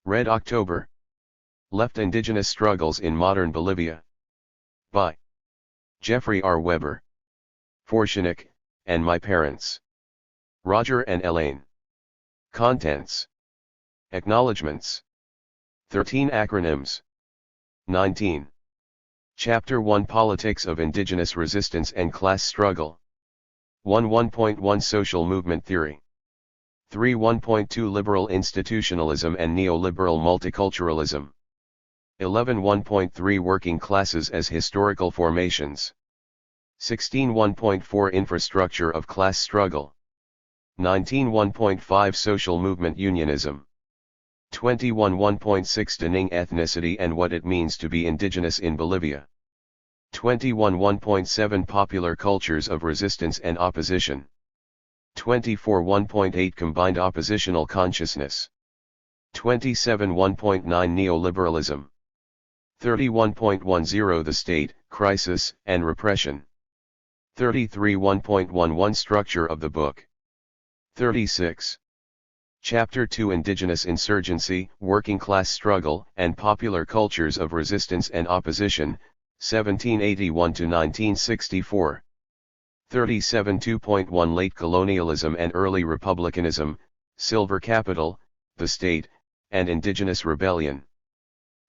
Red October. Left Indigenous Struggles in Modern Bolivia. By Jeffrey R. Weber. Fortunik, and My Parents. Roger and Elaine. Contents. Acknowledgements. 13 acronyms. 19. Chapter 1 Politics of Indigenous Resistance and Class Struggle. 1.1 Social Movement Theory. 3.1.2 Liberal Institutionalism and Neoliberal Multiculturalism. 11.1.3 Working Classes as Historical Formations. 16.1.4 Infrastructure of Class Struggle. 19.1.5 Social Movement Unionism. 21.1.6 Defining Ethnicity and What It Means to be Indigenous in Bolivia. 21.1.7 Popular Cultures of Resistance and Opposition. 24.1.8 Combined Oppositional Consciousness. 27.1.9 Neoliberalism. 31.10 The State, Crisis, and Repression. 33.1.11 Structure of the book. 36. Chapter 2 Indigenous Insurgency, Working Class Struggle, and Popular Cultures of Resistance and Opposition, 1781 to 1964. 37.2.1 Late Colonialism and Early Republicanism, Silver Capital, the State, and Indigenous Rebellion.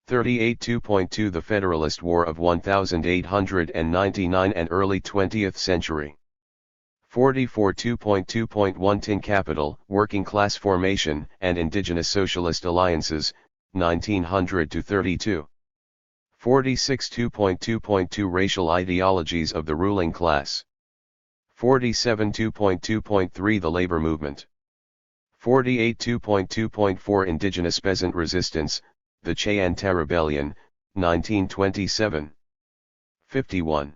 38.2.2 The Federalist War of 1899 and Early 20th Century. 44.2.2.1 Tin Capital, Working Class Formation and Indigenous Socialist Alliances, 1900 to 32. 46.2.2.2 Racial Ideologies of the Ruling Class. 47.2.2.3 The Labor Movement. 48.2.2.4 Indigenous Peasant Resistance, the Chayanta Rebellion, 1927. 51.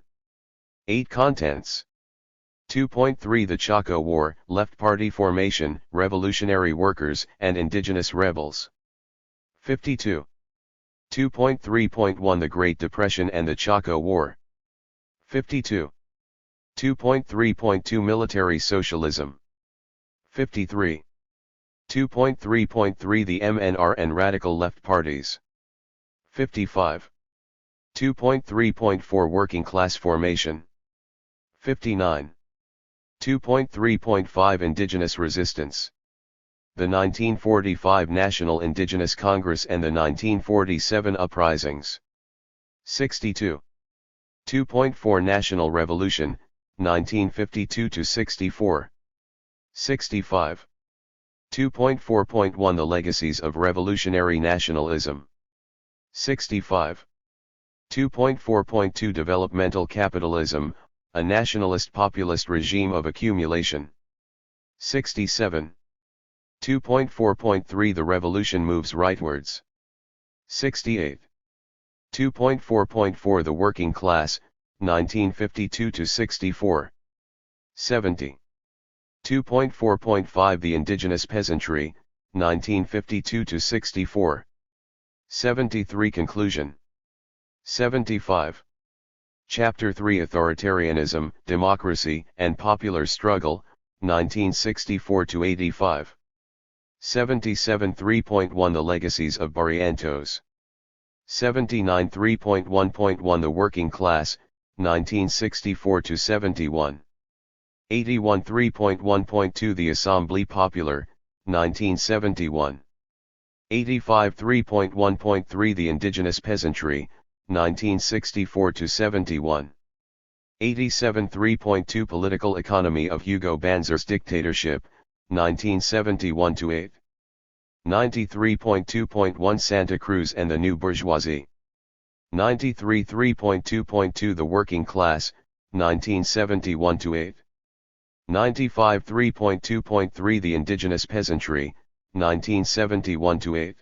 8 Contents. 2.3 The Chaco War, Left Party Formation, Revolutionary Workers and Indigenous Rebels. 52. 2.3.1 The Great Depression and the Chaco War. 52. 2.3.2 Military Socialism. 53. 2.3.3 The MNR and Radical Left Parties. 55. 2.3.4 Working Class Formation. 59. 2.3.5 Indigenous Resistance. The 1945 National Indigenous Congress and the 1947 Uprisings. 62. 2.4 National Revolution, 1952 to 64. 65. 2.4.1 The Legacies of Revolutionary Nationalism. 65. 2.4.2 Developmental Capitalism, a nationalist populist regime of accumulation. 67. 2.4.3 The Revolution Moves Rightwards. 68. 2.4.4 The Working Class, 1952 to 64. 70. 2.4.5 The Indigenous Peasantry, 1952 to 64. 73 Conclusion. 75. Chapter 3 Authoritarianism, Democracy and Popular Struggle, 1964 to 85. 77 3.1 The Legacies of Barrientos. 79 3.1.1 The Working Class, 1964 to 71. 81 3.1.2 The Assemblée Populaire, 1971. 85 3.1.3 The Indigenous Peasantry, 1964 to 71. 87 3.2 Political Economy of Hugo Banzer's Dictatorship, 1971 to 8. 93.2.1 Santa Cruz and the New Bourgeoisie. 93 3.2.2 The Working Class, 1971 to 8. 95 3.2.3 The Indigenous Peasantry, 1971 to 8.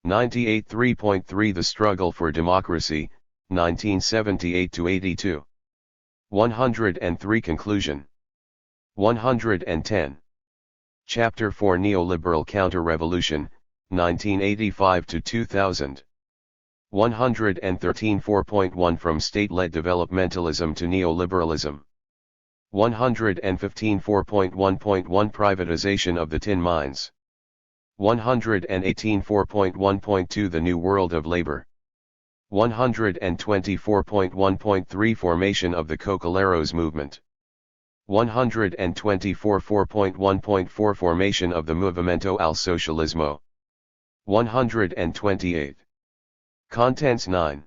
98 3.3 The Struggle for Democracy, 1978 to 82. 103 Conclusion. 110. Chapter 4 Neoliberal Counter-Revolution, 1985 to 2000. 113 4.1 From State-Led Developmentalism to Neoliberalism. 115 4.1.1 Privatization of the tin mines. 118.4.1.2 The New World of Labor. 124.1.3 Formation of the Cocaleros Movement. 124.4.1.4 Formation of the Movimiento al Socialismo. 128. Contents 9.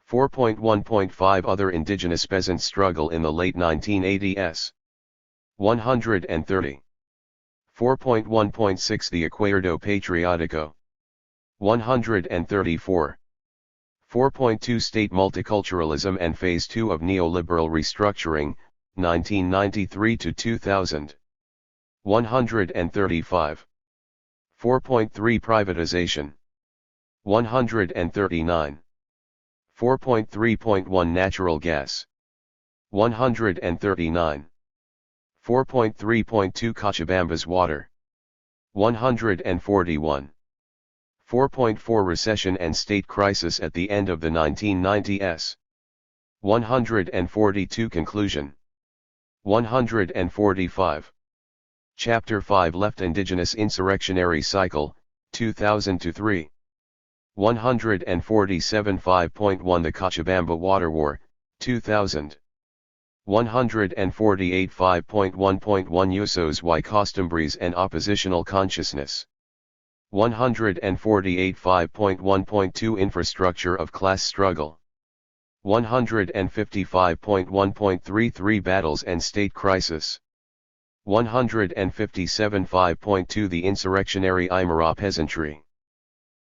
4.1.5 Other indigenous peasant struggle in the late 1980s. 130. 4.1.6 The Acuerdo Patriótico. 134. 4.2 State multiculturalism and Phase 2 of neoliberal restructuring, 1993 to 2000. 135. 4.3 Privatization. 139. 4.3.1 Natural gas. 139. 4.3.2 Cochabamba's water. 141. 4.4 Recession and state crisis at the end of the 1990s. 142 Conclusion. 145. Chapter 5 Left Indigenous Insurrectionary Cycle, 2000-3. 147 5.1 The Cochabamba Water War, 2000. 148 5.1.1 Usos y Costumbres and Oppositional Consciousness. 148 5.1.2 Infrastructure of Class Struggle. 155.1.33 Battles and State Crisis. 157 5.2 The Insurrectionary Aymara Peasantry.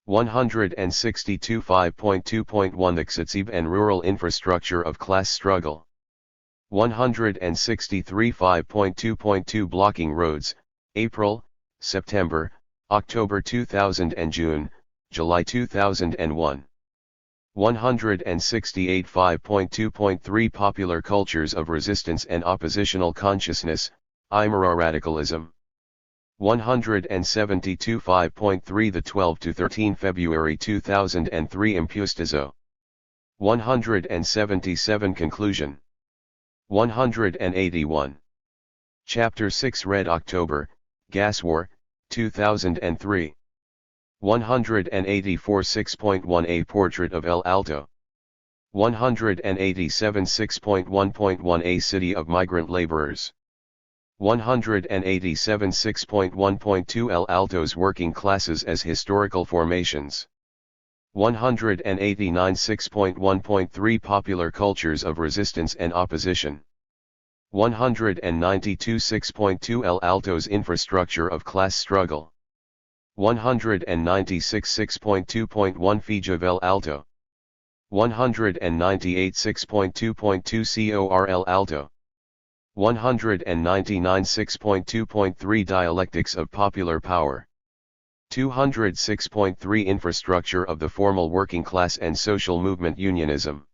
162 5.2.1 The Xatsib and Rural Infrastructure of Class Struggle. 163 5.2.2 Blocking Roads, April, September, October 2000 and June, July 2001. 168 5.2.3 Popular Cultures of Resistance and Oppositional Consciousness, Aymara Radicalism. 172 5.3 The 12 to 13 February 2003 Impuestazo. 177 Conclusion. 181. Chapter 6 Red October, Gas War, 2003. 184 6.1 A Portrait of El Alto. 187 6.1.1 A City of Migrant Laborers. 187 6.1.2 El Alto's Working Classes as Historical Formations. 189 6.1.3 Popular Cultures of Resistance and Opposition. 192 6.2 El Alto's Infrastructure of Class Struggle. 196 6.2.1 Fija of El Alto. 198 6.2.2 Cor El Alto. 199 6.2.3 Dialectics of Popular Power. 206.3 Infrastructure of the Formal Working Class and Social Movement Unionism.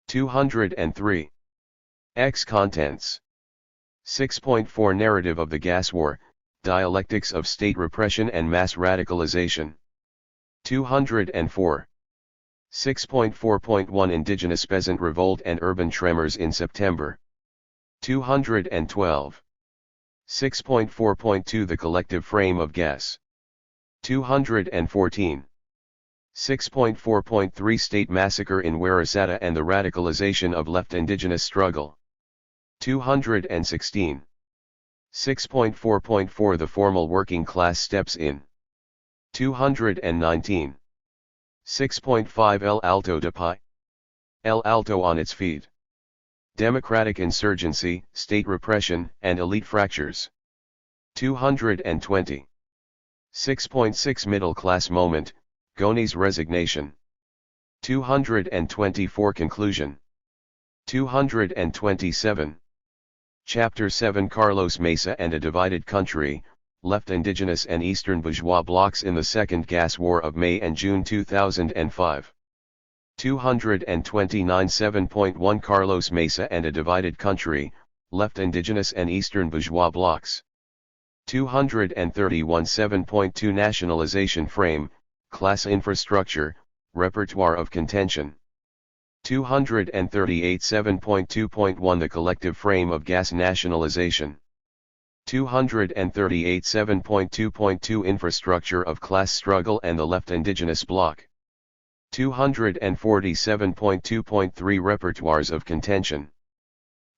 203. X Contents. 6.4 Narrative of the Gas War, Dialectics of State Repression and Mass Radicalization. 204. 6.4.1 Indigenous Peasant Revolt and Urban Tremors in September. 212. 6.4.2 The Collective Frame of Gas. 214. 6.4.3 State Massacre in Warisata and the Radicalization of Left Indigenous Struggle. 216. 6.4.4 The Formal Working Class Steps in. 219. 6.5 El Alto de Pi. El Alto on its feet. Democratic Insurgency, State Repression, and Elite Fractures. 220. 6.6 Middle Class Moment, Goni's Resignation. 224 Conclusion. 227. Chapter 7 Carlos Mesa and a Divided Country, Left Indigenous and Eastern Bourgeois Blocs in the Second Gas War of May and June 2005. 229 7.1 Carlos Mesa and a Divided Country, Left Indigenous and Eastern Bourgeois Blocs. 231 7.2 Nationalization Frame, Class Infrastructure, Repertoire of Contention. 238 7.2.1 The Collective Frame of Gas Nationalization. 238 7.2.2 Infrastructure of Class Struggle and the Left Indigenous Bloc. 247.2.3 Repertoires of Contention.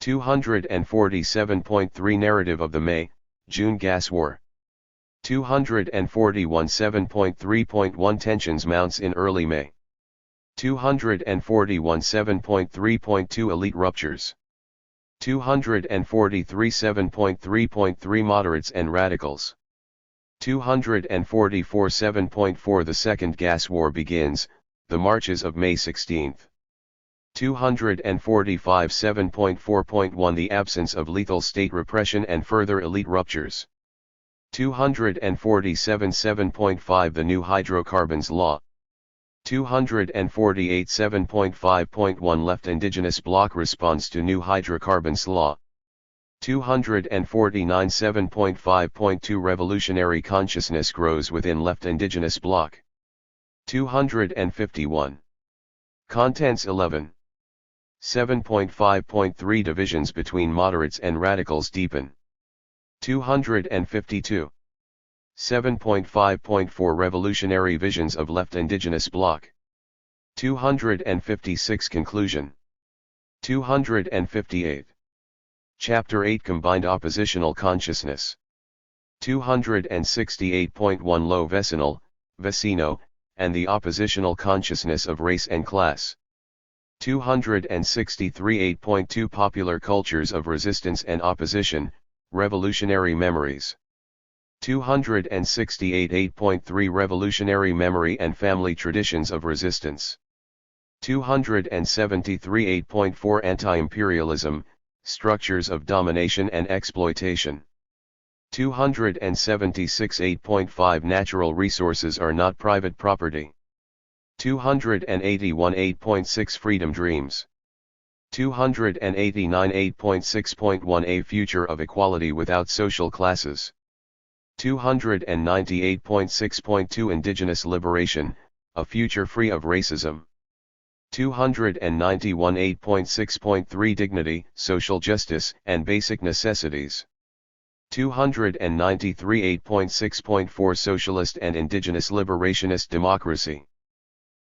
247.3 Narrative of the May-June Gas War. 241 7.3.1 Tensions mounts in early May. 241 7.3.2 Elite ruptures. 243 7.3.3 Moderates and radicals. 244 7.4 The Second Gas War begins, the marches of May 16. 245 7.4.1 The absence of lethal state repression and further elite ruptures. 247 7.5 The new hydrocarbons law. 248 7.5.1 Left Indigenous Bloc response to new hydrocarbons law. 249 7.5.2 Revolutionary consciousness grows within Left Indigenous Bloc. 251. Contents 11. 7.5.3 Divisions between moderates and radicals deepen. 252. 7.5.4 Revolutionary visions of Left Indigenous Bloc. 256 Conclusion. 258. Chapter 8 Combined Oppositional Consciousness. 268.1 Lo Vecinal, Vecino, and the Oppositional Consciousness of Race and Class. 263 8.2 Popular Cultures of Resistance and Opposition, Revolutionary Memories. 268 8.3 Revolutionary Memory and Family Traditions of Resistance. 273 8.4 Anti-Imperialism, Structures of Domination and Exploitation. 276 8.5 Natural resources are not private property. 281 8.6 Freedom Dreams. 289 8.6.1 A Future of Equality Without Social Classes. 298.6.2 Indigenous Liberation, A Future Free of Racism. 291 8.6.3 Dignity, Social Justice, and Basic Necessities. 293 8.6.4 Socialist and Indigenous Liberationist Democracy.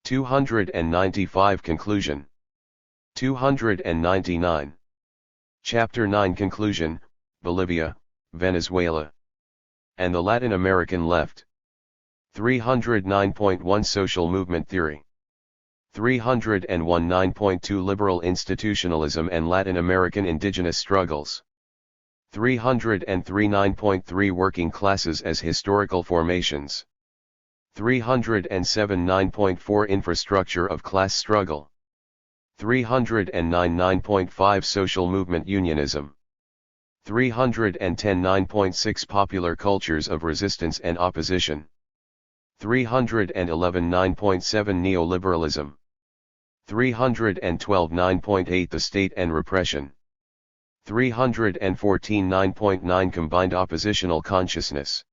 295 Conclusion. 299. Chapter 9 Conclusion, Bolivia, Venezuela, and the Latin American Left. 309.1 Social Movement Theory. 301 9.2 Liberal Institutionalism and Latin American Indigenous Struggles. 303 9.3 Working Classes as Historical Formations. 307 9.4 Infrastructure of Class Struggle. 309 9.5 Social Movement Unionism. 310 9.6 Popular Cultures of Resistance and Opposition. 311 9.7 Neoliberalism. 312 9.8 The State and Repression. 314 9.9 Combined Oppositional Consciousness.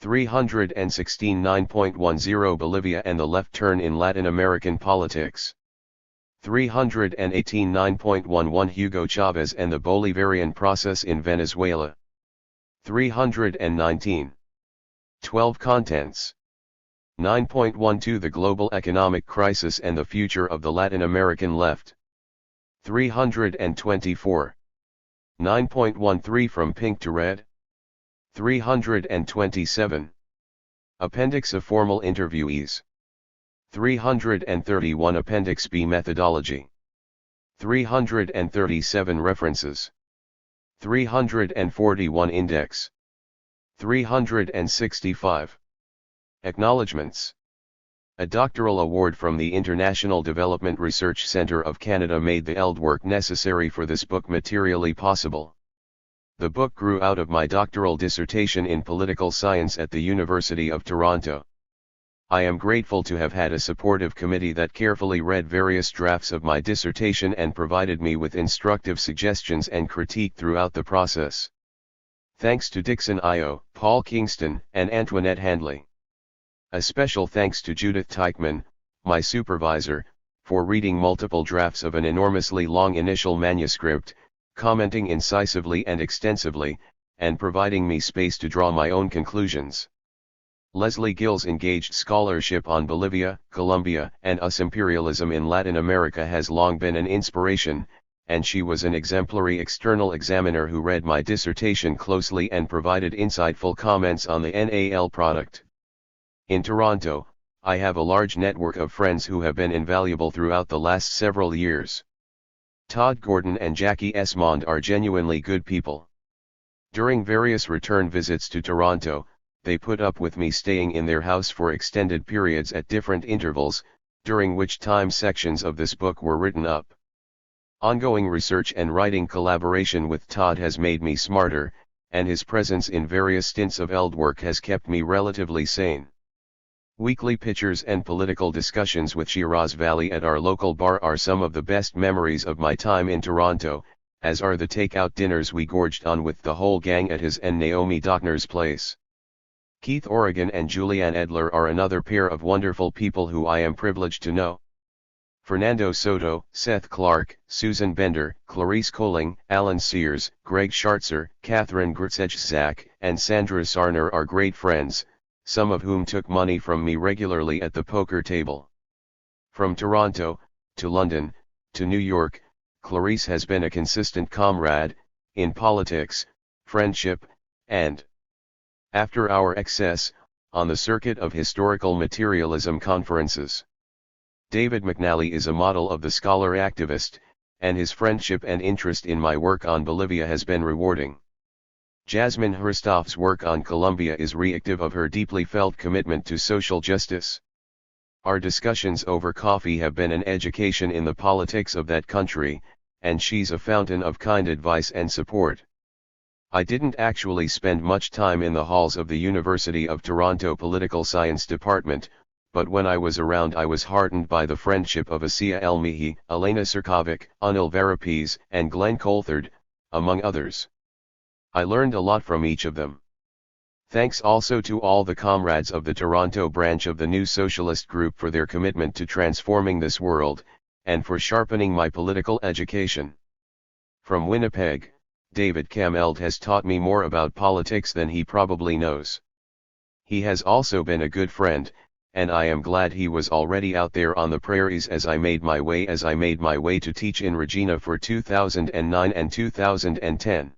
316 9.10 Bolivia and the Left Turn in Latin American Politics. 318 9.11 Hugo Chavez and the Bolivarian Process in Venezuela. 319. 12 Contents. 9.12 The Global Economic Crisis and the Future of the Latin American Left. 324. 9.13 From Pink to Red. 327. Appendix of Formal Interviewees. 331 Appendix B Methodology. 337 References. 341 Index. 365. Acknowledgements. A doctoral award from the International Development Research Centre of Canada made the ELD work necessary for this book materially possible. The book grew out of my doctoral dissertation in political science at the University of Toronto. I am grateful to have had a supportive committee that carefully read various drafts of my dissertation and provided me with instructive suggestions and critique throughout the process. Thanks to Dixon Io, Paul Kingston, and Antoinette Handley. A special thanks to Judith Teichman, my supervisor, for reading multiple drafts of an enormously long initial manuscript, commenting incisively and extensively, and providing me space to draw my own conclusions. Leslie Gill's engaged scholarship on Bolivia, Colombia, and US imperialism in Latin America has long been an inspiration, and she was an exemplary external examiner who read my dissertation closely and provided insightful comments on the NAL product. In Toronto, I have a large network of friends who have been invaluable throughout the last several years. Todd Gordon and Jackie Esmond are genuinely good people. During various return visits to Toronto, they put up with me staying in their house for extended periods at different intervals, during which time sections of this book were written up. Ongoing research and writing collaboration with Todd has made me smarter, and his presence in various stints of ELD work has kept me relatively sane. Weekly pictures and political discussions with Shiraz Valley at our local bar are some of the best memories of my time in Toronto, as are the takeout dinners we gorged on with the whole gang at his and Naomi Dockner's place. Keith Oregon and Julianne Edler are another pair of wonderful people who I am privileged to know. Fernando Soto, Seth Clark, Susan Bender, Clarice Coling, Alan Sears, Greg Schartzer, Catherine Grtzejczak, and Sandra Sarner are great friends, some of whom took money from me regularly at the poker table. From Toronto, to London, to New York, Clarice has been a consistent comrade, in politics, friendship, and, after our excess, on the circuit of historical materialism conferences. David McNally is a model of the scholar activist, and his friendship and interest in my work on Bolivia has been rewarding. Jasmine Herstoff's work on Colombia is reactive of her deeply felt commitment to social justice. Our discussions over coffee have been an education in the politics of that country, and she's a fountain of kind advice and support. I didn't actually spend much time in the halls of the University of Toronto Political Science Department, but when I was around I was heartened by the friendship of Asia Elmihi, Elena Sirkovic, Anil Varapes, and Glenn Coulthard, among others. I learned a lot from each of them. Thanks also to all the comrades of the Toronto branch of the New Socialist Group for their commitment to transforming this world, and for sharpening my political education. From Winnipeg, David Kameld has taught me more about politics than he probably knows. He has also been a good friend, and I am glad he was already out there on the prairies as I made my way to teach in Regina for 2009 and 2010.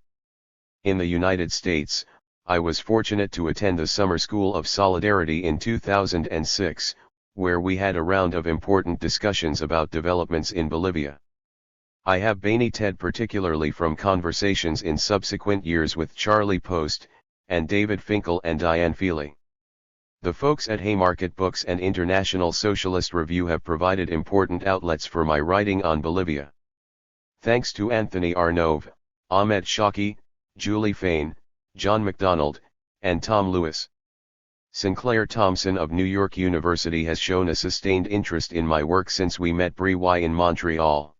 In the United States, I was fortunate to attend the Summer School of Solidarity in 2006, where we had a round of important discussions about developments in Bolivia. I have benefited particularly from conversations in subsequent years with Charlie Post, and David Finkel and Diane Feely. The folks at Haymarket Books and International Socialist Review have provided important outlets for my writing on Bolivia. Thanks to Anthony Arnove, Ahmet Shaki, Julie Fain, John MacDonald, and Tom Lewis. Sinclair Thompson of New York University has shown a sustained interest in my work since we met Brewy in Montreal.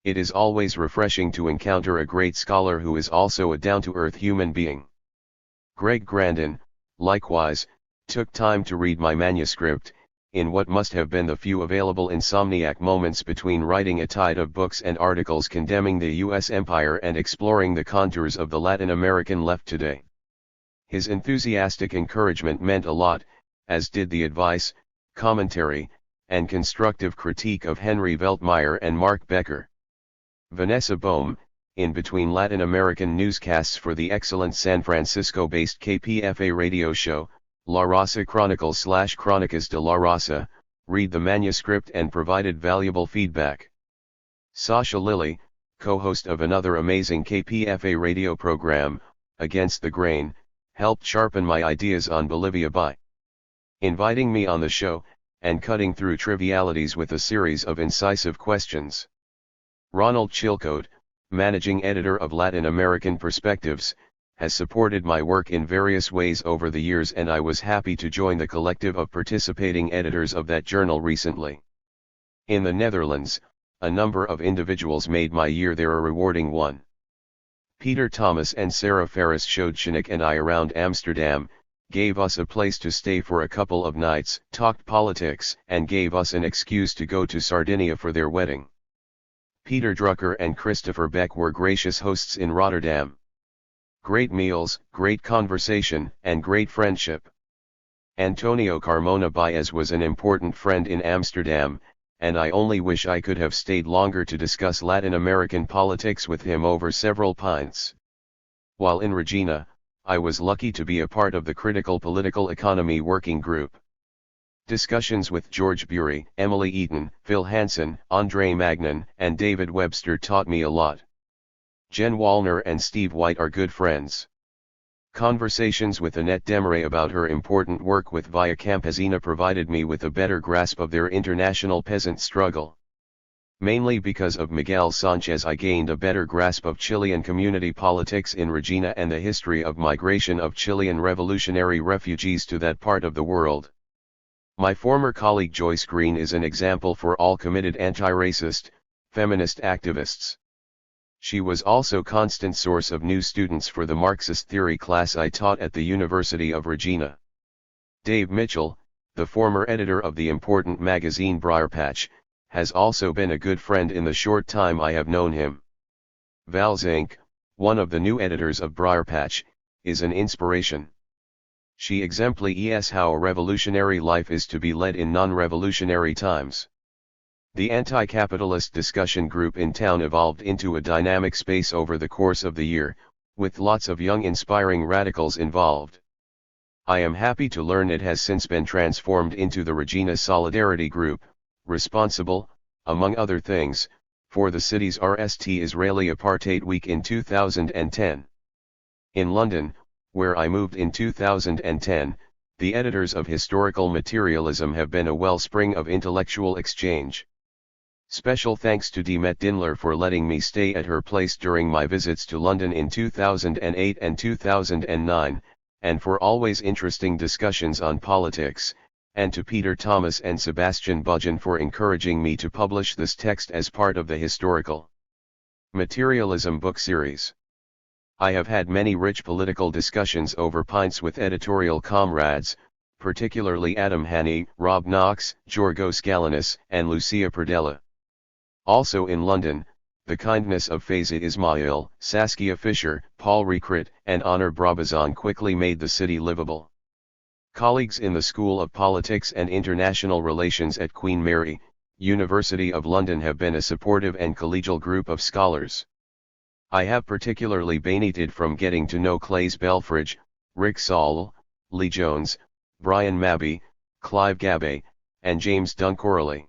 It is always refreshing to encounter a great scholar who is also a down-to-earth human being. Greg Grandin, likewise, took time to read my manuscript, in what must have been the few available insomniac moments between writing a tide of books and articles condemning the U.S. empire and exploring the contours of the Latin American left today. His enthusiastic encouragement meant a lot, as did the advice, commentary, and constructive critique of Henry Veltmeyer and Mark Becker. Vanessa Bohm, in between Latin American newscasts for the excellent San Francisco-based KPFA radio show, La Raza Chronicles/Crónicas de la Raza, read the manuscript and provided valuable feedback. Sasha Lilly, co-host of another amazing KPFA radio program, Against the Grain, helped sharpen my ideas on Bolivia by inviting me on the show, and cutting through trivialities with a series of incisive questions. Ronald Chilcote, managing editor of Latin American Perspectives, has supported my work in various ways over the years, and I was happy to join the collective of participating editors of that journal recently. In the Netherlands, a number of individuals made my year there a rewarding one. Peter Thomas and Sarah Ferris showed Shanik and I around Amsterdam, gave us a place to stay for a couple of nights, talked politics, and gave us an excuse to go to Sardinia for their wedding. Peter Drucker and Christopher Beck were gracious hosts in Rotterdam. Great meals, great conversation, and great friendship. Antonio Carmona Baez was an important friend in Amsterdam, and I only wish I could have stayed longer to discuss Latin American politics with him over several pints. While in Regina, I was lucky to be a part of the Critical Political Economy Working Group. Discussions with George Bury, Emily Eaton, Phil Hansen, Andre Magnan, and David Webster taught me a lot. Jen Wallner and Steve White are good friends. Conversations with Annette Desmarais about her important work with Via Campesina provided me with a better grasp of their international peasant struggle. Mainly because of Miguel Sanchez, I gained a better grasp of Chilean community politics in Regina and the history of migration of Chilean revolutionary refugees to that part of the world. My former colleague Joyce Green is an example for all committed anti-racist, feminist activists. She was also constant source of new students for the Marxist theory class I taught at the University of Regina. Dave Mitchell, the former editor of the important magazine Briarpatch, has also been a good friend in the short time I have known him. Val Zink, one of the new editors of Briarpatch, is an inspiration. She exemplifies how a revolutionary life is to be led in non-revolutionary times. The anti-capitalist discussion group in town evolved into a dynamic space over the course of the year, with lots of young inspiring radicals involved. I am happy to learn it has since been transformed into the Regina Solidarity Group, responsible, among other things, for the city's RST Israeli Apartheid Week in 2010. In London, where I moved in 2010, the editors of Historical Materialism have been a wellspring of intellectual exchange. Special thanks to Demet Dindler for letting me stay at her place during my visits to London in 2008 and 2009, and for always interesting discussions on politics, and to Peter Thomas and Sebastian Budgen for encouraging me to publish this text as part of the Historical Materialism book series. I have had many rich political discussions over pints with editorial comrades, particularly Adam Haney, Rob Knox, Giorgos Galanis, and Lucia Perdella. Also in London, the kindness of Faiza Ismail, Saskia Fisher, Paul Recruit, and Honor Brabazon quickly made the city livable. Colleagues in the School of Politics and International Relations at Queen Mary, University of London have been a supportive and collegial group of scholars. I have particularly benefited from getting to know Claes Belfridge, Rick Saul, Lee Jones, Brian Mabby, Clive Gabay, and James Duncorley.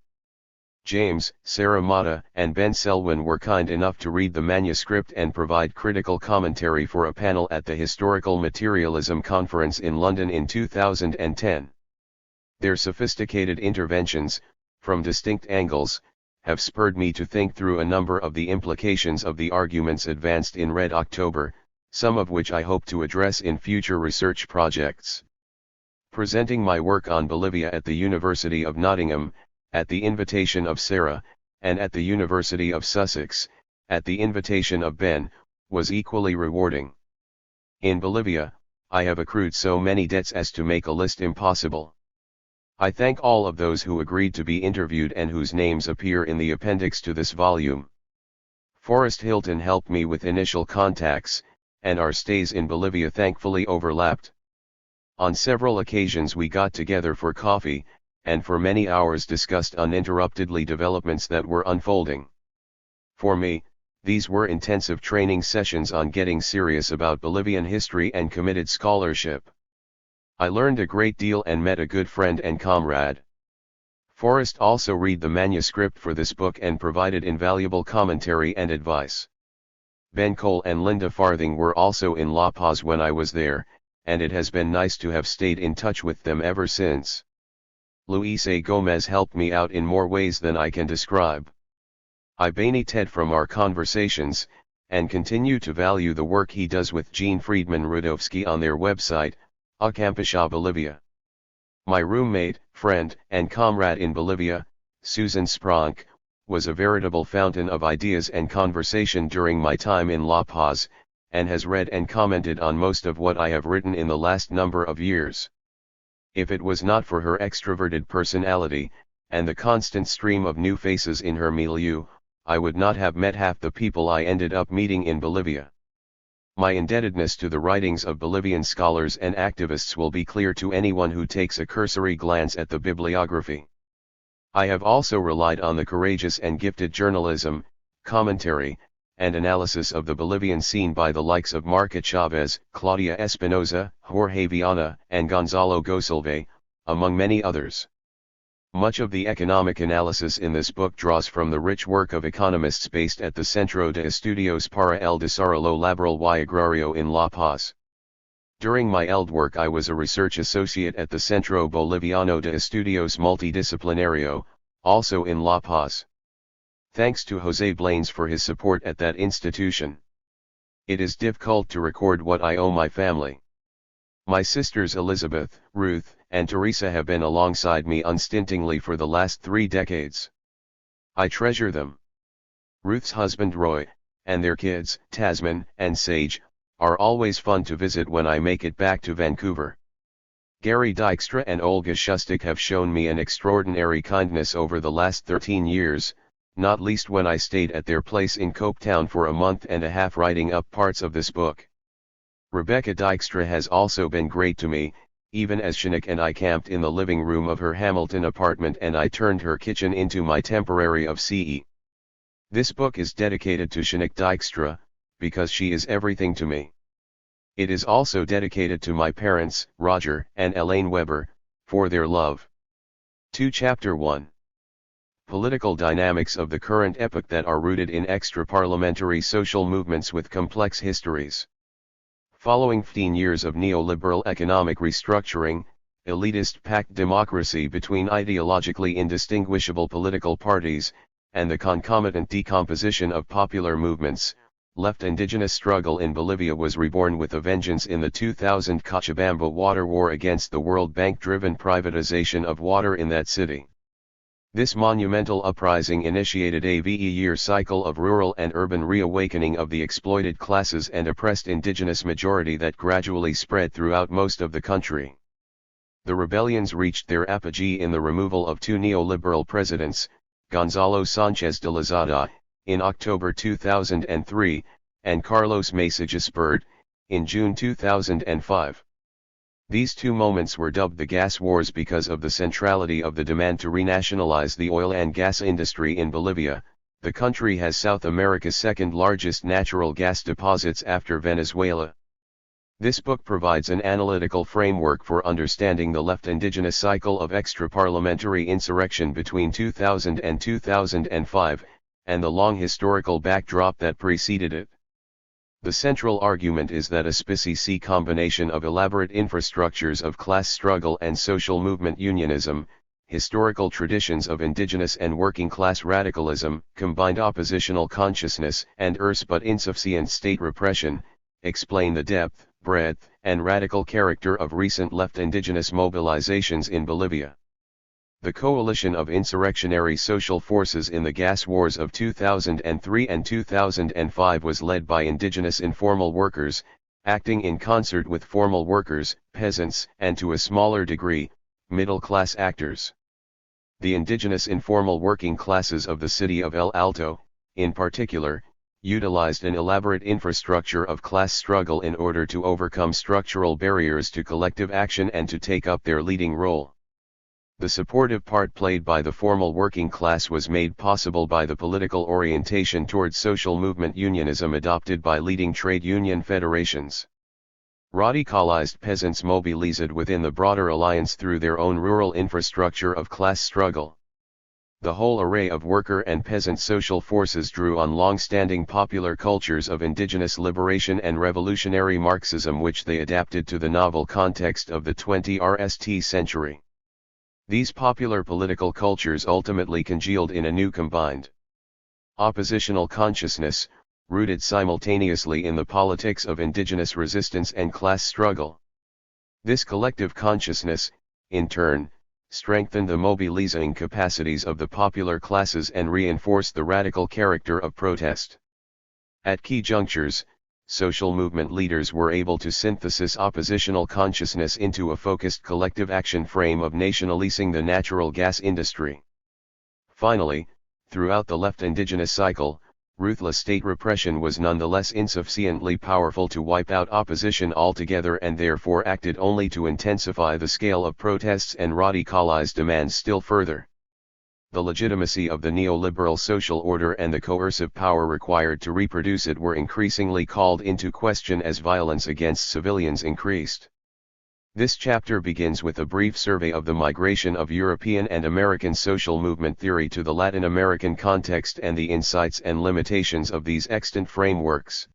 James, Sarah Mata, and Ben Selwyn were kind enough to read the manuscript and provide critical commentary for a panel at the Historical Materialism Conference in London in 2010. Their sophisticated interventions, from distinct angles, have spurred me to think through a number of the implications of the arguments advanced in Red October, some of which I hope to address in future research projects. Presenting my work on Bolivia at the University of Nottingham, at the invitation of Sarah, and at the University of Sussex, at the invitation of Ben, was equally rewarding. In Bolivia, I have accrued so many debts as to make a list impossible. I thank all of those who agreed to be interviewed and whose names appear in the appendix to this volume. Forrest Hilton helped me with initial contacts, and our stays in Bolivia thankfully overlapped. On several occasions we got together for coffee, and for many hours discussed uninterruptedly developments that were unfolding. For me, these were intensive training sessions on getting serious about Bolivian history and committed scholarship. I learned a great deal and met a good friend and comrade. Forrest also read the manuscript for this book and provided invaluable commentary and advice. Ben Cole and Linda Farthing were also in La Paz when I was there, and it has been nice to have stayed in touch with them ever since. Luis A. Gomez helped me out in more ways than I can describe. I benefited from our conversations, and continue to value the work he does with Jean Friedman Rudovsky on their website, A Campisha Bolivia. My roommate, friend, and comrade in Bolivia, Susan Spronk, was a veritable fountain of ideas and conversation during my time in La Paz, and has read and commented on most of what I have written in the last number of years. If it was not for her extroverted personality, and the constant stream of new faces in her milieu, I would not have met half the people I ended up meeting in Bolivia. My indebtedness to the writings of Bolivian scholars and activists will be clear to anyone who takes a cursory glance at the bibliography. I have also relied on the courageous and gifted journalism, commentary, and analysis of the Bolivian scene by the likes of Marca Chavez, Claudia Espinosa, Jorge Viana, and Gonzalo Gosalve, among many others. Much of the economic analysis in this book draws from the rich work of economists based at the Centro de Estudios para el Desarrollo Laboral y Agrario in La Paz. During my ELD work I was a research associate at the Centro Boliviano de Estudios Multidisciplinario, also in La Paz. Thanks to José Blanes for his support at that institution. It is difficult to record what I owe my family. My sisters Elizabeth, Ruth, and Teresa have been alongside me unstintingly for the last 3 decades. I treasure them. Ruth's husband Roy, and their kids, Tasman and Sage, are always fun to visit when I make it back to Vancouver. Gary Dykstra and Olga Shustak have shown me an extraordinary kindness over the last 13 years, not least when I stayed at their place in Copetown for a month and a half writing up parts of this book. Rebecca Dykstra has also been great to me, even as Shanique and I camped in the living room of her Hamilton apartment and I turned her kitchen into my temporary of CE. This book is dedicated to Shanique Dykstra, because she is everything to me. It is also dedicated to my parents, Roger and Elaine Weber, for their love. To Chapter 1. Political dynamics of the current epoch that are rooted in extra-parliamentary social movements with complex histories. Following 15 years of neoliberal economic restructuring, elitist-packed democracy between ideologically indistinguishable political parties, and the concomitant decomposition of popular movements, left indigenous struggle in Bolivia was reborn with a vengeance in the 2000 Cochabamba water war against the World Bank-driven privatization of water in that city. This monumental uprising initiated a 20-year cycle of rural and urban reawakening of the exploited classes and oppressed indigenous majority that gradually spread throughout most of the country. The rebellions reached their apogee in the removal of 2 neoliberal presidents, Gonzalo Sánchez de Lozada, in October 2003, and Carlos Mesa Gispert, in June 2005. These 2 moments were dubbed the gas wars because of the centrality of the demand to renationalize the oil and gas industry in Bolivia. The country has South America's second largest natural gas deposits after Venezuela. This book provides an analytical framework for understanding the left indigenous cycle of extra-parliamentary insurrection between 2000 and 2005, and the long historical backdrop that preceded it. The central argument is that a species combination of elaborate infrastructures of class struggle and social movement unionism, historical traditions of indigenous and working class radicalism, combined oppositional consciousness and but insufficient state repression, explain the depth, breadth, and radical character of recent left indigenous mobilizations in Bolivia. The coalition of insurrectionary social forces in the gas wars of 2003 and 2005 was led by indigenous informal workers, acting in concert with formal workers, peasants, and to a smaller degree, middle-class actors. The indigenous informal working classes of the city of El Alto, in particular, utilized an elaborate infrastructure of class struggle in order to overcome structural barriers to collective action and to take up their leading role. The supportive part played by the formal working class was made possible by the political orientation towards social movement unionism adopted by leading trade union federations. Radicalized peasants mobilized within the broader alliance through their own rural infrastructure of class struggle. The whole array of worker and peasant social forces drew on long-standing popular cultures of indigenous liberation and revolutionary Marxism which they adapted to the novel context of the 20th century. These popular political cultures ultimately congealed in a new combined oppositional consciousness, rooted simultaneously in the politics of indigenous resistance and class struggle. This collective consciousness, in turn, strengthened the mobilizing capacities of the popular classes and reinforced the radical character of protest. At key junctures, social movement leaders were able to synthesize oppositional consciousness into a focused collective action frame of nationalizing the natural gas industry. Finally, throughout the left indigenous cycle, ruthless state repression was nonetheless insufficiently powerful to wipe out opposition altogether and therefore acted only to intensify the scale of protests and radicalize demands still further. The legitimacy of the neoliberal social order and the coercive power required to reproduce it were increasingly called into question as violence against civilians increased. This chapter begins with a brief survey of the migration of European and American social movement theory to the Latin American context and the insights and limitations of these extant frameworks.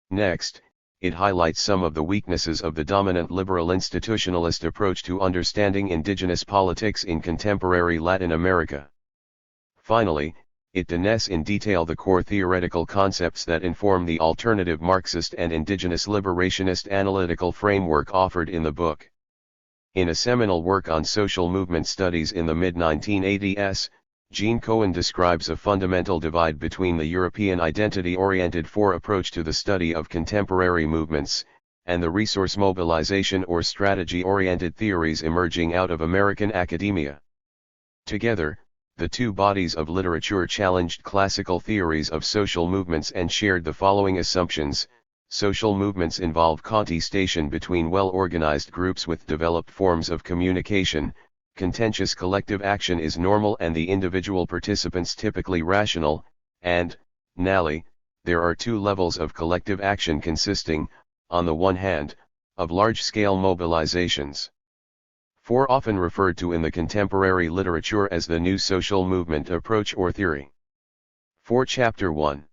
Next, it highlights some of the weaknesses of the dominant liberal institutionalist approach to understanding indigenous politics in contemporary Latin America. Finally, it details in detail the core theoretical concepts that inform the alternative Marxist and indigenous liberationist analytical framework offered in the book. In a seminal work on social movement studies in the mid-1980s, Jean Cohen describes a fundamental divide between the European identity-oriented approach to the study of contemporary movements, and the resource mobilization or strategy-oriented theories emerging out of American academia. Together, the two bodies of literature challenged classical theories of social movements and shared the following assumptions: social movements involve contestation between well-organized groups with developed forms of communication, contentious collective action is normal and the individual participants typically rational, and, nally, there are two levels of collective action consisting, on the one hand, of large-scale mobilizations. 4 often referred to in the contemporary literature as the new social movement approach or theory. 4 Chapter 1.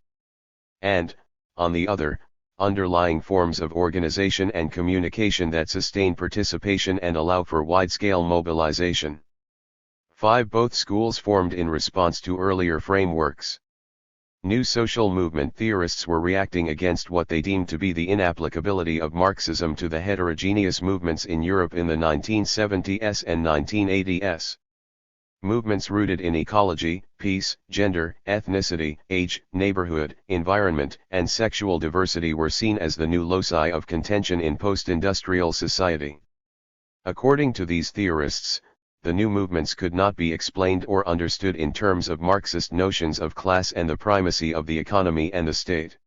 And, on the other, underlying forms of organization and communication that sustain participation and allow for wide-scale mobilization. 5 Both schools formed in response to earlier frameworks. New social movement theorists were reacting against what they deemed to be the inapplicability of Marxism to the heterogeneous movements in Europe in the 1970s and 1980s. Movements rooted in ecology, peace, gender, ethnicity, age, neighborhood, environment, and sexual diversity were seen as the new loci of contention in post-industrial society. According to these theorists, the new movements could not be explained or understood in terms of Marxist notions of class and the primacy of the economy and the state.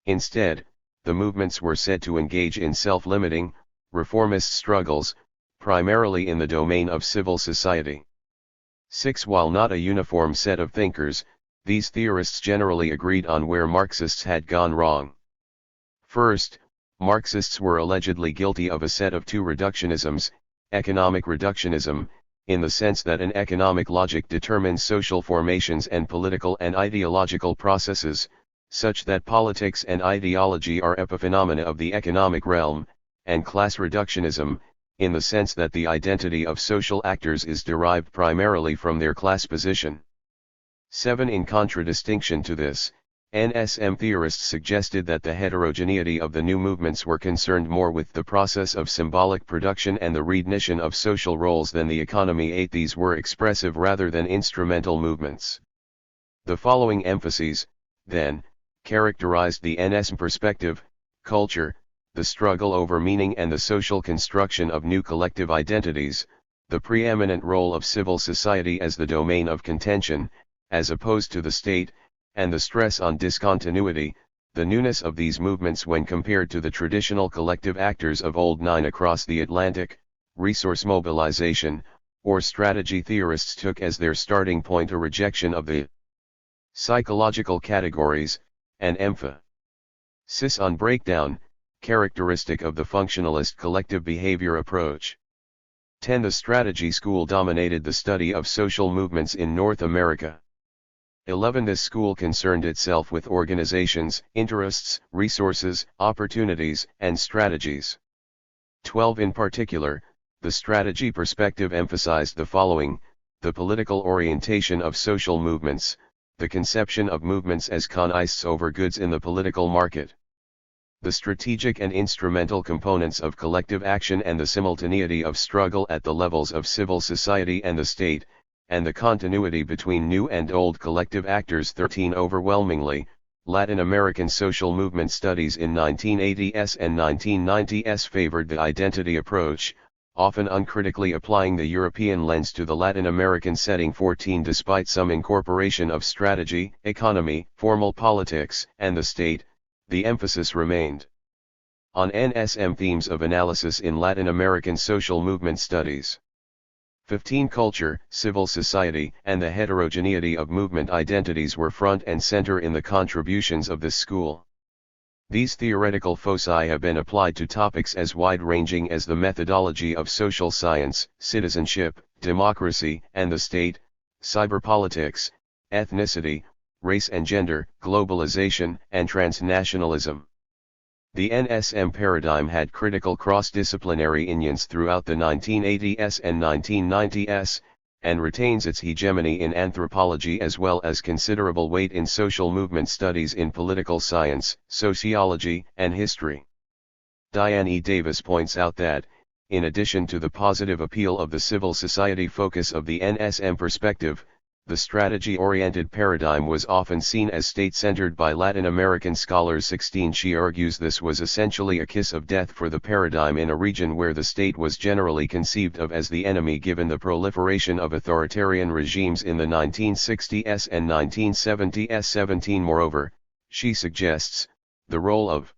Instead, the movements were said to engage in self-limiting, reformist struggles, primarily in the domain of civil society. 6 While not a uniform set of thinkers, these theorists generally agreed on where Marxists had gone wrong. First, Marxists were allegedly guilty of a set of two reductionisms: economic reductionism, in the sense that an economic logic determines social formations and political and ideological processes, such that politics and ideology are epiphenomena of the economic realm, and class reductionism, in the sense that the identity of social actors is derived primarily from their class position. 7 In contradistinction to this, NSM theorists suggested that the heterogeneity of the new movements were concerned more with the process of symbolic production and the redefinition of social roles than the economy. 8 These were expressive rather than instrumental movements. The following emphases, then, characterized the NSM perspective: culture, the struggle over meaning and the social construction of new collective identities, the preeminent role of civil society as the domain of contention, as opposed to the state, and the stress on discontinuity, the newness of these movements when compared to the traditional collective actors of old. 9 Across the Atlantic, resource mobilization, or strategy theorists took as their starting point a rejection of the psychological categories, and emphasis on breakdown, characteristic of the functionalist collective behavior approach. 10 The strategy school dominated the study of social movements in North America. 11 This school concerned itself with organizations, interests, resources, opportunities, and strategies. 12 In particular, the strategy perspective emphasized the following: the political orientation of social movements, the conception of movements as contests over goods in the political market, the strategic and instrumental components of collective action and the simultaneity of struggle at the levels of civil society and the state, and the continuity between new and old collective actors. 13 Overwhelmingly, Latin American social movement studies in 1980s and 1990s favored the identity approach, often uncritically applying the European lens to the Latin American setting. 14 Despite some incorporation of strategy, economy, formal politics, and the state, the emphasis remained on NSM themes of analysis in Latin American social movement studies. 15 Culture, civil society, and the heterogeneity of movement identities were front and center in the contributions of this school. These theoretical foci have been applied to topics as wide-ranging as the methodology of social science, citizenship, democracy and the state, cyberpolitics, ethnicity, race and gender, globalization, and transnationalism. The NSM paradigm had critical cross-disciplinary unions throughout the 1980s and 1990s, and retains its hegemony in anthropology as well as considerable weight in social movement studies in political science, sociology, and history. Diane E. Davis points out that, in addition to the positive appeal of the civil society focus of the NSM perspective, the strategy-oriented paradigm was often seen as state-centered by Latin American scholars. 16 She argues this was essentially a kiss of death for the paradigm in a region where the state was generally conceived of as the enemy given the proliferation of authoritarian regimes in the 1960s and 1970s. 17 Moreover, she suggests, the role of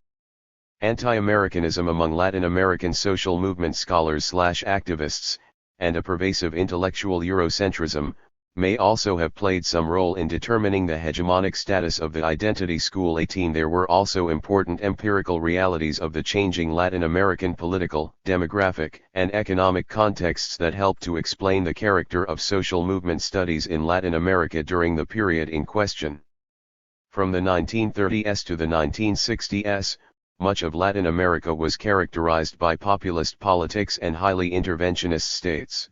anti-Americanism among Latin American social movement scholars/activists, and a pervasive intellectual Eurocentrism, may also have played some role in determining the hegemonic status of the identity school. 18 There were also important empirical realities of the changing Latin American political, demographic, and economic contexts that helped to explain the character of social movement studies in Latin America during the period in question. From the 1930s to the 1960s, much of Latin America was characterized by populist politics and highly interventionist states.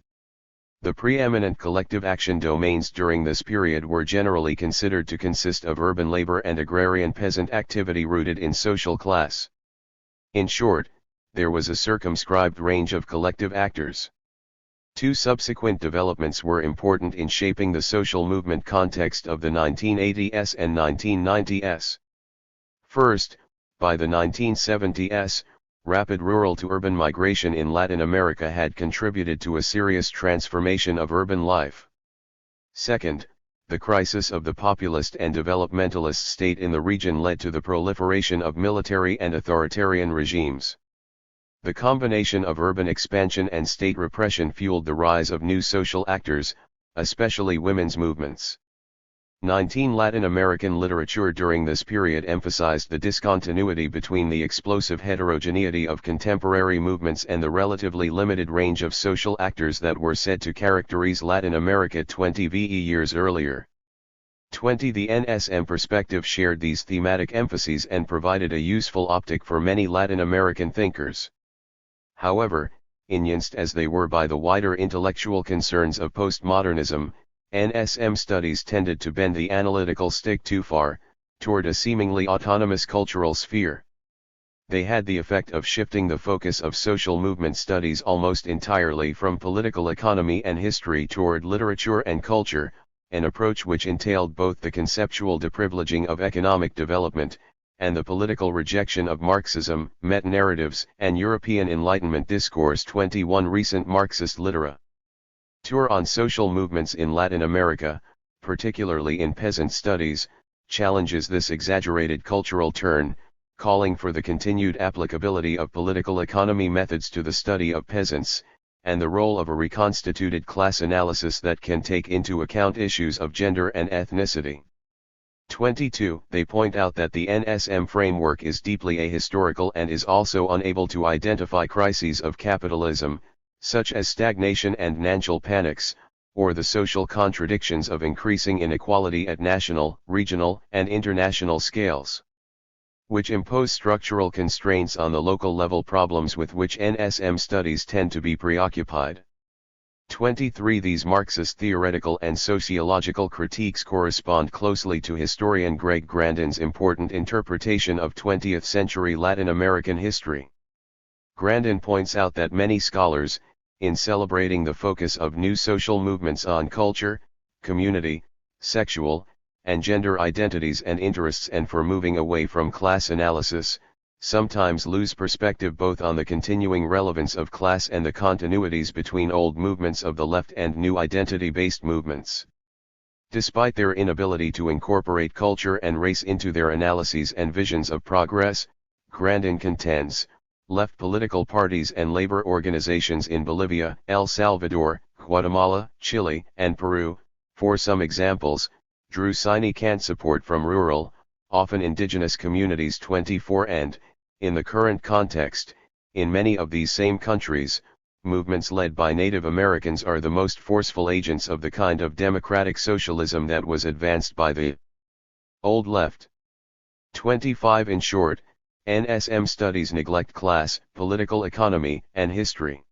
The preeminent collective action domains during this period were generally considered to consist of urban labor and agrarian peasant activity rooted in social class. In short, there was a circumscribed range of collective actors. Two subsequent developments were important in shaping the social movement context of the 1980s and 1990s. First, by the 1970s, rapid rural-to-urban migration in Latin America had contributed to a serious transformation of urban life. Second, the crisis of the populist and developmentalist state in the region led to the proliferation of military and authoritarian regimes. The combination of urban expansion and state repression fueled the rise of new social actors, especially women's movements. 19 Latin American literature during this period emphasized the discontinuity between the explosive heterogeneity of contemporary movements and the relatively limited range of social actors that were said to characterize Latin America 20 years earlier. 20 The NSM perspective shared these thematic emphases and provided a useful optic for many Latin American thinkers. However, influenced as they were by the wider intellectual concerns of postmodernism, NSM studies tended to bend the analytical stick too far, toward a seemingly autonomous cultural sphere. They had the effect of shifting the focus of social movement studies almost entirely from political economy and history toward literature and culture, an approach which entailed both the conceptual deprivileging of economic development, and the political rejection of Marxism, meta-narratives, and European Enlightenment discourse. 21 Recent Marxist literature on social movements in Latin America, particularly in peasant studies, challenges this exaggerated cultural turn, calling for the continued applicability of political economy methods to the study of peasants, and the role of a reconstituted class analysis that can take into account issues of gender and ethnicity. 22 They point out that the NSM framework is deeply ahistorical and is also unable to identify crises of capitalism, such as stagnation and national panics, or the social contradictions of increasing inequality at national, regional, and international scales, which impose structural constraints on the local level problems with which NSM studies tend to be preoccupied. 23 These Marxist theoretical and sociological critiques correspond closely to historian Greg Grandin's important interpretation of 20th-century Latin American history. Grandin points out that many scholars, in celebrating the focus of new social movements on culture, community, sexual, and gender identities and interests and for moving away from class analysis, sometimes lose perspective both on the continuing relevance of class and the continuities between old movements of the left and new identity-based movements. Despite their inability to incorporate culture and race into their analyses and visions of progress, Grandin contends, left political parties and labor organizations in Bolivia, El Salvador, Guatemala, Chile, and Peru, for some examples, drew significant support from rural, often indigenous communities 24 and, in the current context, in many of these same countries, movements led by Native Americans are the most forceful agents of the kind of democratic socialism that was advanced by the Old Left. 25 In short, NSM studies neglect class, political economy, and history.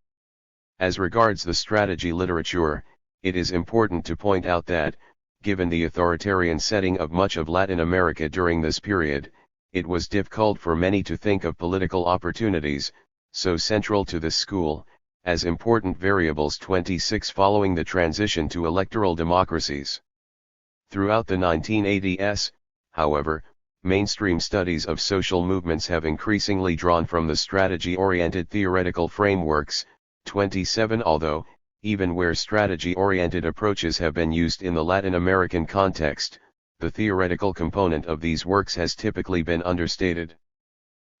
As regards the strategy literature, it is important to point out that, given the authoritarian setting of much of Latin America during this period, it was difficult for many to think of political opportunities, so central to this school, as important variables. 26 Following the transition to electoral democracies. Throughout the 1980s, however, mainstream studies of social movements have increasingly drawn from the strategy-oriented theoretical frameworks. 27 Although, even where strategy-oriented approaches have been used in the Latin American context, the theoretical component of these works has typically been understated.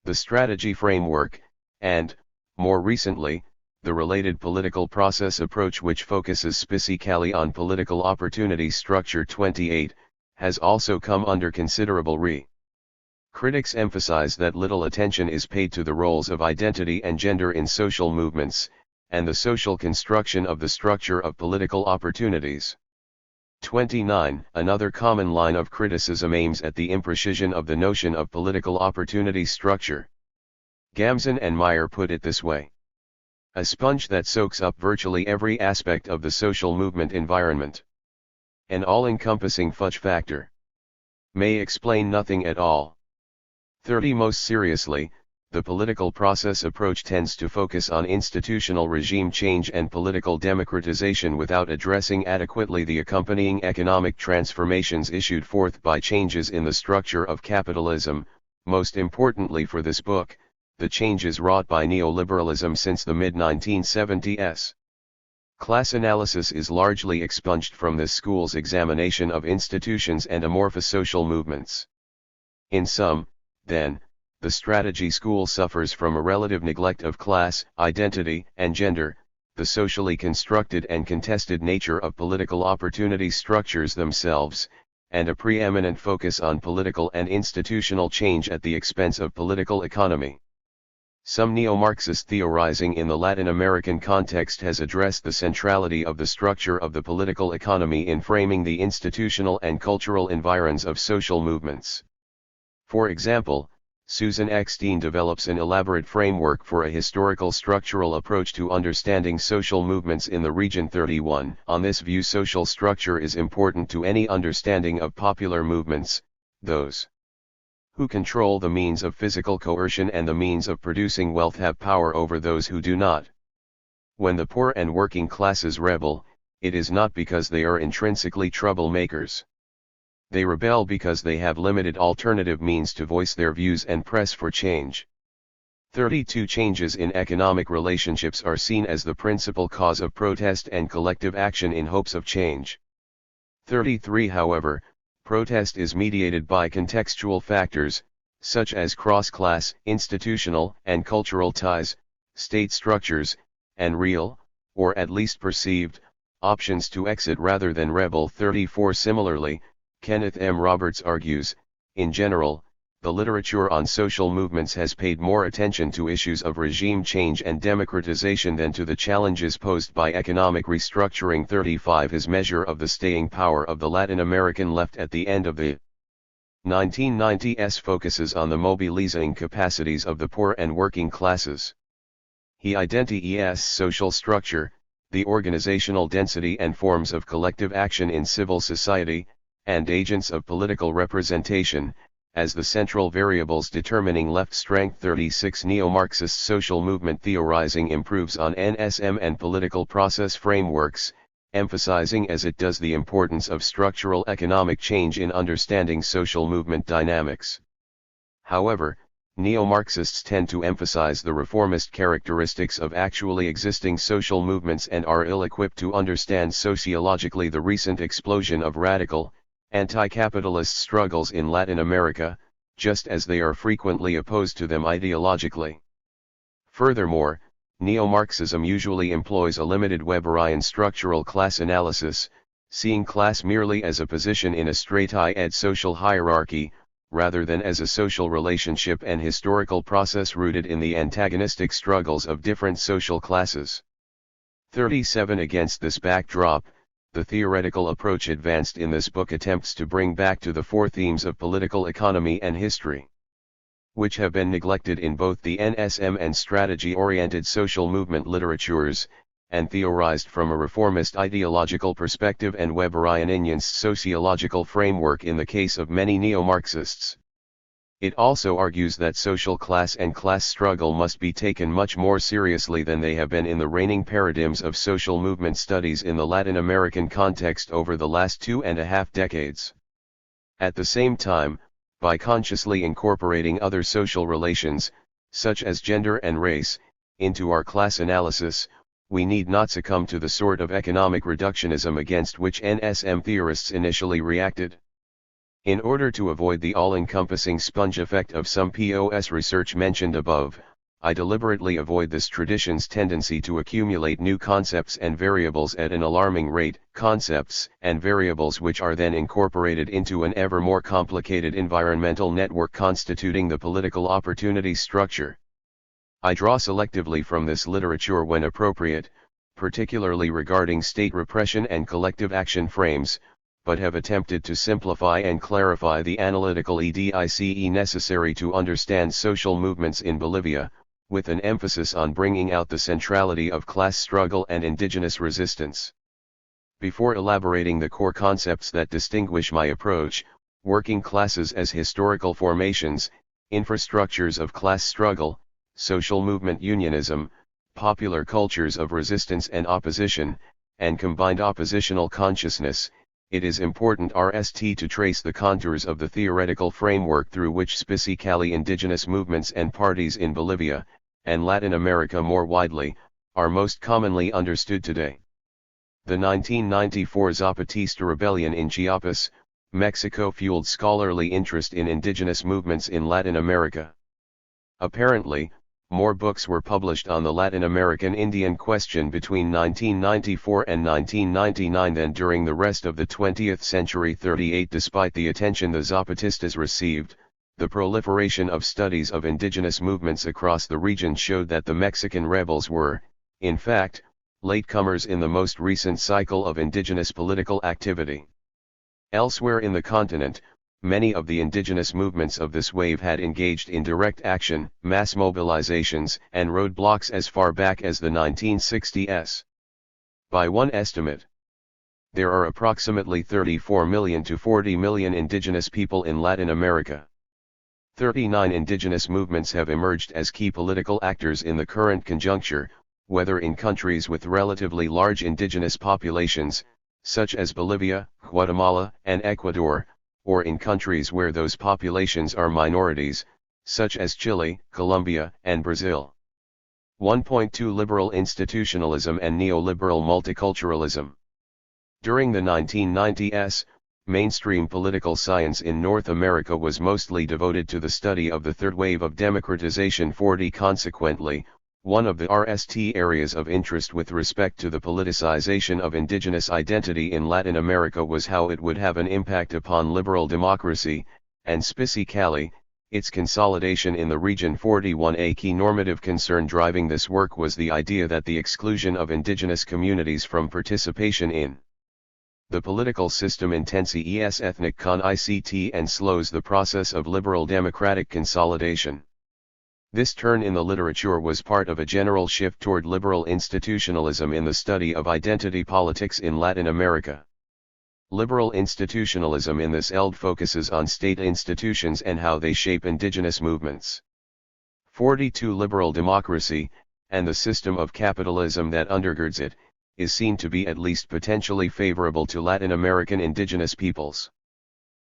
The strategy framework, and, more recently, the related political process approach, which focuses specifically on political opportunity structure. 28, has also come under considerable Critics emphasize that little attention is paid to the roles of identity and gender in social movements, and the social construction of the structure of political opportunities. 29 Another common line of criticism aims at the imprecision of the notion of political opportunity structure. Gamson and Meyer put it this way: a sponge that soaks up virtually every aspect of the social movement environment. An all-encompassing fudge factor may explain nothing at all. 30 Most seriously, the political process approach tends to focus on institutional regime change and political democratization without addressing adequately the accompanying economic transformations issued forth by changes in the structure of capitalism, most importantly for this book, the changes wrought by neoliberalism since the mid-1970s. Class analysis is largely expunged from this school's examination of institutions and amorphous social movements. In sum, then, the strategy school suffers from a relative neglect of class, identity, and gender, the socially constructed and contested nature of political opportunity structures themselves, and a preeminent focus on political and institutional change at the expense of political economy. Some neo-Marxist theorizing in the Latin American context has addressed the centrality of the structure of the political economy in framing the institutional and cultural environs of social movements. For example, Susan Eckstein develops an elaborate framework for a historical structural approach to understanding social movements in the region. 31 On this view, social structure is important to any understanding of popular movements. Those who control the means of physical coercion and the means of producing wealth have power over those who do not. When the poor and working classes rebel, it is not because they are intrinsically troublemakers. They rebel because they have limited alternative means to voice their views and press for change. 32 Changes in economic relationships are seen as the principal cause of protest and collective action in hopes of change. 33 However, protest is mediated by contextual factors, such as cross-class, institutional, and cultural ties, state structures, and real, or at least perceived, options to exit rather than rebel. 34 Similarly, Kenneth M. Roberts argues, in general, the literature on social movements has paid more attention to issues of regime change and democratization than to the challenges posed by economic restructuring. 35 His measure of the staying power of the Latin American left at the end of the 1990s focuses on the mobilizing capacities of the poor and working classes. He identifies social structure, the organizational density and forms of collective action in civil society, and agents of political representation, as the central variables determining left strength. 36 Neo-Marxist social movement theorizing improves on NSM and political process frameworks, emphasizing as it does the importance of structural economic change in understanding social movement dynamics. However, Neo-Marxists tend to emphasize the reformist characteristics of actually existing social movements and are ill-equipped to understand sociologically the recent explosion of radical, anti-capitalist struggles in Latin America, just as they are frequently opposed to them ideologically. Furthermore, Neo-Marxism usually employs a limited Weberian structural class analysis, seeing class merely as a position in a straight-ahead social hierarchy, rather than as a social relationship and historical process rooted in the antagonistic struggles of different social classes. 37 Against this backdrop, the theoretical approach advanced in this book attempts to bring back to the four themes of political economy and history, which have been neglected in both the NSM and strategy-oriented social movement literatures, and theorized from a reformist ideological perspective and Weberian sociological framework in the case of many neo-Marxists. It also argues that social class and class struggle must be taken much more seriously than they have been in the reigning paradigms of social movement studies in the Latin American context over the last 2.5 decades. At the same time, by consciously incorporating other social relations, such as gender and race, into our class analysis, we need not succumb to the sort of economic reductionism against which NSM theorists initially reacted. In order to avoid the all-encompassing sponge effect of some POS research mentioned above, I deliberately avoid this tradition's tendency to accumulate new concepts and variables at an alarming rate, concepts and variables which are then incorporated into an ever more complicated environmental network constituting the political opportunity structure. I draw selectively from this literature when appropriate, particularly regarding state repression and collective action frames, but have attempted to simplify and clarify the analytical edice necessary to understand social movements in Bolivia, with an emphasis on bringing out the centrality of class struggle and indigenous resistance. Before elaborating the core concepts that distinguish my approach, working classes as historical formations, infrastructures of class struggle, social movement unionism, popular cultures of resistance and opposition, and combined oppositional consciousness, it is important to trace the contours of the theoretical framework through which specifically indigenous movements and parties in Bolivia, and Latin America more widely, are most commonly understood today. The 1994 Zapatista rebellion in Chiapas, Mexico fueled scholarly interest in indigenous movements in Latin America. Apparently, more books were published on the Latin American Indian question between 1994 and 1999 than during the rest of the 20th century. 38 Despite the attention the Zapatistas received, the proliferation of studies of indigenous movements across the region showed that the Mexican rebels were, in fact, latecomers in the most recent cycle of indigenous political activity. Elsewhere in the continent, many of the indigenous movements of this wave had engaged in direct action, mass mobilizations, and roadblocks as far back as the 1960s. By one estimate, there are approximately 34 million to 40 million indigenous people in Latin America. 39 indigenous movements have emerged as key political actors in the current conjuncture, whether in countries with relatively large indigenous populations, such as Bolivia, Guatemala, and Ecuador, or in countries where those populations are minorities, such as Chile, Colombia, and Brazil. 1.2 Liberal institutionalism and neoliberal multiculturalism. During the 1990s, mainstream political science in North America was mostly devoted to the study of the third wave of democratization. 40 Consequently, one of the RST areas of interest with respect to the politicization of indigenous identity in Latin America was how it would have an impact upon liberal democracy, and specifically, its consolidation in the region. 41 A key normative concern driving this work was the idea that the exclusion of indigenous communities from participation in the political system intensifies ethnic connectivity and slows the process of liberal democratic consolidation. This turn in the literature was part of a general shift toward liberal institutionalism in the study of identity politics in Latin America. Liberal institutionalism in this field focuses on state institutions and how they shape indigenous movements. 42 Liberal democracy, and the system of capitalism that undergirds it, is seen to be at least potentially favorable to Latin American indigenous peoples.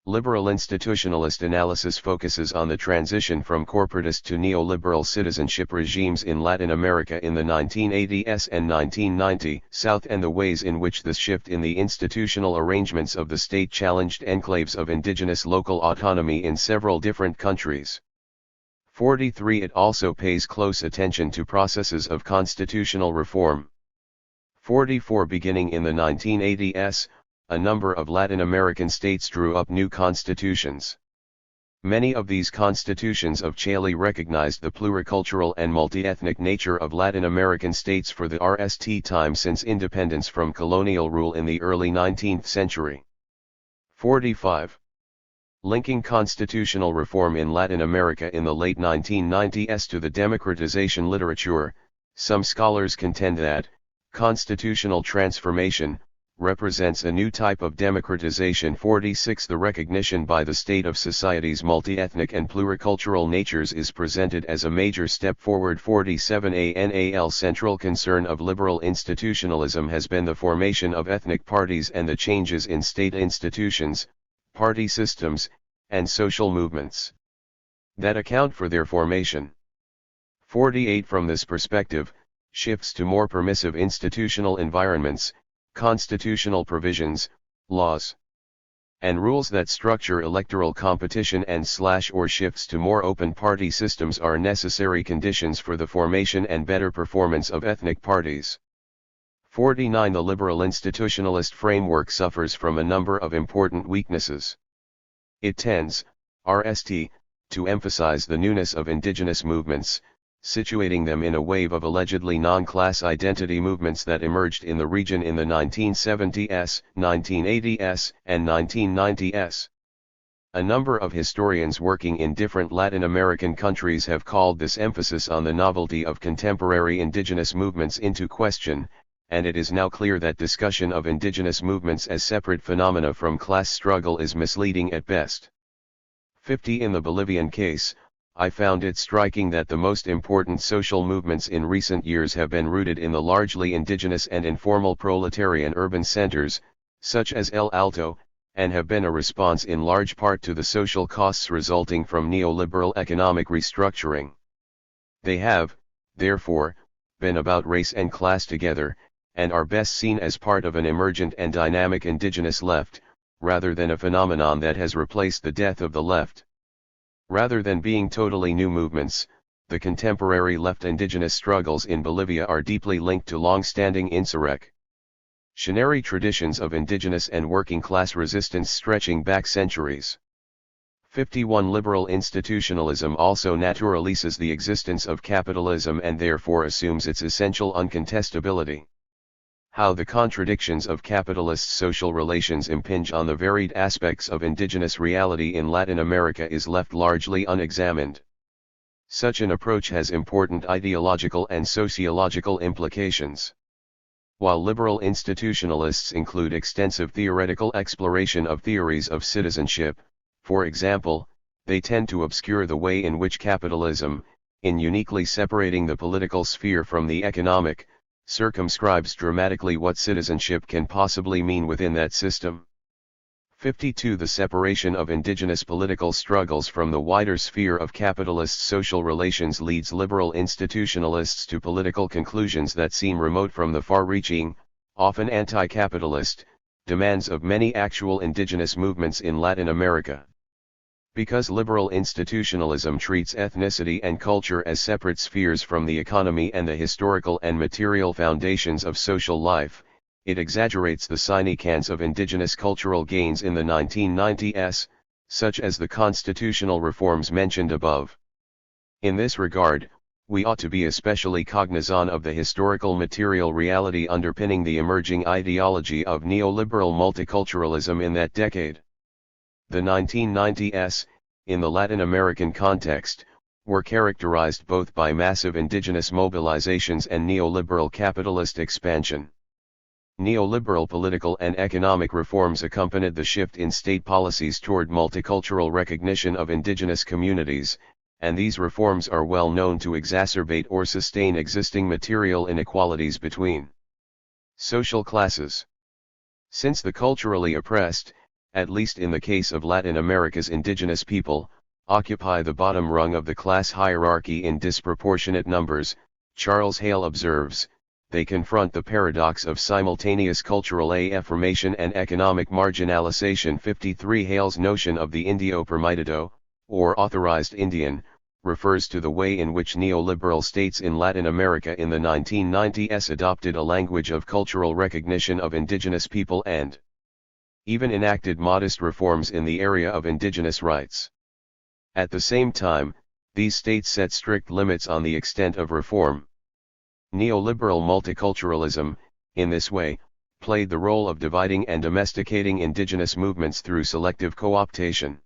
Liberal institutionalist analysis focuses on the transition from corporatist to neoliberal citizenship regimes in Latin America in the 1980s and 1990 South and the ways in which this shift in the institutional arrangements of the state challenged enclaves of indigenous local autonomy in several different countries. 43. It also pays close attention to processes of constitutional reform. 44. Beginning in the 1980s, a number of Latin American states drew up new constitutions. Many of these constitutions of Chile recognized the pluricultural and multi-ethnic nature of Latin American states for the first time since independence from colonial rule in the early 19th century. 45. Linking constitutional reform in Latin America in the late 1990s to the democratization literature, some scholars contend that constitutional transformation represents a new type of democratization. 46. The recognition by the state of society's multi-ethnic and pluricultural natures is presented as a major step forward. 47. A central concern of liberal institutionalism has been the formation of ethnic parties and the changes in state institutions, party systems, and social movements that account for their formation. 48. From this perspective, shifts to more permissive institutional environments, constitutional provisions, laws, and rules that structure electoral competition and/or shifts to more open party systems are necessary conditions for the formation and better performance of ethnic parties. 49. The liberal institutionalist framework suffers from a number of important weaknesses. It tends, to emphasize the newness of indigenous movements, situating them in a wave of allegedly non-class identity movements that emerged in the region in the 1970s, 1980s, and 1990s. A number of historians working in different Latin American countries have called this emphasis on the novelty of contemporary indigenous movements into question, and it is now clear that discussion of indigenous movements as separate phenomena from class struggle is misleading at best. 50. In the Bolivian case, I found it striking that the most important social movements in recent years have been rooted in the largely indigenous and informal proletarian urban centers, such as El Alto, and have been a response in large part to the social costs resulting from neoliberal economic restructuring. They have, therefore, been about race and class together, and are best seen as part of an emergent and dynamic indigenous left, rather than a phenomenon that has replaced the death of the left. Rather than being totally new movements, the contemporary left indigenous struggles in Bolivia are deeply linked to long-standing insurrectionary traditions of indigenous and working-class resistance stretching back centuries. 51. Liberal institutionalism also naturalizes the existence of capitalism and therefore assumes its essential uncontestability. How the contradictions of capitalist social relations impinge on the varied aspects of indigenous reality in Latin America is left largely unexamined. Such an approach has important ideological and sociological implications. While liberal institutionalists include extensive theoretical exploration of theories of citizenship, for example, they tend to obscure the way in which capitalism, in uniquely separating the political sphere from the economic, circumscribes dramatically what citizenship can possibly mean within that system. 52. The separation of indigenous political struggles from the wider sphere of capitalist social relations leads liberal institutionalists to political conclusions that seem remote from the far-reaching, often anti-capitalist, demands of many actual indigenous movements in Latin America. Because liberal institutionalism treats ethnicity and culture as separate spheres from the economy and the historical and material foundations of social life, it exaggerates the significance of indigenous cultural gains in the 1990s, such as the constitutional reforms mentioned above. In this regard, we ought to be especially cognizant of the historical material reality underpinning the emerging ideology of neoliberal multiculturalism in that decade. The 1990s, in the Latin American context, were characterized both by massive indigenous mobilizations and neoliberal capitalist expansion. Neoliberal political and economic reforms accompanied the shift in state policies toward multicultural recognition of indigenous communities, and these reforms are well known to exacerbate or sustain existing material inequalities between social classes. Since the culturally oppressed, at least in the case of Latin America's indigenous people, occupy the bottom rung of the class hierarchy in disproportionate numbers. Charles Hale observes, they confront the paradox of simultaneous cultural affirmation and economic marginalization. 53 Hale's notion of the Indio Permitido, or authorized Indian, refers to the way in which neoliberal states in Latin America in the 1990s adopted a language of cultural recognition of indigenous people and even enacted modest reforms in the area of indigenous rights. At the same time, these states set strict limits on the extent of reform. Neoliberal multiculturalism, in this way, played the role of dividing and domesticating indigenous movements through selective co-optation.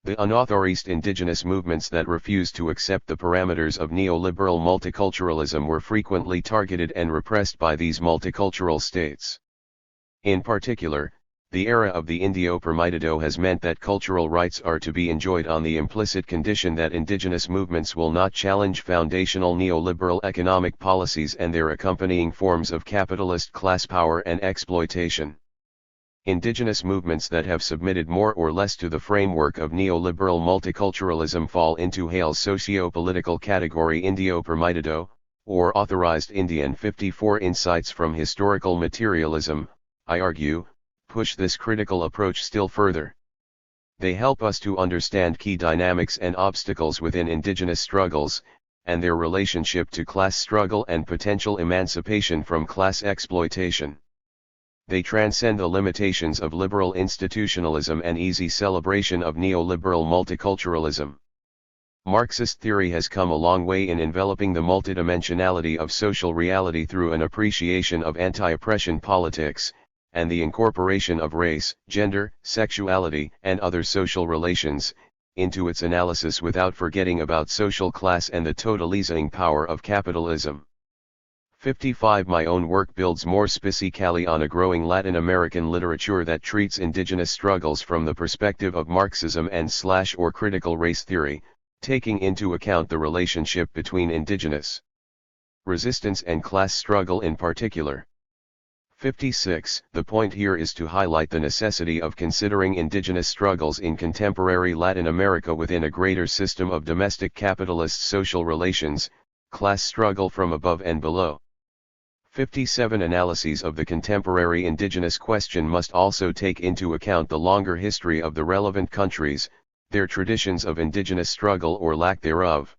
The unauthorized indigenous movements that refused to accept the parameters of neoliberal multiculturalism were frequently targeted and repressed by these multicultural states. In particular, the era of the Indio Permitido has meant that cultural rights are to be enjoyed on the implicit condition that indigenous movements will not challenge foundational neoliberal economic policies and their accompanying forms of capitalist class power and exploitation. Indigenous movements that have submitted more or less to the framework of neoliberal multiculturalism fall into Hale's socio-political category Indio Permitido, or authorized Indian. 54 Insights from historical materialism, I argue, push this critical approach still further. They help us to understand key dynamics and obstacles within indigenous struggles, and their relationship to class struggle and potential emancipation from class exploitation. They transcend the limitations of liberal institutionalism and easy celebration of neoliberal multiculturalism. Marxist theory has come a long way in enveloping the multidimensionality of social reality through an appreciation of anti-oppression politics, and the incorporation of race, gender, sexuality, and other social relations, into its analysis without forgetting about social class and the totalizing power of capitalism. 55 My own work builds more specifically on a growing Latin American literature that treats indigenous struggles from the perspective of Marxism and/or critical race theory, taking into account the relationship between indigenous resistance and class struggle in particular. 56 The point here is to highlight the necessity of considering indigenous struggles in contemporary Latin America within a greater system of domestic capitalist social relations, class struggle from above and below. 57 Analyses of the contemporary indigenous question must also take into account the longer history of the relevant countries, their traditions of indigenous struggle or lack thereof,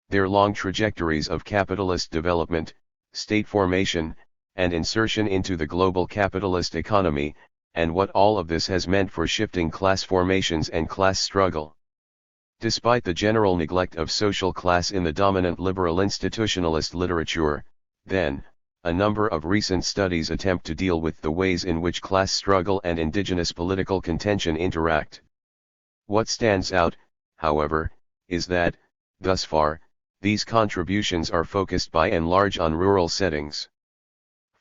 their long trajectories of capitalist development, state formation, and insertion into the global capitalist economy, and what all of this has meant for shifting class formations and class struggle. Despite the general neglect of social class in the dominant liberal institutionalist literature, then, a number of recent studies attempt to deal with the ways in which class struggle and indigenous political contention interact. What stands out, however, is that, thus far, these contributions are focused by and large on rural settings.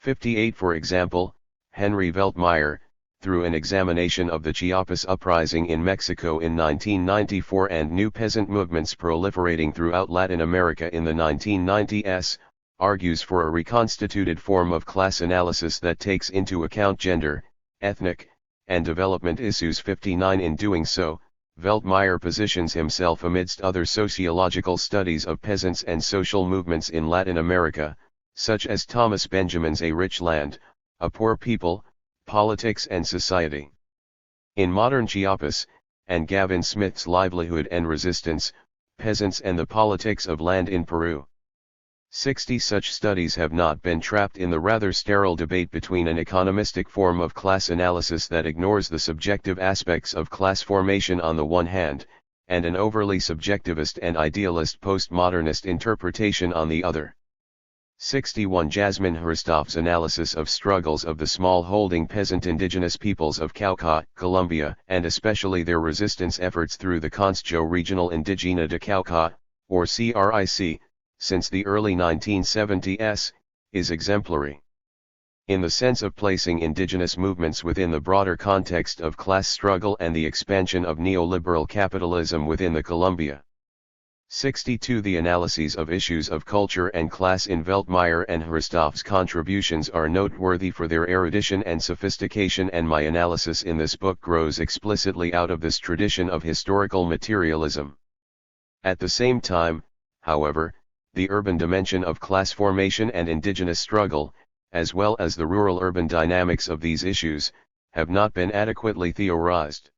58 For example, Henry Veltmeyer, through an examination of the Chiapas uprising in Mexico in 1994 and new peasant movements proliferating throughout Latin America in the 1990s, argues for a reconstituted form of class analysis that takes into account gender, ethnic, and development issues. 59 In doing so, Veltmeyer positions himself amidst other sociological studies of peasants and social movements in Latin America, such as Thomas Benjamin's A Rich Land, A Poor People, Politics and Society in Modern Chiapas, and Gavin Smith's Livelihood and Resistance, Peasants and the Politics of Land in Peru. 60 Such studies have not been trapped in the rather sterile debate between an economistic form of class analysis that ignores the subjective aspects of class formation on the one hand, and an overly subjectivist and idealist postmodernist interpretation on the other. 61 Jasmine Hristoff's analysis of struggles of the small-holding peasant indigenous peoples of Cauca, Colombia, and especially their resistance efforts through the Constjo Regional Indigena de Cauca, or CRIC, since the early 1970s, is exemplary. In the sense of placing indigenous movements within the broader context of class struggle and the expansion of neoliberal capitalism within the Colombia. 62. The analyses of issues of culture and class in Veltmeyer and Hristof's contributions are noteworthy for their erudition and sophistication, and my analysis in this book grows explicitly out of this tradition of historical materialism. At the same time, however, the urban dimension of class formation and indigenous struggle, as well as the rural-urban dynamics of these issues, have not been adequately theorized.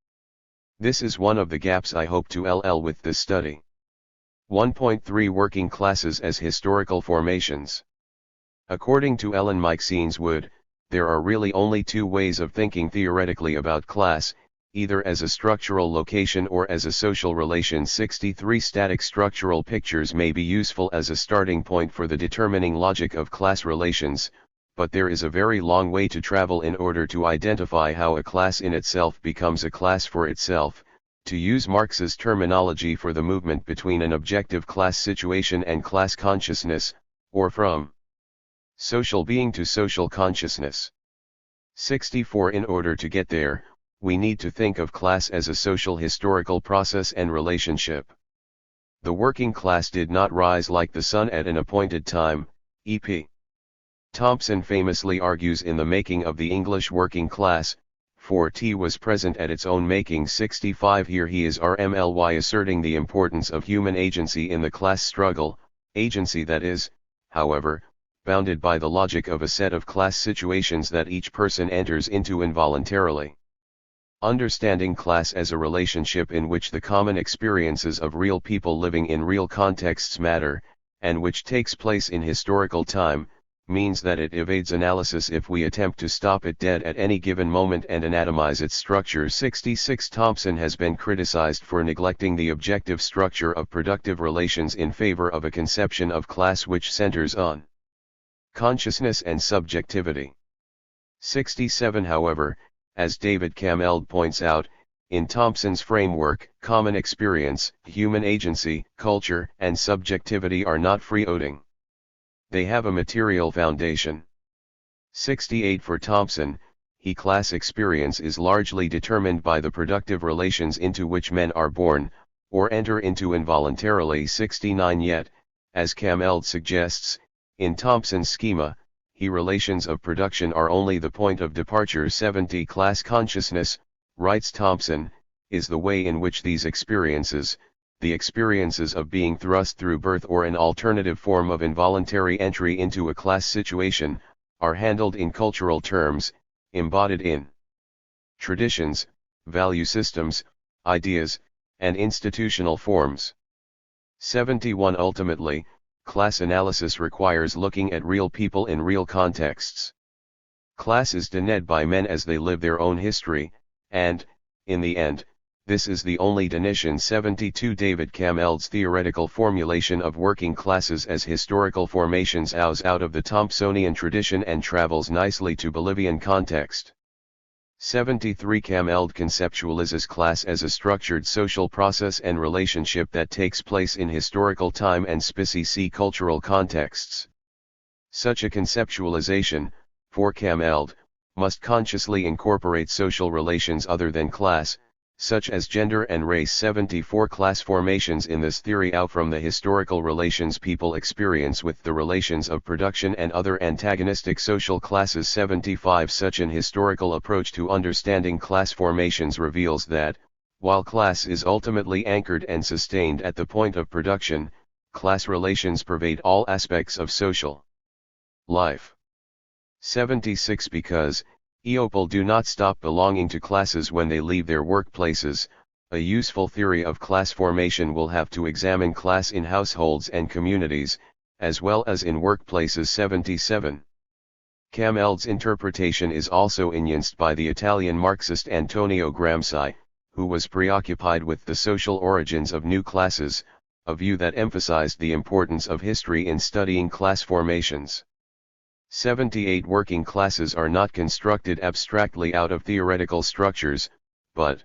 This is one of the gaps I hope to fill with this study. 1.3 Working classes as historical formations. According to Ellen Meiksins Wood, there are really only two ways of thinking theoretically about class, either as a structural location or as a social relation. 63 Static structural pictures may be useful as a starting point for the determining logic of class relations, but there is a very long way to travel in order to identify how a class in itself becomes a class for itself, to use Marx's terminology for the movement between an objective class situation and class consciousness, or from social being to social consciousness. 64 In order to get there, we need to think of class as a social historical process and relationship. The working class did not rise like the sun at an appointed time, E.P. Thompson famously argues in The Making of the English Working Class, for T was present at its own making. 65 Here he is RMLY asserting the importance of human agency in the class struggle, agency that is, however, bounded by the logic of a set of class situations that each person enters into involuntarily. Understanding class as a relationship in which the common experiences of real people living in real contexts matter, and which takes place in historical time, means that it evades analysis if we attempt to stop it dead at any given moment and anatomize its structure. 66 Thompson has been criticized for neglecting the objective structure of productive relations in favor of a conception of class which centers on consciousness and subjectivity. 67 However, as David Kameld points out, in Thompson's framework, common experience, human agency, culture, and subjectivity are not freeloading. They have a material foundation. 68 For Thompson, class experience is largely determined by the productive relations into which men are born, or enter into involuntarily. 69 Yet, as Kameld suggests, in Thompson's schema, relations of production are only the point of departure. 70 Class consciousness, writes Thompson, is the way in which these experiences, the experiences of being thrust through birth or an alternative form of involuntary entry into a class situation, are handled in cultural terms, embodied in traditions, value systems, ideas, and institutional forms. 71 Ultimately, class analysis requires looking at real people in real contexts. Class is denied by men as they live their own history, and, in the end, this is the only definition. 72 David Kameld's theoretical formulation of working classes as historical formations oozes out of the Thompsonian tradition and travels nicely to Bolivian context. 73 Kameld conceptualizes class as a structured social process and relationship that takes place in historical time and specific cultural contexts. Such a conceptualization, for Kameld, must consciously incorporate social relations other than class, such as gender and race. 74 Class formations in this theory out from the historical relations people experience with the relations of production and other antagonistic social classes. 75 Such an historical approach to understanding class formations reveals that, while class is ultimately anchored and sustained at the point of production, class relations pervade all aspects of social life. 76 Because people do not stop belonging to classes when they leave their workplaces, a useful theory of class formation will have to examine class in households and communities, as well as in workplaces. 77 Kameld's interpretation is also influenced by the Italian Marxist Antonio Gramsci, who was preoccupied with the social origins of new classes, a view that emphasized the importance of history in studying class formations. 78 Working classes are not constructed abstractly out of theoretical structures, but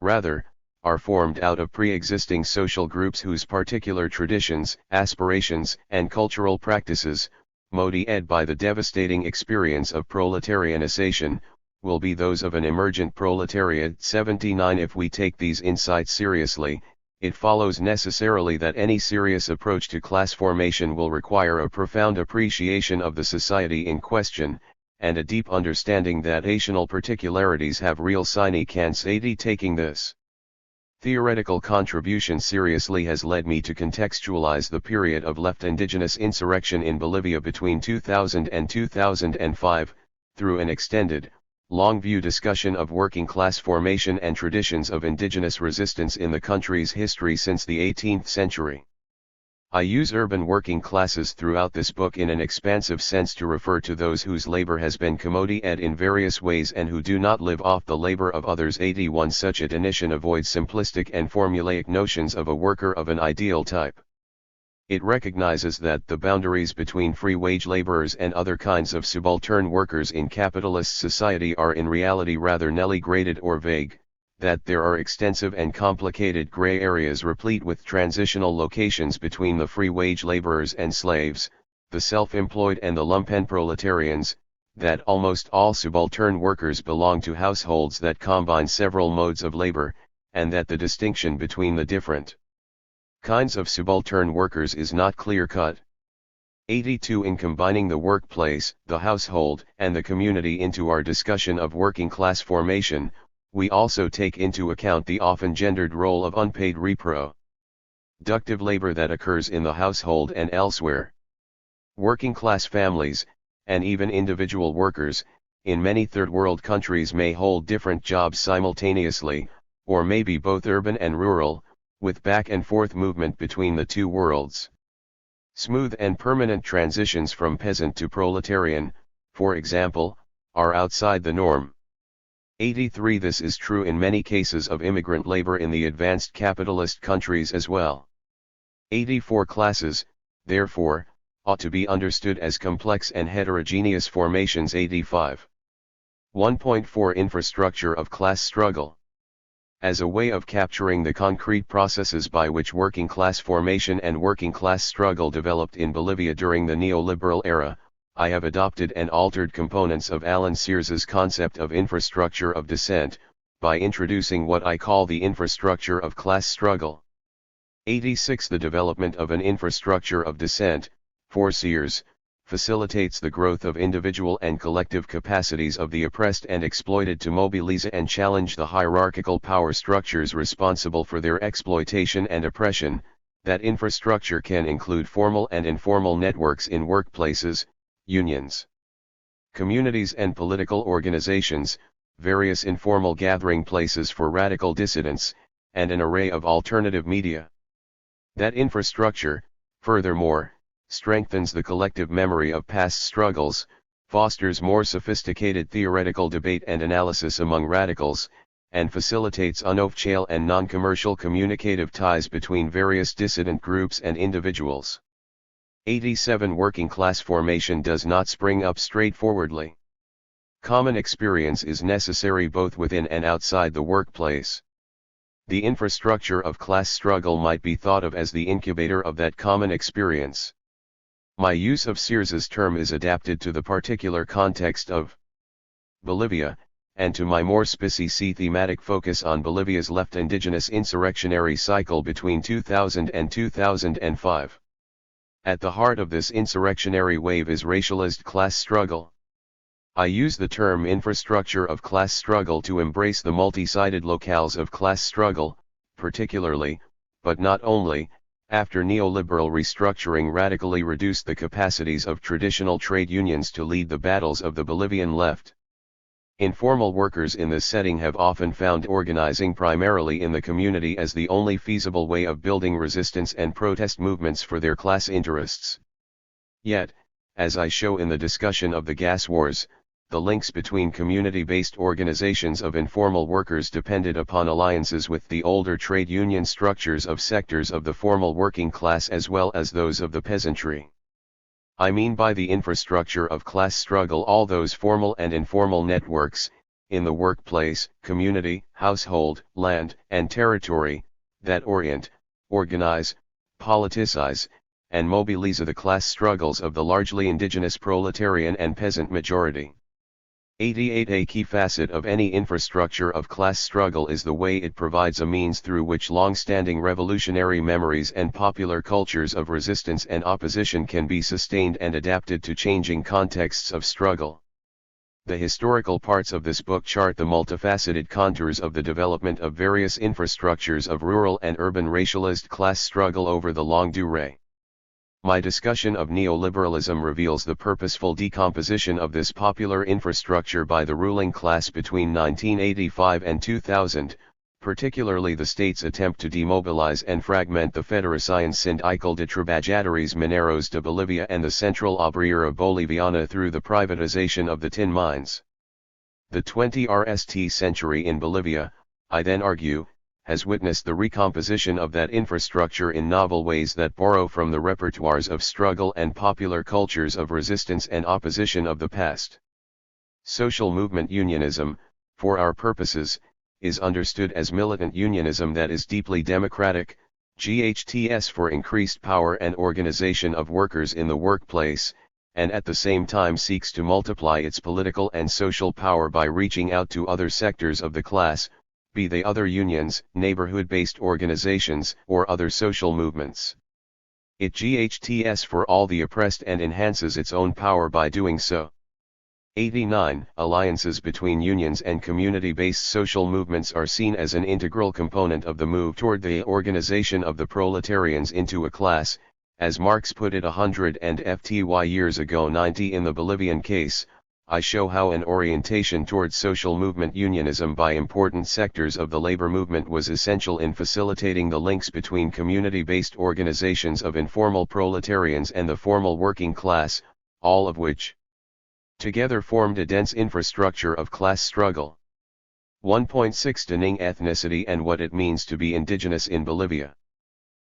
rather, are formed out of pre-existing social groups whose particular traditions, aspirations, and cultural practices, modified by the devastating experience of proletarianization, will be those of an emergent proletariat. 79 If we take these insights seriously, it follows necessarily that any serious approach to class formation will require a profound appreciation of the society in question, and a deep understanding that national particularities have real significance. Taking this theoretical contribution seriously has led me to contextualize the period of left indigenous insurrection in Bolivia between 2000 and 2005, through an extended, long-view discussion of working-class formation and traditions of indigenous resistance in the country's history since the 18th century. I use urban working classes throughout this book in an expansive sense to refer to those whose labor has been commodified in various ways and who do not live off the labor of others. 81 Such a definition avoids simplistic and formulaic notions of a worker of an ideal type. It recognizes that the boundaries between free wage laborers and other kinds of subaltern workers in capitalist society are in reality rather narrowly graded or vague, that there are extensive and complicated gray areas replete with transitional locations between the free wage laborers and slaves, the self-employed and the lumpen proletarians, that almost all subaltern workers belong to households that combine several modes of labor, and that the distinction between the different kinds of subaltern workers is not clear-cut. 82 In combining the workplace, the household, and the community into our discussion of working class formation, we also take into account the often gendered role of unpaid reproductive labor that occurs in the household and elsewhere. Working class families, and even individual workers, in many third world countries may hold different jobs simultaneously, or may be both urban and rural, with back and forth movement between the two worlds. Smooth and permanent transitions from peasant to proletarian, for example, are outside the norm. 83 This is true in many cases of immigrant labor in the advanced capitalist countries as well. 84 Classes, therefore, ought to be understood as complex and heterogeneous formations. 85. 1.4 Infrastructure of class struggle. As a way of capturing the concrete processes by which working class formation and working class struggle developed in Bolivia during the neoliberal era, I have adopted and altered components of Alan Sears's concept of infrastructure of descent, by introducing what I call the infrastructure of class struggle. 86 The development of an infrastructure of descent, for Sears, facilitates the growth of individual and collective capacities of the oppressed and exploited to mobilize and challenge the hierarchical power structures responsible for their exploitation and oppression. That infrastructure can include formal and informal networks in workplaces, unions, communities and political organizations, various informal gathering places for radical dissidents, and an array of alternative media. That infrastructure, furthermore, strengthens the collective memory of past struggles, fosters more sophisticated theoretical debate and analysis among radicals, and facilitates unofficial and non-commercial communicative ties between various dissident groups and individuals. 87 Working class formation does not spring up straightforwardly. Common experience is necessary both within and outside the workplace. The infrastructure of class struggle might be thought of as the incubator of that common experience. My use of Sears's term is adapted to the particular context of Bolivia, and to my more specific thematic focus on Bolivia's left indigenous insurrectionary cycle between 2000 and 2005. At the heart of this insurrectionary wave is racialized class struggle. I use the term infrastructure of class struggle to embrace the multi-sided locales of class struggle, particularly, but not only, after neoliberal restructuring radically reduced the capacities of traditional trade unions to lead the battles of the Bolivian left. Informal workers in this setting have often found organizing primarily in the community as the only feasible way of building resistance and protest movements for their class interests. Yet, as I show in the discussion of the gas wars, the links between community-based organizations of informal workers depended upon alliances with the older trade union structures of sectors of the formal working class as well as those of the peasantry. I mean by the infrastructure of class struggle all those formal and informal networks, in the workplace, community, household, land, and territory, that orient, organize, politicize, and mobilize the class struggles of the largely indigenous proletarian and peasant majority. 88. A key facet of any infrastructure of class struggle is the way it provides a means through which long-standing revolutionary memories and popular cultures of resistance and opposition can be sustained and adapted to changing contexts of struggle. The historical parts of this book chart the multifaceted contours of the development of various infrastructures of rural and urban racialized class struggle over the longue durée. My discussion of neoliberalism reveals the purposeful decomposition of this popular infrastructure by the ruling class between 1985 and 2000, particularly the state's attempt to demobilize and fragment the Federación Sindical de Trabajadores Mineros de Bolivia and the Central Obrera Boliviana through the privatization of the tin mines. The 20th century in Bolivia, I then argue, has witnessed the recomposition of that infrastructure in novel ways that borrow from the repertoires of struggle and popular cultures of resistance and opposition of the past. Social movement unionism, for our purposes, is understood as militant unionism that is deeply democratic, GHTS for increased power and organization of workers in the workplace, and at the same time seeks to multiply its political and social power by reaching out to other sectors of the class, be they other unions, neighborhood-based organizations, or other social movements. It GHTS for all the oppressed and enhances its own power by doing so. 89. Alliances between unions and community-based social movements are seen as an integral component of the move toward the organization of the proletarians into a class, as Marx put it 150 years ago. 90. In the Bolivian case, I show how an orientation toward social movement unionism by important sectors of the labor movement was essential in facilitating the links between community-based organizations of informal proletarians and the formal working class, all of which together formed a dense infrastructure of class struggle. 1.6 Defining ethnicity and what it means to be indigenous in Bolivia.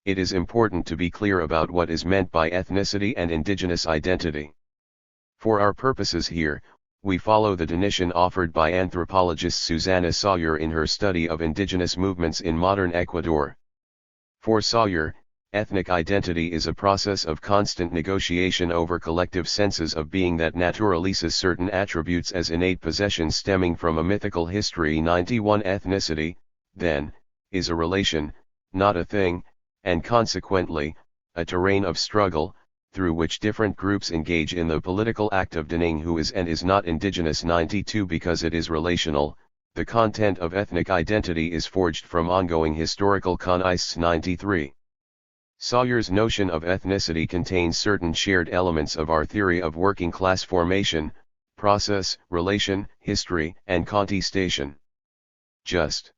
It is important to be clear about what is meant by ethnicity and indigenous identity. For our purposes here, we follow the definition offered by anthropologist Susanna Sawyer in her study of indigenous movements in modern Ecuador. For Sawyer, ethnic identity is a process of constant negotiation over collective senses of being that naturalizes certain attributes as innate possessions stemming from a mythical history. 91 Ethnicity, then, is a relation, not a thing, and consequently, a terrain of struggle, through which different groups engage in the political act of defining who is and is not indigenous. 92 Because it is relational, the content of ethnic identity is forged from ongoing historical contexts. 93. Sawyer's notion of ethnicity contains certain shared elements of our theory of working class formation, process, relation, history, and contestation. Just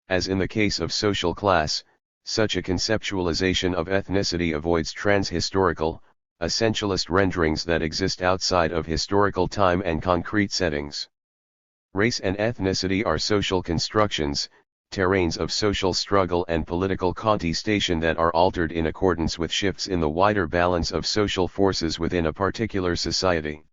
as in the case of social class, such a conceptualization of ethnicity avoids transhistorical, essentialist renderings that exist outside of historical time and concrete settings. Race and ethnicity are social constructions, terrains of social struggle and political contestation that are altered in accordance with shifts in the wider balance of social forces within a particular society.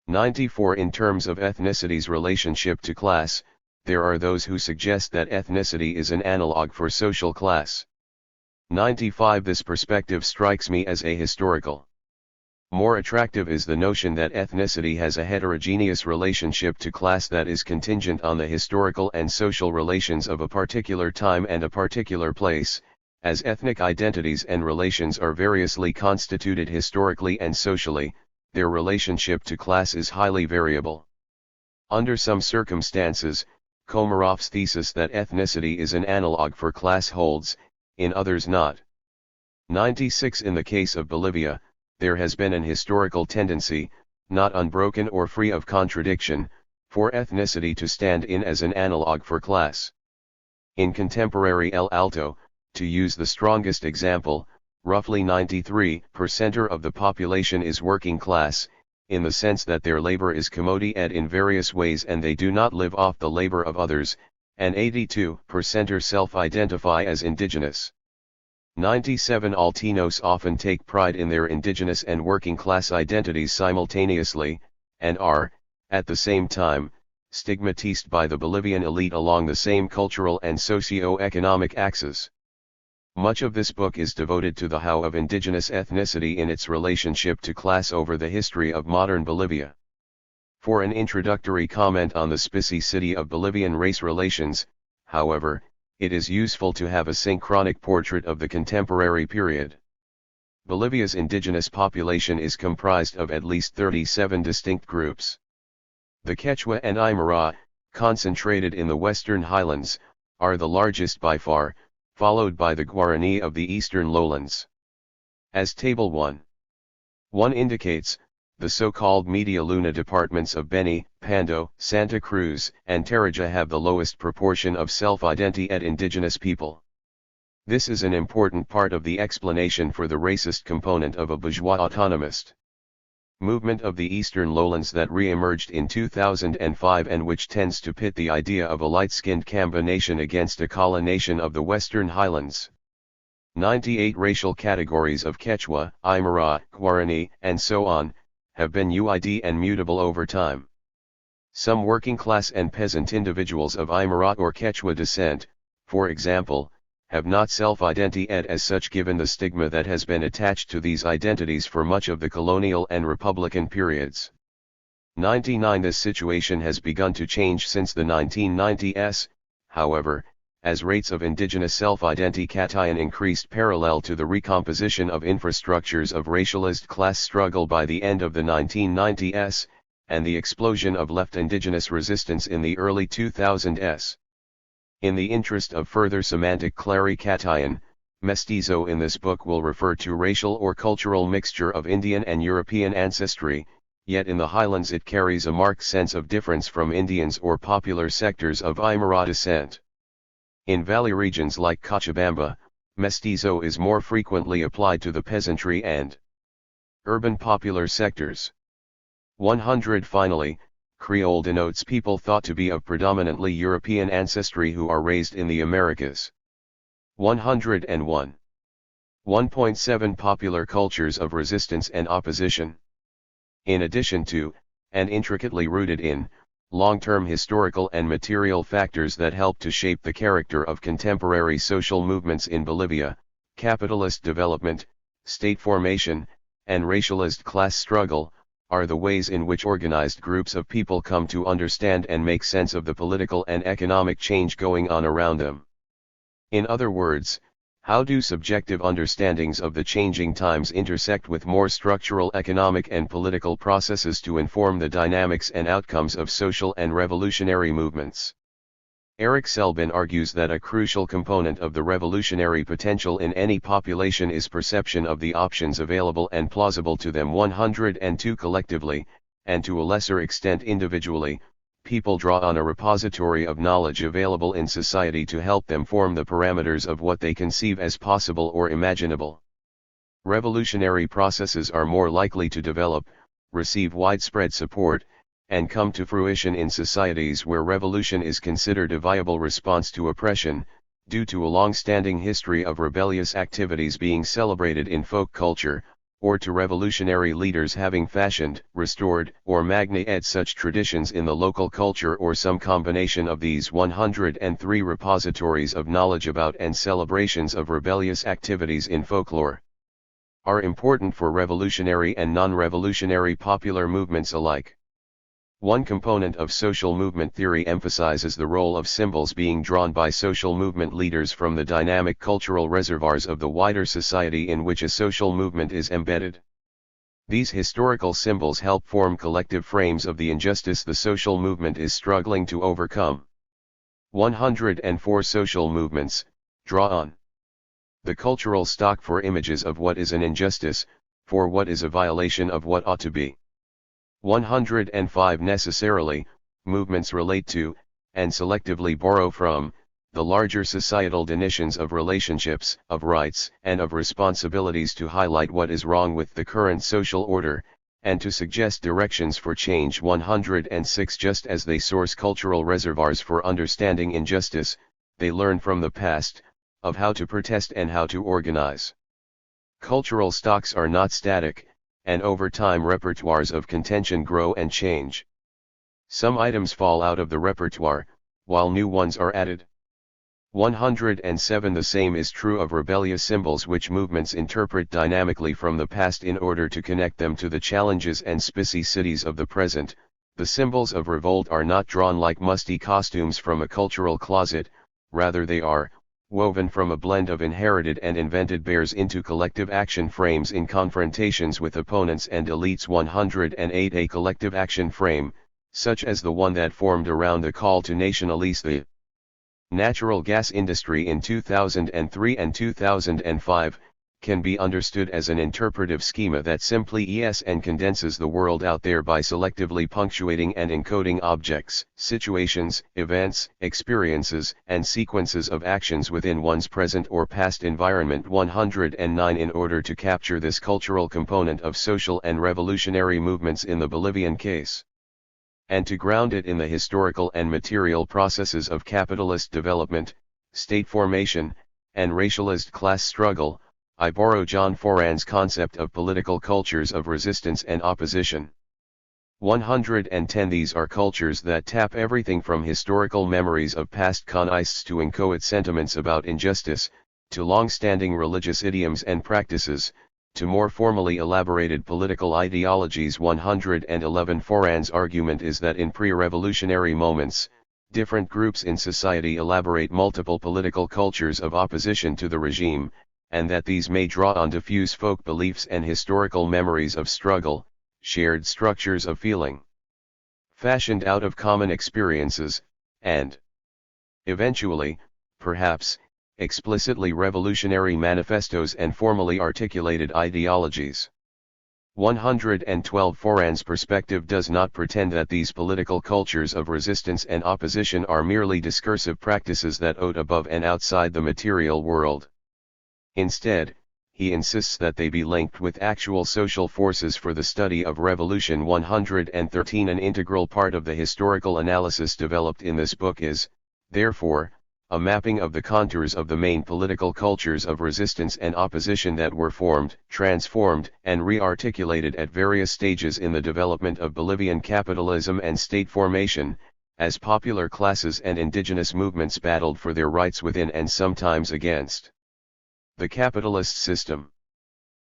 94 In terms of ethnicity's relationship to class, there are those who suggest that ethnicity is an analog for social class. 95 This perspective strikes me as ahistorical. More attractive is the notion that ethnicity has a heterogeneous relationship to class that is contingent on the historical and social relations of a particular time and a particular place, as ethnic identities and relations are variously constituted historically and socially, their relationship to class is highly variable. Under some circumstances, Komarov's thesis that ethnicity is an analog for class holds, in others not. 96 In the case of Bolivia, there has been an historical tendency, not unbroken or free of contradiction, for ethnicity to stand in as an analog for class. In contemporary El Alto, to use the strongest example, roughly 93% of the population is working class, in the sense that their labor is commodity in various ways and they do not live off the labor of others, and 82% self-identify as indigenous. 97 Altinos often take pride in their indigenous and working class identities simultaneously, and are, at the same time, stigmatized by the Bolivian elite along the same cultural and socio-economic axis. Much of this book is devoted to the how of indigenous ethnicity in its relationship to class over the history of modern Bolivia. For an introductory comment on the specificity of Bolivian race relations, however, it is useful to have a synchronic portrait of the contemporary period. Bolivia's indigenous population is comprised of at least 37 distinct groups. The Quechua and Aymara, concentrated in the western highlands, are the largest by far, followed by the Guarani of the eastern lowlands. As Table 1 indicates, the so-called Media Luna departments of Beni, Pando, Santa Cruz, and Tarija have the lowest proportion of self-identified indigenous people. This is an important part of the explanation for the racist component of a bourgeois autonomist movement of the eastern lowlands that re-emerged in 2005 and which tends to pit the idea of a light-skinned Kamba nation against a Kala nation of the western highlands. 98 racial categories of Quechua, Aymara, Guarani, and so on, have been UID and mutable over time. Some working class and peasant individuals of Aymara or Quechua descent, for example, have not self-identified as such given the stigma that has been attached to these identities for much of the colonial and republican periods. 99 This situation has begun to change since the 1990s, however, as rates of indigenous self-identification increased parallel to the recomposition of infrastructures of racialized class struggle by the end of the 1990s, and the explosion of left indigenous resistance in the early 2000s. In the interest of further semantic clarification, mestizo in this book will refer to racial or cultural mixture of Indian and European ancestry, yet in the highlands it carries a marked sense of difference from Indians or popular sectors of Aymara descent. In valley regions like Cochabamba, mestizo is more frequently applied to the peasantry and urban popular sectors. 100 Finally, Creole denotes people thought to be of predominantly European ancestry who are raised in the Americas. 101. 1.7 Popular cultures of resistance and opposition. In addition to, and intricately rooted in, long-term historical and material factors that help to shape the character of contemporary social movements in Bolivia, capitalist development, state formation, and racialized class struggle, are the ways in which organized groups of people come to understand and make sense of the political and economic change going on around them. In other words, how do subjective understandings of the changing times intersect with more structural economic and political processes to inform the dynamics and outcomes of social and revolutionary movements? Eric Selbin argues that a crucial component of the revolutionary potential in any population is perception of the options available and plausible to them. 102 Collectively, and to a lesser extent individually, people draw on a repository of knowledge available in society to help them form the parameters of what they conceive as possible or imaginable. Revolutionary processes are more likely to develop, receive widespread support, and come to fruition in societies where revolution is considered a viable response to oppression, due to a long-standing history of rebellious activities being celebrated in folk culture, or to revolutionary leaders having fashioned, restored, or magnified such traditions in the local culture or some combination of these. 103 Repositories of knowledge about and celebrations of rebellious activities in folklore are important for revolutionary and non-revolutionary popular movements alike. One component of social movement theory emphasizes the role of symbols being drawn by social movement leaders from the dynamic cultural reservoirs of the wider society in which a social movement is embedded. These historical symbols help form collective frames of the injustice the social movement is struggling to overcome. 104 Social movements draw on the cultural stock for images of what is an injustice, for what is a violation of what ought to be. 105 Necessarily, movements relate to, and selectively borrow from, the larger societal definitions of relationships, of rights, and of responsibilities to highlight what is wrong with the current social order, and to suggest directions for change. 106 Just as they source cultural reservoirs for understanding injustice, they learn from the past, of how to protest and how to organize. Cultural stocks are not static, and over time repertoires of contention grow and change. Some items fall out of the repertoire, while new ones are added. 107 The same is true of rebellious symbols which movements interpret dynamically from the past in order to connect them to the challenges and specificities of the present. The symbols of revolt are not drawn like musty costumes from a cultural closet, rather they are, woven from a blend of inherited and invented bears into collective action frames in confrontations with opponents and elites. 108 A collective action frame, such as the one that formed around the call to nationalize the natural gas industry in 2003 and 2005, can be understood as an interpretive schema that simply and condenses the world out there by selectively punctuating and encoding objects, situations, events, experiences, and sequences of actions within one's present or past environment. 109 In order to capture this cultural component of social and revolutionary movements in the Bolivian case, and to ground it in the historical and material processes of capitalist development, state formation, and racialized class struggle, I borrow John Foran's concept of political cultures of resistance and opposition. 110 These are cultures that tap everything from historical memories of past colonists to inchoate sentiments about injustice, to long-standing religious idioms and practices, to more formally elaborated political ideologies. 111 Foran's argument is that in pre-revolutionary moments, different groups in society elaborate multiple political cultures of opposition to the regime, and that these may draw on diffuse folk beliefs and historical memories of struggle, shared structures of feeling, fashioned out of common experiences, and eventually, perhaps, explicitly revolutionary manifestos and formally articulated ideologies. 112 Foran's perspective does not pretend that these political cultures of resistance and opposition are merely discursive practices that ote above and outside the material world. Instead, he insists that they be linked with actual social forces for the study of revolution. 113 An integral part of the historical analysis developed in this book is, therefore, a mapping of the contours of the main political cultures of resistance and opposition that were formed, transformed, and re-articulated at various stages in the development of Bolivian capitalism and state formation, as popular classes and indigenous movements battled for their rights within and sometimes against the capitalist system.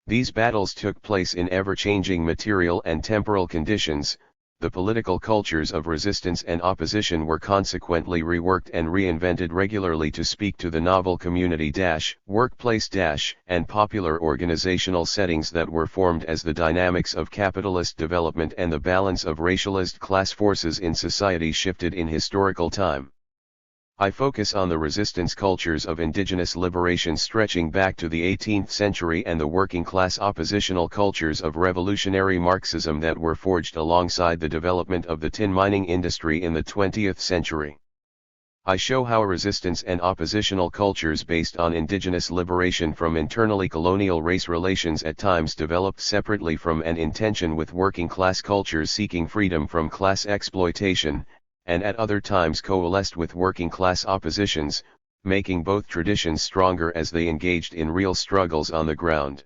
These battles took place in ever-changing material and temporal conditions. The political cultures of resistance and opposition were consequently reworked and reinvented regularly to speak to the novel community workplace and popular organizational settings that were formed as the dynamics of capitalist development and the balance of racialized class forces in society shifted in historical time. I focus on the resistance cultures of indigenous liberation stretching back to the 18th century and the working-class oppositional cultures of revolutionary Marxism that were forged alongside the development of the tin mining industry in the 20th century. I show how resistance and oppositional cultures based on indigenous liberation from internally colonial race relations at times developed separately from and in tension with working-class cultures seeking freedom from class exploitation, and at other times coalesced with working-class oppositions, making both traditions stronger as they engaged in real struggles on the ground.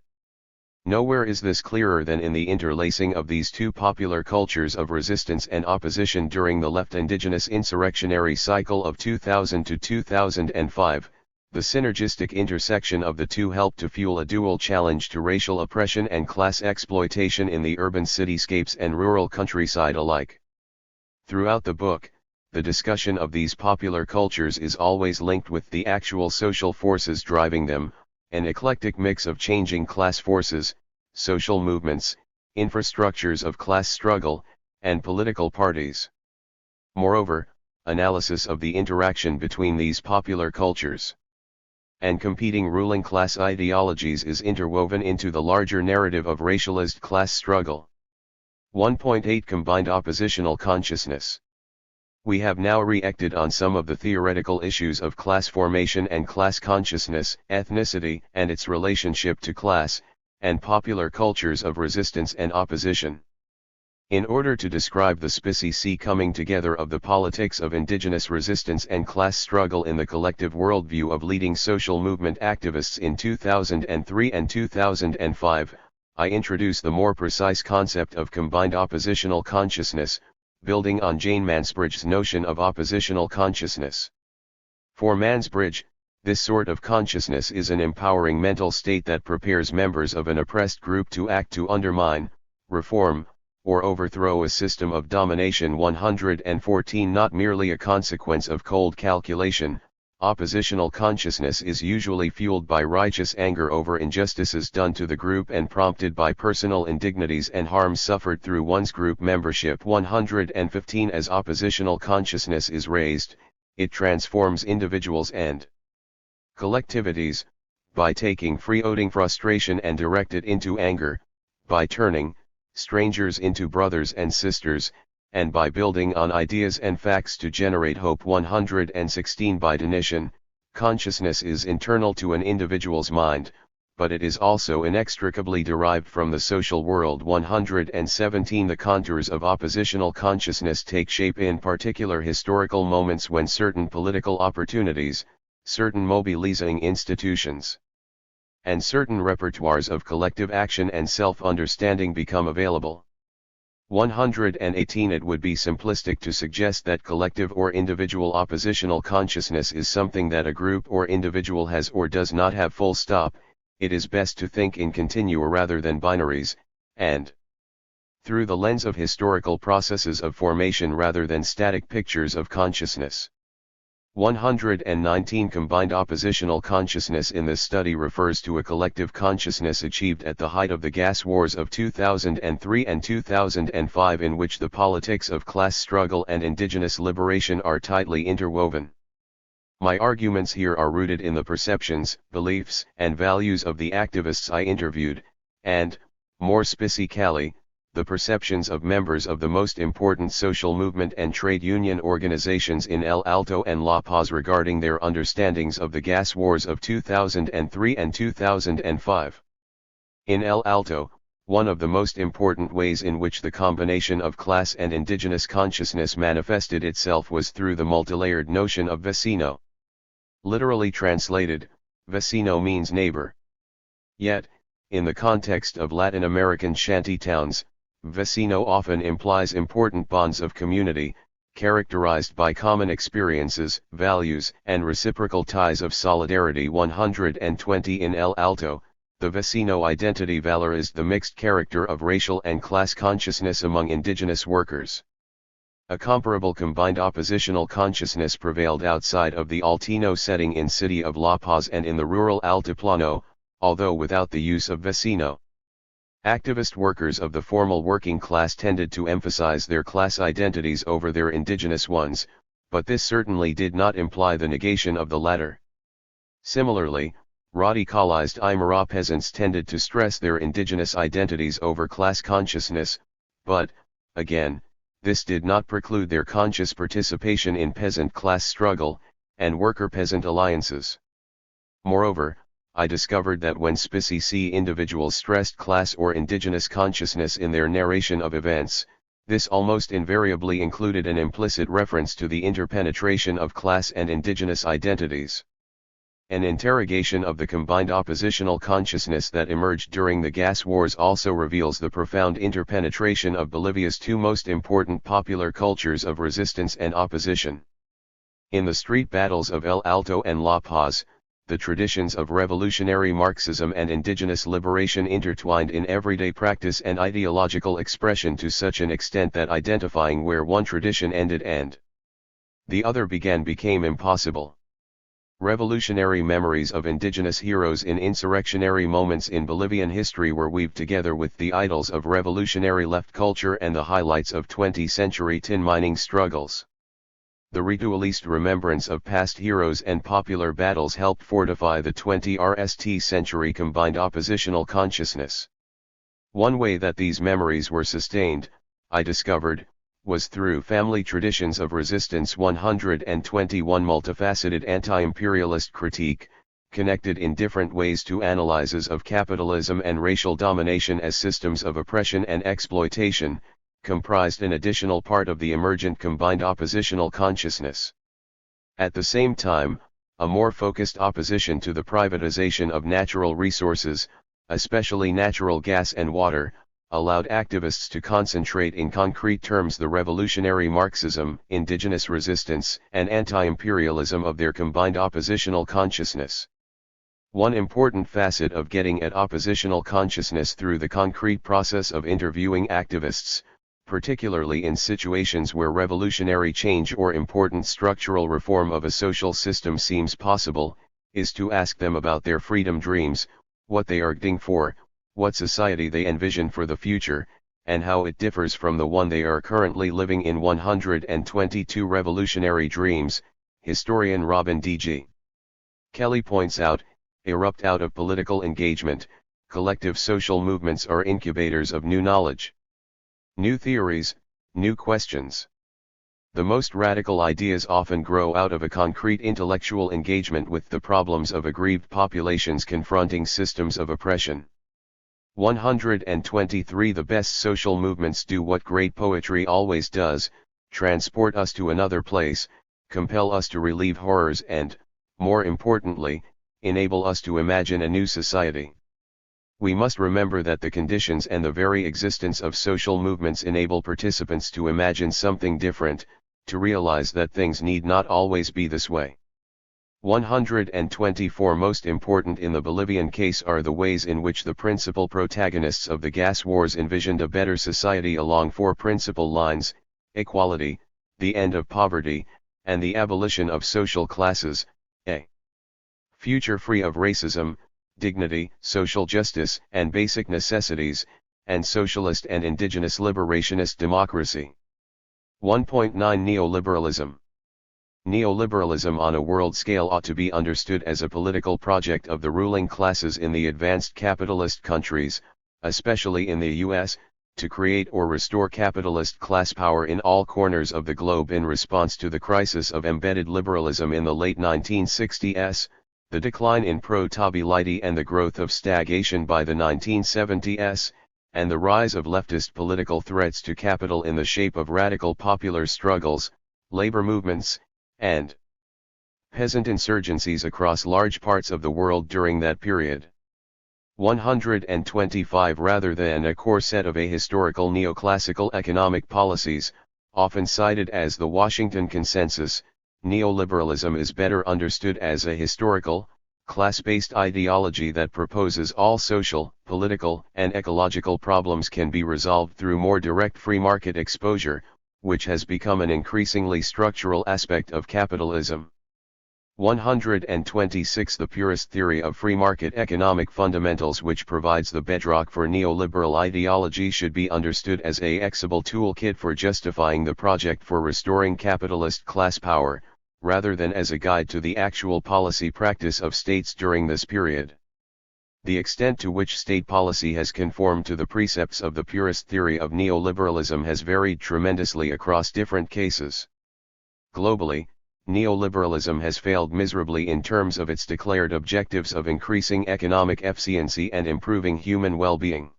Nowhere is this clearer than in the interlacing of these two popular cultures of resistance and opposition during the left indigenous insurrectionary cycle of 2000 to 2005. The synergistic intersection of the two helped to fuel a dual challenge to racial oppression and class exploitation in the urban cityscapes and rural countryside alike. Throughout the book, the discussion of these popular cultures is always linked with the actual social forces driving them, an eclectic mix of changing class forces, social movements, infrastructures of class struggle, and political parties. Moreover, analysis of the interaction between these popular cultures and competing ruling class ideologies is interwoven into the larger narrative of racialized class struggle. 1.8 Combined oppositional consciousness. We have now reacted on some of the theoretical issues of class formation and class consciousness, ethnicity and its relationship to class, and popular cultures of resistance and opposition. In order to describe the species coming together of the politics of indigenous resistance and class struggle in the collective worldview of leading social movement activists in 2003 and 2005, I introduce the more precise concept of combined oppositional consciousness, building on Jane Mansbridge's notion of oppositional consciousness. For Mansbridge, this sort of consciousness is an empowering mental state that prepares members of an oppressed group to act to undermine, reform, or overthrow a system of domination. 114 Not merely a consequence of cold calculation, oppositional consciousness is usually fueled by righteous anger over injustices done to the group and prompted by personal indignities and harms suffered through one's group membership. 115 As oppositional consciousness is raised, it transforms individuals and collectivities, by taking freeloading frustration and direct it into anger, by turning strangers into brothers and sisters, and by building on ideas and facts to generate hope. 116 By definition, consciousness is internal to an individual's mind, but it is also inextricably derived from the social world. 117 The contours of oppositional consciousness take shape in particular historical moments when certain political opportunities, certain mobilizing institutions, and certain repertoires of collective action and self-understanding become available. 118 It would be simplistic to suggest that collective or individual oppositional consciousness is something that a group or individual has or does not have. Full stop. It is best to think in continua rather than binaries, and through the lens of historical processes of formation rather than static pictures of consciousness. 119 Combined oppositional consciousness in this study refers to a collective consciousness achieved at the height of the gas wars of 2003 and 2005, in which the politics of class struggle and indigenous liberation are tightly interwoven. My arguments here are rooted in the perceptions, beliefs, and values of the activists I interviewed, and, more specifically, the perceptions of members of the most important social movement and trade union organizations in El Alto and La Paz regarding their understandings of the gas wars of 2003 and 2005. In El Alto, one of the most important ways in which the combination of class and indigenous consciousness manifested itself was through the multilayered notion of vecino. Literally translated, vecino means neighbor. Yet, in the context of Latin American shanty towns, vecino often implies important bonds of community, characterized by common experiences, values, and reciprocal ties of solidarity. 120 In El Alto, the vecino identity valorized the mixed character of racial and class consciousness among indigenous workers. A comparable combined oppositional consciousness prevailed outside of the Altino setting in city of La Paz and in the rural Altiplano, although without the use of vecino. Activist workers of the formal working class tended to emphasize their class identities over their indigenous ones, but this certainly did not imply the negation of the latter. Similarly, radicalized Aymara peasants tended to stress their indigenous identities over class consciousness, but, again, this did not preclude their conscious participation in peasant class struggle, and worker-peasant alliances. Moreover, I discovered that when C individuals stressed class or indigenous consciousness in their narration of events, this almost invariably included an implicit reference to the interpenetration of class and indigenous identities. An interrogation of the combined oppositional consciousness that emerged during the gas wars also reveals the profound interpenetration of Bolivia's two most important popular cultures of resistance and opposition. In the street battles of El Alto and La Paz, the traditions of revolutionary Marxism and indigenous liberation intertwined in everyday practice and ideological expression to such an extent that identifying where one tradition ended and the other began became impossible. Revolutionary memories of indigenous heroes in insurrectionary moments in Bolivian history were weaved together with the idols of revolutionary left culture and the highlights of 20th-century tin mining struggles. The ritualist remembrance of past heroes and popular battles helped fortify the 20th century combined oppositional consciousness. One way that these memories were sustained, I discovered, was through family traditions of resistance. 121 Multifaceted anti-imperialist critique, connected in different ways to analyses of capitalism and racial domination as systems of oppression and exploitation, comprised an additional part of the emergent combined oppositional consciousness. At the same time, a more focused opposition to the privatization of natural resources, especially natural gas and water, allowed activists to concentrate in concrete terms the revolutionary Marxism, indigenous resistance, and anti-imperialism of their combined oppositional consciousness. One important facet of getting at oppositional consciousness through the concrete process of interviewing activists, particularly in situations where revolutionary change or important structural reform of a social system seems possible, is to ask them about their freedom dreams, what they are getting for, what society they envision for the future, and how it differs from the one they are currently living in. 122 Revolutionary Dreams, historian Robin D.G. Kelly points out, erupt out of political engagement, collective social movements are incubators of new knowledge, new theories, new questions. The most radical ideas often grow out of a concrete intellectual engagement with the problems of aggrieved populations confronting systems of oppression. 123 The best social movements do what great poetry always does, transport us to another place, compel us to relieve horrors and, more importantly, enable us to imagine a new society. We must remember that the conditions and the very existence of social movements enable participants to imagine something different, to realize that things need not always be this way. 124 Most important in the Bolivian case are the ways in which the principal protagonists of the gas wars envisioned a better society along four principal lines: equality, the end of poverty, and the abolition of social classes, a future free of racism, dignity, social justice and basic necessities, and socialist and indigenous liberationist democracy. 1.9 Neoliberalism. Neoliberalism on a world scale ought to be understood as a political project of the ruling classes in the advanced capitalist countries, especially in the US, to create or restore capitalist class power in all corners of the globe in response to the crisis of embedded liberalism in the late 1960s, the decline in pro-stability and the growth of stagnation by the 1970s, and the rise of leftist political threats to capital in the shape of radical popular struggles, labor movements, and peasant insurgencies across large parts of the world during that period. 125 Rather than a core set of ahistorical neoclassical economic policies, often cited as the Washington Consensus, neoliberalism is better understood as a historical, class-based ideology that proposes all social, political, and ecological problems can be resolved through more direct free market exposure, which has become an increasingly structural aspect of capitalism. 126 The purist theory of free market economic fundamentals, which provides the bedrock for neoliberal ideology, should be understood as a flexible toolkit for justifying the project for restoring capitalist class power, rather than as a guide to the actual policy practice of states during this period. The extent to which state policy has conformed to the precepts of the purist theory of neoliberalism has varied tremendously across different cases. Globally, neoliberalism has failed miserably in terms of its declared objectives of increasing economic efficiency and improving human well-being.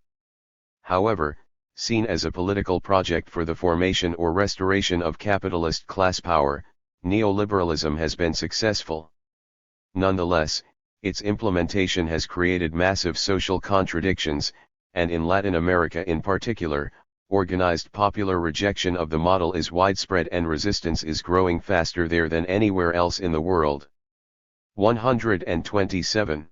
However, seen as a political project for the formation or restoration of capitalist class power, neoliberalism has been successful. Nonetheless, its implementation has created massive social contradictions, and in Latin America in particular, organized popular rejection of the model is widespread and resistance is growing faster there than anywhere else in the world. 127.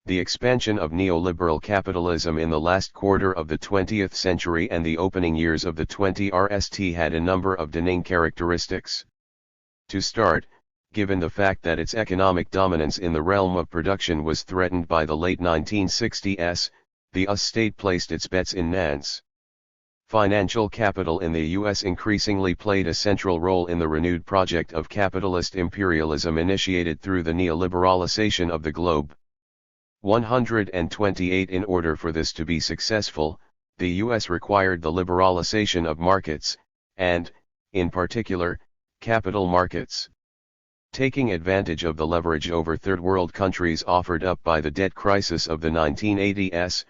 The expansion of neoliberal capitalism in the last quarter of the 20th century and the opening years of the 20th had a number of defining characteristics. To start, given the fact that its economic dominance in the realm of production was threatened by the late 1960s, the US state placed its bets in NANS. Financial capital in the US increasingly played a central role in the renewed project of capitalist imperialism initiated through the neoliberalization of the globe. 128 In order for this to be successful, the US required the liberalization of markets, and, in particular, capital markets. Taking advantage of the leverage over third world countries offered up by the debt crisis of the 1980s,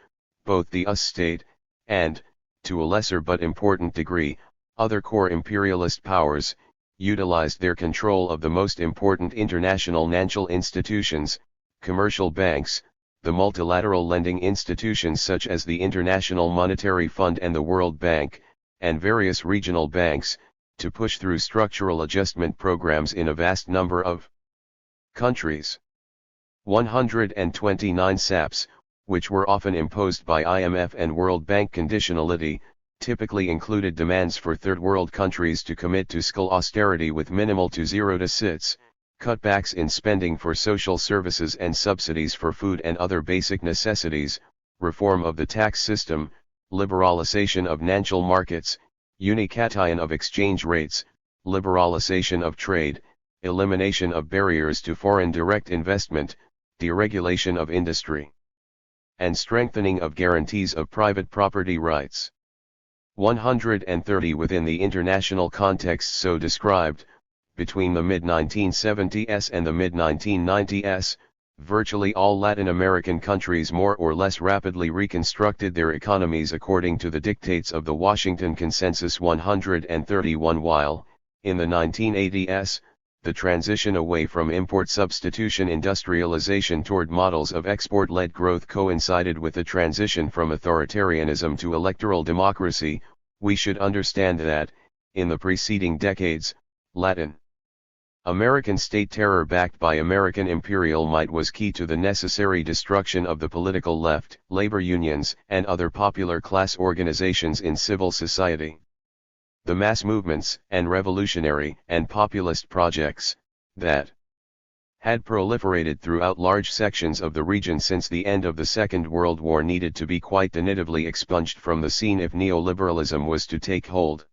both the US state, and, to a lesser but important degree, other core imperialist powers, utilized their control of the most important international financial institutions, commercial banks, the multilateral lending institutions such as the International Monetary Fund and the World Bank, and various regional banks, to push through structural adjustment programs in a vast number of countries. 129 SAPs, which were often imposed by IMF and World Bank conditionality, typically included demands for third world countries to commit to fiscal austerity with minimal to zero deficits, cutbacks in spending for social services and subsidies for food and other basic necessities, reform of the tax system, liberalization of financial markets, unification of exchange rates, liberalization of trade, elimination of barriers to foreign direct investment, deregulation of industry, and strengthening of guarantees of private property rights. 130 Within the international context so described, between the mid-1970s and the mid-1990s, virtually all Latin American countries more or less rapidly reconstructed their economies according to the dictates of the Washington Consensus 131 while, in the 1980s, the transition away from import substitution industrialization toward models of export-led growth coincided with the transition from authoritarianism to electoral democracy. We should understand that, in the preceding decades, Latin American state terror backed by American imperial might was key to the necessary destruction of the political left, labor unions, and other popular class organizations in civil society. The mass movements and revolutionary and populist projects that had proliferated throughout large sections of the region since the end of the Second World War needed to be quite definitively expunged from the scene if neoliberalism was to take hold.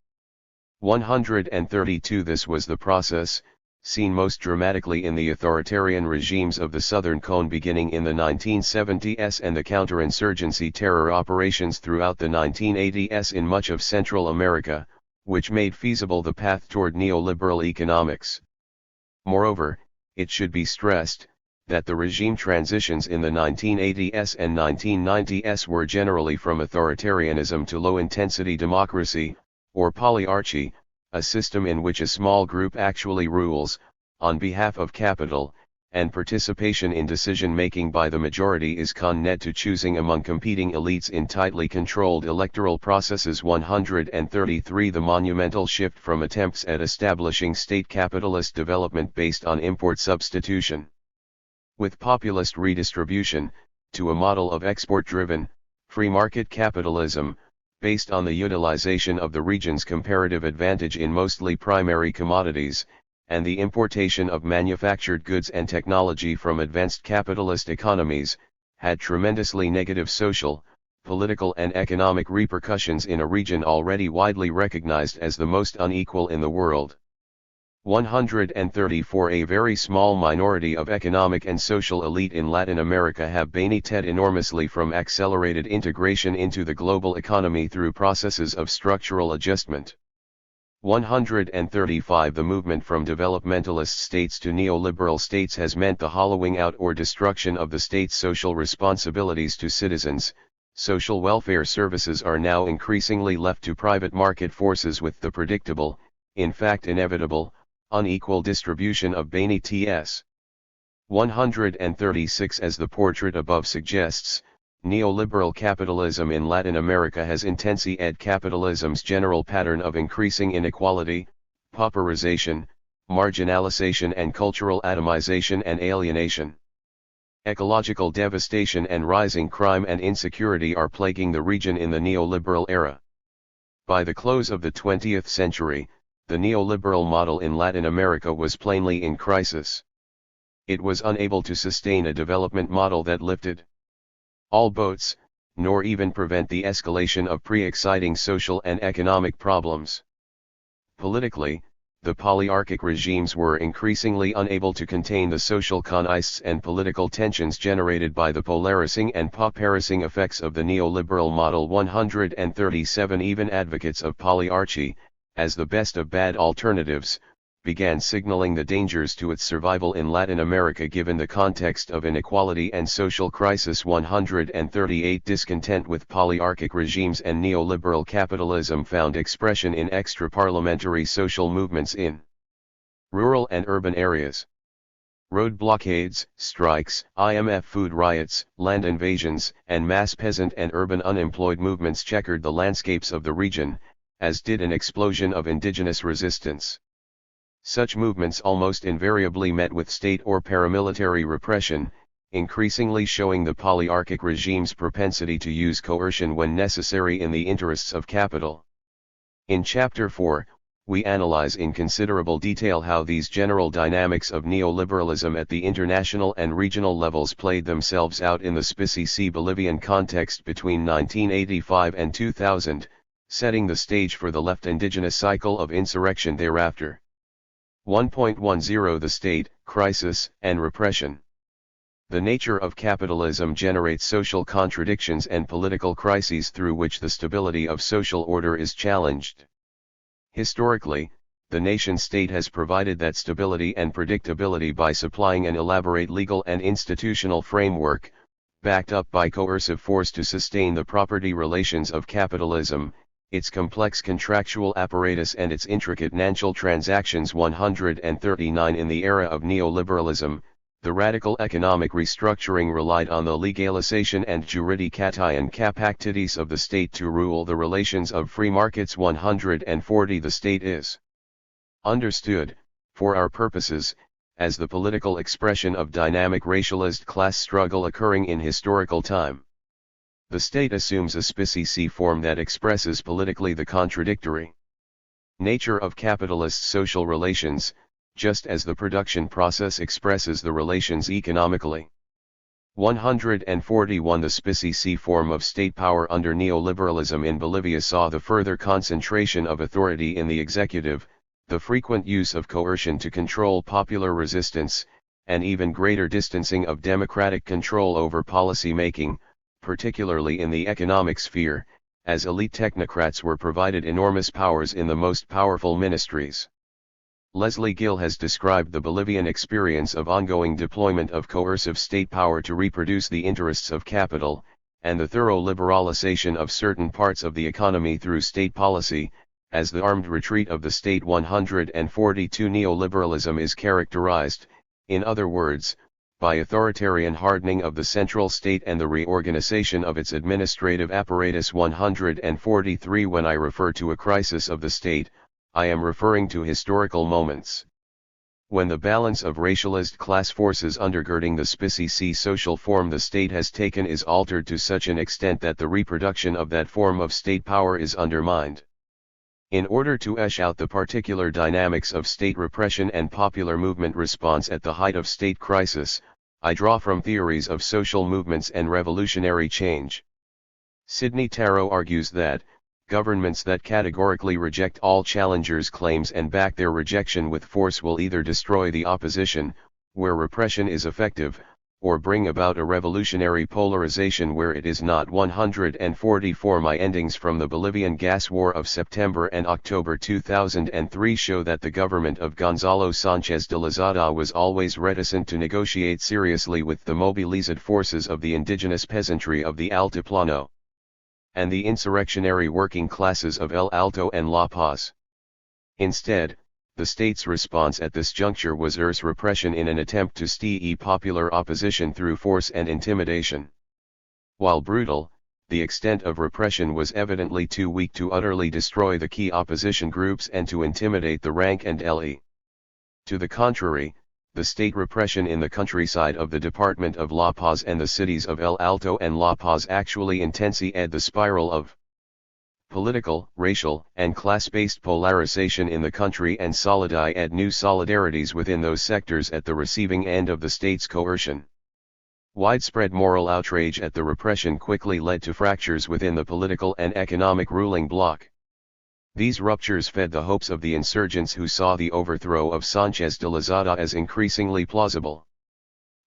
132 This was the process, seen most dramatically in the authoritarian regimes of the Southern Cone beginning in the 1970s and the counterinsurgency terror operations throughout the 1980s in much of Central America, which made feasible the path toward neoliberal economics. Moreover, it should be stressed, that the regime transitions in the 1980s and 1990s were generally from authoritarianism to low-intensity democracy, or polyarchy, a system in which a small group actually rules, on behalf of capital, and participation in decision-making by the majority is connected to choosing among competing elites in tightly controlled electoral processes. 133 The monumental shift from attempts at establishing state capitalist development based on import substitution with populist redistribution, to a model of export-driven, free market capitalism, based on the utilization of the region's comparative advantage in mostly primary commodities, and the importation of manufactured goods and technology from advanced capitalist economies, had tremendously negative social, political and economic repercussions in a region already widely recognized as the most unequal in the world. 134 A very small minority of economic and social elite in Latin America have benefited enormously from accelerated integration into the global economy through processes of structural adjustment. 135 The movement from developmentalist states to neoliberal states has meant the hollowing out or destruction of the state's social responsibilities to citizens. Social welfare services are now increasingly left to private market forces with the predictable, in fact inevitable, unequal distribution of benefits. 136 As the portrait above suggests, neoliberal capitalism in Latin America has intensified capitalism's general pattern of increasing inequality, pauperization, marginalization and cultural atomization and alienation. Ecological devastation and rising crime and insecurity are plaguing the region in the neoliberal era. By the close of the 20th century, the neoliberal model in Latin America was plainly in crisis. It was unable to sustain a development model that lifted all boats, nor even prevent the escalation of pre-existing social and economic problems. Politically, the polyarchic regimes were increasingly unable to contain the social conflicts and political tensions generated by the polarizing and pauperizing effects of the neoliberal model. 137 Even advocates of polyarchy, as the best of bad alternatives, began signaling the dangers to its survival in Latin America given the context of inequality and social crisis. 138 Discontent with polyarchic regimes and neoliberal capitalism found expression in extra-parliamentary social movements in rural and urban areas. Road blockades, strikes, IMF food riots, land invasions, and mass peasant and urban unemployed movements checkered the landscapes of the region, as did an explosion of indigenous resistance. Such movements almost invariably met with state or paramilitary repression, increasingly showing the polyarchic regime's propensity to use coercion when necessary in the interests of capital. In Chapter 4, we analyze in considerable detail how these general dynamics of neoliberalism at the international and regional levels played themselves out in the SPICI Bolivian context between 1985 and 2000, setting the stage for the left indigenous cycle of insurrection thereafter. 1.10 The state, crisis, and repression. The nature of capitalism generates social contradictions and political crises through which the stability of social order is challenged. Historically, the nation-state has provided that stability and predictability by supplying an elaborate legal and institutional framework, backed up by coercive force to sustain the property relations of capitalism, its complex contractual apparatus and its intricate financial transactions. 139 In the era of neoliberalism, the radical economic restructuring relied on the legalization and juridicatian capacitatis of the state to rule the relations of free markets. 140 The state is understood, for our purposes, as the political expression of dynamic racialized class struggle occurring in historical time. The state assumes a SPICI form that expresses politically the contradictory nature of capitalist social relations, just as the production process expresses the relations economically. 141 The SPICI form of state power under neoliberalism in Bolivia saw the further concentration of authority in the executive, the frequent use of coercion to control popular resistance, and even greater distancing of democratic control over policy making, particularly in the economic sphere, as elite technocrats were provided enormous powers in the most powerful ministries. Leslie Gill has described the Bolivian experience of ongoing deployment of coercive state power to reproduce the interests of capital, and the thorough liberalization of certain parts of the economy through state policy, as the armed retreat of the state. 142 Neoliberalism is characterized, in other words, by authoritarian hardening of the central state and the reorganization of its administrative apparatus. 143 When I refer to a crisis of the state, I am referring to historical moments when the balance of racialized class forces undergirding the SPICI social form the state has taken is altered to such an extent that the reproduction of that form of state power is undermined. In order to esh out the particular dynamics of state repression and popular movement response at the height of state crisis, I draw from theories of social movements and revolutionary change. Sidney Tarrow argues that, governments that categorically reject all challengers' claims and back their rejection with force will either destroy the opposition, where repression is effective, or bring about a revolutionary polarization where it is not. 144 My endings from the Bolivian gas war of September and October 2003 show that the government of Gonzalo Sánchez de Lozada was always reticent to negotiate seriously with the mobilized forces of the indigenous peasantry of the Altiplano and the insurrectionary working classes of El Alto and La Paz. Instead, the state's response at this juncture was repression in an attempt to stymie popular opposition through force and intimidation. While brutal, the extent of repression was evidently too weak to utterly destroy the key opposition groups and to intimidate the rank and le. To the contrary, the state repression in the countryside of the department of La Paz and the cities of El Alto and La Paz actually intensified the spiral of political, racial, and class-based polarization in the country and solidified new solidarities within those sectors at the receiving end of the state's coercion. Widespread moral outrage at the repression quickly led to fractures within the political and economic ruling bloc. These ruptures fed the hopes of the insurgents who saw the overthrow of Sánchez de Lozada as increasingly plausible.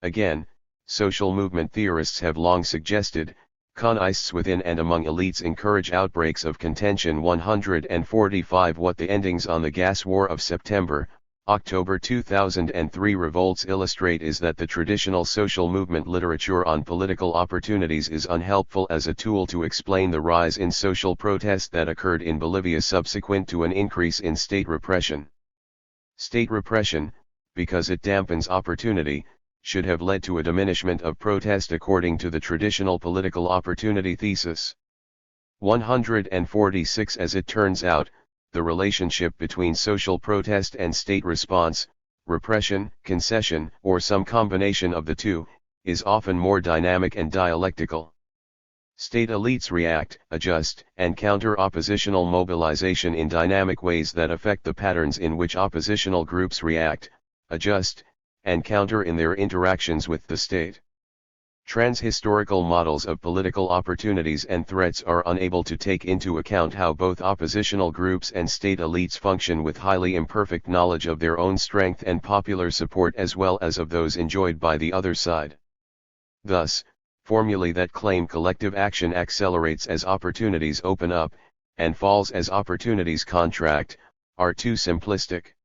Again, social movement theorists have long suggested, Conists within and among elites encourage outbreaks of contention. 145 What the endings on the gas war of September, October 2003 revolts illustrate is that the traditional social movement literature on political opportunities is unhelpful as a tool to explain the rise in social protest that occurred in Bolivia subsequent to an increase in state repression. State repression, because it dampens opportunity, should have led to a diminishment of protest according to the traditional political opportunity thesis. 146 As it turns out, the relationship between social protest and state response, repression, concession, or some combination of the two, is often more dynamic and dialectical. State elites react, adjust, and counter oppositional mobilization in dynamic ways that affect the patterns in which oppositional groups react, adjust, and counter in their interactions with the state. Trans-historical models of political opportunities and threats are unable to take into account how both oppositional groups and state elites function with highly imperfect knowledge of their own strength and popular support as well as of those enjoyed by the other side. Thus, formulae that claim collective action accelerates as opportunities open up, and falls as opportunities contract, are too simplistic.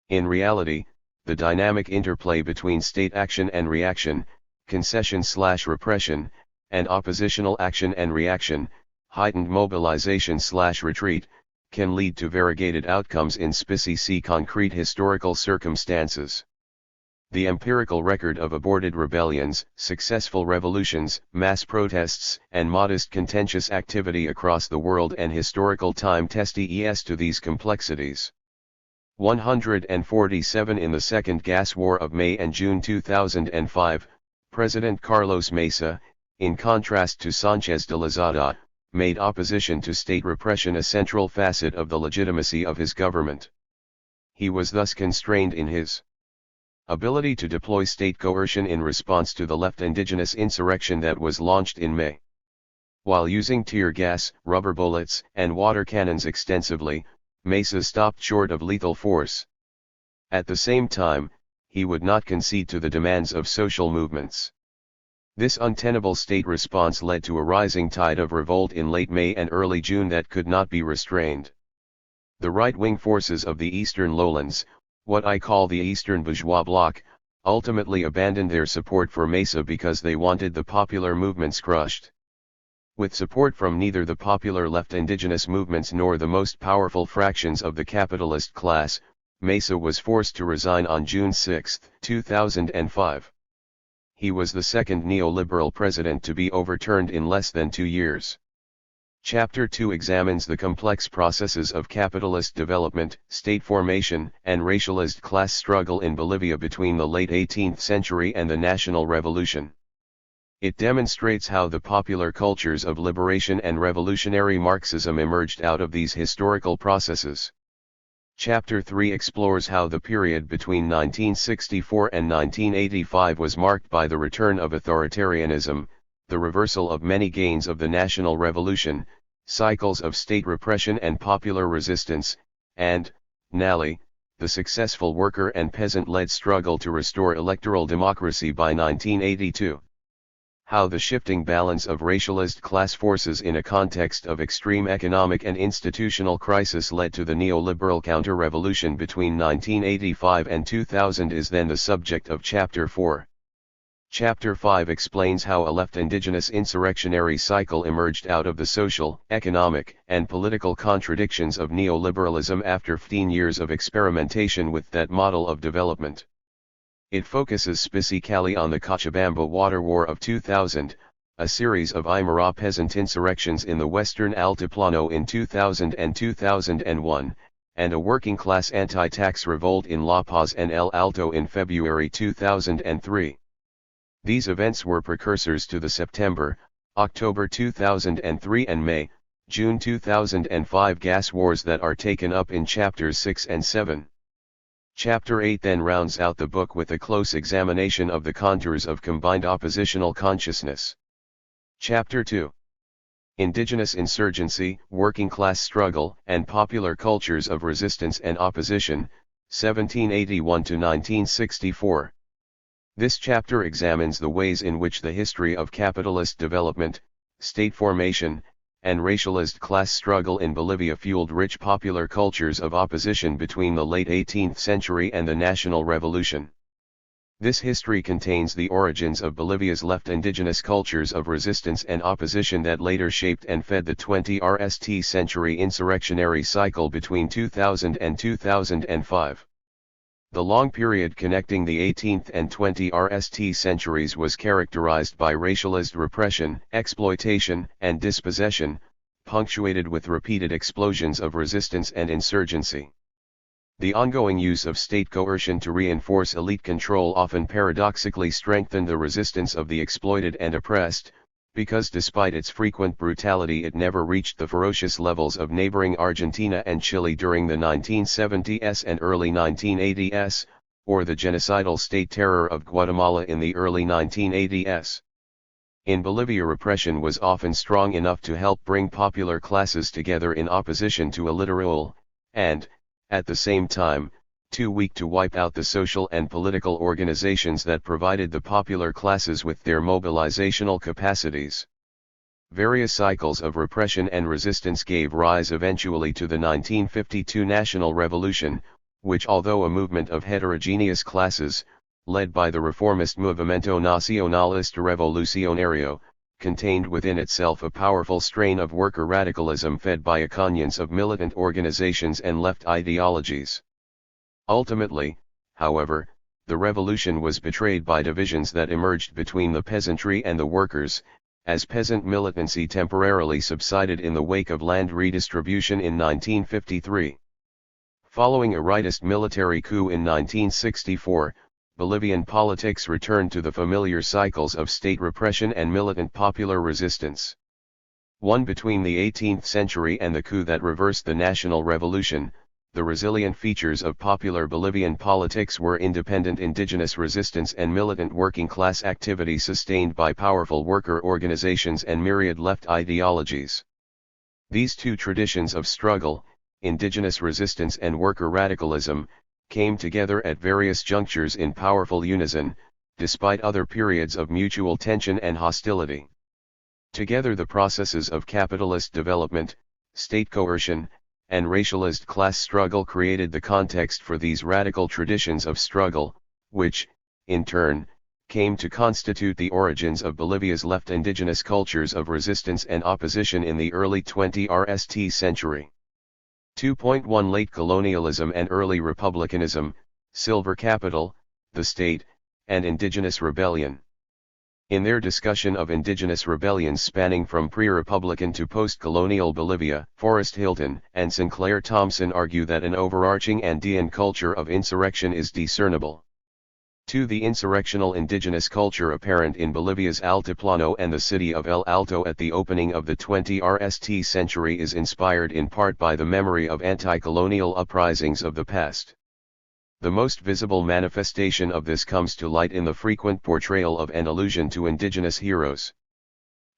In reality, the dynamic interplay between state action and reaction, concession/repression, and oppositional action and reaction, heightened mobilization/retreat, can lead to variegated outcomes in specific concrete historical circumstances. The empirical record of aborted rebellions, successful revolutions, mass protests, and modest contentious activity across the world and historical time testes to these complexities. 147 In the Second Gas War of May and June 2005, President Carlos Mesa, in contrast to Sánchez de Lozada, made opposition to state repression a central facet of the legitimacy of his government. He was thus constrained in his ability to deploy state coercion in response to the left indigenous insurrection that was launched in May. While using tear gas, rubber bullets, and water cannons extensively, Mesa stopped short of lethal force. At the same time, he would not concede to the demands of social movements. This untenable state response led to a rising tide of revolt in late May and early June that could not be restrained. The right-wing forces of the Eastern Lowlands, what I call the Eastern Bourgeois Bloc, ultimately abandoned their support for Mesa because they wanted the popular movements crushed. With support from neither the popular left indigenous movements nor the most powerful fractions of the capitalist class, Mesa was forced to resign on June 6, 2005. He was the second neoliberal president to be overturned in less than 2 years. Chapter 2 examines the complex processes of capitalist development, state formation, and racialized class struggle in Bolivia between the late 18th century and the National Revolution. It demonstrates how the popular cultures of liberation and revolutionary Marxism emerged out of these historical processes. Chapter 3 explores how the period between 1964 and 1985 was marked by the return of authoritarianism, the reversal of many gains of the National Revolution, cycles of state repression and popular resistance, and, finally, the successful worker and peasant-led struggle to restore electoral democracy by 1982. How the shifting balance of racialized class forces in a context of extreme economic and institutional crisis led to the neoliberal counter-revolution between 1985 and 2000 is then the subject of Chapter 4. Chapter 5 explains how a left indigenous insurrectionary cycle emerged out of the social, economic, and political contradictions of neoliberalism after 15 years of experimentation with that model of development. It focuses specifically on the Cochabamba Water War of 2000, a series of Aymara peasant insurrections in the western Altiplano in 2000 and 2001, and a working-class anti-tax revolt in La Paz and El Alto in February 2003. These events were precursors to the September, October 2003 and May, June 2005 gas wars that are taken up in Chapters 6 and 7. Chapter 8 then rounds out the book with a close examination of the contours of combined oppositional consciousness. Chapter 2. Indigenous insurgency, working class struggle, and popular cultures of resistance and opposition, 1781 to 1964. This chapter examines the ways in which the history of capitalist development, state formation, and racialized class struggle in Bolivia fueled rich popular cultures of opposition between the late 18th century and the National Revolution. This history contains the origins of Bolivia's left indigenous cultures of resistance and opposition that later shaped and fed the 20th century insurrectionary cycle between 2000 and 2005. The long period connecting the 18th and 20th centuries was characterized by racialized repression, exploitation, and dispossession, punctuated with repeated explosions of resistance and insurgency. The ongoing use of state coercion to reinforce elite control often paradoxically strengthened the resistance of the exploited and oppressed, because despite its frequent brutality it never reached the ferocious levels of neighboring Argentina and Chile during the 1970s and early 1980s, or the genocidal state terror of Guatemala in the early 1980s. In Bolivia, repression was often strong enough to help bring popular classes together in opposition to a literal, and, at the same time, too weak to wipe out the social and political organizations that provided the popular classes with their mobilizational capacities. Various cycles of repression and resistance gave rise eventually to the 1952 National Revolution, which, although a movement of heterogeneous classes, led by the reformist Movimiento Nacionalista Revolucionario, contained within itself a powerful strain of worker radicalism fed by a connivance of militant organizations and left ideologies. Ultimately, however, the revolution was betrayed by divisions that emerged between the peasantry and the workers, as peasant militancy temporarily subsided in the wake of land redistribution in 1953. Following a rightist military coup in 1964, Bolivian politics returned to the familiar cycles of state repression and militant popular resistance. One between the 18th century and the coup that reversed the national revolution, the resilient features of popular Bolivian politics were independent indigenous resistance and militant working class activity sustained by powerful worker organizations and myriad left ideologies. These two traditions of struggle, indigenous resistance and worker radicalism, came together at various junctures in powerful unison, despite other periods of mutual tension and hostility. Together the processes of capitalist development, state coercion, and racialized class struggle created the context for these radical traditions of struggle, which, in turn, came to constitute the origins of Bolivia's left indigenous cultures of resistance and opposition in the early 20th century. 2.1 Late colonialism and early republicanism, silver capital, the state, and indigenous rebellion. In their discussion of indigenous rebellions spanning from pre-republican to post-colonial Bolivia, Forrest Hilton and Sinclair Thompson argue that an overarching Andean culture of insurrection is discernible. 2. The insurrectional indigenous culture apparent in Bolivia's Altiplano and the city of El Alto at the opening of the 20th century is inspired in part by the memory of anti-colonial uprisings of the past. The most visible manifestation of this comes to light in the frequent portrayal of and allusion to indigenous heroes.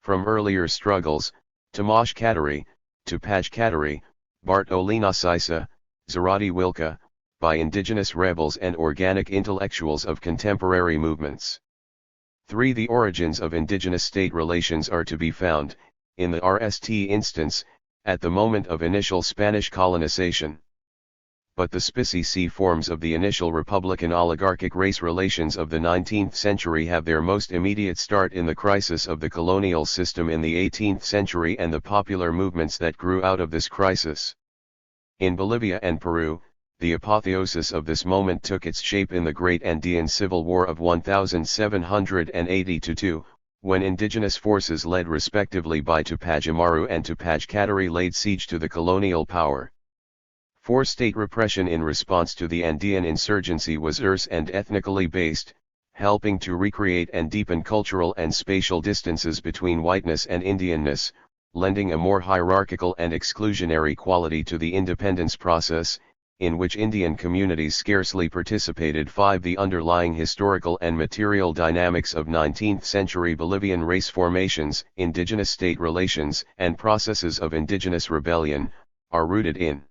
From earlier struggles, Tomasz Katary, Tupac Katary, Bartolina Sisa, Zarate Wilka, by indigenous rebels and organic intellectuals of contemporary movements. 3. The origins of indigenous state relations are to be found, in the RST instance, at the moment of initial Spanish colonization. But the specie forms of the initial republican oligarchic race relations of the 19th century have their most immediate start in the crisis of the colonial system in the 18th century and the popular movements that grew out of this crisis. In Bolivia and Peru, the apotheosis of this moment took its shape in the Great Andean Civil War of 1780-2, when indigenous forces led respectively by Tupac Amaru and Tupac Katary laid siege to the colonial power. 4. State repression in response to the Andean insurgency was terse and ethnically based, helping to recreate and deepen cultural and spatial distances between whiteness and Indianness, lending a more hierarchical and exclusionary quality to the independence process, in which Indian communities scarcely participated. 5. The underlying historical and material dynamics of 19th-century Bolivian race formations, indigenous state relations, and processes of indigenous rebellion, are rooted in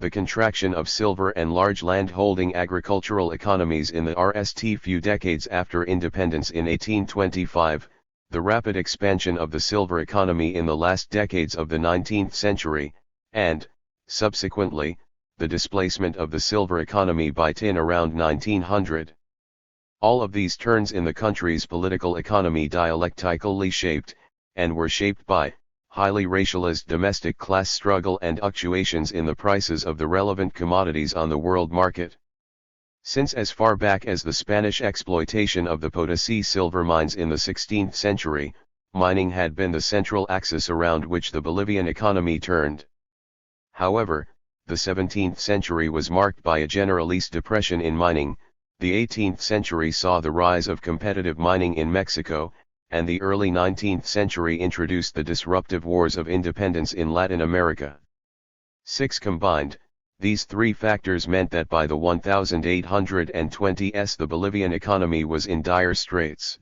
the contraction of silver and large land-holding agricultural economies in the RST few decades after independence in 1825, the rapid expansion of the silver economy in the last decades of the 19th century, and, subsequently, the displacement of the silver economy by tin around 1900. All of these turns in the country's political economy dialectically shaped, and were shaped by, highly racialized domestic class struggle and fluctuations in the prices of the relevant commodities on the world market. Since as far back as the Spanish exploitation of the Potosi silver mines in the 16th century, mining had been the central axis around which the Bolivian economy turned. However, The 17th century was marked by a generalist depression in mining, the 18th century saw the rise of competitive mining in Mexico, and the early 19th century introduced the disruptive wars of independence in Latin America. 6. Combined, these three factors meant that by the 1820s the Bolivian economy was in dire straits.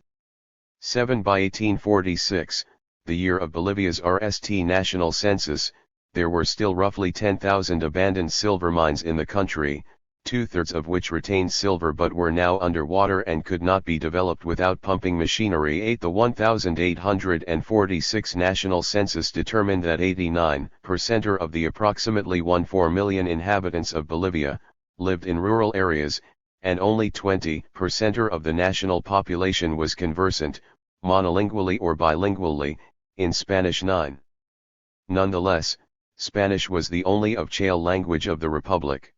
7. By 1846, the year of Bolivia's RST national census, there were still roughly 10,000 abandoned silver mines in the country, two-thirds of which retained silver but were now underwater and could not be developed without pumping machinery. 8. The 1846 national census determined that 89% of the approximately 14 million inhabitants of Bolivia lived in rural areas, and only 20% of the national population was conversant, monolingually or bilingually, in Spanish. 9. Nonetheless, Spanish was the only official language of the Republic.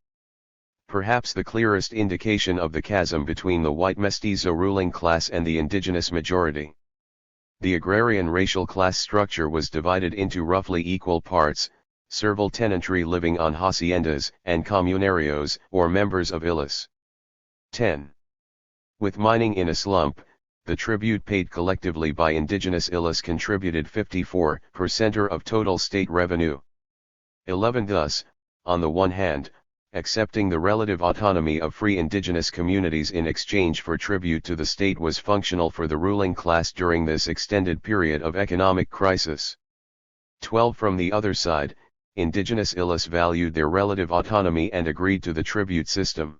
Perhaps the clearest indication of the chasm between the white mestizo ruling class and the indigenous majority. The agrarian racial class structure was divided into roughly equal parts, servile tenantry living on haciendas, and comunarios, or members of illes. 10. With mining in a slump, the tribute paid collectively by indigenous illes contributed 54% of total state revenue. 11. Thus, on the one hand, accepting the relative autonomy of free indigenous communities in exchange for tribute to the state was functional for the ruling class during this extended period of economic crisis. 12. From the other side, indigenous illes valued their relative autonomy and agreed to the tribute system.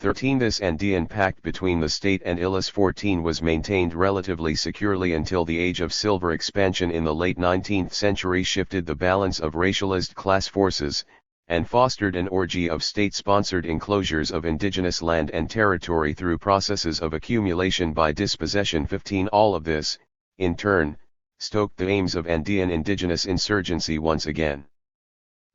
13. This Andean pact between the state and illes 14 was maintained relatively securely until the age of silver expansion in the late 19th century shifted the balance of racialized class forces, and fostered an orgy of state-sponsored enclosures of indigenous land and territory through processes of accumulation by dispossession. 15. All of this, in turn, stoked the aims of Andean indigenous insurgency once again.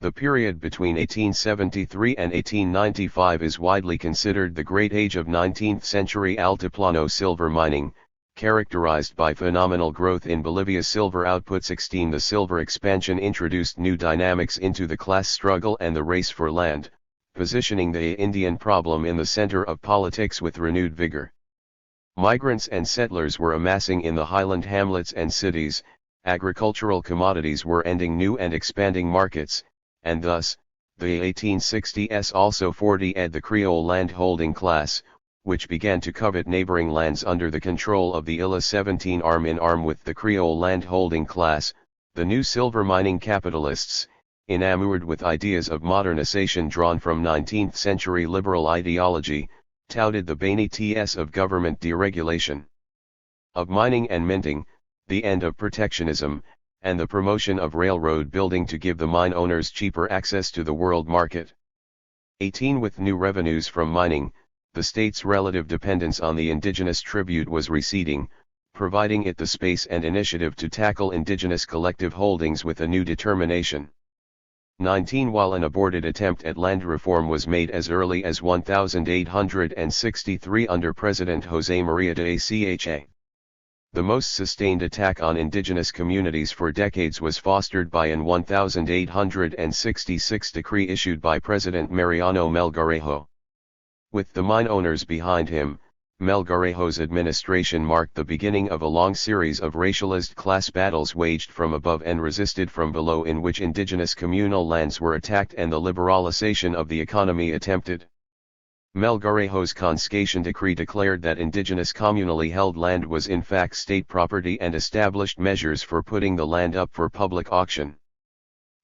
The period between 1873 and 1895 is widely considered the great age of 19th century altiplano silver mining, characterized by phenomenal growth in Bolivia's silver output. 16. The silver expansion introduced new dynamics into the class struggle and the race for land, positioning the Indian problem in the center of politics with renewed vigor. Migrants and settlers were amassing in the highland hamlets and cities, agricultural commodities were entering new and expanding markets, and thus, the 1860s also fortified the Creole land-holding class, which began to covet neighboring lands under the control of the illes. 17. Arm in arm with the Creole land-holding class, the new silver mining capitalists, enamored with ideas of modernization drawn from 19th century liberal ideology, touted the benefits of government deregulation of mining and minting, the end of protectionism, and the promotion of railroad building to give the mine owners cheaper access to the world market. 18. With new revenues from mining, the state's relative dependence on the indigenous tribute was receding, providing it the space and initiative to tackle indigenous collective holdings with a new determination. 19. While an aborted attempt at land reform was made as early as 1863 under President José María de Acha, the most sustained attack on indigenous communities for decades was fostered by an 1866 decree issued by President Mariano Melgarejo. With the mine owners behind him, Melgarejo's administration marked the beginning of a long series of racialized class battles waged from above and resisted from below, in which indigenous communal lands were attacked and the liberalization of the economy attempted. Melgarejo's confiscation decree declared that indigenous communally held land was in fact state property and established measures for putting the land up for public auction.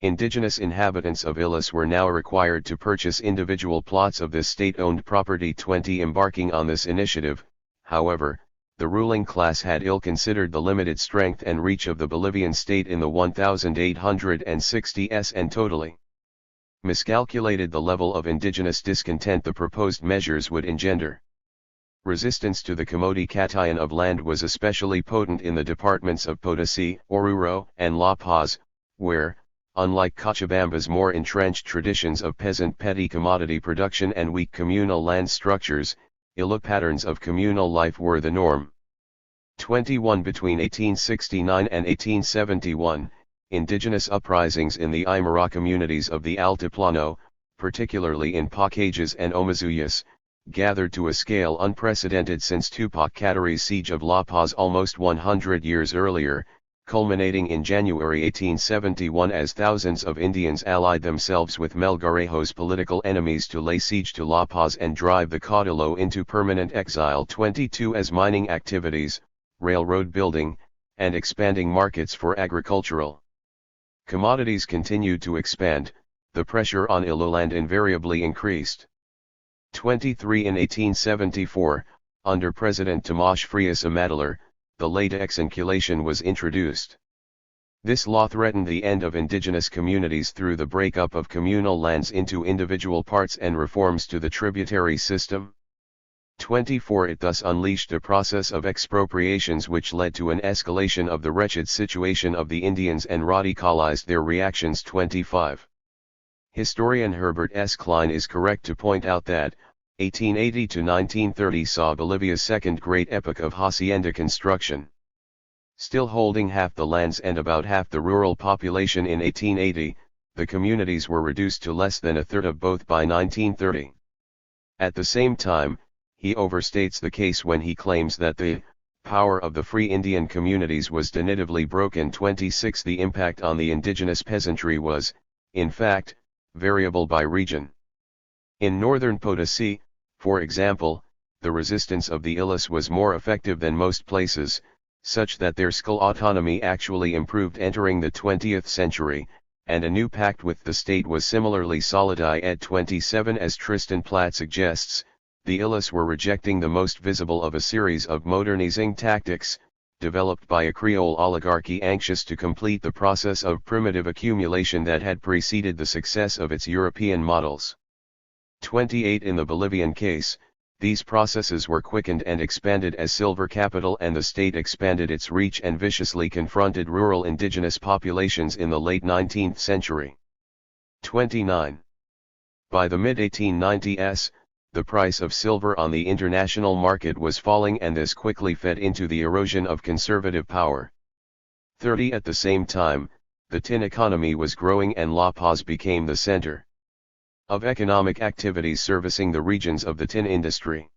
Indigenous inhabitants of illes were now required to purchase individual plots of this state-owned property. 20. Embarking on this initiative, however, the ruling class had ill-considered the limited strength and reach of the Bolivian state in the 1860s and totally miscalculated the level of indigenous discontent the proposed measures would engender. Resistance to the commodification of land was especially potent in the departments of Potosí, Oruro, and La Paz, where, unlike Cochabamba's more entrenched traditions of peasant petty commodity production and weak communal land structures, illicit patterns of communal life were the norm. 21. Between 1869 and 1871, Indigenous uprisings in the Aymara communities of the Altiplano, particularly in Pacayas and Omasuyas, gathered to a scale unprecedented since Tupac Katari's siege of La Paz almost 100 years earlier, culminating in January 1871 as thousands of Indians allied themselves with Melgarejo's political enemies to lay siege to La Paz and drive the Caudillo into permanent exile. 22 As mining activities, railroad building, and expanding markets for agricultural commodities continued to expand, the pressure on Iloland invariably increased. 23 In 1874, under President Tomas Frias Amador, the ley de exenculation was introduced. This law threatened the end of indigenous communities through the breakup of communal lands into individual parts and reforms to the tributary system. 24 It thus unleashed a process of expropriations which led to an escalation of the wretched situation of the Indians and radicalized their reactions. 25 Historian Herbert S. Klein is correct to point out that, 1880 to 1930 saw Bolivia's second great epoch of hacienda construction. Still holding half the lands and about half the rural population in 1880, the communities were reduced to less than a third of both by 1930. At the same time, he overstates the case when he claims that the power of the free Indian communities was definitively broken. 26 The impact on the indigenous peasantry was, in fact, variable by region. In northern Potosi, for example, the resistance of the Illis was more effective than most places, such that their skull autonomy actually improved entering the 20th century, and a new pact with the state was similarly solid. Ed 27 As Tristan Platt suggests, the Illis were rejecting the most visible of a series of modernizing tactics, developed by a Creole oligarchy anxious to complete the process of primitive accumulation that had preceded the success of its European models. 28 In the Bolivian case, these processes were quickened and expanded as silver capital and the state expanded its reach and viciously confronted rural indigenous populations in the late 19th century. 29 By the mid-1890s, the price of silver on the international market was falling and this quickly fed into the erosion of conservative power. 30 At the same time, the tin economy was growing and La Paz became the center of economic activities servicing the regions of the tin industry.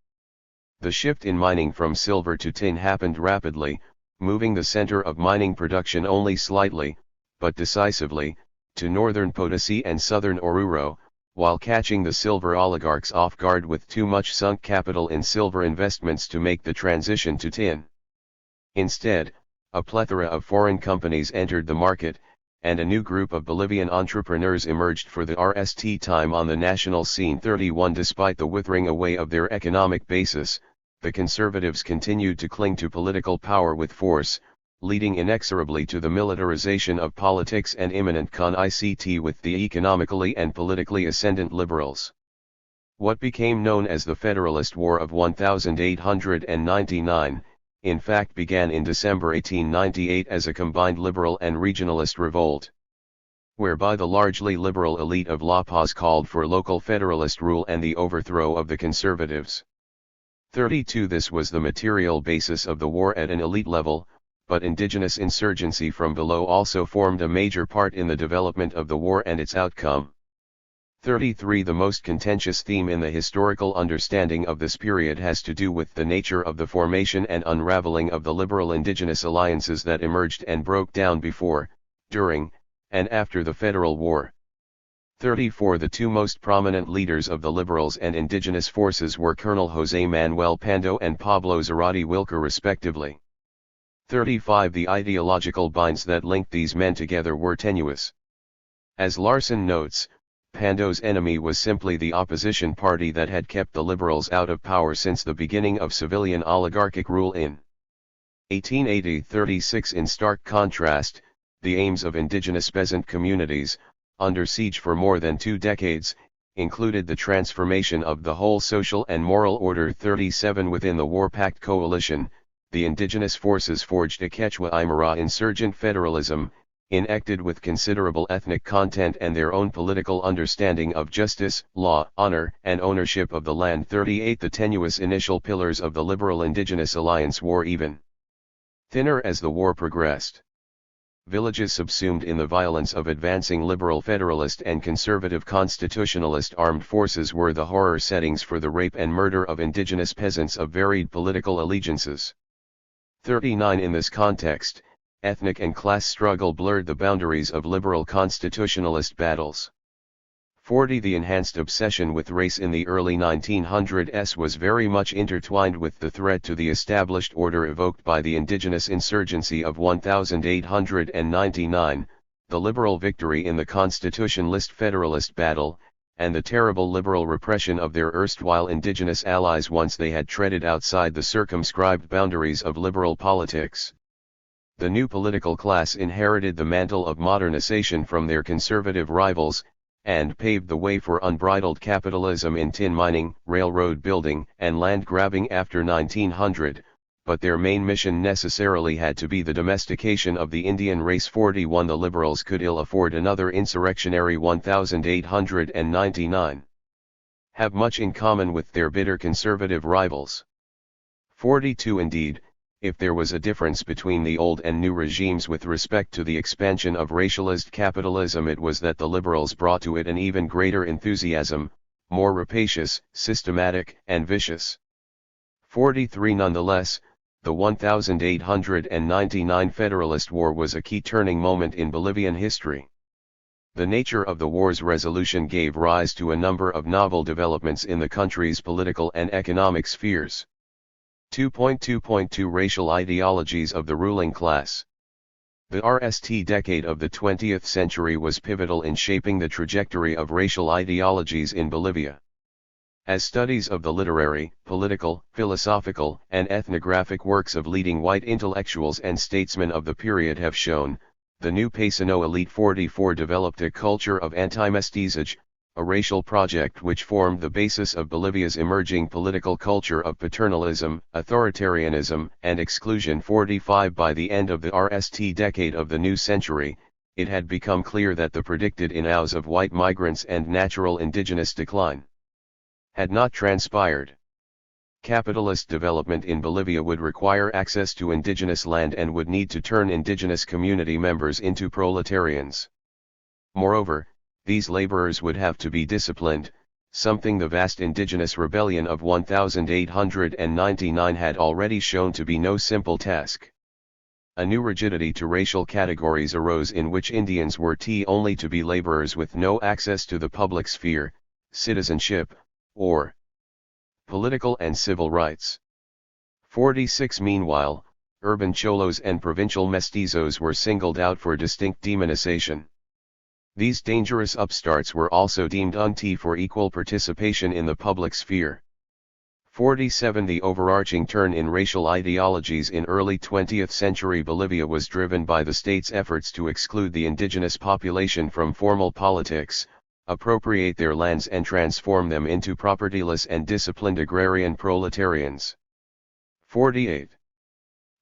The shift in mining from silver to tin happened rapidly, moving the center of mining production only slightly, but decisively, to northern Potosi and southern Oruro, while catching the silver oligarchs off guard with too much sunk capital in silver investments to make the transition to tin. Instead, a plethora of foreign companies entered the market, and a new group of Bolivian entrepreneurs emerged for the first time on the national scene. 31 Despite the withering away of their economic basis, the conservatives continued to cling to political power with force, leading inexorably to the militarization of politics and imminent conflict with the economically and politically ascendant liberals. What became known as the Federalist War of 1899, in fact began in December 1898 as a combined liberal and regionalist revolt, whereby the largely liberal elite of La Paz called for local federalist rule and the overthrow of the conservatives. 32 This was the material basis of the war at an elite level, but indigenous insurgency from below also formed a major part in the development of the war and its outcome. 33 The most contentious theme in the historical understanding of this period has to do with the nature of the formation and unraveling of the liberal indigenous alliances that emerged and broke down before, during, and after the Federal War. 34 The two most prominent leaders of the liberals and indigenous forces were Colonel José Manuel Pando and Pablo Zarate Wilker respectively. 35 The ideological binds that linked these men together were tenuous. As Larson notes, Pando's enemy was simply the opposition party that had kept the liberals out of power since the beginning of civilian oligarchic rule in 1880. 36 In stark contrast, the aims of indigenous peasant communities, under siege for more than 2 decades, included the transformation of the whole social and moral order. 37 Within the war-packed coalition, the indigenous forces forged a Quechua-Aymara insurgent federalism, enacted with considerable ethnic content and their own political understanding of justice, law, honor, and ownership of the land. 38 The tenuous initial pillars of the liberal indigenous alliance wore even thinner as the war progressed. villages subsumed in the violence of advancing liberal federalist and conservative constitutionalist armed forces were the horror settings for the rape and murder of indigenous peasants of varied political allegiances. 39 In this context, ethnic and class struggle blurred the boundaries of liberal constitutionalist battles. 40 The enhanced obsession with race in the early 1900s was very much intertwined with the threat to the established order evoked by the indigenous insurgency of 1899, the liberal victory in the Constitutionalist-Federalist battle, and the terrible liberal repression of their erstwhile indigenous allies once they had treaded outside the circumscribed boundaries of liberal politics. The new political class inherited the mantle of modernization from their conservative rivals, and paved the way for unbridled capitalism in tin mining, railroad building, and land grabbing after 1900, but their main mission necessarily had to be the domestication of the Indian race. 41 The liberals could ill afford another insurrectionary 1899. Have much in common with their bitter conservative rivals. 42 Indeed, if there was a difference between the old and new regimes with respect to the expansion of racialized capitalism, it was that the liberals brought to it an even greater enthusiasm, more rapacious, systematic, and vicious. 43 Nonetheless, the 1899 Federalist War was a key turning moment in Bolivian history. The nature of the war's resolution gave rise to a number of novel developments in the country's political and economic spheres. 2.2.2 Racial ideologies of the ruling class. The RST decade of the 20th century was pivotal in shaping the trajectory of racial ideologies in Bolivia. As studies of the literary, political, philosophical, and ethnographic works of leading white intellectuals and statesmen of the period have shown, the new Paisano elite 44 developed a culture of anti-mestizage, a racial project which formed the basis of Bolivia's emerging political culture of paternalism, authoritarianism, and exclusion. 45 By the end of the RST decade of the new century, it had become clear that the predicted inaus of white migrants and natural indigenous decline had not transpired. Capitalist development in Bolivia would require access to indigenous land and would need to turn indigenous community members into proletarians. Moreover, these laborers would have to be disciplined, something the vast indigenous rebellion of 1899 had already shown to be no simple task. A new rigidity to racial categories arose in which Indians were only to be laborers with no access to the public sphere, citizenship, or political and civil rights. 46 Meanwhile, urban cholos and provincial mestizos were singled out for distinct demonization. These dangerous upstarts were also deemed unfit for equal participation in the public sphere. 47 The overarching turn in racial ideologies in early 20th century Bolivia was driven by the state's efforts to exclude the indigenous population from formal politics, appropriate their lands and transform them into propertyless and disciplined agrarian proletarians. 48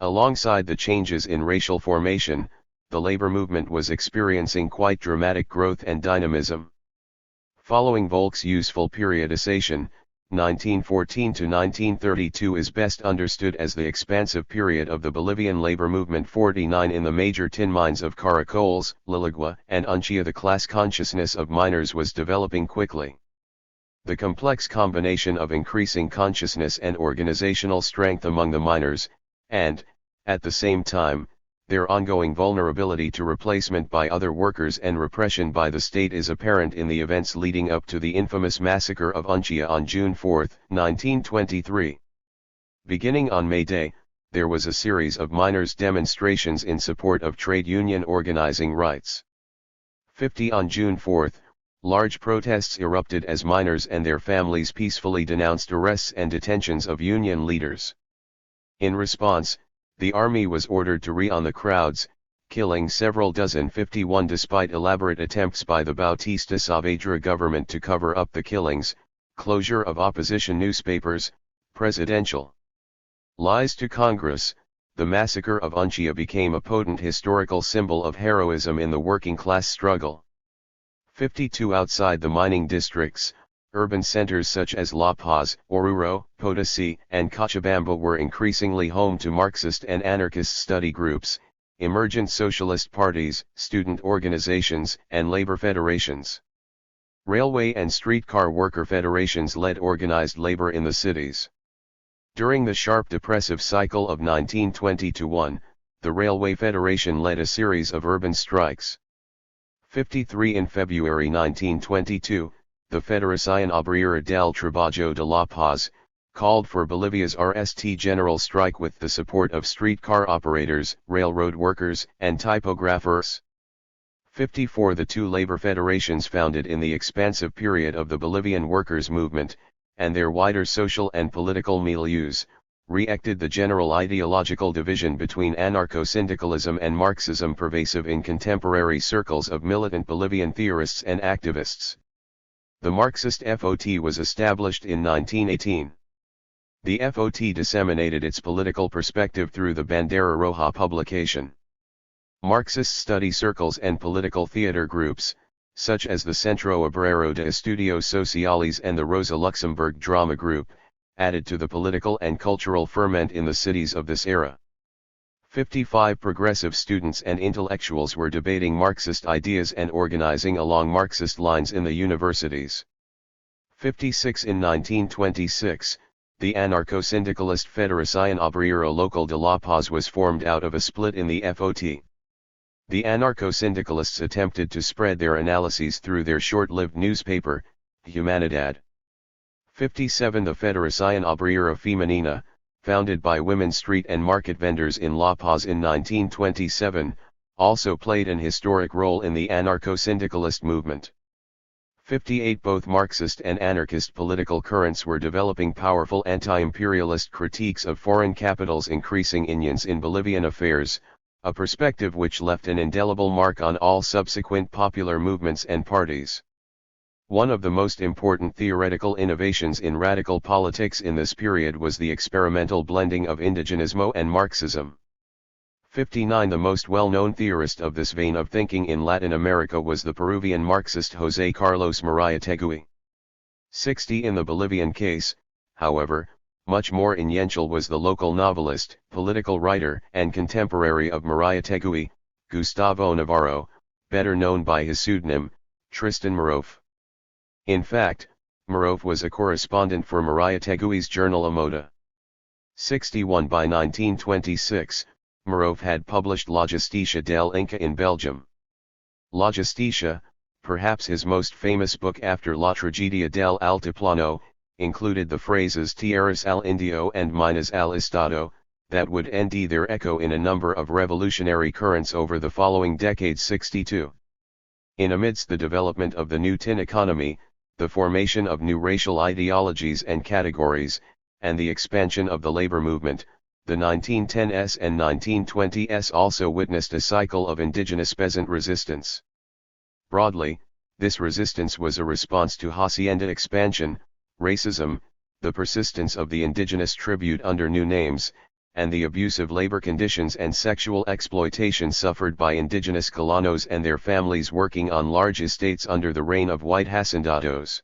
Alongside the changes in racial formation, the labor movement was experiencing quite dramatic growth and dynamism. Following Volk's useful periodization, 1914 to 1932 is best understood as the expansive period of the Bolivian labor movement. 49 In the major tin mines of Caracoles, Liligua, and Unchia the class consciousness of miners was developing quickly. The complex combination of increasing consciousness and organizational strength among the miners, and, at the same time, their ongoing vulnerability to replacement by other workers and repression by the state is apparent in the events leading up to the infamous massacre of Unchia on June 4, 1923. Beginning on May Day, there was a series of miners' demonstrations in support of trade union organizing rights. 50 On June 4, large protests erupted as miners and their families peacefully denounced arrests and detentions of union leaders. In response, the army was ordered to re-on the crowds, killing several dozen. 51 Despite elaborate attempts by the Bautista Saavedra government to cover up the killings, closure of opposition newspapers, presidential lies to Congress, the massacre of Unchia became a potent historical symbol of heroism in the working class struggle. 52 Outside the mining districts, urban centers such as La Paz, Oruro, Potosi, and Cochabamba were increasingly home to Marxist and anarchist study groups, emergent socialist parties, student organizations, and labor federations. Railway and streetcar worker federations led organized labor in the cities. During the sharp depressive cycle of 1920-1, the Railway Federation led a series of urban strikes. 53 In February 1922, the Federación Obrera del Trabajo de La Paz called for Bolivia's RST general strike with the support of streetcar operators, railroad workers, and typographers. 54 The two labor federations founded in the expansive period of the Bolivian workers' movement, and their wider social and political milieus, reacted the general ideological division between anarcho-syndicalism and Marxism pervasive in contemporary circles of militant Bolivian theorists and activists. The Marxist FOT was established in 1918. The FOT disseminated its political perspective through the Bandera Roja publication. Marxist study circles and political theater groups, such as the Centro Obrero de Estudios Sociales and the Rosa Luxemburg Drama Group, added to the political and cultural ferment in the cities of this era. 55 Progressive students and intellectuals were debating Marxist ideas and organizing along Marxist lines in the universities. 56 In 1926, the anarcho-syndicalist Federación Obrera Local de La Paz was formed out of a split in the FOT. The anarcho-syndicalists attempted to spread their analyses through their short-lived newspaper, Humanidad. 57 The Federación Obrera Femenina, founded by women street and market vendors in La Paz in 1927, also played an historic role in the anarcho-syndicalist movement. 58 Both Marxist and anarchist political currents were developing powerful anti-imperialist critiques of foreign capitals' increasing unions in Bolivian affairs, a perspective which left an indelible mark on all subsequent popular movements and parties. One of the most important theoretical innovations in radical politics in this period was the experimental blending of Indigenismo and Marxism. 59 The most well-known theorist of this vein of thinking in Latin America was the Peruvian Marxist José Carlos Mariátegui. 60 In the Bolivian case, however, much more influential was the local novelist, political writer, and contemporary of Mariátegui, Gustavo Navarro, better known by his pseudonym, Tristan Marof. In fact, Marof was a correspondent for Mariátegui's journal A Moda. 61 By 1926, Marof had published La Justicia del Inca in Belgium. La Justicia, perhaps his most famous book after La Tragedia del Altiplano, included the phrases Tierras al Indio and Minas al Estado, that would end their echo in a number of revolutionary currents over the following decades. 62. In amidst the development of the new tin economy, the formation of new racial ideologies and categories, and the expansion of the labor movement, the 1910s and 1920s also witnessed a cycle of indigenous peasant resistance. Broadly, this resistance was a response to hacienda expansion, racism, the persistence of the indigenous tribute under new names, and the abusive labor conditions and sexual exploitation suffered by indigenous colonos and their families working on large estates under the reign of white hacendados.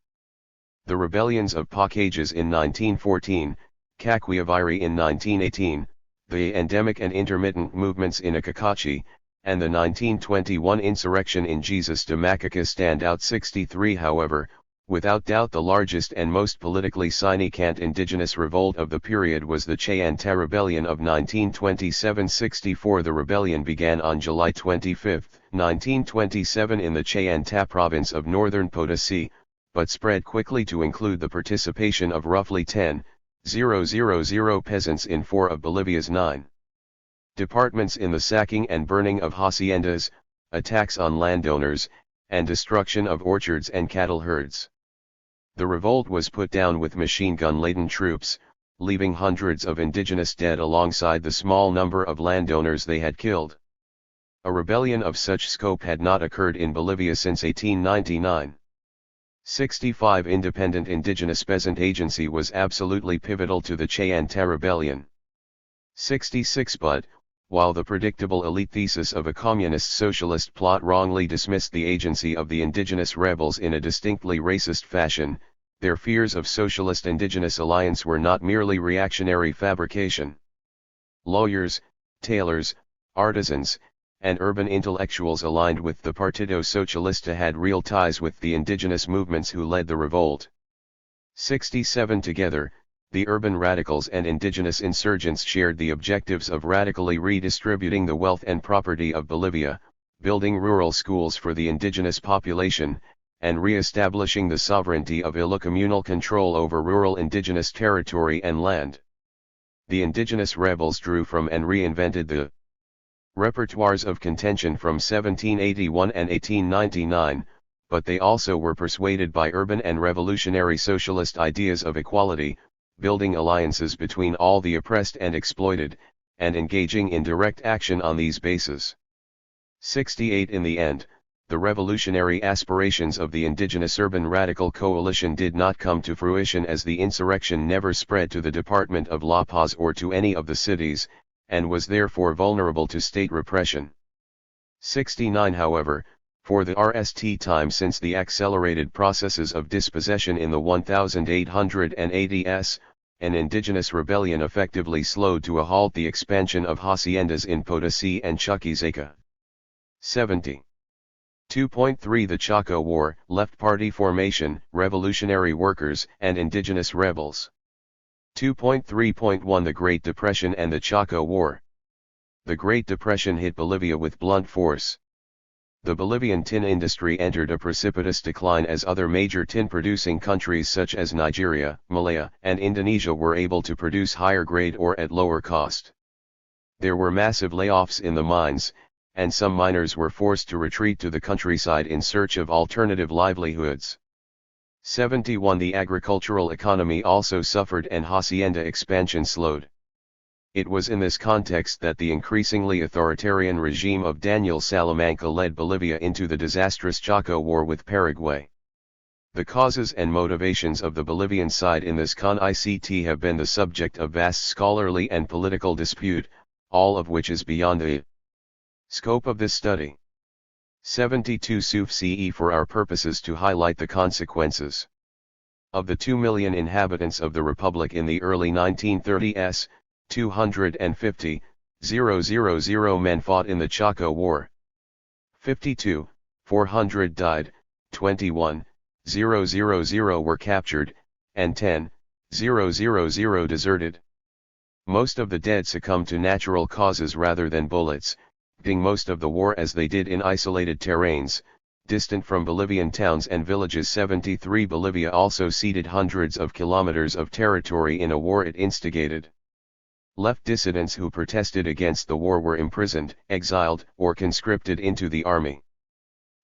The rebellions of Pacayas in 1914, Caquiaviri in 1918, the endemic and intermittent movements in Acacachi, and the 1921 insurrection in Jesus de Macaca stand out. 63 However, without doubt the largest and most politically significant indigenous revolt of the period was the Chayanta Rebellion of 1927. 64 The rebellion began on July 25, 1927 in the Chayanta province of northern Potosi, but spread quickly to include the participation of roughly 10,000 peasants in 4 of Bolivia's 9 departments in the sacking and burning of haciendas, attacks on landowners, and destruction of orchards and cattle herds. The revolt was put down with machine gun-laden troops, leaving hundreds of indigenous dead alongside the small number of landowners they had killed. A rebellion of such scope had not occurred in Bolivia since 1899. 65 Independent Indigenous Peasant Agency was absolutely pivotal to the Chayanta Rebellion. 66 But, while the predictable elite thesis of a communist-socialist plot wrongly dismissed the agency of the indigenous rebels in a distinctly racist fashion, their fears of socialist-indigenous alliance were not merely reactionary fabrication. Lawyers, tailors, artisans, and urban intellectuals aligned with the Partido Socialista had real ties with the indigenous movements who led the revolt. 67 Together, the urban radicals and indigenous insurgents shared the objectives of radically redistributing the wealth and property of Bolivia, building rural schools for the indigenous population, and re-establishing the sovereignty of communal control over rural indigenous territory and land. The indigenous rebels drew from and reinvented the repertoires of contention from 1781 and 1899, but they also were persuaded by urban and revolutionary socialist ideas of equality, building alliances between all the oppressed and exploited, and engaging in direct action on these bases. 68 In the end, the revolutionary aspirations of the indigenous urban radical coalition did not come to fruition as the insurrection never spread to the Department of La Paz or to any of the cities, and was therefore vulnerable to state repression. 69 However, for the RST time since the accelerated processes of dispossession in the 1880s, an indigenous rebellion effectively slowed to a halt the expansion of haciendas in Potosí and Chuquisaca. 70. 2.3 The Chaco War, Left Party Formation, Revolutionary Workers and Indigenous Rebels. 2.3.1 The Great Depression and the Chaco War. The Great Depression hit Bolivia with blunt force. The Bolivian tin industry entered a precipitous decline as other major tin-producing countries such as Nigeria, Malaya, and Indonesia were able to produce higher grade ore at lower cost. There were massive layoffs in the mines, and some miners were forced to retreat to the countryside in search of alternative livelihoods. 71 The agricultural economy also suffered and hacienda expansion slowed. It was in this context that the increasingly authoritarian regime of Daniel Salamanca led Bolivia into the disastrous Chaco War with Paraguay. The causes and motivations of the Bolivian side in this conflict have been the subject of vast scholarly and political dispute, all of which is beyond the scope of this study. 72 CE for our purposes to highlight the consequences. Of the 2 million inhabitants of the Republic in the early 1930s, 250,000 men fought in the Chaco War. 52,400 died, 21,000 were captured, and 10,000 deserted. Most of the dead succumbed to natural causes rather than bullets, ending most of the war as they did in isolated terrains, distant from Bolivian towns and villages. 73 Bolivia also ceded hundreds of kilometers of territory in a war it instigated. Left dissidents who protested against the war were imprisoned, exiled, or conscripted into the army.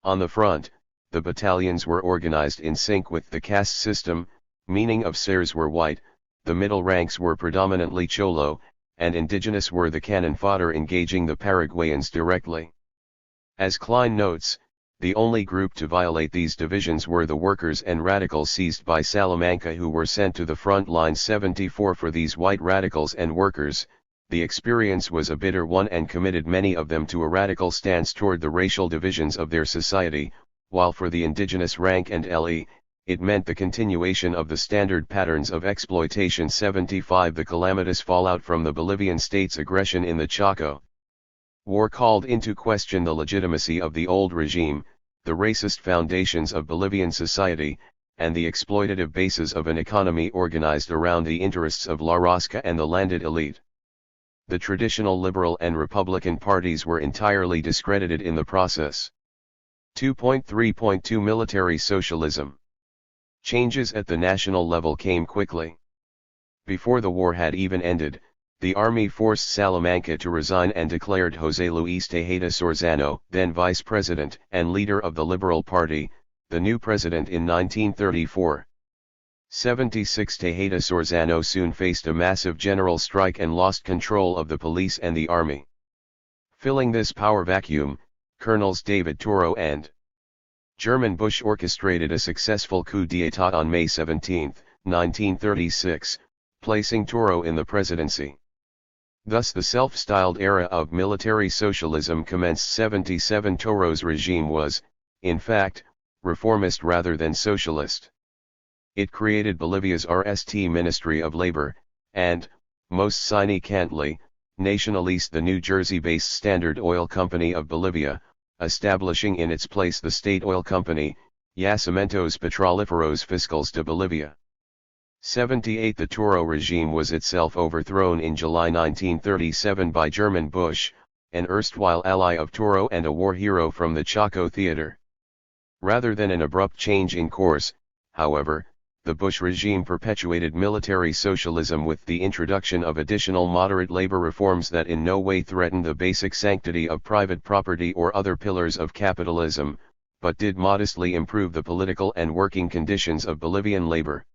On the front, the battalions were organized in sync with the caste system, meaning officers were white, the middle ranks were predominantly Cholo, and indigenous were the cannon fodder engaging the Paraguayans directly. As Klein notes, the only group to violate these divisions were the workers and radicals seized by Salamanca who were sent to the front line. 74 For these white radicals and workers, the experience was a bitter one and committed many of them to a radical stance toward the racial divisions of their society, while for the indigenous rank and LE, it meant the continuation of the standard patterns of exploitation. 75 The calamitous fallout from the Bolivian state's aggression in the Chaco War called into question the legitimacy of the old regime, the racist foundations of Bolivian society, and the exploitative basis of an economy organized around the interests of La Rosca and the landed elite. The traditional Liberal and Republican parties were entirely discredited in the process. 2.3.2 Military Socialism. Changes at the national level came quickly. Before the war had even ended, the army forced Salamanca to resign and declared José Luis Tejeda Sorzano, then vice president and leader of the Liberal Party, the new president in 1934. 76 Tejeda Sorzano soon faced a massive general strike and lost control of the police and the army. Filling this power vacuum, Colonels David Toro and German Bush orchestrated a successful coup d'état on May 17, 1936, placing Toro in the presidency. Thus the self-styled era of military socialism commenced. 77 Toro's regime was, in fact, reformist rather than socialist. It created Bolivia's RST Ministry of Labor, and, most significantly, nationalized the New Jersey-based Standard Oil Company of Bolivia, establishing in its place the state oil company, Yacimientos Petrolíferos Fiscales de Bolivia. 78 The Toro regime was itself overthrown in July 1937 by German Bush, an erstwhile ally of Toro and a war hero from the Chaco theater. Rather than an abrupt change in course, however, the Bush regime perpetuated military socialism with the introduction of additional moderate labor reforms that in no way threatened the basic sanctity of private property or other pillars of capitalism, but did modestly improve the political and working conditions of Bolivian labor.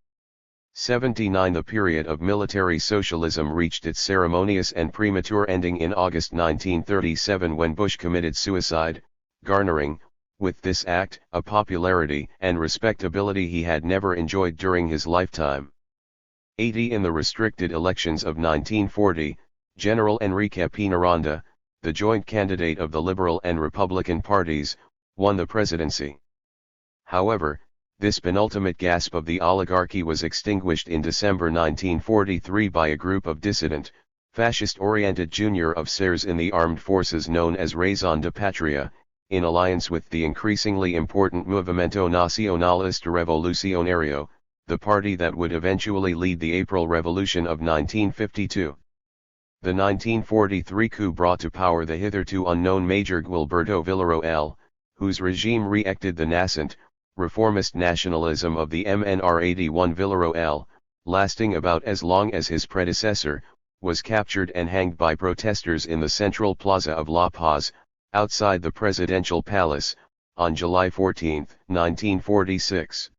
79 The period of military socialism reached its ceremonious and premature ending in August 1937 when Bush committed suicide, garnering, with this act, a popularity and respectability he had never enjoyed during his lifetime. 80 In the restricted elections of 1940, General Enrique Peñaranda, the joint candidate of the Liberal and Republican parties, won the presidency. However, this penultimate gasp of the oligarchy was extinguished in December 1943 by a group of dissident, fascist-oriented junior officers in the armed forces known as Raison de Patria, in alliance with the increasingly important Movimiento Nacionalista Revolucionario, the party that would eventually lead the April Revolution of 1952. The 1943 coup brought to power the hitherto unknown Major Guilberto Villarroel, whose regime re-acted the nascent, reformist nationalism of the MNR. 81 Villarroel, lasting about as long as his predecessor, was captured and hanged by protesters in the central plaza of La Paz, outside the presidential palace, on July 14, 1946.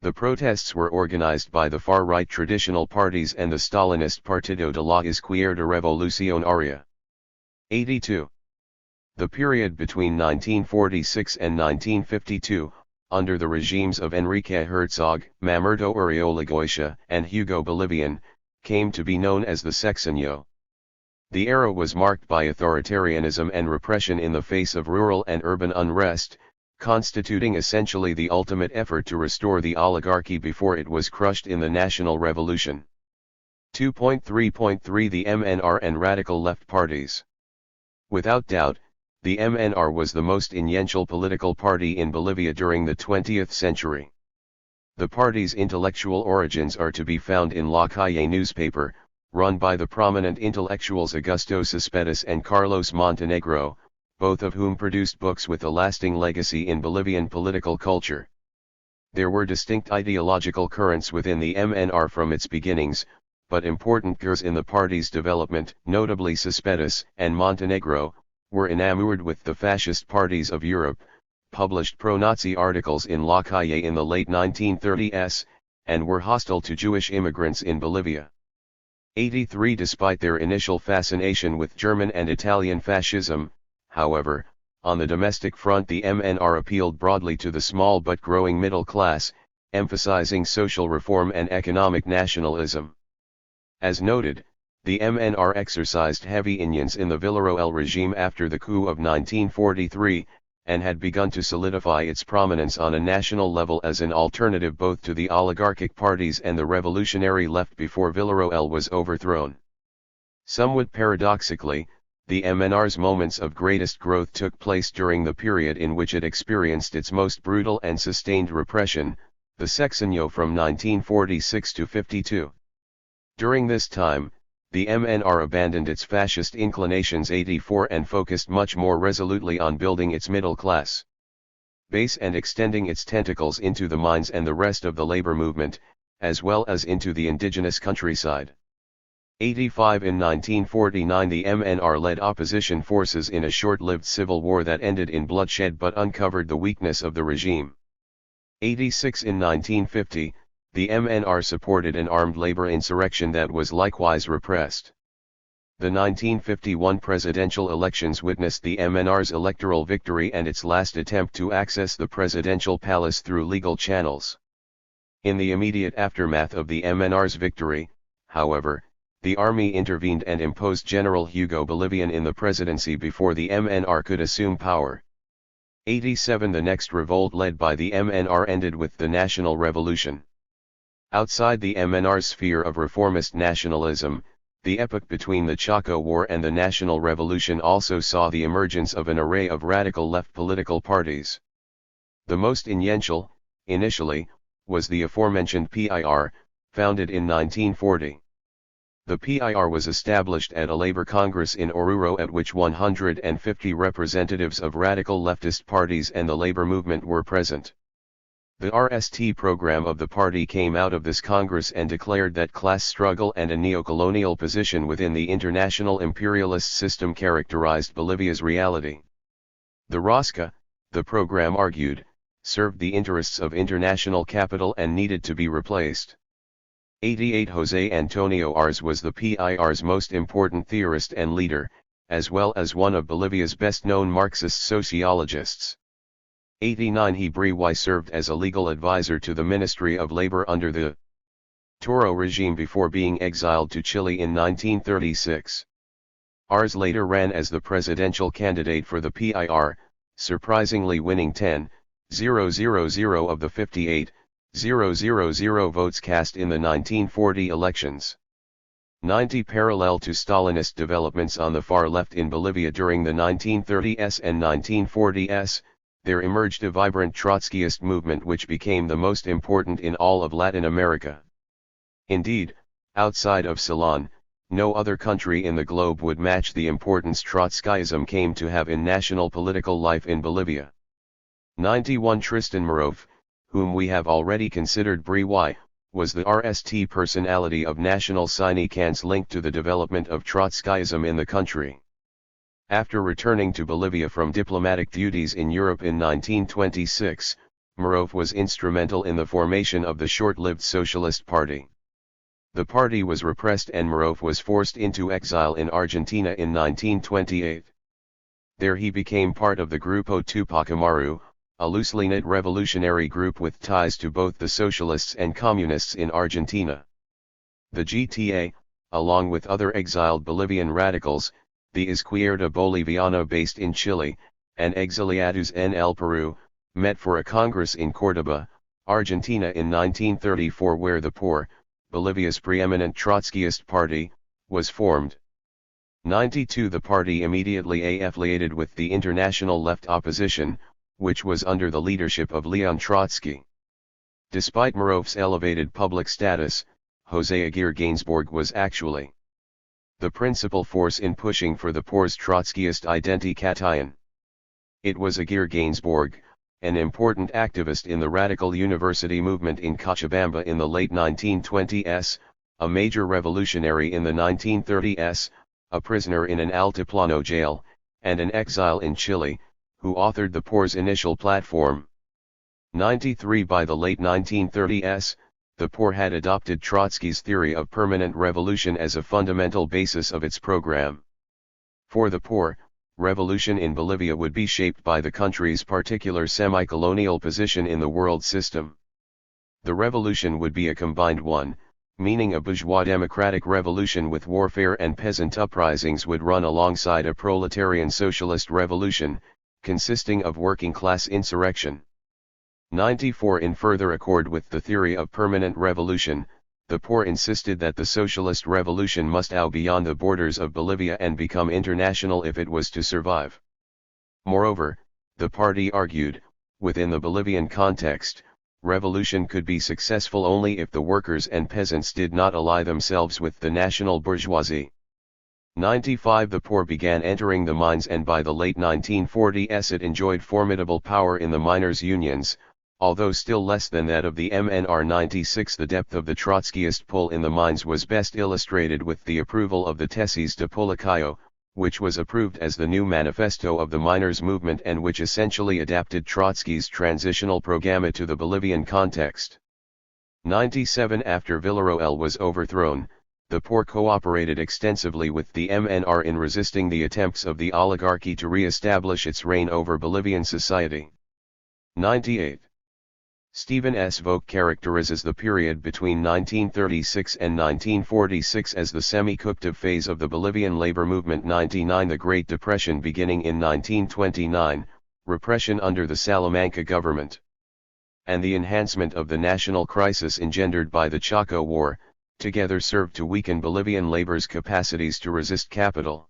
The protests were organized by the far-right traditional parties and the Stalinist Partido de la Izquierda Revolucionaria. 82. The period between 1946 and 1952, under the regimes of Enrique Herzog, Mamerto Uriolgoitia, and Hugo Bolivian, came to be known as the Sexenio. The era was marked by authoritarianism and repression in the face of rural and urban unrest, constituting essentially the ultimate effort to restore the oligarchy before it was crushed in the national revolution. 2.3.3 The MNR and radical left parties. Without doubt, the MNR was the most influential political party in Bolivia during the 20th century. The party's intellectual origins are to be found in La Calle newspaper, run by the prominent intellectuals Augusto Cespedes and Carlos Montenegro, both of whom produced books with a lasting legacy in Bolivian political culture. There were distinct ideological currents within the MNR from its beginnings, but important gears in the party's development, notably Cespedes and Montenegro, were enamored with the fascist parties of Europe, published pro-Nazi articles in La Calle in the late 1930s, and were hostile to Jewish immigrants in Bolivia. 83 Despite their initial fascination with German and Italian fascism, however, on the domestic front the MNR appealed broadly to the small but growing middle class, emphasizing social reform and economic nationalism. As noted, the MNR exercised heavy influence in the Villarroel regime after the coup of 1943, and had begun to solidify its prominence on a national level as an alternative both to the oligarchic parties and the revolutionary left before Villarroel was overthrown. Somewhat paradoxically, the MNR's moments of greatest growth took place during the period in which it experienced its most brutal and sustained repression, the Sexenio from 1946 to 52. During this time, the MNR abandoned its fascist inclinations 84 and focused much more resolutely on building its middle class base and extending its tentacles into the mines and the rest of the labor movement, as well as into the indigenous countryside. 85 In 1949 the MNR led opposition forces in a short-lived civil war that ended in bloodshed but uncovered the weakness of the regime. 86 In 1950, the MNR supported an armed labor insurrection that was likewise repressed. The 1951 presidential elections witnessed the MNR's electoral victory and its last attempt to access the presidential palace through legal channels. In the immediate aftermath of the MNR's victory, however, the army intervened and imposed General Hugo Bolivian in the presidency before the MNR could assume power. 87 The next revolt led by the MNR ended with the National Revolution. Outside the MNR's sphere of reformist nationalism, The epoch between the Chaco War and the National Revolution also saw the emergence of an array of radical left political parties. The most influential, initially, was the aforementioned PIR, founded in 1940. The PIR was established at a labor congress in Oruro at which 150 representatives of radical leftist parties and the labor movement were present. The RST program of the party came out of this congress and declared that class struggle and a neo-colonial position within the international imperialist system characterized Bolivia's reality. The ROSCA, the program argued, served the interests of international capital and needed to be replaced. 88 José Antonio Arz was the PIR's most important theorist and leader, as well as one of Bolivia's best-known Marxist sociologists. 89 Jeffery served as a legal advisor to the Ministry of Labor under the Toro regime before being exiled to Chile in 1936. Arz later ran as the presidential candidate for the PIR, surprisingly winning 10,000 of the 58,000 votes cast in the 1940 elections. 90 Parallel to Stalinist developments on the far left in Bolivia during the 1930s and 1940s, there emerged a vibrant Trotskyist movement which became the most important in all of Latin America. Indeed, outside of Ceylon, no other country in the globe would match the importance Trotskyism came to have in national political life in Bolivia. 91 Tristan Morov, whom we have already considered was the RST personality of national significance linked to the development of Trotskyism in the country. After returning to Bolivia from diplomatic duties in Europe in 1926, Morov was instrumental in the formation of the short-lived Socialist Party. The party was repressed and Morov was forced into exile in Argentina in 1928. There he became part of the Grupo Tupac Amaru, a loosely-knit revolutionary group with ties to both the socialists and communists in Argentina. The GTA, along with other exiled Bolivian radicals, the Izquierda Boliviana based in Chile, and exiliados en el Peru, met for a congress in Córdoba, Argentina in 1934 where the POR, Bolivia's preeminent Trotskyist party, was formed. 92 The party immediately affiliated with the international left opposition, which was under the leadership of Leon Trotsky. Despite Morov's elevated public status, José Aguirre Gainsbourg was actually the principal force in pushing for the POR's Trotskyist identification. It was Aguirre Gainsbourg, an important activist in the radical university movement in Cochabamba in the late 1920s, a major revolutionary in the 1930s, a prisoner in an Altiplano jail, and an exile in Chile, who authored the POR's initial platform. 93 By the late 1930s, the POR had adopted Trotsky's theory of permanent revolution as a fundamental basis of its program. For the POR, revolution in Bolivia would be shaped by the country's particular semi-colonial position in the world system. The revolution would be a combined one, meaning a bourgeois democratic revolution with warfare and peasant uprisings would run alongside a proletarian socialist revolution, consisting of working-class insurrection. 94 In further accord with the theory of permanent revolution, the POR insisted that the socialist revolution must out beyond the borders of Bolivia and become international if it was to survive. Moreover, the party argued, within the Bolivian context, revolution could be successful only if the workers and peasants did not ally themselves with the national bourgeoisie. 95 The POR began entering the mines and by the late 1940s it enjoyed formidable power in the miners' unions, although still less than that of the MNR. 96 The depth of the Trotskyist pull in the mines was best illustrated with the approval of the Tesis de Policayo, which was approved as the new manifesto of the miners' movement and which essentially adapted Trotsky's transitional programme to the Bolivian context. 97 After Villarroel was overthrown, the POR cooperated extensively with the MNR in resisting the attempts of the oligarchy to re-establish its reign over Bolivian society. 98. Stephen S. Vogt characterizes the period between 1936 and 1946 as the semi-cuctive phase of the Bolivian labor movement. 99 The Great Depression beginning in 1929, repression under the Salamanca government, and the enhancement of the national crisis engendered by the Chaco War, together served to weaken Bolivian labor's capacities to resist capital.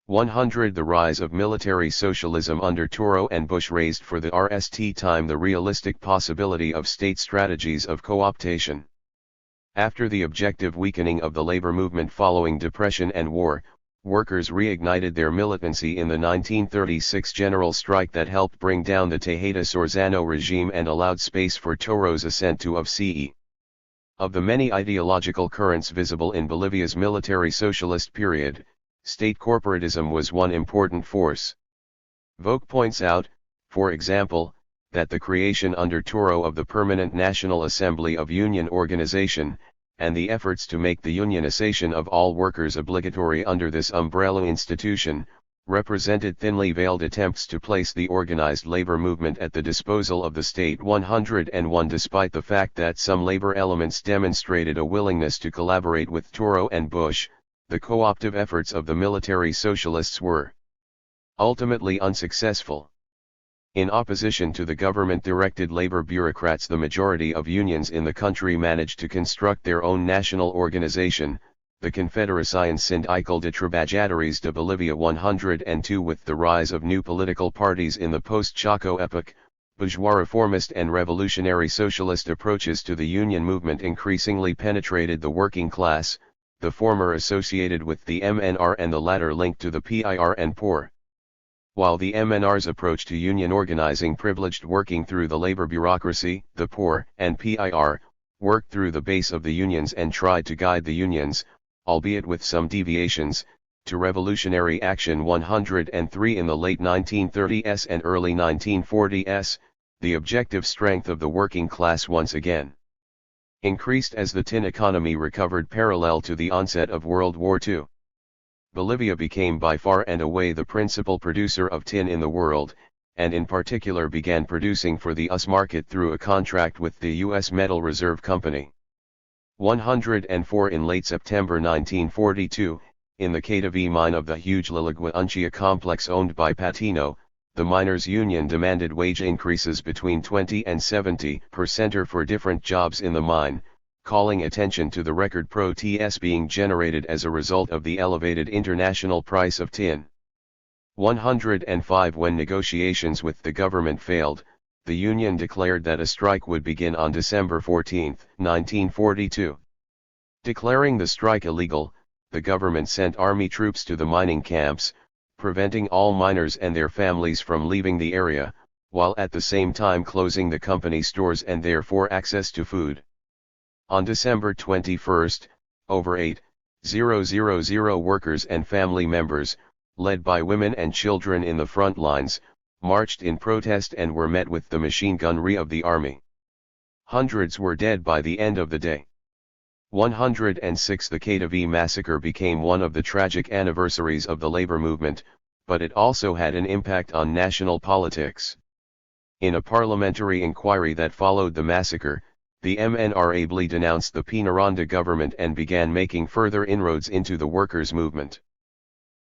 100 The rise of military socialism under Toro and Bush raised for the RST time the realistic possibility of state strategies of co-optation. After the objective weakening of the labor movement following depression and war, workers reignited their militancy in the 1936 general strike that helped bring down the Tejeda-Sorzano regime and allowed space for Toro's ascent to office. Of the many ideological currents visible in Bolivia's military socialist period, state corporatism was one important force. Vogt points out, for example, that the creation under Toro of the Permanent National Assembly of Union Organization, and the efforts to make the unionization of all workers obligatory under this umbrella institution, represented thinly veiled attempts to place the organized labor movement at the disposal of the state. 101 Despite the fact that some labor elements demonstrated a willingness to collaborate with Toro and Bush, the co-optive efforts of the military socialists were ultimately unsuccessful. In opposition to the government-directed labor bureaucrats, the majority of unions in the country managed to construct their own national organization, the Confederación Sindical de Trabajadores de Bolivia. 102 With the rise of new political parties in the post-Chaco epoch, bourgeois reformist and revolutionary socialist approaches to the union movement increasingly penetrated the working class, the former associated with the MNR and the latter linked to the PIR and poor. While the MNR's approach to union organizing privileged working through the labor bureaucracy, the poor and PIR worked through the base of the unions and tried to guide the unions, albeit with some deviations, to revolutionary action. 103 In the late 1930s and early 1940s, the objective strength of the working class once again increased as the tin economy recovered parallel to the onset of World War II. Bolivia became by far and away the principal producer of tin in the world, and in particular began producing for the US market through a contract with the U.S. Metal Reserve Company. 104 In late September 1942, in the Catavi mine of the huge Liligua-Unchia complex owned by Patino, the miners' union demanded wage increases between 20 and 70% for different jobs in the mine, calling attention to the record protests being generated as a result of the elevated international price of tin. 105 When negotiations with the government failed, the union declared that a strike would begin on December 14, 1942. Declaring the strike illegal, the government sent army troops to the mining camps, preventing all miners and their families from leaving the area, while at the same time closing the company stores and therefore access to food. On December 21, over 8,000 workers and family members, led by women and children in the front lines, marched in protest and were met with the machine gunnery of the army. Hundreds were dead by the end of the day. 106 The Catavi massacre became one of the tragic anniversaries of the labor movement, but it also had an impact on national politics. In a parliamentary inquiry that followed the massacre, the MNR ably denounced the Peñaranda government and began making further inroads into the workers' movement.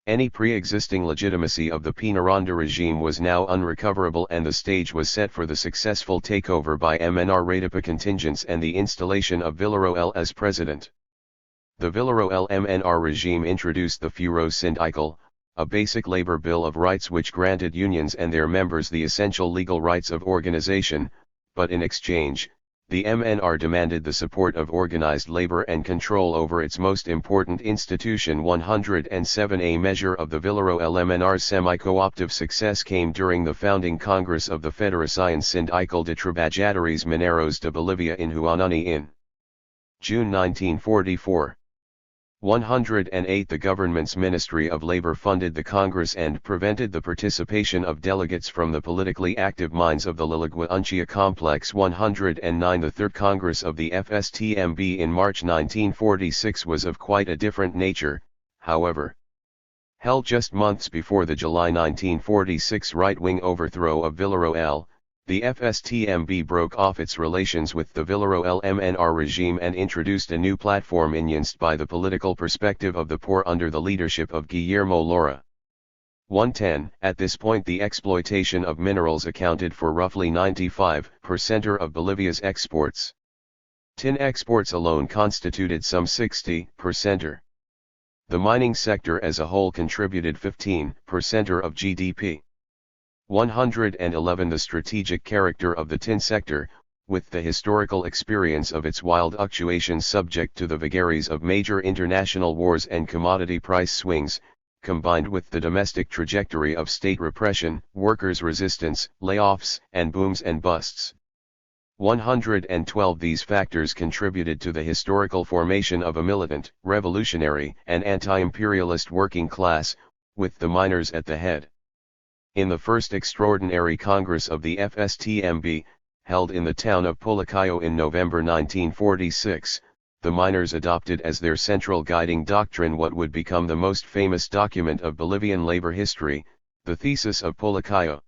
Any pre-existing legitimacy of the Peñaranda regime was now unrecoverable, and the stage was set for the successful takeover by MNR Radipa contingents and the installation of Villarroel as president. The Villarroel MNR regime introduced the Fuero Sindical, a basic labor bill of rights which granted unions and their members the essential legal rights of organization, but in exchange, the MNR demanded the support of organized labor and control over its most important institution. 107 A measure of the Villarroel MNR's semi-cooptive success came during the founding Congress of the Federación Sindical de Trabajadores Mineros de Bolivia in Huanuni in June 1944. 108 The government's Ministry of Labor funded the Congress and prevented the participation of delegates from the politically active mines of the Liligua-Unchia complex. 109 The Third Congress of the FSTMB in March 1946 was of quite a different nature, however. Held just months before the July 1946 right-wing overthrow of Villarroel, the FSTMB broke off its relations with the Villarroel MNR regime and introduced a new platform influenced by the political perspective of the poor under the leadership of Guillermo Lora. 110 At this point the exploitation of minerals accounted for roughly 95% of Bolivia's exports. Tin exports alone constituted some 60%. The mining sector as a whole contributed 15% of GDP. 111 The strategic character of the tin sector, with the historical experience of its wild fluctuations subject to the vagaries of major international wars and commodity price swings, combined with the domestic trajectory of state repression, workers' resistance, layoffs, and booms and busts. 112 These factors contributed to the historical formation of a militant, revolutionary, and anti-imperialist working class, with the miners at the head. In the first extraordinary Congress of the FSTMB, held in the town of Pulicayo in November 1946, the miners adopted as their central guiding doctrine what would become the most famous document of Bolivian labor history, the Thesis of Pulicayo.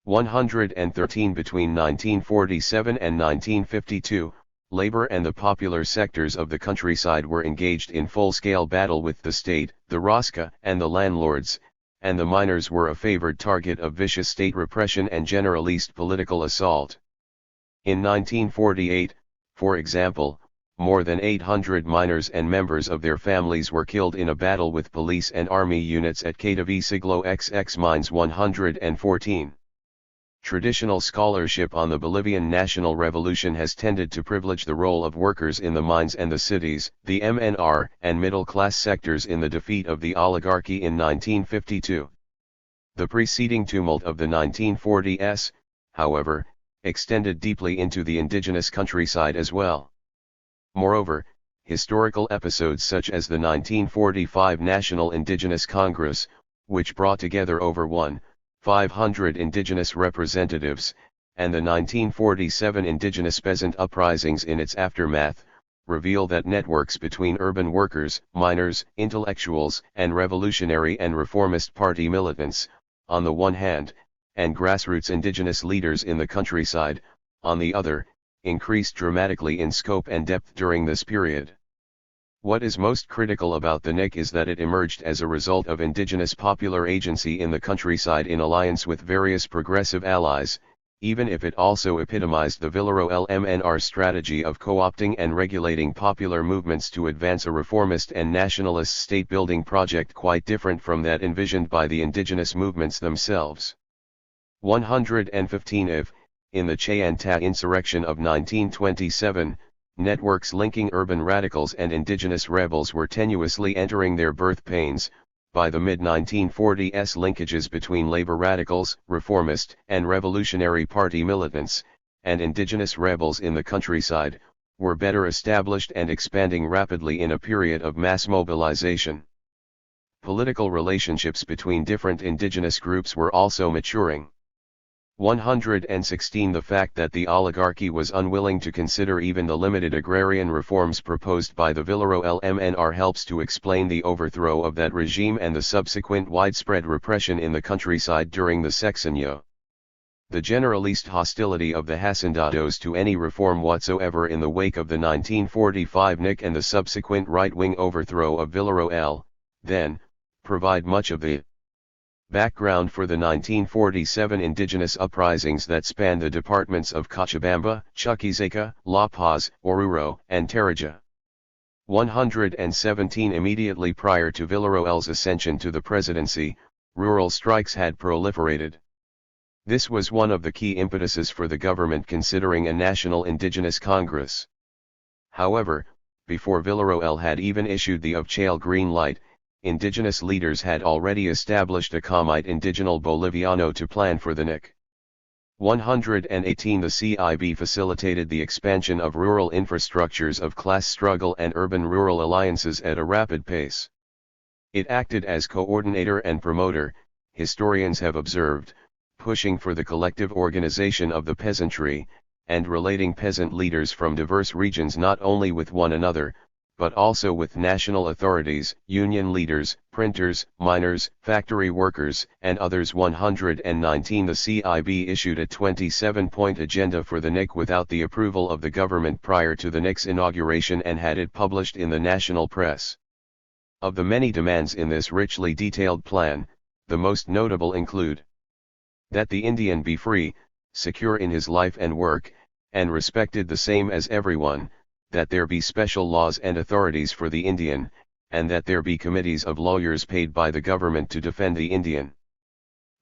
113 Between 1947 and 1952, labor and the popular sectors of the countryside were engaged in full-scale battle with the state, the Rosca, and the landlords, and the miners were a favored target of vicious state repression and generalist political assault. In 1948, for example, more than 800 miners and members of their families were killed in a battle with police and army units at Catavi Siglo XX Mines 114. Traditional scholarship on the Bolivian national revolution has tended to privilege the role of workers in the mines and the cities, the MNR, and middle-class sectors in the defeat of the oligarchy in 1952. The preceding tumult of the 1940s, however, extended deeply into the indigenous countryside as well. Moreover, historical episodes such as the 1945 National Indigenous Congress, which brought together over 1,500 indigenous representatives, and the 1947 indigenous peasant uprisings in its aftermath, reveal that networks between urban workers, miners, intellectuals, and revolutionary and reformist party militants, on the one hand, and grassroots indigenous leaders in the countryside, on the other, increased dramatically in scope and depth during this period. What is most critical about the NIC is that it emerged as a result of indigenous popular agency in the countryside in alliance with various progressive allies, even if it also epitomized the Villaro-LMNR strategy of co-opting and regulating popular movements to advance a reformist and nationalist state-building project quite different from that envisioned by the indigenous movements themselves. 115 If, in the Chayanta insurrection of 1927, networks linking urban radicals and indigenous rebels were tenuously entering their birth pains, by the mid-1940s linkages between labor radicals, reformist and revolutionary party militants, and indigenous rebels in the countryside, were better established and expanding rapidly in a period of mass mobilization. Political relationships between different indigenous groups were also maturing. 116 The fact that the oligarchy was unwilling to consider even the limited agrarian reforms proposed by the Villaro-LMNR helps to explain the overthrow of that regime and the subsequent widespread repression in the countryside during the sexenio. The generalist hostility of the hacendados to any reform whatsoever in the wake of the 1945 NIC and the subsequent right-wing overthrow of Villaro-L, then, provide much of the background for the 1947 indigenous uprisings that spanned the departments of Cochabamba, Chuquisaca, La Paz, Oruro, and Tarija. 117 Immediately prior to Villaro-L's ascension to the presidency, rural strikes had proliferated. This was one of the key impetuses for the government considering a national indigenous congress. However, before Villaro-L had even issued the official green light, indigenous leaders had already established a Comite Indigenal Boliviano to plan for the NIC. 118 The CIB facilitated the expansion of rural infrastructures of class struggle and urban-rural alliances at a rapid pace. It acted as coordinator and promoter, historians have observed, pushing for the collective organization of the peasantry, and relating peasant leaders from diverse regions not only with one another, but also with national authorities, union leaders, printers, miners, factory workers, and others. 119 The CIB issued a 27-point agenda for the NIC without the approval of the government prior to the NIC's inauguration and had it published in the national press. Of the many demands in this richly detailed plan, the most notable include that the Indian be free, secure in his life and work, and respected the same as everyone, that there be special laws and authorities for the Indian, and that there be committees of lawyers paid by the government to defend the Indian.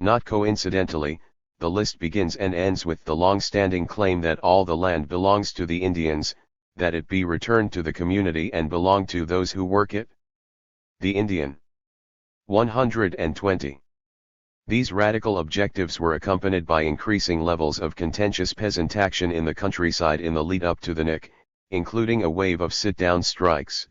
Not coincidentally, the list begins and ends with the long-standing claim that all the land belongs to the Indians, that it be returned to the community and belong to those who work it. The Indian. 120. These radical objectives were accompanied by increasing levels of contentious peasant action in the countryside in the lead-up to the NIC, including a wave of sit-down strikes.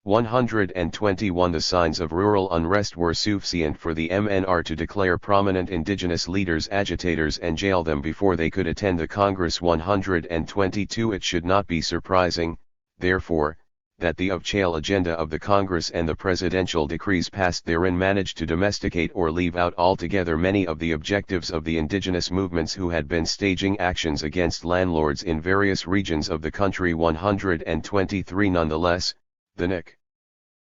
121. The signs of rural unrest were sufficient for the MNR to declare prominent indigenous leaders agitators and jail them before they could attend the Congress. 122. It should not be surprising, therefore, that the of-jail agenda of the Congress and the presidential decrees passed therein managed to domesticate or leave out altogether many of the objectives of the indigenous movements who had been staging actions against landlords in various regions of the country. 123. Nonetheless, the NIC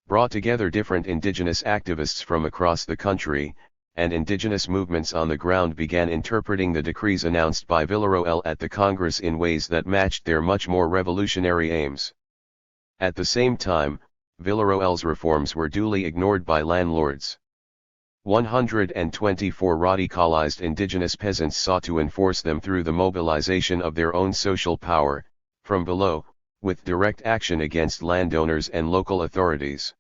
brought together different indigenous activists from across the country, and indigenous movements on the ground began interpreting the decrees announced by Villarroel at the Congress in ways that matched their much more revolutionary aims. At the same time, Villarroel's reforms were duly ignored by landlords. 124. Radicalized indigenous peasants sought to enforce them through the mobilization of their own social power, from below, with direct action against landowners and local authorities.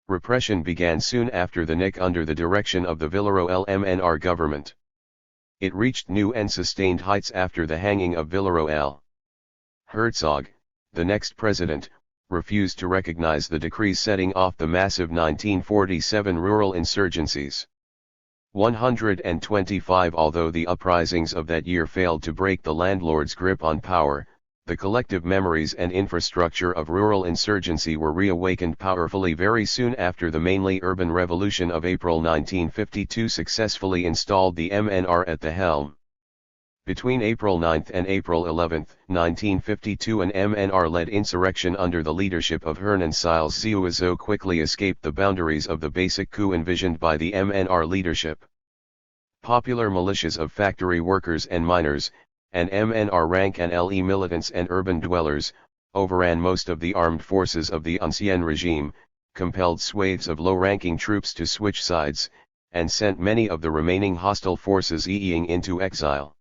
Repression began soon after the NIC under the direction of the Villarroel MNR government. It reached new and sustained heights after the hanging of Villarroel. Herzog, the next president, refused to recognize the decrees setting off the massive 1947 rural insurgencies. 125. Although the uprisings of that year failed to break the landlords' grip on power, the collective memories and infrastructure of rural insurgency were reawakened powerfully very soon after the mainly urban revolution of April 1952 successfully installed the MNR at the helm. Between April 9 and April 11, 1952, an MNR-led insurrection under the leadership of Hernan Siles Zuazo quickly escaped the boundaries of the basic coup envisioned by the MNR leadership. Popular militias of factory workers and miners, and MNR rank and LE militants and urban dwellers, overran most of the armed forces of the ancien regime, compelled swathes of low-ranking troops to switch sides, and sent many of the remaining hostile forces into exile.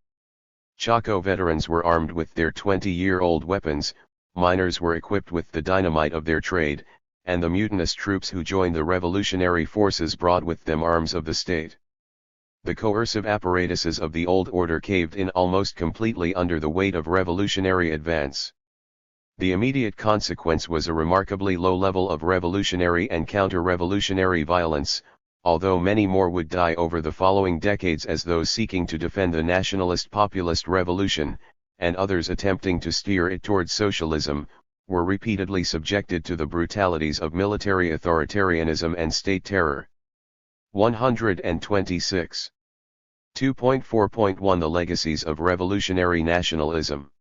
Chaco veterans were armed with their 20-year-old weapons, miners were equipped with the dynamite of their trade, and the mutinous troops who joined the revolutionary forces brought with them arms of the state. The coercive apparatuses of the old order caved in almost completely under the weight of revolutionary advance. The immediate consequence was a remarkably low level of revolutionary and counter-revolutionary violence, although many more would die over the following decades as those seeking to defend the nationalist-populist revolution, and others attempting to steer it towards socialism, were repeatedly subjected to the brutalities of military authoritarianism and state terror. 126. 2.4.1 The legacies of revolutionary nationalism.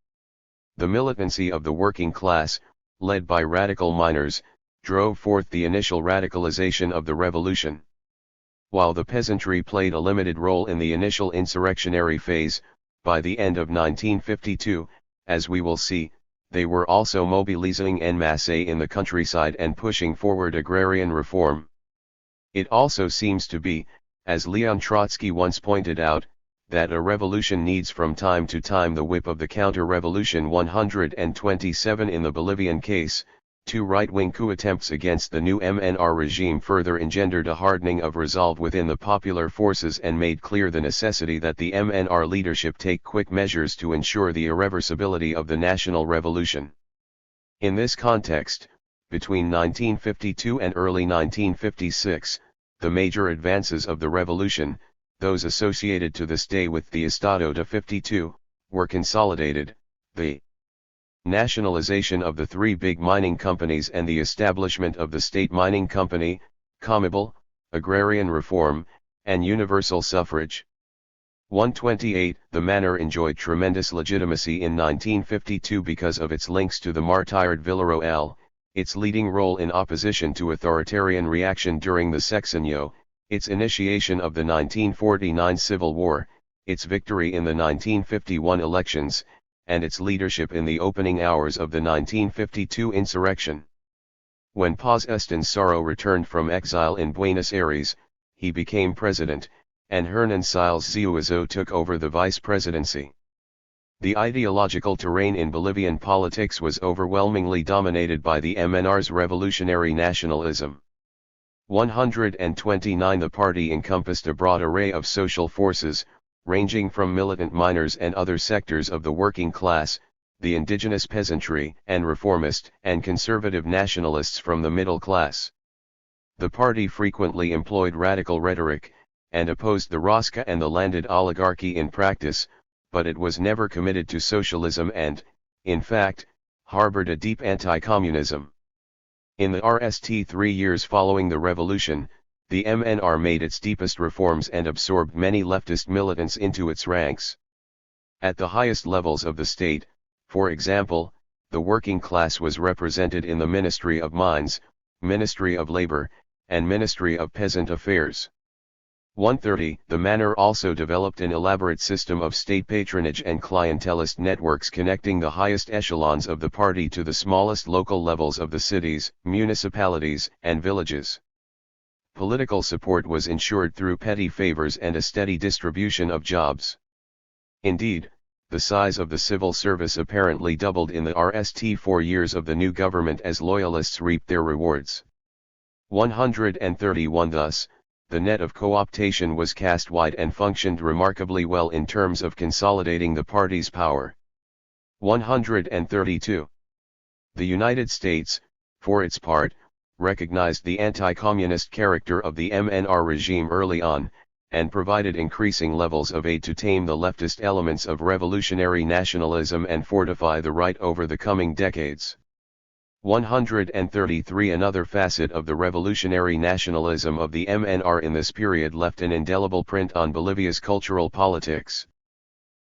The militancy of the working class, led by radical miners, drove forth the initial radicalization of the revolution. While the peasantry played a limited role in the initial insurrectionary phase, by the end of 1952, as we will see, they were also mobilizing en masse in the countryside and pushing forward agrarian reform. It also seems to be, as Leon Trotsky once pointed out, that a revolution needs from time to time the whip of the counter-revolution. 127 In the Bolivian case, two right-wing coup attempts against the new MNR regime further engendered a hardening of resolve within the popular forces and made clear the necessity that the MNR leadership take quick measures to ensure the irreversibility of the national revolution. In this context, between 1952 and early 1956, the major advances of the revolution, those associated to this day with the Estado de 52, were consolidated: the nationalization of the three big mining companies and the establishment of the state mining company, Comibol, agrarian reform, and universal suffrage. 128 The manor enjoyed tremendous legitimacy in 1952 because of its links to the martyred Villarroel, its leading role in opposition to authoritarian reaction during the Sexenio, its initiation of the 1949 Civil War, its victory in the 1951 elections, and its leadership in the opening hours of the 1952 insurrection. When Paz Estenssoro returned from exile in Buenos Aires, he became president, and Hernan Siles Zuazo took over the vice presidency. The ideological terrain in Bolivian politics was overwhelmingly dominated by the MNR's revolutionary nationalism. 129 The party encompassed a broad array of social forces, ranging from militant miners and other sectors of the working class, the indigenous peasantry, and reformist and conservative nationalists from the middle class. The party frequently employed radical rhetoric, and opposed the Rosca and the landed oligarchy in practice, but it was never committed to socialism and, in fact, harbored a deep anti-communism. In the RST 3 years following the revolution, the MNR made its deepest reforms and absorbed many leftist militants into its ranks. At the highest levels of the state, for example, the working class was represented in the Ministry of Mines, Ministry of Labor, and Ministry of Peasant Affairs. 130 The manor also developed an elaborate system of state patronage and clientelist networks connecting the highest echelons of the party to the smallest local levels of the cities, municipalities, and villages. Political support was ensured through petty favors and a steady distribution of jobs. Indeed, the size of the civil service apparently doubled in the RST 4 years of the new government as loyalists reaped their rewards. 131 Thus, the net of co-optation was cast wide and functioned remarkably well in terms of consolidating the party's power. 132. The United States, for its part, recognized the anti-communist character of the MNR regime early on, and provided increasing levels of aid to tame the leftist elements of revolutionary nationalism and fortify the right over the coming decades. 133 Another facet of the revolutionary nationalism of the MNR in this period left an indelible print on Bolivia's cultural politics.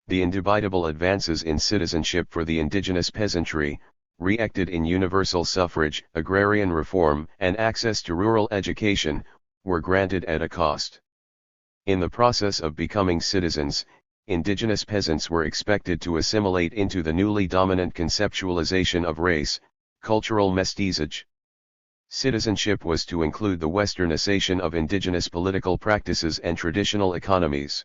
The indubitable advances in citizenship for the indigenous peasantry, re-acted in universal suffrage, agrarian reform, and access to rural education, were granted at a cost. In the process of becoming citizens, indigenous peasants were expected to assimilate into the newly dominant conceptualization of race, cultural mestizage. Citizenship was to include the westernization of indigenous political practices and traditional economies.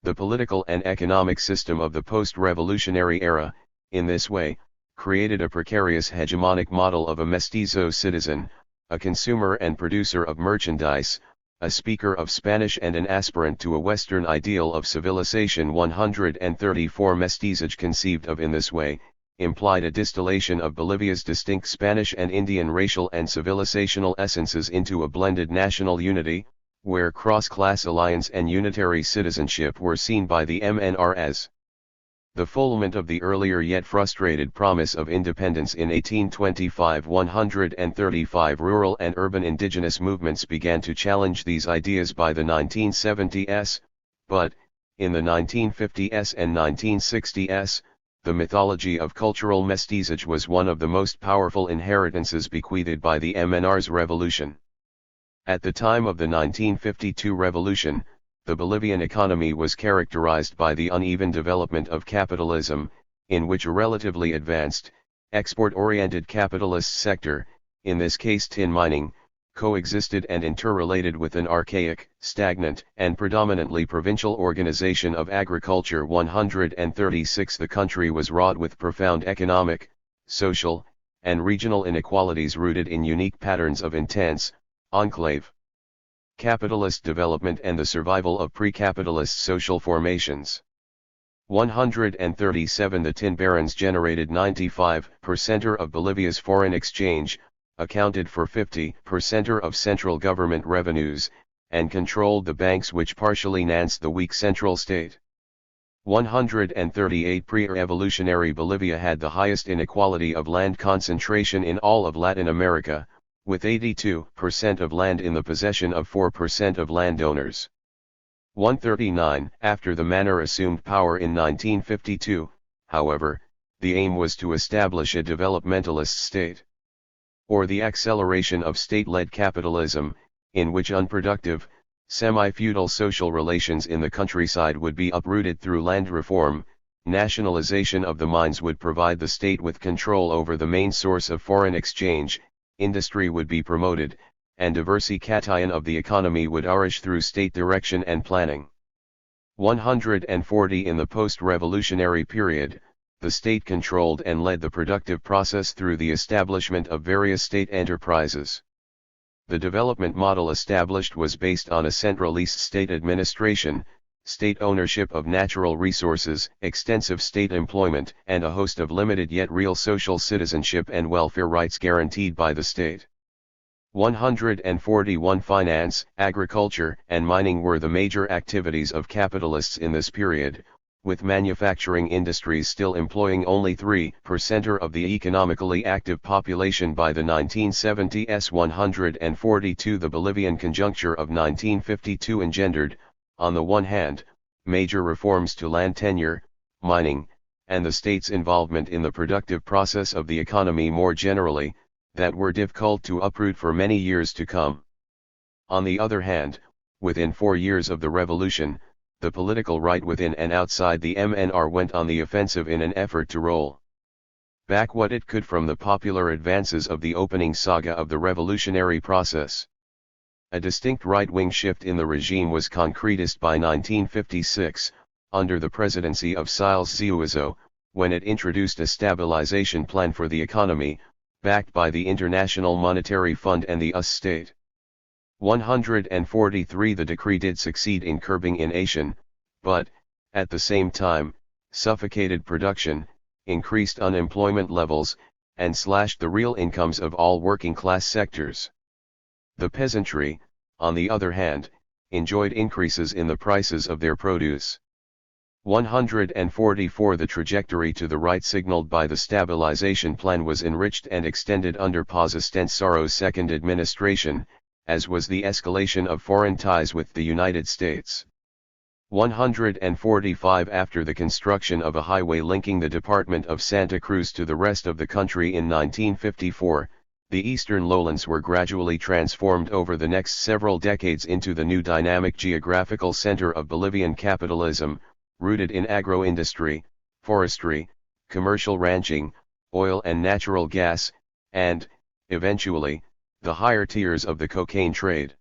The political and economic system of the post-revolutionary era, in this way, created a precarious hegemonic model of a mestizo citizen, a consumer and producer of merchandise, a speaker of Spanish and an aspirant to a Western ideal of civilization. 134 Mestizage conceived of in this way, implied a distillation of Bolivia's distinct Spanish and Indian racial and civilizational essences into a blended national unity, where cross-class alliance and unitary citizenship were seen by the MNR as the fulfillment of the earlier yet frustrated promise of independence. In 1825, 135 rural and urban indigenous movements began to challenge these ideas by the 1970s, but, in the 1950s and 1960s, the mythology of cultural mestizage was one of the most powerful inheritances bequeathed by the MNR's revolution. At the time of the 1952 revolution, the Bolivian economy was characterized by the uneven development of capitalism, in which a relatively advanced, export-oriented capitalist sector, in this case tin mining, coexisted and interrelated with an archaic, stagnant, and predominantly provincial organization of agriculture. 136 The country was wrought with profound economic, social, and regional inequalities rooted in unique patterns of intense, enclave capitalist development and the survival of pre-capitalist social formations. 137 The tin barons generated 95% of Bolivia's foreign exchange, accounted for 50% of central government revenues, and controlled the banks which partially financed the weak central state. 138 Pre-revolutionary Bolivia had the highest inequality of land concentration in all of Latin America, with 82% of land in the possession of 4% of landowners. 139 After the manor assumed power in 1952, however, the aim was to establish a developmentalist state, or the acceleration of state-led capitalism, in which unproductive, semi-feudal social relations in the countryside would be uprooted through land reform, nationalization of the mines would provide the state with control over the main source of foreign exchange, industry would be promoted, and diversification of the economy would flourish through state direction and planning. 140 In the post-revolutionary period, the state controlled and led the productive process through the establishment of various state enterprises. The development model established was based on a centralized state administration, state ownership of natural resources, extensive state employment, and a host of limited yet real social citizenship and welfare rights guaranteed by the state. 141 Finance, agriculture, and mining were the major activities of capitalists in this period, with manufacturing industries still employing only 3% of the economically active population by the 1970s. 142 The Bolivian conjuncture of 1952 engendered, on the one hand, major reforms to land tenure, mining, and the state's involvement in the productive process of the economy more generally, that were difficult to uproot for many years to come. On the other hand, within 4 years of the revolution, the political right within and outside the MNR went on the offensive in an effort to roll back what it could from the popular advances of the opening saga of the revolutionary process. A distinct right-wing shift in the regime was concretized by 1956, under the presidency of Siles Ziuizo, when it introduced a stabilization plan for the economy, backed by the International Monetary Fund and the US state. 143 The decree did succeed in curbing inflation, but, at the same time, suffocated production, increased unemployment levels, and slashed the real incomes of all working-class sectors. The peasantry, on the other hand, enjoyed increases in the prices of their produce. 144 The trajectory to the right signaled by the stabilization plan was enriched and extended under Paz Estensaro's second administration, as was the escalation of foreign ties with the United States. 145 After the construction of a highway linking the department of Santa Cruz to the rest of the country in 1954, the eastern lowlands were gradually transformed over the next several decades into the new dynamic geographical center of Bolivian capitalism, rooted in agro-industry, forestry, commercial ranching, oil and natural gas, and, eventually, the higher tiers of the cocaine trade.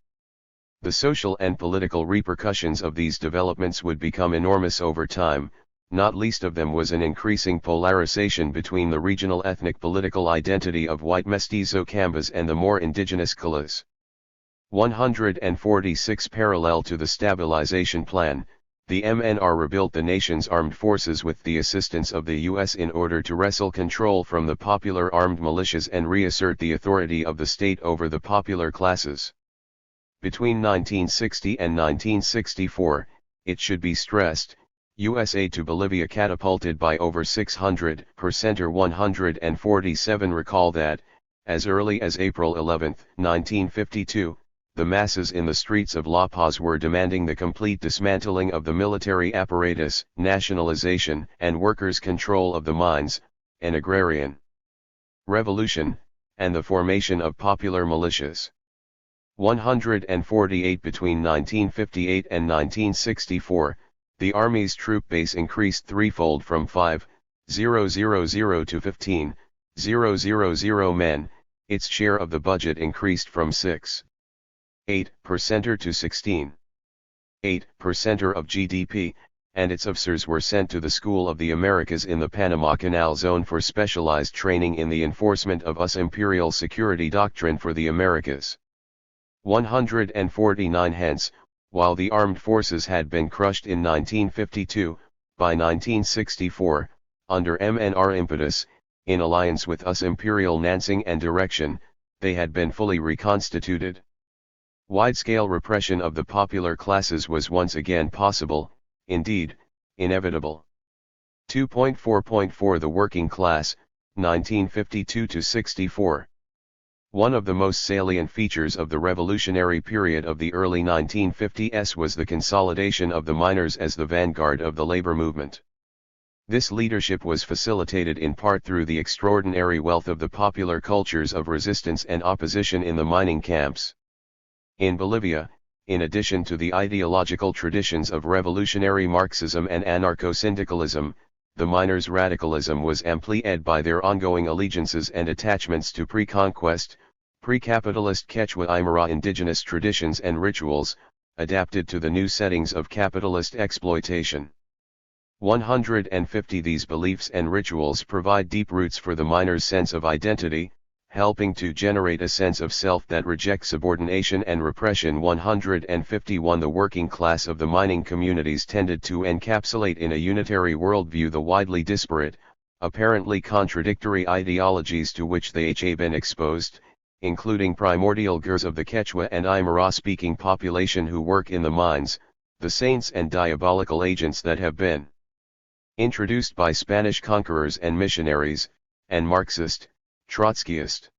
The social and political repercussions of these developments would become enormous over time, not least of them was an increasing polarization between the regional ethnic political identity of white mestizo Cambas and the more indigenous Calas. 146 Parallel to the stabilization plan, the MNR rebuilt the nation's armed forces with the assistance of the U.S. in order to wrestle control from the popular armed militias and reassert the authority of the state over the popular classes. Between 1960 and 1964, it should be stressed, U.S. aid to Bolivia catapulted by over 600% or 147. Recall that, as early as April 11, 1952, the masses in the streets of La Paz were demanding the complete dismantling of the military apparatus, nationalization and workers' control of the mines, an agrarian revolution, and the formation of popular militias. 148 Between 1958 and 1964, the Army's troop base increased threefold from 5,000 to 15,000 men, its share of the budget increased from 6.8% to 16.8% of GDP, and its officers were sent to the School of the Americas in the Panama Canal Zone for specialized training in the enforcement of US imperial security doctrine for the Americas. 149 Hence, while the armed forces had been crushed in 1952, by 1964, under MNR impetus, in alliance with US imperial Nansing and direction, they had been fully reconstituted. Wide-scale repression of the popular classes was once again possible, indeed, inevitable. 2.4.4 The working class, 1952-64. One of the most salient features of the revolutionary period of the early 1950s was the consolidation of the miners as the vanguard of the labor movement. This leadership was facilitated in part through the extraordinary wealth of the popular cultures of resistance and opposition in the mining camps. In Bolivia, in addition to the ideological traditions of revolutionary Marxism and anarcho-syndicalism, the miners' radicalism was amply aided by their ongoing allegiances and attachments to pre-conquest, pre-capitalist Quechua Aymara indigenous traditions and rituals, adapted to the new settings of capitalist exploitation. 150 These beliefs and rituals provide deep roots for the miner's sense of identity, helping to generate a sense of self that rejects subordination and repression. 151 The working class of the mining communities tended to encapsulate in a unitary worldview the widely disparate, apparently contradictory ideologies to which they had been exposed, including primordial Gurs of the Quechua and Aymara-speaking population who work in the mines, the saints and diabolical agents that have been introduced by Spanish conquerors and missionaries, and Marxist, Trotskyist,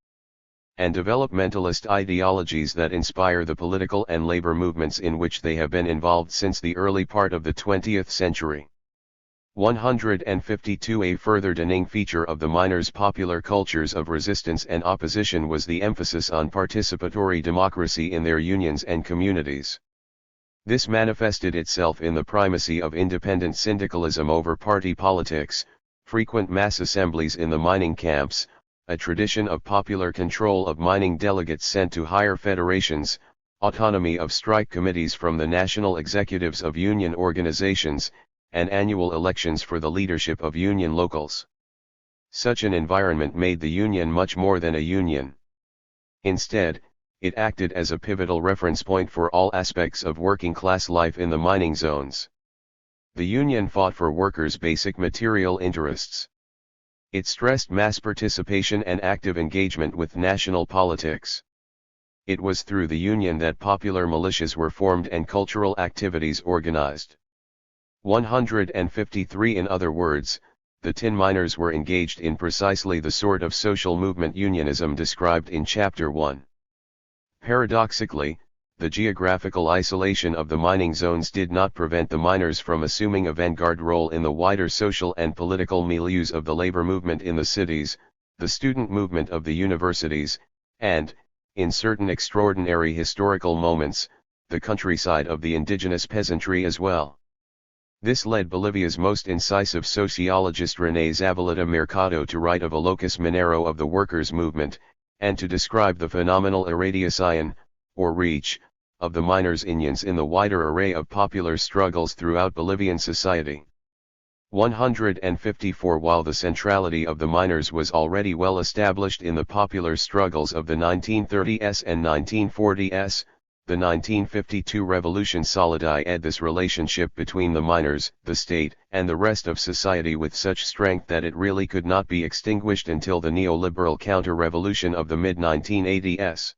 and developmentalist ideologies that inspire the political and labor movements in which they have been involved since the early part of the 20th century. 152 A further defining feature of the miners' popular cultures of resistance and opposition was the emphasis on participatory democracy in their unions and communities. This manifested itself in the primacy of independent syndicalism over party politics, frequent mass assemblies in the mining camps, a tradition of popular control of mining delegates sent to higher federations, autonomy of strike committees from the national executives of union organizations, and annual elections for the leadership of union locals. Such an environment made the union much more than a union. Instead, it acted as a pivotal reference point for all aspects of working-class life in the mining zones. The union fought for workers' basic material interests. It stressed mass participation and active engagement with national politics. It was through the union that popular militias were formed and cultural activities organized. 153 In other words, the tin miners were engaged in precisely the sort of social movement unionism described in Chapter 1. Paradoxically, the geographical isolation of the mining zones did not prevent the miners from assuming a vanguard role in the wider social and political milieus of the labor movement in the cities, the student movement of the universities, and, in certain extraordinary historical moments, the countryside of the indigenous peasantry as well. This led Bolivia's most incisive sociologist René Zavaleta Mercado to write of a locus minero of the workers' movement, and to describe the phenomenal irradiation, or reach, of the miners' unions in the wider array of popular struggles throughout Bolivian society. 154 While the centrality of the miners was already well established in the popular struggles of the 1930s and 1940s, the 1952 revolution solidified this relationship between the miners, the state, and the rest of society with such strength that it really could not be extinguished until the neoliberal counter-revolution of the mid-1980s.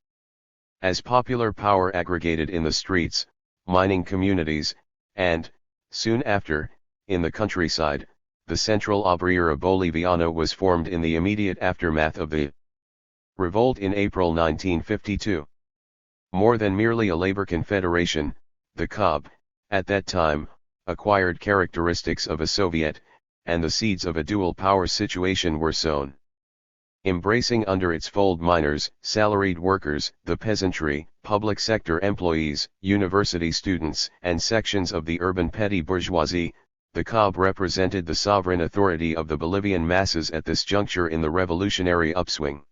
As popular power aggregated in the streets, mining communities, and, soon after, in the countryside, the Central Obrera Boliviana was formed in the immediate aftermath of the revolt in April 1952. More than merely a labor confederation, the COB, at that time, acquired characteristics of a Soviet, and the seeds of a dual power situation were sown. Embracing under its fold miners, salaried workers, the peasantry, public sector employees, university students, and sections of the urban petty bourgeoisie, the COB represented the sovereign authority of the Bolivian masses at this juncture in the revolutionary upswing.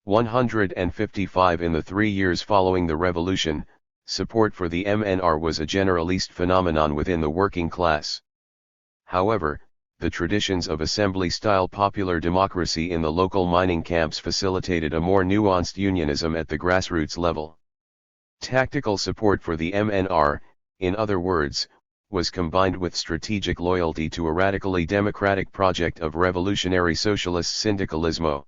155 In the 3 years following the revolution, support for the MNR was a generalist phenomenon within the working class. However, the traditions of assembly-style popular democracy in the local mining camps facilitated a more nuanced unionism at the grassroots level. Tactical support for the MNR, in other words, was combined with strategic loyalty to a radically democratic project of revolutionary socialist syndicalismo.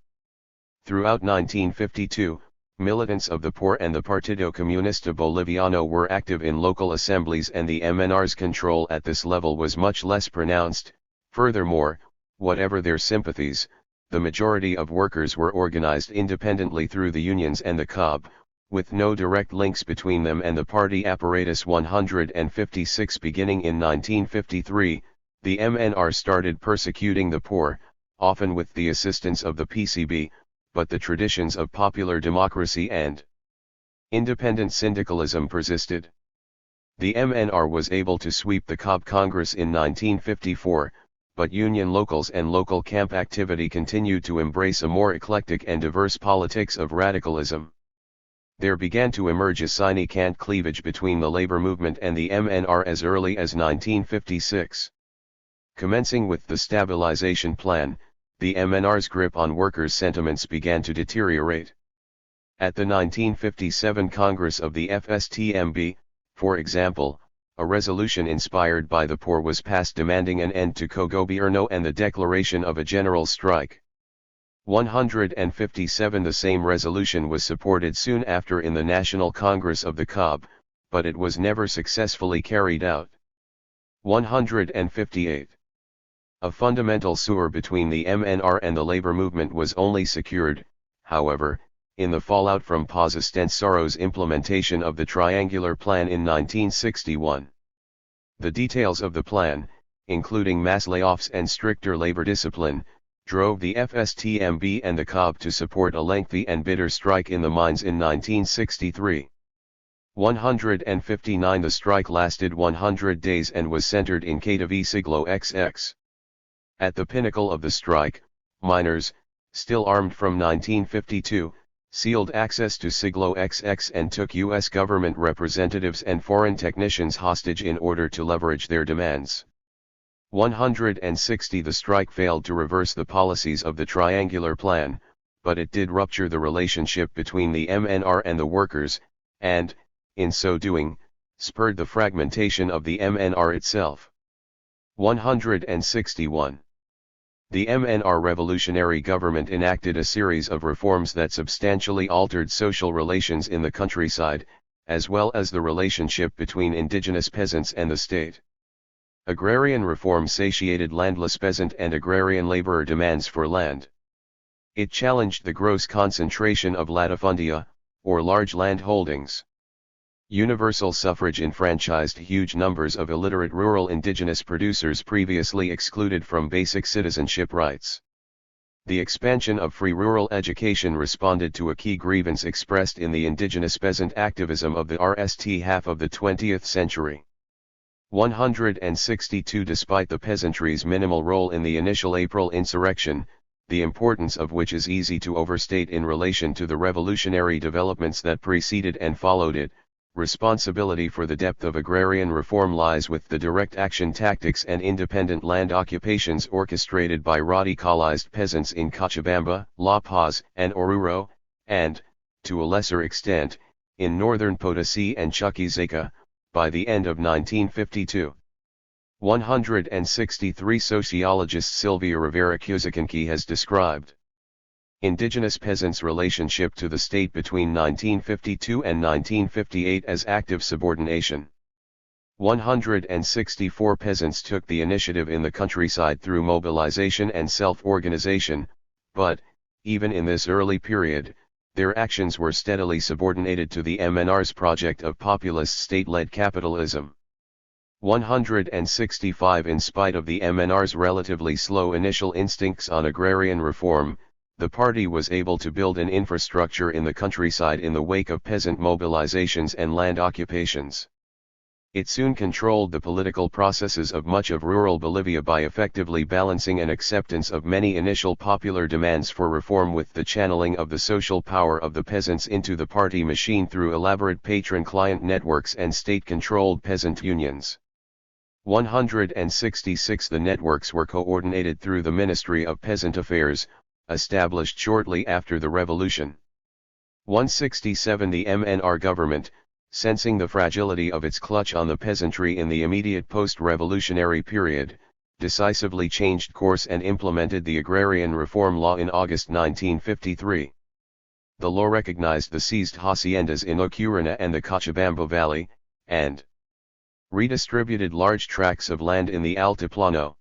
Throughout 1952, militants of the POR and the Partido Comunista Boliviano were active in local assemblies, and the MNR's control at this level was much less pronounced. Furthermore, whatever their sympathies, the majority of workers were organized independently through the unions and the COB, with no direct links between them and the party apparatus. 156 Beginning in 1953, the MNR started persecuting the POR, often with the assistance of the PCB, but the traditions of popular democracy and independent syndicalism persisted. The MNR was able to sweep the COB Congress in 1954, but Union locals and local camp activity continued to embrace a more eclectic and diverse politics of radicalism. There began to emerge a sine-qua cleavage between the labor movement and the MNR as early as 1956. Commencing with the Stabilization Plan, the MNR's grip on workers' sentiments began to deteriorate. At the 1957 Congress of the FSTMB, for example, a resolution inspired by the poor was passed demanding an end to cogobierno and the declaration of a general strike. 157 The same resolution was supported soon after in the National Congress of the COB, but it was never successfully carried out. 158. A fundamental sewer between the MNR and the labor movement was only secured, however, in the fallout from Paz Estensaro's implementation of the Triangular Plan in 1961. The details of the plan, including mass layoffs and stricter labor discipline, drove the FSTMB and the COB to support a lengthy and bitter strike in the mines in 1963. 159 The strike lasted 100 days and was centered in Catavi Siglo XX. At the pinnacle of the strike, miners, still armed from 1952, sealed access to Siglo XX and took U.S. government representatives and foreign technicians hostage in order to leverage their demands. 160 The strike failed to reverse the policies of the Triangular Plan, but it did rupture the relationship between the MNR and the workers, and, in so doing, spurred the fragmentation of the MNR itself. 161. The MNR revolutionary government enacted a series of reforms that substantially altered social relations in the countryside, as well as the relationship between indigenous peasants and the state. Agrarian reform satiated landless peasant and agrarian laborer demands for land. It challenged the gross concentration of latifundia, or large land holdings. Universal suffrage enfranchised huge numbers of illiterate rural indigenous producers previously excluded from basic citizenship rights. The expansion of free rural education responded to a key grievance expressed in the indigenous peasant activism of the RST half of the 20th century. 162 Despite the peasantry's minimal role in the initial April insurrection, the importance of which is easy to overstate in relation to the revolutionary developments that preceded and followed it, responsibility for the depth of agrarian reform lies with the direct action tactics and independent land occupations orchestrated by radicalized peasants in Cochabamba, La Paz, and Oruro, and, to a lesser extent, in northern Potosi and Chuquisaca, by the end of 1952. 163 Sociologist Sylvia Rivera Cusicanqui has described indigenous peasants' relationship to the state between 1952 and 1958 as active subordination. 164 Peasants took the initiative in the countryside through mobilization and self-organization, but, even in this early period, their actions were steadily subordinated to the MNR's project of populist state-led capitalism. 165 In spite of the MNR's relatively slow initial instincts on agrarian reform, the party was able to build an infrastructure in the countryside in the wake of peasant mobilizations and land occupations. It soon controlled the political processes of much of rural Bolivia by effectively balancing an acceptance of many initial popular demands for reform with the channeling of the social power of the peasants into the party machine through elaborate patron-client networks and state-controlled peasant unions. 166 The networks were coordinated through the Ministry of Peasant Affairs, established shortly after the revolution. 167 The MNR government, sensing the fragility of its clutch on the peasantry in the immediate post-revolutionary period, decisively changed course and implemented the Agrarian Reform Law in August 1953. The law recognized the seized haciendas in Ocurana and the Cochabamba Valley, and redistributed large tracts of land in the Altiplano.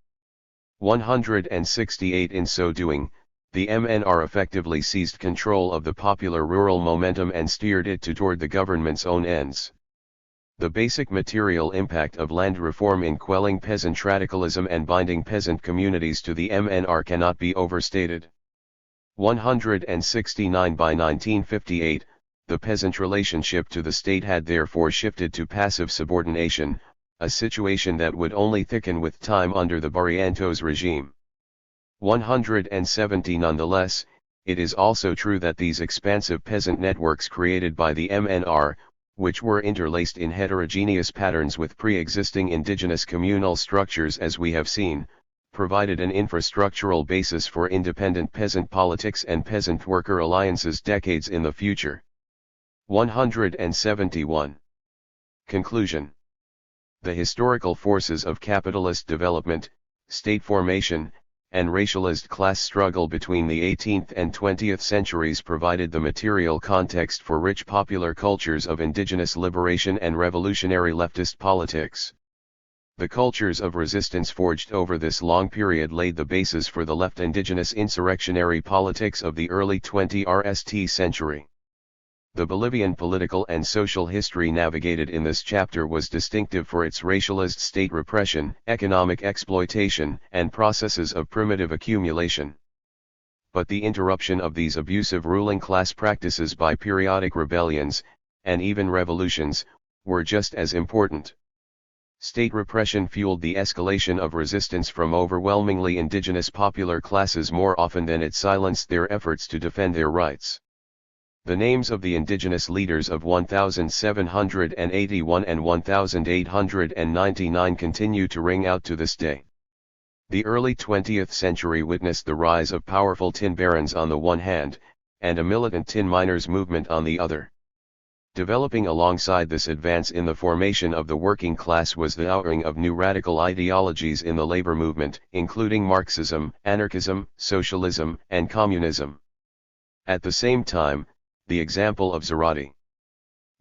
168 In so doing, the MNR effectively seized control of the popular rural momentum and steered it toward the government's own ends. The basic material impact of land reform in quelling peasant radicalism and binding peasant communities to the MNR cannot be overstated. 169 By 1958, the peasant relationship to the state had therefore shifted to passive subordination, a situation that would only thicken with time under the Barrientos regime. 170 Nonetheless, it is also true that these expansive peasant networks created by the MNR, which were interlaced in heterogeneous patterns with pre-existing indigenous communal structures as we have seen, provided an infrastructural basis for independent peasant politics and peasant-worker alliances decades in the future. 171. Conclusion. The historical forces of capitalist development, state formation, and racialized class struggle between the 18th and 20th centuries provided the material context for rich popular cultures of indigenous liberation and revolutionary leftist politics. The cultures of resistance forged over this long period laid the basis for the left indigenous insurrectionary politics of the early 20th century. The Bolivian political and social history navigated in this chapter was distinctive for its racialized state repression, economic exploitation, and processes of primitive accumulation. But the interruption of these abusive ruling class practices by periodic rebellions, and even revolutions, were just as important. State repression fueled the escalation of resistance from overwhelmingly indigenous popular classes more often than it silenced their efforts to defend their rights. The names of the indigenous leaders of 1781 and 1899 continue to ring out to this day. The early 20th century witnessed the rise of powerful tin barons on the one hand, and a militant tin miners movement on the other. Developing alongside this advance in the formation of the working class was the outring of new radical ideologies in the labor movement, including Marxism, anarchism, socialism, and communism. At the same time, the example of Zarate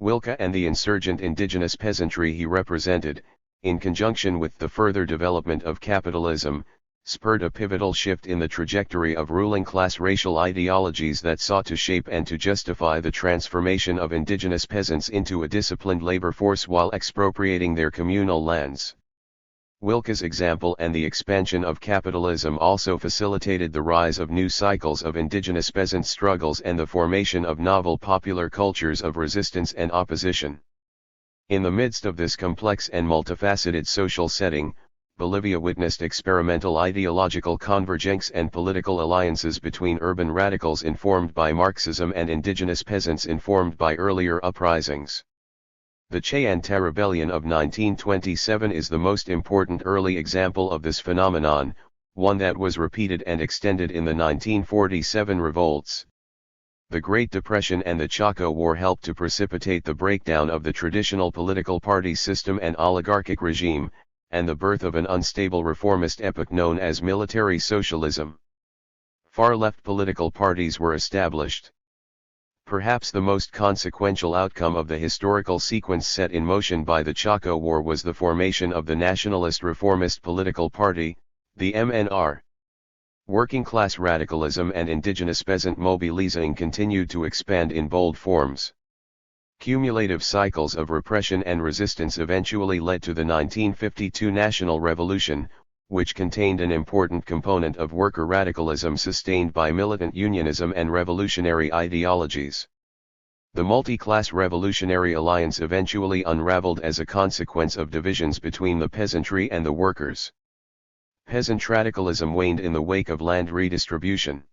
Wilke and the insurgent indigenous peasantry he represented, in conjunction with the further development of capitalism, spurred a pivotal shift in the trajectory of ruling class racial ideologies that sought to shape and to justify the transformation of indigenous peasants into a disciplined labor force while expropriating their communal lands. Wilke's example and the expansion of capitalism also facilitated the rise of new cycles of indigenous peasant struggles and the formation of novel popular cultures of resistance and opposition. In the midst of this complex and multifaceted social setting, Bolivia witnessed experimental ideological convergence and political alliances between urban radicals informed by Marxism and indigenous peasants informed by earlier uprisings. The Chayanta Rebellion of 1927 is the most important early example of this phenomenon, one that was repeated and extended in the 1947 revolts. The Great Depression and the Chaco War helped to precipitate the breakdown of the traditional political party system and oligarchic regime, and the birth of an unstable reformist epoch known as military socialism. Far-left political parties were established. Perhaps the most consequential outcome of the historical sequence set in motion by the Chaco War was the formation of the Nationalist Reformist Political Party, the MNR. Working-class radicalism and indigenous peasant mobilizing continued to expand in bold forms. Cumulative cycles of repression and resistance eventually led to the 1952 National Revolution, which contained an important component of worker radicalism sustained by militant unionism and revolutionary ideologies. The multi-class revolutionary alliance eventually unraveled as a consequence of divisions between the peasantry and the workers. Peasant radicalism waned in the wake of land redistribution.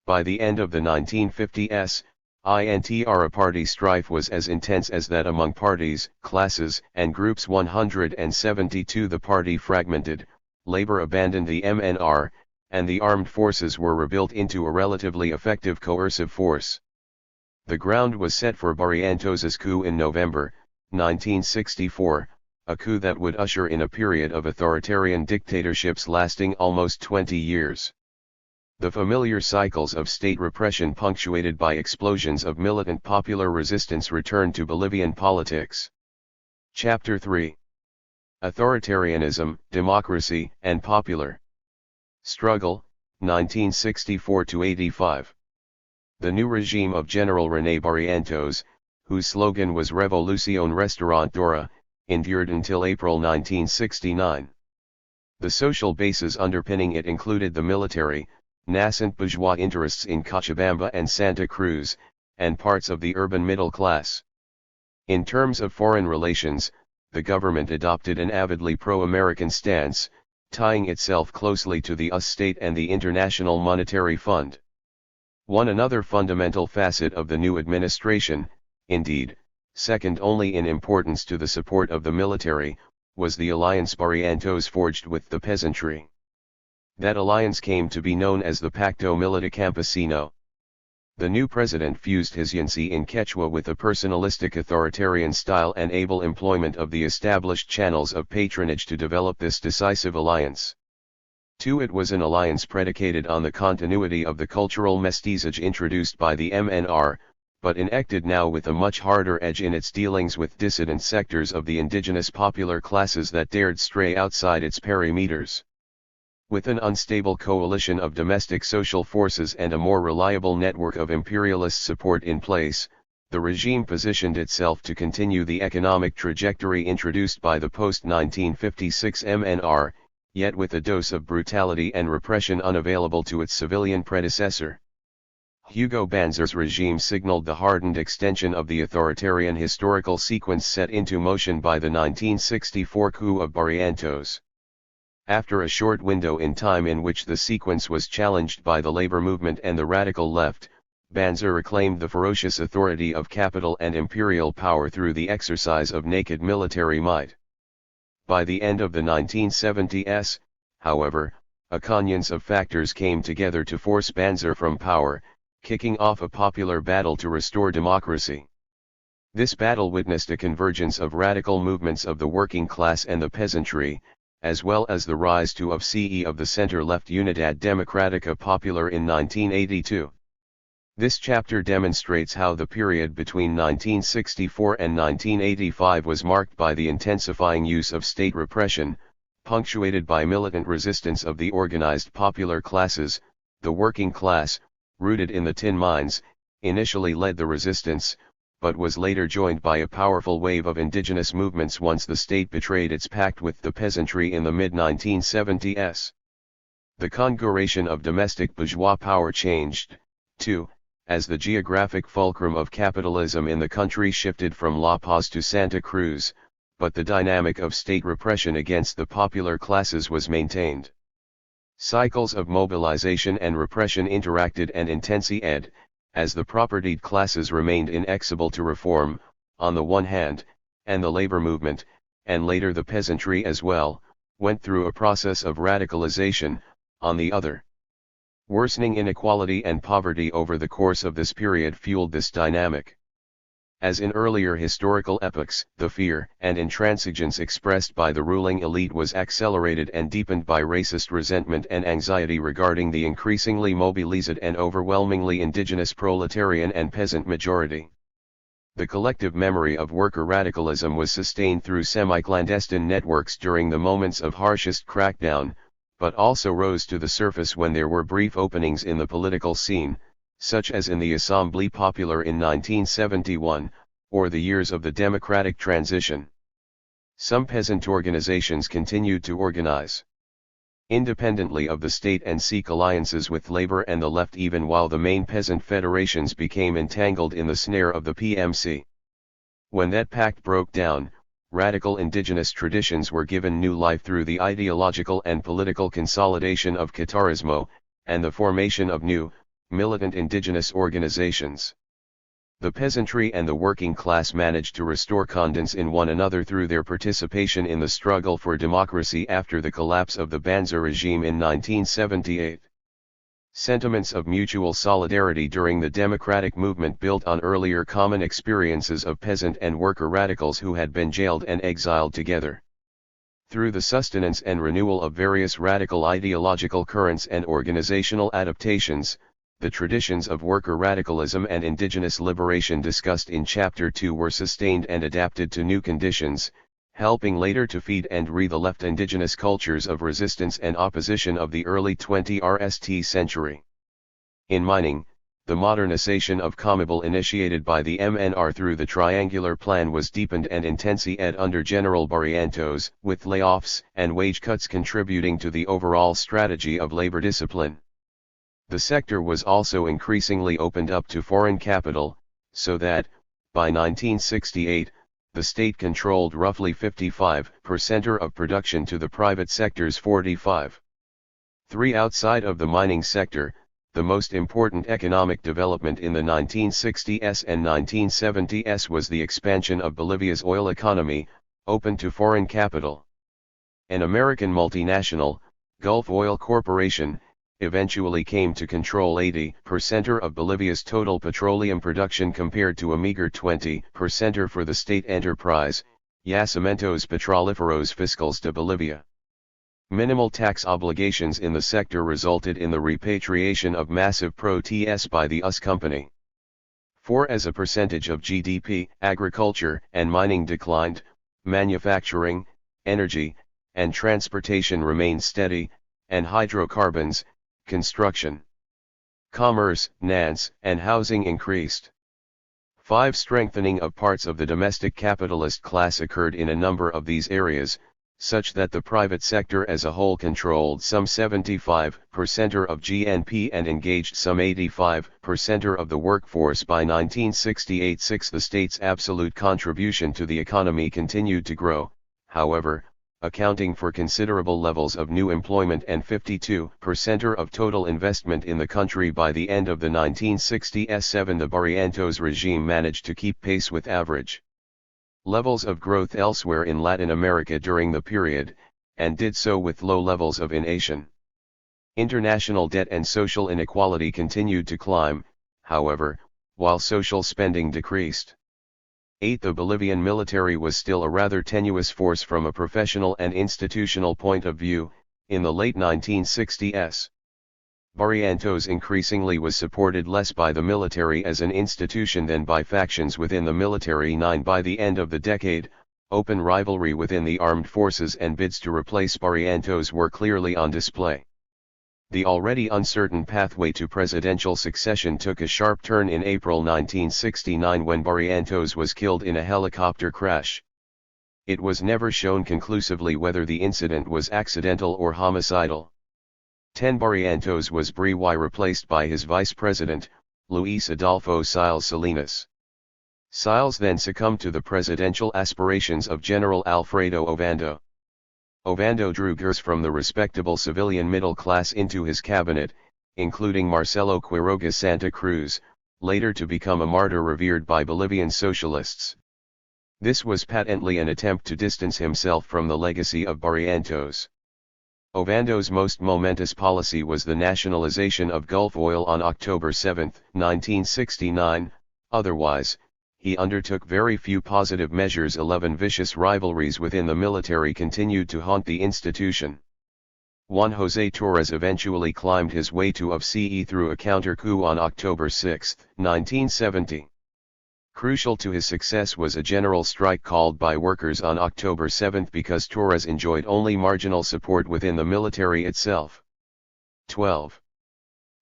By the end of the 1950s, intra-party strife was as intense as that among parties, classes, and groups. 172 The party fragmented, labor abandoned the MNR, and the armed forces were rebuilt into a relatively effective coercive force. The ground was set for Barrientos's coup in November, 1964, a coup that would usher in a period of authoritarian dictatorships lasting almost 20 years. The familiar cycles of state repression punctuated by explosions of militant popular resistance returned to Bolivian politics. Chapter 3. Authoritarianism, Democracy, and Popular Struggle, 1964–85. The new regime of General René Barrientos, whose slogan was Revolución Restauradora, endured until April 1969. The social bases underpinning it included the military, nascent bourgeois interests in Cochabamba and Santa Cruz, and parts of the urban middle class. In terms of foreign relations, the government adopted an avidly pro-American stance, tying itself closely to the US state and the International Monetary Fund. Another fundamental facet of the new administration, indeed, second only in importance to the support of the military, was the alliance Barrientos forged with the peasantry. That alliance came to be known as the Pacto Milita Campesino. The new president fused his Yancy in Quechua with a personalistic authoritarian style and able employment of the established channels of patronage to develop this decisive alliance. It was an alliance predicated on the continuity of the cultural mestizage introduced by the MNR, but enacted now with a much harder edge in its dealings with dissident sectors of the indigenous popular classes that dared stray outside its perimeters. With an unstable coalition of domestic social forces and a more reliable network of imperialist support in place, the regime positioned itself to continue the economic trajectory introduced by the post-1956 MNR, yet with a dose of brutality and repression unavailable to its civilian predecessor. Hugo Banzer's regime signaled the hardened extension of the authoritarian historical sequence set into motion by the 1964 coup of Barrientos. After a short window in time in which the sequence was challenged by the labor movement and the radical left, Banzer reclaimed the ferocious authority of capital and imperial power through the exercise of naked military might. By the end of the 1970s, however, a convergence of factors came together to force Banzer from power, kicking off a popular battle to restore democracy. This battle witnessed a convergence of radical movements of the working class and the peasantry, as well as the rise to of the center-left Unidad Democrática Popular in 1982. This chapter demonstrates how the period between 1964 and 1985 was marked by the intensifying use of state repression, punctuated by militant resistance of the organized popular classes. The working class, rooted in the tin mines, initially led the resistance, but was later joined by a powerful wave of indigenous movements once the state betrayed its pact with the peasantry in the mid-1970s. The configuration of domestic bourgeois power changed, too, as the geographic fulcrum of capitalism in the country shifted from La Paz to Santa Cruz, but the dynamic of state repression against the popular classes was maintained. Cycles of mobilization and repression interacted and intensified, as the propertied classes remained inexorable to reform, on the one hand, and the labor movement, and later the peasantry as well, went through a process of radicalization, on the other. Worsening inequality and poverty over the course of this period fueled this dynamic. As in earlier historical epochs, the fear and intransigence expressed by the ruling elite was accelerated and deepened by racist resentment and anxiety regarding the increasingly mobilized and overwhelmingly indigenous proletarian and peasant majority. The collective memory of worker radicalism was sustained through semi-clandestine networks during the moments of harshest crackdown, but also rose to the surface when there were brief openings in the political scene, such as in the Assemblée Populaire in 1971, or the years of the democratic transition. Some peasant organizations continued to organize independently of the state and seek alliances with labor and the left even while the main peasant federations became entangled in the snare of the PMC. When that pact broke down, radical indigenous traditions were given new life through the ideological and political consolidation of Catarismo, and the formation of new, militant indigenous organizations. The peasantry and the working class managed to restore confidence in one another through their participation in the struggle for democracy after the collapse of the Banzer regime in 1978. Sentiments of mutual solidarity during the democratic movement built on earlier common experiences of peasant and worker radicals who had been jailed and exiled together. Through the sustenance and renewal of various radical ideological currents and organizational adaptations, the traditions of worker radicalism and indigenous liberation discussed in Chapter 2 were sustained and adapted to new conditions, helping later to feed and re the left indigenous cultures of resistance and opposition of the early 20th century. In mining, the modernization of Comibol initiated by the MNR through the Triangular Plan was deepened and intensified under General Barrientos, with layoffs and wage cuts contributing to the overall strategy of labor discipline. The sector was also increasingly opened up to foreign capital, so that, by 1968, the state controlled roughly 55% of production to the private sector's 45%. 3. Outside of the mining sector, the most important economic development in the 1960s and 1970s was the expansion of Bolivia's oil economy, open to foreign capital. An American multinational, Gulf Oil Corporation, eventually came to control 80% of Bolivia's total petroleum production compared to a meager 20% for the state enterprise, Yacimientos Petrolíferos Fiscales de Bolivia. Minimal tax obligations in the sector resulted in the repatriation of massive protests by the US company. 4. As a percentage of GDP, agriculture and mining declined, manufacturing, energy, and transportation remained steady, and hydrocarbons, construction, commerce, finance, and housing increased. 5. Strengthening of parts of the domestic capitalist class occurred in a number of these areas, such that the private sector as a whole controlled some 75% of GNP and engaged some 85% of the workforce by 1968. 6. The state's absolute contribution to the economy continued to grow, however, accounting for considerable levels of new employment and 52% of total investment in the country by the end of the 1960s. 7. The Barrientos regime managed to keep pace with average levels of growth elsewhere in Latin America during the period, and did so with low levels of innovation. International debt and social inequality continued to climb, however, while social spending decreased. 8. The Bolivian military was still a rather tenuous force from a professional and institutional point of view, in the late 1960s. Barrientos increasingly was supported less by the military as an institution than by factions within the military. 9. By the end of the decade, open rivalry within the armed forces and bids to replace Barrientos were clearly on display. The already uncertain pathway to presidential succession took a sharp turn in April 1969 when Barrientos was killed in a helicopter crash. It was never shown conclusively whether the incident was accidental or homicidal. 10. Barrientos was replaced by his vice president, Luis Adolfo Siles Salinas. Siles then succumbed to the presidential aspirations of General Alfredo Ovando. Ovando drew gears from the respectable civilian middle class into his cabinet, including Marcelo Quiroga Santa Cruz, later to become a martyr revered by Bolivian socialists. This was patently an attempt to distance himself from the legacy of Barrientos. Ovando's most momentous policy was the nationalization of Gulf Oil on October 7, 1969, otherwise, he undertook very few positive measures. 11. Vicious rivalries within the military continued to haunt the institution. Juan José Torres eventually climbed his way to office through a counter-coup on October 6, 1970. Crucial to his success was a general strike called by workers on October 7 because Torres enjoyed only marginal support within the military itself. 12.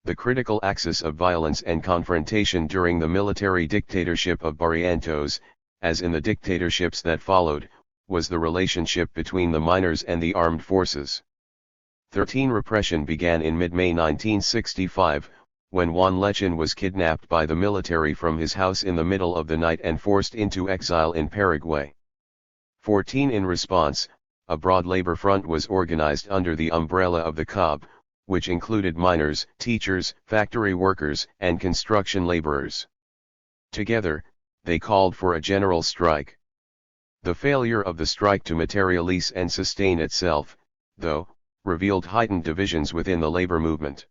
The critical axis of violence and confrontation during the military dictatorship of Barrientos, as in the dictatorships that followed, was the relationship between the miners and the armed forces. 13. Repression began in mid-May 1965, when Juan Lechin was kidnapped by the military from his house in the middle of the night and forced into exile in Paraguay. 14. In response, a broad labor front was organized under the umbrella of the COB, which included miners, teachers, factory workers, and construction laborers. Together, they called for a general strike. The failure of the strike to materialize and sustain itself, though, revealed heightened divisions within the labor movement.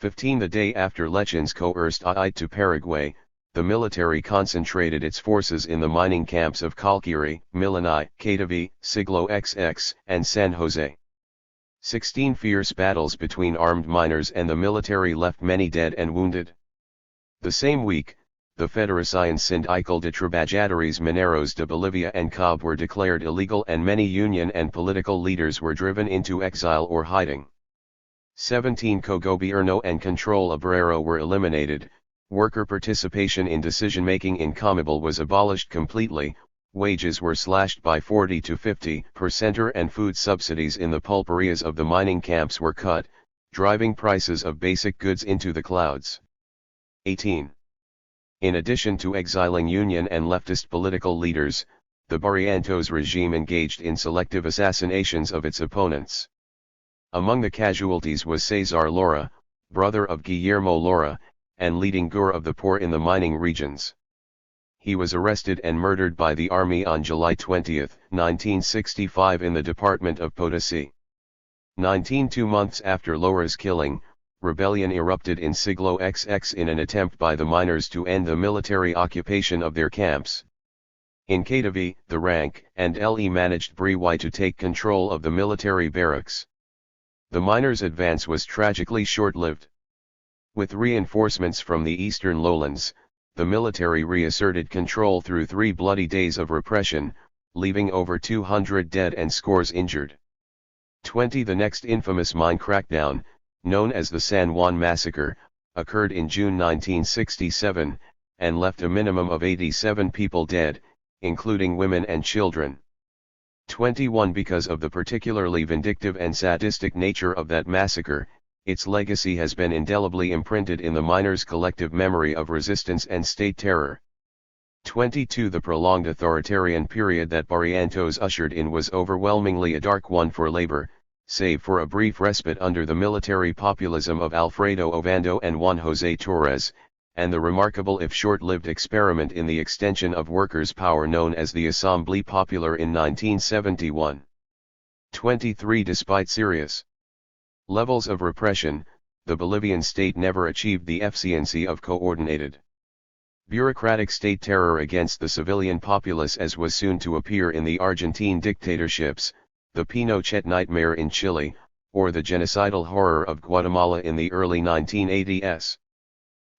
15. The day after Lechin's coerced flight to Paraguay, the military concentrated its forces in the mining camps of Calquiri, Milanay, Catavi, Siglo XX, and San Jose. 16. Fierce battles between armed miners and the military left many dead and wounded. The same week, the Federación Sindical de Trabajadores Mineros de Bolivia and COB were declared illegal and many union and political leaders were driven into exile or hiding. 17. Cogobierno and control obrero were eliminated, worker participation in decision-making in Comebol was abolished completely, wages were slashed by 40 to 50%, and food subsidies in the pulperias of the mining camps were cut, driving prices of basic goods into the clouds. 18. In addition to exiling union and leftist political leaders, the Barrientos regime engaged in selective assassinations of its opponents. Among the casualties was Cesar Lora, brother of Guillermo Lora, and leading Gur of the poor in the mining regions. He was arrested and murdered by the army on July 20, 1965 in the department of Potosí. 2 months after Lora's killing, rebellion erupted in Siglo XX in an attempt by the miners to end the military occupation of their camps. In Katavi, the rank and LE managed Brihuay to take control of the military barracks. The miners' advance was tragically short-lived. With reinforcements from the eastern lowlands, the military reasserted control through 3 bloody days of repression, leaving over 200 dead and scores injured. The next infamous mine crackdown, known as the San Juan Massacre, occurred in June 1967, and left a minimum of 87 people dead, including women and children. 21 Because of the particularly vindictive and sadistic nature of that massacre, its legacy has been indelibly imprinted in the miners' collective memory of resistance and state terror. 22 The prolonged authoritarian period that Barrientos ushered in was overwhelmingly a dark one for labor, save for a brief respite under the military populism of Alfredo Ovando and Juan José Torres, and the remarkable if short-lived experiment in the extension of workers' power known as the Assemblée Populaire in 1971. 23 Despite serious levels of repression, the Bolivian state never achieved the efficiency of coordinated bureaucratic state terror against the civilian populace as was soon to appear in the Argentine dictatorships, the Pinochet nightmare in Chile, or the genocidal horror of Guatemala in the early 1980s.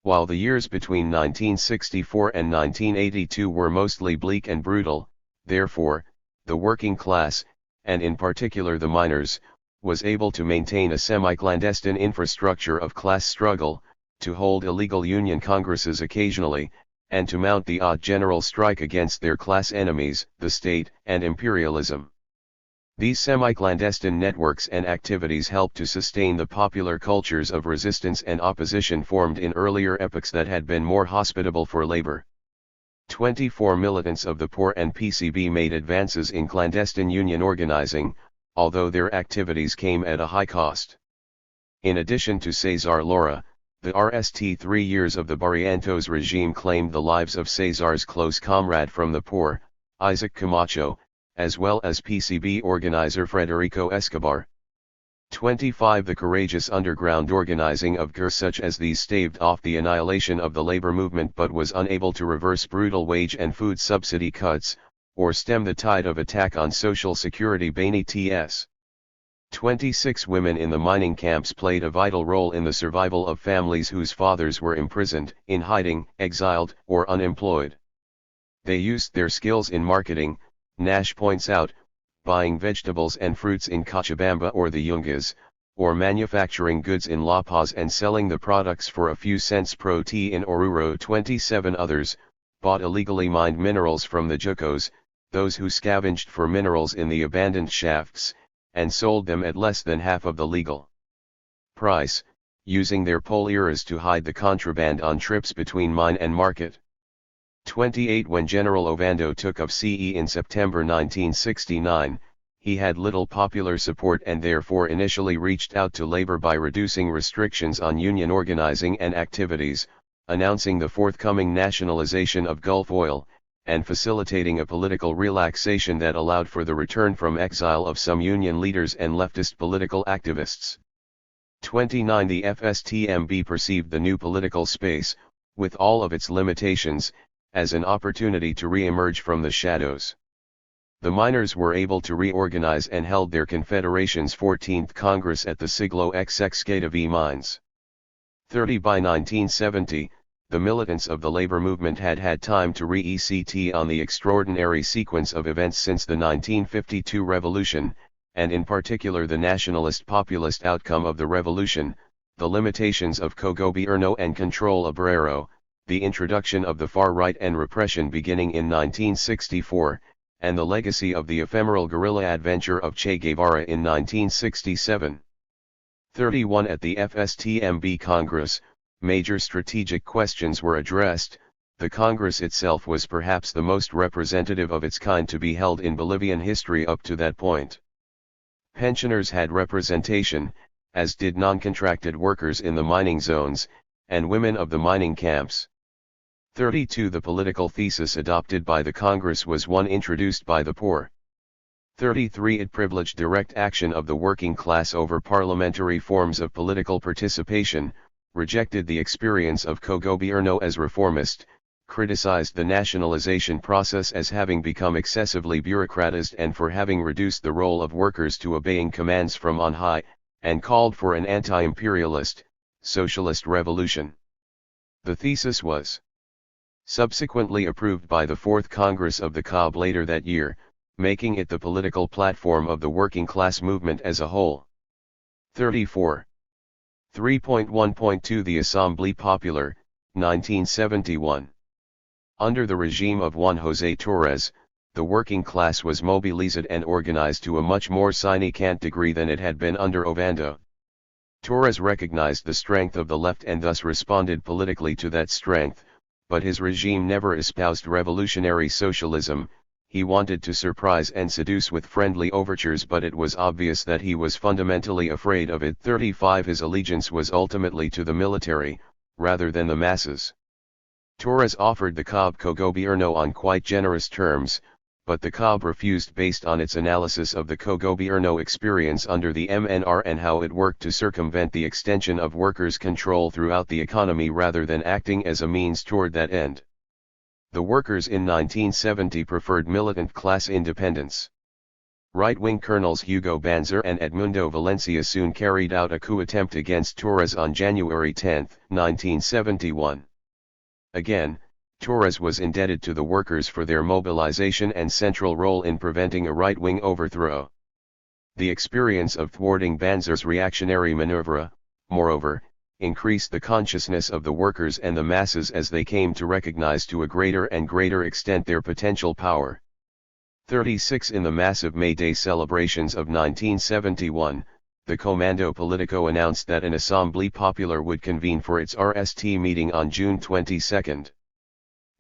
While the years between 1964 and 1982 were mostly bleak and brutal, therefore, the working class, and in particular the miners, was able to maintain a semi-clandestine infrastructure of class struggle, to hold illegal union congresses occasionally, and to mount the odd general strike against their class enemies, the state and imperialism. These semi-clandestine networks and activities helped to sustain the popular cultures of resistance and opposition formed in earlier epochs that had been more hospitable for labor. 24 Militants of the poor and PCB made advances in clandestine union organizing, although their activities came at a high cost. In addition to Cesar Lora, the RST 3 years of the Barrientos regime claimed the lives of Cesar's close comrade from the poor, Isaac Camacho, as well as PCB organizer Federico Escobar. 25 The courageous underground organizing of GER such as these staved off the annihilation of the labor movement but was unable to reverse brutal wage and food subsidy cuts, or stem the tide of attack on social security benefits. 26 Women in the mining camps played a vital role in the survival of families whose fathers were imprisoned, in hiding, exiled, or unemployed. They used their skills in marketing, Nash points out, buying vegetables and fruits in Cochabamba or the Yungas, or manufacturing goods in La Paz and selling the products for a few cents pro T in Oruro. 27 Others bought illegally mined minerals from the Jucos, those who scavenged for minerals in the abandoned shafts, and sold them at less than half of the legal price, using their polleras to hide the contraband on trips between mine and market. 28 When General Ovando took of CE in September 1969, he had little popular support and therefore initially reached out to labor by reducing restrictions on union organizing and activities, announcing the forthcoming nationalization of Gulf oil, and facilitating a political relaxation that allowed for the return from exile of some union leaders and leftist political activists. 29 The FSTMB perceived the new political space, with all of its limitations, as an opportunity to re-emerge from the shadows. The miners were able to reorganize and held their Confederation's 14th Congress at the Siglo XX Katavi mines. 30 By 1970, the militants of the labor movement had had time to re-ECT on the extraordinary sequence of events since the 1952 revolution, and in particular the nationalist-populist outcome of the revolution, the limitations of cogobierno and control obrero, the introduction of the far right and repression beginning in 1964, and the legacy of the ephemeral guerrilla adventure of Che Guevara in 1967. 31 At the FSTMB Congress, major strategic questions were addressed, The Congress itself was perhaps the most representative of its kind to be held in Bolivian history up to that point. Pensioners had representation, as did non-contracted workers in the mining zones, and women of the mining camps. 32. The political thesis adopted by the Congress was one introduced by the poor. 33. It privileged direct action of the working class over parliamentary forms of political participation, rejected the experience of cogobierno as reformist, criticized the nationalization process as having become excessively bureaucratized and for having reduced the role of workers to obeying commands from on high, and called for an anti-imperialist, socialist revolution. The thesis was subsequently approved by the Fourth Congress of the COB later that year, making it the political platform of the working class movement as a whole. 34. 3.1.2 The Assemblée Populaire, 1971. Under the regime of Juan José Torres, the working class was mobilized and organized to a much more significant degree than it had been under Ovando. Torres recognized the strength of the left and thus responded politically to that strength, but his regime never espoused revolutionary socialism. He wanted to surprise and seduce with friendly overtures, but it was obvious that he was fundamentally afraid of it. 35 His allegiance was ultimately to the military, rather than the masses. Torres offered the COB cogobierno on quite generous terms, but the COB refused based on its analysis of the cogobierno experience under the MNR and how it worked to circumvent the extension of workers' control throughout the economy rather than acting as a means toward that end. The workers in 1970 preferred militant class independence. Right-wing colonels Hugo Banzer and Edmundo Valencia soon carried out a coup attempt against Torres on January 10, 1971. Again, Torres was indebted to the workers for their mobilization and central role in preventing a right-wing overthrow. The experience of thwarting Banzer's reactionary maneuver, moreover, increased the consciousness of the workers and the masses as they came to recognize to a greater and greater extent their potential power. 36 In the massive May Day celebrations of 1971, the Comando Politico announced that an Assemblée Populaire would convene for its RST meeting on June 22.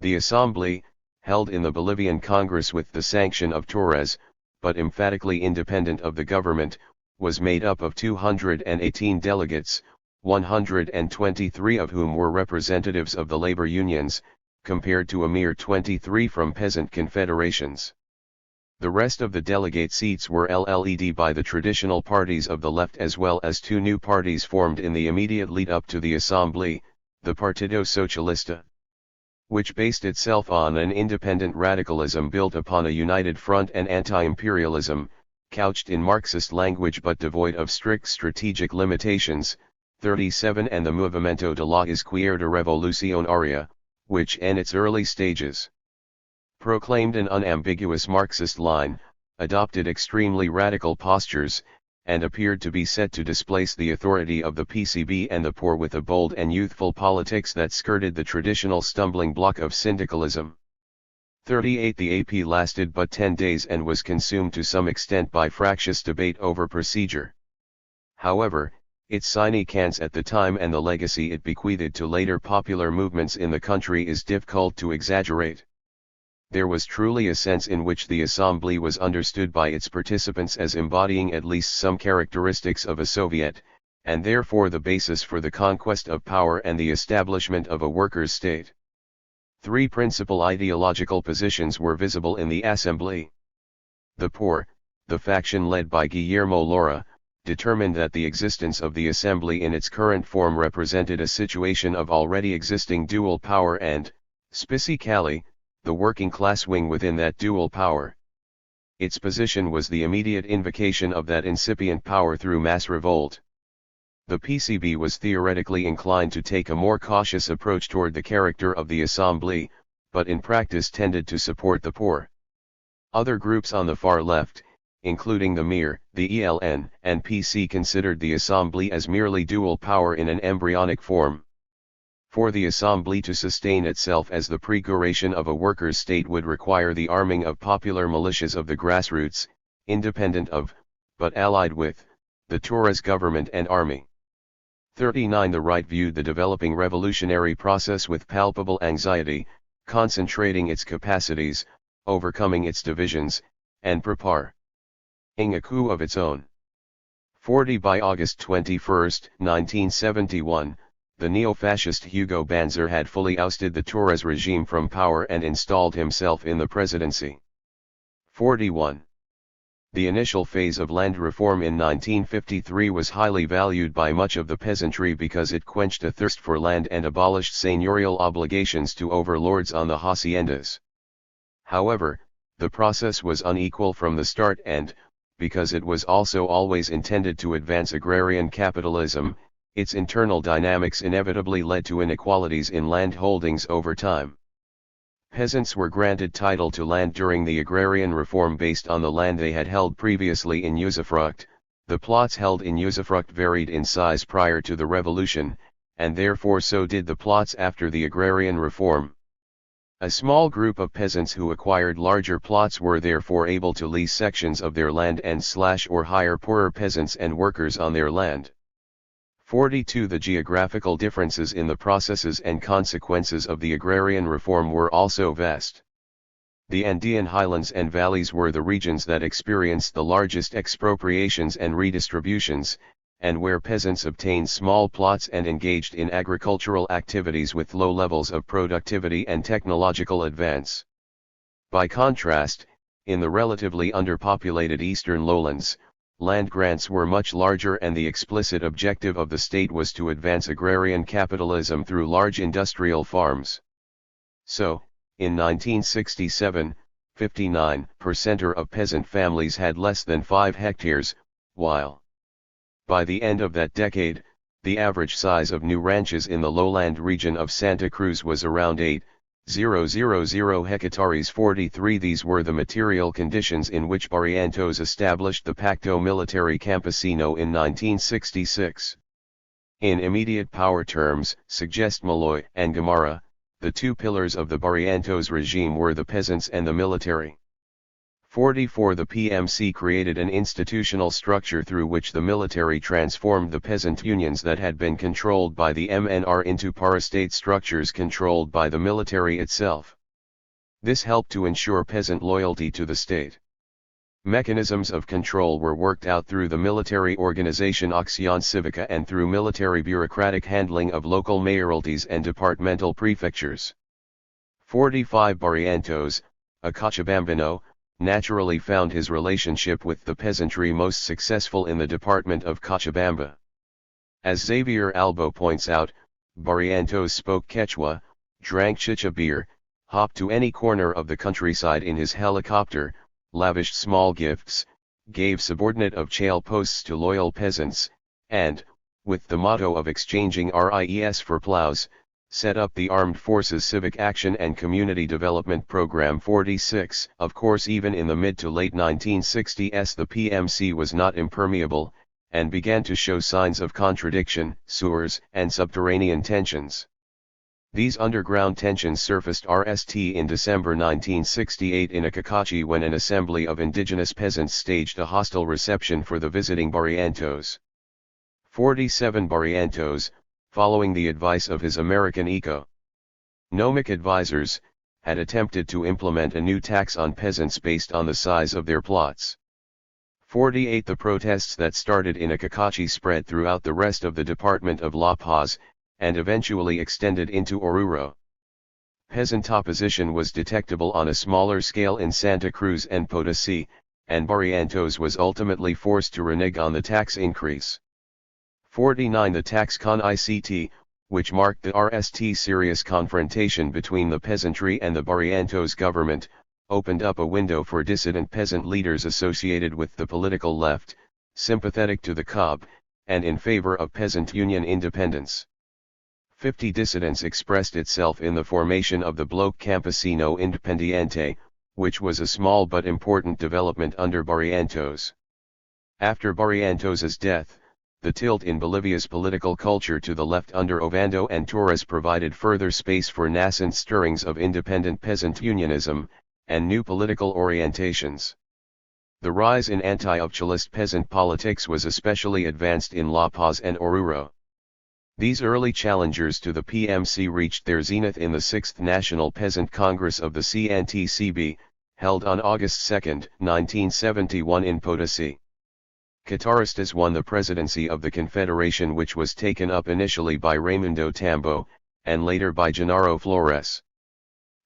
The Assemblée, held in the Bolivian Congress with the sanction of Torres, but emphatically independent of the government, was made up of 218 delegates, 123 of whom were representatives of the labor unions, compared to a mere 23 from peasant confederations. The rest of the delegate seats were led by the traditional parties of the left as well as two new parties formed in the immediate lead-up to the Assemblée, the Partido Socialista, which based itself on an independent radicalism built upon a united front and anti-imperialism, couched in Marxist language but devoid of strict strategic limitations. 37 And the Movimiento de la Izquierda Revolucionaria, which in its early stages proclaimed an unambiguous Marxist line, adopted extremely radical postures, and appeared to be set to displace the authority of the PCB and the poor with a bold and youthful politics that skirted the traditional stumbling block of syndicalism. 38 The AP lasted but 10 days and was consumed to some extent by fractious debate over procedure. However, its significance at the time and the legacy it bequeathed to later popular movements in the country is difficult to exaggerate. There was truly a sense in which the Assemblée was understood by its participants as embodying at least some characteristics of a Soviet, and therefore the basis for the conquest of power and the establishment of a workers' state. Three principal ideological positions were visible in the Assemblée. The poor, the faction led by Guillermo Lora, determined that the existence of the Assembly in its current form represented a situation of already existing dual power and, specifically, the working class wing within that dual power. Its position was the immediate invocation of that incipient power through mass revolt. The PCB was theoretically inclined to take a more cautious approach toward the character of the Assemblée, but in practice tended to support the poor. Other groups on the far left, including the MIR, the ELN, and PC considered the Assemblée as merely dual power in an embryonic form. For the Assemblée to sustain itself as the prefiguration of a workers' state would require the arming of popular militias of the grassroots, independent of, but allied with, the Torres government and army. 39 The right viewed the developing revolutionary process with palpable anxiety, concentrating its capacities, overcoming its divisions, and preparing a coup of its own. 40 By August 21, 1971, the neo-fascist Hugo Banzer had fully ousted the Torres regime from power and installed himself in the presidency. 41. The initial phase of land reform in 1953 was highly valued by much of the peasantry because it quenched a thirst for land and abolished seigneurial obligations to overlords on the haciendas. However, the process was unequal from the start and, because it was also always intended to advance agrarian capitalism, its internal dynamics inevitably led to inequalities in land holdings over time. Peasants were granted title to land during the agrarian reform based on the land they had held previously in usufruct. The plots held in usufruct varied in size prior to the revolution, and therefore so did the plots after the agrarian reform. A small group of peasants who acquired larger plots were therefore able to lease sections of their land and or hire poorer peasants and workers on their land. 42 The geographical differences in the processes and consequences of the agrarian reform were also vast. The Andean highlands and valleys were the regions that experienced the largest expropriations and redistributions, and where peasants obtained small plots and engaged in agricultural activities with low levels of productivity and technological advance. By contrast, in the relatively underpopulated eastern lowlands, land grants were much larger and the explicit objective of the state was to advance agrarian capitalism through large industrial farms. So, in 1967, 59% of peasant families had less than 5 hectares, while by the end of that decade, the average size of new ranches in the lowland region of Santa Cruz was around 8,000 hectares. 43 These were the material conditions in which Barrientos established the Pacto Military Campesino in 1966. In immediate power terms, suggest Malloy and Gamarra, the two pillars of the Barrientos regime were the peasants and the military. 44 The PMC created an institutional structure through which the military transformed the peasant unions that had been controlled by the MNR into parastate structures controlled by the military itself. This helped to ensure peasant loyalty to the state. Mechanisms of control were worked out through the military organization Acción Cívica and through military bureaucratic handling of local mayoralties and departmental prefectures. 45 Barrientos, a Cochabambino, naturally found his relationship with the peasantry most successful in the department of Cochabamba. As Xavier Albo points out, Barrientos spoke Quechua, drank chicha beer, hopped to any corner of the countryside in his helicopter, lavished small gifts, gave subordinate of chale posts to loyal peasants, and, with the motto of exchanging RIES for plows, set up the Armed Forces Civic Action and Community Development Program. 46 Of course, even in the mid to late 1960s the PMC was not impermeable, and began to show signs of contradiction, sewers, and subterranean tensions. These underground tensions surfaced in December 1968 in Acacachi when an assembly of indigenous peasants staged a hostile reception for the visiting Barrientos. 47 Barrientos, following the advice of his American economic advisors, had attempted to implement a new tax on peasants based on the size of their plots. 48 The protests that started in Acacachi spread throughout the rest of the Department of La Paz, and eventually extended into Oruro. Peasant opposition was detectable on a smaller scale in Santa Cruz and Potosí, and Barrientos was ultimately forced to renege on the tax increase. 49 The tax con ICT, which marked the serious confrontation between the peasantry and the Barrientos government, opened up a window for dissident peasant leaders associated with the political left, sympathetic to the COB, and in favor of peasant union independence. 50 Dissidence expressed itself in the formation of the Bloque Campesino Independiente, which was a small but important development under Barrientos. After Barrientos's death, the tilt in Bolivia's political culture to the left under Ovando and Torres provided further space for nascent stirrings of independent peasant unionism, and new political orientations. The rise in anti-Ochelist peasant politics was especially advanced in La Paz and Oruro. These early challengers to the PMC reached their zenith in the 6th National Peasant Congress of the CNTCB, held on August 2, 1971 in Potosi. Cataristas won the presidency of the Confederation, which was taken up initially by Raimundo Tambo, and later by Genaro Flores.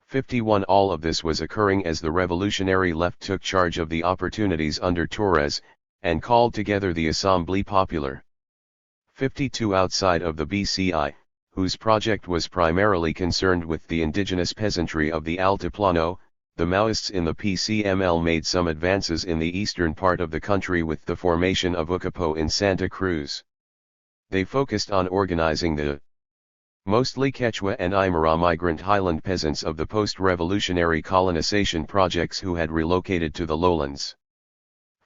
51 All of this was occurring as the revolutionary left took charge of the opportunities under Torres, and called together the Assemblée Populaire. 52 Outside of the BCI, whose project was primarily concerned with the indigenous peasantry of the Altiplano, the Maoists in the PCML made some advances in the eastern part of the country with the formation of UCAPO in Santa Cruz. They focused on organizing the mostly Quechua and Aymara migrant highland peasants of the post-revolutionary colonization projects who had relocated to the lowlands.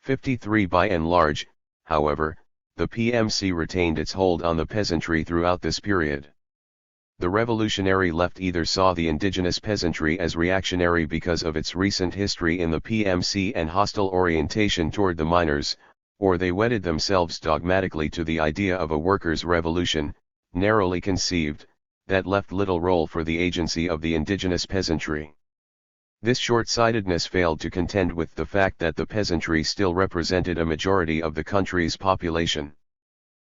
53 By and large, however, the PMC retained its hold on the peasantry throughout this period. The revolutionary left either saw the indigenous peasantry as reactionary because of its recent history in the PMC and hostile orientation toward the miners, or they wedded themselves dogmatically to the idea of a workers' revolution, narrowly conceived, that left little role for the agency of the indigenous peasantry. This short-sightedness failed to contend with the fact that the peasantry still represented a majority of the country's population.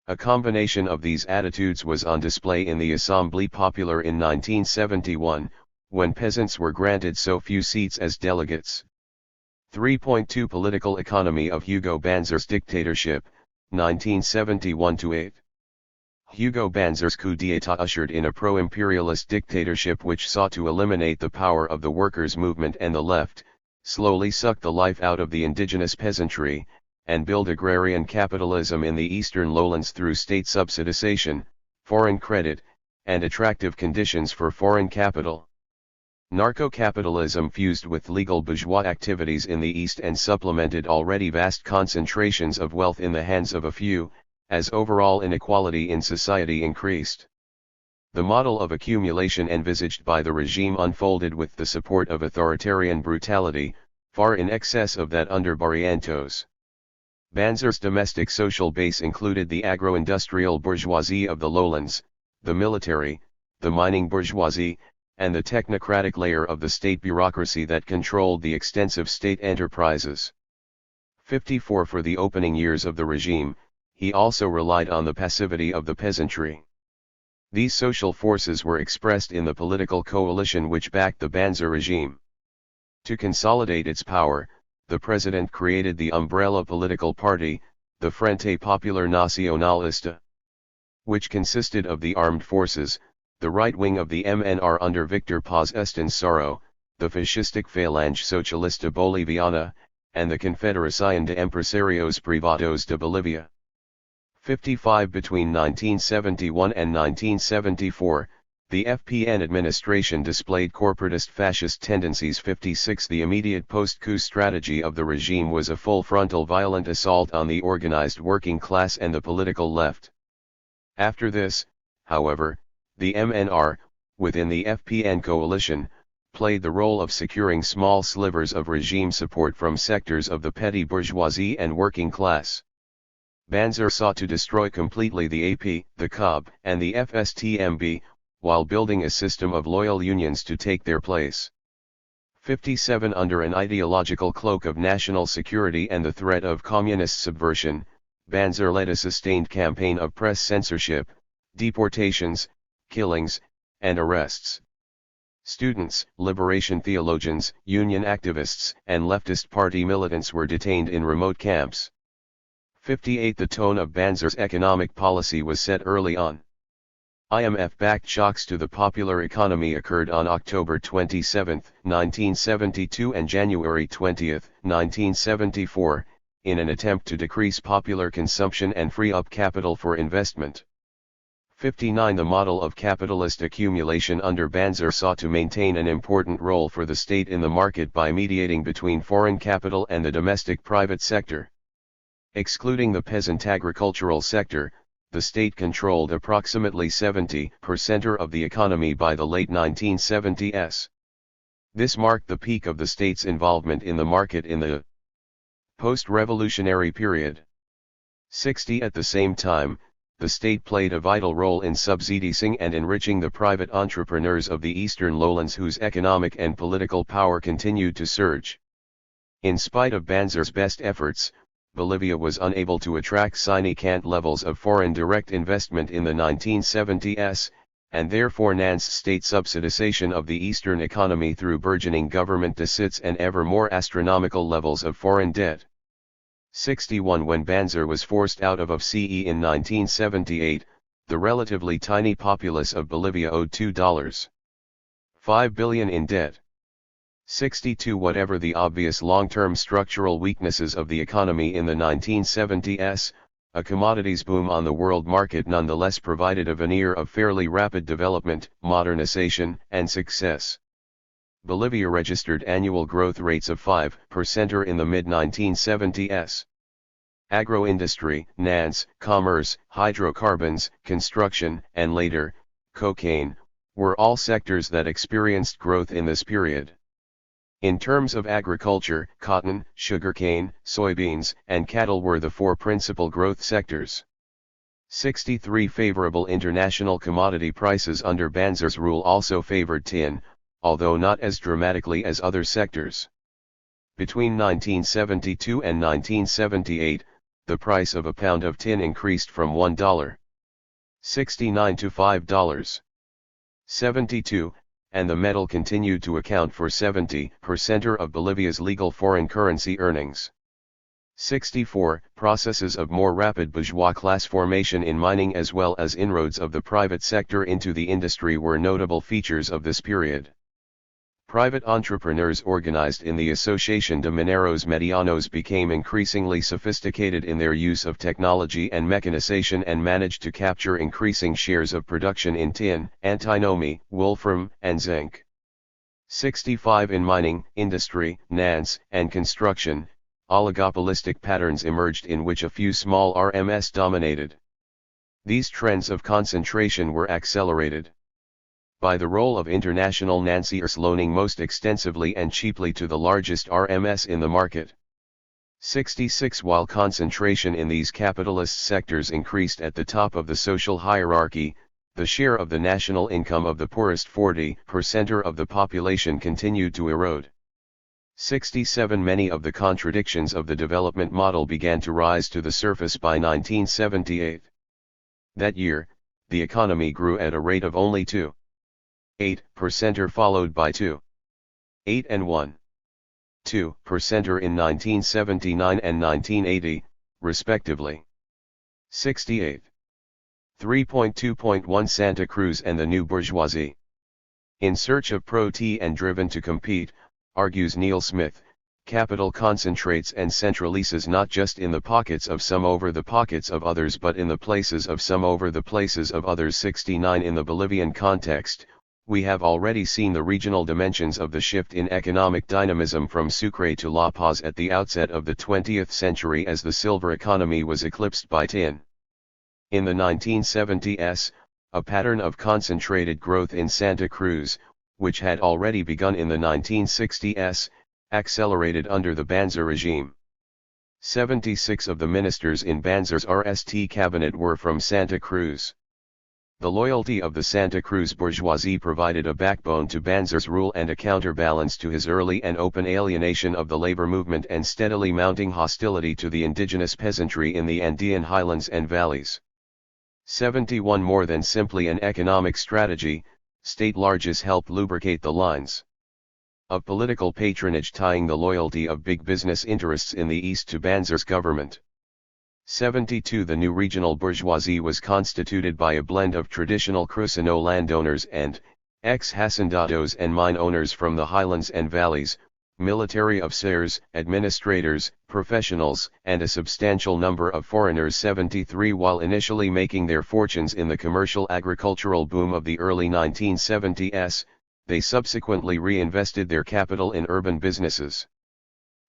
A combination of these attitudes was on display in the Assemblée Populaire in 1971, when peasants were granted so few seats as delegates. 3.2 Political economy of Hugo Banzer's dictatorship, 1971-8. Hugo Banzer's coup d'état ushered in a pro-imperialist dictatorship which sought to eliminate the power of the workers' movement and the left, slowly suck the life out of the indigenous peasantry, and build agrarian capitalism in the eastern lowlands through state subsidization, foreign credit, and attractive conditions for foreign capital. Narco-capitalism fused with legal bourgeois activities in the east and supplemented already vast concentrations of wealth in the hands of a few, as overall inequality in society increased. The model of accumulation envisaged by the regime unfolded with the support of authoritarian brutality, far in excess of that under Barrientos. Banzer's domestic social base included the agro-industrial bourgeoisie of the lowlands, the military, the mining bourgeoisie, and the technocratic layer of the state bureaucracy that controlled the extensive state enterprises. 54 For the opening years of the regime, he also relied on the passivity of the peasantry. These social forces were expressed in the political coalition which backed the Banzer regime. To consolidate its power, the president created the umbrella political party, the Frente Popular Nacionalista, which consisted of the armed forces, the right wing of the MNR under Victor Paz Estensoro, the fascistic Falange Socialista Boliviana, and the Confederación de Empresarios Privados de Bolivia. 55 Between 1971 and 1974, the FPN administration displayed corporatist fascist tendencies. 56 The immediate post-coup strategy of the regime was a full-frontal violent assault on the organized working class and the political left. After this, however, the MNR, within the FPN coalition, played the role of securing small slivers of regime support from sectors of the petty bourgeoisie and working class. Banzer sought to destroy completely the AP, the COB, and the FSTMB, while building a system of loyal unions to take their place. 57 Under an ideological cloak of national security and the threat of communist subversion, Banzer led a sustained campaign of press censorship, deportations, killings, and arrests. Students, liberation theologians, union activists, and leftist party militants were detained in remote camps. 58 The tone of Banzer's economic policy was set early on. IMF-backed shocks to the popular economy occurred on October 27, 1972 and January 20, 1974, in an attempt to decrease popular consumption and free up capital for investment. 59 The model of capitalist accumulation under Banzer sought to maintain an important role for the state in the market by mediating between foreign capital and the domestic private sector. Excluding the peasant agricultural sector, the state controlled approximately 70% of the economy by the late 1970s. This marked the peak of the state's involvement in the market in the post-revolutionary period. 60 At the same time, the state played a vital role in subsidizing and enriching the private entrepreneurs of the eastern lowlands whose economic and political power continued to surge. In spite of Banzer's best efforts, Bolivia was unable to attract significant levels of foreign direct investment in the 1970s, and therefore Nan's state subsidization of the eastern economy through burgeoning government deficits and ever more astronomical levels of foreign debt. 61 When Banzer was forced out of CE in 1978, the relatively tiny populace of Bolivia owed $2.5 billion in debt. 62 Whatever the obvious long-term structural weaknesses of the economy in the 1970s, a commodities boom on the world market nonetheless provided a veneer of fairly rapid development, modernization, and success. Bolivia registered annual growth rates of 5% in the mid-1970s. Agro-industry, NANS, commerce, hydrocarbons, construction, and later, cocaine, were all sectors that experienced growth in this period. In terms of agriculture, cotton, sugarcane, soybeans, and cattle were the four principal growth sectors. 63 Favorable international commodity prices under Banzer's rule also favored tin, although not as dramatically as other sectors. Between 1972 and 1978, the price of a pound of tin increased from $1.69 to $5.72, and the metal continued to account for 70% of Bolivia's legal foreign currency earnings. 64 Processes of more rapid bourgeois class formation in mining as well as inroads of the private sector into the industry were notable features of this period. Private entrepreneurs organized in the Asociación de Mineros Medianos became increasingly sophisticated in their use of technology and mechanization and managed to capture increasing shares of production in tin, antimony, wolfram, and zinc. 65 In mining, industry, NANS, and construction, oligopolistic patterns emerged in which a few small RMS dominated. These trends of concentration were accelerated by the role of international financiers loaning most extensively and cheaply to the largest RMS in the market. 66 While concentration in these capitalist sectors increased at the top of the social hierarchy, the share of the national income of the poorest 40% of the population continued to erode. 67 Many of the contradictions of the development model began to rise to the surface by 1978. That year, the economy grew at a rate of only 2.8% followed by 2.8 and 1.2% in 1979 and 1980, respectively. 68. 3.2.1 Santa Cruz and the New Bourgeoisie. In search of pro-T and driven to compete, argues Neil Smith, capital concentrates and centralizes not just in the pockets of some over the pockets of others but in the places of some over the places of others. 69 In the Bolivian context, we have already seen the regional dimensions of the shift in economic dynamism from Sucre to La Paz at the outset of the 20th century as the silver economy was eclipsed by tin. In the 1970s, a pattern of concentrated growth in Santa Cruz, which had already begun in the 1960s, accelerated under the Banzer regime. 76 of the ministers in Banzer's RST cabinet were from Santa Cruz. The loyalty of the Santa Cruz bourgeoisie provided a backbone to Banzer's rule and a counterbalance to his early and open alienation of the labor movement and steadily mounting hostility to the indigenous peasantry in the Andean highlands and valleys. 71 More than simply an economic strategy, state largesse helped lubricate the lines of political patronage tying the loyalty of big business interests in the East to Banzer's government. 72 The new regional bourgeoisie was constituted by a blend of traditional Cruceño landowners and ex-hacendados and mine owners from the highlands and valleys, military officers, administrators, professionals, and a substantial number of foreigners. 73 While initially making their fortunes in the commercial agricultural boom of the early 1970s, they subsequently reinvested their capital in urban businesses.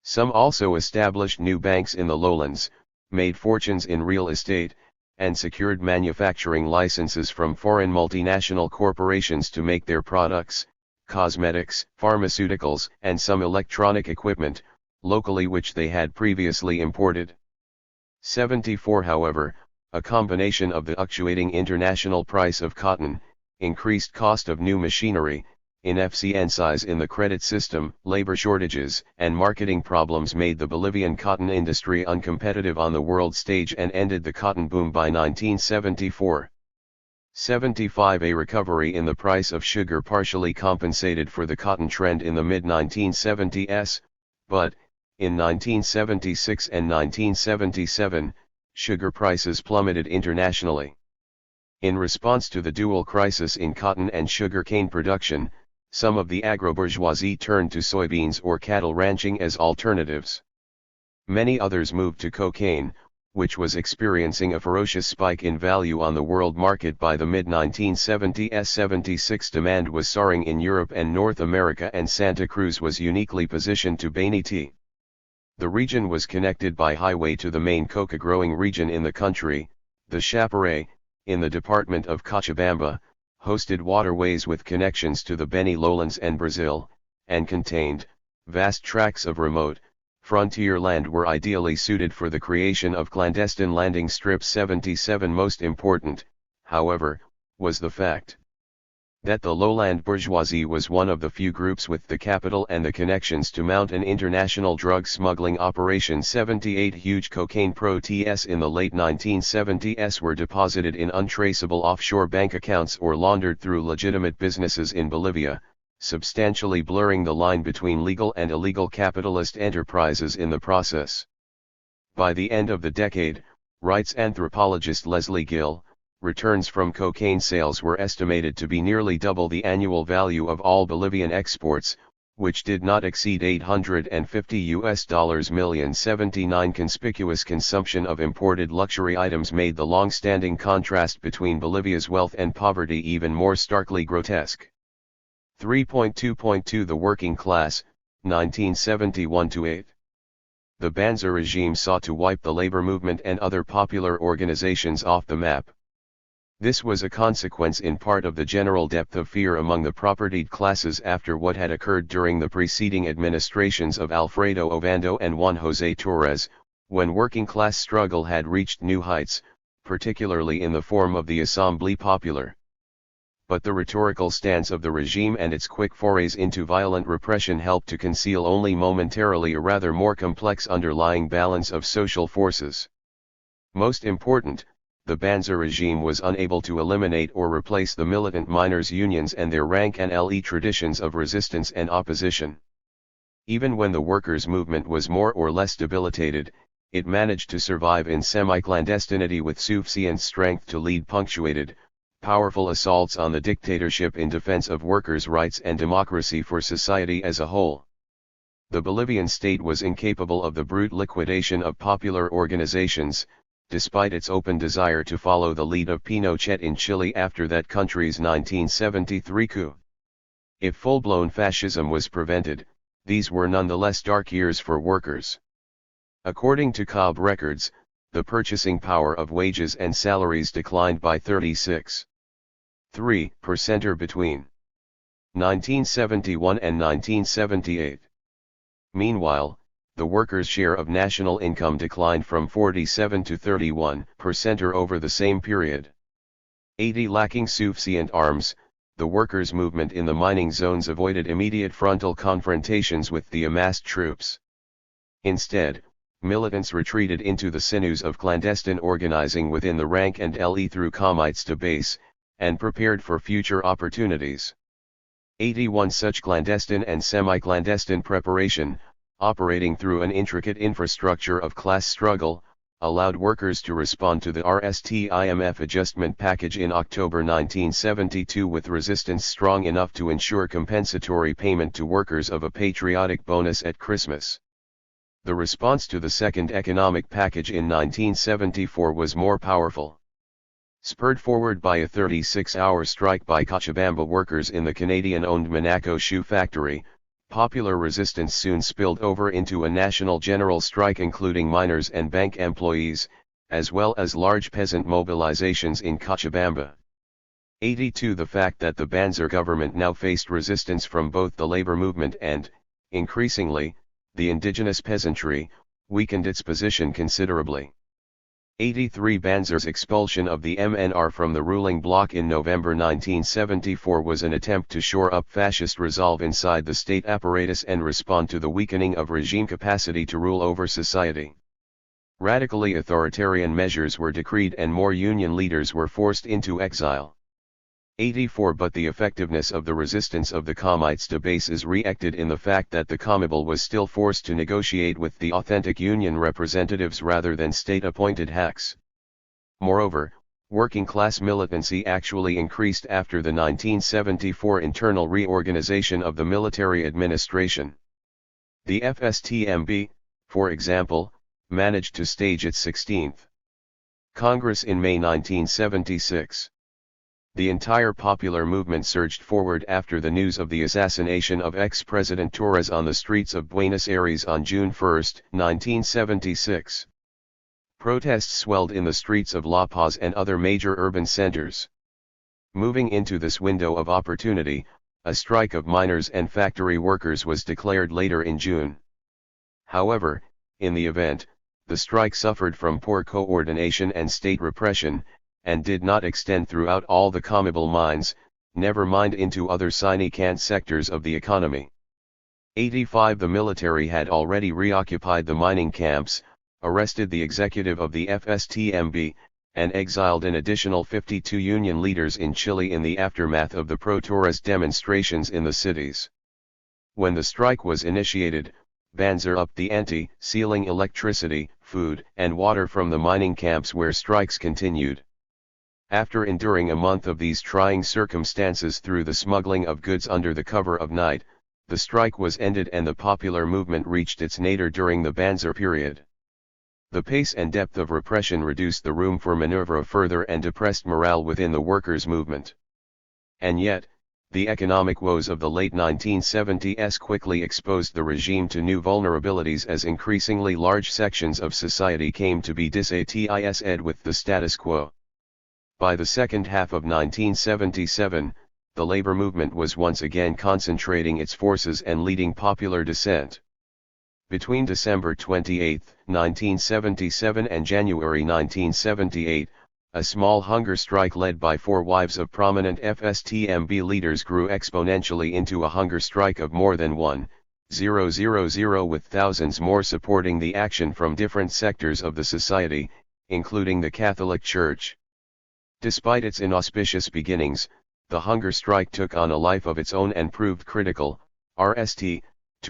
Some also established new banks in the lowlands, made fortunes in real estate, and secured manufacturing licenses from foreign multinational corporations to make their products, cosmetics, pharmaceuticals, and some electronic equipment, locally which they had previously imported. 74 However, a combination of the fluctuating international price of cotton, increased cost of new machinery, inefficiencies in the credit system, labor shortages, and marketing problems made the Bolivian cotton industry uncompetitive on the world stage and ended the cotton boom by 1974. 75. A recovery in the price of sugar partially compensated for the cotton trend in the mid-1970s, but, in 1976 and 1977, sugar prices plummeted internationally. In response to the dual crisis in cotton and sugar cane production, some of the agro-bourgeoisie turned to soybeans or cattle ranching as alternatives. Many others moved to cocaine, which was experiencing a ferocious spike in value on the world market by the mid-1970s. 76 demand was soaring in Europe and North America, and Santa Cruz was uniquely positioned to benefit. The region was connected by highway to the main coca-growing region in the country, the Chaparral, in the department of Cochabamba, hosted waterways with connections to the Beni lowlands and Brazil, and contained vast tracts of remote, frontier land were ideally suited for the creation of clandestine landing strips. 77 Most important, however, was the fact that the lowland bourgeoisie was one of the few groups with the capital and the connections to mount an international drug smuggling operation. 78 Huge cocaine proceeds in the late 1970s were deposited in untraceable offshore bank accounts or laundered through legitimate businesses in Bolivia, substantially blurring the line between legal and illegal capitalist enterprises in the process. By the end of the decade, writes anthropologist Leslie Gill, returns from cocaine sales were estimated to be nearly double the annual value of all Bolivian exports, which did not exceed $850 million. 79 Conspicuous consumption of imported luxury items made the long-standing contrast between Bolivia's wealth and poverty even more starkly grotesque. 3.2.2 The working class, 1971-8. The Banzer regime sought to wipe the labor movement and other popular organizations off the map. This was a consequence in part of the general depth of fear among the propertied classes after what had occurred during the preceding administrations of Alfredo Ovando and Juan José Torres, when working-class struggle had reached new heights, particularly in the form of the Assemblée Populaire. But the rhetorical stance of the regime and its quick forays into violent repression helped to conceal only momentarily a rather more complex underlying balance of social forces. Most important, the Banzer regime was unable to eliminate or replace the militant miners' unions and their rank and le traditions of resistance and opposition. Even when the workers' movement was more or less debilitated, it managed to survive in semi-clandestinity with sufficient strength to lead punctuated, powerful assaults on the dictatorship in defense of workers' rights and democracy for society as a whole. The Bolivian state was incapable of the brute liquidation of popular organizations, despite its open desire to follow the lead of Pinochet in Chile after that country's 1973 coup. If full-blown fascism was prevented, these were nonetheless dark years for workers. According to COB records, the purchasing power of wages and salaries declined by 36.3% between 1971 and 1978. Meanwhile, the workers' share of national income declined from 47 to 31% over the same period. 80 Lacking sufficient arms, the workers' movement in the mining zones avoided immediate frontal confrontations with the amassed troops. Instead, militants retreated into the sinews of clandestine organizing within the rank and le through comites to base, and prepared for future opportunities. 81 Such clandestine and semi-clandestine preparation, operating through an intricate infrastructure of class struggle, allowed workers to respond to the RST-IMF adjustment package in October 1972 with resistance strong enough to ensure compensatory payment to workers of a patriotic bonus at Christmas. The response to the second economic package in 1974 was more powerful. Spurred forward by a 36-hour strike by Cochabamba workers in the Canadian-owned Monaco shoe factory, popular resistance soon spilled over into a national general strike including miners and bank employees, as well as large peasant mobilizations in Cochabamba. 82 The fact that the Banzer government now faced resistance from both the labor movement and, increasingly, the indigenous peasantry, weakened its position considerably. 83 Banzer's expulsion of the MNR from the ruling bloc in November 1974 was an attempt to shore up fascist resolve inside the state apparatus and respond to the weakening of regime capacity to rule over society. Radically authoritarian measures were decreed and more union leaders were forced into exile. 84 But the effectiveness of the resistance of the Comites to base is re-acted in the fact that the Comibol was still forced to negotiate with the authentic union representatives rather than state-appointed hacks. Moreover, working-class militancy actually increased after the 1974 internal reorganization of the military administration. The FSTMB, for example, managed to stage its 16th Congress in May 1976. The entire popular movement surged forward after the news of the assassination of ex-President Torres on the streets of Buenos Aires on June 1, 1976. Protests swelled in the streets of La Paz and other major urban centers. Moving into this window of opportunity, a strike of miners and factory workers was declared later in June. However, in the event, the strike suffered from poor coordination and state repression, and did not extend throughout all the Comibol mines, never mind into other significant sectors of the economy. 85 The military had already reoccupied the mining camps, arrested the executive of the FSTMB, and exiled an additional 52 union leaders in Chile in the aftermath of the pro-Torres demonstrations in the cities. When the strike was initiated, Banzer upped the ante, sealing electricity, food, and water from the mining camps where strikes continued. After enduring a month of these trying circumstances through the smuggling of goods under the cover of night, the strike was ended and the popular movement reached its nadir during the Banzer period. The pace and depth of repression reduced the room for maneuver further and depressed morale within the workers' movement. And yet, the economic woes of the late 1970s quickly exposed the regime to new vulnerabilities as increasingly large sections of society came to be dissatisfied with the status quo. By the second half of 1977, the labor movement was once again concentrating its forces and leading popular dissent. Between December 28, 1977 and January 1978, a small hunger strike led by 4 wives of prominent FSTMB leaders grew exponentially into a hunger strike of more than 1,000, with thousands more supporting the action from different sectors of the society, including the Catholic Church. Despite its inauspicious beginnings, the hunger strike took on a life of its own and proved critical, to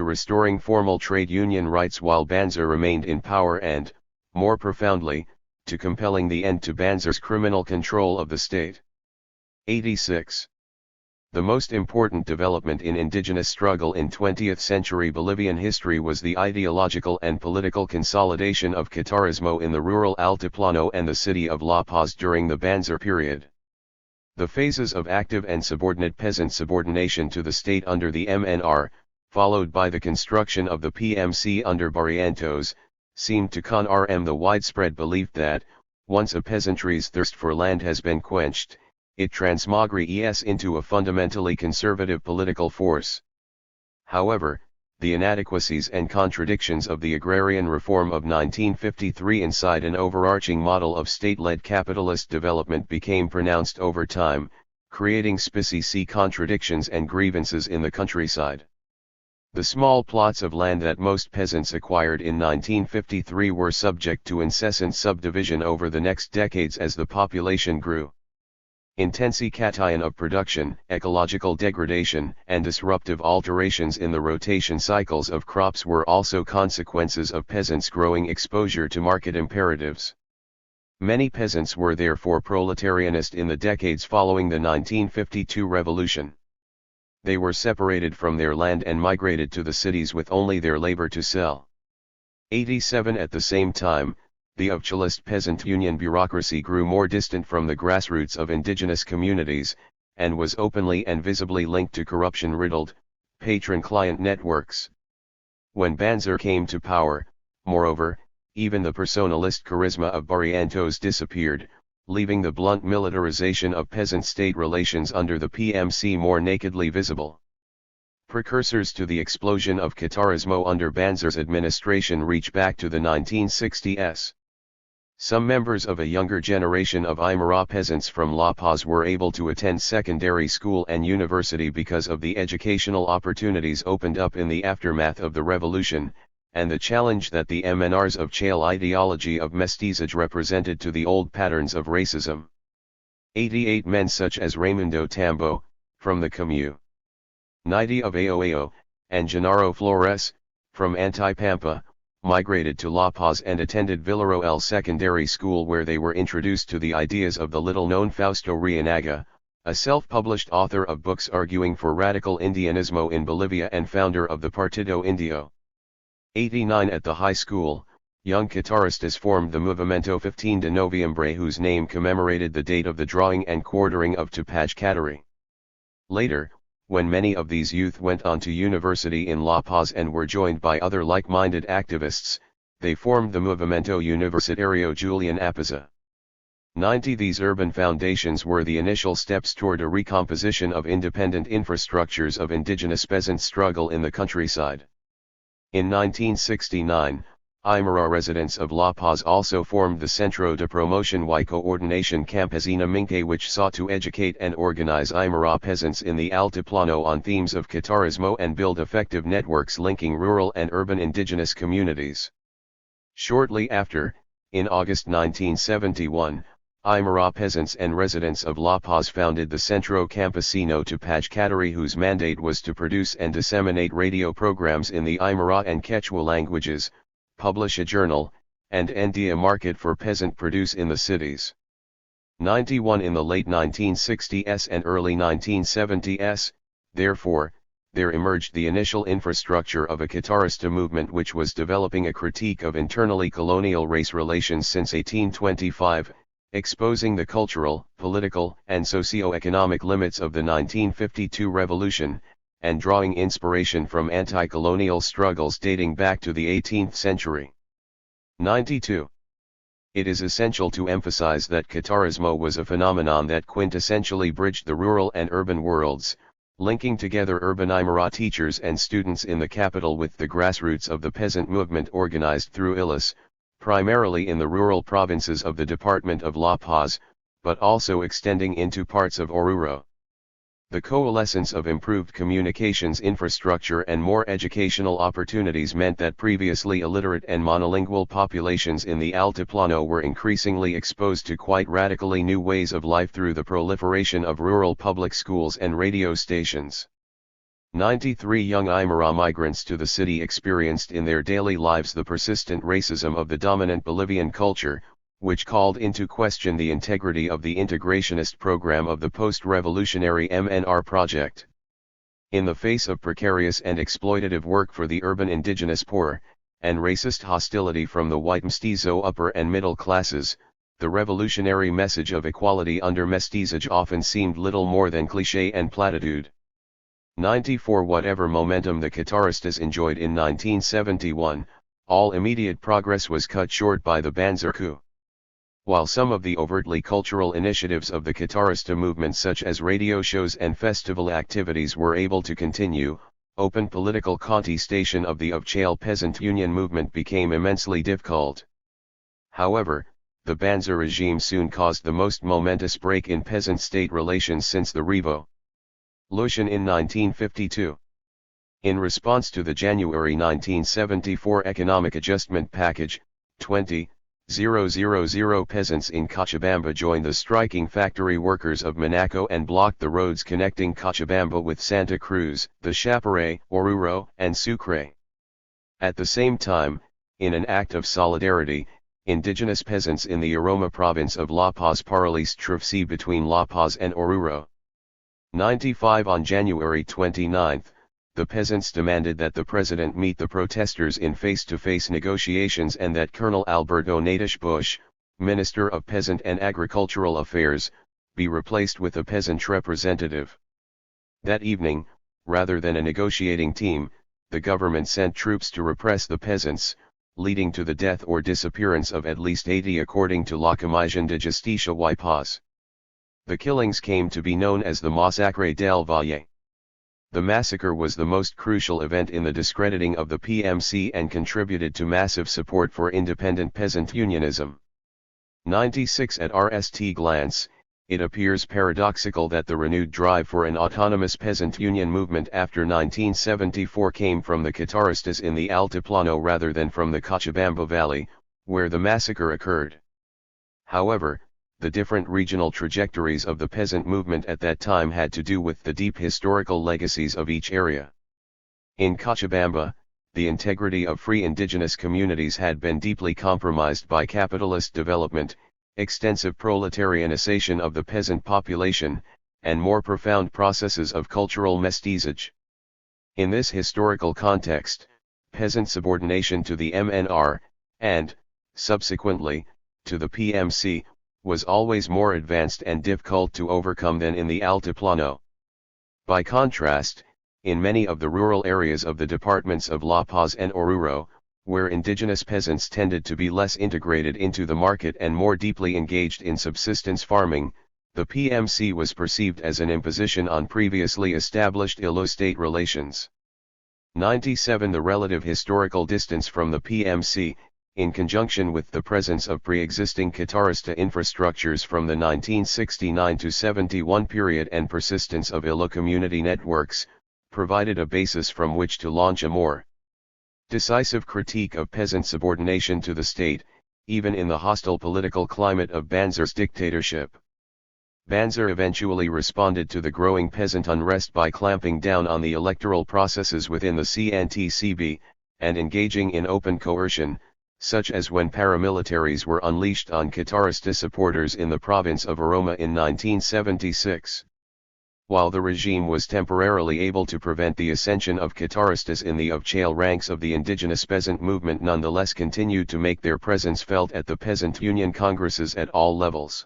restoring formal trade union rights while Banzer remained in power and, more profoundly, to compelling the end to Banzer's criminal control of the state. 86. The most important development in indigenous struggle in 20th-century Bolivian history was the ideological and political consolidation of Catarismo in the rural Altiplano and the city of La Paz during the Banzer period. The phases of active and subordinate peasant subordination to the state under the MNR, followed by the construction of the PMC under Barrientos, seemed to confirm the widespread belief that, once a peasantry's thirst for land has been quenched, it transmogres into a fundamentally conservative political force. However, the inadequacies and contradictions of the agrarian reform of 1953 inside an overarching model of state-led capitalist development became pronounced over time, creating specific contradictions and grievances in the countryside. The small plots of land that most peasants acquired in 1953 were subject to incessant subdivision over the next decades as the population grew. Intensification of production, ecological degradation, and disruptive alterations in the rotation cycles of crops were also consequences of peasants' growing exposure to market imperatives. Many peasants were therefore proletarianist in the decades following the 1952 revolution. They were separated from their land and migrated to the cities with only their labor to sell. 87 At the same time, the Socialist peasant union bureaucracy grew more distant from the grassroots of indigenous communities, and was openly and visibly linked to corruption-riddled, patron-client networks. When Banzer came to power, moreover, even the personalist charisma of Barrientos disappeared, leaving the blunt militarization of peasant-state relations under the PMC more nakedly visible. Precursors to the explosion of Catarismo under Banzer's administration reach back to the 1960s. Some members of a younger generation of Aymara peasants from La Paz were able to attend secondary school and university because of the educational opportunities opened up in the aftermath of the revolution, and the challenge that the MNRs of Chale ideology of mestizage represented to the old patterns of racism. 88 men such as Raimundo Tambo, from the Commune 90 of Aoao, and Genaro Flores, from Antipampa, migrated to La Paz and attended Villaroel Secondary School, where they were introduced to the ideas of the little-known Fausto Reynaga, a self-published author of books arguing for radical Indianismo in Bolivia and founder of the Partido Indio. 89 At the high school, young guitaristas formed the Movimiento 15 de Noviembre, whose name commemorated the date of the drawing and quartering of Tupac Kateri. Later, when many of these youth went on to university in La Paz and were joined by other like-minded activists, they formed the Movimiento Universitario Julian Apaza. 90 These urban foundations were the initial steps toward a recomposition of independent infrastructures of indigenous peasant struggle in the countryside. In 1969, Aymara residents of La Paz also formed the Centro de Promoción y Coordinación Campesina Minque, which sought to educate and organize Aymara peasants in the Altiplano on themes of guitarismo and build effective networks linking rural and urban indigenous communities. Shortly after, in August 1971, Aymara peasants and residents of La Paz founded the Centro Campesino Tupac Kateri, whose mandate was to produce and disseminate radio programs in the Aymara and Quechua languages, publish a journal, and end a market for peasant produce in the cities. 91 In the late 1960s and early 1970s, therefore, there emerged the initial infrastructure of a guitarista movement which was developing a critique of internally colonial race relations since 1825, exposing the cultural, political, and socio-economic limits of the 1952 revolution, and drawing inspiration from anti-colonial struggles dating back to the 18th century. 92. It is essential to emphasize that guitarismo was a phenomenon that quintessentially bridged the rural and urban worlds, linking together urban Aymara teachers and students in the capital with the grassroots of the peasant movement organized through ILAS, primarily in the rural provinces of the Department of La Paz, but also extending into parts of Oruro. The coalescence of improved communications infrastructure and more educational opportunities meant that previously illiterate and monolingual populations in the Altiplano were increasingly exposed to quite radically new ways of life through the proliferation of rural public schools and radio stations. 93 Young Aymara migrants to the city experienced in their daily lives the persistent racism of the dominant Bolivian culture, which called into question the integrity of the integrationist program of the post-revolutionary MNR project. In the face of precarious and exploitative work for the urban indigenous poor, and racist hostility from the white mestizo upper and middle classes, the revolutionary message of equality under mestizage often seemed little more than cliché and platitude. 94 Whatever momentum the guitaristas enjoyed in 1971, all immediate progress was cut short by the Banzer coup. While some of the overtly cultural initiatives of the guitarista movement such as radio shows and festival activities were able to continue, open political contestation of the Chale peasant union movement became immensely difficult. However, the Banzer regime soon caused the most momentous break in peasant-state relations since the Revolution in 1952. In response to the January 1974 Economic Adjustment Package, 20,000 peasants in Cochabamba joined the striking factory workers of Monaco and blocked the roads connecting Cochabamba with Santa Cruz, the Chaparral, Oruro, and Sucre. At the same time, in an act of solidarity, indigenous peasants in the Aroma province of La Paz paralysed Trafsi between La Paz and Oruro. 95 On January 29, the peasants demanded that the president meet the protesters in face-to-face negotiations and that Colonel Alberto Nadish Bush, Minister of Peasant and Agricultural Affairs, be replaced with a peasant representative. That evening, rather than a negotiating team, the government sent troops to repress the peasants, leading to the death or disappearance of at least 80 according to La Comisión de Justicia y Paz. The killings came to be known as the Masacre del Valle. The massacre was the most crucial event in the discrediting of the PMC and contributed to massive support for independent peasant unionism. 96 At RST glance, it appears paradoxical that the renewed drive for an autonomous peasant union movement after 1974 came from the Cataristas in the Altiplano rather than from the Cochabamba Valley, where the massacre occurred. However, the different regional trajectories of the peasant movement at that time had to do with the deep historical legacies of each area. In Cochabamba, the integrity of free indigenous communities had been deeply compromised by capitalist development, extensive proletarianization of the peasant population, and more profound processes of cultural mestizage. In this historical context, peasant subordination to the MNR, and, subsequently, to the PMC, was always more advanced and difficult to overcome than in the Altiplano. By contrast, in many of the rural areas of the departments of La Paz and Oruro, where indigenous peasants tended to be less integrated into the market and more deeply engaged in subsistence farming, the PMC was perceived as an imposition on previously established ilo-state relations. 97 The relative historical distance from the PMC, in conjunction with the presence of pre-existing Catarista infrastructures from the 1969-71 period and persistence of ILO community networks, provided a basis from which to launch a more decisive critique of peasant subordination to the state, even in the hostile political climate of Banzer's dictatorship. Banzer eventually responded to the growing peasant unrest by clamping down on the electoral processes within the CNTCB, and engaging in open coercion, such as when paramilitaries were unleashed on Catarista supporters in the province of Aroma in 1976. While the regime was temporarily able to prevent the ascension of Cataristas in the of-chail ranks of the indigenous peasant movement, nonetheless continued to make their presence felt at the peasant union congresses at all levels.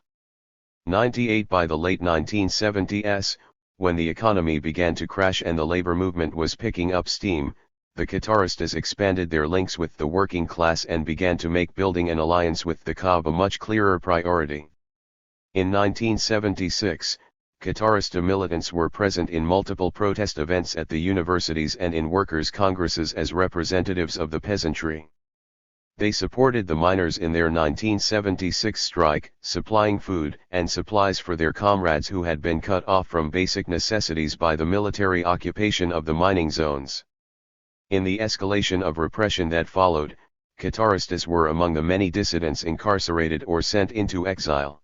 98 By the late 1970s, when the economy began to crash and the labor movement was picking up steam, the Cataristas expanded their links with the working class and began to make building an alliance with the CAB a much clearer priority. In 1976, Catarista militants were present in multiple protest events at the universities and in workers' congresses as representatives of the peasantry. They supported the miners in their 1976 strike, supplying food and supplies for their comrades who had been cut off from basic necessities by the military occupation of the mining zones. In the escalation of repression that followed, Cataristas were among the many dissidents incarcerated or sent into exile.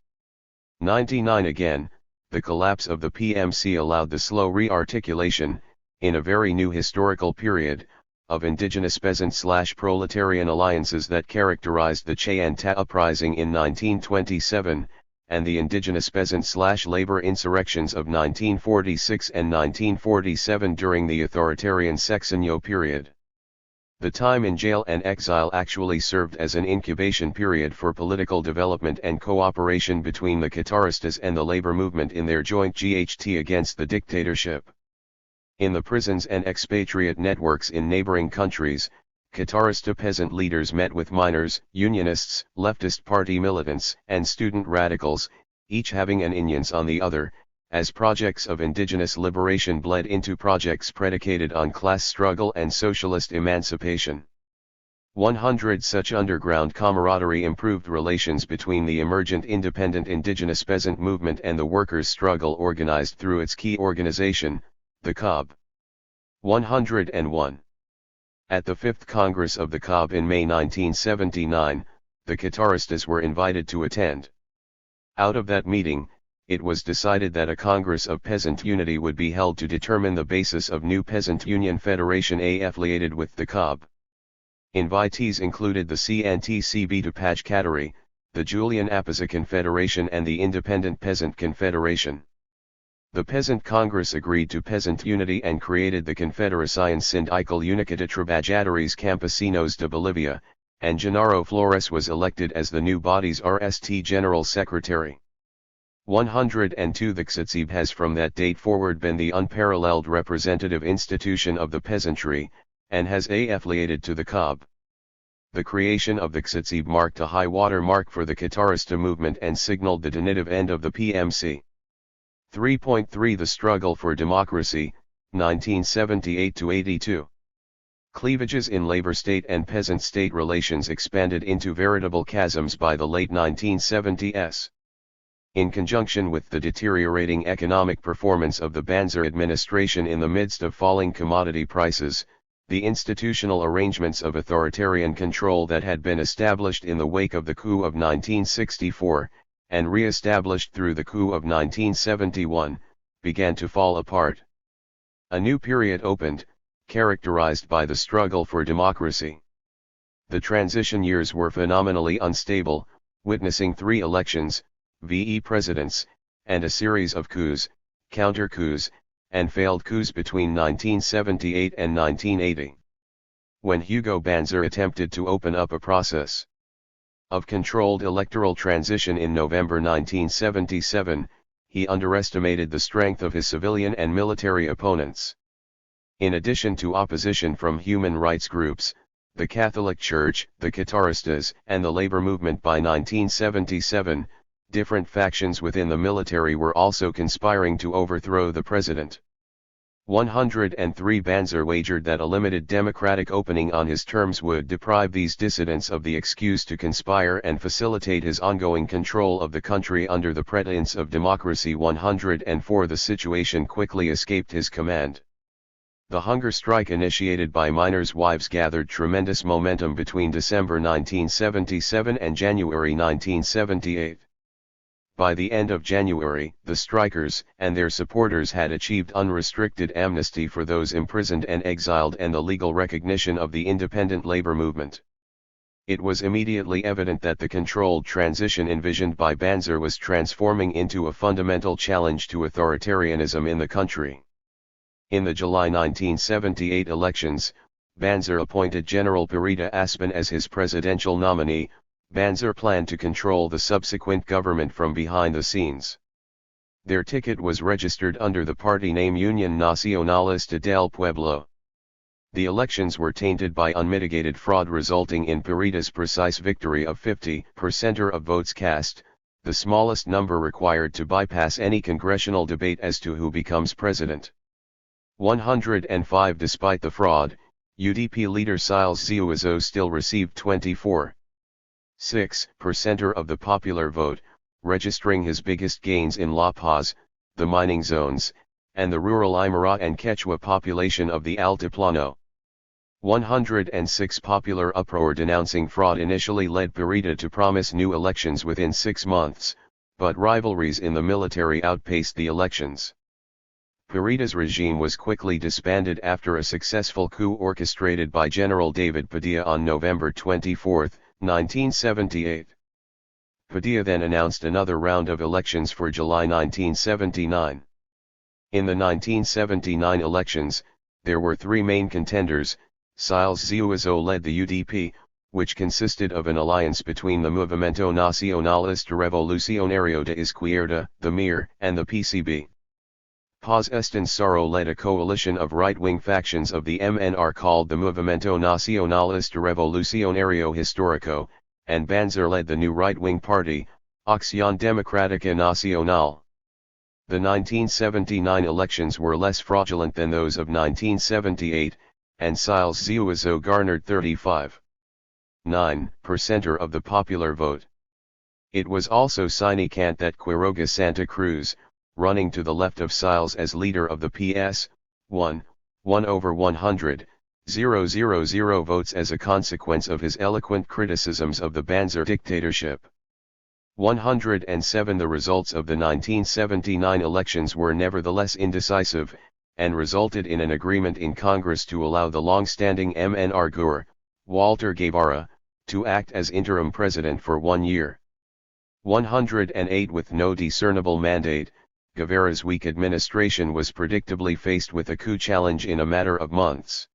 99 Again, the collapse of the PMC allowed the slow re-articulation, in a very new historical period, of indigenous peasant/proletarian alliances that characterized the Che and Ta uprising in 1927, and the indigenous peasant/labor insurrections of 1946 and 1947 during the authoritarian Sexenio period. The time in jail and exile actually served as an incubation period for political development and cooperation between the Cataristas and the labor movement in their joint GHT against the dictatorship. In the prisons and expatriate networks in neighboring countries, Catarista peasant leaders met with miners, unionists, leftist party militants, and student radicals, each having an influence on the other, as projects of indigenous liberation bled into projects predicated on class struggle and socialist emancipation. 100 Such underground camaraderie improved relations between the emergent independent indigenous peasant movement and the workers' struggle organized through its key organization, the CAB. 101. At the 5th Congress of the CAB in May 1979, the Cataristas were invited to attend. Out of that meeting, it was decided that a Congress of Peasant Unity would be held to determine the basis of new Peasant Union Federation affiliated with the CAB. Invitees included the CNTCB Tupaj Katari, the Julian Apaza Confederation and the Independent Peasant Confederation. The Peasant Congress agreed to peasant unity and created the Confederación Sindical Única de Trabajadores Campesinos de Bolivia, and Genaro Flores was elected as the new body's RST General Secretary. 102 The CSIB has from that date forward been the unparalleled representative institution of the peasantry, and has affiliated to the CAB. The creation of the CSIB marked a high water mark for the Catarista movement and signaled the definitive end of the PMC. 3.3 The struggle for democracy, 1978-82. Cleavages in labor state and peasant state relations expanded into veritable chasms by the late 1970s. In conjunction with the deteriorating economic performance of the Banzer administration in the midst of falling commodity prices, the institutional arrangements of authoritarian control that had been established in the wake of the coup of 1964, and re-established through the coup of 1971, began to fall apart. A new period opened, characterized by the struggle for democracy. The transition years were phenomenally unstable, witnessing 3 elections, VE presidents, and a series of coups, counter-coups, and failed coups between 1978 and 1980. When Hugo Banzer attempted to open up a process of controlled electoral transition in November 1977, he underestimated the strength of his civilian and military opponents. In addition to opposition from human rights groups, the Catholic Church, the Qataristas, and the labor movement by 1977, different factions within the military were also conspiring to overthrow the president. 103 Banzer wagered that a limited democratic opening on his terms would deprive these dissidents of the excuse to conspire and facilitate his ongoing control of the country under the pretense of democracy. 104 The situation quickly escaped his command. The hunger strike initiated by miners' wives gathered tremendous momentum between December 1977 and January 1978. By the end of January, the strikers and their supporters had achieved unrestricted amnesty for those imprisoned and exiled and the legal recognition of the independent labor movement. It was immediately evident that the controlled transition envisioned by Banzer was transforming into a fundamental challenge to authoritarianism in the country. In the July 1978 elections, Banzer appointed General Perita Aspin as his presidential nominee. Banzer planned to control the subsequent government from behind the scenes. Their ticket was registered under the party name Unión Nacionalista del Pueblo. The elections were tainted by unmitigated fraud, resulting in Perita's precise victory of 50% of votes cast, the smallest number required to bypass any congressional debate as to who becomes president. 105 Despite the fraud, UDP leader Siles Ziuazo still received 24.6% of the popular vote, registering his biggest gains in La Paz, the mining zones, and the rural Aymara and Quechua population of the Altiplano. 106 Popular uproar denouncing fraud initially led Perita to promise new elections within 6 months, but rivalries in the military outpaced the elections. Perita's regime was quickly disbanded after a successful coup orchestrated by General David Padilla on November 24, 1978. Padilla then announced another round of elections for July 1979. In the 1979 elections, there were 3 main contenders. Siles Ziuazo led the UDP, which consisted of an alliance between the Movimiento Nacionalista Revolucionario de Izquierda, the MIR, and the PCB. Paz Estenssoro led a coalition of right-wing factions of the MNR called the Movimiento Nacionalista Revolucionario Histórico, and Banzer led the new right-wing party, Acción Democrática Nacional. The 1979 elections were less fraudulent than those of 1978, and Siles Ziuazo garnered 35.9% of the popular vote. It was also significant that Quiroga Santa Cruz, running to the left of Siles as leader of the PS, won 1/100,000 votes as a consequence of his eloquent criticisms of the Banzer dictatorship. 107 The results of the 1979 elections were nevertheless indecisive, and resulted in an agreement in Congress to allow the long-standing MNR GUR, Walter Guevara, to act as interim president for 1 year. 108 With no discernible mandate, Guevara's weak administration was predictably faced with a coup challenge in a matter of months.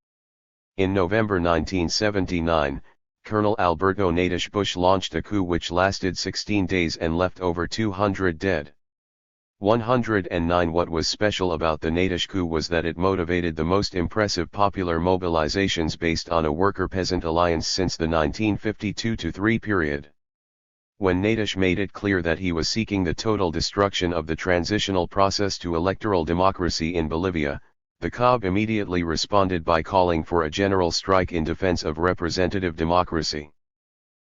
In November 1979, Colonel Alberto Nadish Bush launched a coup which lasted 16 days and left over 200 dead. 109 What was special about the Nadish coup was that it motivated the most impressive popular mobilizations based on a worker-peasant alliance since the 1952-3 period. When Nadish made it clear that he was seeking the total destruction of the transitional process to electoral democracy in Bolivia, The COB immediately responded by calling for a general strike in defense of representative democracy.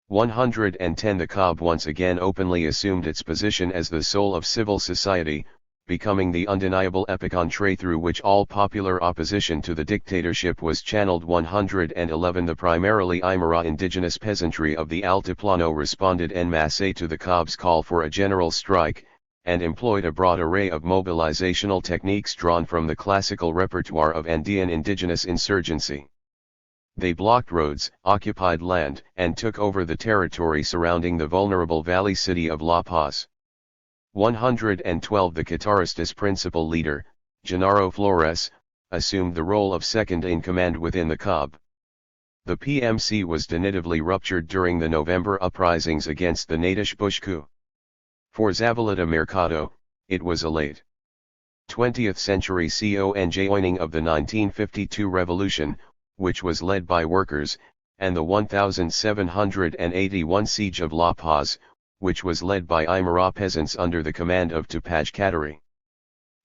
110 The COB once again openly assumed its position as the soul of civil society, becoming the undeniable epicenter through which all popular opposition to the dictatorship was channeled. 111 The primarily Aymara indigenous peasantry of the Altiplano responded en masse to the COB's call for a general strike, and employed a broad array of mobilizational techniques drawn from the classical repertoire of Andean indigenous insurgency. They blocked roads, occupied land, and took over the territory surrounding the vulnerable valley city of La Paz. 112 The Guitarristas principal leader, Genaro Flores, assumed the role of second in command within the COB. The PMC was definitively ruptured during the November uprisings against the Natish Bush coup. For Zavaleta Mercado, it was a late 20th century conjoining of the 1952 revolution, which was led by workers, and the 1781 siege of La Paz, which was led by Aymara peasants under the command of Tupac Katari.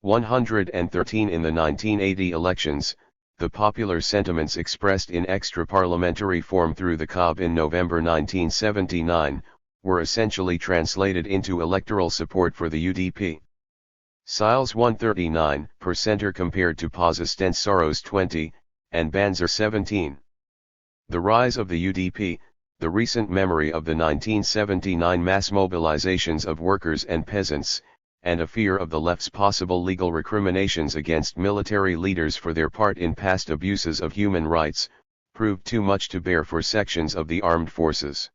113 In the 1980 elections, the popular sentiments expressed in extra-parliamentary form through the COB in November 1979, were essentially translated into electoral support for the UDP. Siles 139% compared to Paz Ostensoros 20, and Banzer 17. The rise of the UDP, the recent memory of the 1979 mass mobilizations of workers and peasants, and a fear of the left's possible legal recriminations against military leaders for their part in past abuses of human rights, proved too much to bear for sections of the armed forces.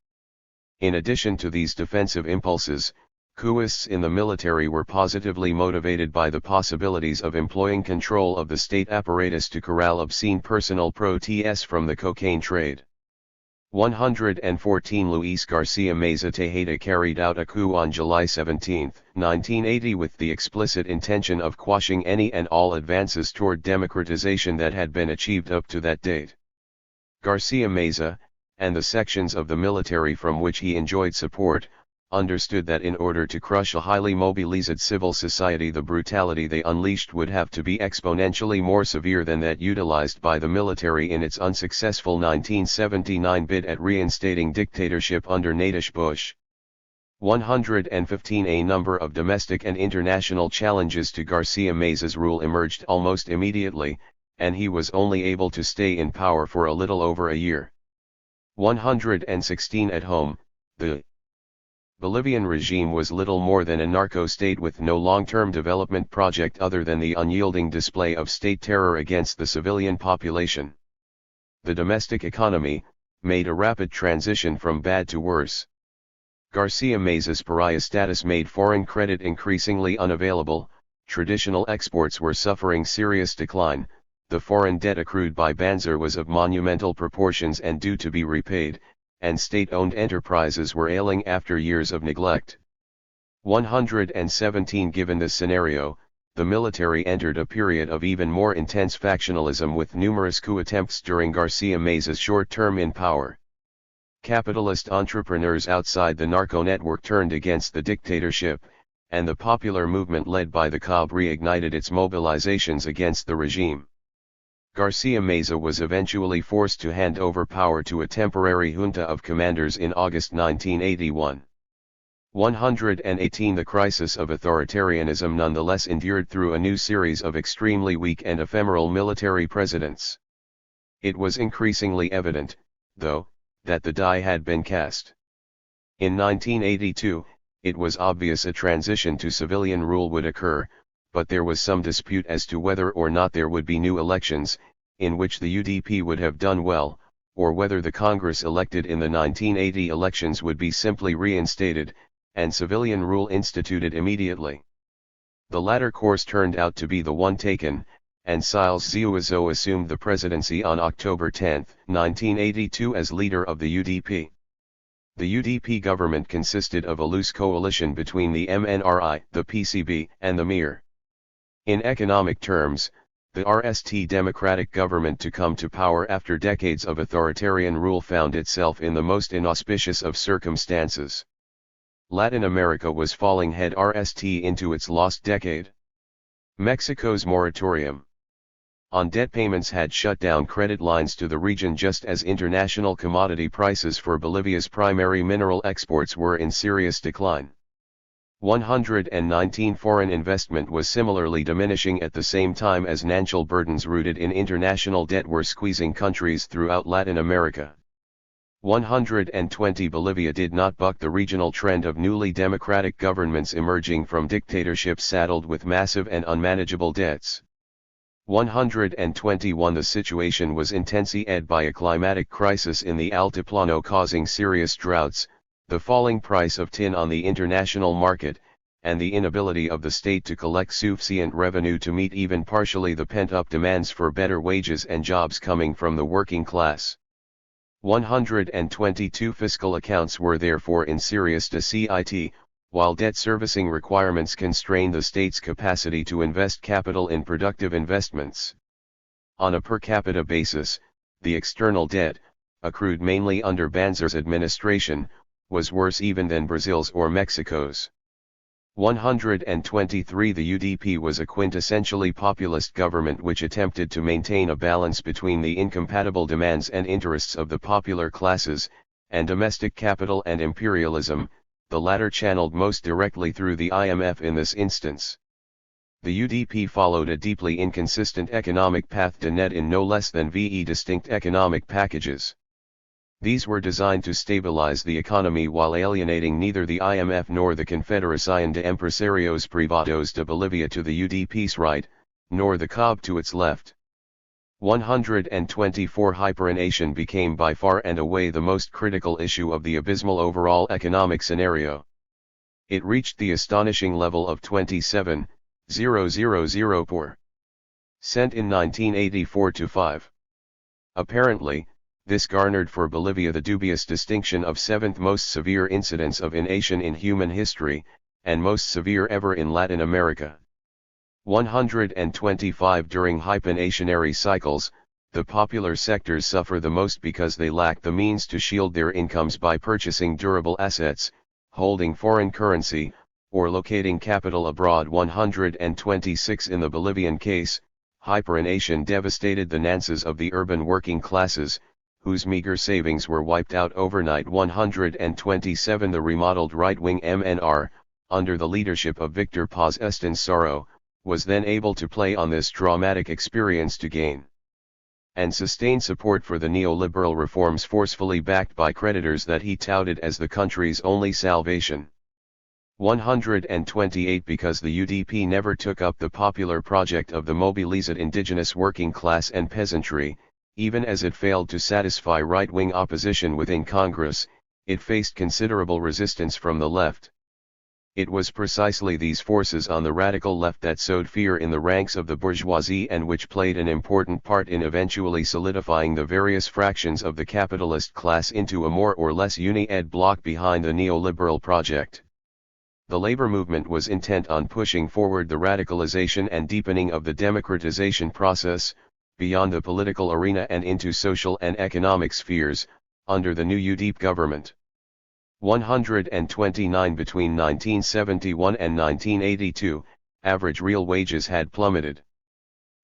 In addition to these defensive impulses, coupists in the military were positively motivated by the possibilities of employing control of the state apparatus to corral obscene personal protests from the cocaine trade. 114 Luis Garcia Meza Tejeda carried out a coup on July 17, 1980 with the explicit intention of quashing any and all advances toward democratization that had been achieved up to that date. Garcia Meza, and the sections of the military from which he enjoyed support, understood that in order to crush a highly mobilized civil society, the brutality they unleashed would have to be exponentially more severe than that utilized by the military in its unsuccessful 1979 bid at reinstating dictatorship under Natish Bush. 115 A number of domestic and international challenges to Garcia Meza's rule emerged almost immediately, and he was only able to stay in power for a little over a year. 116 At home, the Bolivian regime was little more than a narco-state with no long-term development project other than the unyielding display of state terror against the civilian population. The domestic economy made a rapid transition from bad to worse. Garcia Meza's pariah status made foreign credit increasingly unavailable, traditional exports were suffering serious decline, the foreign debt accrued by Banzer was of monumental proportions and due to be repaid, and state-owned enterprises were ailing after years of neglect. 117 Given this scenario, the military entered a period of even more intense factionalism with numerous coup attempts during Garcia Meza's short term in power. Capitalist entrepreneurs outside the narco network turned against the dictatorship, and the popular movement led by the COB reignited its mobilizations against the regime. Garcia Meza was eventually forced to hand over power to a temporary junta of commanders in August 1981. 118 The crisis of authoritarianism nonetheless endured through a new series of extremely weak and ephemeral military presidents. It was increasingly evident, though, that the die had been cast. In 1982, it was obvious a transition to civilian rule would occur, but there was some dispute as to whether or not there would be new elections, in which the UDP would have done well, or whether the Congress elected in the 1980 elections would be simply reinstated, and civilian rule instituted immediately. The latter course turned out to be the one taken, and Siles Ziuazo assumed the presidency on October 10, 1982 as leader of the UDP. The UDP government consisted of a loose coalition between the MNRI, the PCB, and the MIR. In economic terms, the RST democratic government to come to power after decades of authoritarian rule found itself in the most inauspicious of circumstances. Latin America was falling head RST into its lost decade. Mexico's moratorium. on debt payments had shut down credit lines to the region just as international commodity prices for Bolivia's primary mineral exports were in serious decline. 119 Foreign investment was similarly diminishing at the same time as financial burdens rooted in international debt were squeezing countries throughout Latin America. 120 Bolivia did not buck the regional trend of newly democratic governments emerging from dictatorships saddled with massive and unmanageable debts. 121 The situation was intensified by a climatic crisis in the Altiplano causing serious droughts, the falling price of tin on the international market, and the inability of the state to collect sufficient revenue to meet even partially the pent-up demands for better wages and jobs coming from the working class. 122 Fiscal accounts were therefore in serious deficit, while debt servicing requirements constrained the state's capacity to invest capital in productive investments. On a per capita basis, the external debt, accrued mainly under Banzer's administration, was worse even than Brazil's or Mexico's. 123 The UDP was a quintessentially populist government which attempted to maintain a balance between the incompatible demands and interests of the popular classes, and domestic capital and imperialism, the latter channeled most directly through the IMF in this instance. The UDP followed a deeply inconsistent economic path to net in no less than VE distinct economic packages. These were designed to stabilize the economy while alienating neither the IMF nor the Confederación de Empresarios Privados de Bolivia to the UDP's right, nor the COB to its left. 124 Hyperinflation became by far and away the most critical issue of the abysmal overall economic scenario. It reached the astonishing level of 27,000% in 1984-5. Apparently, this garnered for Bolivia the dubious distinction of seventh most severe incidence of inflation in human history, and most severe ever in Latin America. 125 During hyperinflationary cycles, the popular sectors suffer the most because they lack the means to shield their incomes by purchasing durable assets, holding foreign currency, or locating capital abroad. 126 In the Bolivian case, hyperinflation devastated the finances of the urban working classes, whose meager savings were wiped out overnight. 127 The remodeled right-wing MNR, under the leadership of Victor Paz Estensoro, was then able to play on this traumatic experience to gain and sustain support for the neoliberal reforms forcefully backed by creditors that he touted as the country's only salvation. 128 Because the UDP never took up the popular project of the mobilized indigenous working class and peasantry, even as it failed to satisfy right-wing opposition within Congress, it faced considerable resistance from the left. It was precisely these forces on the radical left that sowed fear in the ranks of the bourgeoisie and which played an important part in eventually solidifying the various fractions of the capitalist class into a more or less uni-ed bloc behind the neoliberal project. The labor movement was intent on pushing forward the radicalization and deepening of the democratization process, beyond the political arena and into social and economic spheres, under the new UDP government. 129 Between 1971 and 1982, average real wages had plummeted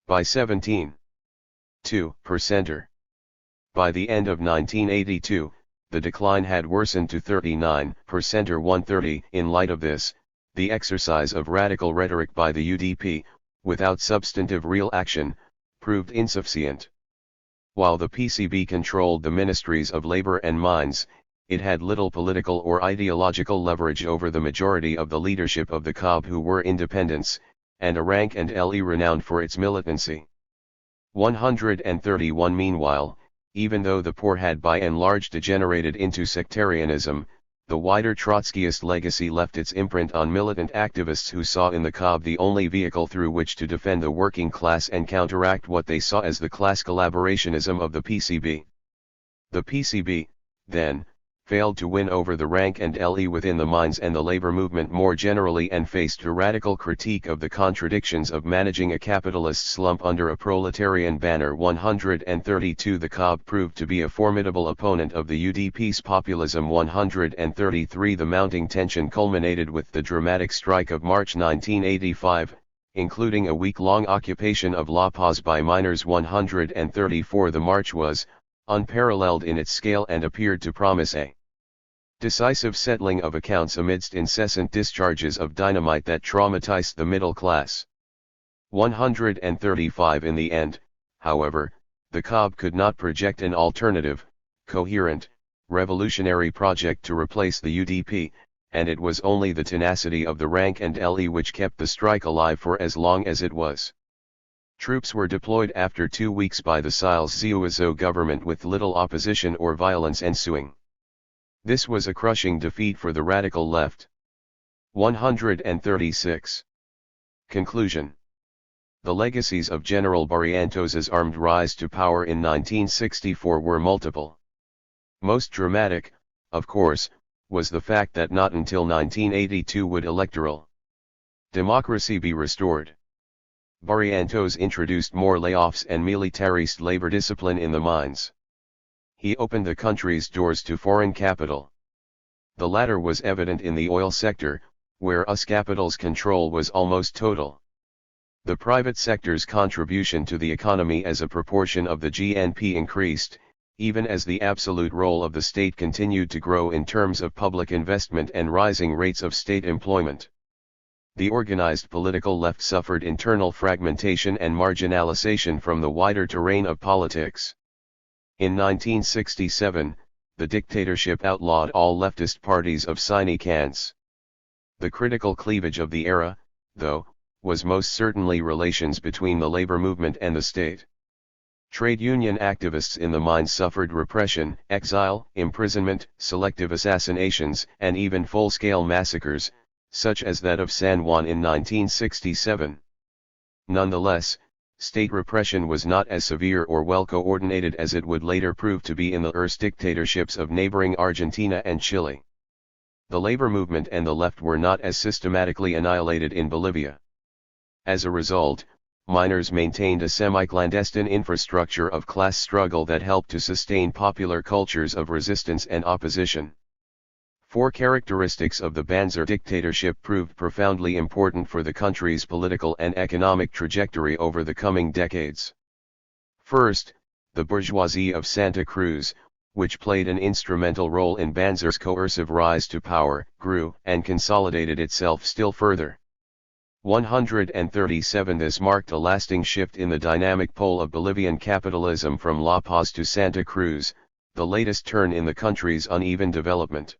by 17.2%. By the end of 1982, the decline had worsened to 39% or 130. In light of this, the exercise of radical rhetoric by the UDP, without substantive real action, proved insufficient. While the PCB controlled the ministries of labor and mines, it had little political or ideological leverage over the majority of the leadership of the COB who were independents, and a rank and LE renowned for its militancy. 131 Meanwhile, even though the poor had by and large degenerated into sectarianism, the wider Trotskyist legacy left its imprint on militant activists who saw in the COB the only vehicle through which to defend the working class and counteract what they saw as the class collaborationism of the PCB. The PCB, then, failed to win over the rank and LE within the mines and the labor movement more generally and faced a radical critique of the contradictions of managing a capitalist slump under a proletarian banner. 132 The COB proved to be a formidable opponent of the UDP's populism. 133 The mounting tension culminated with the dramatic strike of March 1985, including a week-long occupation of La Paz by miners. 134. The march was unparalleled in its scale and appeared to promise a decisive settling of accounts amidst incessant discharges of dynamite that traumatized the middle class. 135. In the end, however, the COB could not project an alternative, coherent, revolutionary project to replace the UDP, and it was only the tenacity of the rank and LE which kept the strike alive for as long as it was. Troops were deployed after 2 weeks by the Siles-Zuizo government with little opposition or violence ensuing. This was a crushing defeat for the radical left. 136. Conclusion. The legacies of General Barrientos's armed rise to power in 1964 were multiple. Most dramatic, of course, was the fact that not until 1982 would electoral democracy be restored. Barrientos introduced more layoffs and militarist labor discipline in the mines. He opened the country's doors to foreign capital. The latter was evident in the oil sector, where US capital's control was almost total. The private sector's contribution to the economy as a proportion of the GNP increased, even as the absolute role of the state continued to grow in terms of public investment and rising rates of state employment. The organized political left suffered internal fragmentation and marginalization from the wider terrain of politics. In 1967, the dictatorship outlawed all leftist parties of sine cans. The critical cleavage of the era, though, was most certainly relations between the labor movement and the state. Trade union activists in the mines suffered repression, exile, imprisonment, selective assassinations, and even full-scale massacres, such as that of San Juan in 1967. Nonetheless, state repression was not as severe or well coordinated as it would later prove to be in the URSS dictatorships of neighboring Argentina and Chile. The labor movement and the left were not as systematically annihilated in Bolivia. As a result, miners maintained a semi-clandestine infrastructure of class struggle that helped to sustain popular cultures of resistance and opposition. 4 characteristics of the Banzer dictatorship proved profoundly important for the country's political and economic trajectory over the coming decades. First, the bourgeoisie of Santa Cruz, which played an instrumental role in Banzer's coercive rise to power, grew and consolidated itself still further. 137. This marked a lasting shift in the dynamic pole of Bolivian capitalism from La Paz to Santa Cruz, the latest turn in the country's uneven development.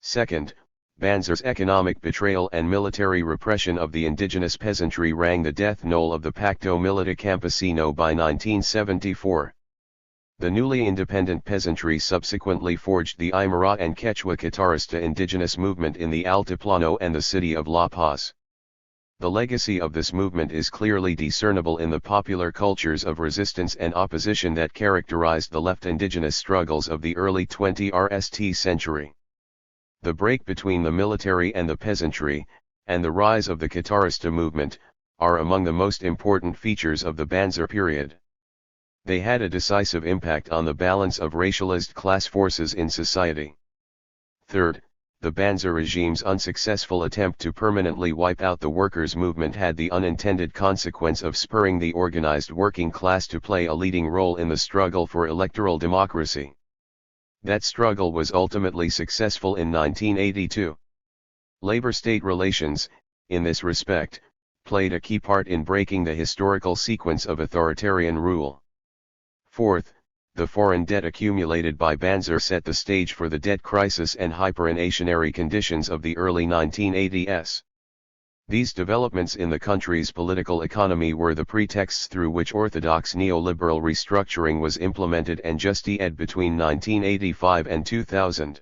Second, Banzer's economic betrayal and military repression of the indigenous peasantry rang the death knell of the Pacto Milita Campesino by 1974. The newly independent peasantry subsequently forged the Aymara and Quechua Guitarista indigenous movement in the Altiplano and the city of La Paz. The legacy of this movement is clearly discernible in the popular cultures of resistance and opposition that characterized the left indigenous struggles of the early 20th century. The break between the military and the peasantry, and the rise of the Guitarista movement, are among the most important features of the Banzer period. They had a decisive impact on the balance of racialized class forces in society. Third, the Banzer regime's unsuccessful attempt to permanently wipe out the workers' movement had the unintended consequence of spurring the organized working class to play a leading role in the struggle for electoral democracy. That struggle was ultimately successful in 1982. Labor-state relations, in this respect, played a key part in breaking the historical sequence of authoritarian rule. Fourth, the foreign debt accumulated by Banzer set the stage for the debt crisis and hyperinflationary conditions of the early 1980s. These developments in the country's political economy were the pretexts through which orthodox neoliberal restructuring was implemented and justified between 1985 and 2000.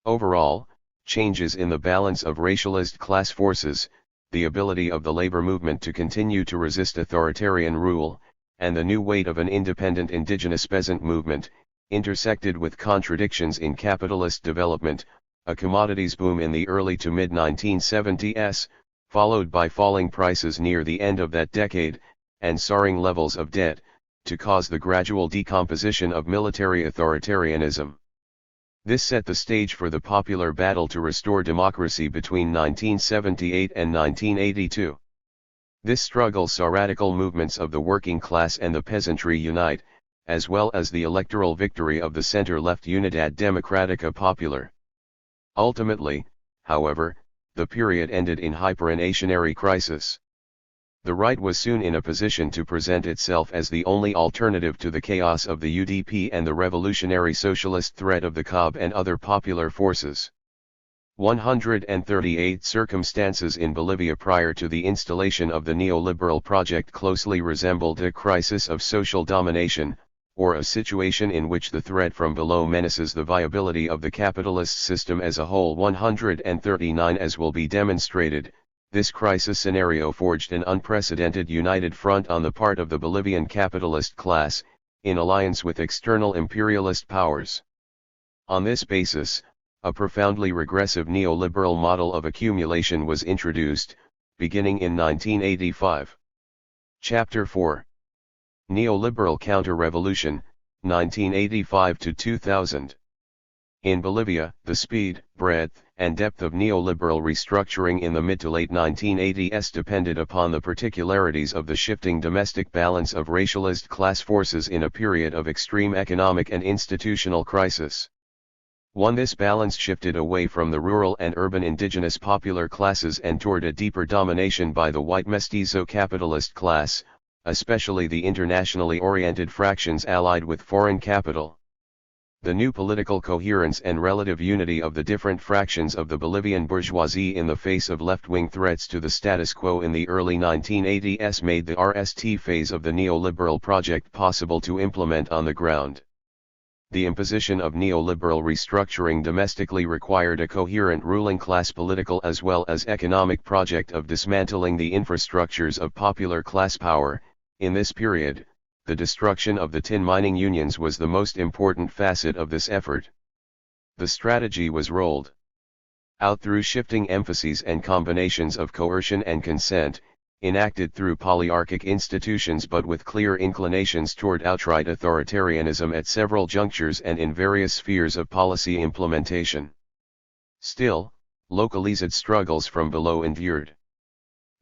Overall, changes in the balance of racialized class forces, the ability of the labor movement to continue to resist authoritarian rule, and the new weight of an independent indigenous peasant movement, intersected with contradictions in capitalist development, a commodities boom in the early to mid-1970s, followed by falling prices near the end of that decade, and soaring levels of debt, to cause the gradual decomposition of military authoritarianism. This set the stage for the popular battle to restore democracy between 1978 and 1982. This struggle saw radical movements of the working class and the peasantry unite, as well as the electoral victory of the center-left Unidad Democrática Popular. Ultimately, however, the period ended in hyperinflationary crisis. The right was soon in a position to present itself as the only alternative to the chaos of the UDP and the revolutionary socialist threat of the COB and other popular forces. 138 circumstances in Bolivia prior to the installation of the neoliberal project closely resembled a crisis of social domination, or a situation in which the threat from below menaces the viability of the capitalist system as a whole. 139 As will be demonstrated, this crisis scenario forged an unprecedented united front on the part of the Bolivian capitalist class, in alliance with external imperialist powers. On this basis, a profoundly regressive neoliberal model of accumulation was introduced, beginning in 1985. Chapter 4. Neoliberal Counter-Revolution, 1985 to 2000. In Bolivia, the speed, breadth, and depth of neoliberal restructuring in the mid to late 1980s depended upon the particularities of the shifting domestic balance of racialist class forces in a period of extreme economic and institutional crisis. This balance shifted away from the rural and urban indigenous popular classes and toward a deeper domination by the white mestizo capitalist class, especially the internationally oriented fractions allied with foreign capital. The new political coherence and relative unity of the different fractions of the Bolivian bourgeoisie in the face of left-wing threats to the status quo in the early 1980s made the RST phase of the neoliberal project possible to implement on the ground. The imposition of neoliberal restructuring domestically required a coherent ruling class political as well as economic project of dismantling the infrastructures of popular class power. In this period, the destruction of the tin mining unions was the most important facet of this effort. The strategy was rolled out through shifting emphases and combinations of coercion and consent, enacted through polyarchic institutions but with clear inclinations toward outright authoritarianism at several junctures and in various spheres of policy implementation. Still, localized struggles from below endured.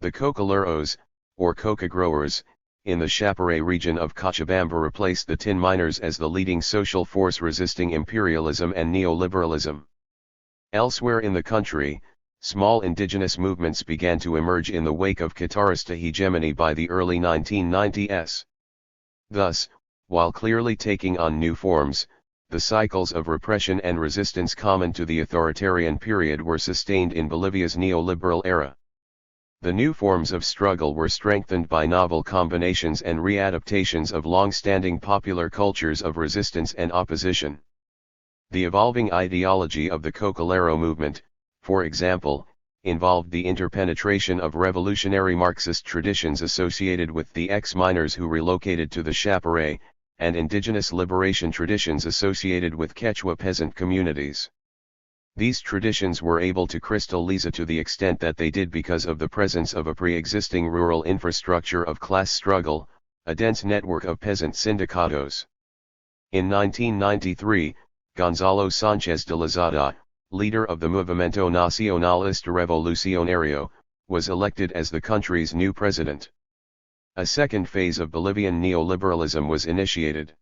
The cocoleros, or coca growers, in the Chapare region of Cochabamba replaced the tin miners as the leading social force resisting imperialism and neoliberalism. Elsewhere in the country, small indigenous movements began to emerge in the wake of Qatarista hegemony by the early 1990s. Thus, while clearly taking on new forms, the cycles of repression and resistance common to the authoritarian period were sustained in Bolivia's neoliberal era. The new forms of struggle were strengthened by novel combinations and readaptations of long-standing popular cultures of resistance and opposition. The evolving ideology of the Cocolero movement, for example, involved the interpenetration of revolutionary Marxist traditions associated with the ex-miners who relocated to the Chapare, and indigenous liberation traditions associated with Quechua peasant communities. These traditions were able to crystallize to the extent that they did because of the presence of a pre-existing rural infrastructure of class struggle, a dense network of peasant sindicatos. In 1993, Gonzalo Sánchez de Lozada, leader of the Movimiento Nacionalista Revolucionario, was elected as the country's new president. A second phase of Bolivian neoliberalism was initiated.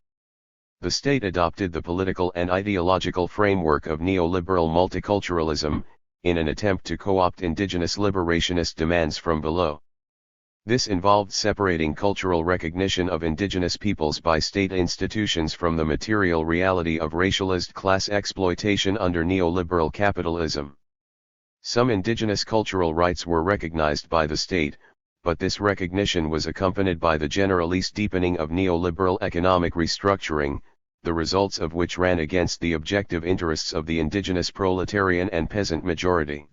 The state adopted the political and ideological framework of neoliberal multiculturalism, in an attempt to co-opt indigenous liberationist demands from below. This involved separating cultural recognition of indigenous peoples by state institutions from the material reality of racialized class exploitation under neoliberal capitalism. Some indigenous cultural rights were recognized by the state, but this recognition was accompanied by the generalist deepening of neoliberal economic restructuring, the results of which ran against the objective interests of the indigenous proletarian and peasant majority.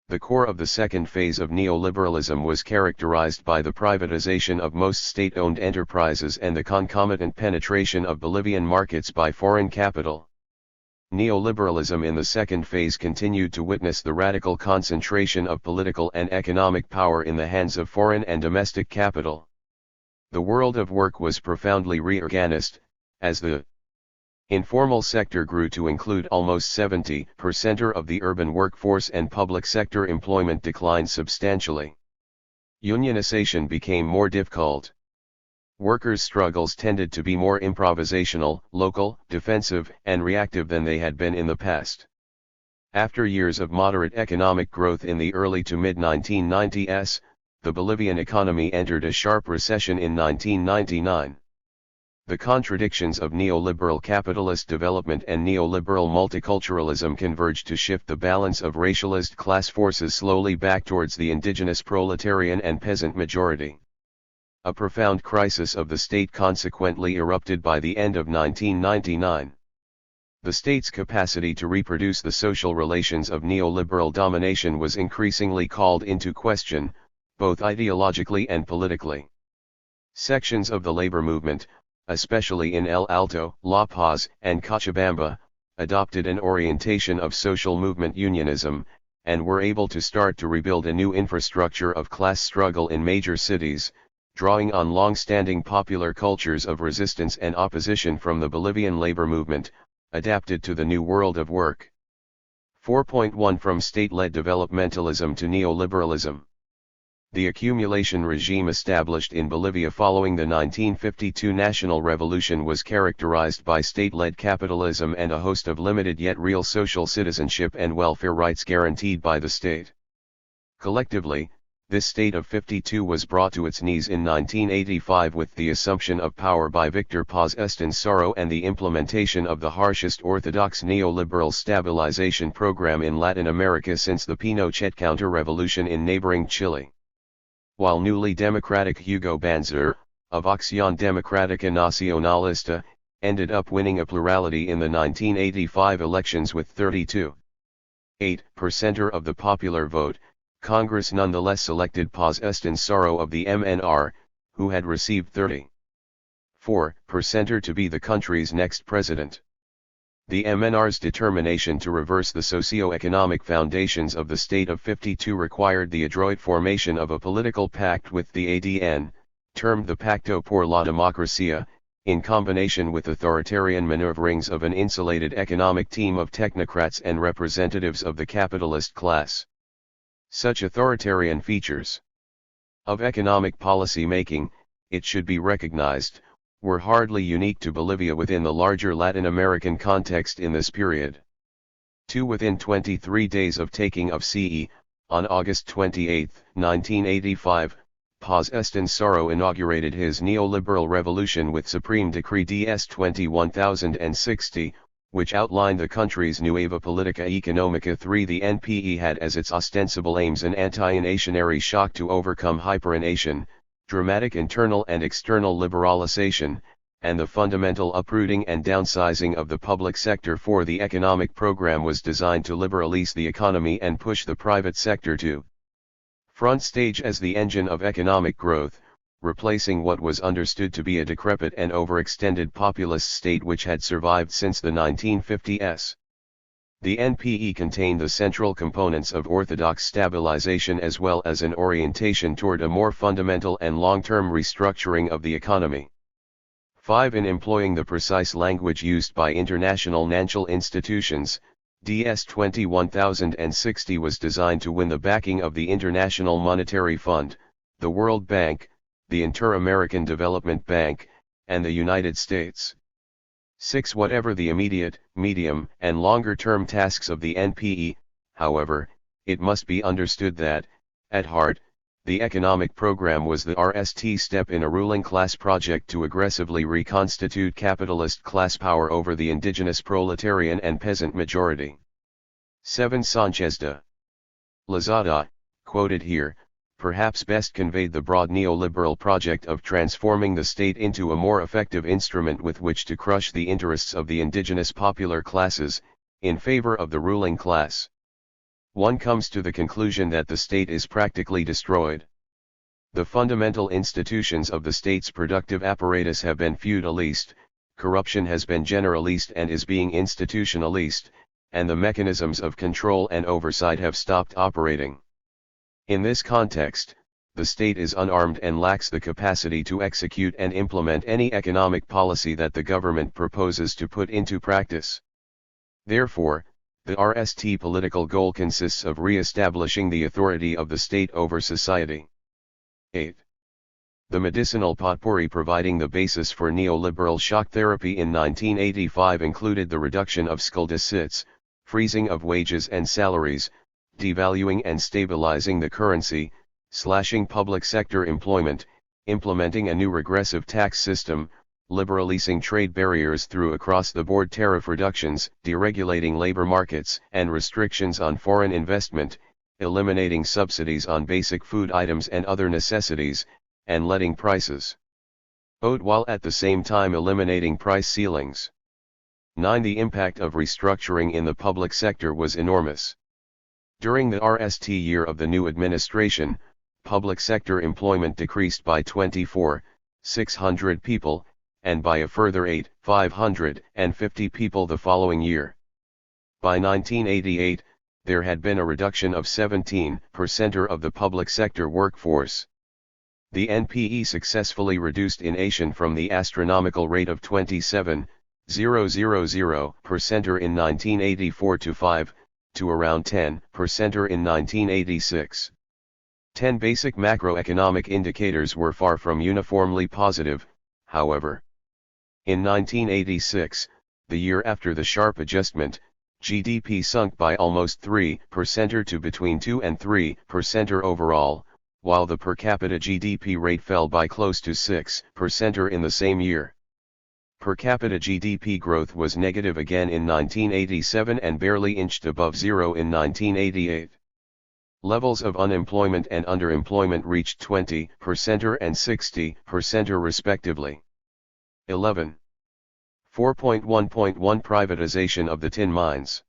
The core of the second phase of neoliberalism was characterized by the privatization of most state-owned enterprises and the concomitant penetration of Bolivian markets by foreign capital. Neoliberalism in the second phase continued to witness the radical concentration of political and economic power in the hands of foreign and domestic capital. The world of work was profoundly reorganized, as the informal sector grew to include almost 70% of the urban workforce and public sector employment declined substantially. Unionization became more difficult. Workers' struggles tended to be more improvisational, local, defensive, and reactive than they had been in the past. After years of moderate economic growth in the early to mid-1990s, the Bolivian economy entered a sharp recession in 1999. The contradictions of neoliberal capitalist development and neoliberal multiculturalism converged to shift the balance of racialized class forces slowly back towards the indigenous proletarian and peasant majority. A profound crisis of the state consequently erupted by the end of 1999. The state's capacity to reproduce the social relations of neoliberal domination was increasingly called into question, both ideologically and politically. Sections of the labor movement, especially in El Alto, La Paz, and Cochabamba, adopted an orientation of social movement unionism, and were able to start to rebuild a new infrastructure of class struggle in major cities, drawing on long-standing popular cultures of resistance and opposition from the Bolivian labor movement, adapted to the new world of work. 4.1 From state-led developmentalism to neoliberalism. The accumulation regime established in Bolivia following the 1952 national revolution was characterized by state-led capitalism and a host of limited yet real social citizenship and welfare rights guaranteed by the state. Collectively, this state of 52 was brought to its knees in 1985 with the assumption of power by Victor Paz Estenssoro and the implementation of the harshest orthodox neoliberal stabilization program in Latin America since the Pinochet counter-revolution in neighboring Chile. While newly democratic Hugo Banzer, of Acción Democrática Nacionalista, ended up winning a plurality in the 1985 elections with 32.8% of the popular vote, Congress nonetheless selected Paz Estenssoro of the MNR, who had received 34% to be the country's next president. The MNR's determination to reverse the socio-economic foundations of the state of 52 required the adroit formation of a political pact with the ADN, termed the Pacto por la Democracia, in combination with authoritarian maneuverings of an insulated economic team of technocrats and representatives of the capitalist class. Such authoritarian features of economic policy making, it should be recognized, were hardly unique to Bolivia within the larger Latin American context in this period. Within 23 days of taking of CE, on August 28, 1985, Paz Estenssoro inaugurated his neoliberal revolution with Supreme Decree DS 21060, which outlined the country's Nueva Politica Económica. 3. The NPE had as its ostensible aims an anti-inationary shock to overcome hyperination, dramatic internal and external liberalization, and the fundamental uprooting and downsizing of the public sector. 4. The economic program was designed to liberalize the economy and push the private sector to front stage as the engine of economic growth, replacing what was understood to be a decrepit and overextended populist state which had survived since the 1950s. The NPE contained the central components of orthodox stabilization as well as an orientation toward a more fundamental and long-term restructuring of the economy. 5. In employing the precise language used by international financial institutions, DS 21060 was designed to win the backing of the International Monetary Fund, the World Bank, the Inter-American Development Bank, and the United States. 6. Whatever the immediate, medium, and longer-term tasks of the NPE, however, it must be understood that, at heart, the economic program was the RST step in a ruling class project to aggressively reconstitute capitalist class power over the indigenous proletarian and peasant majority. 7. Sanchez de Lozada, quoted here, perhaps best conveyed the broad neoliberal project of transforming the state into a more effective instrument with which to crush the interests of the indigenous popular classes, in favor of the ruling class. One comes to the conclusion that the state is practically destroyed. The fundamental institutions of the state's productive apparatus have been feudalist, corruption has been generalist and is being institutionalist, and the mechanisms of control and oversight have stopped operating. In this context, the state is unarmed and lacks the capacity to execute and implement any economic policy that the government proposes to put into practice. Therefore, the RST political goal consists of re-establishing the authority of the state over society. 8. The medicinal potpourri providing the basis for neoliberal shock therapy in 1985 included the reduction of skull deficits, freezing of wages and salaries, devaluing and stabilizing the currency, slashing public sector employment, implementing a new regressive tax system, liberalizing trade barriers through across-the-board tariff reductions, deregulating labor markets and restrictions on foreign investment, eliminating subsidies on basic food items and other necessities, and letting prices out while at the same time eliminating price ceilings. 9. The impact of restructuring in the public sector was enormous. During the RST year of the new administration, public sector employment decreased by 24,600 people, and by a further 8,550 people the following year. By 1988, there had been a reduction of 17% of the public sector workforce. The NPE successfully reduced ination from the astronomical rate of 27,000% in 1984 to around 10% in 1986. 10 basic macroeconomic indicators were far from uniformly positive, however. In 1986, the year after the sharp adjustment, GDP sunk by almost 3% to between 2 and 3% overall, while the per capita GDP rate fell by close to 6% in the same year. Per capita GDP growth was negative again in 1987 and barely inched above zero in 1988. Levels of unemployment and underemployment reached 20% and 60% respectively. 11. 4.1.1 Privatization of the tin mines.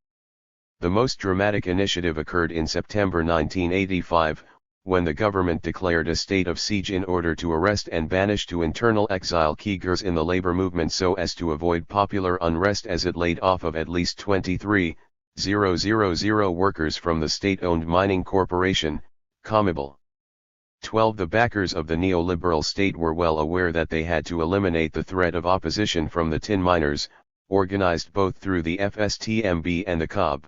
The most dramatic initiative occurred in September 1985, when the government declared a state of siege in order to arrest and banish to internal exile key figures in the labor movement so as to avoid popular unrest, as it laid off of at least 23,000 workers from the state-owned mining corporation, Comibel. 12. The backers of the neoliberal state were well aware that they had to eliminate the threat of opposition from the tin miners, organized both through the FSTMB and the COB.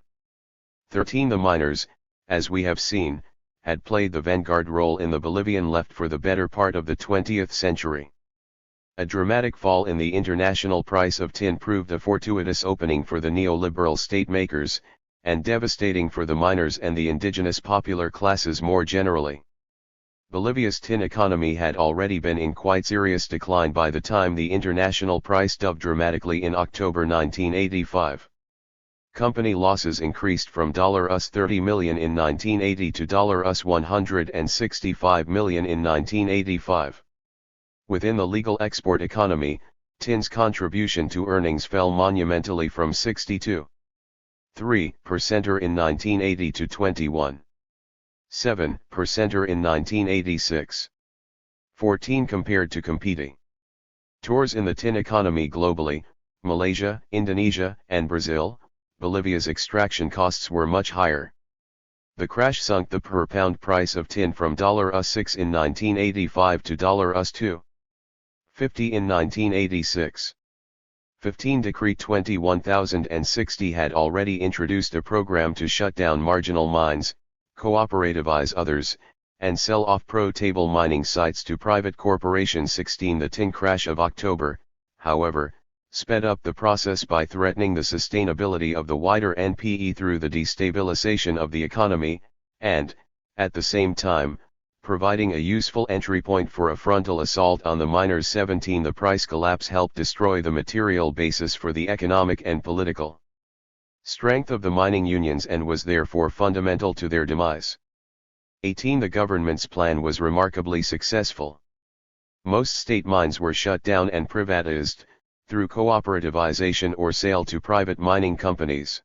13. The miners, as we have seen, had played the vanguard role in the Bolivian left for the better part of the 20th century. A dramatic fall in the international price of tin proved a fortuitous opening for the neoliberal state makers, and devastating for the miners and the indigenous popular classes more generally. Bolivia's tin economy had already been in quite serious decline by the time the international price dove dramatically in October 1985. Company losses increased from $30 million in 1980 to $165 million in 1985. Within the legal export economy, tin's contribution to earnings fell monumentally from 62.3% in 1980 to 21.7% in 1986. 14. Compared to competing tours in the tin economy globally, Malaysia, Indonesia, and Brazil, Bolivia's extraction costs were much higher. The crash sunk the per-pound price of tin from $6 in 1985 to $2.50 in 1986. 15. Decree 21,060 had already introduced a program to shut down marginal mines, cooperativize others, and sell off pro-table mining sites to private corporations. 16. The tin crash of October, however, sped up the process by threatening the sustainability of the wider NPE through the destabilization of the economy, and, at the same time, providing a useful entry point for a frontal assault on the miners. 17. The price collapse helped destroy the material basis for the economic and political strength of the mining unions and was therefore fundamental to their demise. 18. The government's plan was remarkably successful. Most state mines were shut down and privatized, through cooperativization or sale to private mining companies.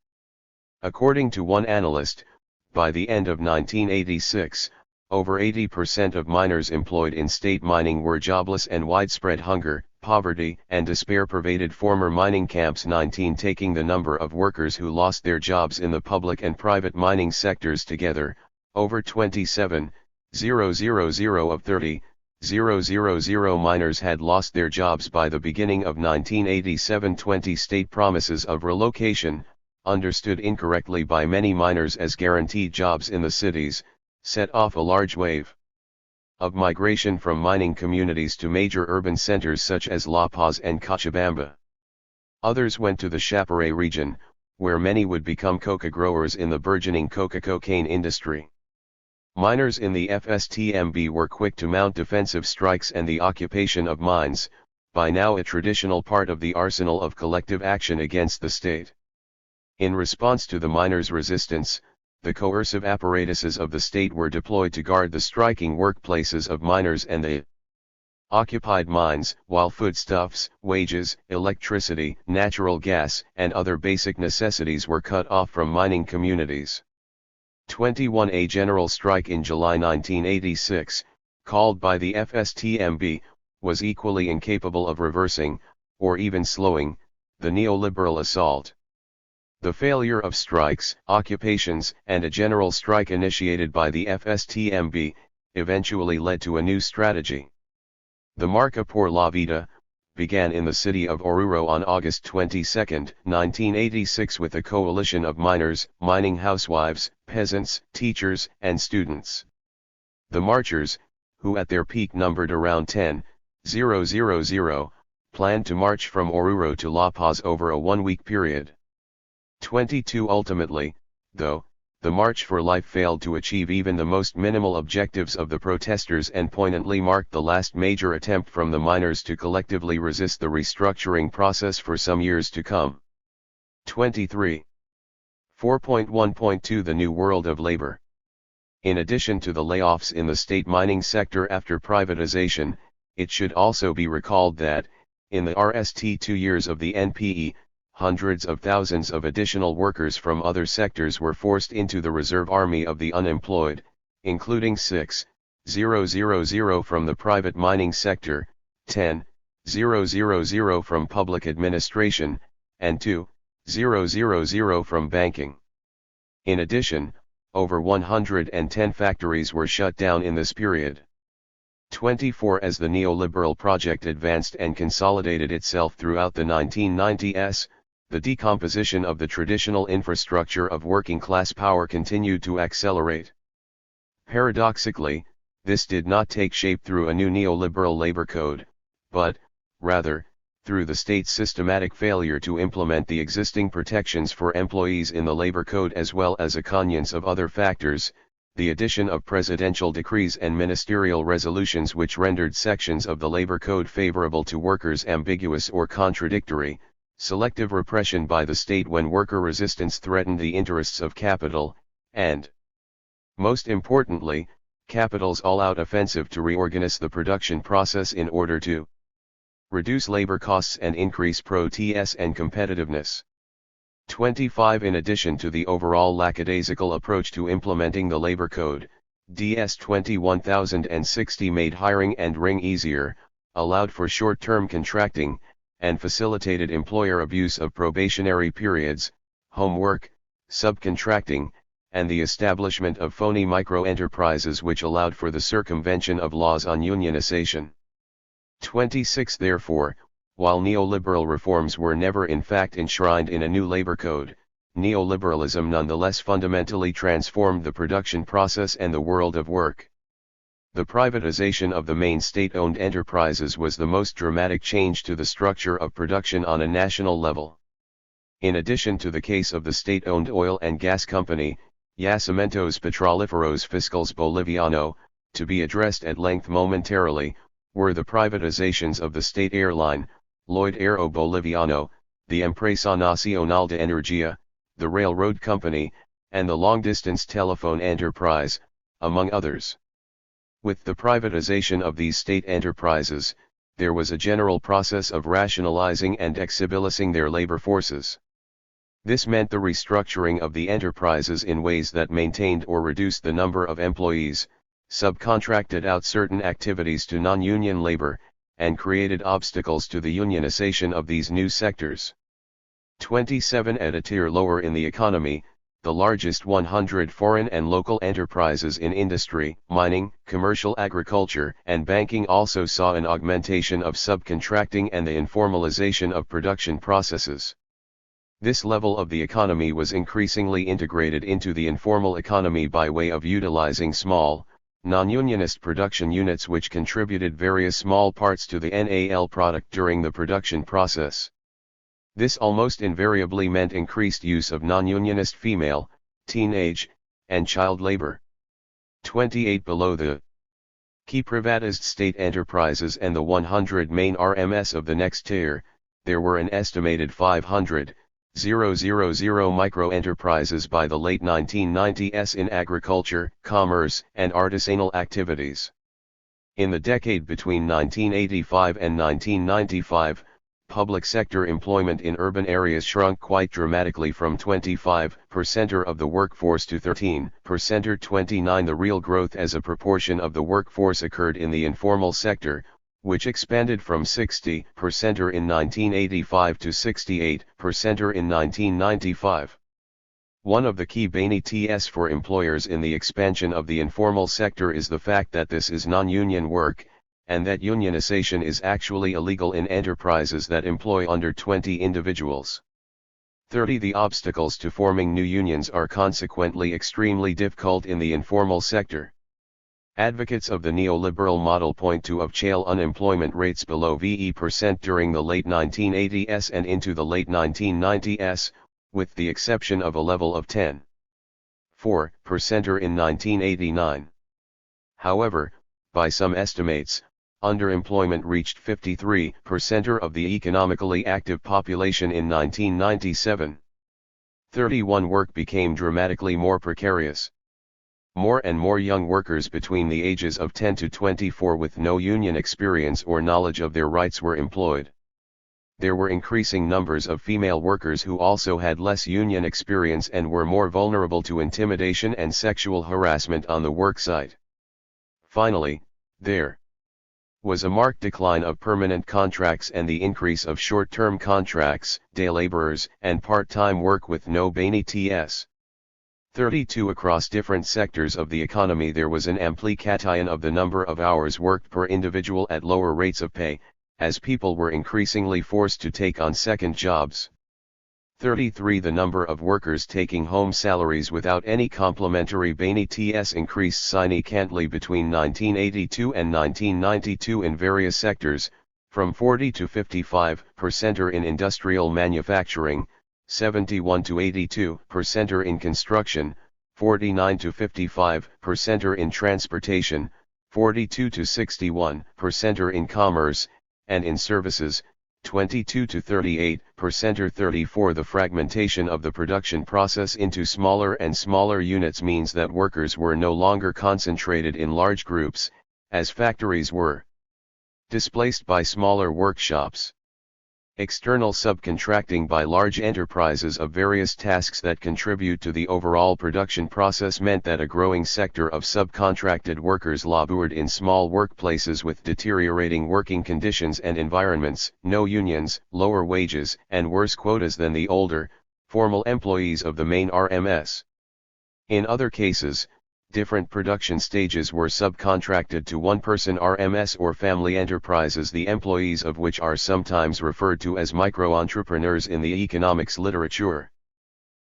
According to one analyst, by the end of 1986, over 80% of miners employed in state mining were jobless, and widespread hunger, poverty, and despair pervaded former mining camps. 19. Taking the number of workers who lost their jobs in the public and private mining sectors together, over 27,000 of 30,000 miners had lost their jobs by the beginning of 1987. 20. State promises of relocation, understood incorrectly by many miners as guaranteed jobs in the cities, set off a large wave of migration from mining communities to major urban centers such as La Paz and Cochabamba. Others went to the Chapare region, where many would become coca growers in the burgeoning cocaine industry. Miners in the FSTMB were quick to mount defensive strikes, and the occupation of mines, by now a traditional part of the arsenal of collective action against the state. In response to the miners' resistance, the coercive apparatuses of the state were deployed to guard the striking workplaces of miners and the occupied mines, while foodstuffs, wages, electricity, natural gas, and other basic necessities were cut off from mining communities. 21. A general strike in July 1986, called by the FSTMB, was equally incapable of reversing, or even slowing, the neoliberal assault. The failure of strikes, occupations, and a general strike initiated by the FSTMB, eventually led to a new strategy. The Marcha por la Vida began in the city of Oruro on August 22, 1986 with a coalition of miners, mining housewives, peasants, teachers, and students. The marchers, who at their peak numbered around 10,000, planned to march from Oruro to La Paz over a one-week period. 22. Ultimately, though, the March for Life failed to achieve even the most minimal objectives of the protesters and poignantly marked the last major attempt from the miners to collectively resist the restructuring process for some years to come. 23. 4.1.2 The New World of Labor. In addition to the layoffs in the state mining sector after privatization, it should also be recalled that, in the RST 2 years of the NPE, hundreds of thousands of additional workers from other sectors were forced into the reserve army of the unemployed, including 6,000 from the private mining sector, 10,000 from public administration, and 2,000 from banking. In addition, over 110 factories were shut down in this period. 24. As the neoliberal project advanced and consolidated itself throughout the 1990s, the decomposition of the traditional infrastructure of working-class power continued to accelerate. Paradoxically, this did not take shape through a new neoliberal labor code, but, rather, through the state's systematic failure to implement the existing protections for employees in the labor code, as well as a convenience of other factors, the addition of presidential decrees and ministerial resolutions which rendered sections of the labor code favorable to workers ambiguous or contradictory, selective repression by the state when worker resistance threatened the interests of capital, and, most importantly, capital's all-out offensive to reorganize the production process in order to reduce labor costs and increase pro-TS and competitiveness. 25. In addition to the overall lackadaisical approach to implementing the labor code, DS 21060 made hiring and ring easier, allowed for short-term contracting, and facilitated employer abuse of probationary periods, homework, subcontracting, and the establishment of phony micro-enterprises which allowed for the circumvention of laws on unionization. 26. Therefore, while neoliberal reforms were never in fact enshrined in a new labor code, neoliberalism nonetheless fundamentally transformed the production process and the world of work. The privatization of the main state-owned enterprises was the most dramatic change to the structure of production on a national level. In addition to the case of the state-owned oil and gas company, Yacimientos Petrolíferos Fiscales Boliviano, to be addressed at length momentarily, were the privatizations of the state airline, Lloyd Aero Boliviano, the Empresa Nacional de Energía, the railroad company, and the long-distance telephone enterprise, among others. With the privatization of these state enterprises, there was a general process of rationalizing and exhibilising their labor forces. This meant the restructuring of the enterprises in ways that maintained or reduced the number of employees, subcontracted out certain activities to non-union labor, and created obstacles to the unionization of these new sectors. 27. At a tier lower in the economy, the largest 100 foreign and local enterprises in industry, mining, commercial agriculture, and banking also saw an augmentation of subcontracting and the informalization of production processes. This level of the economy was increasingly integrated into the informal economy by way of utilizing small, non-unionist production units which contributed various small parts to the NAL product during the production process. This almost invariably meant increased use of non-unionist female, teenage, and child labor. 28 Below the key privatized state enterprises and the 100 main RMS of the next tier, there were an estimated 500,000 micro-enterprises by the late 1990s in agriculture, commerce, and artisanal activities. In the decade between 1985 and 1995, public sector employment in urban areas shrunk quite dramatically from 25% of the workforce to 13% or 29%. The real growth as a proportion of the workforce occurred in the informal sector, which expanded from 60% in 1985 to 68% in 1995. One of the key benefits for employers in the expansion of the informal sector is the fact that this is non-union work, and that unionization is actually illegal in enterprises that employ under 20 individuals. 30 The obstacles to forming new unions are consequently extremely difficult in the informal sector. Advocates of the neoliberal model point to child unemployment rates below VE% during the late 1980s and into the late 1990s, with the exception of a level of 10.4% in 1989. However, by some estimates, underemployment reached 53% of the economically active population in 1997. 31 Work became dramatically more precarious. More and more young workers between the ages of 10 to 24 with no union experience or knowledge of their rights were employed. There were increasing numbers of female workers who also had less union experience and were more vulnerable to intimidation and sexual harassment on the worksite. Finally, there was a marked decline of permanent contracts and the increase of short-term contracts, day laborers, and part-time work with no benefits. 32 Across different sectors of the economy there was an amplification of the number of hours worked per individual at lower rates of pay, as people were increasingly forced to take on second jobs. 33 The number of workers taking home salaries without any complementary benefits increased significantly between 1982 and 1992 in various sectors, from 40 to 55% in industrial manufacturing, 71 to 82% in construction, 49 to 55% in transportation, 42 to 61% in commerce, and in services, 22 to 38% or 34. The fragmentation of the production process into smaller and smaller units means that workers were no longer concentrated in large groups, as factories were displaced by smaller workshops. External subcontracting by large enterprises of various tasks that contribute to the overall production process meant that a growing sector of subcontracted workers labored in small workplaces with deteriorating working conditions and environments, no unions, lower wages, and worse quotas than the older, formal employees of the main RMS. In other cases, different production stages were subcontracted to one-person RMS or family enterprises, the employees of which are sometimes referred to as micro-entrepreneurs in the economics literature.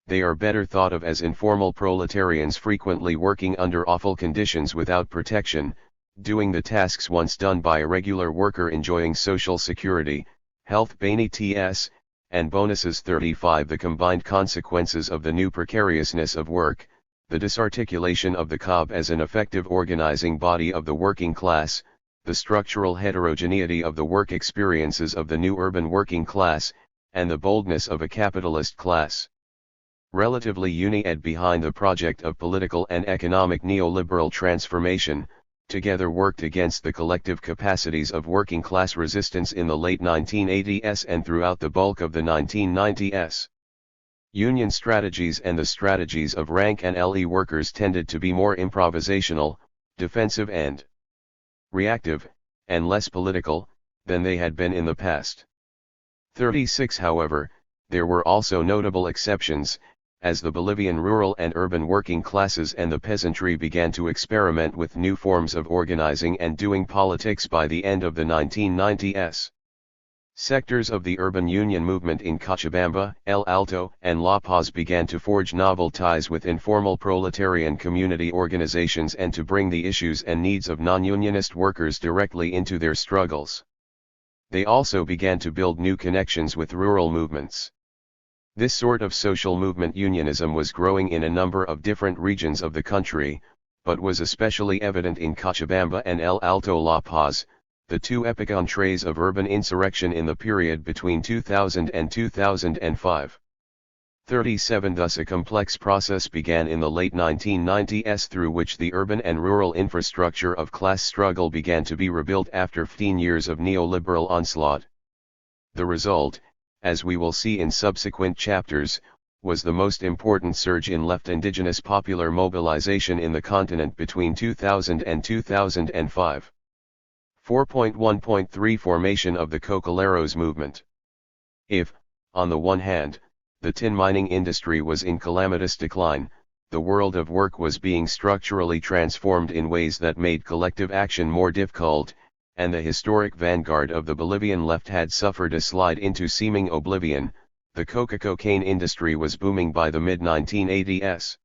They are better thought of as informal proletarians frequently working under awful conditions without protection, doing the tasks once done by a regular worker, enjoying social security, health benefits, and bonuses. 35 The combined consequences of the new precariousness of work, the disarticulation of the COB as an effective organizing body of the working class, the structural heterogeneity of the work experiences of the new urban working class, and the boldness of a capitalist class relatively united behind the project of political and economic neoliberal transformation, together worked against the collective capacities of working class resistance in the late 1980s and throughout the bulk of the 1990s. Union strategies and the strategies of rank and LE workers tended to be more improvisational, defensive and reactive, and less political, than they had been in the past. 36 However, there were also notable exceptions, as the Bolivian rural and urban working classes and the peasantry began to experiment with new forms of organizing and doing politics by the end of the 1990s. Sectors of the urban union movement in Cochabamba, El Alto, and La Paz began to forge novel ties with informal proletarian community organizations and to bring the issues and needs of non-unionist workers directly into their struggles. They also began to build new connections with rural movements. This sort of social movement unionism was growing in a number of different regions of the country, but was especially evident in Cochabamba and El Alto La Paz, the two epic entrees of urban insurrection in the period between 2000 and 2005. 37 Thus a complex process began in the late 1990s through which the urban and rural infrastructure of class struggle began to be rebuilt after 15 years of neoliberal onslaught. The result, as we will see in subsequent chapters, was the most important surge in left indigenous popular mobilization in the continent between 2000 and 2005. 4.1.3 Formation of the Cocaleros movement. If, on the one hand, the tin mining industry was in calamitous decline, the world of work was being structurally transformed in ways that made collective action more difficult, and the historic vanguard of the Bolivian left had suffered a slide into seeming oblivion. The cocaine industry was booming by the mid-1980s.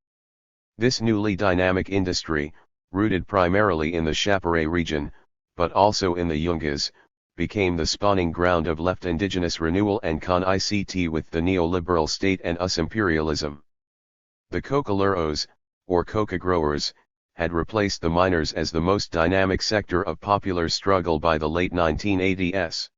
This newly dynamic industry, rooted primarily in the Chapare region, but also in the Yungas, became the spawning ground of left indigenous renewal and con-ICT with the neoliberal state and US imperialism. The cocaleros, or coca growers, had replaced the miners as the most dynamic sector of popular struggle by the late 1980s.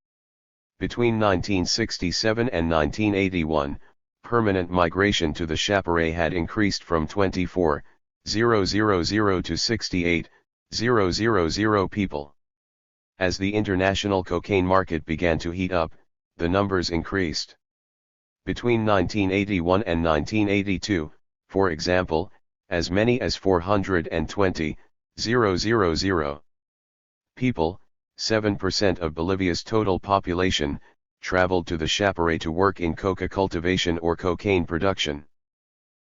Between 1967 and 1981, permanent migration to the Chapare had increased from 24,000 to 68,000 people. As the international cocaine market began to heat up, the numbers increased. Between 1981 and 1982, for example, as many as 420,000 people, 7% of Bolivia's total population, traveled to the Chapare to work in coca cultivation or cocaine production.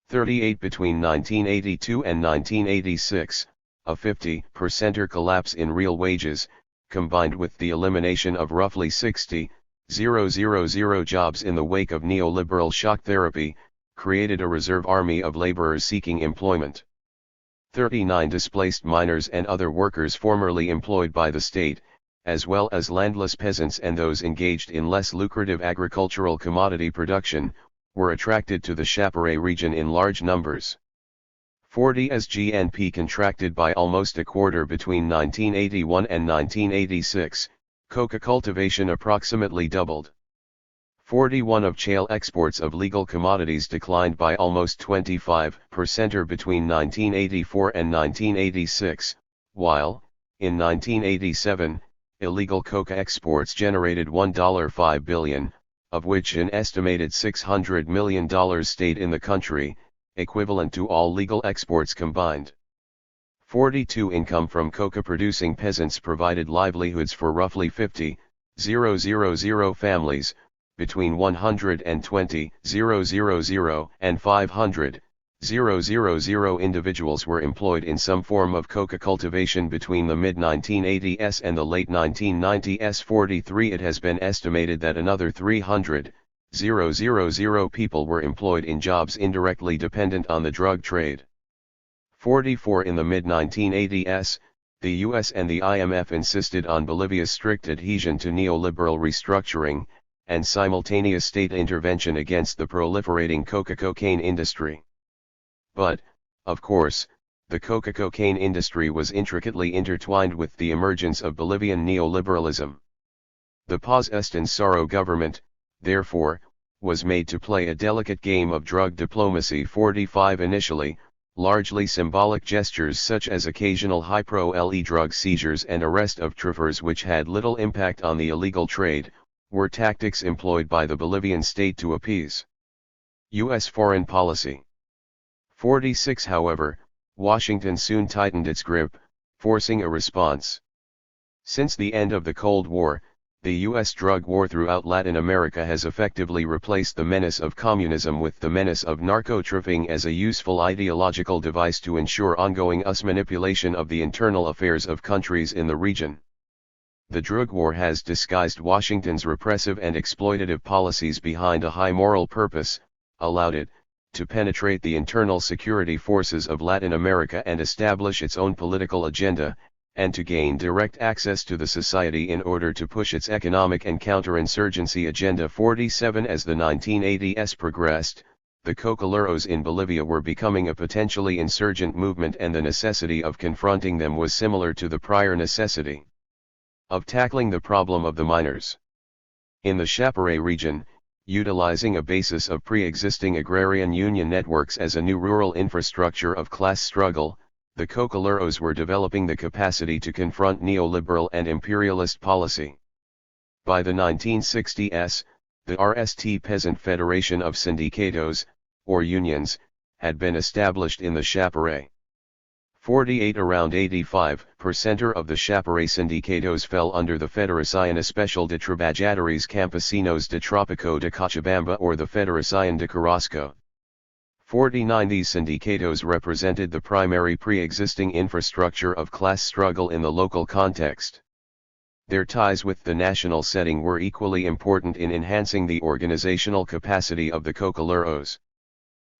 38 Between 1982 and 1986, a 50% collapse in real wages, combined with the elimination of roughly 60,000 jobs in the wake of neoliberal shock therapy, created a reserve army of laborers seeking employment. 39 Displaced miners and other workers formerly employed by the state, as well as landless peasants and those engaged in less lucrative agricultural commodity production, were attracted to the Chapare region in large numbers. 40 As GNP contracted by almost a quarter between 1981 and 1986, coca cultivation approximately doubled. 41 Of shale exports of legal commodities declined by almost 25% between 1984 and 1986, while, in 1987, illegal coca exports generated $1.5 billion, of which an estimated $600 million stayed in the country, equivalent to all legal exports combined. 42 Income from coca-producing peasants provided livelihoods for roughly 50,000 families, between 120,000 and 500,000 individuals were employed in some form of coca cultivation between the mid-1980s and the late 1990s. 43 It has been estimated that another 300,000 people were employed in jobs indirectly dependent on the drug trade. 44 In the mid-1980s, the US and the IMF insisted on Bolivia's strict adhesion to neoliberal restructuring, and simultaneous state intervention against the proliferating cocaine industry. But, of course, the cocaine industry was intricately intertwined with the emergence of Bolivian neoliberalism. The Paz Estensaro government, therefore, was made to play a delicate game of drug diplomacy. 45 Initially, largely symbolic gestures such as occasional high-pro-Le drug seizures and arrest of traffickers which had little impact on the illegal trade, were tactics employed by the Bolivian state to appease U.S. foreign policy. 46 However, Washington soon tightened its grip, forcing a response. Since the end of the Cold War, the U.S. drug war throughout Latin America has effectively replaced the menace of communism with the menace of narco-trafficking as a useful ideological device to ensure ongoing US manipulation of the internal affairs of countries in the region. the drug war has disguised Washington's repressive and exploitative policies behind a high moral purpose, allowed it to penetrate the internal security forces of Latin America and establish its own political agenda, and to gain direct access to the society in order to push its economic and counterinsurgency agenda. 47 As the 1980s progressed, the Cocoleros in Bolivia were becoming a potentially insurgent movement, and the necessity of confronting them was similar to the prior necessity of tackling the problem of the miners. In the Chapare region, utilizing a basis of pre-existing agrarian union networks as a new rural infrastructure of class struggle, the Cocoleros were developing the capacity to confront neoliberal and imperialist policy. By the 1960s, the RST Peasant Federation of Sindicatos, or unions, had been established in the Chapare. 48 Around 85% of the Chapare Sindicatos fell under the Federación Especial de Trabajadores Campesinos de Trópico de Cochabamba, or the Federación de Carrasco. 49 These sindicatos represented the primary pre-existing infrastructure of class struggle in the local context. Their ties with the national setting were equally important in enhancing the organizational capacity of the Cocoleros.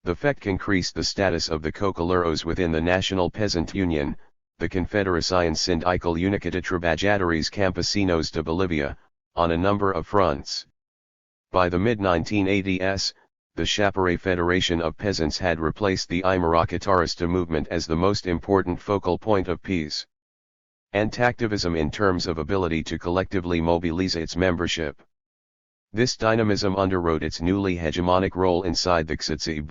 The FEC increased the status of the Cocoleros within the National Peasant Union, the Confederación Sindical Única de Trabajadores Campesinos de Bolivia, on a number of fronts. By the mid-1980s, the Chapare Federation of Peasants had replaced the Imaracatarista movement as the most important focal point of peace and activism in terms of ability to collectively mobilize its membership. This dynamism underwrote its newly hegemonic role inside the CITSIB.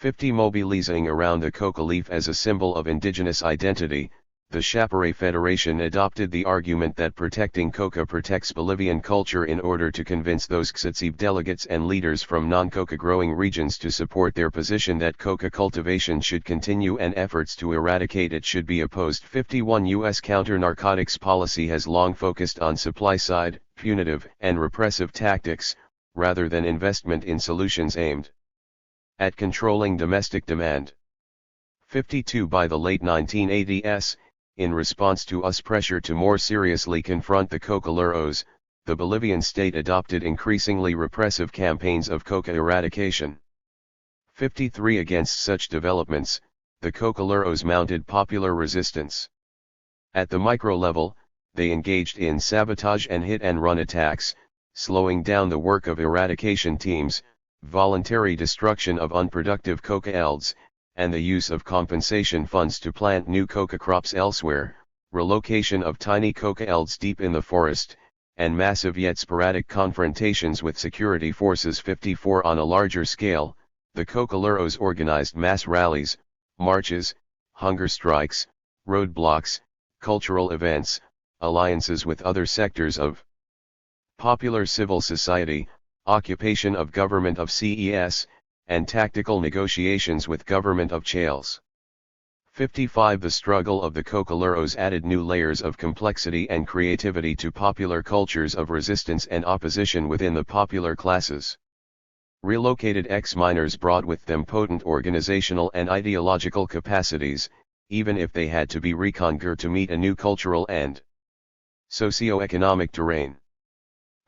50 Mobilizing around the coca leaf as a symbol of indigenous identity, the Chapare Federation adopted the argument that protecting coca protects Bolivian culture in order to convince those CITSIB delegates and leaders from non-coca growing regions to support their position that coca cultivation should continue and efforts to eradicate it should be opposed. 51 U.S. counter-narcotics policy has long focused on supply-side, punitive, and repressive tactics, rather than investment in solutions aimed at controlling domestic demand. 52 By the late 1980s, in response to US pressure to more seriously confront the Cocoleros, the Bolivian state adopted increasingly repressive campaigns of coca eradication. 53 Against such developments, the Cocoleros mounted popular resistance. At the micro level, they engaged in sabotage and hit-and-run attacks, slowing down the work of eradication teams, voluntary destruction of unproductive coca elds, and the use of compensation funds to plant new coca crops elsewhere, relocation of tiny coca elds deep in the forest, and massive yet sporadic confrontations with security forces. 54 On a larger scale, the Cocoleros organized mass rallies, marches, hunger strikes, roadblocks, cultural events, alliances with other sectors of popular civil society, occupation of government of CES, and tactical negotiations with government of Chales. 55 The struggle of the Cocoleros added new layers of complexity and creativity to popular cultures of resistance and opposition within the popular classes. Relocated ex-miners brought with them potent organizational and ideological capacities, even if they had to be reconquered to meet a new cultural and socio-economic terrain.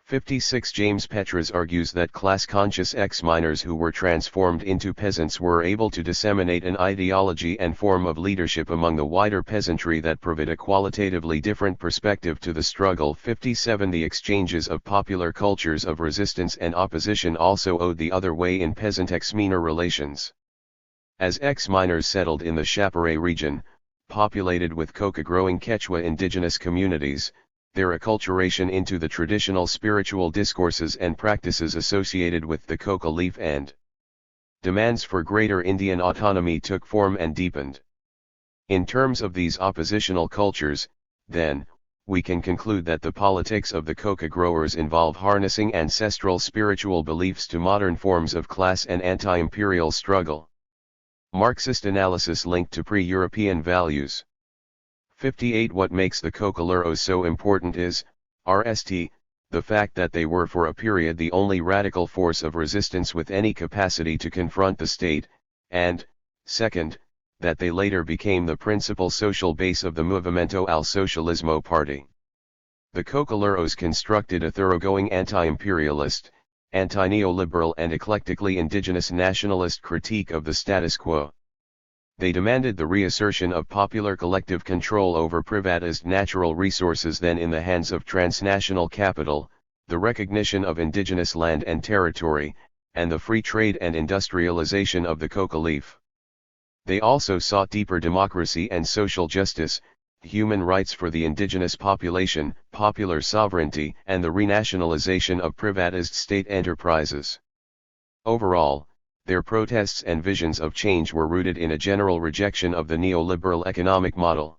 56 James Petras argues that class-conscious ex-miners who were transformed into peasants were able to disseminate an ideology and form of leadership among the wider peasantry that provide a qualitatively different perspective to the struggle. 57 The exchanges of popular cultures of resistance and opposition also owed the other way in peasant ex-miner relations. As ex-miners settled in the Chapare region, populated with coca-growing Quechua indigenous communities, their acculturation into the traditional spiritual discourses and practices associated with the coca leaf and demands for greater Indian autonomy took form and deepened. In terms of these oppositional cultures, then, we can conclude that the politics of the coca growers involve harnessing ancestral spiritual beliefs to modern forms of class and anti-imperial struggle. Marxist analysis linked to pre-European values. 58 What makes the Cocoleros so important is, RST, the fact that they were for a period the only radical force of resistance with any capacity to confront the state, and, second, that they later became the principal social base of the Movimiento al Socialismo party. The Cocoleros constructed a thoroughgoing anti-imperialist, anti-neoliberal and eclectically indigenous nationalist critique of the status quo. They demanded the reassertion of popular collective control over privatized natural resources then in the hands of transnational capital, the recognition of indigenous land and territory, and the free trade and industrialization of the coca leaf. They also sought deeper democracy and social justice, human rights for the indigenous population, popular sovereignty, and the renationalization of privatized state enterprises. Overall, their protests and visions of change were rooted in a general rejection of the neoliberal economic model.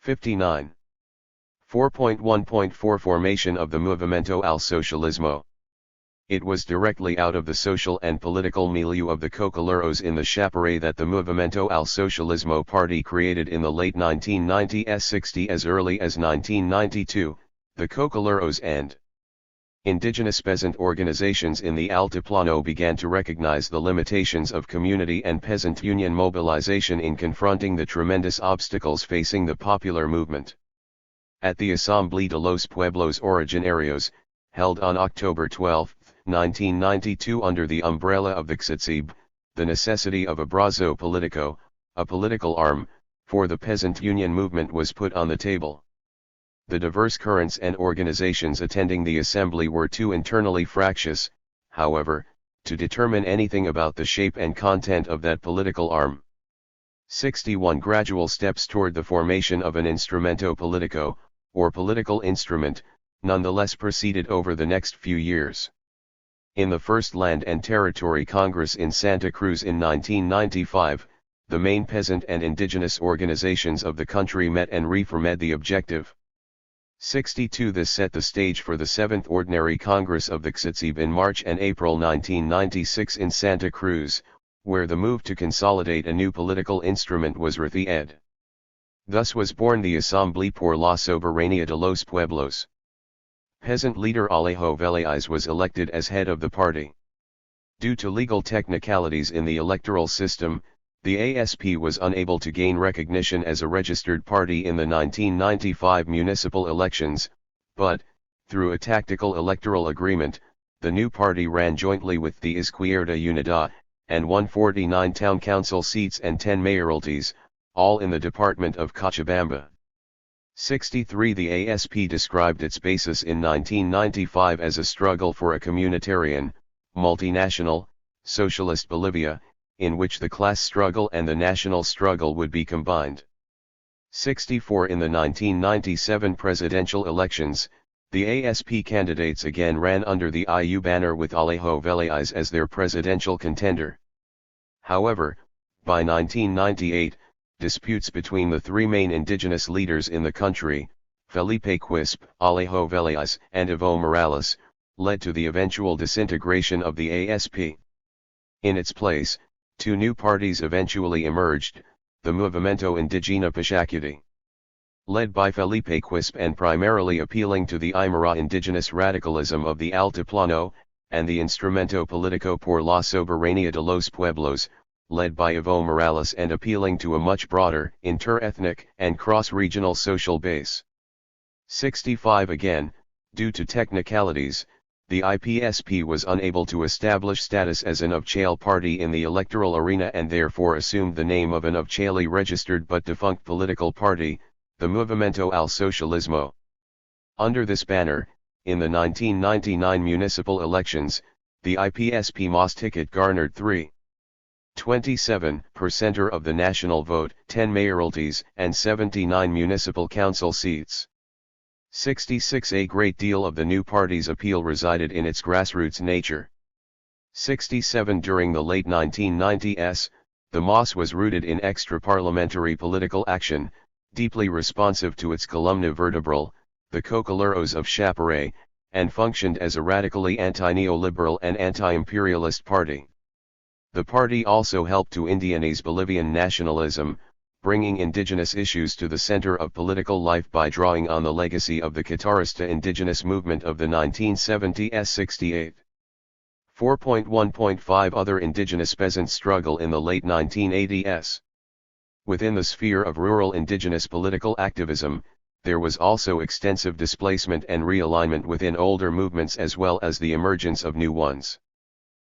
59. 4.1.4 Formation of the Movimiento al Socialismo. It was directly out of the social and political milieu of the Cocoleros in the Chapare that the Movimiento al Socialismo party created in the late 1990s 60 as early as 1992, the Cocoleros and indigenous peasant organizations in the Altiplano began to recognize the limitations of community and peasant union mobilization in confronting the tremendous obstacles facing the popular movement. At the Asamblea de los Pueblos Originarios, held on October 12, 1992 under the umbrella of the CITSIB, the necessity of a brazo politico, a political arm, for the peasant union movement was put on the table. The diverse currents and organizations attending the assembly were too internally fractious, however, to determine anything about the shape and content of that political arm. 61 Gradual steps toward the formation of an instrumento politico, or political instrument, nonetheless proceeded over the next few years. In the First Land and Territory Congress in Santa Cruz in 1995, the main peasant and indigenous organizations of the country met and reformed the objective. 62 This set the stage for the 7th Ordinary Congress of the CITSIB in March and April 1996 in Santa Cruz, where the move to consolidate a new political instrument was ratified. Thus was born the Asamblea por la Soberanía de los Pueblos. Peasant leader Alejo Velázquez was elected as head of the party. Due to legal technicalities in the electoral system, the ASP was unable to gain recognition as a registered party in the 1995 municipal elections, but, through a tactical electoral agreement, the new party ran jointly with the Izquierda Unida, and won 49 town council seats and 10 mayoralties, all in the department of Cochabamba. 63 The ASP described its basis in 1995 as a struggle for a communitarian, multinational, socialist Bolivia, in which the class struggle and the national struggle would be combined. 64 In the 1997 presidential elections, the ASP candidates again ran under the IU banner with Alejo Velázquez as their presidential contender. However, by 1998, disputes between the three main indigenous leaders in the country, Felipe Quispe, Alejo Velázquez, and Evo Morales, led to the eventual disintegration of the ASP. In its place, two new parties eventually emerged, the Movimiento Indigena Pachacuti. Led by Felipe Quispe and primarily appealing to the Aymara indigenous radicalism of the Altiplano, and the Instrumento Político por la Soberanía de los Pueblos, led by Evo Morales and appealing to a much broader, inter-ethnic and cross-regional social base. 65 Again, due to technicalities, the IPSP was unable to establish status as an Upchale party in the electoral arena and therefore assumed the name of an Upchale registered but defunct political party, the Movimiento al Socialismo. Under this banner, in the 1999 municipal elections, the IPSP MOS ticket garnered 3.27% of the national vote, 10 mayoralties, and 79 municipal council seats. 66 A great deal of the new party's appeal resided in its grassroots nature. 67 During the late 1990s, the MOS was rooted in extra-parliamentary political action, deeply responsive to its columna vertebral, the Cocoleros of Chapare, and functioned as a radically anti-neoliberal and anti-imperialist party. The party also helped to Indianize Bolivian nationalism, bringing indigenous issues to the center of political life by drawing on the legacy of the Catarista indigenous movement of the 1970s. 68. 4.1.5 Other indigenous peasant struggle in the late 1980s. Within the sphere of rural indigenous political activism, there was also extensive displacement and realignment within older movements as well as the emergence of new ones.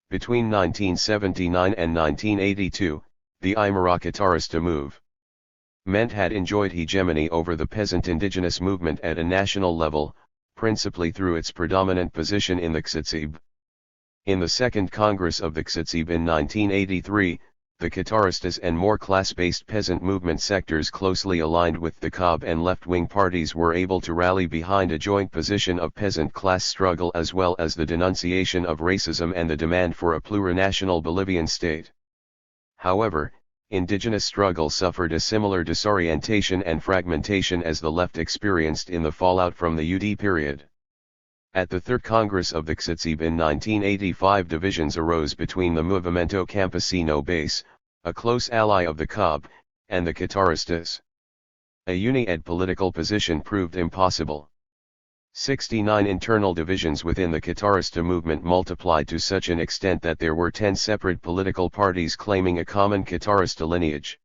Between 1979 and 1982, the Aymara Guitarista movement had enjoyed hegemony over the peasant indigenous movement at a national level, principally through its predominant position in the Xitzib. In the Second Congress of the Xitzib in 1983, the Guitaristas and more class-based peasant movement sectors closely aligned with the COB and left-wing parties were able to rally behind a joint position of peasant class struggle as well as the denunciation of racism and the demand for a plurinational Bolivian state. However, indigenous struggle suffered a similar disorientation and fragmentation as the left experienced in the fallout from the UD period. At the Third Congress of the Xitzib in 1985, divisions arose between the Movimiento Campesino base, a close ally of the COB, and the Guitaristas. A uni-ed political position proved impossible. 69 internal divisions within the Guitarista movement multiplied to such an extent that there were 10 separate political parties claiming a common Guitarista lineage.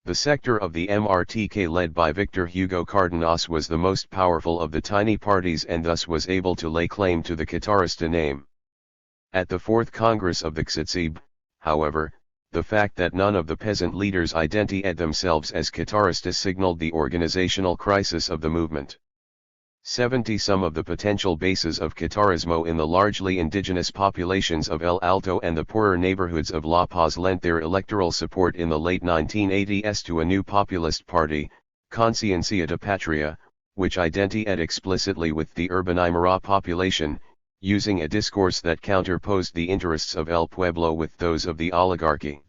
The sector of the MRTK led by Victor Hugo Cardenas was the most powerful of the tiny parties and thus was able to lay claim to the Guitarista name. At the Fourth Congress of the Xitzib, however, the fact that none of the peasant leaders identified themselves as Guitaristas signaled the organizational crisis of the movement. 70 Some of the potential bases of Guitarismo in the largely indigenous populations of El Alto and the poorer neighborhoods of La Paz lent their electoral support in the late 1980s to a new populist party, Conciencia de Patria, which identified explicitly with the urban Aymara population, using a discourse that counterposed the interests of El Pueblo with those of the oligarchy.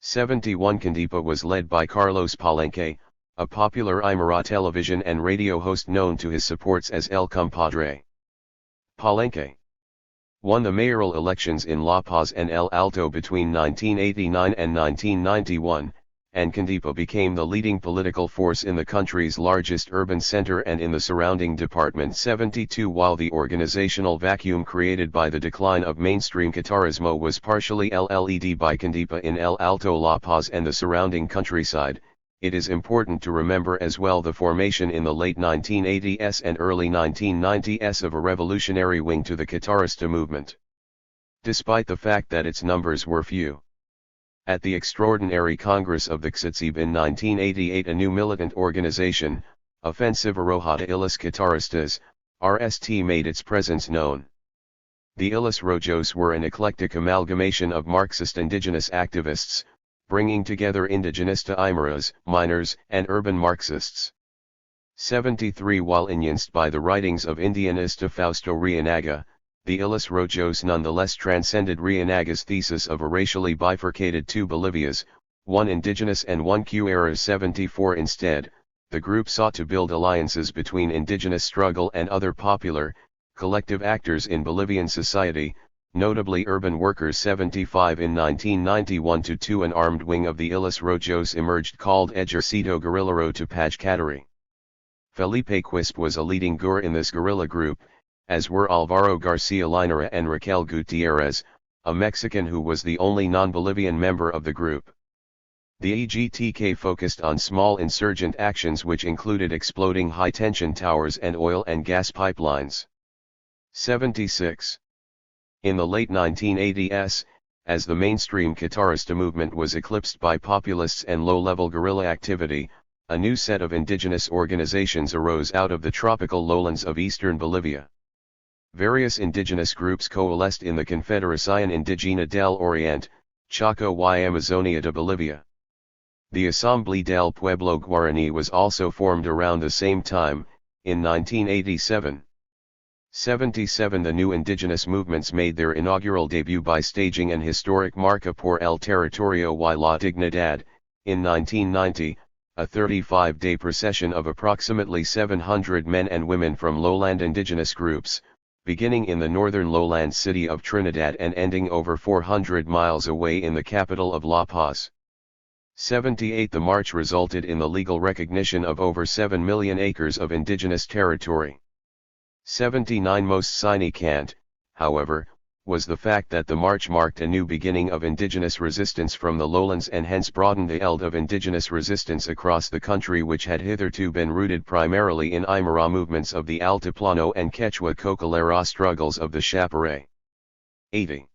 71 Candipa was led by Carlos Palenque, a popular Aymara television and radio host known to his supports as El Compadre. Palenque won the mayoral elections in La Paz and El Alto between 1989 and 1991, and Candipa became the leading political force in the country's largest urban center and in the surrounding department. 72 While the organizational vacuum created by the decline of mainstream Guitarismo was partially led by Candipa in El Alto, La Paz and the surrounding countryside, it is important to remember as well the formation in the late 1980s and early 1990s of a revolutionary wing to the Guitarista movement. Despite the fact that its numbers were few. At the Extraordinary Congress of the Xitzib in 1988, a new militant organization, Ofensiva Roja de Los Guitaristas, RST, made its presence known. The Ilis Rojos were an eclectic amalgamation of Marxist indigenous activists, bringing together indigenista Aymaras, miners, and urban Marxists. 73 While influenced by the writings of Indigenista Fausto Reynaga, the Ilis Rojos nonetheless transcended Reynaga's thesis of a racially bifurcated two Bolivias, one indigenous and one Qera. 74 Instead, the group sought to build alliances between indigenous struggle and other popular, collective actors in Bolivian society, notably urban workers. 75 In 1991-2 an armed wing of the Ilis Rojos emerged called Ejercito Guerrillero Tupac Katari. Felipe Quispe was a leading gur in this guerrilla group, as were Alvaro Garcia Linera and Raquel Gutierrez, a Mexican who was the only non-Bolivian member of the group. The EGTK focused on small insurgent actions which included exploding high-tension towers and oil and gas pipelines. 76. In the late 1980s, as the mainstream Guitarista movement was eclipsed by populists and low-level guerrilla activity, a new set of indigenous organizations arose out of the tropical lowlands of eastern Bolivia. Various indigenous groups coalesced in the Confederación Indígena del Oriente, Chaco y Amazonia de Bolivia. The Asamblea del Pueblo Guaraní was also formed around the same time, in 1987. 77 The new indigenous movements made their inaugural debut by staging an historic Marcha por el Territorio y la Dignidad, in 1990, a 35-day procession of approximately 700 men and women from lowland indigenous groups, beginning in the northern lowland city of Trinidad and ending over 400 miles away in the capital of La Paz. 78 The march resulted in the legal recognition of over 7 million acres of indigenous territory. 79 Most significant, however, was the fact that the march marked a new beginning of indigenous resistance from the lowlands and hence broadened the field of indigenous resistance across the country, which had hitherto been rooted primarily in Aymara movements of the Altiplano and Quechua Cocolera struggles of the Chaparral. 80.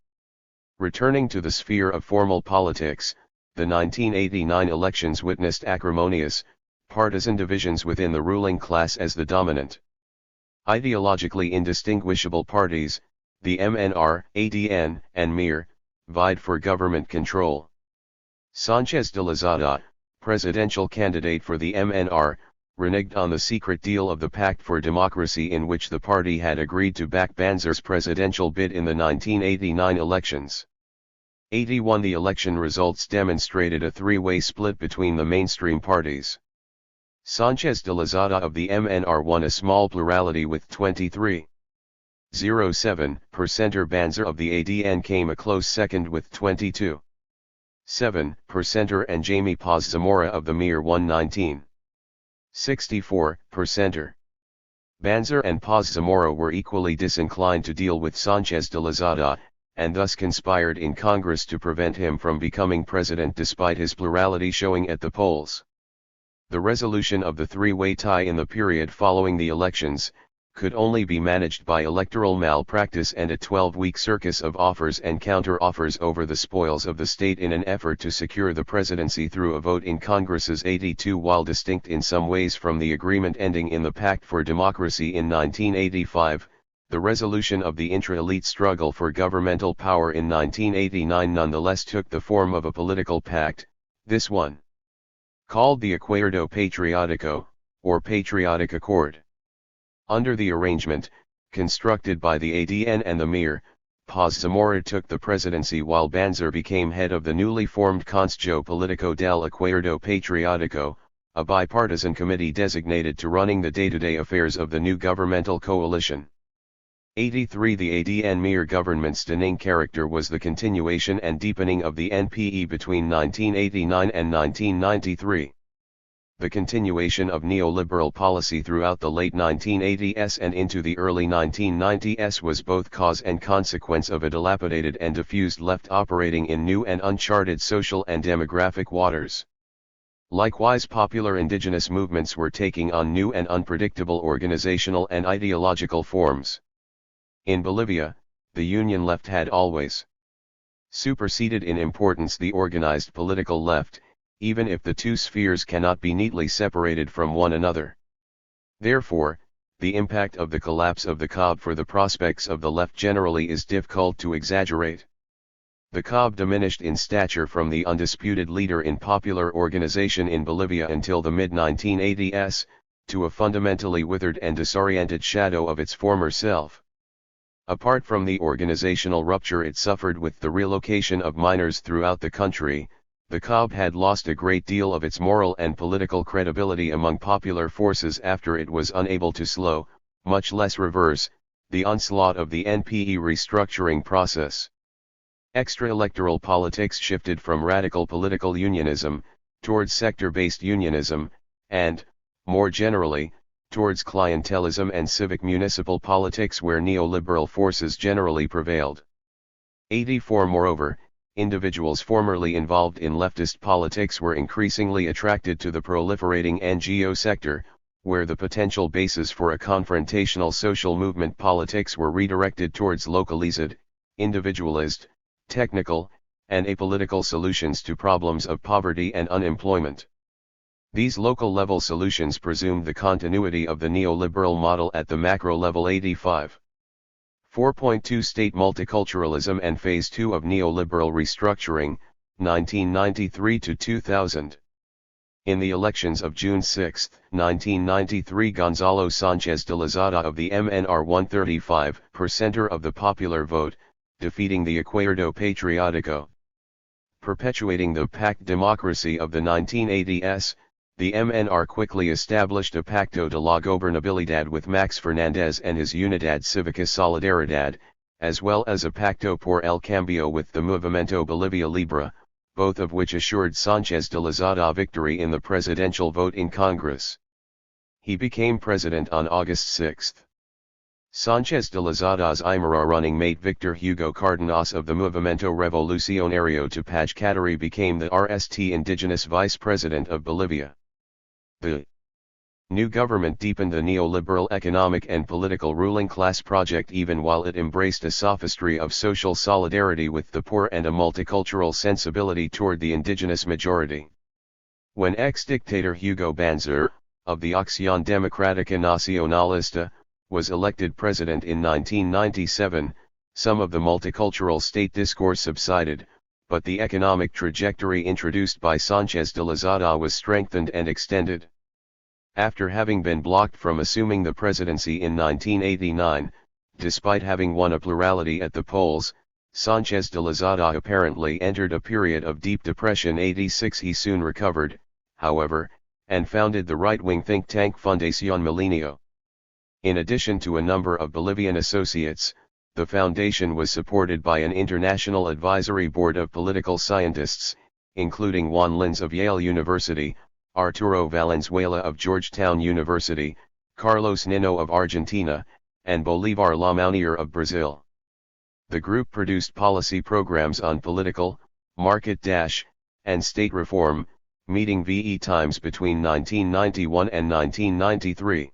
Returning to the sphere of formal politics, the 1989 elections witnessed acrimonious, partisan divisions within the ruling class as the dominant, ideologically indistinguishable parties, the MNR, ADN, and MIR, vied for government control. Sanchez de Lozada, presidential candidate for the MNR, reneged on the secret deal of the Pact for Democracy in which the party had agreed to back Banzer's presidential bid in the 1989 elections. 81. The election results demonstrated a three-way split between the mainstream parties. Sanchez de Lozada of the MNR won a small plurality with 23.07%. Banzer of the ADN came a close second with 22.7%, and Jaime Paz Zamora of the MIR won 19.64%. Banzer and Paz Zamora were equally disinclined to deal with Sanchez de Lozada, and thus conspired in Congress to prevent him from becoming president despite his plurality showing at the polls. The resolution of the three-way tie in the period following the elections could only be managed by electoral malpractice and a 12-week circus of offers and counter-offers over the spoils of the state in an effort to secure the presidency through a vote in Congress's 82. While distinct in some ways from the agreement ending in the Pact for Democracy in 1985, the resolution of the intra-elite struggle for governmental power in 1989 nonetheless took the form of a political pact, this one called the Acuerdo Patriótico, or Patriotic Accord. Under the arrangement, constructed by the ADN and the MIR, Paz Zamora took the presidency while Banzer became head of the newly formed Consejo Político del Acuerdo Patriótico, a bipartisan committee designated to running the day-to-day affairs of the new governmental coalition. 83. The ADN-MIR government's stunning character was the continuation and deepening of the NPE between 1989 and 1993. The continuation of neoliberal policy throughout the late 1980s and into the early 1990s was both cause and consequence of a dilapidated and diffused left operating in new and uncharted social and demographic waters. Likewise, popular indigenous movements were taking on new and unpredictable organizational and ideological forms. In Bolivia, the Union left had always superseded in importance the organized political left, even if the two spheres cannot be neatly separated from one another. Therefore, the impact of the collapse of the COB for the prospects of the left generally is difficult to exaggerate. The COB diminished in stature from the undisputed leader in popular organization in Bolivia until the mid-1980s, to a fundamentally withered and disoriented shadow of its former self. Apart from the organizational rupture it suffered with the relocation of miners throughout the country, the COB had lost a great deal of its moral and political credibility among popular forces after it was unable to slow, much less reverse, the onslaught of the NPE restructuring process. Extra-electoral politics shifted from radical political unionism, towards sector-based unionism, and, more generally, towards clientelism and civic municipal politics where neoliberal forces generally prevailed. 84. Moreover, individuals formerly involved in leftist politics were increasingly attracted to the proliferating NGO sector, where the potential bases for a confrontational social movement politics were redirected towards localized, individualist, technical, and apolitical solutions to problems of poverty and unemployment. These local-level solutions presumed the continuity of the neoliberal model at the macro level. 85. 4.2 State multiculturalism and Phase 2 of neoliberal restructuring, 1993 to 2000. In the elections of June 6, 1993, Gonzalo Sanchez de Lozada of the MNR won 35% of the popular vote, defeating the Acuerdo Patriótico. Perpetuating the pact democracy of the 1980s, the MNR quickly established a Pacto de la Gobernabilidad with Max Fernandez and his Unidad Cívica Solidaridad, as well as a Pacto por el Cambio with the Movimiento Bolivia Libre, both of which assured Sanchez de Lozada victory in the presidential vote in Congress. He became president on August 6. Sánchez de Lozada's Aymara running mate Victor Hugo Cardenas of the Movimiento Revolucionario to Paz became the RST Indigenous vice president of Bolivia. The new government deepened the neoliberal economic and political ruling class project even while it embraced a sophistry of social solidarity with the poor and a multicultural sensibility toward the indigenous majority. When ex-dictator Hugo Banzer, of the Acción Democrática Nacionalista, was elected president in 1997, some of the multicultural state discourse subsided, but the economic trajectory introduced by Sánchez de Lozada was strengthened and extended. After having been blocked from assuming the presidency in 1989, despite having won a plurality at the polls, Sánchez de Lozada apparently entered a period of deep depression. 86 He soon recovered, however, and founded the right-wing think tank Fundación Milenio. In addition to a number of Bolivian associates, the foundation was supported by an international advisory board of political scientists, including Juan Lins of Yale University, Arturo Valenzuela of Georgetown University, Carlos Nino of Argentina, and Bolívar Lamounier of Brazil. The group produced policy programs on political, market and state reform, meeting VE times between 1991 and 1993.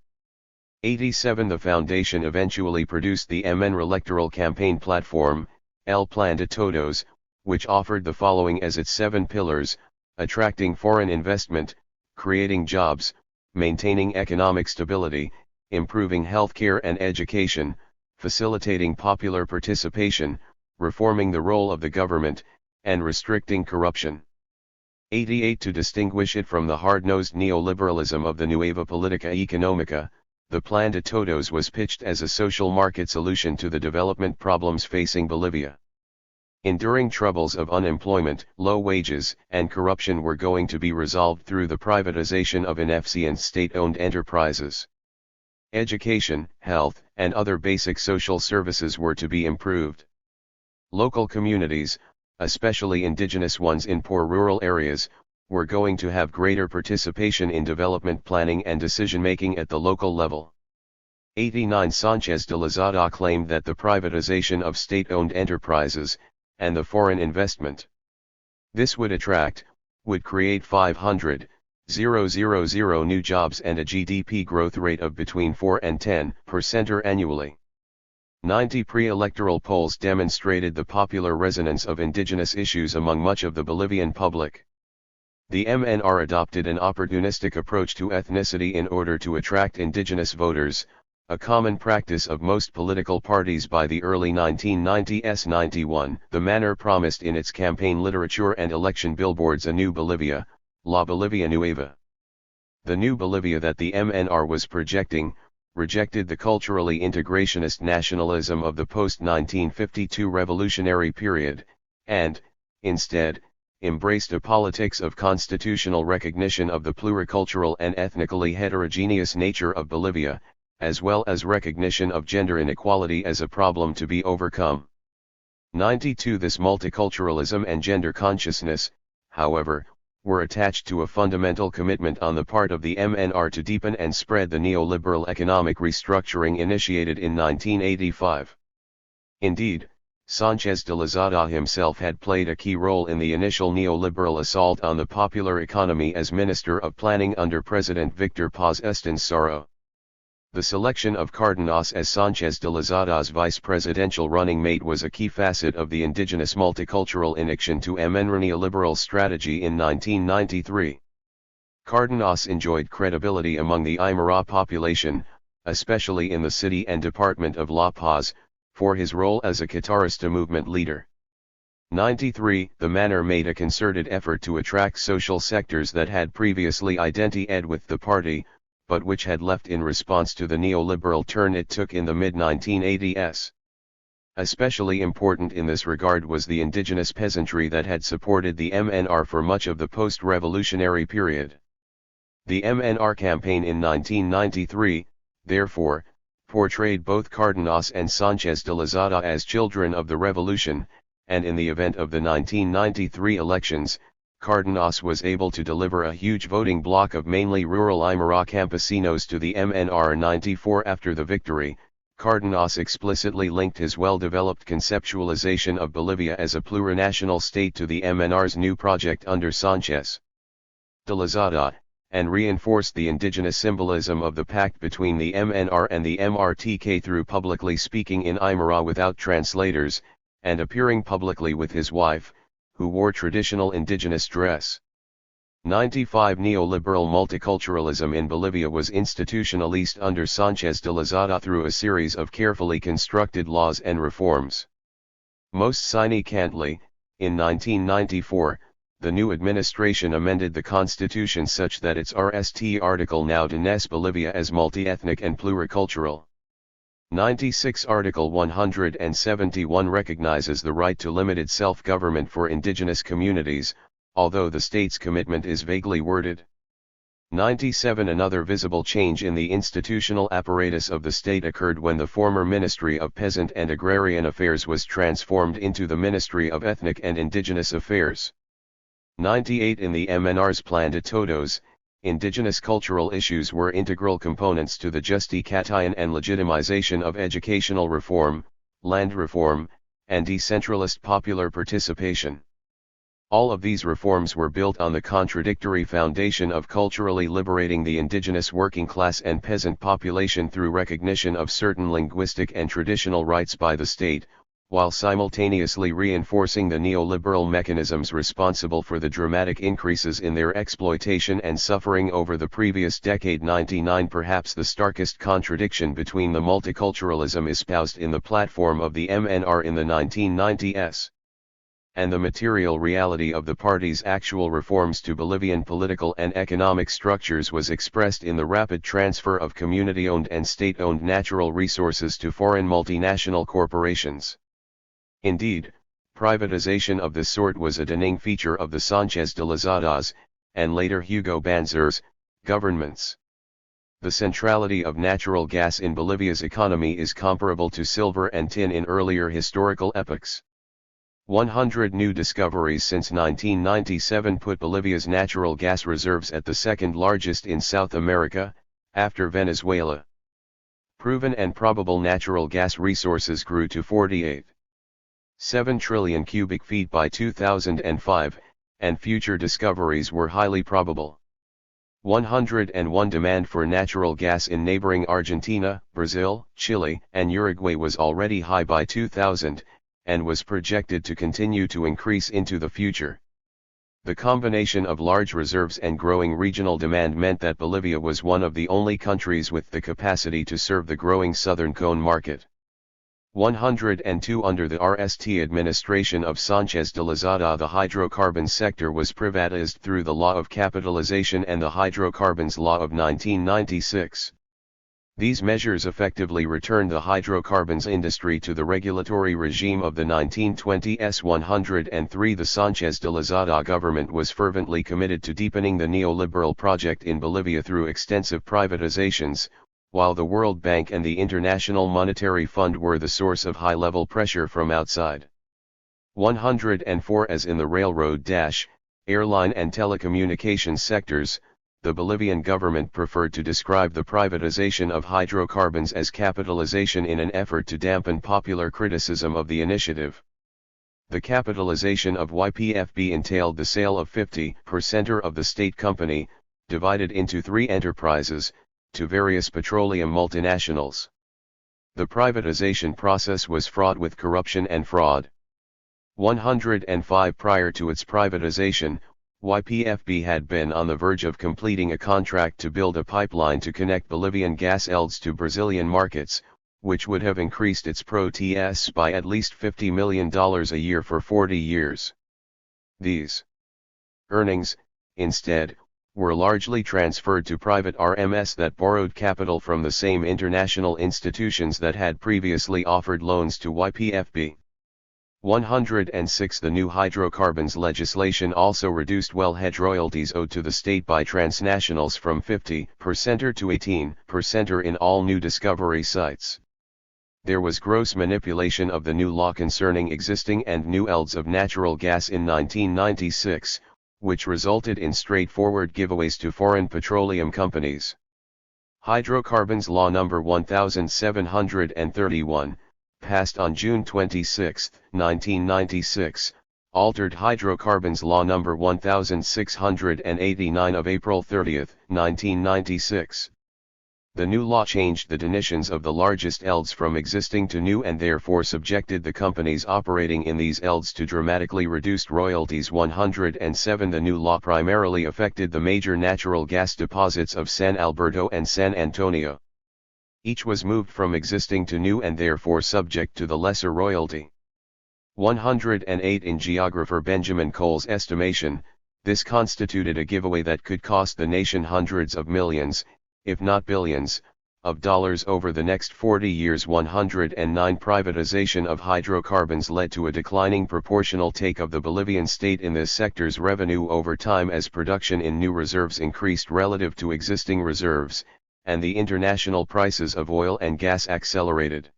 87 The foundation eventually produced the MN electoral campaign platform, El Plan de Todos, which offered the following as its 7 pillars: attracting foreign investment, creating jobs, maintaining economic stability, improving healthcare and education, facilitating popular participation, reforming the role of the government, and restricting corruption. 88 To distinguish it from the hard-nosed neoliberalism of the Nueva Politica Económica, the Plan de Todos was pitched as a social market solution to the development problems facing Bolivia. Enduring troubles of unemployment, low wages, and corruption were going to be resolved through the privatization of inefficient state-owned enterprises. Education, health, and other basic social services were to be improved. Local communities, especially indigenous ones in poor rural areas, were going to have greater participation in development planning and decision-making at the local level. 89 Sánchez de Lozada claimed that the privatization of state-owned enterprises, and the foreign investment this would create 500,000 new jobs and a GDP growth rate of between 4 and 10% annually. 90 Pre-electoral polls demonstrated the popular resonance of indigenous issues among much of the Bolivian public. The MNR adopted an opportunistic approach to ethnicity in order to attract indigenous voters, a common practice of most political parties by the early 1990s. 91 The manner promised in its campaign literature and election billboards a new Bolivia, La Bolivia Nueva. The new Bolivia that the MNR was projecting, rejected the culturally integrationist nationalism of the post-1952 revolutionary period, and, instead, embraced a politics of constitutional recognition of the pluricultural and ethnically heterogeneous nature of Bolivia, as well as recognition of gender inequality as a problem to be overcome. 92 This multiculturalism and gender consciousness, however, were attached to a fundamental commitment on the part of the MNR to deepen and spread the neoliberal economic restructuring initiated in 1985. Indeed, Sánchez de Lozada himself had played a key role in the initial neoliberal assault on the popular economy as Minister of Planning under President Victor Paz Estancaro. The selection of Cardenas as Sánchez de Lozada's vice presidential running mate was a key facet of the indigenous multicultural injection to MNR neoliberal strategy in 1993. Cardenas enjoyed credibility among the Aymara population, especially in the city and department of La Paz, for his role as a Guitarrista movement leader. 93 The manner made a concerted effort to attract social sectors that had previously identified with the party, but which had left in response to the neoliberal turn it took in the mid-1980s. Especially important in this regard was the indigenous peasantry that had supported the MNR for much of the post-revolutionary period. The MNR campaign in 1993, therefore, portrayed both Cardenas and Sánchez de Lozada as children of the revolution, and in the event of the 1993 elections, Cardenas was able to deliver a huge voting block of mainly rural Aymara campesinos to the MNR. 94 After the victory, Cardenas explicitly linked his well-developed conceptualization of Bolivia as a plurinational state to the MNR's new project under Sanchez de Lozada, and reinforced the indigenous symbolism of the pact between the MNR and the MRTK through publicly speaking in Aymara without translators, and appearing publicly with his wife, who wore traditional indigenous dress. 95 Neoliberal multiculturalism in Bolivia was institutionalized under Sanchez de Lozada through a series of carefully constructed laws and reforms. Most significantly, in 1994, the new administration amended the constitution such that its RST article now denotes Bolivia as multi-ethnic and pluricultural. 96 Article 171 recognizes the right to limited self-government for indigenous communities, although the state's commitment is vaguely worded. 97 Another visible change in the institutional apparatus of the state occurred when the former Ministry of Peasant and Agrarian Affairs was transformed into the Ministry of Ethnic and Indigenous Affairs. 98 In the MNR's Plan de Todos, indigenous cultural issues were integral components to the justification and legitimization of educational reform, land reform, and decentralist popular participation. All of these reforms were built on the contradictory foundation of culturally liberating the indigenous working class and peasant population through recognition of certain linguistic and traditional rights by the state, while simultaneously reinforcing the neoliberal mechanisms responsible for the dramatic increases in their exploitation and suffering over the previous decade. 99 Perhaps the starkest contradiction between the multiculturalism espoused in the platform of the MNR in the 1990s and the material reality of the party's actual reforms to Bolivian political and economic structures was expressed in the rapid transfer of community-owned and state-owned natural resources to foreign multinational corporations. Indeed, privatization of this sort was a defining feature of the Sanchez de Lozada's, and later Hugo Banzer's, governments. The centrality of natural gas in Bolivia's economy is comparable to silver and tin in earlier historical epochs. 100 new discoveries since 1997 put Bolivia's natural gas reserves at the second largest in South America, after Venezuela. Proven and probable natural gas resources grew to 48.7 trillion cubic feet by 2005, and future discoveries were highly probable. 101 Demand for natural gas in neighboring Argentina, Brazil, Chile, and Uruguay was already high by 2000, and was projected to continue to increase into the future. The combination of large reserves and growing regional demand meant that Bolivia was one of the only countries with the capacity to serve the growing southern cone market. 102 Under the RST administration of Sanchez de Lozada, the hydrocarbons sector was privatized through the Law of Capitalization and the Hydrocarbons Law of 1996. These measures effectively returned the hydrocarbons industry to the regulatory regime of the 1920s. 103 The Sanchez de Lozada government was fervently committed to deepening the neoliberal project in Bolivia through extensive privatizations, while the World Bank and the International Monetary Fund were the source of high-level pressure from outside. 104 As in the railroad, airline and telecommunications sectors, the Bolivian government preferred to describe the privatization of hydrocarbons as capitalization in an effort to dampen popular criticism of the initiative. The capitalization of YPFB entailed the sale of 50% of the state company, divided into 3 enterprises, to various petroleum multinationals. The privatization process was fraught with corruption and fraud. 105 Prior to its privatization, YPFB had been on the verge of completing a contract to build a pipeline to connect Bolivian gas fields to Brazilian markets, which would have increased its PROTS by at least $50 million a year for 40 years. These earnings, instead, were largely transferred to private RMS that borrowed capital from the same international institutions that had previously offered loans to YPFB. 106 The new hydrocarbons legislation also reduced wellhead royalties owed to the state by transnationals from 50% to 18% in all new discovery sites. There was gross manipulation of the new law concerning existing and new fields of natural gas in 1996, which resulted in straightforward giveaways to foreign petroleum companies. Hydrocarbons Law No. 1731, passed on June 26, 1996, altered Hydrocarbons Law No. 1689 of April 30, 1996. The new law changed the definitions of the largest ELDs from existing to new and therefore subjected the companies operating in these ELDs to dramatically reduced royalties. 107 The new law primarily affected the major natural gas deposits of San Alberto and San Antonio. Each was moved from existing to new and therefore subject to the lesser royalty. 108 In geographer Benjamin Cole's estimation, this constituted a giveaway that could cost the nation hundreds of millions, if not billions, of dollars over the next 40 years. 109 Privatization of hydrocarbons led to a declining proportional take of the Bolivian state in this sector's revenue over time as production in new reserves increased relative to existing reserves, and the international prices of oil and gas accelerated.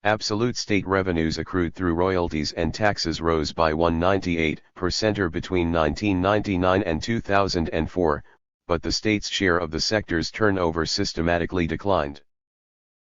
Absolute state revenues accrued through royalties and taxes rose by 198% between 1999 and 2004, but the state's share of the sector's turnover systematically declined.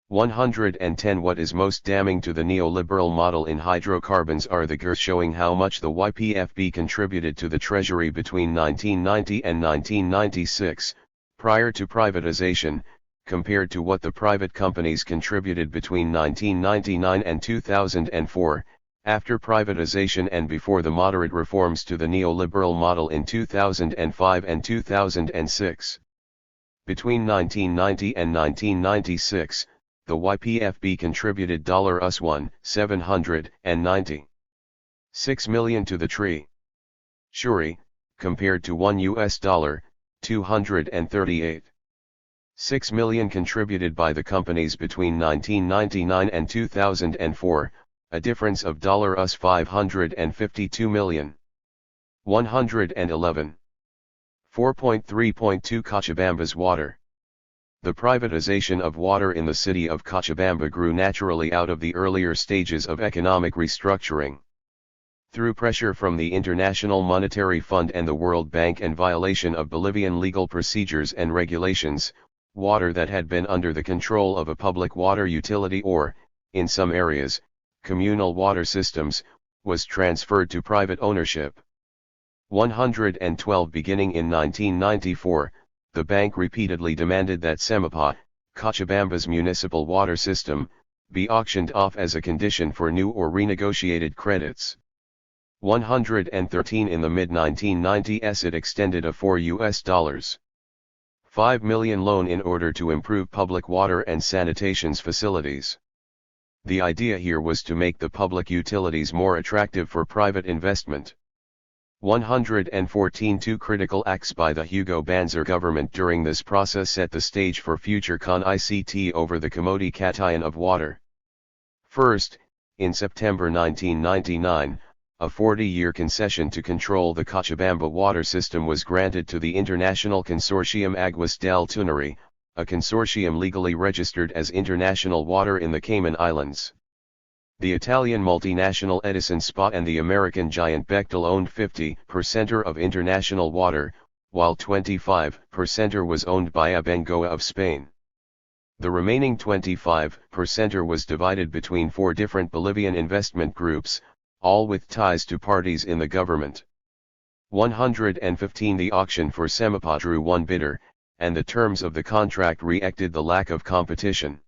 110 What is most damning to the neoliberal model in hydrocarbons are the graphs showing how much the YPFB contributed to the Treasury between 1990 and 1996, prior to privatization, compared to what the private companies contributed between 1999 and 2004, after privatization and before the moderate reforms to the neoliberal model in 2005 and 2006. Between 1990 and 1996, the YPFB contributed $1,796 million to the Treasury, compared to $238.6 million contributed by the companies between 1999 and 2004, a difference of $552 million. 111. 4.3.2 Cochabamba's water. The privatization of water in the city of Cochabamba grew naturally out of the earlier stages of economic restructuring. Through pressure from the International Monetary Fund and the World Bank and violation of Bolivian legal procedures and regulations, water that had been under the control of a public water utility or, in some areas, communal water systems, was transferred to private ownership. 112 Beginning in 1994, the bank repeatedly demanded that Semipa, Cochabamba's municipal water system, be auctioned off as a condition for new or renegotiated credits. 113 In the mid-1990s it extended a $4.5 million loan in order to improve public water and sanitation facilities. The idea here was to make the public utilities more attractive for private investment. 114 Two critical acts by the Hugo Banzer government during this process set the stage for future CON-ICT over the commodity cation of water. First, in September 1999, a 40-year concession to control the Cochabamba water system was granted to the international consortium Aguas del Tunari, a consortium legally registered as International Water in the Cayman Islands. The Italian multinational Edison Spa and the American giant Bechtel owned 50% of International Water, while 25% was owned by Abengoa of Spain. The remaining 25% was divided between 4 different Bolivian investment groups, all with ties to parties in the government. 115 The auction for Semipa drew one bidder, and the terms of the contract reacted the lack of competition.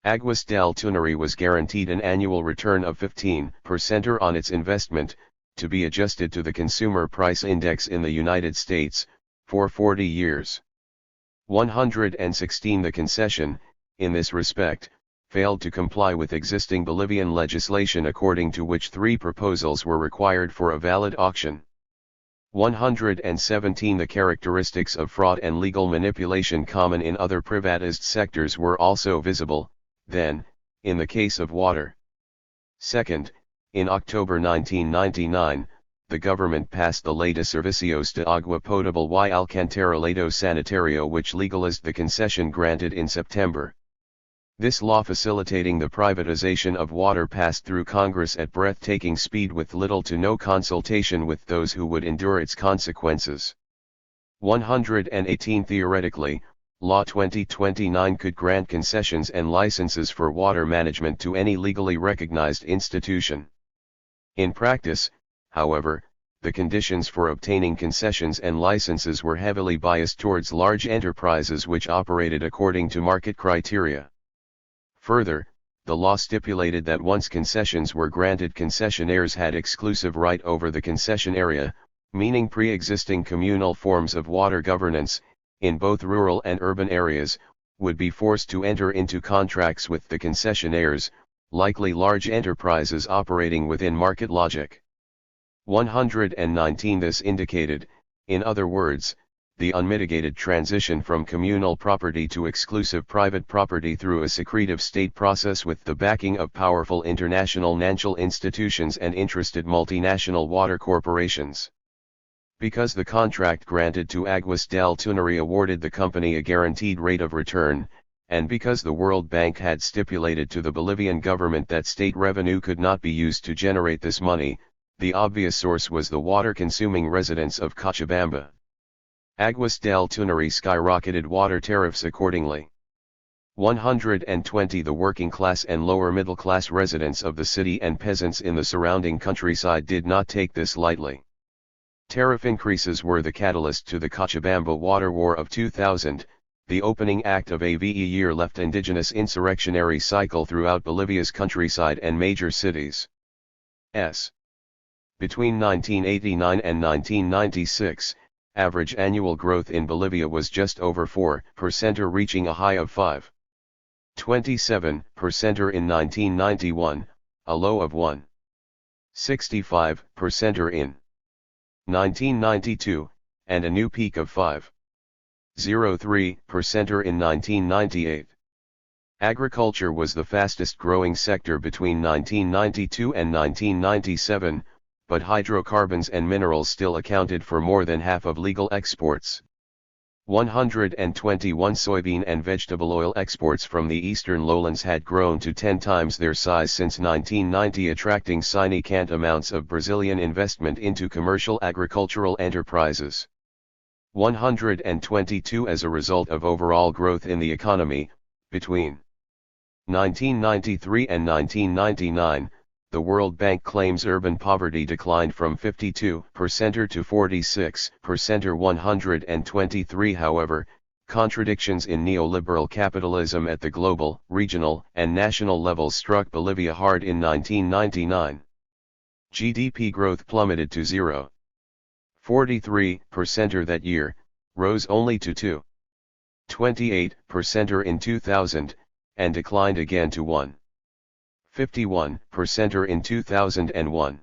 Aguas del Tunari was guaranteed an annual return of 15% on its investment, to be adjusted to the Consumer Price Index in the United States, for 40 years. 116 The concession, in this respect, failed to comply with existing Bolivian legislation according to which 3 proposals were required for a valid auction. 117 The characteristics of fraud and legal manipulation common in other privatized sectors were also visible, then, in the case of water. Second, in October 1999, the government passed the Ley de Servicios de Agua Potable y Alcantarillado Sanitario which legalized the concession granted in September. This law facilitating the privatization of water passed through Congress at breathtaking speed with little to no consultation with those who would endure its consequences. 118 Theoretically, Law 2029 could grant concessions and licenses for water management to any legally recognized institution. In practice, however, the conditions for obtaining concessions and licenses were heavily biased towards large enterprises which operated according to market criteria. Further, the law stipulated that once concessions were granted, concessionaires had exclusive right over the concession area, meaning pre-existing communal forms of water governance, in both rural and urban areas, would be forced to enter into contracts with the concessionaires, likely large enterprises operating within market logic. 119 This indicated, in other words, the unmitigated transition from communal property to exclusive private property through a secretive state process with the backing of powerful international financial institutions and interested multinational water corporations. Because the contract granted to Aguas del Tunari awarded the company a guaranteed rate of return, and because the World Bank had stipulated to the Bolivian government that state revenue could not be used to generate this money, the obvious source was the water-consuming residents of Cochabamba. Aguas del Tunari skyrocketed water tariffs accordingly. 120 The working class and lower middle class residents of the city and peasants in the surrounding countryside did not take this lightly. Tariff increases were the catalyst to the Cochabamba Water War of 2000, the opening act of a year left indigenous insurrectionary cycle throughout Bolivia's countryside and major cities. Between 1989 and 1996, average annual growth in Bolivia was just over 4%, reaching a high of 5.27% in 1991, a low of 1.65% in 1992, and a new peak of 5.03% in 1998. Agriculture was the fastest growing sector between 1992 and 1997, but hydrocarbons and minerals still accounted for more than half of legal exports. 121 Soybean and vegetable oil exports from the eastern lowlands had grown to 10 times their size since 1990, attracting significant amounts of Brazilian investment into commercial agricultural enterprises. 122 As a result of overall growth in the economy, between 1993 and 1999, the World Bank claims urban poverty declined from 52% to 46%. 123 However, contradictions in neoliberal capitalism at the global, regional, and national levels struck Bolivia hard in 1999. GDP growth plummeted to 0.43% that year, rose only to 2.28% in 2000, and declined again to 1.51% in 2001.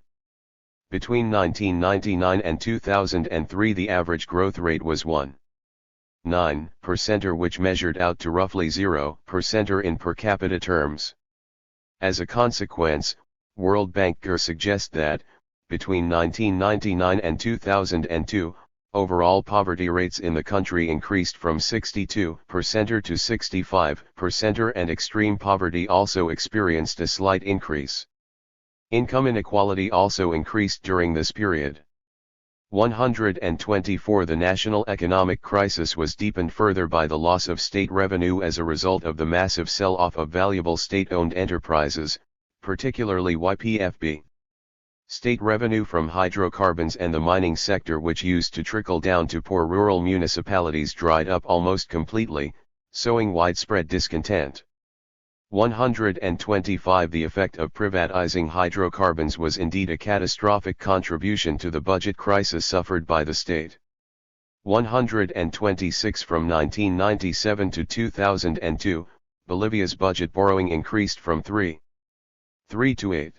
Between 1999 and 2003 the average growth rate was 1.9%, which measured out to roughly 0% in per capita terms. As a consequence, World Bank suggests that, between 1999 and 2002, overall poverty rates in the country increased from 62% to 65%, and extreme poverty also experienced a slight increase. Income inequality also increased during this period. 124 The national economic crisis was deepened further by the loss of state revenue as a result of the massive sell-off of valuable state-owned enterprises, particularly YPFB. State revenue from hydrocarbons and the mining sector, which used to trickle down to poor rural municipalities, dried up almost completely, sowing widespread discontent. 125 The effect of privatizing hydrocarbons was indeed a catastrophic contribution to the budget crisis suffered by the state. 126 From 1997 to 2002, Bolivia's budget borrowing increased from 3.3 to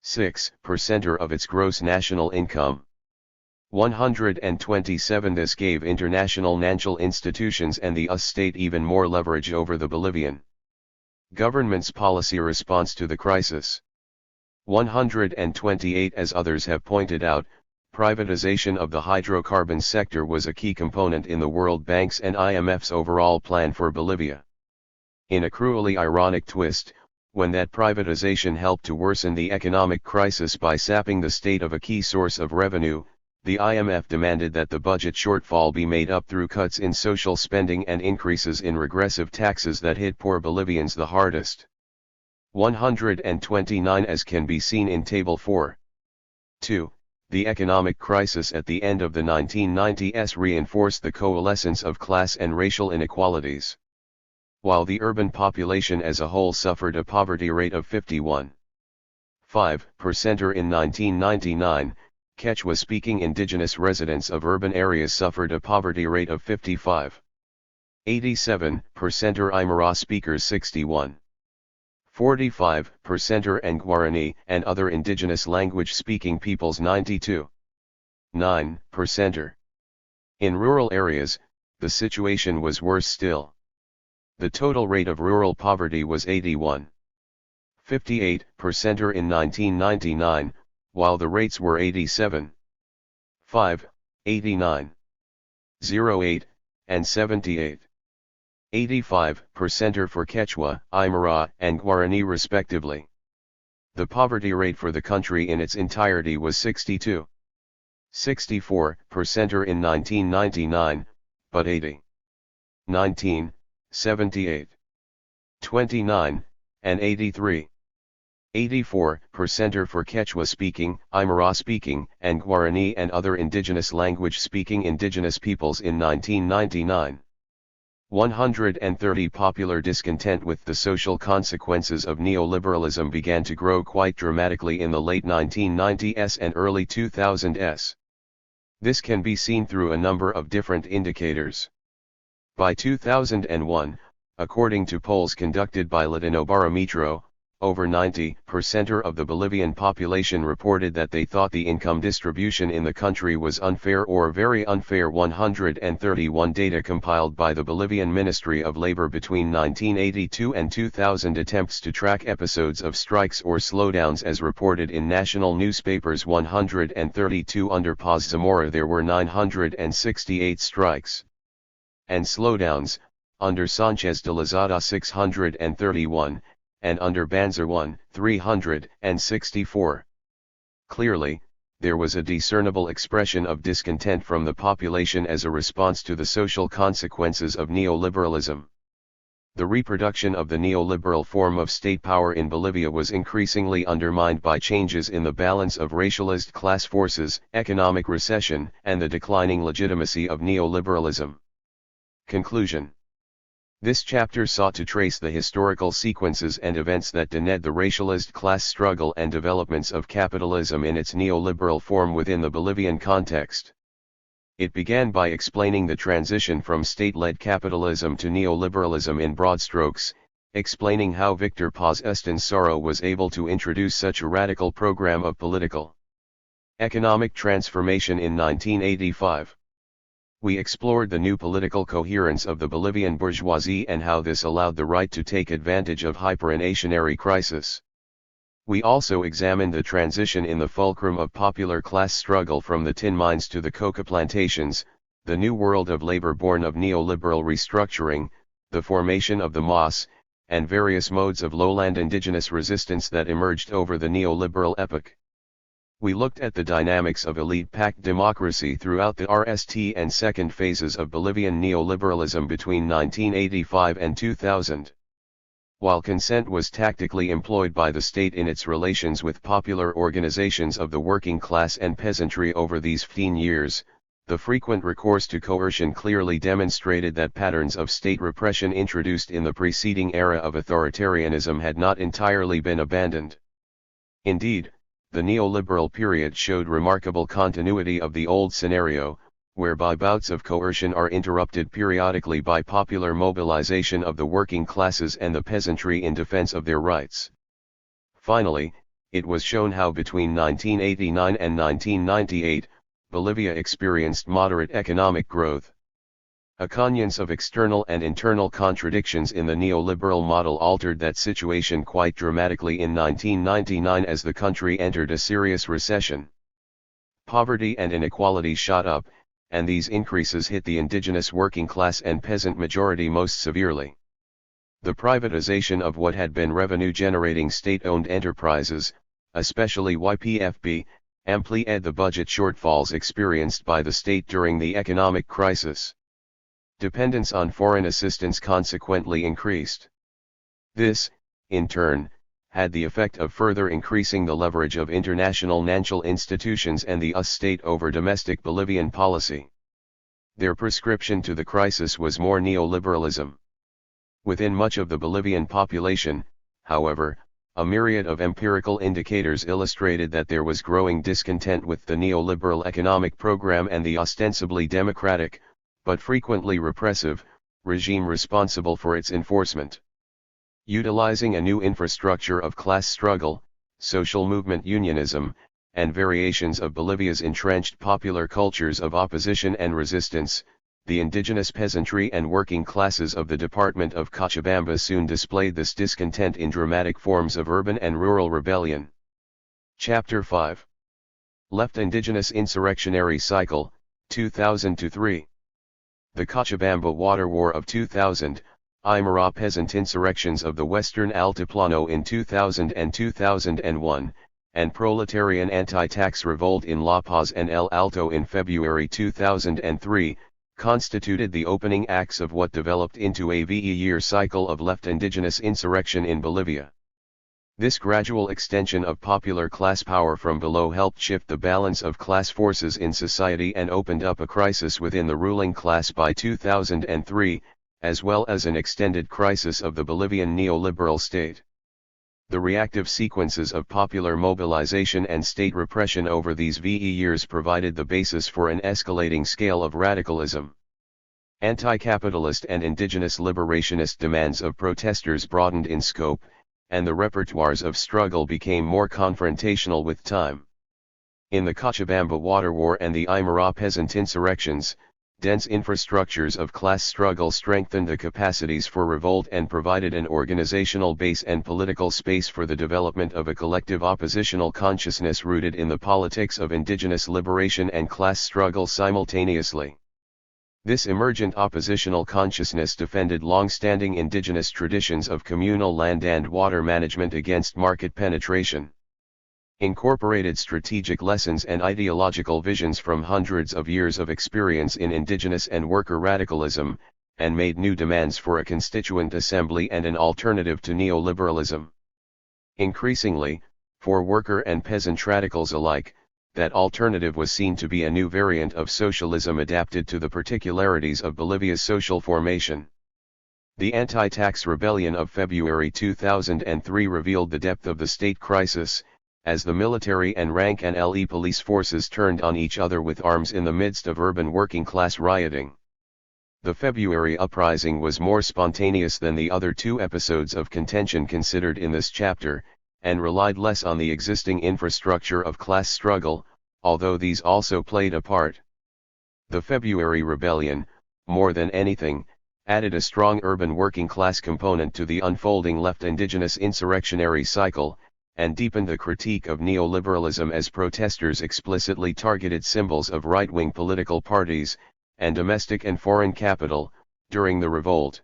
8.6% of its gross national income. 127 This gave international financial institutions and the US state even more leverage over the Bolivian government's policy response to the crisis. 128 As others have pointed out, privatization of the hydrocarbon sector was a key component in the World Bank's and IMF's overall plan for Bolivia. In a cruelly ironic twist, when that privatization helped to worsen the economic crisis by sapping the state of a key source of revenue, The IMF demanded that the budget shortfall be made up through cuts in social spending and increases in regressive taxes that hit poor Bolivians the hardest. 129 as can be seen in Table 4. 2. The economic crisis at the end of the 1990s reinforced the coalescence of class and racial inequalities. While the urban population as a whole suffered a poverty rate of 51.5% in 1999, Quechua-speaking indigenous residents of urban areas suffered a poverty rate of 55.87%, Aymara speakers 61.45%, and Guarani and other indigenous language-speaking peoples 92.9%. In rural areas, the situation was worse still. The total rate of rural poverty was 81.58% in 1999, while the rates were 87.5, 89.08, and 78.85% for Quechua, Aymara, and Guarani respectively. The poverty rate for the country in its entirety was 62.64% in 1999, but 80.19, 78.29, and 83.84% for Quechua-speaking, Aymara-speaking, and Guarani and other indigenous language-speaking indigenous peoples in 1999. 130 Popular discontent with the social consequences of neoliberalism began to grow quite dramatically in the late 1990s and early 2000s. This can be seen through a number of different indicators. By 2001, according to polls conducted by Latinobarometro, over 90% of the Bolivian population reported that they thought the income distribution in the country was unfair or very unfair. 131 data compiled by the Bolivian Ministry of Labor between 1982 and 2000 attempts to track episodes of strikes or slowdowns as reported in national newspapers. 132 Under Paz Zamora there were 968 strikes and slowdowns, under Sanchez de Lozada 631, and under Banzer 364. Clearly, there was a discernible expression of discontent from the population as a response to the social consequences of neoliberalism. The reproduction of the neoliberal form of state power in Bolivia was increasingly undermined by changes in the balance of racialized class forces, economic recession, and the declining legitimacy of neoliberalism. Conclusion. This chapter sought to trace the historical sequences and events that dened the racialized class struggle and developments of capitalism in its neoliberal form within the Bolivian context. It began by explaining the transition from state-led capitalism to neoliberalism in broad strokes, explaining how Victor Paz Estansaro was able to introduce such a radical program of political economic transformation in 1985. We explored the new political coherence of the Bolivian bourgeoisie and how this allowed the right to take advantage of hyperinflationary crisis. We also examined the transition in the fulcrum of popular class struggle from the tin mines to the coca plantations, the new world of labor born of neoliberal restructuring, the formation of the MAS, and various modes of lowland indigenous resistance that emerged over the neoliberal epoch. We looked at the dynamics of elite-packed democracy throughout the RST and second phases of Bolivian neoliberalism between 1985 and 2000. While consent was tactically employed by the state in its relations with popular organizations of the working class and peasantry over these 15 years, the frequent recourse to coercion clearly demonstrated that patterns of state repression introduced in the preceding era of authoritarianism had not entirely been abandoned. Indeed, the neoliberal period showed remarkable continuity of the old scenario, whereby bouts of coercion are interrupted periodically by popular mobilization of the working classes and the peasantry in defense of their rights. Finally, it was shown how between 1989 and 1998, Bolivia experienced moderate economic growth. A cognace of external and internal contradictions in the neoliberal model altered that situation quite dramatically in 1999 as the country entered a serious recession. Poverty and inequality shot up, and these increases hit the indigenous working class and peasant majority most severely. The privatization of what had been revenue-generating state-owned enterprises, especially YPFB, amplified the budget shortfalls experienced by the state during the economic crisis. Dependence on foreign assistance consequently increased. This, in turn, had the effect of further increasing the leverage of international financial institutions and the US state over domestic Bolivian policy. Their prescription to the crisis was more neoliberalism. Within much of the Bolivian population, however, a myriad of empirical indicators illustrated that there was growing discontent with the neoliberal economic program and the ostensibly democratic, but frequently repressive, regime responsible for its enforcement. Utilizing a new infrastructure of class struggle, social movement unionism, and variations of Bolivia's entrenched popular cultures of opposition and resistance, the indigenous peasantry and working classes of the department of Cochabamba soon displayed this discontent in dramatic forms of urban and rural rebellion. Chapter 5. Left Indigenous Insurrectionary Cycle, 2000-3. The Cochabamba Water War of 2000, Aymara peasant insurrections of the Western Altiplano in 2000 and 2001, and proletarian anti-tax revolt in La Paz and El Alto in February 2003, constituted the opening acts of what developed into a 20-year cycle of left indigenous insurrection in Bolivia. This gradual extension of popular class power from below helped shift the balance of class forces in society and opened up a crisis within the ruling class by 2003, as well as an extended crisis of the Bolivian neoliberal state. The reactive sequences of popular mobilization and state repression over these 20 years provided the basis for an escalating scale of radicalism. Anti-capitalist and indigenous liberationist demands of protesters broadened in scope, and the repertoires of struggle became more confrontational with time. In the Cochabamba Water War and the Aymara peasant insurrections, dense infrastructures of class struggle strengthened the capacities for revolt and provided an organizational base and political space for the development of a collective oppositional consciousness rooted in the politics of indigenous liberation and class struggle simultaneously. This emergent oppositional consciousness defended long-standing indigenous traditions of communal land and water management against market penetration. Incorporated strategic lessons and ideological visions from hundreds of years of experience in indigenous and worker radicalism, and made new demands for a constituent assembly and an alternative to neoliberalism. Increasingly, for worker and peasant radicals alike, that alternative was seen to be a new variant of socialism adapted to the particularities of Bolivia's social formation. The anti-tax rebellion of February 2003 revealed the depth of the state crisis, as the military and rank and LE police forces turned on each other with arms in the midst of urban working-class rioting. The February uprising was more spontaneous than the other two episodes of contention considered in this chapter, and relied less on the existing infrastructure of class struggle, although these also played a part. The February rebellion, more than anything, added a strong urban working-class component to the unfolding left indigenous insurrectionary cycle, and deepened the critique of neoliberalism as protesters explicitly targeted symbols of right-wing political parties, and domestic and foreign capital, during the revolt.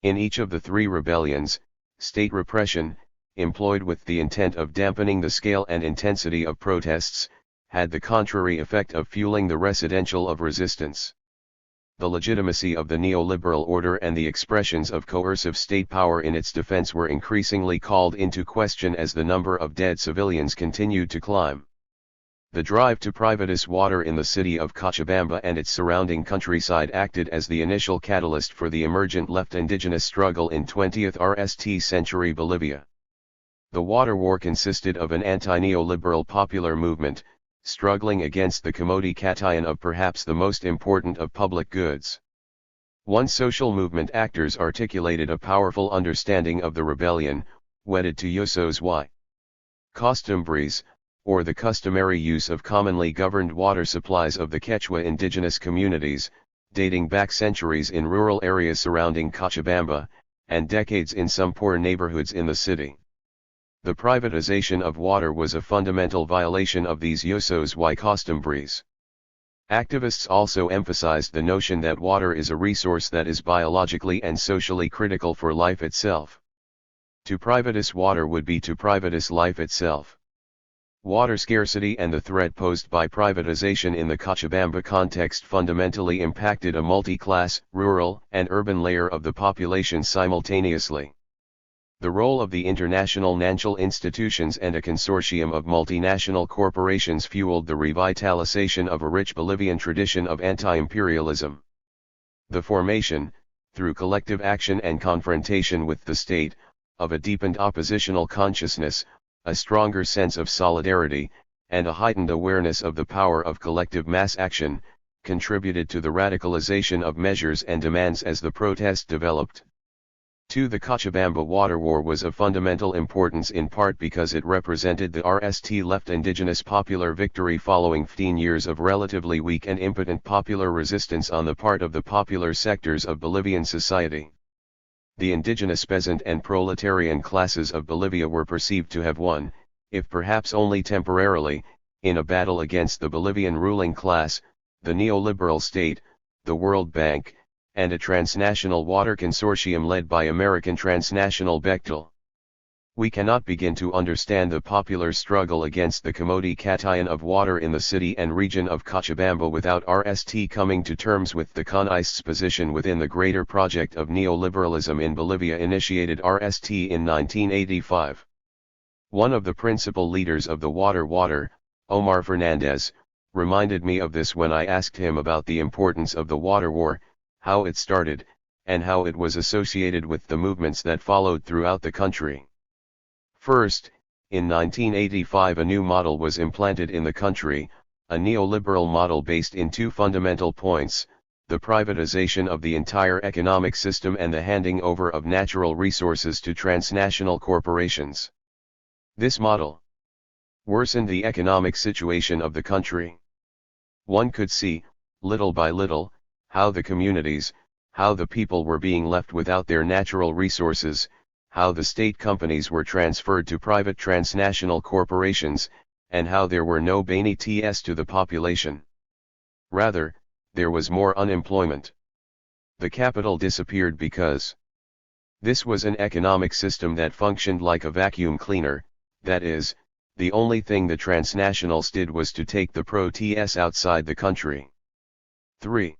In each of the three rebellions, state repression, employed with the intent of dampening the scale and intensity of protests, had the contrary effect of fueling the residential of resistance. The legitimacy of the neoliberal order and the expressions of coercive state power in its defense were increasingly called into question as the number of dead civilians continued to climb. The drive to privatize water in the city of Cochabamba and its surrounding countryside acted as the initial catalyst for the emergent left indigenous struggle in 20th century Bolivia. The water war consisted of an anti-neoliberal popular movement, struggling against the commoditization of perhaps the most important of public goods. One social movement actors articulated a powerful understanding of the rebellion, wedded to usos y costumbres, or the customary use of commonly governed water supplies of the Quechua indigenous communities, dating back centuries in rural areas surrounding Cochabamba, and decades in some poor neighborhoods in the city. The privatization of water was a fundamental violation of these usos y costumbres. Activists also emphasized the notion that water is a resource that is biologically and socially critical for life itself. To privatize water would be to privatize life itself. Water scarcity and the threat posed by privatization in the Cochabamba context fundamentally impacted a multi-class, rural, and urban layer of the population simultaneously. The role of the international financial institutions and a consortium of multinational corporations fueled the revitalization of a rich Bolivian tradition of anti-imperialism. The formation, through collective action and confrontation with the state, of a deepened oppositional consciousness, a stronger sense of solidarity, and a heightened awareness of the power of collective mass action, contributed to the radicalization of measures and demands as the protest developed. 2. The Cochabamba Water War was of fundamental importance in part because it represented the RST left indigenous popular victory following 15 years of relatively weak and impotent popular resistance on the part of the popular sectors of Bolivian society. The indigenous peasant and proletarian classes of Bolivia were perceived to have won, if perhaps only temporarily, in a battle against the Bolivian ruling class, the neoliberal state, the World Bank, and a transnational water consortium led by American transnational Bechtel. We cannot begin to understand the popular struggle against the commodity of water in the city and region of Cochabamba without RST coming to terms with the CONIST's position within the greater project of neoliberalism in Bolivia initiated RST in 1985. One of the principal leaders of the Water, Omar Fernandez, reminded me of this when I asked him about the importance of the water war, how it started, and how it was associated with the movements that followed throughout the country. First, in 1985 a new model was implanted in the country, a neoliberal model based in two fundamental points, the privatization of the entire economic system and the handing over of natural resources to transnational corporations. This model worsened the economic situation of the country. One could see, little by little, how the communities, how the people were being left without their natural resources, how the state companies were transferred to private transnational corporations, and how there were no benefits to the population. Rather, there was more unemployment. The capital disappeared because this was an economic system that functioned like a vacuum cleaner, that is, the only thing the transnationals did was to take the protests outside the country. 3.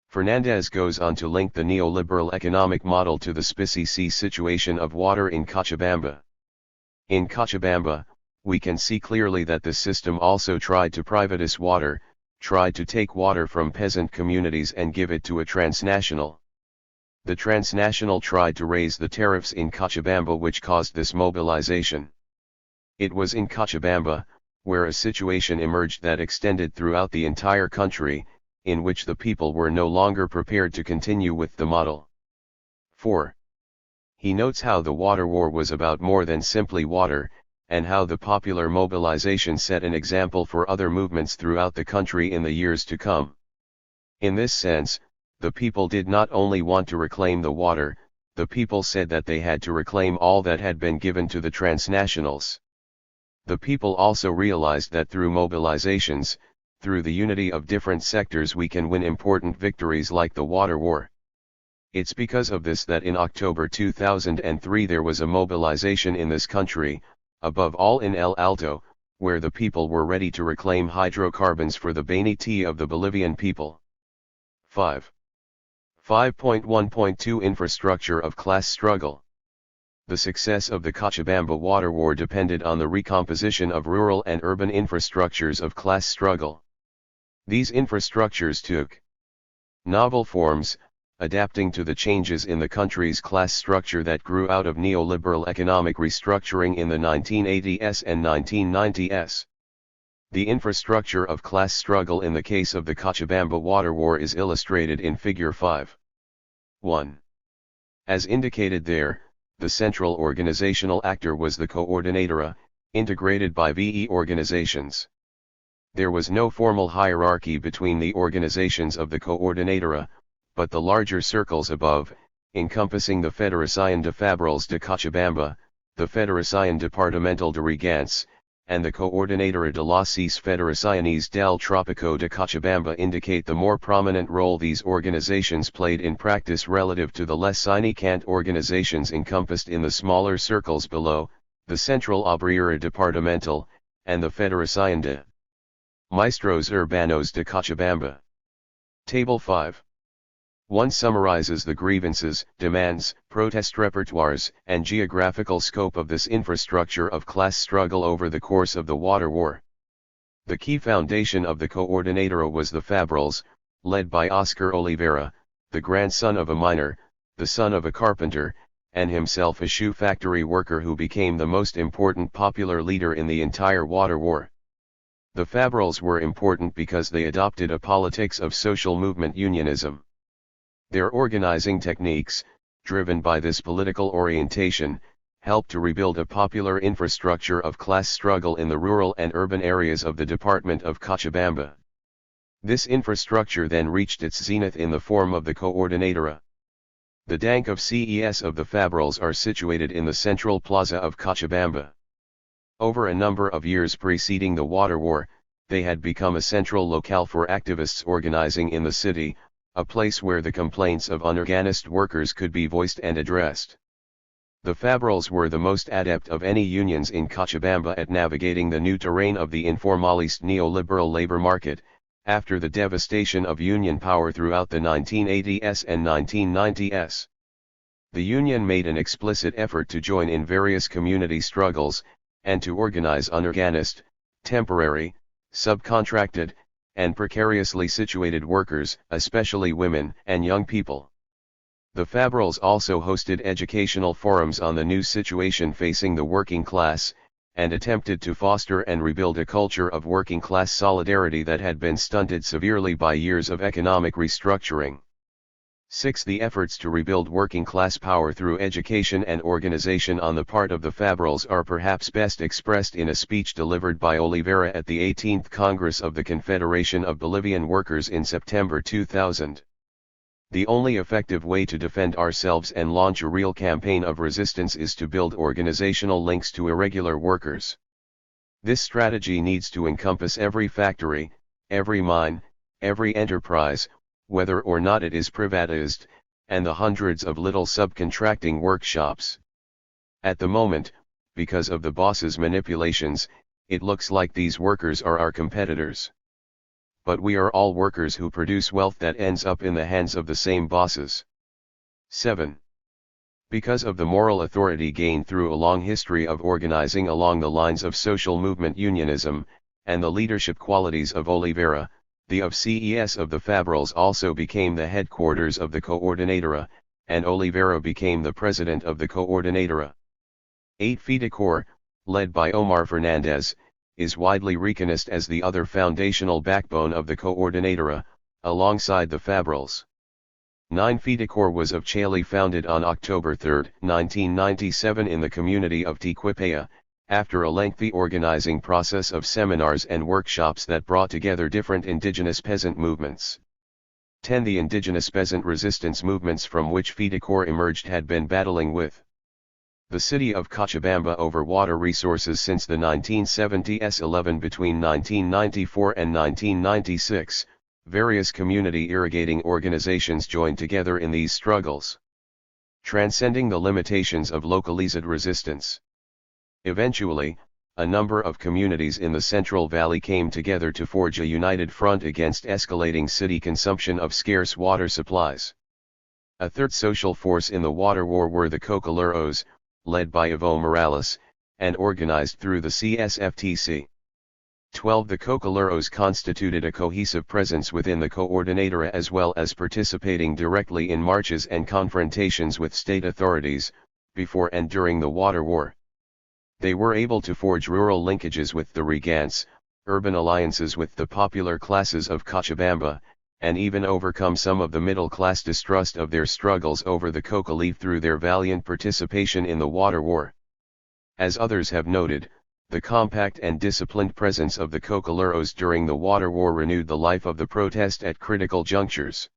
Fernandez goes on to link the neoliberal economic model to the specific situation of water in Cochabamba. In Cochabamba, we can see clearly that the system also tried to privatize water, tried to take water from peasant communities and give it to a transnational. The transnational tried to raise the tariffs in Cochabamba, which caused this mobilization. It was in Cochabamba, where a situation emerged that extended throughout the entire country, in which the people were no longer prepared to continue with the model. 4. He notes how the water war was about more than simply water, and how the popular mobilization set an example for other movements throughout the country in the years to come. In this sense, the people did not only want to reclaim the water, the people said that they had to reclaim all that had been given to the transnationals. The people also realized that through mobilizations, through the unity of different sectors we can win important victories like the water war. It's because of this that in October 2003 there was a mobilization in this country, above all in El Alto, where the people were ready to reclaim hydrocarbons for the benefit of the Bolivian people. 5. 5.1.2 Infrastructure of Class Struggle. The success of the Cochabamba water war depended on the recomposition of rural and urban infrastructures of class struggle. These infrastructures took novel forms, adapting to the changes in the country's class structure that grew out of neoliberal economic restructuring in the 1980s and 1990s. The infrastructure of class struggle in the case of the Cochabamba water war is illustrated in Figure 5. 1. As indicated there, the central organizational actor was the coordinadora, integrated by VE organizations. There was no formal hierarchy between the organizations of the coordinadora, but the larger circles above, encompassing the Federación de Fabrils de Cochabamba, the Federación Departamental de Regantes, and the Coordinadora de las Federaciones del Trópico de Cochabamba indicate the more prominent role these organizations played in practice relative to the less significant organizations encompassed in the smaller circles below, the Central Obrera Departamental, and the Federación de Maestros Urbanos de Cochabamba. Table 5. 1 summarizes the grievances, demands, protest repertoires, and geographical scope of this infrastructure of class struggle over the course of the water war. The key foundation of the Coordinadora was the Fabrils, led by Oscar Oliveira, the grandson of a miner, the son of a carpenter, and himself a shoe factory worker who became the most important popular leader in the entire water war. The Fabrils were important because they adopted a politics of social movement unionism. Their organizing techniques, driven by this political orientation, helped to rebuild a popular infrastructure of class struggle in the rural and urban areas of the department of Cochabamba. This infrastructure then reached its zenith in the form of the Coordinadora. The Dank of CES of the Fabrils are situated in the central plaza of Cochabamba. Over a number of years preceding the water war, they had become a central locale for activists organizing in the city, a place where the complaints of unorganized workers could be voiced and addressed. The Fabrils were the most adept of any unions in Cochabamba at navigating the new terrain of the informalist neoliberal labor market, after the devastation of union power throughout the 1980s and 1990s. The union made an explicit effort to join in various community struggles, and to organize unorganized, temporary, subcontracted, and precariously situated workers, especially women and young people. The Fabrils also hosted educational forums on the new situation facing the working class, and attempted to foster and rebuild a culture of working class solidarity that had been stunted severely by years of economic restructuring. 6. The efforts to rebuild working class power through education and organization on the part of the Fabrils are perhaps best expressed in a speech delivered by Oliveira at the 18th Congress of the Confederation of Bolivian Workers in September 2000. The only effective way to defend ourselves and launch a real campaign of resistance is to build organizational links to irregular workers. This strategy needs to encompass every factory, every mine, every enterprise, whether or not it is privatized, and the hundreds of little subcontracting workshops. At the moment, because of the boss's manipulations, it looks like these workers are our competitors. But we are all workers who produce wealth that ends up in the hands of the same bosses. 7. Because of the moral authority gained through a long history of organizing along the lines of social movement unionism, and the leadership qualities of Oliveira, the of CES of the Fabrils also became the headquarters of the Coordinadora, and Oliveira became the president of the Coordinadora. 8. FIDECOR, led by Omar Fernandez, is widely recognized as the other foundational backbone of the Coordinadora, alongside the Fabrils. 9. FIDECOR was of Chile, founded on October 3, 1997 in the community of Tiquipaya, after a lengthy organizing process of seminars and workshops that brought together different indigenous peasant movements. 10. The indigenous peasant resistance movements from which FIDECOR emerged had been battling with the city of Cochabamba over water resources since the 1970s. 11. Between 1994 and 1996, various community irrigating organizations joined together in these struggles, transcending the limitations of localized resistance. Eventually, a number of communities in the Central Valley came together to forge a united front against escalating city consumption of scarce water supplies. A third social force in the water war were the Cocoleros, led by Evo Morales, and organized through the CSFTC. 12. The Cocoleros constituted a cohesive presence within the Coordinadora as well as participating directly in marches and confrontations with state authorities, before and during the water war. They were able to forge rural linkages with the Regants, urban alliances with the popular classes of Cochabamba, and even overcome some of the middle-class distrust of their struggles over the coca leaf through their valiant participation in the water war. As others have noted, the compact and disciplined presence of the Cocoleros during the water war renewed the life of the protest at critical junctures.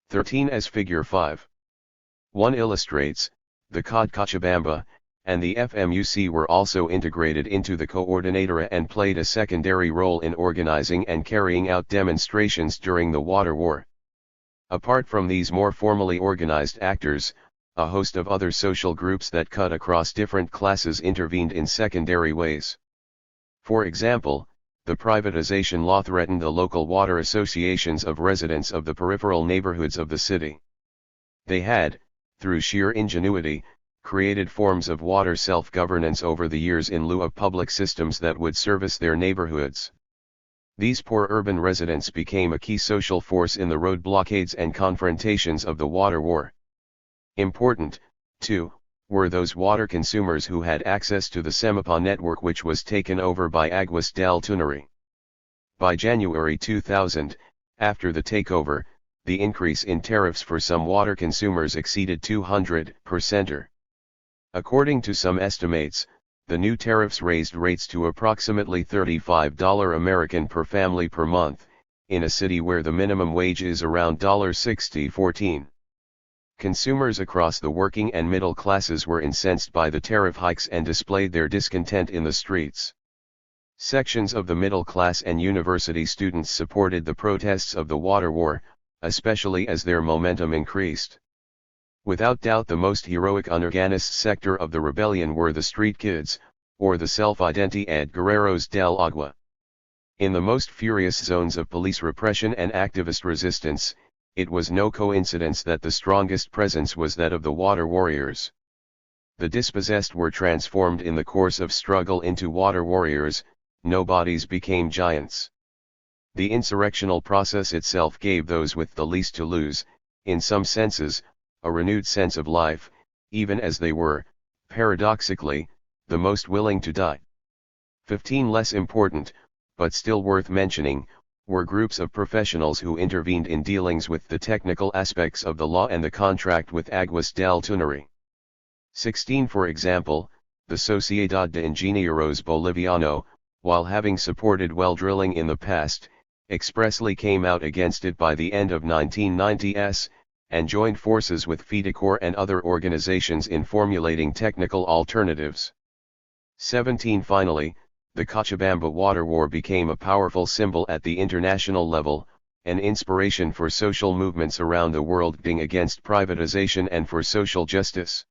13. As Figure 5.1 illustrates, the COD Cochabamba and the FMUC were also integrated into the Coordinadora and played a secondary role in organizing and carrying out demonstrations during the water war. Apart from these more formally organized actors, a host of other social groups that cut across different classes intervened in secondary ways. For example, the privatization law threatened the local water associations of residents of the peripheral neighborhoods of the city. They had, through sheer ingenuity, created forms of water self-governance over the years in lieu of public systems that would service their neighborhoods. These poor urban residents became a key social force in the road blockades and confrontations of the water war. Important, too, were those water consumers who had access to the Semipa network, which was taken over by Aguas del Tunari. By January 2000, after the takeover, the increase in tariffs for some water consumers exceeded 200%. According to some estimates, the new tariffs raised rates to approximately $35 American per family per month, in a city where the minimum wage is around $60.14. Consumers across the working and middle classes were incensed by the tariff hikes and displayed their discontent in the streets. Sections of the middle class and university students supported the protests of the water war, especially as their momentum increased. Without doubt the most heroic unorganized sector of the rebellion were the street kids, or the self-identified guerreros del agua. In the most furious zones of police repression and activist resistance, it was no coincidence that the strongest presence was that of the water warriors. The dispossessed were transformed in the course of struggle into water warriors, nobodies became giants. The insurrectional process itself gave those with the least to lose, in some senses, a renewed sense of life, even as they were, paradoxically, the most willing to die. 15 less important, but still worth mentioning, were groups of professionals who intervened in dealings with the technical aspects of the law and the contract with Aguas del Tunari. 16 For example, the Sociedad de Ingenieros Boliviano, while having supported well drilling in the past, expressly came out against it by the end of 1990s, and joined forces with FEDECOR and other organizations in formulating technical alternatives. 17 Finally, the Cochabamba water war became a powerful symbol at the international level, an inspiration for social movements around the world against privatization and for social justice.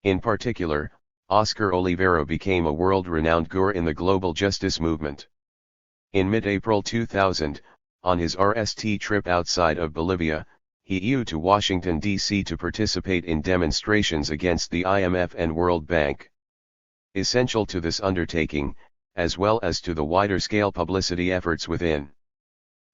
In particular, Oscar Olivera became a world-renowned guru in the global justice movement. In mid-April 2000, on his RST trip outside of Bolivia, he flew to Washington, D.C. to participate in demonstrations against the IMF and World Bank. Essential to this undertaking, as well as to the wider-scale publicity efforts within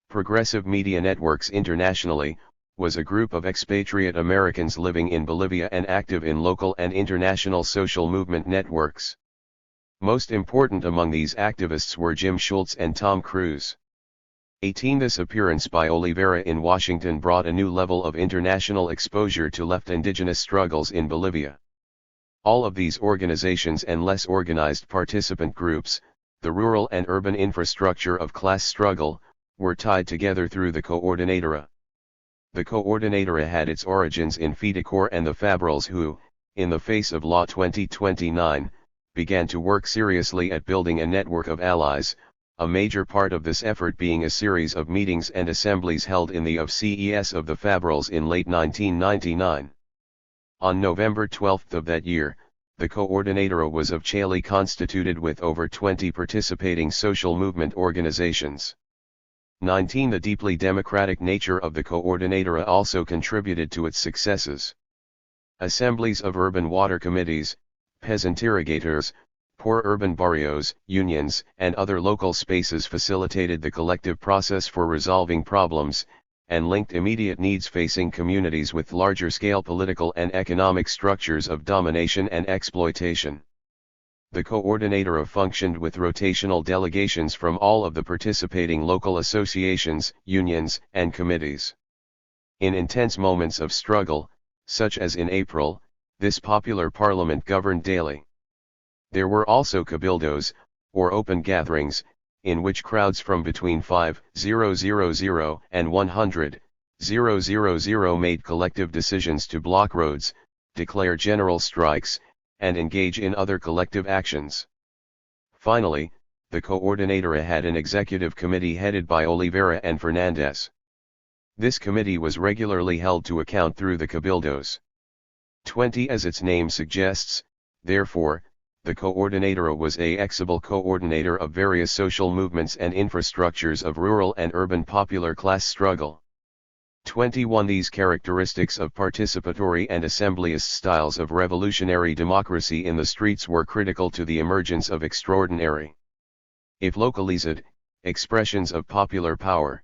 progressive media networks internationally, was a group of expatriate Americans living in Bolivia and active in local and international social movement networks. Most important among these activists were Jim Schultz and Tom Cruise. 18 This appearance by Olivera in Washington brought a new level of international exposure to left indigenous struggles in Bolivia. All of these organizations and less organized participant groups, the rural and urban infrastructure of class struggle, were tied together through the Coordinadora. The Coordinadora had its origins in FEDECOR and the Fabrils who, in the face of Law 2029, began to work seriously at building a network of allies, a major part of this effort being a series of meetings and assemblies held in the CES of the Fabrils in late 1999. On November 12 of that year, the Coordinadora was officially constituted with over 20 participating social movement organizations. 19 The deeply democratic nature of the Coordinadora also contributed to its successes. Assemblies of urban water committees, peasant irrigators, poor urban barrios, unions, and other local spaces facilitated the collective process for resolving problems, and linked immediate needs facing communities with larger-scale political and economic structures of domination and exploitation. The Coordinadora functioned with rotational delegations from all of the participating local associations, unions, and committees. In intense moments of struggle, such as in April, this popular parliament governed daily. There were also cabildos, or open gatherings, in which crowds from between 5,000 and 100,000 made collective decisions to block roads, declare general strikes, and engage in other collective actions. Finally, the Coordinadora had an executive committee headed by Olivera and Fernandez. This committee was regularly held to account through the cabildos. 20 As its name suggests, therefore, the coordinator was a exible coordinator of various social movements and infrastructures of rural and urban popular class struggle. 21. These characteristics of participatory and assemblyist styles of revolutionary democracy in the streets were critical to the emergence of extraordinary, if localized, expressions of popular power.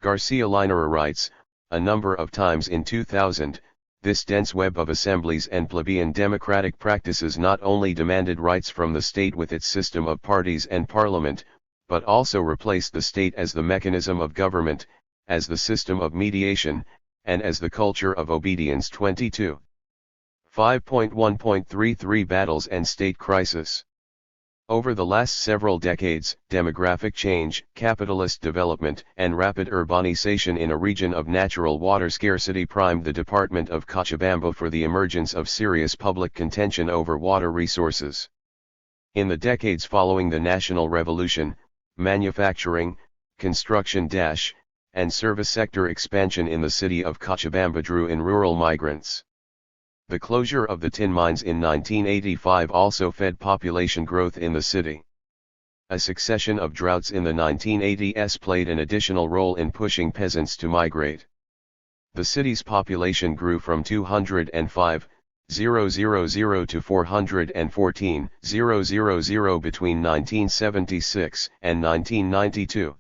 Garcia Linera writes, a number of times in 2000, this dense web of assemblies and plebeian democratic practices not only demanded rights from the state with its system of parties and parliament, but also replaced the state as the mechanism of government, as the system of mediation, and as the culture of obedience. 22. 5.1.33 Battles and State Crisis. Over the last several decades, demographic change, capitalist development, and rapid urbanization in a region of natural water scarcity primed the Department of Cochabamba for the emergence of serious public contention over water resources. In the decades following the National Revolution, manufacturing, construction and service sector expansion in the city of Cochabamba drew in rural migrants. The closure of the tin mines in 1985 also fed population growth in the city. A succession of droughts in the 1980s played an additional role in pushing peasants to migrate. The city's population grew from 205,000 to 414,000 between 1976 and 1992.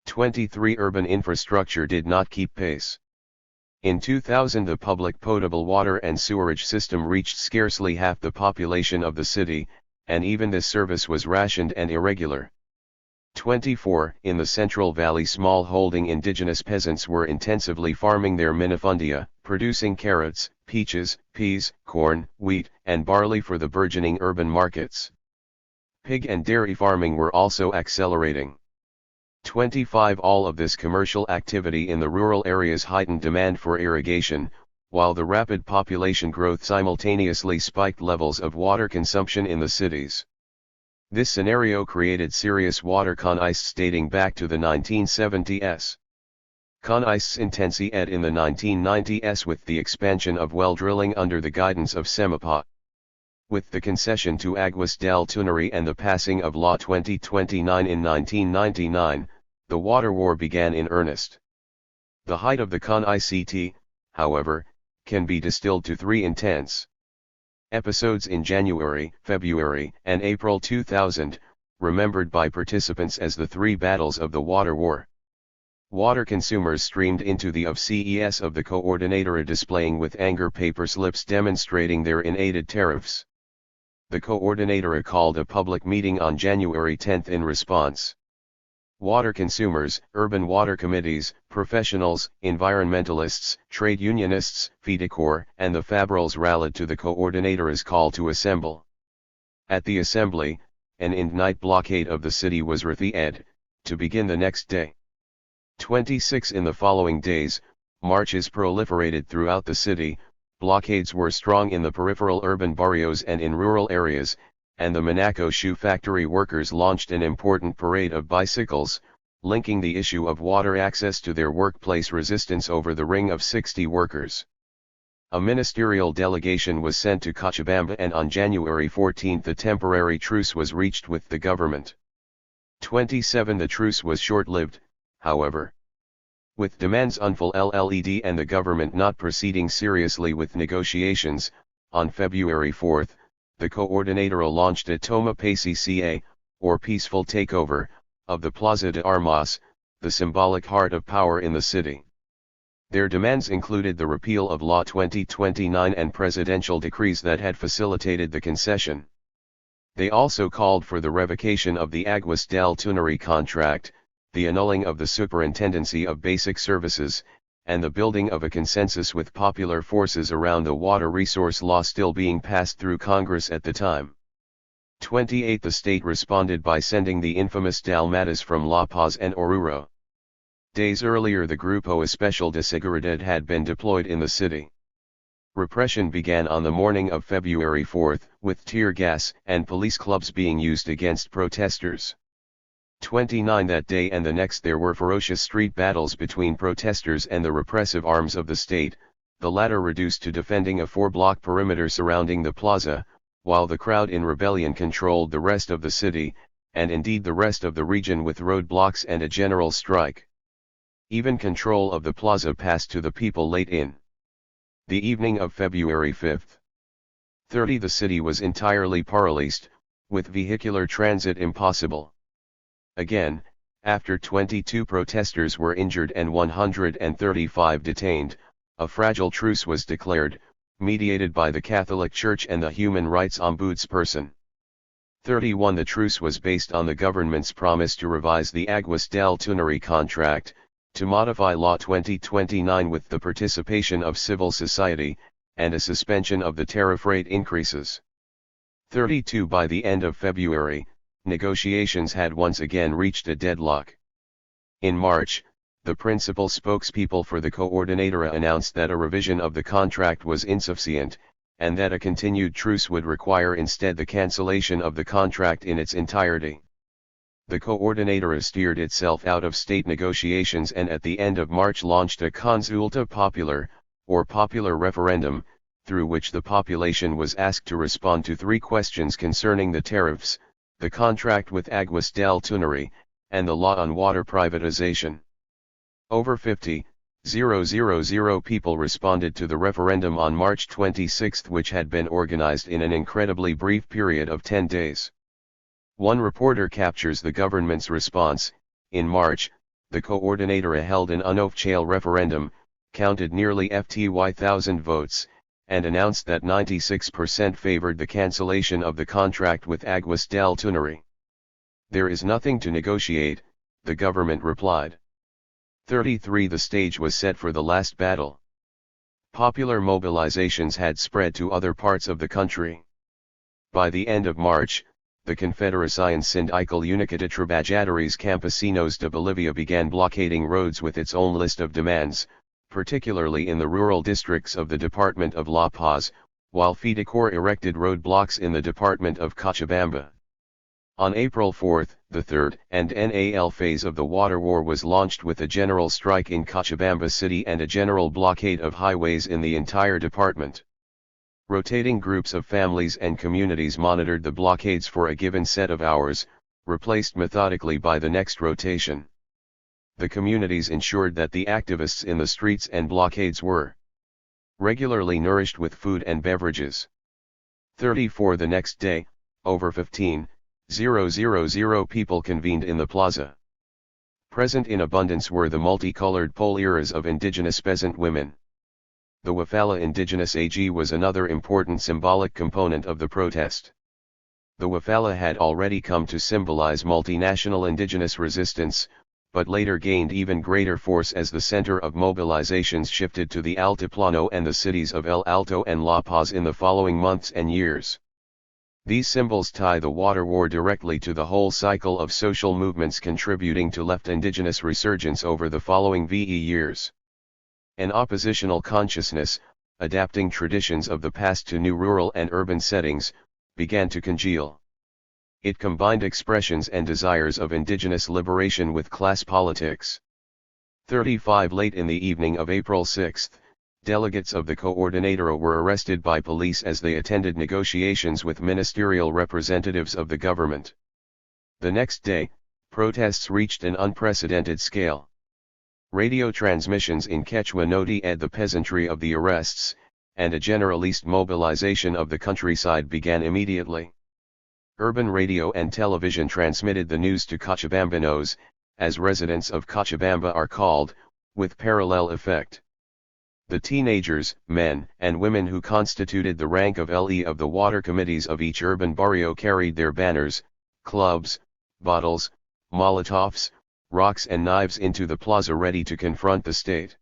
23. Urban infrastructure did not keep pace. In 2000 the public potable water and sewerage system reached scarcely half the population of the city, and even this service was rationed and irregular. 24. In the Central Valley small-holding indigenous peasants were intensively farming their minifundia, producing carrots, peaches, peas, corn, wheat, and barley for the burgeoning urban markets. Pig and dairy farming were also accelerating. 25. All of this commercial activity in the rural areas heightened demand for irrigation, while the rapid population growth simultaneously spiked levels of water consumption in the cities. This scenario created serious water contests dating back to the 1970s. Contests intensified in the 1990s with the expansion of well drilling under the guidance of Semapa. With the concession to Aguas del Tunari and the passing of Law 2029 in 1999, the water war began in earnest. The height of the CON-ICT, however, can be distilled to three intense episodes in January, February, and April 2000, remembered by participants as the three battles of the water war. Water consumers streamed into the CES of the coordinator displaying with anger paper slips demonstrating their unaided tariffs. The coordinator called a public meeting on January 10 in response. Water consumers, urban water committees, professionals, environmentalists, trade unionists, FEDECOR, and the Fabrils rallied to the coordinator's call to assemble. At the assembly, an in-night blockade of the city was reiterated, to begin the next day. 26. In the following days, marches proliferated throughout the city, blockades were strong in the peripheral urban barrios and in rural areas, and the Monaco shoe factory workers launched an important parade of bicycles, linking the issue of water access to their workplace resistance over the Ring of 60 workers. A ministerial delegation was sent to Cochabamba and on January 14 a temporary truce was reached with the government. 27. The truce was short-lived, however. With demands unfulfilled and the government not proceeding seriously with negotiations, on February 4, the coordinator launched a toma pacífica, or peaceful takeover, of the Plaza de Armas, the symbolic heart of power in the city. Their demands included the repeal of Law 2029 and presidential decrees that had facilitated the concession. They also called for the revocation of the Aguas del Tunari contract, the annulling of the Superintendency of Basic Services, and the building of a consensus with popular forces around the water resource law still being passed through Congress at the time. 28. The state responded by sending the infamous Dalmatas from La Paz and Oruro. Days earlier the Grupo Especial de Seguridad had been deployed in the city. Repression began on the morning of February 4, with tear gas and police clubs being used against protesters. 29. That day and the next there were ferocious street battles between protesters and the repressive arms of the state, the latter reduced to defending a 4-block perimeter surrounding the plaza, while the crowd in rebellion controlled the rest of the city, and indeed the rest of the region with roadblocks and a general strike. Even control of the plaza passed to the people late in the evening of February 5. 30 The city was entirely paralysed, with vehicular transit impossible. Again, after 22 protesters were injured and 135 detained, a fragile truce was declared, mediated by the Catholic Church and the Human Rights Ombudsperson. 31 The truce was based on the government's promise to revise the Aguas del Tunari contract, to modify Law 2029 with the participation of civil society, and a suspension of the tariff rate increases. 32 By the end of February, negotiations had once again reached a deadlock. In March, the principal spokespeople for the Coordinadora announced that a revision of the contract was insufficient, and that a continued truce would require instead the cancellation of the contract in its entirety. The Coordinadora steered itself out of state negotiations and at the end of March launched a consulta popular, or popular referendum, through which the population was asked to respond to 3 questions concerning the tariffs, the contract with Aguas del Tunari, and the law on water privatization. Over 50,000 people responded to the referendum on March 26, which had been organized in an incredibly brief period of 10 days. One reporter captures the government's response. In March, the Coordinadora held an unofficial referendum, counted nearly 50,000 votes, and announced that 96% favored the cancellation of the contract with Aguas del Tunari. There is nothing to negotiate, the government replied. 33 The stage was set for the last battle. Popular mobilizations had spread to other parts of the country. By the end of March, the Confederación Sindical Única de Trabajadores Campesinos de Bolivia began blockading roads with its own list of demands, particularly in the rural districts of the Department of La Paz, while FEDECOR erected roadblocks in the Department of Cochabamba. On April 4, the third and NAL phase of the water war was launched with a general strike in Cochabamba City and a general blockade of highways in the entire department. Rotating groups of families and communities monitored the blockades for a given set of hours, replaced methodically by the next rotation. The communities ensured that the activists in the streets and blockades were regularly nourished with food and beverages. 34 The next day, over 15,000 people convened in the plaza. Present in abundance were the multicolored poleras of indigenous peasant women. The Wafala Indigenous AG was another important symbolic component of the protest. The Wafala had already come to symbolize multinational indigenous resistance, but later gained even greater force as the center of mobilizations shifted to the Altiplano and the cities of El Alto and La Paz in the following months and years. These symbols tie the water war directly to the whole cycle of social movements contributing to left indigenous resurgence over the following VE years. An oppositional consciousness, adapting traditions of the past to new rural and urban settings, began to congeal. It combined expressions and desires of indigenous liberation with class politics. 35 Late in the evening of April 6, delegates of the Coordinadora were arrested by police as they attended negotiations with ministerial representatives of the government. The next day, protests reached an unprecedented scale. Radio transmissions in Quechua notified the peasantry of the arrests, and a generalist mobilization of the countryside began immediately. Urban radio and television transmitted the news to Cochabambanos, as residents of Cochabamba are called, with parallel effect. The teenagers, men and women who constituted the rank of LE of the water committees of each urban barrio carried their banners, clubs, bottles, molotovs, rocks and knives into the plaza ready to confront the state.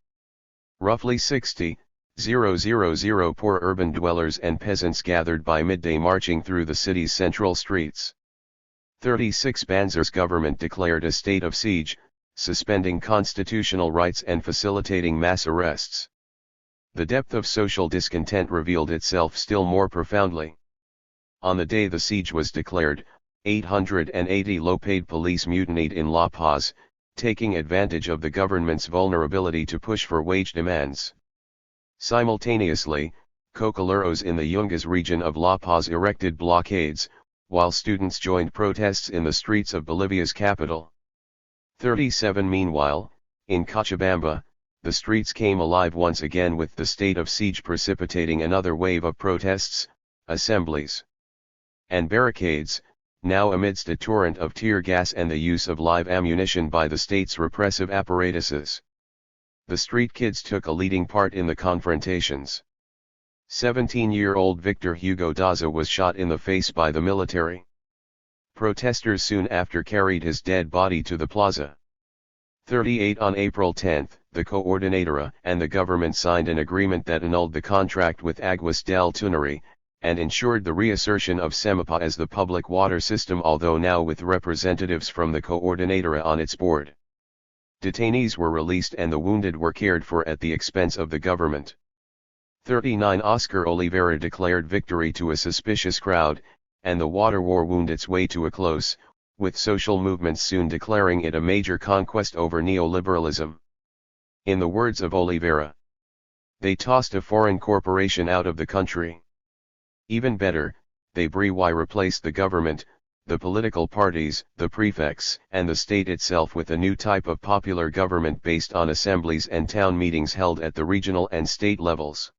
Roughly 60,000 poor urban dwellers and peasants gathered by midday marching through the city's central streets. 36 Banzer's government declared a state of siege, suspending constitutional rights and facilitating mass arrests. The depth of social discontent revealed itself still more profoundly. On the day the siege was declared, 880 low-paid police mutinied in La Paz, taking advantage of the government's vulnerability to push for wage demands. Simultaneously, Cocoleros in the Yungas region of La Paz erected blockades, while students joined protests in the streets of Bolivia's capital. 37 Meanwhile, in Cochabamba, the streets came alive once again with the state of siege precipitating another wave of protests, assemblies, and barricades, now amidst a torrent of tear gas and the use of live ammunition by the state's repressive apparatuses. The street kids took a leading part in the confrontations. 17-year-old Victor Hugo Daza was shot in the face by the military. Protesters soon after carried his dead body to the plaza. 38 On April 10, the Coordinadora and the government signed an agreement that annulled the contract with Aguas del Tunari, and ensured the reassertion of Semapa as the public water system, although now with representatives from the Coordinadora on its board. Detainees were released and the wounded were cared for at the expense of the government. 39 Oscar Oliveira declared victory to a suspicious crowd, and the water war wound its way to a close, with social movements soon declaring it a major conquest over neoliberalism. In the words of Oliveira, they tossed a foreign corporation out of the country. Even better, they replaced the government, the political parties, the prefects, and the state itself with a new type of popular government based on assemblies and town meetings held at the regional and state levels.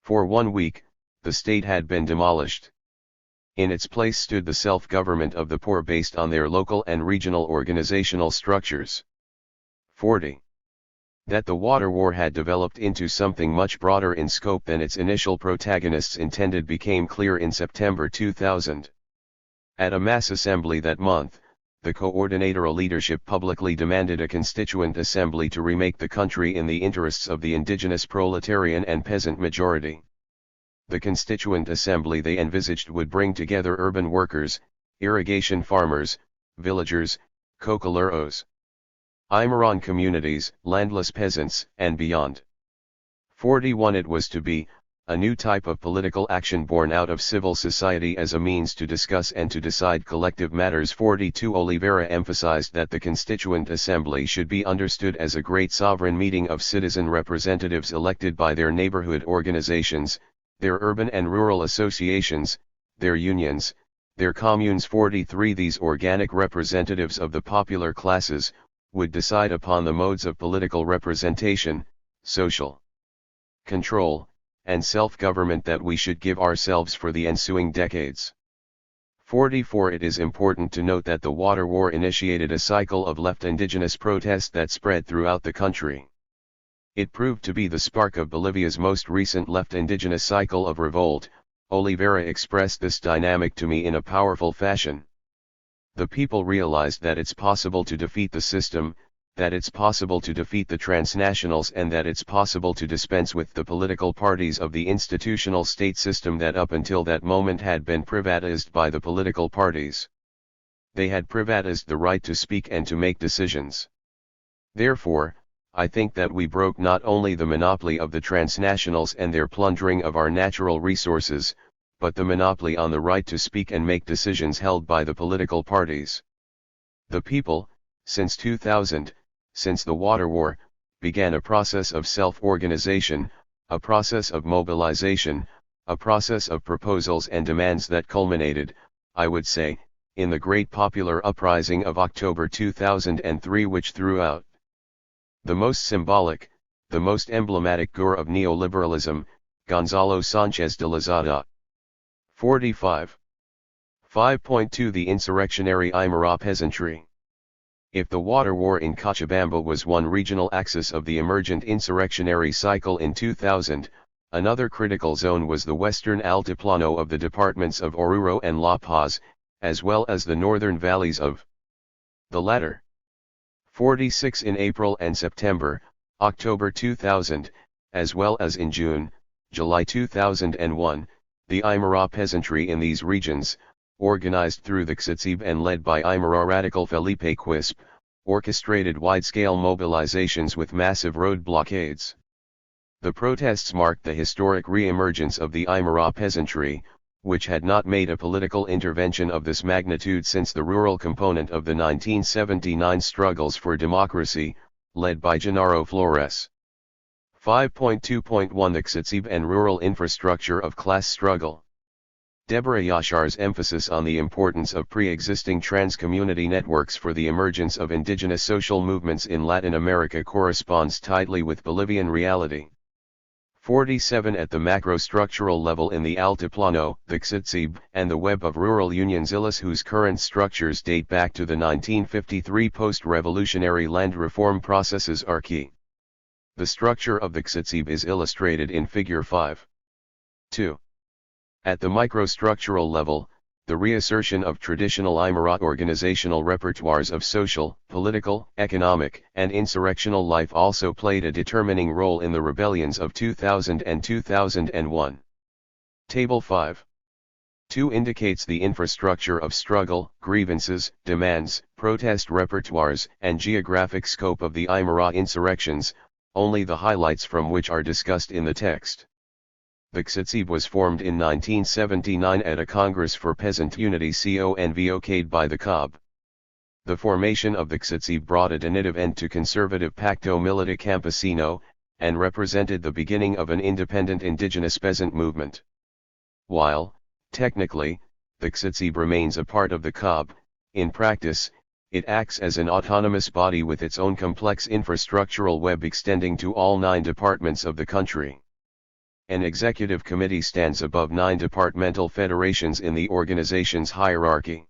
For 1 week, the state had been demolished. In its place stood the self-government of the poor based on their local and regional organizational structures. 40. That the water war had developed into something much broader in scope than its initial protagonists intended became clear in September 2000. At a mass assembly that month, the Coordinadora leadership publicly demanded a constituent assembly to remake the country in the interests of the indigenous proletarian and peasant majority. The constituent assembly they envisaged would bring together urban workers, irrigation farmers, villagers, cocoleros, Aymaran communities, landless peasants, and beyond. 41 It was to be a new type of political action born out of civil society as a means to discuss and to decide collective matters. 42 Oliveira emphasized that the Constituent Assembly should be understood as a great sovereign meeting of citizen representatives elected by their neighborhood organizations, their urban and rural associations, their unions, their communes. 43 These organic representatives of the popular classes would decide upon the modes of political representation, social control, and self-government that we should give ourselves for the ensuing decades. 44 It is important to note that the water war initiated a cycle of left indigenous protest that spread throughout the country. It proved to be the spark of Bolivia's most recent left indigenous cycle of revolt. Oliveira expressed this dynamic to me in a powerful fashion. The people realized that it's possible to defeat the system, that it's possible to defeat the transnationals, and that it's possible to dispense with the political parties of the institutional state system that up until that moment had been privatized by the political parties. They had privatized the right to speak and to make decisions. Therefore, I think that we broke not only the monopoly of the transnationals and their plundering of our natural resources, but the monopoly on the right to speak and make decisions held by the political parties. The people, since 2000, since the water war, began a process of self-organization, a process of mobilization, a process of proposals and demands that culminated, I would say, in the great popular uprising of October 2003, which threw out the most symbolic, the most emblematic gore of neoliberalism, Gonzalo Sanchez de Lozada. 45. 5.2 The insurrectionary Aymara peasantry. If the water war in Cochabamba was one regional axis of the emergent insurrectionary cycle in 2000, another critical zone was the western altiplano of the departments of Oruro and La Paz, as well as the northern valleys of the latter. 46 In April and September, October 2000, as well as in June, July 2001, the Aymara peasantry in these regions, organized through the Xatsib and led by Aymara radical Felipe Quispe, orchestrated wide-scale mobilizations with massive road blockades. The protests marked the historic re-emergence of the Aymara peasantry, which had not made a political intervention of this magnitude since the rural component of the 1979 struggles for democracy, led by Genaro Flores. 5.2.1 The Ktsiib and Rural Infrastructure of Class Struggle. Deborah Yashar's emphasis on the importance of pre-existing trans-community networks for the emergence of indigenous social movements in Latin America corresponds tightly with Bolivian reality. 47 At the macrostructural level in the Altiplano, the Ktsiib, and the web of rural unionzillas whose current structures date back to the 1953 post-revolutionary land reform processes are key. The structure of the Ktsiib is illustrated in Figure 5. 2. At the microstructural level, the reassertion of traditional Aymara organizational repertoires of social, political, economic, and insurrectional life also played a determining role in the rebellions of 2000 and 2001. Table 5. 2 indicates the infrastructure of struggle, grievances, demands, protest repertoires, and geographic scope of the Aymara insurrections, only the highlights from which are discussed in the text. The Ktsiib was formed in 1979 at a Congress for Peasant Unity convoked by the COB. The formation of the Ktsiib brought a definitive end to conservative Pacto Milita Campesino, and represented the beginning of an independent indigenous peasant movement. While, technically, the Ktsiib remains a part of the COB, in practice, it acts as an autonomous body with its own complex infrastructural web extending to all 9 departments of the country. An executive committee stands above 9 departmental federations in the organization's hierarchy.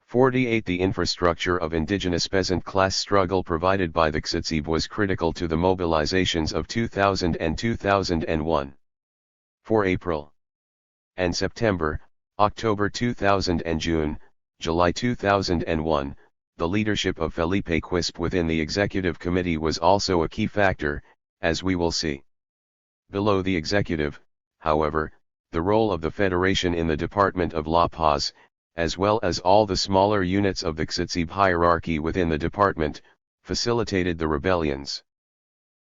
48 The infrastructure of indigenous peasant class struggle provided by the Ktsiib was critical to the mobilizations of 2000 and 2001. For April and September, October 2000 and June, July 2001, the leadership of Felipe Quispe within the executive committee was also a key factor, as we will see. Below the executive, however, the role of the Federation in the Department of La Paz, as well as all the smaller units of the Ktsiib hierarchy within the department, facilitated the rebellions.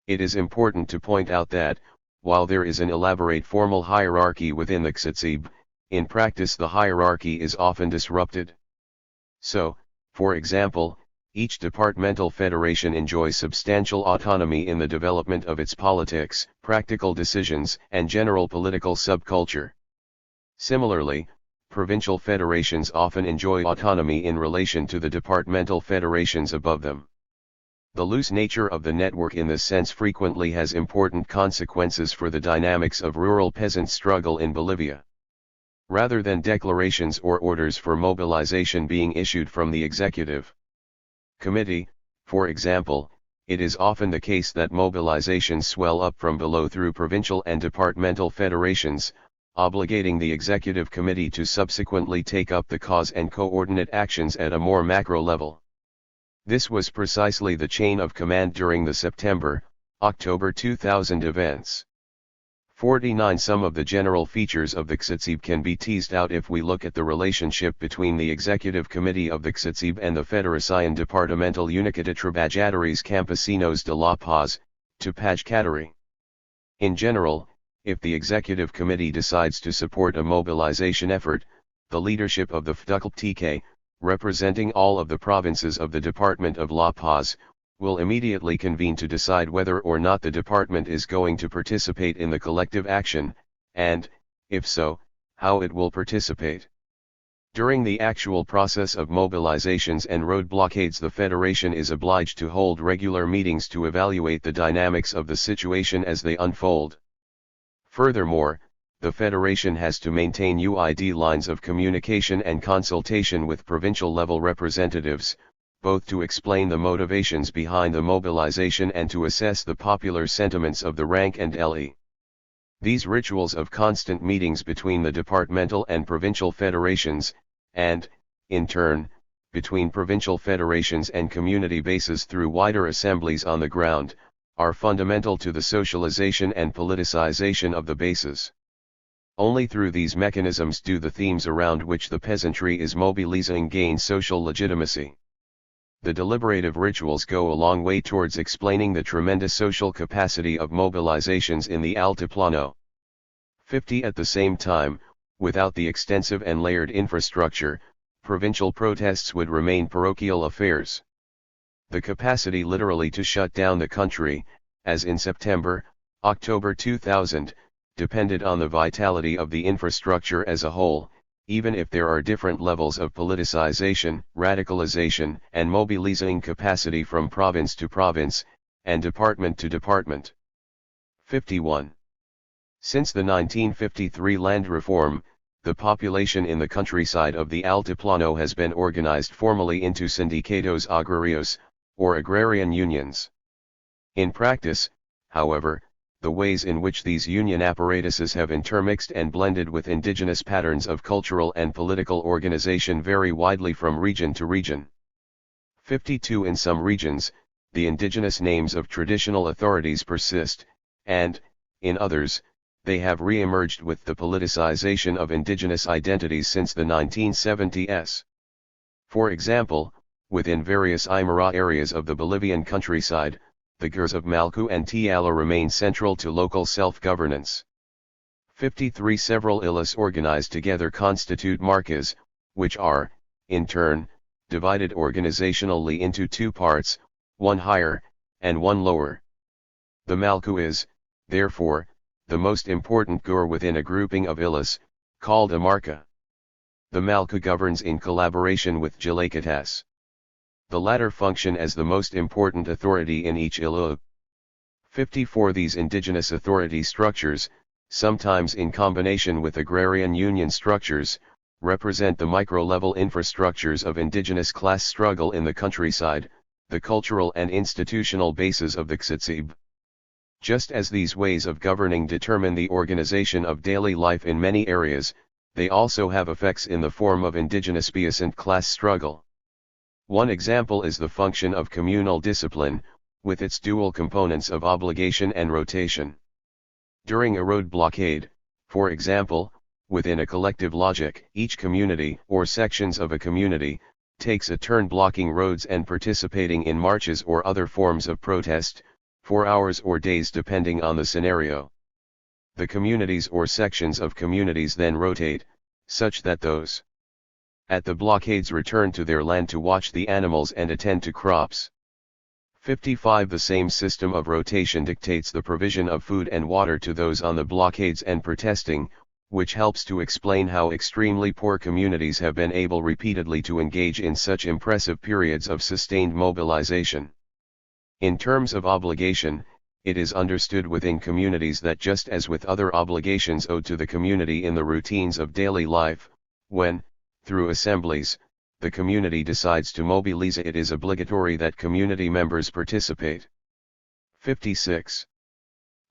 It is important to point out that, while there is an elaborate formal hierarchy within the Ktsiib, in practice the hierarchy is often disrupted. So, for example, each departmental federation enjoys substantial autonomy in the development of its politics, practical decisions, and general political subculture. Similarly, provincial federations often enjoy autonomy in relation to the departmental federations above them. The loose nature of the network in this sense frequently has important consequences for the dynamics of rural peasant struggle in Bolivia. Rather than declarations or orders for mobilization being issued from the executive committee, for example, it is often the case that mobilizations swell up from below through provincial and departmental federations, obligating the executive committee to subsequently take up the cause and coordinate actions at a more macro level. This was precisely the chain of command during the September-October 2000 events. 49 Some of the general features of the Ktsiib can be teased out if we look at the relationship between the Executive Committee of the Ktsiib and the Federación Departamental Única de Trabajadores Campesinos de La Paz, TUPAJ-CATERI. In general, if the Executive Committee decides to support a mobilization effort, the leadership of the FDUCLTK, representing all of the provinces of the Department of La Paz, will immediately convene to decide whether or not the department is going to participate in the collective action, and, if so, how it will participate. During the actual process of mobilizations and road blockades, the Federation is obliged to hold regular meetings to evaluate the dynamics of the situation as they unfold. Furthermore, the Federation has to maintain UID lines of communication and consultation with provincial-level representatives, both to explain the motivations behind the mobilization and to assess the popular sentiments of the rank and LE. These rituals of constant meetings between the departmental and provincial federations, and, in turn, between provincial federations and community bases through wider assemblies on the ground, are fundamental to the socialization and politicization of the bases. Only through these mechanisms do the themes around which the peasantry is mobilizing gain social legitimacy. The deliberative rituals go a long way towards explaining the tremendous social capacity of mobilizations in the Altiplano. 50 At the same time, without the extensive and layered infrastructure, provincial protests would remain parochial affairs. The capacity literally to shut down the country, as in September, October 2000, depended on the vitality of the infrastructure as a whole, even if there are different levels of politicization, radicalization, and mobilizing capacity from province to province, and department to department. 51. Since the 1953 land reform, the population in the countryside of the Altiplano has been organized formally into sindicatos agrarios, or agrarian unions. In practice, however, the ways in which these union apparatuses have intermixed and blended with indigenous patterns of cultural and political organization vary widely from region to region. 52. In some regions, the indigenous names of traditional authorities persist, and, in others, they have re-emerged with the politicization of indigenous identities since the 1970s. For example, within various Aymara areas of the Bolivian countryside, the Gers of Malcu and Tiala remain central to local self-governance. 53. Several illas organized together constitute marcas, which are, in turn, divided organizationally into two parts, one higher, and one lower. The Malcu is, therefore, the most important gur within a grouping of illas, called a marca. The Malcu governs in collaboration with Jalacatas. The latter function as the most important authority in each illu. 54. These indigenous authority structures, sometimes in combination with agrarian union structures, represent the micro-level infrastructures of indigenous class struggle in the countryside, the cultural and institutional bases of the Xitsib. Just as these ways of governing determine the organization of daily life in many areas, they also have effects in the form of indigenous peasant class struggle. One example is the function of communal discipline, with its dual components of obligation and rotation. During a road blockade, for example, within a collective logic, each community, or sections of a community, takes a turn blocking roads and participating in marches or other forms of protest, for hours or days depending on the scenario. The communities or sections of communities then rotate, such that those at the blockades return to their land to watch the animals and attend to crops. 55. The same system of rotation dictates the provision of food and water to those on the blockades and protesting, which helps to explain how extremely poor communities have been able repeatedly to engage in such impressive periods of sustained mobilization. In terms of obligation, it is understood within communities that just as with other obligations owed to the community in the routines of daily life, when, through assemblies, the community decides to mobilize, it is obligatory that community members participate. 56.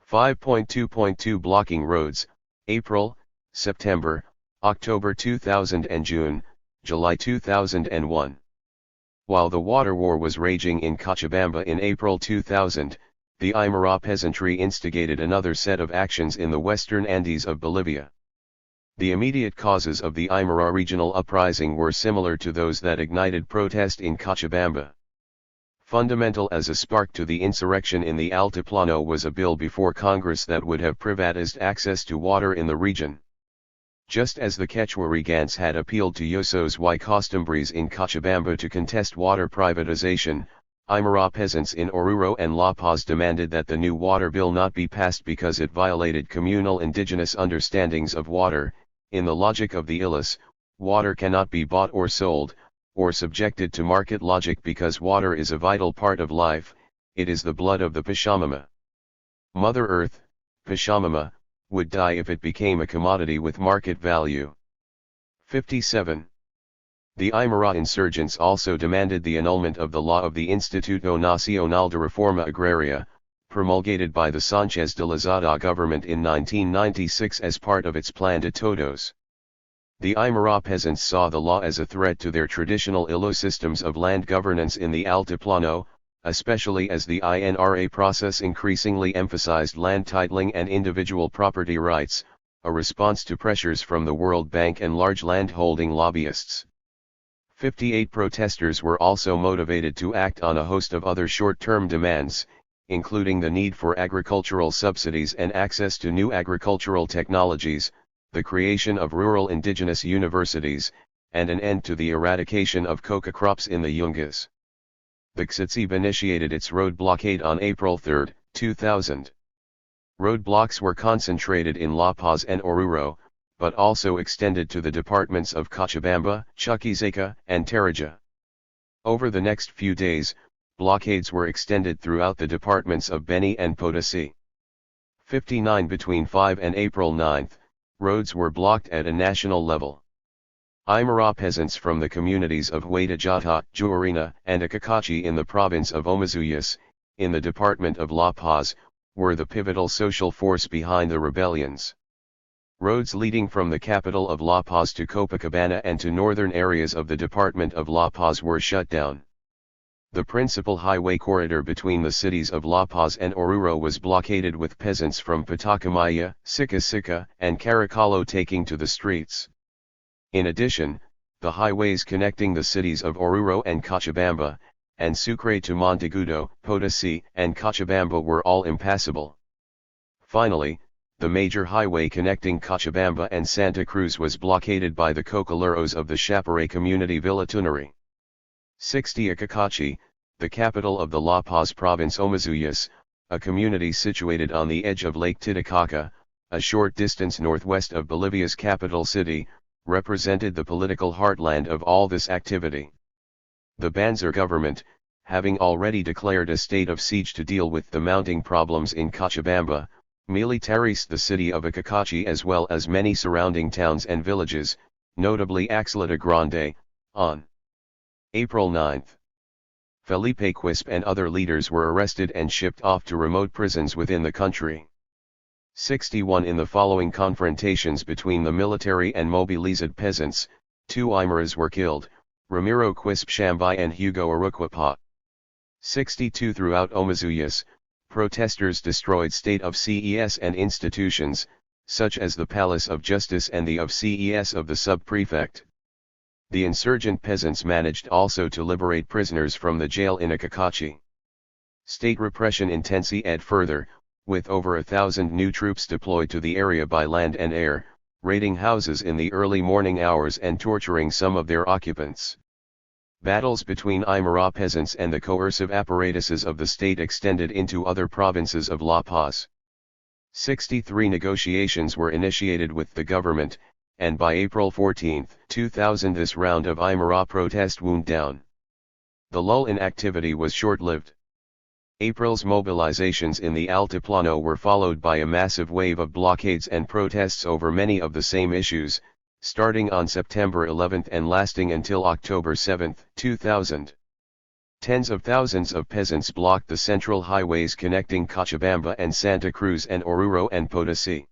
5.2.2 Blocking roads, April, September, October 2000 and June, July 2001. While the water war was raging in Cochabamba in April 2000, the Aymara peasantry instigated another set of actions in the western Andes of Bolivia. The immediate causes of the Aymara regional uprising were similar to those that ignited protest in Cochabamba. Fundamental as a spark to the insurrection in the Altiplano was a bill before Congress that would have privatized access to water in the region. Just as the Quechuarigans had appealed to Yosos y Costumbres in Cochabamba to contest water privatization, Aymara peasants in Oruro and La Paz demanded that the new water bill not be passed because it violated communal indigenous understandings of water. In the logic of the illas, water cannot be bought or sold, or subjected to market logic because water is a vital part of life, it is the blood of the Pachamama. Mother Earth, Pachamama, would die if it became a commodity with market value. 57. The Aymara insurgents also demanded the annulment of the law of the Instituto Nacional de Reforma Agraria, promulgated by the Sánchez de Lozada government in 1996 as part of its Plan de Todos. The Aymara peasants saw the law as a threat to their traditional ILO systems of land governance in the Altiplano, especially as the INRA process increasingly emphasized land titling and individual property rights, a response to pressures from the World Bank and large landholding lobbyists. 58 protesters were also motivated to act on a host of other short-term demands, including the need for agricultural subsidies and access to new agricultural technologies, the creation of rural indigenous universities, and an end to the eradication of coca crops in the Yungas. The Xitsib initiated its road blockade on April 3, 2000. Roadblocks were concentrated in La Paz and Oruro, but also extended to the departments of Cochabamba, Chuquisaca, and Tarija. Over the next few days, blockades were extended throughout the departments of Beni and Potosí. 59 Between 5 and April 9, roads were blocked at a national level. Aymara peasants from the communities of Huaytallata, Juarina, and Acacachi in the province of Omazuas, in the department of La Paz, were the pivotal social force behind the rebellions. Roads leading from the capital of La Paz to Copacabana and to northern areas of the department of La Paz were shut down. The principal highway corridor between the cities of La Paz and Oruro was blockaded with peasants from Patacamaya, Sica, and Caracalo taking to the streets. In addition, the highways connecting the cities of Oruro and Cochabamba, and Sucre to Monteagudo, Potosí, and Cochabamba were all impassable. Finally, the major highway connecting Cochabamba and Santa Cruz was blockaded by the cocoleros of the Chaparral community Villa Tunari. 60 Acacachi, the capital of the La Paz province Omazuas, a community situated on the edge of Lake Titicaca, a short distance northwest of Bolivia's capital city, represented the political heartland of all this activity. The Banzer government, having already declared a state of siege to deal with the mounting problems in Cochabamba, militarized the city of Acacachi as well as many surrounding towns and villages, notably Axleta Grande, on April 9. Felipe Quispe and other leaders were arrested and shipped off to remote prisons within the country. 61 In the following confrontations between the military and mobilized peasants, 2 Aymaras were killed, Ramiro Quispe Shambay and Hugo Aruquapa. 62 Throughout Omazuas, protesters destroyed state of CES and institutions, such as the Palace of Justice and the of CES of the sub-prefect. The insurgent peasants managed also to liberate prisoners from the jail in Acacachi. State repression intensified further, with over 1,000 new troops deployed to the area by land and air, raiding houses in the early morning hours and torturing some of their occupants. Battles between Aymara peasants and the coercive apparatuses of the state extended into other provinces of La Paz. 63 Negotiations were initiated with the government, and by April 14, 2000 this round of Aymara protest wound down. The lull in activity was short-lived. April's mobilizations in the Altiplano were followed by a massive wave of blockades and protests over many of the same issues, starting on September 11 and lasting until October 7, 2000. Tens of thousands of peasants blocked the central highways connecting Cochabamba and Santa Cruz and Oruro and Potosí.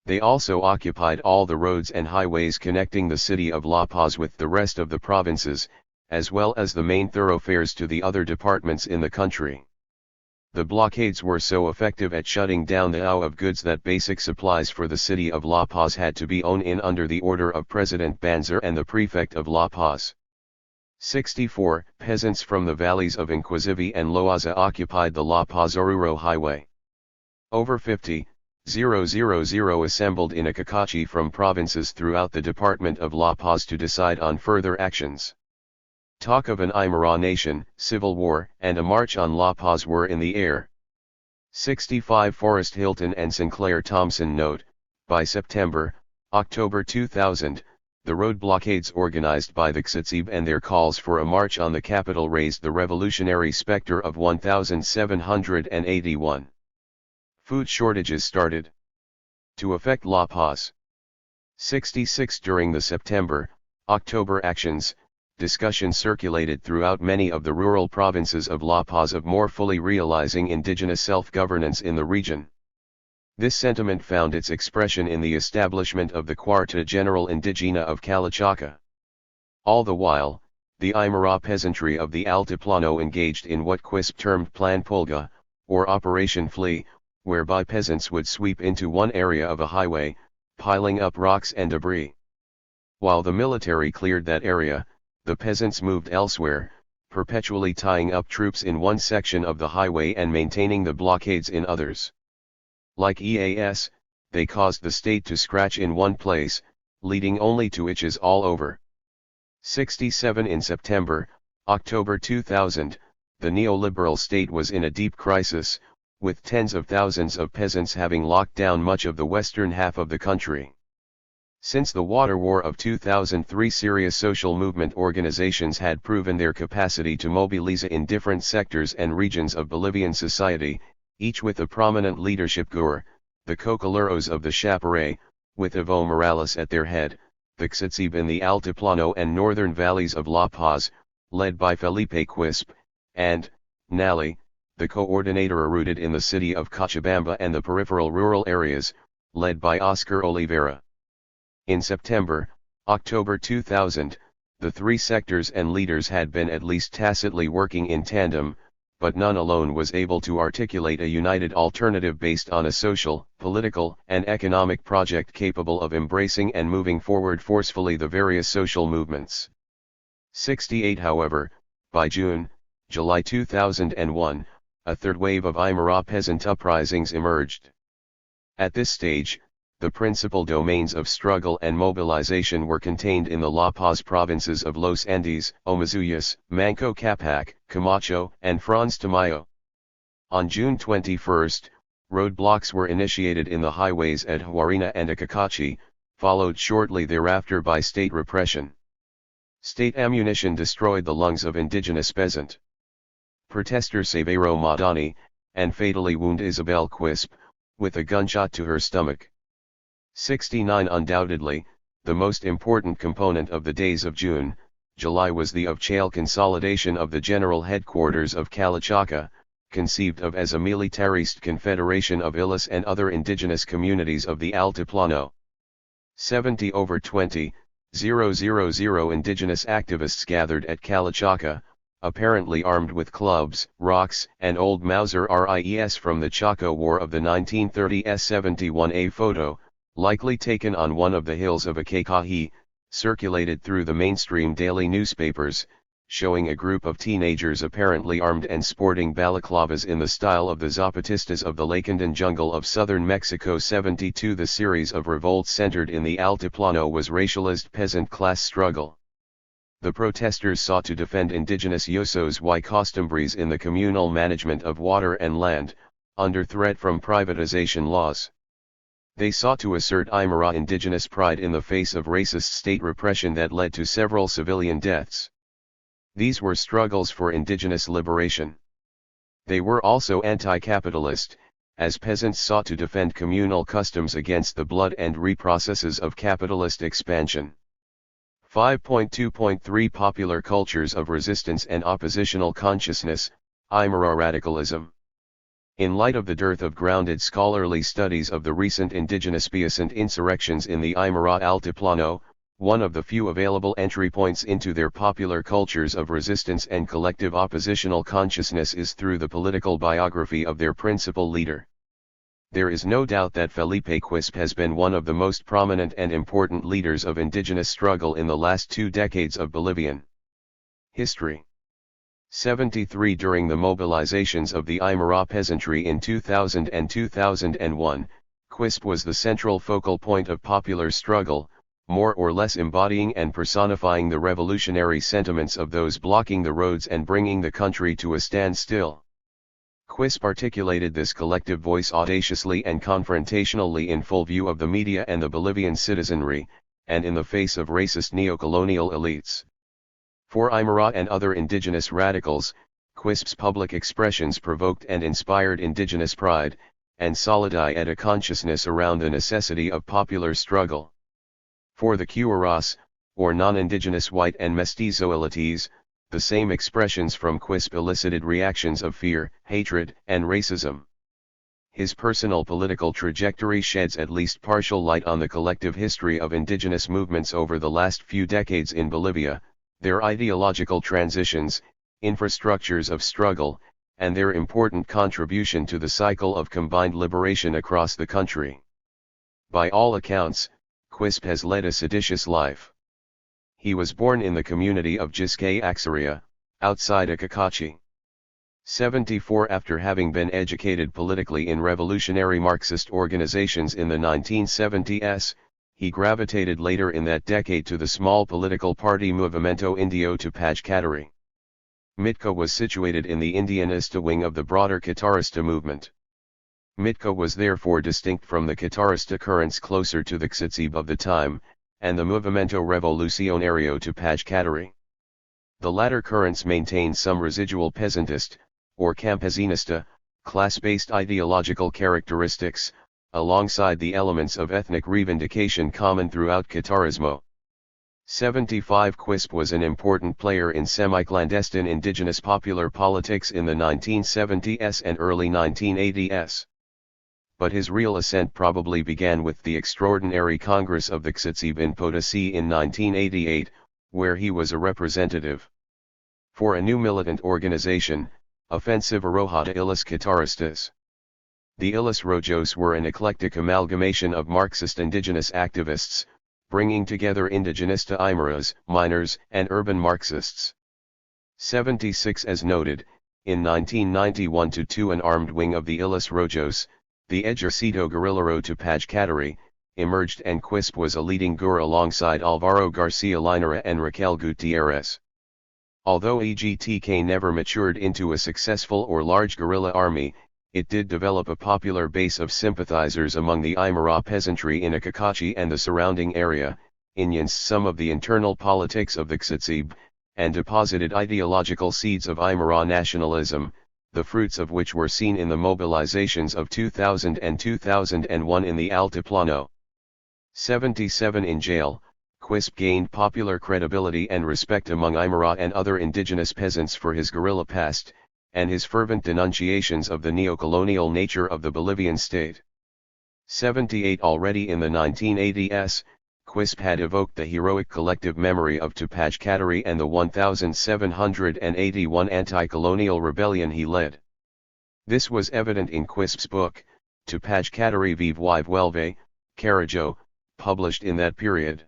They also occupied all the roads and highways connecting the city of La Paz with the rest of the provinces, as well as the main thoroughfares to the other departments in the country. The blockades were so effective at shutting down the flow of goods that basic supplies for the city of La Paz had to be owned in under the order of President Banzer and the prefect of La Paz. 64 Peasants from the valleys of Inquisivi and Loaza occupied the La Paz-Oruro highway. Over 50,000 assembled in Acacachi from provinces throughout the department of La Paz to decide on further actions. Talk of an Aymara nation, civil war, and a march on La Paz were in the air. 65 Forrest Hilton and Sinclair Thompson note, by October 2000, the road blockades organized by the Xatsib and their calls for a march on the capital raised the revolutionary specter of 1781. Food shortages started to affect La Paz. 66 During the September-October actions, discussion circulated throughout many of the rural provinces of La Paz of more fully realizing indigenous self-governance in the region. This sentiment found its expression in the establishment of the Cuarta General Indigena of Calachaca. All the while, the Aymara peasantry of the Altiplano engaged in what Quispe termed Plan Pulga, or Operation Flea, whereby peasants would sweep into one area of a highway, piling up rocks and debris. While the military cleared that area, the peasants moved elsewhere, perpetually tying up troops in one section of the highway and maintaining the blockades in others. Like EAS, they caused the state to scratch in one place, leading only to itches all over. 67 In September, October 2000, the neoliberal state was in a deep crisis, with tens of thousands of peasants having locked down much of the western half of the country. Since the Water War of 2003, serious social movement organizations had proven their capacity to mobilize in different sectors and regions of Bolivian society, each with a prominent leadership guru, the Cocoleros of the Chaparral, with Evo Morales at their head, the Xitzib in the Altiplano and northern valleys of La Paz, led by Felipe Quispe, and, Nali, the coordinator rooted in the city of Cochabamba and the peripheral rural areas, led by Oscar Oliveira. In September, October 2000, the three sectors and leaders had been at least tacitly working in tandem, but none alone was able to articulate a united alternative based on a social, political, and economic project capable of embracing and moving forward forcefully the various social movements. 68 However, by July 2001, a third wave of Aymara peasant uprisings emerged. At this stage, the principal domains of struggle and mobilization were contained in the La Paz provinces of Los Andes, Omazuyas, Manco Capac, Camacho, and Franz Tamayo. On June 21, roadblocks were initiated in the highways at Huarina and Acacachi, followed shortly thereafter by state repression. State ammunition destroyed the lungs of indigenous peasant protester Severo Madani, and fatally wounded Isabel Quispe, with a gunshot to her stomach. 69 Undoubtedly, the most important component of the days of July was the of-Chale consolidation of the general headquarters of Calachaca, conceived of as a militarist confederation of Illes and other indigenous communities of the Altiplano. 70/20,000 indigenous activists gathered at Calachaca, apparently armed with clubs, rocks, and old Mauser RIES from the Chaco War of the 1930s. 71A photo, likely taken on one of the hills of Acacahi, circulated through the mainstream daily newspapers, showing a group of teenagers apparently armed and sporting balaclavas in the style of the Zapatistas of the Lacandan jungle of southern Mexico. 72 The series of revolts centered in the Altiplano was racialized peasant class struggle. The protesters sought to defend indigenous usos y costumbres in the communal management of water and land, under threat from privatization laws. They sought to assert Aymara indigenous pride in the face of racist state repression that led to several civilian deaths. These were struggles for indigenous liberation. They were also anti-capitalist, as peasants sought to defend communal customs against the blood and reprocesses of capitalist expansion. 5.2.3 Popular cultures of resistance and oppositional consciousness, Aymara radicalism. In light of the dearth of grounded scholarly studies of the recent indigenous peasant insurrections in the Aymara Altiplano, one of the few available entry points into their popular cultures of resistance and collective oppositional consciousness is through the political biography of their principal leader. There is no doubt that Felipe Quispe has been one of the most prominent and important leaders of indigenous struggle in the last 2 decades of Bolivian history. 73 During the mobilizations of the Aymara peasantry in 2000 and 2001, Quispe was the central focal point of popular struggle, more or less embodying and personifying the revolutionary sentiments of those blocking the roads and bringing the country to a standstill. Quispe articulated this collective voice audaciously and confrontationally in full view of the media and the Bolivian citizenry, and in the face of racist neocolonial elites. For Aymara and other indigenous radicals, Quispe's public expressions provoked and inspired indigenous pride, and solidarity consciousness around the necessity of popular struggle. For the Cuaras, or non-indigenous white and mestizo elites, the same expressions from Quispe elicited reactions of fear, hatred, and racism. His personal political trajectory sheds at least partial light on the collective history of indigenous movements over the last few decades in Bolivia, their ideological transitions, infrastructures of struggle, and their important contribution to the cycle of combined liberation across the country. By all accounts, Quispe has led a seditious life. He was born in the community of Jiscay Axaria, outside Acacachi. 74 After having been educated politically in revolutionary Marxist organizations in the 1970s, he gravitated later in that decade to the small political party Movimiento Indio Tupac Katari. Mitca was situated in the Indianista wing of the broader Catarista movement. Mitka was therefore distinct from the Guitarista currents closer to the Xitzib of the time, and the Movimento Revolucionario Tupac Katari. The latter currents maintained some residual peasantist, or campesinista, class-based ideological characteristics, alongside the elements of ethnic reivindication common throughout Guitarismo. 75 Quispe was an important player in semi-clandestine indigenous popular politics in the 1970s and early 1980s. But his real ascent probably began with the Extraordinary Congress of the Xitzib in Potosi in 1988, where he was a representative. For a new militant organization, Ofensiva Roja de Illes Guitaristas. The Illes Rojos were an eclectic amalgamation of Marxist indigenous activists, bringing together indigenista Aymaras, miners, and urban Marxists. 76 As noted, in 1991-2 an armed wing of the Illes Rojos, the Ejército Guerrillero Tupac Katari, emerged and Quispe was a leading GUR alongside Alvaro Garcia Linera and Raquel Gutierrez. Although EGTK never matured into a successful or large guerrilla army, it did develop a popular base of sympathizers among the Aymara peasantry in Acacachi and the surrounding area, influenced some of the internal politics of the Xitzib, and deposited ideological seeds of Aymara nationalism, the fruits of which were seen in the mobilizations of 2000 and 2001 in the Altiplano. 77 In jail, Quispe gained popular credibility and respect among Aymara and other indigenous peasants for his guerrilla past, and his fervent denunciations of the neocolonial nature of the Bolivian state. 78 Already in the 1980s, Quispe had evoked the heroic collective memory of Tupac Katari and the 1781 anti-colonial rebellion he led. This was evident in Quispe's book, Tupac Katari Vive y Vuelve, Carajo, published in that period.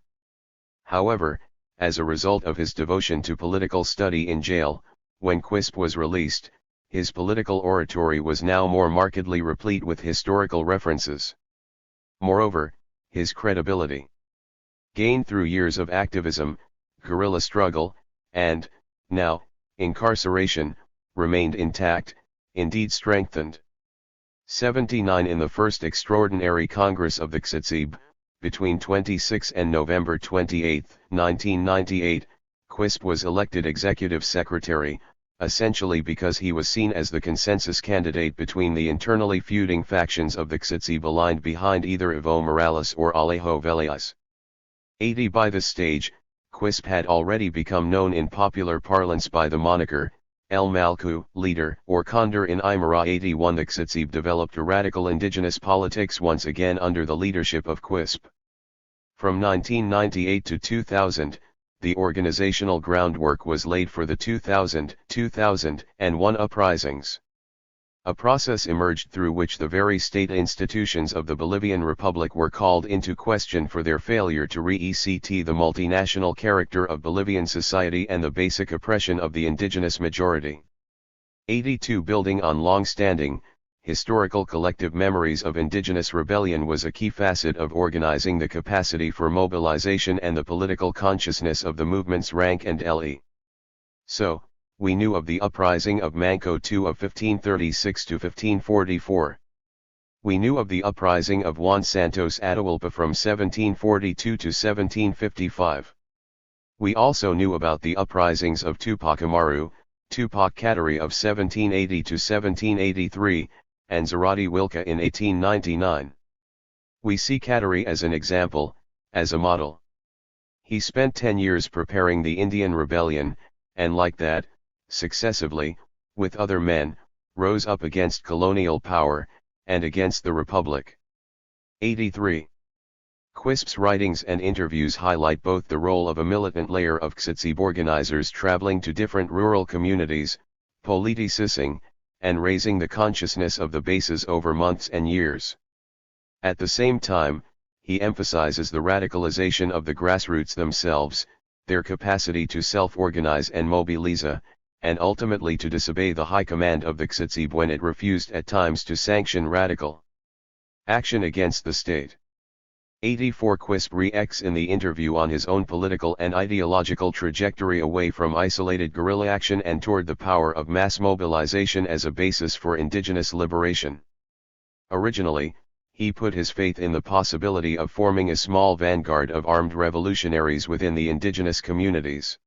However, as a result of his devotion to political study in jail, when Quispe was released, his political oratory was now more markedly replete with historical references. Moreover, his credibility, gained through years of activism, guerrilla struggle, and, now, incarceration, remained intact, indeed strengthened. 79 In the First Extraordinary Congress of the Xitzib, between 26 and November 28, 1998, Quispe was elected executive secretary, essentially because he was seen as the consensus candidate between the internally feuding factions of the Xitzib aligned behind either Evo Morales or Alejo Velez. 80 By this stage, Quispe had already become known in popular parlance by the moniker, El Malcu, leader, or Condor in Aymara. 81 The Xitzib developed a radical indigenous politics once again under the leadership of Quispe. From 1998 to 2000, the organizational groundwork was laid for the 2000-2001 uprisings. A process emerged through which the very state institutions of the Bolivian Republic were called into question for their failure to re-ect the multinational character of Bolivian society and the basic oppression of the indigenous majority. 82 Building on long-standing, historical collective memories of indigenous rebellion was a key facet of organizing the capacity for mobilization and the political consciousness of the movement's rank and le. So, we knew of the uprising of Manco II of 1536 to 1544. We knew of the uprising of Juan Santos Atahualpa from 1742 to 1755. We also knew about the uprisings of Tupac Amaru, Tupac Katari of 1780 to 1783, and Zarate Wilka in 1899. We see Katari as an example, as a model. He spent 10 years preparing the Indian Rebellion, and like that, successively, with other men, rose up against colonial power, and against the Republic. 83. Quispe's writings and interviews highlight both the role of a militant layer of Xitzib organizers traveling to different rural communities, politicizing, and raising the consciousness of the bases over months and years. At the same time, he emphasizes the radicalization of the grassroots themselves, their capacity to self-organize and mobilize, and ultimately to disobey the high command of the Xitzib when it refused at times to sanction radical action against the state. 84 Quispe reacts in the interview on his own political and ideological trajectory away from isolated guerrilla action and toward the power of mass mobilization as a basis for indigenous liberation. Originally, he put his faith in the possibility of forming a small vanguard of armed revolutionaries within the indigenous communities.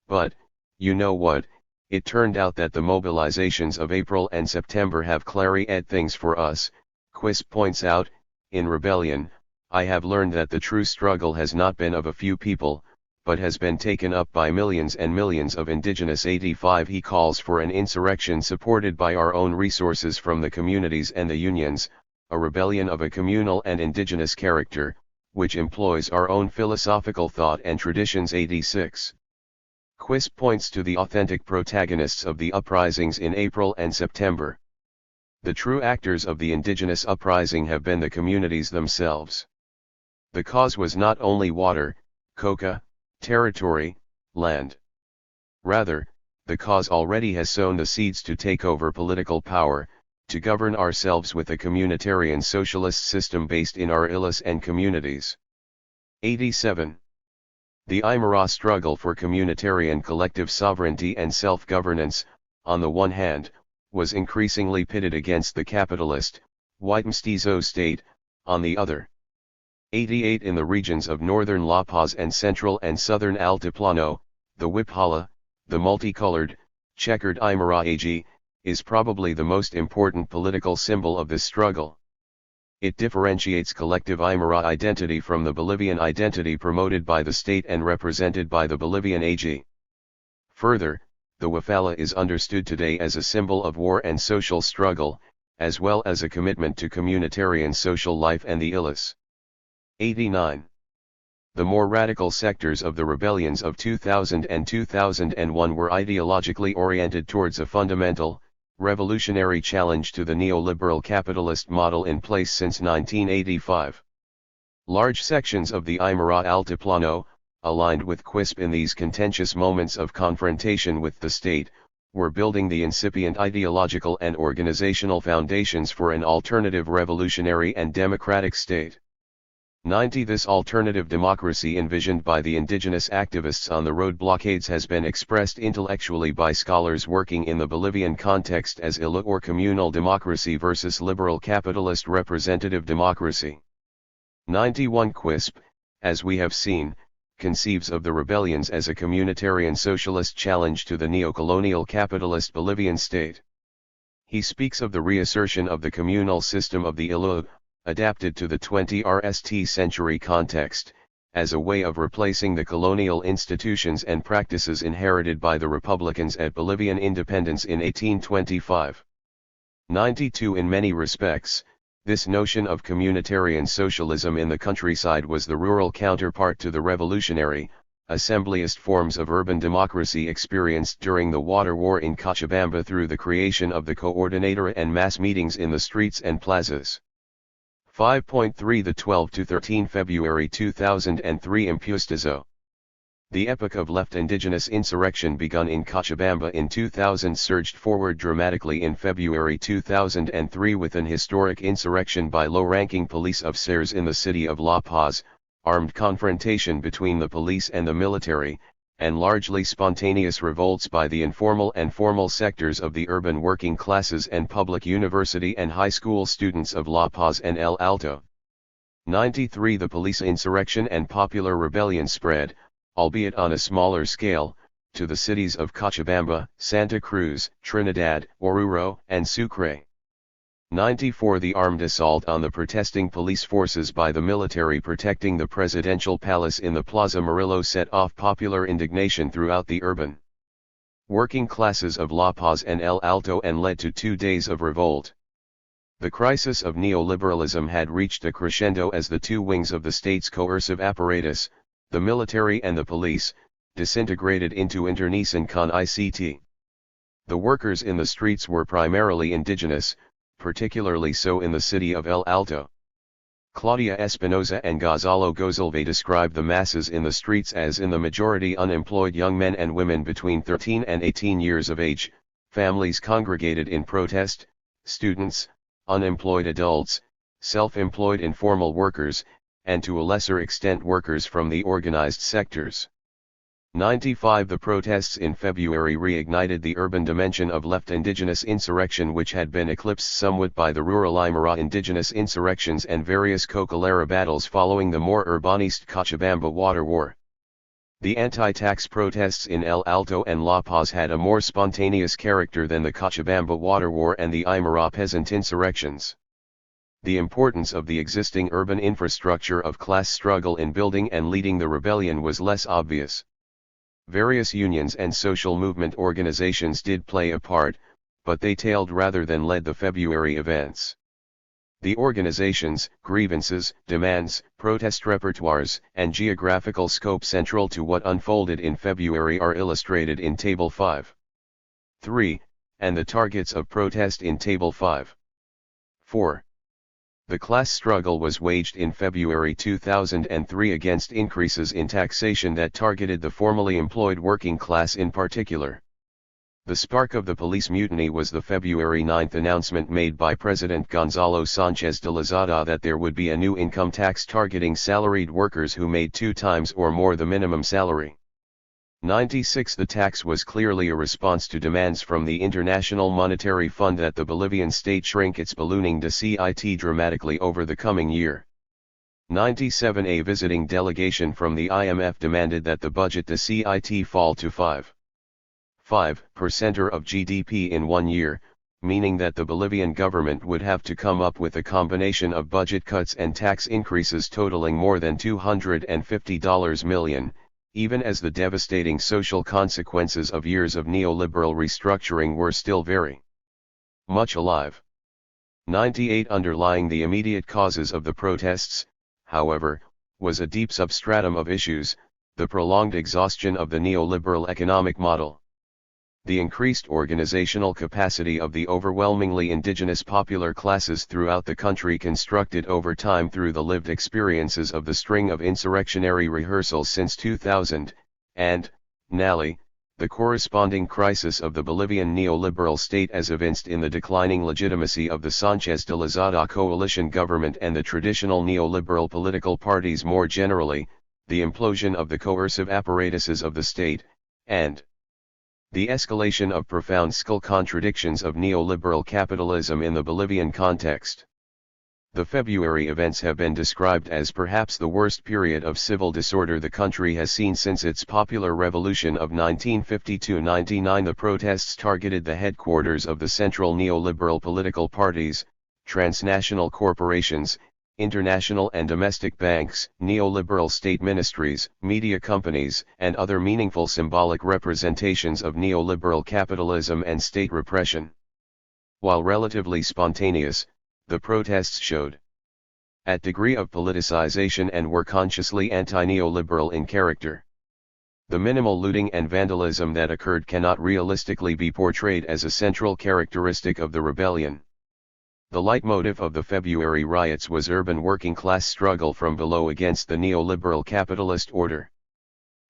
But, you know what, it turned out that the mobilizations of April and September have clarified things for us. Quispe points out, in Rebellion, I have learned that the true struggle has not been of a few people, but has been taken up by millions and millions of indigenous. 85 He calls for an insurrection supported by our own resources from the communities and the unions, a rebellion of a communal and indigenous character, which employs our own philosophical thought and traditions. 86. Quispe points to the authentic protagonists of the uprisings in April and September. The true actors of the indigenous uprising have been the communities themselves. The cause was not only water, coca, territory, land. Rather, the cause already has sown the seeds to take over political power, to govern ourselves with a communitarian socialist system based in our illas and communities. 87. The Aymara struggle for communitarian collective sovereignty and self-governance, on the one hand, was increasingly pitted against the capitalist, white mestizo state, on the other. 88 In the regions of northern La Paz and central and southern Altiplano, the Wiphala, the multicolored, checkered Aymara AG, is probably the most important political symbol of this struggle. It differentiates collective Aymara identity from the Bolivian identity promoted by the state and represented by the Bolivian AG. Further, the Wiphala is understood today as a symbol of war and social struggle, as well as a commitment to communitarian social life and the illas. 89. The more radical sectors of the rebellions of 2000 and 2001 were ideologically oriented towards a fundamental, revolutionary challenge to the neoliberal capitalist model in place since 1985. Large sections of the Aymara Altiplano, aligned with Quispe in these contentious moments of confrontation with the state, were building the incipient ideological and organizational foundations for an alternative revolutionary and democratic state. 90 This alternative democracy envisioned by the indigenous activists on the road blockades has been expressed intellectually by scholars working in the Bolivian context as illa or communal democracy versus liberal capitalist representative democracy. 91 Quispe, as we have seen, conceives of the rebellions as a communitarian socialist challenge to the neocolonial capitalist Bolivian state. He speaks of the reassertion of the communal system of the illa, adapted to the 21st century context, as a way of replacing the colonial institutions and practices inherited by the Republicans at Bolivian independence in 1825. 92 In many respects, this notion of communitarian socialism in the countryside was the rural counterpart to the revolutionary, assemblyist forms of urban democracy experienced during the water war in Cochabamba through the creation of the coordinator and mass meetings in the streets and plazas. 5.3 The 12–13 February 2003 Impuestazo. The epoch of left indigenous insurrection begun in Cochabamba in 2000 surged forward dramatically in February 2003 with an historic insurrection by low-ranking police officers in the city of La Paz, armed confrontation between the police and the military, and largely spontaneous revolts by the informal and formal sectors of the urban working classes and public university and high school students of La Paz and El Alto. 93 The police insurrection and popular rebellion spread, albeit on a smaller scale, to the cities of Cochabamba, Santa Cruz, Trinidad, Oruro, and Sucre. 94 The armed assault on the protesting police forces by the military protecting the presidential palace in the Plaza Murillo set off popular indignation throughout the urban working classes of La Paz and El Alto and led to 2 days of revolt. The crisis of neoliberalism had reached a crescendo as the two wings of the state's coercive apparatus, the military and the police, disintegrated into internecine con ICT. The workers in the streets were primarily indigenous, particularly so in the city of El Alto. Claudia Espinosa and Gonzalo Gozalve describe the masses in the streets as in the majority unemployed young men and women between 13 and 18 years of age, families congregated in protest, students, unemployed adults, self-employed informal workers, and to a lesser extent workers from the organized sectors. 95 The protests in February reignited the urban dimension of left indigenous insurrection, which had been eclipsed somewhat by the rural Aymara indigenous insurrections and various Cocalera battles following the more urbanist Cochabamba Water War. The anti-tax protests in El Alto and La Paz had a more spontaneous character than the Cochabamba Water War and the Aymara peasant insurrections. The importance of the existing urban infrastructure of class struggle in building and leading the rebellion was less obvious. Various unions and social movement organizations did play a part, but they tailed rather than led the February events. The organizations, grievances, demands, protest repertoires, and geographical scope central to what unfolded in February are illustrated in Table 5. 3. And the targets of protest in Table 5. 4. The class struggle was waged in February 2003 against increases in taxation that targeted the formally employed working class in particular. The spark of the police mutiny was the February 9 announcement made by President Gonzalo Sanchez de Lozada that there would be a new income tax targeting salaried workers who made 2 times or more the minimum salary. 96 The tax was clearly a response to demands from the International Monetary Fund that the Bolivian state shrink its ballooning deficit dramatically over the coming year. 97 A visiting delegation from the IMF demanded that the budget deficit fall to 5% of GDP in 1 year, meaning that the Bolivian government would have to come up with a combination of budget cuts and tax increases totaling more than $250 million. Even as the devastating social consequences of years of neoliberal restructuring were still very much alive. 98 Underlying the immediate causes of the protests, however, was a deep substratum of issues, the prolonged exhaustion of the neoliberal economic model. The increased organizational capacity of the overwhelmingly indigenous popular classes throughout the country constructed over time through the lived experiences of the string of insurrectionary rehearsals since 2000, and, nally, the corresponding crisis of the Bolivian neoliberal state as evinced in the declining legitimacy of the Sanchez de Lozada coalition government and the traditional neoliberal political parties more generally, the implosion of the coercive apparatuses of the state, and the escalation of profound skull contradictions of neoliberal capitalism in the Bolivian context. The February events have been described as perhaps the worst period of civil disorder the country has seen since its popular revolution of 1952-99. The protests targeted the headquarters of the central neoliberal political parties, transnational corporations, international and domestic banks, neoliberal state ministries, media companies, and other meaningful symbolic representations of neoliberal capitalism and state repression. While relatively spontaneous, the protests showed a degree of politicization and were consciously anti-neoliberal in character. The minimal looting and vandalism that occurred cannot realistically be portrayed as a central characteristic of the rebellion. The leitmotif of the February riots was urban working-class struggle from below against the neoliberal capitalist order.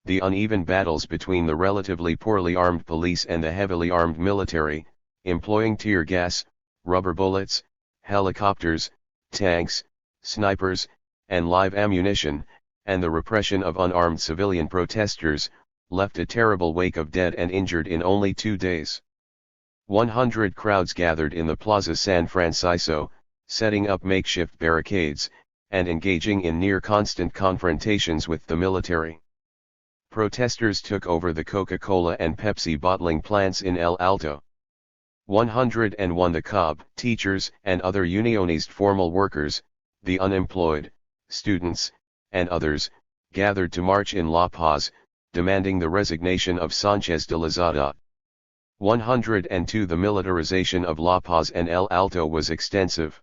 The uneven battles between the relatively poorly armed police and the heavily armed military, employing tear gas, rubber bullets, helicopters, tanks, snipers, and live ammunition, and the repression of unarmed civilian protesters, left a terrible wake of dead and injured in only 2 days. 100 crowds gathered in the Plaza San Francisco, setting up makeshift barricades, and engaging in near-constant confrontations with the military. Protesters took over the Coca-Cola and Pepsi bottling plants in El Alto. 101 The COB, teachers and other unionized formal workers, the unemployed, students, and others, gathered to march in La Paz, demanding the resignation of Sanchez de Lozada. 102 The militarization of La Paz and El Alto was extensive.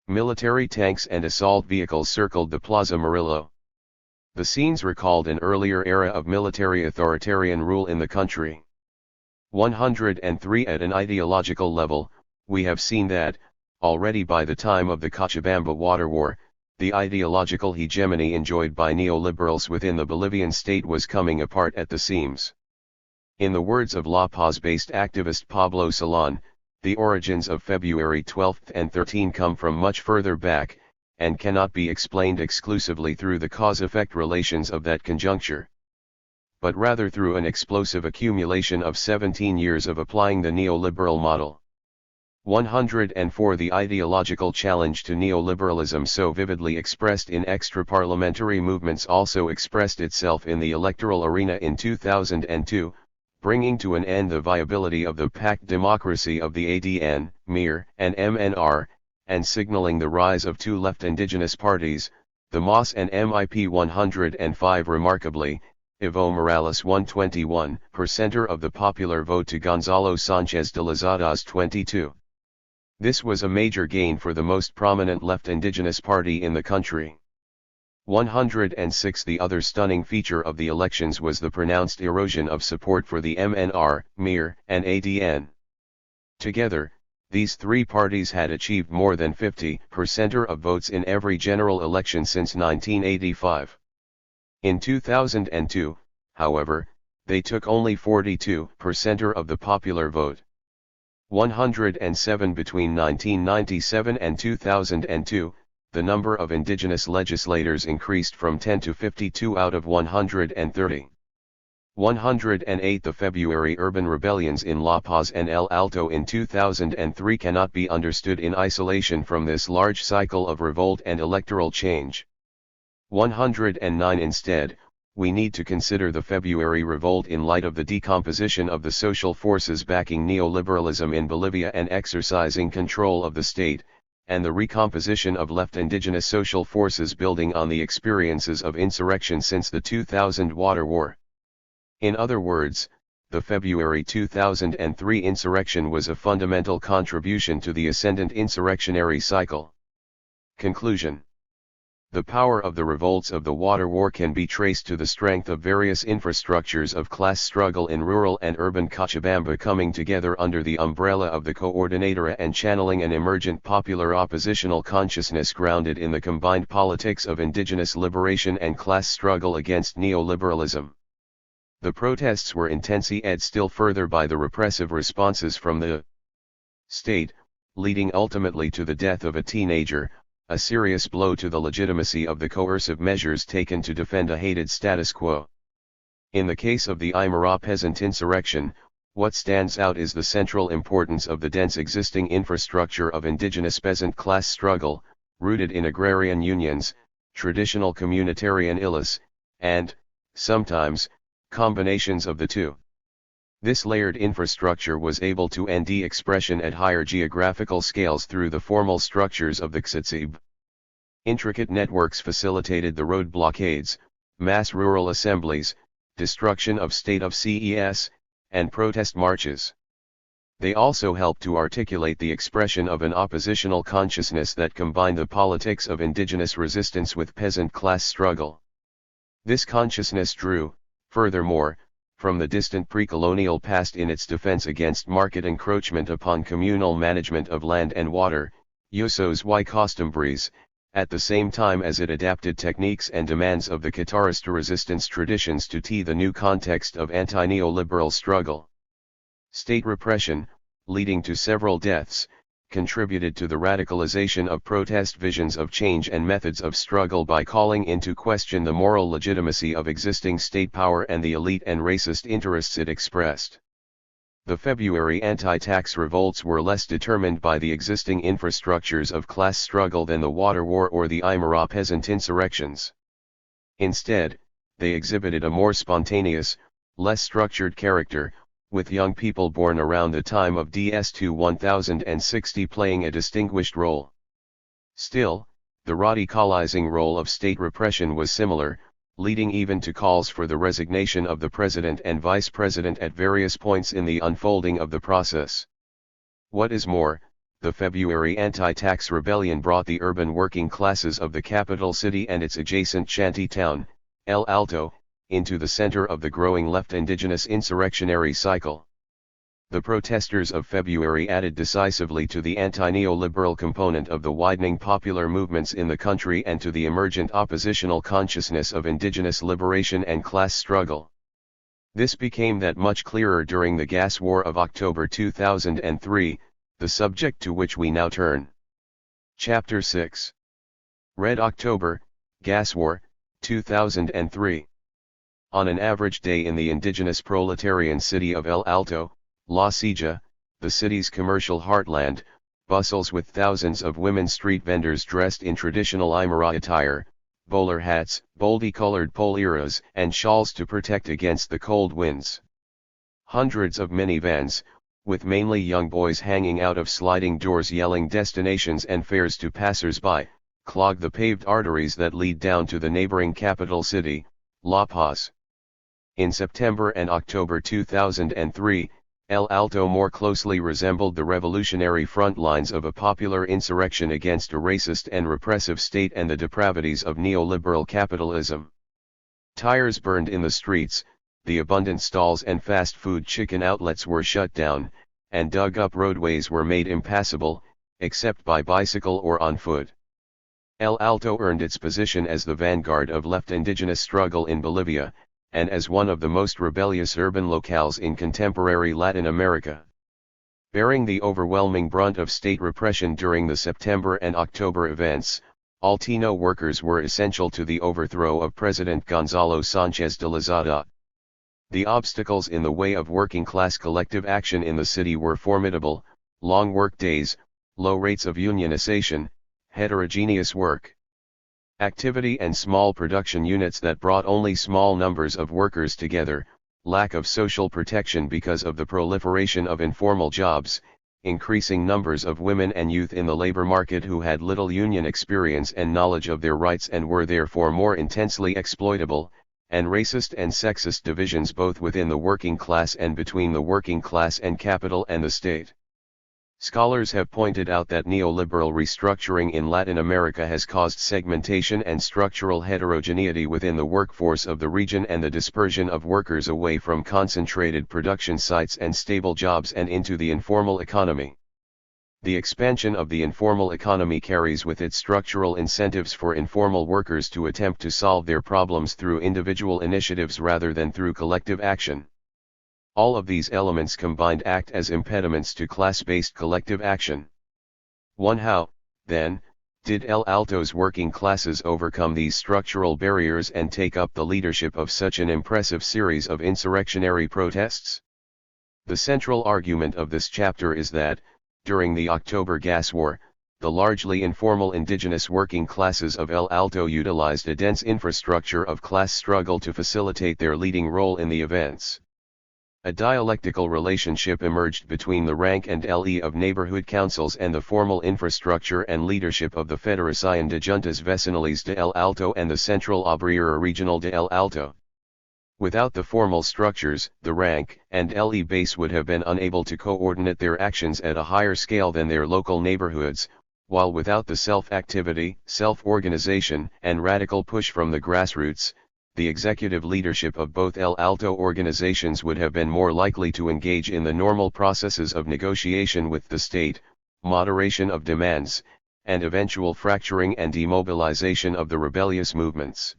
Military tanks and assault vehicles circled the Plaza Murillo. The scenes recalled an earlier era of military authoritarian rule in the country. 103 At an ideological level, we have seen that, already by the time of the Cochabamba Water War, the ideological hegemony enjoyed by neoliberals within the Bolivian state was coming apart at the seams. In the words of La Paz-based activist Pablo Salon, the origins of February 12 and 13 come from much further back, and cannot be explained exclusively through the cause-effect relations of that conjuncture. but rather through an explosive accumulation of 17 years of applying the neoliberal model. 104 The ideological challenge to neoliberalism, so vividly expressed in extra-parliamentary movements, also expressed itself in the electoral arena in 2002, bringing to an end the viability of the pact democracy of the ADN, MIR, and MNR, and signaling the rise of two left indigenous parties, the MAS and MIP. 105 Remarkably, Evo Morales 121% of the popular vote to Gonzalo Sanchez de Lozada's 22. This was a major gain for the most prominent left indigenous party in the country. 106 The other stunning feature of the elections was the pronounced erosion of support for the MNR, MIR, and ADN. Together, these three parties had achieved more than 50% of votes in every general election since 1985. In 2002, however, they took only 42% of the popular vote. 107 Between 1997 and 2002, the number of indigenous legislators increased from 10 to 52 out of 130. 108 The February urban rebellions in La Paz and El Alto in 2003 cannot be understood in isolation from this large cycle of revolt and electoral change. 109 Instead, we need to consider the February revolt in light of the decomposition of the social forces backing neoliberalism in Bolivia and exercising control of the state, and the recomposition of left indigenous social forces building on the experiences of insurrection since the 2000 Water War. In other words, the February 2003 insurrection was a fundamental contribution to the ascendant insurrectionary cycle. Conclusion. The power of the revolts of the Water War can be traced to the strength of various infrastructures of class struggle in rural and urban Cochabamba coming together under the umbrella of the Coordinadora and channeling an emergent popular oppositional consciousness grounded in the combined politics of indigenous liberation and class struggle against neoliberalism. The protests were intensified still further by the repressive responses from the state, leading ultimately to the death of a teenager, a serious blow to the legitimacy of the coercive measures taken to defend a hated status quo. In the case of the Aymara peasant insurrection, what stands out is the central importance of the dense existing infrastructure of indigenous peasant class struggle, rooted in agrarian unions, traditional communitarian illas, and, sometimes, combinations of the two. This layered infrastructure was able to end expression at higher geographical scales through the formal structures of the Xitsib. Intricate networks facilitated the road blockades, mass rural assemblies, destruction of state of CES, and protest marches. They also helped to articulate the expression of an oppositional consciousness that combined the politics of indigenous resistance with peasant class struggle. This consciousness drew, furthermore, from the distant pre-colonial past in its defense against market encroachment upon communal management of land and water, usos y costumbres, at the same time as it adapted techniques and demands of the Catarista resistance traditions to the new context of anti-neoliberal struggle. State repression, leading to several deaths, contributed to the radicalization of protest visions of change and methods of struggle by calling into question the moral legitimacy of existing state power and the elite and racist interests it expressed. The February anti-tax revolts were less determined by the existing infrastructures of class struggle than the Water War or the Aymara peasant insurrections. Instead, they exhibited a more spontaneous, less structured character, with young people born around the time of DS2 1060 playing a distinguished role. Still, the radicalizing role of state repression was similar, leading even to calls for the resignation of the president and vice president at various points in the unfolding of the process. What is more, the February anti-tax rebellion brought the urban working classes of the capital city and its adjacent shanty town, El Alto, into the center of the growing left indigenous insurrectionary cycle. The protesters of February added decisively to the anti-neoliberal component of the widening popular movements in the country and to the emergent oppositional consciousness of indigenous liberation and class struggle. This became that much clearer during the gas war of October 2003, the subject to which we now turn. Chapter 6. Red October, Gas War, 2003. On an average day in the indigenous proletarian city of El Alto, La Silla, the city's commercial heartland, bustles with thousands of women street vendors dressed in traditional Aymara attire, bowler hats, boldy-colored poleras, and shawls to protect against the cold winds. Hundreds of minivans, with mainly young boys hanging out of sliding doors yelling destinations and fares to passers-by, clog the paved arteries that lead down to the neighboring capital city, La Paz. In September and October 2003, El Alto more closely resembled the revolutionary front lines of a popular insurrection against a racist and repressive state and the depravities of neoliberal capitalism. Tires burned in the streets, the abundant stalls and fast food chicken outlets were shut down, and dug-up roadways were made impassable, except by bicycle or on foot. El Alto earned its position as the vanguard of left indigenous struggle in Bolivia, and as one of the most rebellious urban locales in contemporary Latin America. Bearing the overwhelming brunt of state repression during the September and October events, Altino workers were essential to the overthrow of President Gonzalo Sánchez de Lozada. The obstacles in the way of working-class collective action in the city were formidable: long work days, low rates of unionization, heterogeneous work activity and small production units that brought only small numbers of workers together, lack of social protection because of the proliferation of informal jobs, increasing numbers of women and youth in the labor market who had little union experience and knowledge of their rights and were therefore more intensely exploitable, and racist and sexist divisions both within the working class and between the working class and capital and the state. Scholars have pointed out that neoliberal restructuring in Latin America has caused segmentation and structural heterogeneity within the workforce of the region and the dispersion of workers away from concentrated production sites and stable jobs and into the informal economy. The expansion of the informal economy carries with it structural incentives for informal workers to attempt to solve their problems through individual initiatives rather than through collective action. All of these elements combined act as impediments to class-based collective action. How, then, did El Alto's working classes overcome these structural barriers and take up the leadership of such an impressive series of insurrectionary protests? The central argument of this chapter is that, during the October Gas War, the largely informal indigenous working classes of El Alto utilized a dense infrastructure of class struggle to facilitate their leading role in the events. A dialectical relationship emerged between the rank and LE of neighborhood councils and the formal infrastructure and leadership of the Federación de Juntas Vecinales de El Alto and the Central Obrera Regional de El Alto. Without the formal structures, the rank and LE base would have been unable to coordinate their actions at a higher scale than their local neighborhoods, while without the self-activity, self-organization, and radical push from the grassroots, the executive leadership of both El Alto organizations would have been more likely to engage in the normal processes of negotiation with the state, moderation of demands, and eventual fracturing and demobilization of the rebellious movements.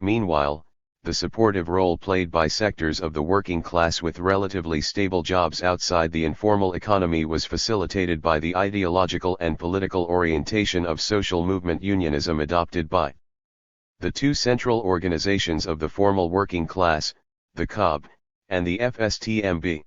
Meanwhile, the supportive role played by sectors of the working class with relatively stable jobs outside the informal economy was facilitated by the ideological and political orientation of social movement unionism adopted by the two central organizations of the formal working class, the COB, and the FSTMB.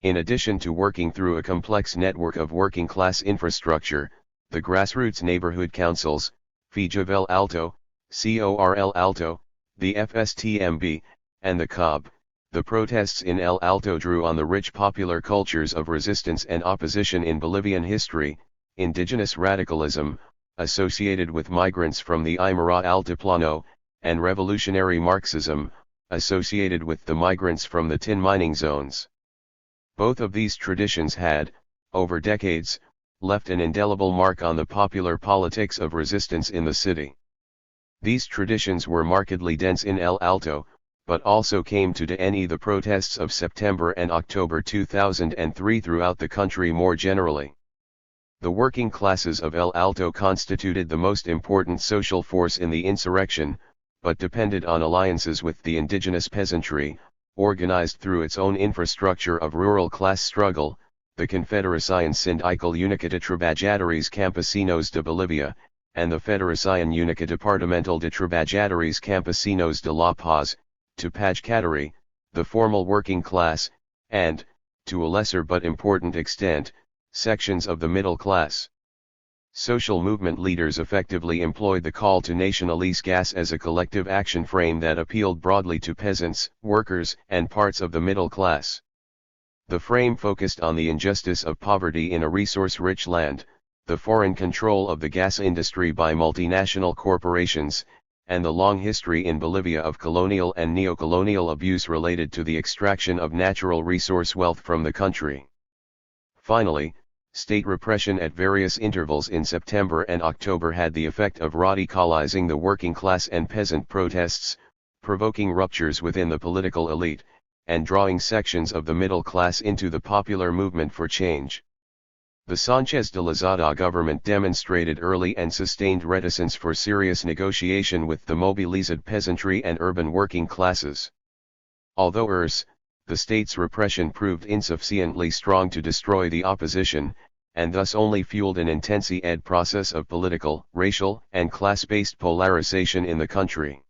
In addition to working through a complex network of working class infrastructure, the grassroots neighborhood councils, FIJA El Alto, CORL Alto, the FSTMB, and the COB, the protests in El Alto drew on the rich popular cultures of resistance and opposition in Bolivian history, indigenous radicalism, associated with migrants from the Aymara Altiplano, and revolutionary Marxism, associated with the migrants from the tin mining zones. Both of these traditions had, over decades, left an indelible mark on the popular politics of resistance in the city. These traditions were markedly dense in El Alto, but also came to deaden the protests of September and October 2003 throughout the country more generally. The working classes of El Alto constituted the most important social force in the insurrection, but depended on alliances with the indigenous peasantry, organized through its own infrastructure of rural class struggle, the Confederación Sindical Única de Trabajadores Campesinos de Bolivia, and the Federación Única Departamental de Trabajadores Campesinos de La Paz, to Pajkatari, the formal working class, and, to a lesser but important extent, sections of the middle class. Social movement leaders effectively employed the call to nationalise gas as a collective action frame that appealed broadly to peasants, workers, and parts of the middle class. The frame focused on the injustice of poverty in a resource-rich land, the foreign control of the gas industry by multinational corporations, and the long history in Bolivia of colonial and neocolonial abuse related to the extraction of natural resource wealth from the country. Finally, state repression at various intervals in September and October had the effect of radicalizing the working class and peasant protests, provoking ruptures within the political elite, and drawing sections of the middle class into the popular movement for change. The Sánchez de Lozada government demonstrated early and sustained reticence for serious negotiation with the mobilized peasantry and urban working classes. Although the state's repression proved insufficiently strong to destroy the opposition, and thus only fueled an intensified process of political, racial, and class-based polarization in the country.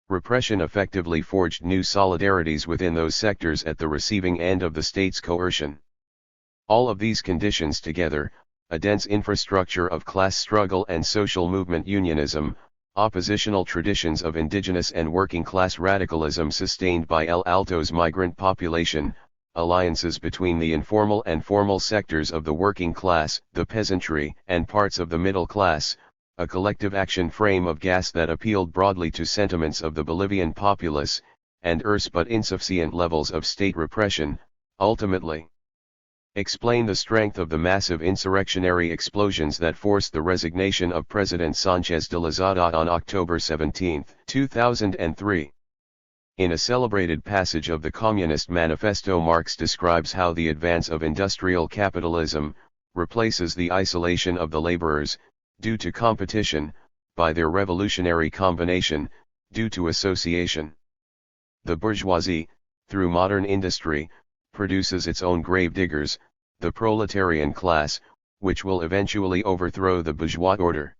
Repression effectively forged new solidarities within those sectors at the receiving end of the state's coercion. All of these conditions together, a dense infrastructure of class struggle and social movement unionism, oppositional traditions of indigenous and working class radicalism sustained by El Alto's migrant population, alliances between the informal and formal sectors of the working class, the peasantry, and parts of the middle class, a collective action frame of gas that appealed broadly to sentiments of the Bolivian populace, and but insufficient levels of state repression, ultimately explain the strength of the massive insurrectionary explosions that forced the resignation of President Sánchez de Lozada on October 17, 2003. In a celebrated passage of the Communist Manifesto, Marx describes how the advance of industrial capitalism replaces the isolation of the laborers, due to competition, by their revolutionary combination, due to association. The bourgeoisie, through modern industry, produces its own grave diggers, the proletarian class, which will eventually overthrow the bourgeois order.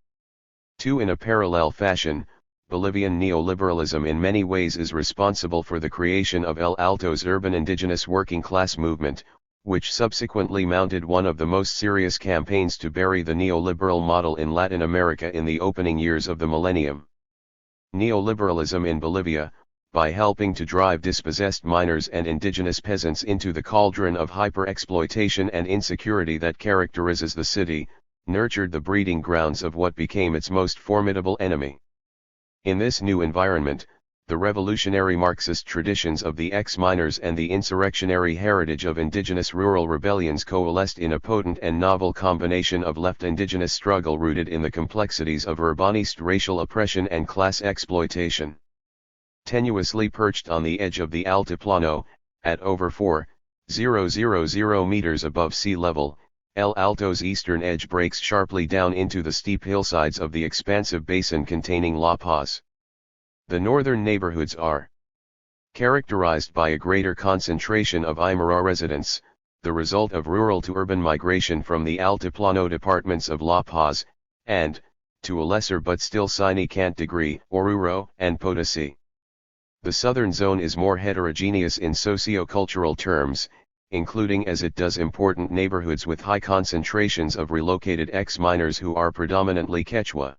2. In a parallel fashion, Bolivian neoliberalism in many ways is responsible for the creation of El Alto's urban indigenous working class movement, which subsequently mounted one of the most serious campaigns to bury the neoliberal model in Latin America in the opening years of the millennium. Neoliberalism in Bolivia, by helping to drive dispossessed miners and indigenous peasants into the cauldron of hyper-exploitation and insecurity that characterizes the city, nurtured the breeding grounds of what became its most formidable enemy. In this new environment, the revolutionary Marxist traditions of the ex-miners and the insurrectionary heritage of indigenous rural rebellions coalesced in a potent and novel combination of left indigenous struggle rooted in the complexities of urbanist racial oppression and class exploitation. Tenuously perched on the edge of the Altiplano, at over 4,000 meters above sea level, El Alto's eastern edge breaks sharply down into the steep hillsides of the expansive basin containing La Paz. The northern neighborhoods are characterized by a greater concentration of Aymara residents, the result of rural to urban migration from the Altiplano departments of La Paz, and, to a lesser but still significant degree, Oruro and Potosi. The southern zone is more heterogeneous in socio-cultural terms, including as it does important neighborhoods with high concentrations of relocated ex-miners who are predominantly Quechua.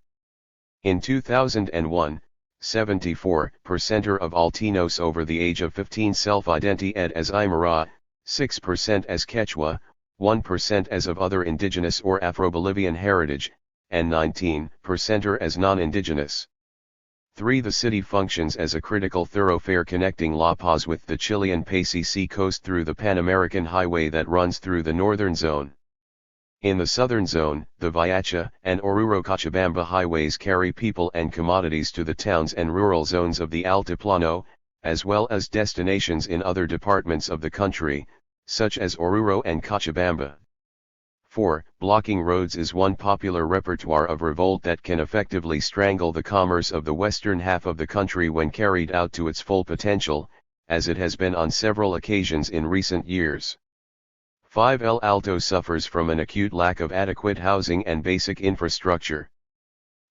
In 2001, 74% of Altinos over the age of 15 self-identified as Aymara, 6% as Quechua, 1% as of other indigenous or Afro-Bolivian heritage, and 19% as non-indigenous. 3. The city functions as a critical thoroughfare connecting La Paz with the Chilean Pacífic coast through the Pan-American Highway that runs through the northern zone. In the southern zone, the Viacha and Oruro-Cochabamba highways carry people and commodities to the towns and rural zones of the Altiplano, as well as destinations in other departments of the country, such as Oruro and Cochabamba. 4. Blocking roads is one popular repertoire of revolt that can effectively strangle the commerce of the western half of the country when carried out to its full potential, as it has been on several occasions in recent years. 5. El Alto suffers from an acute lack of adequate housing and basic infrastructure.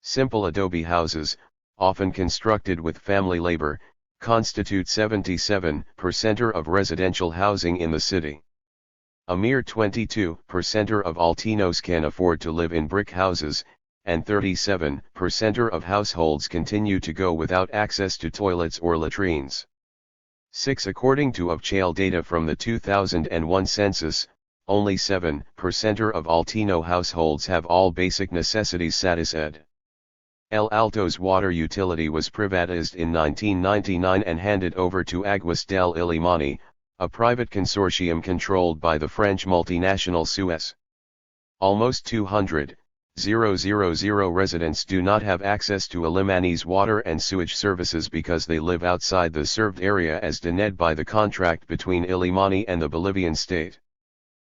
Simple adobe houses, often constructed with family labor, constitute 77% of residential housing in the city. A mere 22% of Altinos can afford to live in brick houses, and 37% of households continue to go without access to toilets or latrines. 6. According to OFCHAIL data from the 2001 census, only 7% of Altino households have all basic necessities satisfied. El Alto's water utility was privatized in 1999 and handed over to Aguas del Illimani, a private consortium controlled by the French multinational Suez. Almost 200,000 residents do not have access to Illimani's water and sewage services because they live outside the served area as denuded by the contract between Illimani and the Bolivian state.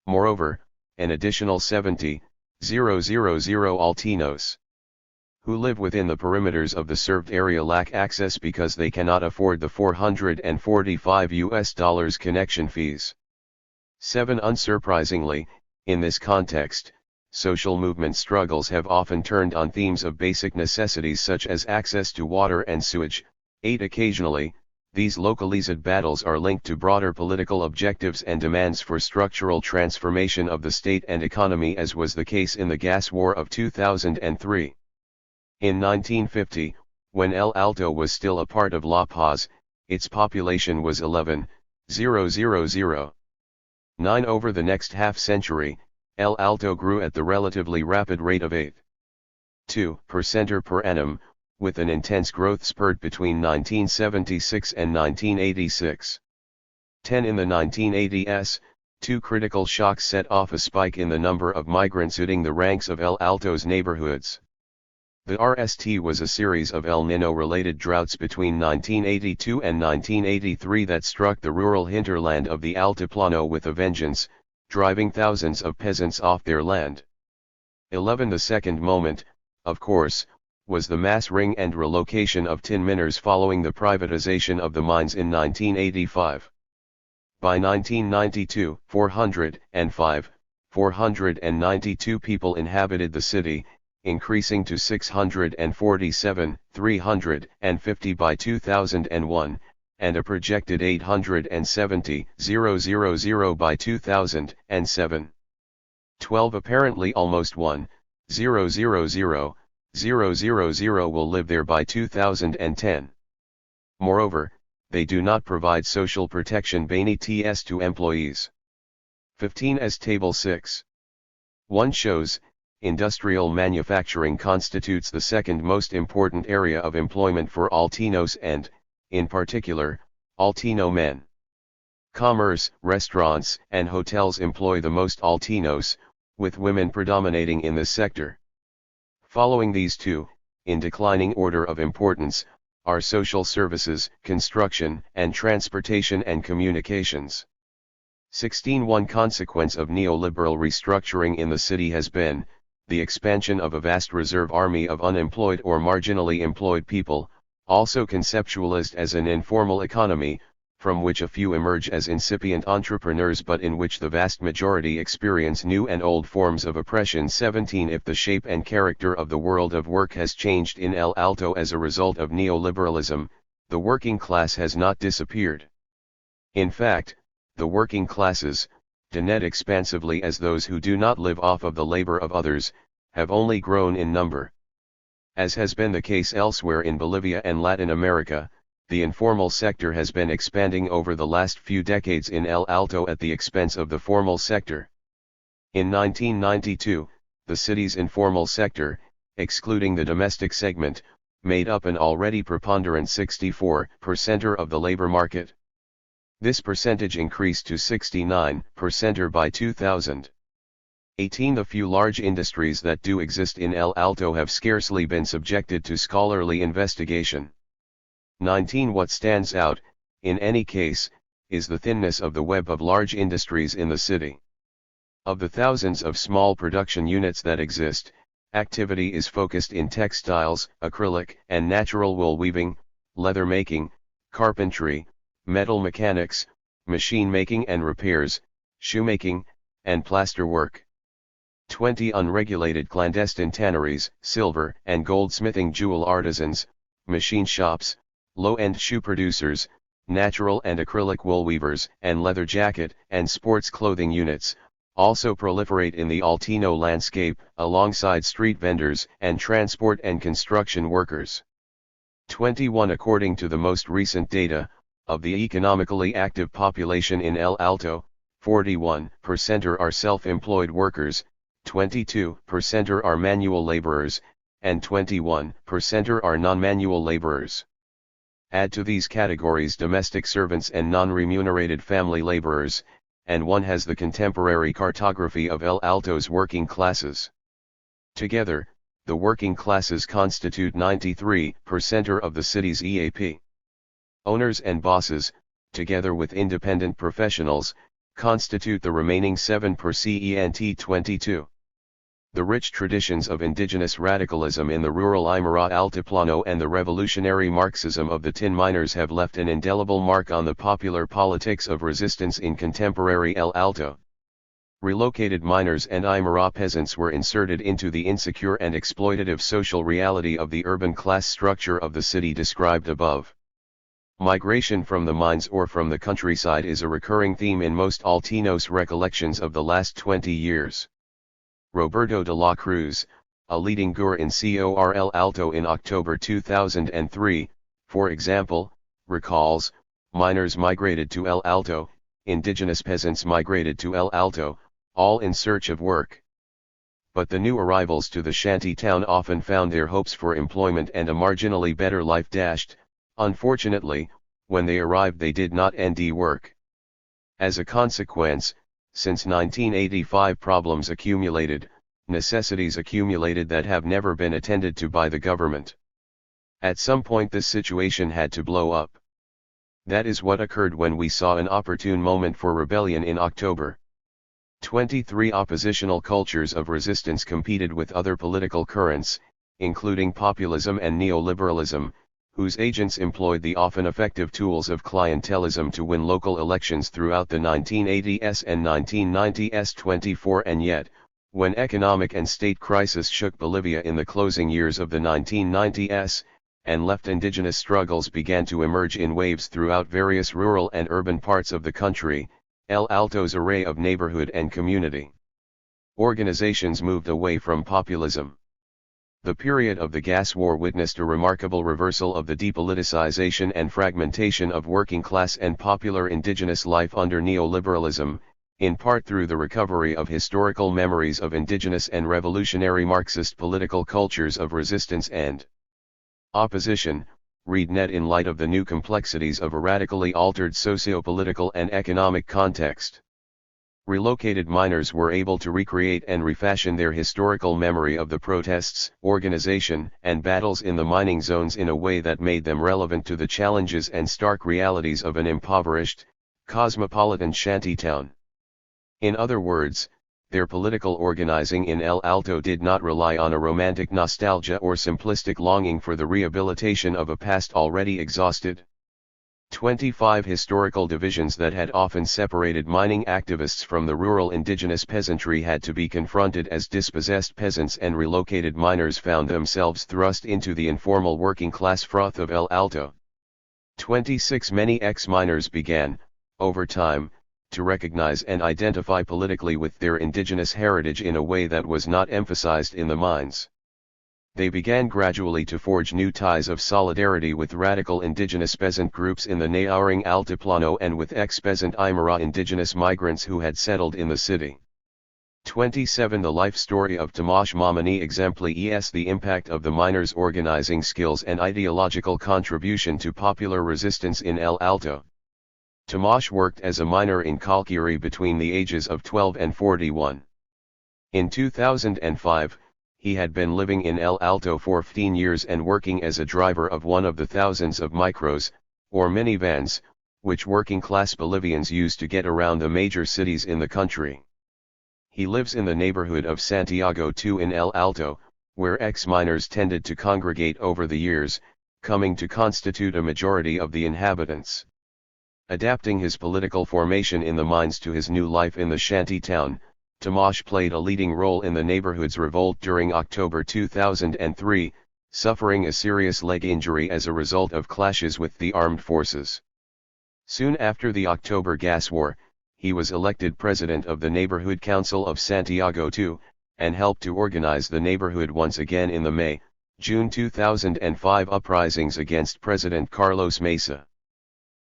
Moreover, an additional 70,000 Altinos who live within the perimeters of the served area lack access because they cannot afford the $445 connection fees. 7. Unsurprisingly, in this context, social movement struggles have often turned on themes of basic necessities such as access to water and sewage. 8. Occasionally, these localized battles are linked to broader political objectives and demands for structural transformation of the state and economy, as was the case in the gas war of 2003. In 1950, when El Alto was still a part of La Paz, its population was 11,000. 9. Over the next half-century, El Alto grew at the relatively rapid rate of 8.2% per annum, with an intense growth spurt between 1976 and 1986. 10. In the 1980s, two critical shocks set off a spike in the number of migrants hitting the ranks of El Alto's neighborhoods. The RST was a series of El Nino-related droughts between 1982 and 1983 that struck the rural hinterland of the Altiplano with a vengeance, driving thousands of peasants off their land. 11. The second moment, of course, was the mass ring and relocation of tin miners following the privatization of the mines in 1985. By 1992, 492 people inhabited the city, increasing to 647,350 by 2001, and a projected 870,000 by 2007. 12. Apparently almost 1,000,000 will live there by 2010. Moreover, they do not provide social protection benefits to employees. 15. As Table 6.1 shows, industrial manufacturing constitutes the second most important area of employment for Altinos and, in particular, Altino men. Commerce, restaurants, and hotels employ the most Altinos, with women predominating in this sector. Following these two, in declining order of importance, are social services, construction, and transportation and communications. 16. One consequence of neoliberal restructuring in the city has been the expansion of a vast reserve army of unemployed or marginally employed people, also conceptualized as an informal economy, from which a few emerge as incipient entrepreneurs but in which the vast majority experience new and old forms of oppression. 17. If the shape and character of the world of work has changed in El Alto as a result of neoliberalism, the working class has not disappeared. In fact, the working classes, denuded expansively as those who do not live off of the labor of others, have only grown in number. As has been the case elsewhere in Bolivia and Latin America, the informal sector has been expanding over the last few decades in El Alto at the expense of the formal sector. In 1992, the city's informal sector, excluding the domestic segment, made up an already preponderant 64% of the labor market. This percentage increased to 69% by 2018. The few large industries that do exist in El Alto have scarcely been subjected to scholarly investigation. 19. What stands out, in any case, is the thinness of the web of large industries in the city. Of the thousands of small production units that exist, activity is focused in textiles, acrylic and natural wool weaving, leather making, carpentry, metal mechanics, machine making and repairs, shoemaking, and plasterwork. 20. Unregulated clandestine tanneries, silver and goldsmithing, jewel artisans, machine shops, low-end shoe producers, natural and acrylic wool weavers, and leather jacket and sports clothing units, also proliferate in the Altino landscape, alongside street vendors and transport and construction workers. 21 According to the most recent data, of the economically active population in El Alto, 41% are self-employed workers, 22% are manual laborers, and 21% are non-manual laborers. Add to these categories domestic servants and non-remunerated family laborers, and one has the contemporary cartography of El Alto's working classes. Together, the working classes constitute 93% of the city's EAP. Owners and bosses, together with independent professionals, constitute the remaining 7%. 22. The rich traditions of indigenous radicalism in the rural Aymara Altiplano and the revolutionary Marxism of the tin miners have left an indelible mark on the popular politics of resistance in contemporary El Alto. Relocated miners and Aymara peasants were inserted into the insecure and exploitative social reality of the urban class structure of the city described above. Migration from the mines or from the countryside is a recurring theme in most Altinos recollections of the last 20 years. Roberto de la Cruz, a leading GUR in COR El Alto in October 2003, for example, recalls, miners migrated to El Alto, indigenous peasants migrated to El Alto, all in search of work. But the new arrivals to the shanty town often found their hopes for employment and a marginally better life dashed. Unfortunately, when they arrived they did not end work. As a consequence, since 1985 problems accumulated, necessities accumulated that have never been attended to by the government. At some point this situation had to blow up. That is what occurred when we saw an opportune moment for rebellion in October. 23 Oppositional cultures of resistance competed with other political currents, including populism and neoliberalism, whose agents employed the often effective tools of clientelism to win local elections throughout the 1980s and 1990s. 24 And yet, when economic and state crisis shook Bolivia in the closing years of the 1990s, and left indigenous struggles began to emerge in waves throughout various rural and urban parts of the country, El Alto's array of neighborhood and community organizations moved away from populism. The period of the gas war witnessed a remarkable reversal of the depoliticization and fragmentation of working class and popular indigenous life under neoliberalism, in part through the recovery of historical memories of indigenous and revolutionary Marxist political cultures of resistance and opposition. Read net in light of the new complexities of a radically altered socio-political and economic context. Relocated miners were able to recreate and refashion their historical memory of the protests, organization, and battles in the mining zones in a way that made them relevant to the challenges and stark realities of an impoverished, cosmopolitan shantytown. In other words, their political organizing in El Alto did not rely on a romantic nostalgia or simplistic longing for the rehabilitation of a past already exhausted. 25 Historical divisions that had often separated mining activists from the rural indigenous peasantry had to be confronted as dispossessed peasants and relocated miners found themselves thrust into the informal working class froth of El Alto. 26 Many ex-miners began, over time, to recognize and identify politically with their indigenous heritage in a way that was not emphasized in the mines. They began gradually to forge new ties of solidarity with radical indigenous peasant groups in the neighboring Altiplano and with ex-peasant Aymara indigenous migrants who had settled in the city. 27 The life story of Tomasz Mamani exemplifies the impact of the miners' organizing skills and ideological contribution to popular resistance in El Alto. Tomasz worked as a miner in Calquiri between the ages of 12 and 41. In 2005, he had been living in El Alto for 15 years and working as a driver of one of the thousands of micros, or minivans, which working-class Bolivians use to get around the major cities in the country. He lives in the neighborhood of Santiago II in El Alto, where ex-miners tended to congregate over the years, coming to constitute a majority of the inhabitants. Adapting his political formation in the mines to his new life in the shanty town, Tomasz played a leading role in the neighborhood's revolt during October 2003, suffering a serious leg injury as a result of clashes with the armed forces. Soon after the October Gas War, he was elected president of the Neighborhood Council of Santiago II, and helped to organize the neighborhood once again in the May-June 2005 uprisings against President Carlos Mesa.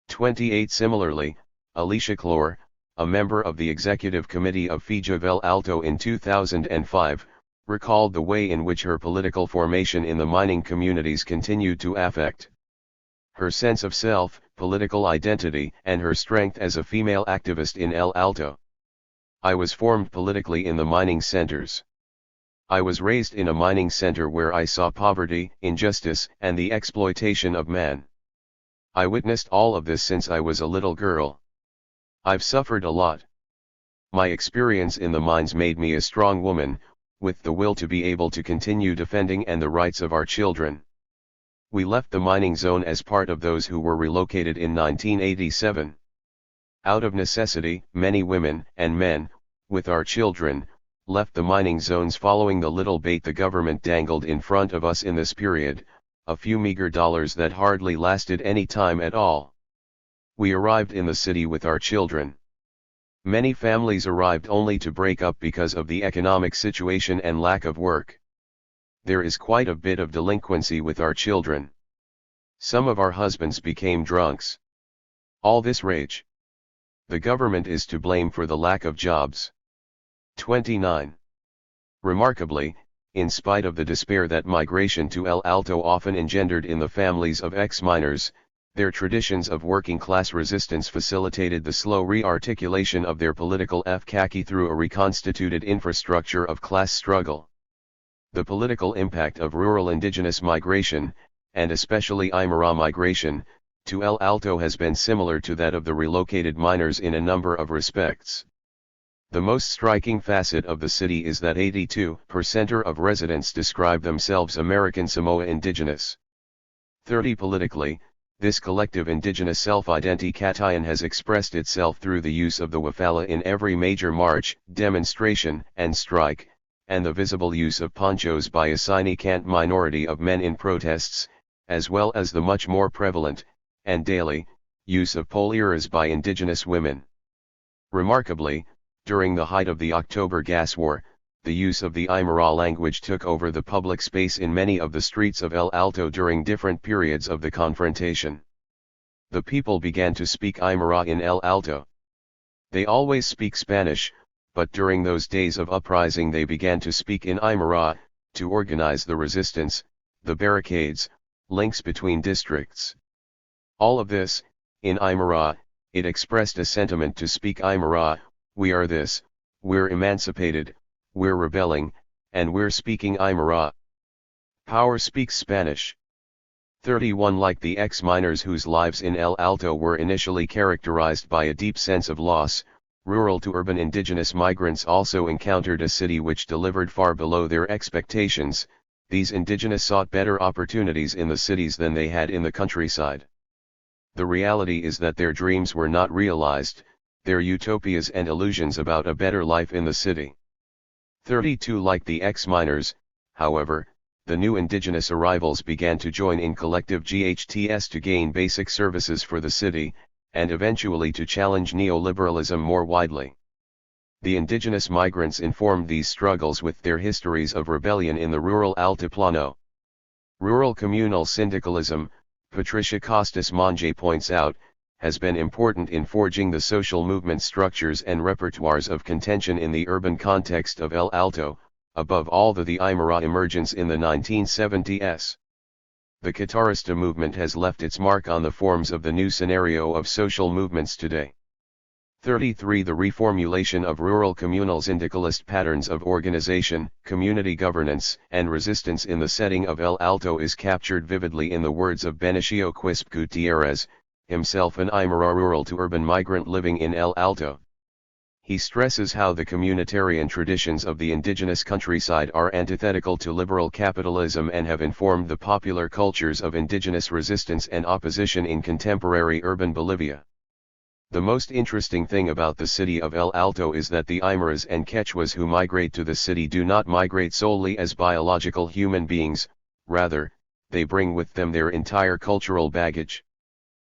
28 Similarly, Alicia Clore, a member of the executive committee of FIJA Alto in 2005, recalled the way in which her political formation in the mining communities continued to affect her sense of self, political identity, and her strength as a female activist in El Alto. I was formed politically in the mining centers. I was raised in a mining center where I saw poverty, injustice, and the exploitation of man. I witnessed all of this since I was a little girl. I've suffered a lot. My experience in the mines made me a strong woman, with the will to be able to continue defending and the rights of our children. We left the mining zone as part of those who were relocated in 1987. Out of necessity, many women and men, with our children, left the mining zones following the little bait the government dangled in front of us in this period, a few meager dollars that hardly lasted any time at all. We arrived in the city with our children. Many families arrived only to break up because of the economic situation and lack of work. There is quite a bit of delinquency with our children. Some of our husbands became drunks. All this rage. The government is to blame for the lack of jobs. 29. Remarkably, in spite of the despair that migration to El Alto often engendered in the families of ex-miners, their traditions of working-class resistance facilitated the slow re-articulation of their political efkaki through a reconstituted infrastructure of class struggle. The political impact of rural indigenous migration, and especially Aymara migration, to El Alto has been similar to that of the relocated miners in a number of respects. The most striking facet of the city is that 82% of residents describe themselves American Samoa Indigenous. 30 Politically, this collective indigenous self-identification has expressed itself through the use of the wafala in every major march, demonstration, and strike, and the visible use of ponchos by a significant minority of men in protests, as well as the much more prevalent, and daily, use of polleras by indigenous women. Remarkably, during the height of the October Gas War, the use of the Aymara language took over the public space in many of the streets of El Alto during different periods of the confrontation. The people began to speak Aymara in El Alto. They always speak Spanish, but during those days of uprising they began to speak in Aymara, to organize the resistance, the barricades, links between districts. All of this, in Aymara, it expressed a sentiment to speak Aymara, we are this, we're emancipated, we're rebelling, and we're speaking Aymara. Power speaks Spanish. 31 Like the ex-miners whose lives in El Alto were initially characterized by a deep sense of loss, rural to urban indigenous migrants also encountered a city which delivered far below their expectations. These indigenous sought better opportunities in the cities than they had in the countryside. The reality is that their dreams were not realized, their utopias and illusions about a better life in the city. 32 Like the ex-miners, however, the new indigenous arrivals began to join in collective GHTS to gain basic services for the city, and eventually to challenge neoliberalism more widely. The indigenous migrants informed these struggles with their histories of rebellion in the rural Altiplano. Rural communal syndicalism, Patricia Costas Monge points out, has been important in forging the social movement structures and repertoires of contention in the urban context of El Alto, above all the Aymara emergence in the 1970s. The Catarista movement has left its mark on the forms of the new scenario of social movements today. 33 The reformulation of rural communal syndicalist patterns of organization, community governance, and resistance in the setting of El Alto is captured vividly in the words of Benicio Quispe Gutierrez, himself an Aymara rural to urban migrant living in El Alto. He stresses how the communitarian traditions of the indigenous countryside are antithetical to liberal capitalism and have informed the popular cultures of indigenous resistance and opposition in contemporary urban Bolivia. The most interesting thing about the city of El Alto is that the Aymaras and Quechuas who migrate to the city do not migrate solely as biological human beings, rather, they bring with them their entire cultural baggage.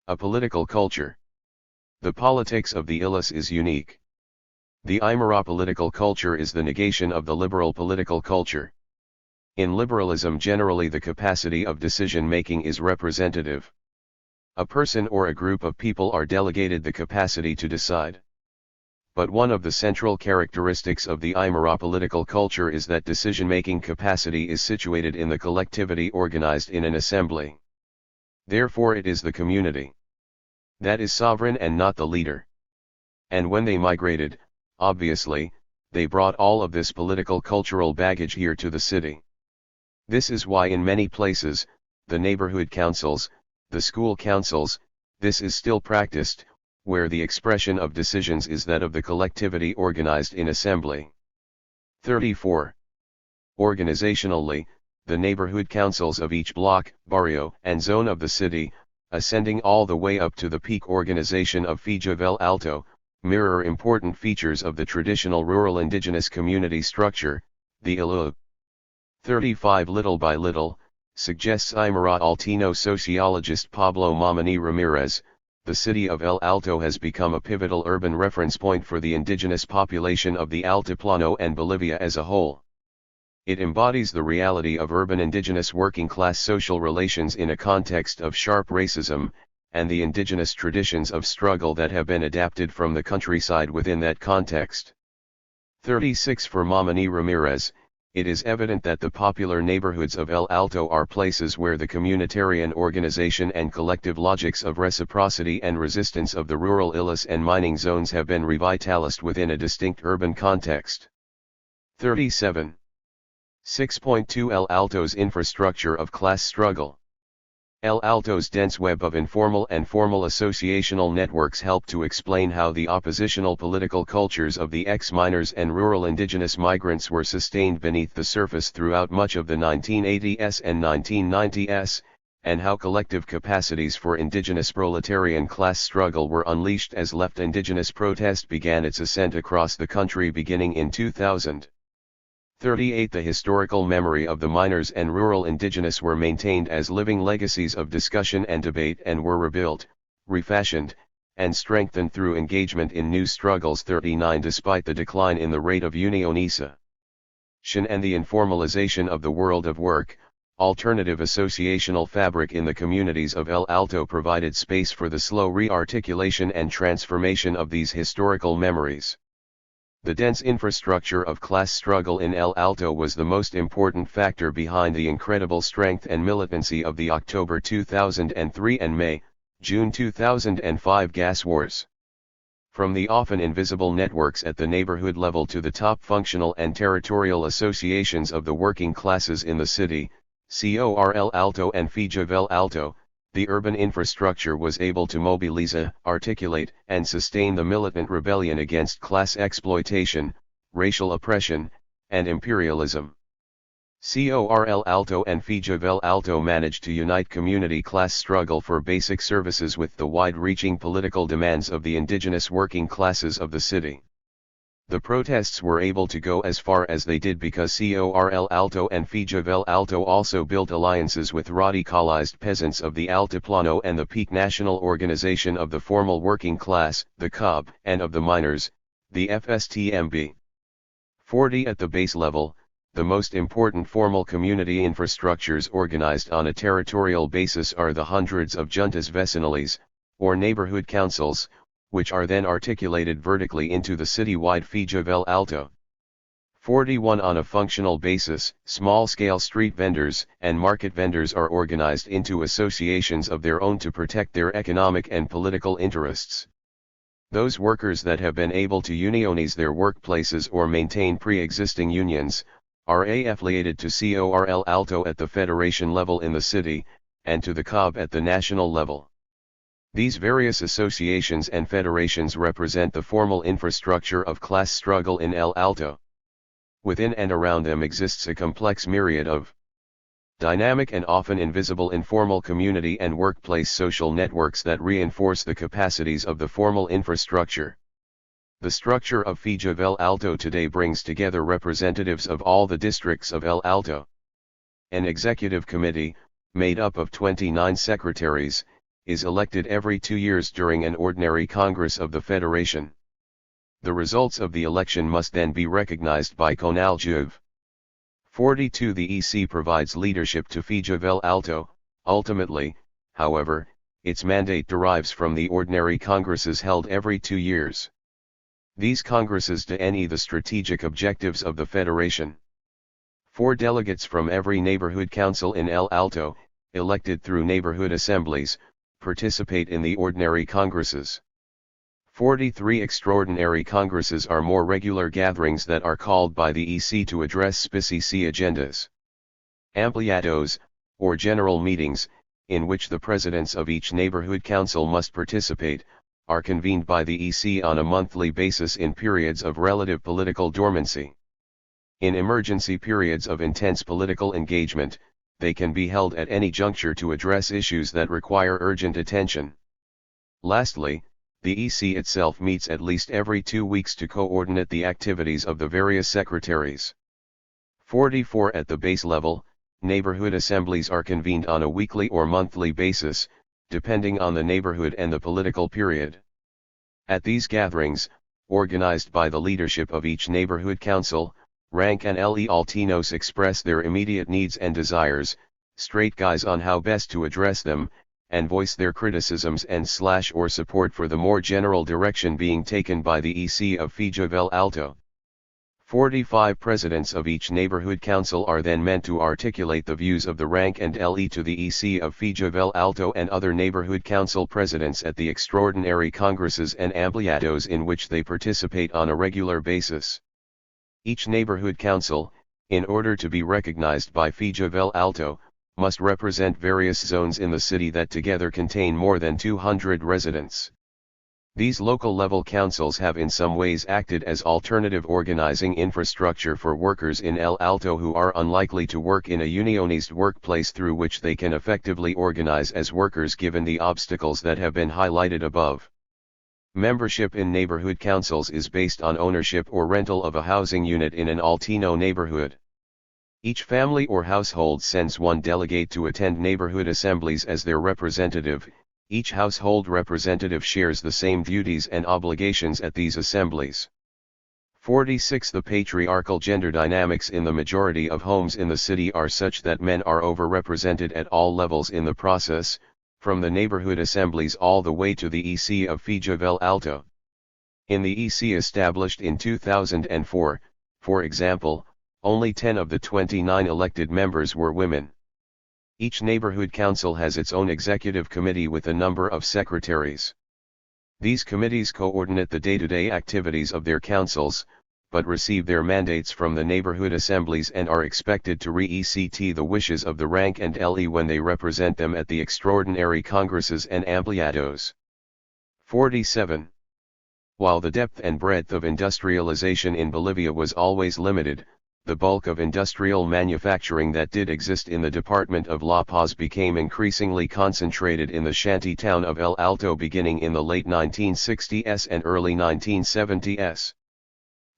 A political culture. The politics of the Illes is unique. The Aymara political culture is the negation of the liberal political culture. In liberalism generally the capacity of decision-making is representative. A person or a group of people are delegated the capacity to decide. But one of the central characteristics of the Aymara political culture is that decision-making capacity is situated in the collectivity organized in an assembly. Therefore it is the community that is sovereign and not the leader. And when they migrated, obviously, they brought all of this political cultural baggage here to the city. This is why in many places, the neighborhood councils, the school councils, this is still practiced, where the expression of decisions is that of the collectivity organized in assembly. 34. Organizationally, the neighborhood councils of each block, barrio, and zone of the city, ascending all the way up to the peak organization of Fijvel Alto, mirror important features of the traditional rural indigenous community structure, the ILU. 35. Little by little, suggests Aymara Altino sociologist Pablo Mamani Ramirez, the city of El Alto has become a pivotal urban reference point for the indigenous population of the Altiplano and Bolivia as a whole. It embodies the reality of urban indigenous working-class social relations in a context of sharp racism, and the indigenous traditions of struggle that have been adapted from the countryside within that context. 36. For Mamani Ramirez, it is evident that the popular neighborhoods of El Alto are places where the communitarian organization and collective logics of reciprocity and resistance of the rural Illes and mining zones have been revitalized within a distinct urban context. 37. 6.2 El Alto's infrastructure of class struggle. El Alto's dense web of informal and formal associational networks help to explain how the oppositional political cultures of the ex-miners and rural indigenous migrants were sustained beneath the surface throughout much of the 1980s and 1990s, and how collective capacities for indigenous proletarian class struggle were unleashed as left indigenous protest began its ascent across the country beginning in 2000. 38. The historical memory of the miners and rural indigenous were maintained as living legacies of discussion and debate and were rebuilt, refashioned, and strengthened through engagement in new struggles. 39. Despite the decline in the rate of unionization and the informalization of the world of work, alternative associational fabric in the communities of El Alto provided space for the slow re-articulation and transformation of these historical memories. The dense infrastructure of class struggle in El Alto was the most important factor behind the incredible strength and militancy of the October 2003 and May-June 2005 gas wars. From the often invisible networks at the neighborhood level to the top functional and territorial associations of the working classes in the city, COR El Alto and Fijvel Alto, the urban infrastructure was able to mobilize, articulate, and sustain the militant rebellion against class exploitation, racial oppression, and imperialism. COR El Alto and Fijvel Alto managed to unite community class struggle for basic services with the wide-reaching political demands of the indigenous working classes of the city. The protests were able to go as far as they did because COR El Alto and Fijvel Alto also built alliances with radicalized peasants of the Altiplano and the peak national organization of the formal working class, the COB, and of the miners, the FSTMB. 40. At the base level, the most important formal community infrastructures organized on a territorial basis are the hundreds of juntas vecinales, or neighborhood councils, which are then articulated vertically into the citywide Fijvel Alto. 41. On a functional basis, small-scale street vendors and market vendors are organized into associations of their own to protect their economic and political interests. Those workers that have been able to unionize their workplaces or maintain pre-existing unions, are affiliated to COR El Alto at the federation level in the city, and to the COB at the national level. These various associations and federations represent the formal infrastructure of class struggle in El Alto. Within and around them exists a complex myriad of dynamic and often invisible informal community and workplace social networks that reinforce the capacities of the formal infrastructure. The structure of Fijvel Alto today brings together representatives of all the districts of El Alto. An executive committee, made up of 29 secretaries, is elected every 2 years during an ordinary Congress of the Federation. The results of the election must then be recognized by CONALJUV. 42. The EC provides leadership to FIJA-VEL Alto. Ultimately, however, its mandate derives from the ordinary congresses held every 2 years. These congresses define the strategic objectives of the Federation. 4 delegates from every neighborhood council in El Alto, elected through neighborhood assemblies, participate in the ordinary congresses. 43 extraordinary congresses are more regular gatherings that are called by the EC to address specific agendas. Ampliados, or general meetings, in which the presidents of each neighborhood council must participate, are convened by the EC on a monthly basis in periods of relative political dormancy. In emergency periods of intense political engagement, they can be held at any juncture to address issues that require urgent attention. Lastly, the EC itself meets at least every 2 weeks to coordinate the activities of the various secretaries. 44. At the base level, neighborhood assemblies are convened on a weekly or monthly basis, depending on the neighborhood and the political period. At these gatherings, organized by the leadership of each neighborhood council, rank and le altinos express their immediate needs and desires, straight guys on how best to address them, and voice their criticisms and/or support for the more general direction being taken by the EC of FIJA-VEL Alto. 45 presidents of each neighborhood council are then meant to articulate the views of the rank and le to the EC of FIJA-VEL Alto and other neighborhood council presidents at the extraordinary congresses and ampliados in which they participate on a regular basis. Each neighborhood council, in order to be recognized by FIJA-VEL Alto, must represent various zones in the city that together contain more than 200 residents. These local-level councils have in some ways acted as alternative organizing infrastructure for workers in El Alto who are unlikely to work in a unionized workplace through which they can effectively organize as workers given the obstacles that have been highlighted above. Membership in neighborhood councils is based on ownership or rental of a housing unit in an Altino neighborhood. Each family or household sends one delegate to attend neighborhood assemblies as their representative. Each household representative shares the same duties and obligations at these assemblies. 46. The patriarchal gender dynamics in the majority of homes in the city are such that men are overrepresented at all levels in the process, from the neighborhood assemblies all the way to the EC of FIJA-VEL Alto. In the EC established in 2004, for example, only 10 of the 29 elected members were women. Each neighborhood council has its own executive committee with a number of secretaries. These committees coordinate the day-to-day activities of their councils, but receive their mandates from the neighborhood assemblies and are expected to re-ECT the wishes of the rank and le when they represent them at the extraordinary congresses and ampliados. 47. While the depth and breadth of industrialization in Bolivia was always limited, the bulk of industrial manufacturing that did exist in the Department of La Paz became increasingly concentrated in the shanty town of El Alto beginning in the late 1960s and early 1970s.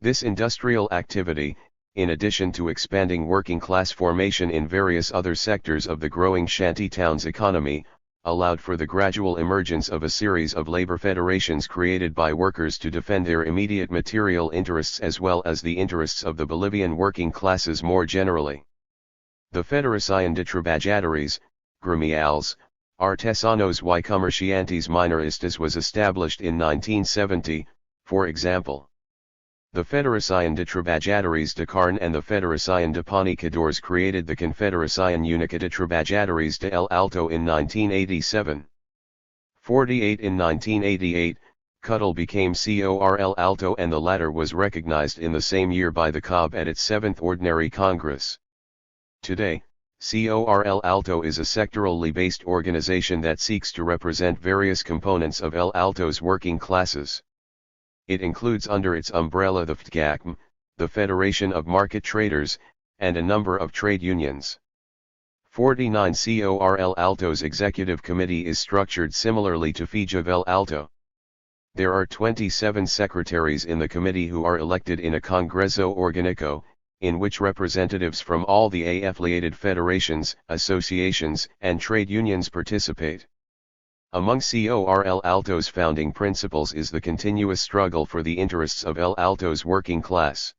This industrial activity, in addition to expanding working class formation in various other sectors of the growing shanty town's economy, allowed for the gradual emergence of a series of labor federations created by workers to defend their immediate material interests as well as the interests of the Bolivian working classes more generally. The Federación de Trabajadores, Gremiales, Artesanos y Comerciantes Minoristas was established in 1970, for example. The Federación de Trabajadores de Carne and the Federación de Panificadores created the Confederación Única de Trabajadores de El Alto in 1987. 48. In 1988, CUTL became COR El Alto and the latter was recognized in the same year by the COB at its 7th Ordinary Congress. Today, COR El Alto is a sectorally based organization that seeks to represent various components of El Alto's working classes. It includes under its umbrella the FTGACM, the Federation of Market Traders, and a number of trade unions. 49. COR El Alto's executive committee is structured similarly to FIJA-VEL Alto. There are 27 secretaries in the committee who are elected in a Congreso Orgánico, in which representatives from all the affiliated federations, associations, and trade unions participate. Among CORL Alto's founding principles is the continuous struggle for the interests of El Alto's working class.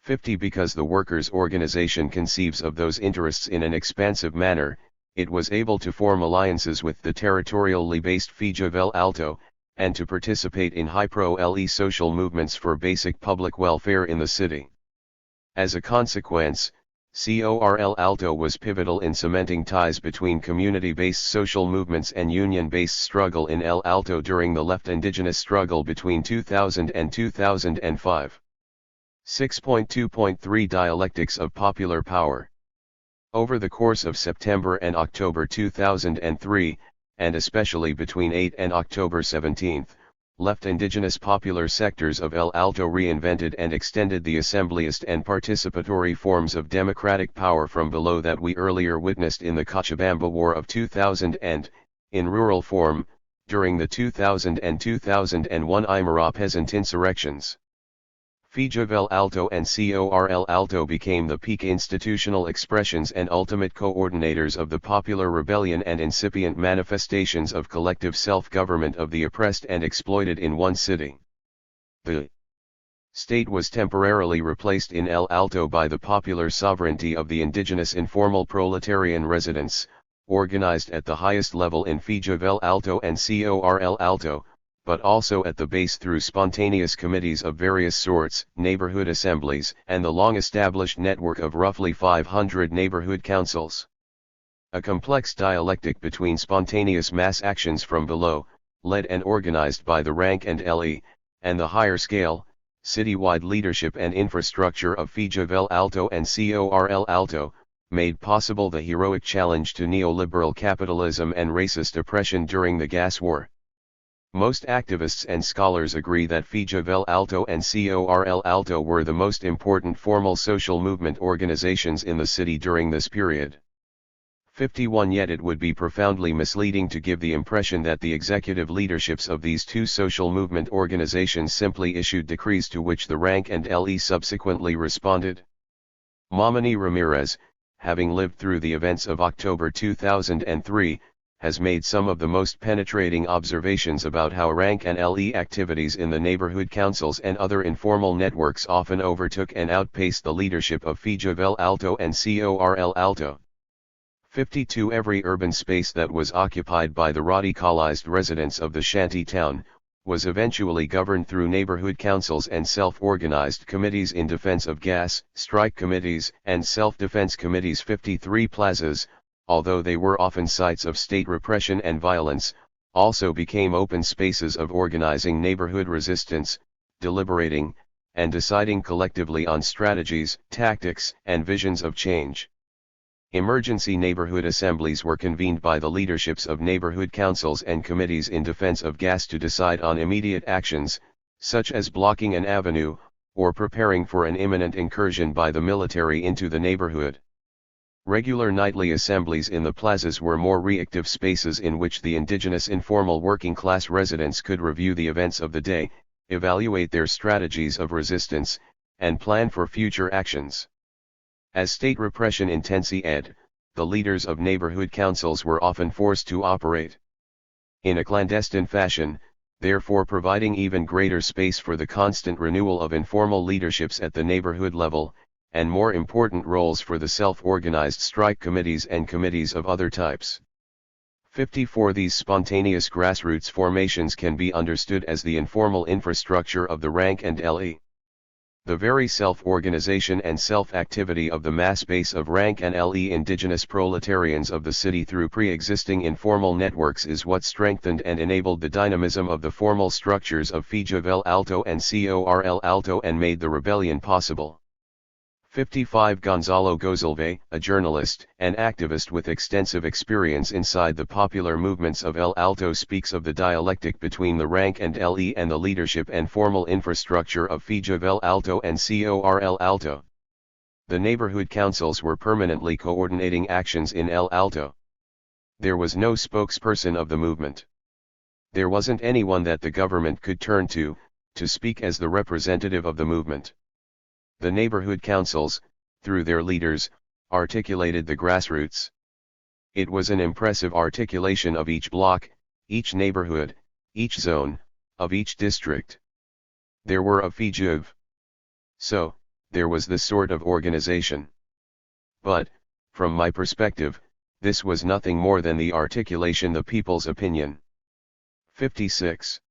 50 Because the workers' organization conceives of those interests in an expansive manner, it was able to form alliances with the territorially based FIJA of El Alto, and to participate in high pro-LE social movements for basic public welfare in the city. As a consequence, CORL Alto was pivotal in cementing ties between community-based social movements and union-based struggle in El Alto during the left indigenous struggle between 2000 and 2005. 6.2.3 Dialectics of Popular Power. Over the course of September and October 2003, and especially between 8 and October 17, left indigenous popular sectors of El Alto reinvented and extended the assemblyist and participatory forms of democratic power from below that we earlier witnessed in the Cochabamba War of 2000 and, in rural form, during the 2000 and 2001 Aymara peasant insurrections. FIJA of El Alto and CORL Alto became the peak institutional expressions and ultimate coordinators of the popular rebellion and incipient manifestations of collective self-government of the oppressed and exploited in one city. The state was temporarily replaced in El Alto by the popular sovereignty of the indigenous informal proletarian residents, organized at the highest level in FIJA of El Alto and CORL Alto, but also at the base through spontaneous committees of various sorts, neighborhood assemblies, and the long-established network of roughly 500 neighborhood councils. A complex dialectic between spontaneous mass actions from below, led and organized by the rank and LE, and the higher scale, citywide leadership and infrastructure of FIJA of El Alto and CORL Alto, made possible the heroic challenge to neoliberal capitalism and racist oppression during the gas war. Most activists and scholars agree that FIJA of El Alto and CORL Alto were the most important formal social movement organizations in the city during this period. 51 Yet it would be profoundly misleading to give the impression that the executive leaderships of these two social movement organizations simply issued decrees to which the rank and LE subsequently responded. Mamani Ramirez, having lived through the events of October 2003, has made some of the most penetrating observations about how rank and LE activities in the neighborhood councils and other informal networks often overtook and outpaced the leadership of FIJA of El Alto and CORL Alto. 52 Every urban space that was occupied by the radicalized residents of the shanty town, was eventually governed through neighborhood councils and self-organized committees in defense of gas, strike committees, and self-defense committees. 53 Plazas, although they were often sites of state repression and violence, also became open spaces of organizing neighborhood resistance, deliberating, and deciding collectively on strategies, tactics, and visions of change. Emergency neighborhood assemblies were convened by the leaderships of neighborhood councils and committees in defense of gas to decide on immediate actions, such as blocking an avenue, or preparing for an imminent incursion by the military into the neighborhood. Regular nightly assemblies in the plazas were more reactive spaces in which the indigenous informal working class residents could review the events of the day, evaluate their strategies of resistance, and plan for future actions. As state repression intensified, the leaders of neighborhood councils were often forced to operate in a clandestine fashion, therefore providing even greater space for the constant renewal of informal leaderships at the neighborhood level, and more important roles for the self-organized strike committees and committees of other types. 54 These spontaneous grassroots formations can be understood as the informal infrastructure of the rank and LE. The very self-organization and self-activity of the mass base of rank and LE indigenous proletarians of the city through pre-existing informal networks is what strengthened and enabled the dynamism of the formal structures of FIJA of El Alto and CORL Alto and made the rebellion possible. 55 Gonzalo Gozalve, a journalist and activist with extensive experience inside the popular movements of El Alto, speaks of the dialectic between the rank and LE and the leadership and formal infrastructure of FIJA of El Alto and CORL Alto. The neighborhood councils were permanently coordinating actions in El Alto. There was no spokesperson of the movement. There wasn't anyone that the government could turn to speak as the representative of the movement. The neighborhood councils, through their leaders, articulated the grassroots. It was an impressive articulation of each block, each neighborhood, each zone, of each district. There were a fugitive. So, there was this sort of organization. But, from my perspective, this was nothing more than the articulation the people's opinion. 56.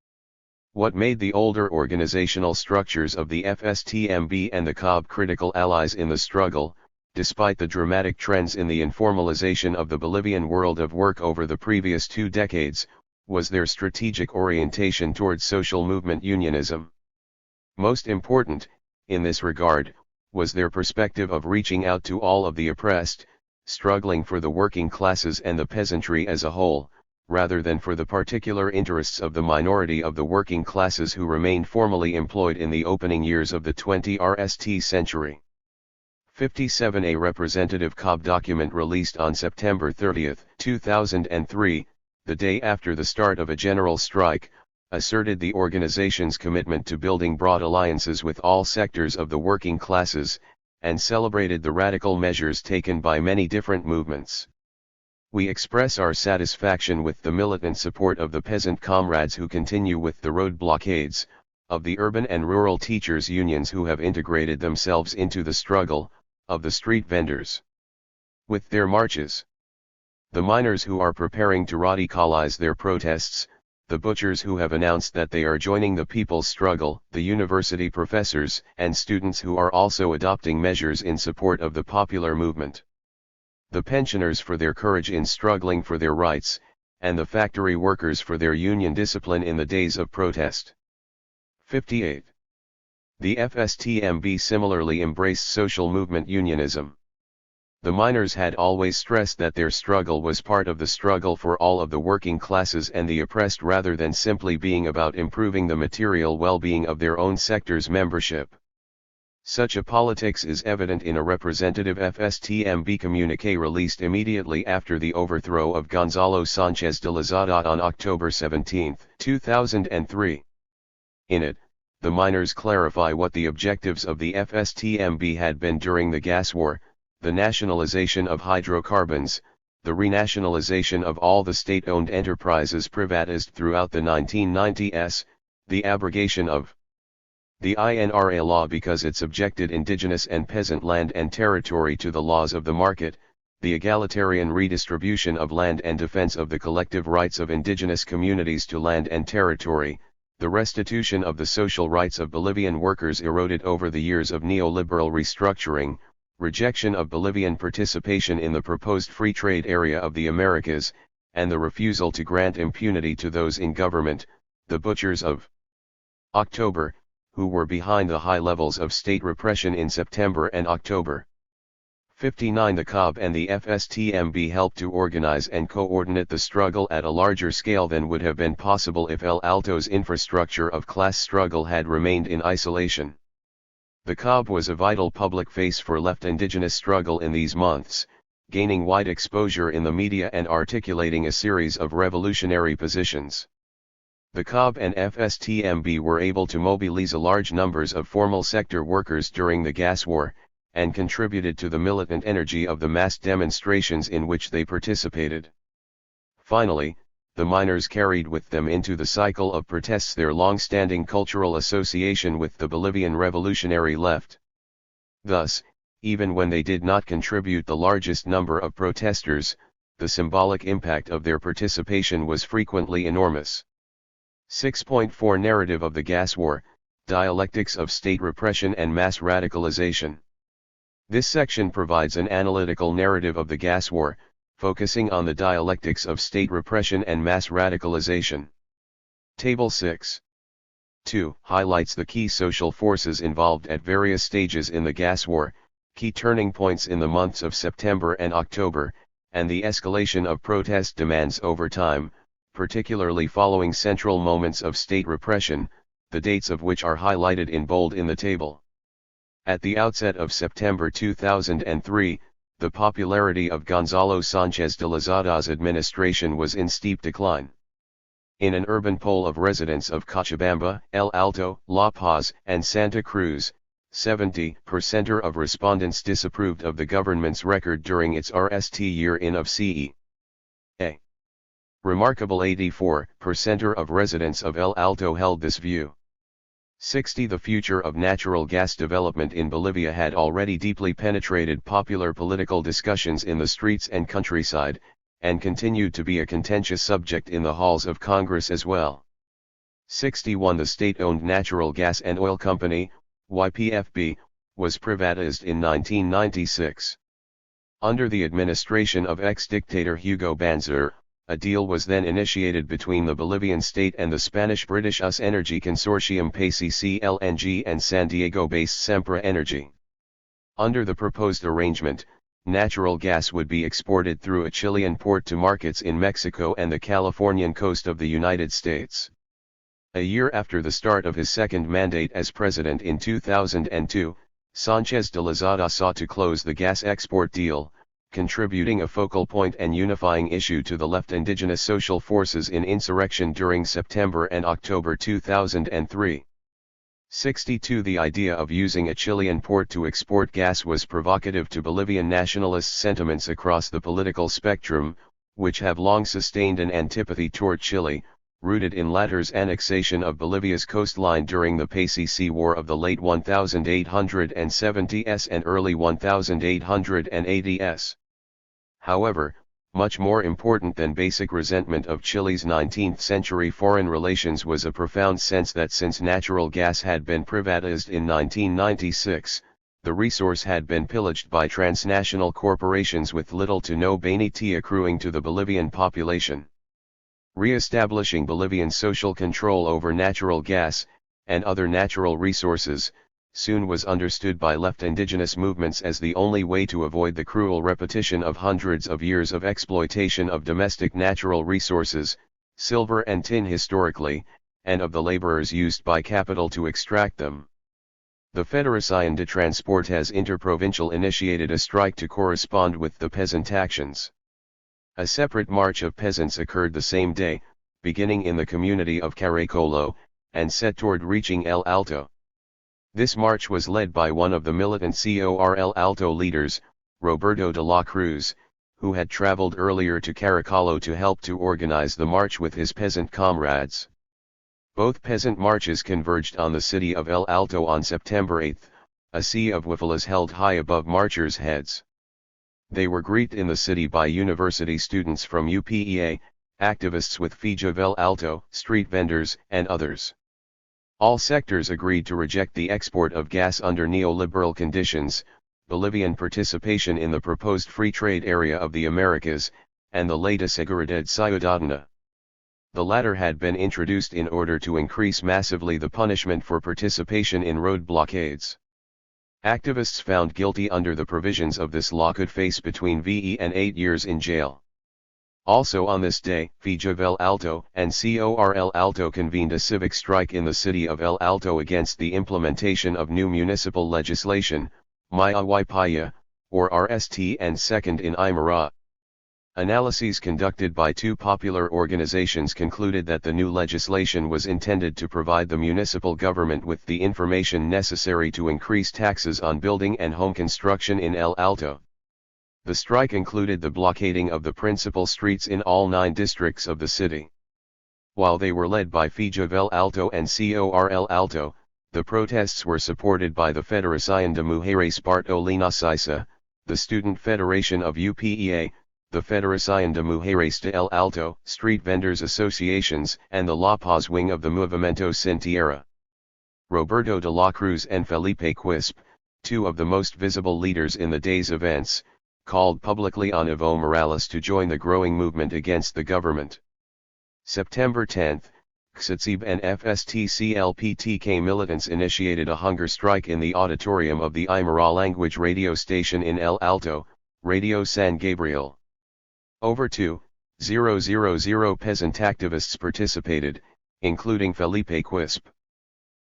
What made the older organizational structures of the FSTMB and the COB critical allies in the struggle, despite the dramatic trends in the informalization of the Bolivian world of work over the previous 2 decades, was their strategic orientation towards social movement unionism. Most important, in this regard, was their perspective of reaching out to all of the oppressed, struggling for the working classes and the peasantry as a whole, rather than for the particular interests of the minority of the working classes who remained formally employed in the opening years of the 20th century. 57. A representative COB document released on September 30, 2003, the day after the start of a general strike, asserted the organization's commitment to building broad alliances with all sectors of the working classes, and celebrated the radical measures taken by many different movements. We express our satisfaction with the militant support of the peasant comrades who continue with the road blockades, of the urban and rural teachers' unions who have integrated themselves into the struggle, of the street vendors with their marches, the miners who are preparing to radicalize their protests, the butchers who have announced that they are joining the people's struggle, the university professors and students who are also adopting measures in support of the popular movement, the pensioners for their courage in struggling for their rights, and the factory workers for their union discipline in the days of protest. 58. The FSTMB similarly embraced social movement unionism. The miners had always stressed that their struggle was part of the struggle for all of the working classes and the oppressed rather than simply being about improving the material well-being of their own sector's membership. Such a politics is evident in a representative FSTMB communiqué released immediately after the overthrow of Gonzalo Sanchez de Lozada on October 17, 2003. In it, the miners clarify what the objectives of the FSTMB had been during the gas war: the nationalization of hydrocarbons, the renationalization of all the state-owned enterprises privatized throughout the 1990s, the abrogation of the INRA law because it subjected indigenous and peasant land and territory to the laws of the market, the egalitarian redistribution of land and defense of the collective rights of indigenous communities to land and territory, the restitution of the social rights of Bolivian workers eroded over the years of neoliberal restructuring, rejection of Bolivian participation in the proposed free trade area of the Americas, and the refusal to grant impunity to those in government, the butchers of October, who were behind the high levels of state repression in September and October. 59. The COB and the FSTMB helped to organize and coordinate the struggle at a larger scale than would have been possible if El Alto's infrastructure of class struggle had remained in isolation. The COB was a vital public face for left indigenous struggle in these months, gaining wide exposure in the media and articulating a series of revolutionary positions. The COB and FSTMB were able to mobilize large numbers of formal sector workers during the gas war, and contributed to the militant energy of the mass demonstrations in which they participated. Finally, the miners carried with them into the cycle of protests their long-standing cultural association with the Bolivian revolutionary left. Thus, even when they did not contribute the largest number of protesters, the symbolic impact of their participation was frequently enormous. 6.4 Narrative of the Gas War, Dialectics of State Repression and Mass Radicalization. This section provides an analytical narrative of the gas war, focusing on the dialectics of state repression and mass radicalization. Table 6. 2. Highlights the key social forces involved at various stages in the gas war, key turning points in the months of September and October, and the escalation of protest demands over time, particularly following central moments of state repression, the dates of which are highlighted in bold in the table. At the outset of September 2003, the popularity of Gonzalo Sanchez de Lozada's administration was in steep decline. In an urban poll of residents of Cochabamba, El Alto, La Paz, and Santa Cruz, 70% of respondents disapproved of the government's record during its RST year in of CE. A remarkable 84% of residents of El Alto held this view. 60 The future of natural gas development in Bolivia had already deeply penetrated popular political discussions in the streets and countryside, and continued to be a contentious subject in the halls of Congress as well. 61 The state-owned natural gas and oil company, YPFB, was privatized in 1996. Under the administration of ex-dictator Hugo Banzer, a deal was then initiated between the Bolivian state and the Spanish-British US Energy Consortium PCC LNG and San Diego-based Sempra Energy. Under the proposed arrangement, natural gas would be exported through a Chilean port to markets in Mexico and the Californian coast of the United States. A year after the start of his second mandate as president in 2002, Sánchez de Lozada sought to close the gas export deal, contributing a focal point and unifying issue to the left indigenous social forces in insurrection during September and October 2003. 62 The idea of using a Chilean port to export gas was provocative to Bolivian nationalist sentiments across the political spectrum, which have long sustained an antipathy toward Chile, rooted in latter's annexation of Bolivia's coastline during the PCC War of the late 1870s and early 1880s. However, much more important than basic resentment of Chile's 19th-century foreign relations was a profound sense that since natural gas had been privatized in 1996, the resource had been pillaged by transnational corporations with little to no benefit accruing to the Bolivian population. Re-establishing Bolivian social control over natural gas, and other natural resources, soon was understood by left indigenous movements as the only way to avoid the cruel repetition of hundreds of years of exploitation of domestic natural resources, silver and tin historically, and of the laborers used by capital to extract them. The Federación de Transportes Interprovincial initiated a strike to correspond with the peasant actions. A separate march of peasants occurred the same day, beginning in the community of Caracolo, and set toward reaching El Alto. This march was led by one of the militant El Alto leaders, Roberto de la Cruz, who had traveled earlier to Caracolo to help to organize the march with his peasant comrades. Both peasant marches converged on the city of El Alto on September 8, a sea of whiffles held high above marchers' heads. They were greeted in the city by university students from UPEA, activists with FIJA of El Alto, street vendors, and others. All sectors agreed to reject the export of gas under neoliberal conditions, Bolivian participation in the proposed free trade area of the Americas, and the Ley de Seguridad Ciudadana. The latter had been introduced in order to increase massively the punishment for participation in road blockades. Activists found guilty under the provisions of this law could face between VE and 8 years in jail. Also on this day, FIJA of El Alto and COR Alto convened a civic strike in the city of El Alto against the implementation of new municipal legislation, Maya Waipaya, or RST and Second in Aymara. Analyses conducted by two popular organizations concluded that the new legislation was intended to provide the municipal government with the information necessary to increase taxes on building and home construction in El Alto. The strike included the blockading of the principal streets in all 9 districts of the city. While they were led by FIJA of El Alto and COR El Alto, the protests were supported by the Federación de Mujeres Bartolinas, the Student Federation of UPEA, the Federación de Mujeres de El Alto, street vendors associations, and the La Paz wing of the Movimiento Sin Tierra. Roberto de la Cruz and Felipe Quispe, two of the most visible leaders in the day's events, called publicly on Evo Morales to join the growing movement against the government. September 10, XATSEB and FSTCLPTK militants initiated a hunger strike in the auditorium of the Aymara language radio station in El Alto, Radio San Gabriel. Over 2,000 peasant activists participated, including Felipe Quispe.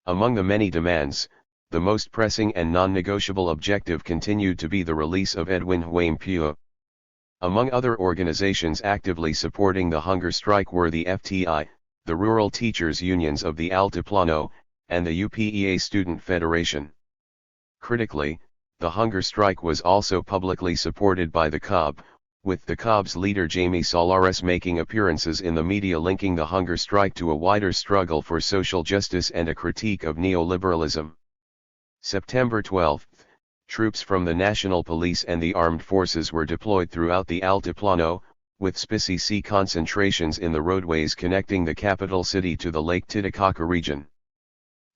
Among the many demands, the most pressing and non-negotiable objective continued to be the release of Edwin Huame Pua. Among other organizations actively supporting the hunger strike were the FTI, the Rural Teachers Unions of the Altiplano, and the UPEA Student Federation. Critically, the hunger strike was also publicly supported by the COB, with the COB's leader Jamie Solares making appearances in the media linking the hunger strike to a wider struggle for social justice and a critique of neoliberalism. September 12, troops from the National Police and the armed forces were deployed throughout the Altiplano, with specific concentrations in the roadways connecting the capital city to the Lake Titicaca region.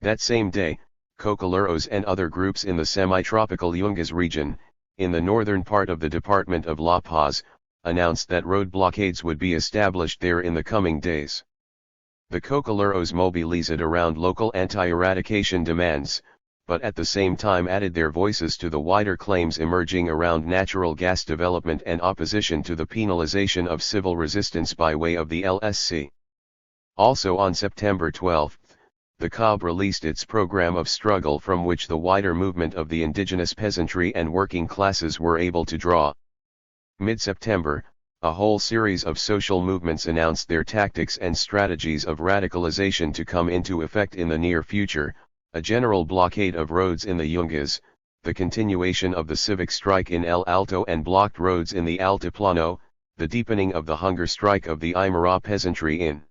That same day, Cocoleros and other groups in the semi-tropical Yungas region, in the northern part of the department of La Paz, announced that road blockades would be established there in the coming days. The Cocoleros mobilized around local anti-eradication demands, but at the same time added their voices to the wider claims emerging around natural gas development and opposition to the penalization of civil resistance by way of the LSC. Also on September 12, the COB released its program of struggle from which the wider movement of the indigenous peasantry and working classes were able to draw. Mid-September, a whole series of social movements announced their tactics and strategies of radicalization to come into effect in the near future: a general blockade of roads in the Yungas, the continuation of the civic strike in El Alto and blocked roads in the Altiplano, the deepening of the hunger strike of the Aymara peasantry in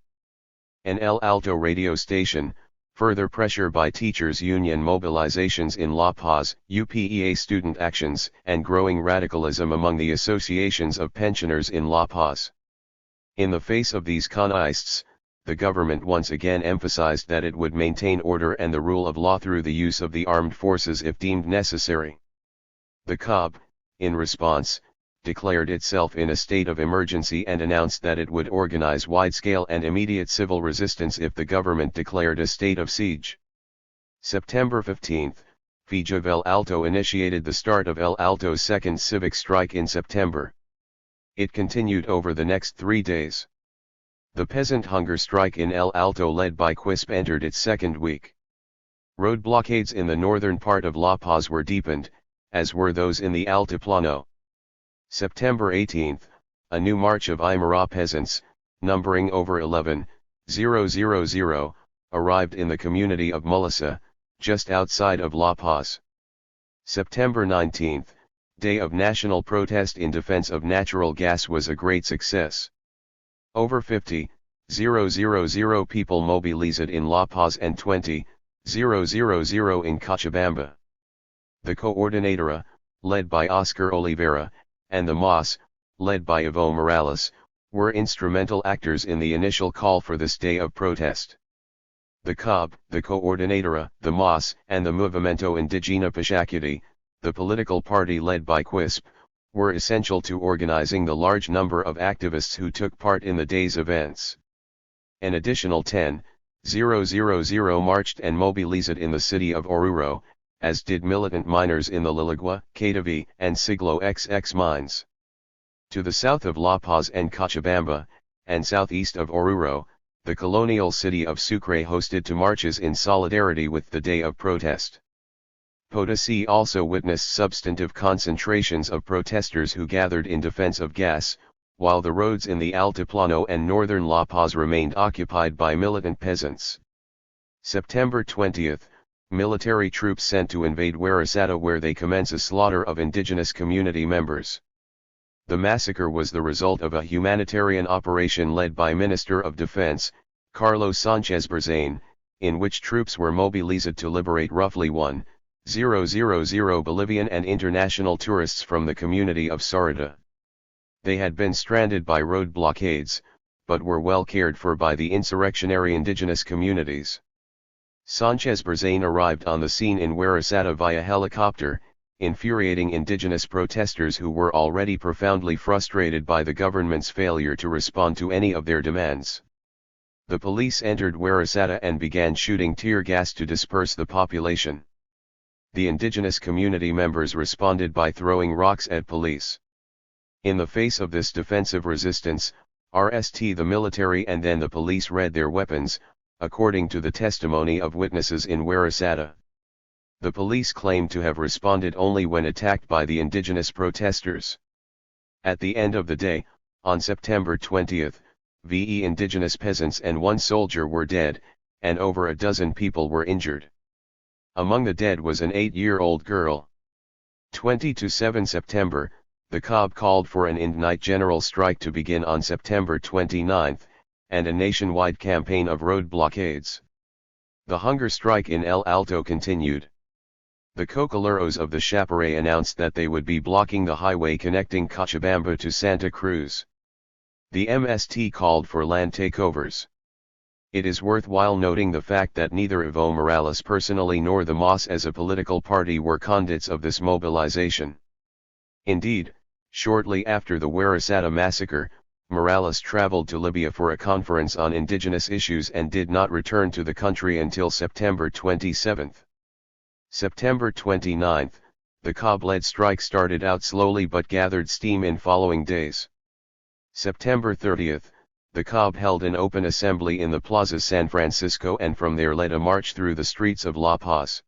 an El Alto radio station, further pressure by teachers' union mobilizations in La Paz, UPEA student actions, and growing radicalism among the associations of pensioners in La Paz. In the face of these contests, the government once again emphasized that it would maintain order and the rule of law through the use of the armed forces if deemed necessary. The COB, in response, declared itself in a state of emergency and announced that it would organize wide-scale and immediate civil resistance if the government declared a state of siege. September 15, FIJA El Alto initiated the start of El Alto's second civic strike in September. It continued over the next 3 days. The peasant hunger strike in El Alto led by QUISP entered its second week. Road blockades in the northern part of La Paz were deepened, as were those in the Altiplano. September 18, a new march of Aymara peasants, numbering over 11,000, arrived in the community of Mulasa, just outside of La Paz. September 19, day of national protest in defense of natural gas, was a great success. Over 50,000 people mobilized in La Paz and 20,000 in Cochabamba. The Coordinadora, led by Oscar Oliveira, and the MAS, led by Evo Morales, were instrumental actors in the initial call for this day of protest. The COB, the Coordinadora, the MAS, and the Movimento Indígena Pachacuti, the political party led by QUISP, were essential to organizing the large number of activists who took part in the day's events. An additional 10,000 marched and mobilized in the city of Oruro, as did militant miners in the Liligua, Catavi, and Siglo XX mines. To the south of La Paz and Cochabamba, and southeast of Oruro, the colonial city of Sucre hosted two marches in solidarity with the day of protest. Potosí also witnessed substantive concentrations of protesters who gathered in defense of gas, while the roads in the Altiplano and northern La Paz remained occupied by militant peasants. September 20, military troops sent to invade Huarazata, where they commence a slaughter of indigenous community members. The massacre was the result of a humanitarian operation led by Minister of Defense, Carlos Sánchez Berzain, in which troops were mobilized to liberate roughly 1,000 Bolivian and international tourists from the community of Sarita. They had been stranded by road blockades, but were well cared for by the insurrectionary indigenous communities. Sánchez Berzain arrived on the scene in Huarazata via helicopter, infuriating indigenous protesters who were already profoundly frustrated by the government's failure to respond to any of their demands. The police entered Huarazata and began shooting tear gas to disperse the population. The indigenous community members responded by throwing rocks at police. In the face of this defensive resistance, the military and then the police read their weapons, according to the testimony of witnesses in Huarazata. The police claimed to have responded only when attacked by the indigenous protesters. At the end of the day, on September 20, indigenous peasants and one soldier were dead, and over a dozen people were injured. Among the dead was an 8-year-old girl. 7 September, the COB called for an in-night general strike to begin on September 29, and a nationwide campaign of road blockades. The hunger strike in El Alto continued. The Cocoleros of the Chaparral announced that they would be blocking the highway connecting Cochabamba to Santa Cruz. The MST called for land takeovers. It is worthwhile noting the fact that neither Evo Morales personally nor the MAS as a political party were conduits of this mobilization. Indeed, shortly after the Huarazada massacre, Morales traveled to Libya for a conference on indigenous issues and did not return to the country until September 27. September 29, the COB-led strike started out slowly but gathered steam in following days. September 30, the COB held an open assembly in the Plaza San Francisco and from there led a march through the streets of La Paz.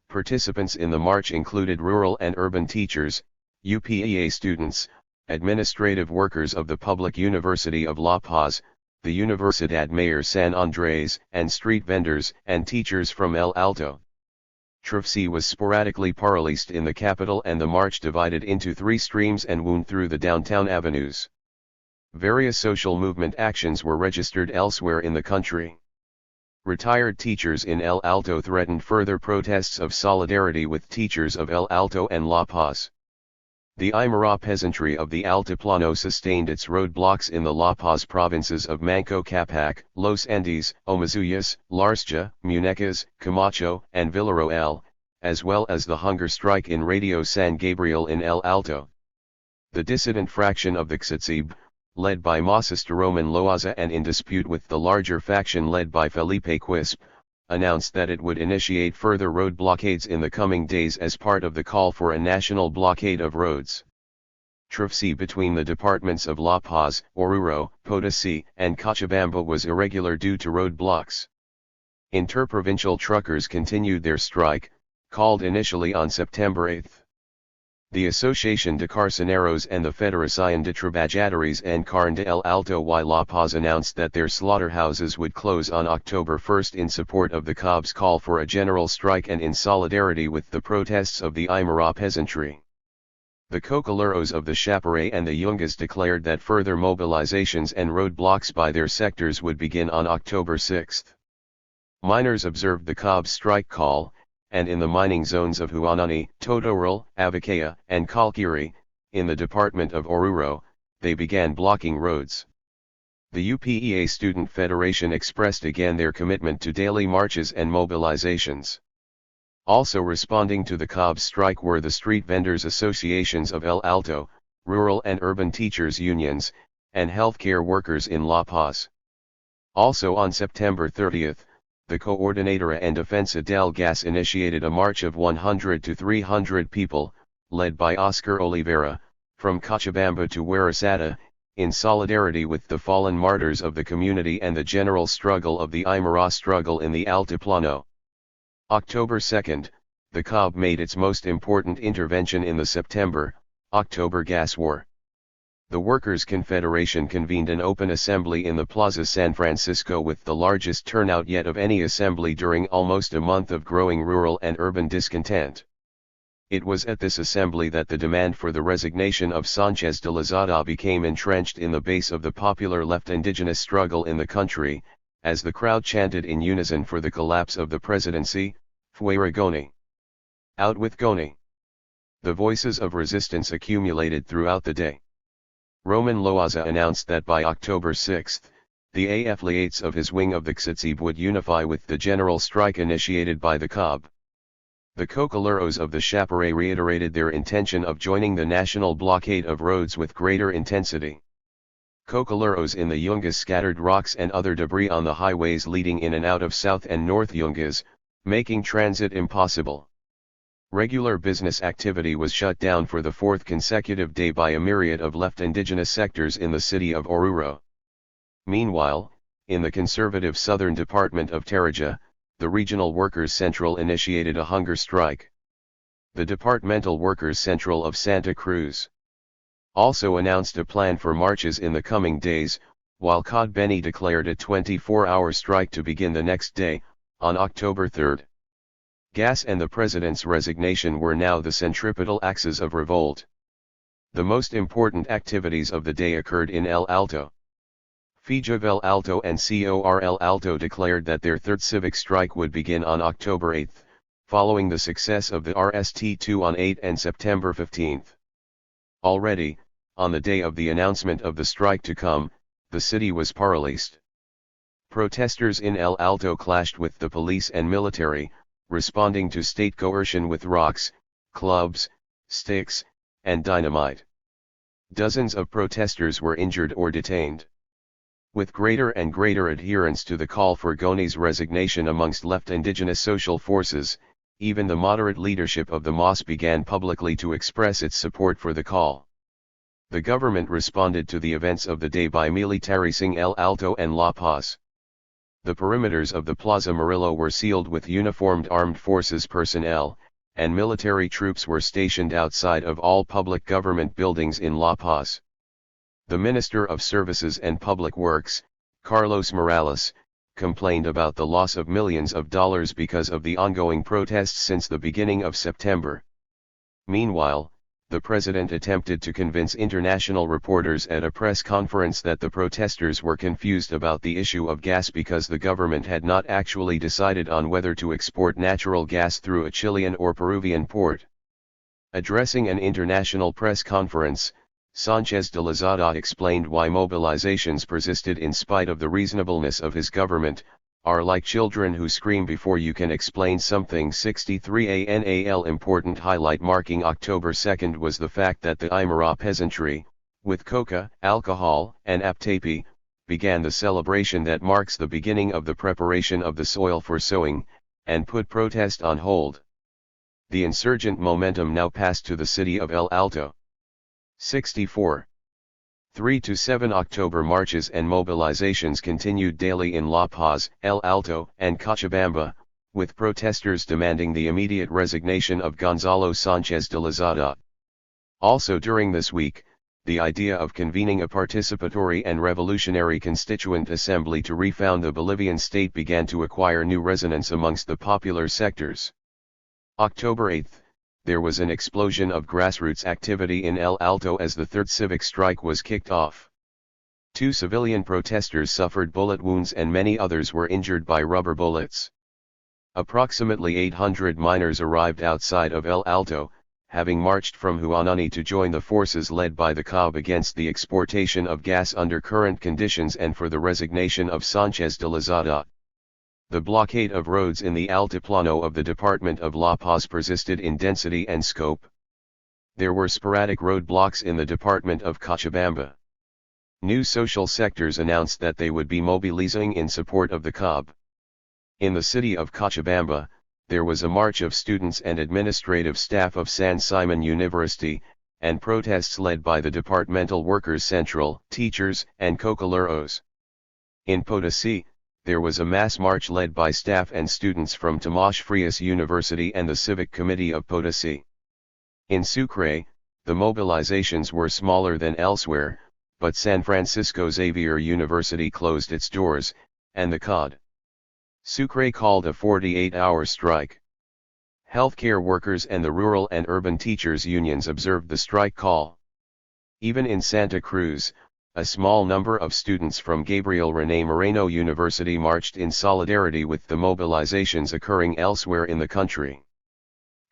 Participants in the march included rural and urban teachers, UPEA students, administrative workers of the Public University of La Paz, the Universidad Mayor San Andrés, and street vendors and teachers from El Alto. Traffic was sporadically paralysed in the capital and the march divided into 3 streams and wound through the downtown avenues. Various social movement actions were registered elsewhere in the country. Retired teachers in El Alto threatened further protests of solidarity with teachers of El Alto and La Paz. The Aymara peasantry of the Altiplano sustained its roadblocks in the La Paz provinces of Manco Capac, Los Andes, Omazuyas, Larcia, Muñecas, Camacho, and Villarroel, as well as the hunger strike in Radio San Gabriel in El Alto. The dissident fraction of the Xatzib, led by Masista Roman Loaza and in dispute with the larger faction led by Felipe Quispe, announced that it would initiate further road blockades in the coming days as part of the call for a national blockade of roads. Traffic between the departments of La Paz, Oruro, Potosí, and Cochabamba was irregular due to roadblocks. Interprovincial truckers continued their strike, called initially on September 8. The Asociación de Carceneros and the Federación de Trabajadores en Carne de El Alto y La Paz announced that their slaughterhouses would close on October 1 in support of the COB's call for a general strike and in solidarity with the protests of the Aymara peasantry. The Cocoleros of the Chaparral and the Yungas declared that further mobilizations and roadblocks by their sectors would begin on October 6. Miners observed the COB's strike call, and in the mining zones of Huanani, Totoral, Avicaya, and Calquiri, in the department of Oruro, they began blocking roads. The UPEA Student Federation expressed again their commitment to daily marches and mobilizations. Also responding to the COB's strike were the street vendors associations of El Alto, rural and urban teachers unions, and healthcare workers in La Paz. Also on September 30, the Coordinadora en Defensa del Gas initiated a march of 100 to 300 people, led by Oscar Olivera, from Cochabamba to Huarazada, in solidarity with the fallen martyrs of the community and the general struggle of the Aymara struggle in the Altiplano. October 2, the COB made its most important intervention in the September-October gas war. The Workers' Confederation convened an open assembly in the Plaza San Francisco with the largest turnout yet of any assembly during almost a month of growing rural and urban discontent. It was at this assembly that the demand for the resignation of Sanchez de Lozada became entrenched in the base of the popular left indigenous struggle in the country, as the crowd chanted in unison for the collapse of the presidency, Fuera Goni. Out with Goni. The voices of resistance accumulated throughout the day. Roman Loaza announced that by October 6, the affiliates of his wing of the Xatzib would unify with the general strike initiated by the COB. The Cocoleros of the Chaparral reiterated their intention of joining the national blockade of roads with greater intensity. Cocoleros in the Yungas scattered rocks and other debris on the highways leading in and out of South and North Yungas, making transit impossible. Regular business activity was shut down for the 4th consecutive day by a myriad of left indigenous sectors in the city of Oruro. Meanwhile, in the conservative southern department of Tarija, the Regional Workers' Central initiated a hunger strike. The Departmental Workers' Central of Santa Cruz also announced a plan for marches in the coming days, while COD Beni declared a 24-hour strike to begin the next day, on October 3. Gas and the president's resignation were now the centripetal axes of revolt. The most important activities of the day occurred in El Alto. FIJA El Alto and COR El Alto declared that their third civic strike would begin on October 8, following the success of the RST-2 on 8 and September 15. Already, on the day of the announcement of the strike to come, the city was paralyzed. Protesters in El Alto clashed with the police and military, responding to state coercion with rocks, clubs, sticks, and dynamite. Dozens of protesters were injured or detained. With greater and greater adherence to the call for Goni's resignation amongst left indigenous social forces, even the moderate leadership of the MAS began publicly to express its support for the call. The government responded to the events of the day by militarizing El Alto and La Paz. The perimeters of the Plaza Murillo were sealed with uniformed armed forces personnel, and military troops were stationed outside of all public government buildings in La Paz. The Minister of Services and Public Works, Carlos Morales, complained about the loss of millions of dollars because of the ongoing protests since the beginning of September. Meanwhile, the president attempted to convince international reporters at a press conference that the protesters were confused about the issue of gas because the government had not actually decided on whether to export natural gas through a Chilean or Peruvian port. Addressing an international press conference, Sánchez de Lozada explained why mobilizations persisted in spite of the reasonableness of his government, are like children who scream before you can explain something. 63 ANAL important highlight marking October 2 was the fact that the Aymara peasantry, with coca, alcohol, and aptapi, began the celebration that marks the beginning of the preparation of the soil for sowing, and put protest on hold. The insurgent momentum now passed to the city of El Alto. 64. 3 to 7 October marches and mobilizations continued daily in La Paz, El Alto, and Cochabamba, with protesters demanding the immediate resignation of Gonzalo Sánchez de Lozada. Also during this week, the idea of convening a participatory and revolutionary constituent assembly to refound the Bolivian state began to acquire new resonance amongst the popular sectors. October 8. There was an explosion of grassroots activity in El Alto as the third civic strike was kicked off. 2 civilian protesters suffered bullet wounds and many others were injured by rubber bullets. Approximately 800 miners arrived outside of El Alto, having marched from Huanani to join the forces led by the CAB against the exportation of gas under current conditions and for the resignation of Sánchez de Lozada. The blockade of roads in the Altiplano of the Department of La Paz persisted in density and scope. There were sporadic roadblocks in the Department of Cochabamba. New social sectors announced that they would be mobilizing in support of the CAB. In the city of Cochabamba, there was a march of students and administrative staff of San Simon University, and protests led by the Departmental Workers Central, teachers, and cocoleros. In Potosí, there was a mass march led by staff and students from Tomás Frías University and the Civic Committee of Potosí. In Sucre, the mobilizations were smaller than elsewhere, but San Francisco Xavier University closed its doors, and the COD. Sucre called a 48-hour strike. Healthcare workers and the rural and urban teachers' unions observed the strike call. Even in Santa Cruz, a small number of students from Gabriel René Moreno University marched in solidarity with the mobilizations occurring elsewhere in the country.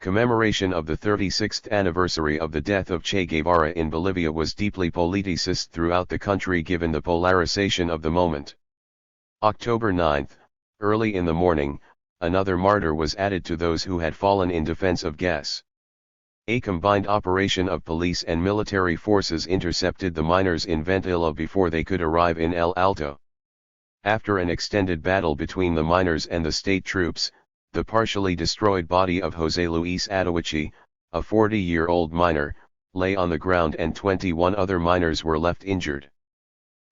Commemoration of the 36th anniversary of the death of Che Guevara in Bolivia was deeply politicized throughout the country given the polarization of the moment. October 9, early in the morning, another martyr was added to those who had fallen in defense of gas. A combined operation of police and military forces intercepted the miners in Ventilla before they could arrive in El Alto. After an extended battle between the miners and the state troops, the partially destroyed body of José Luis Adowichi, a 40-year-old miner, lay on the ground and 21 other miners were left injured.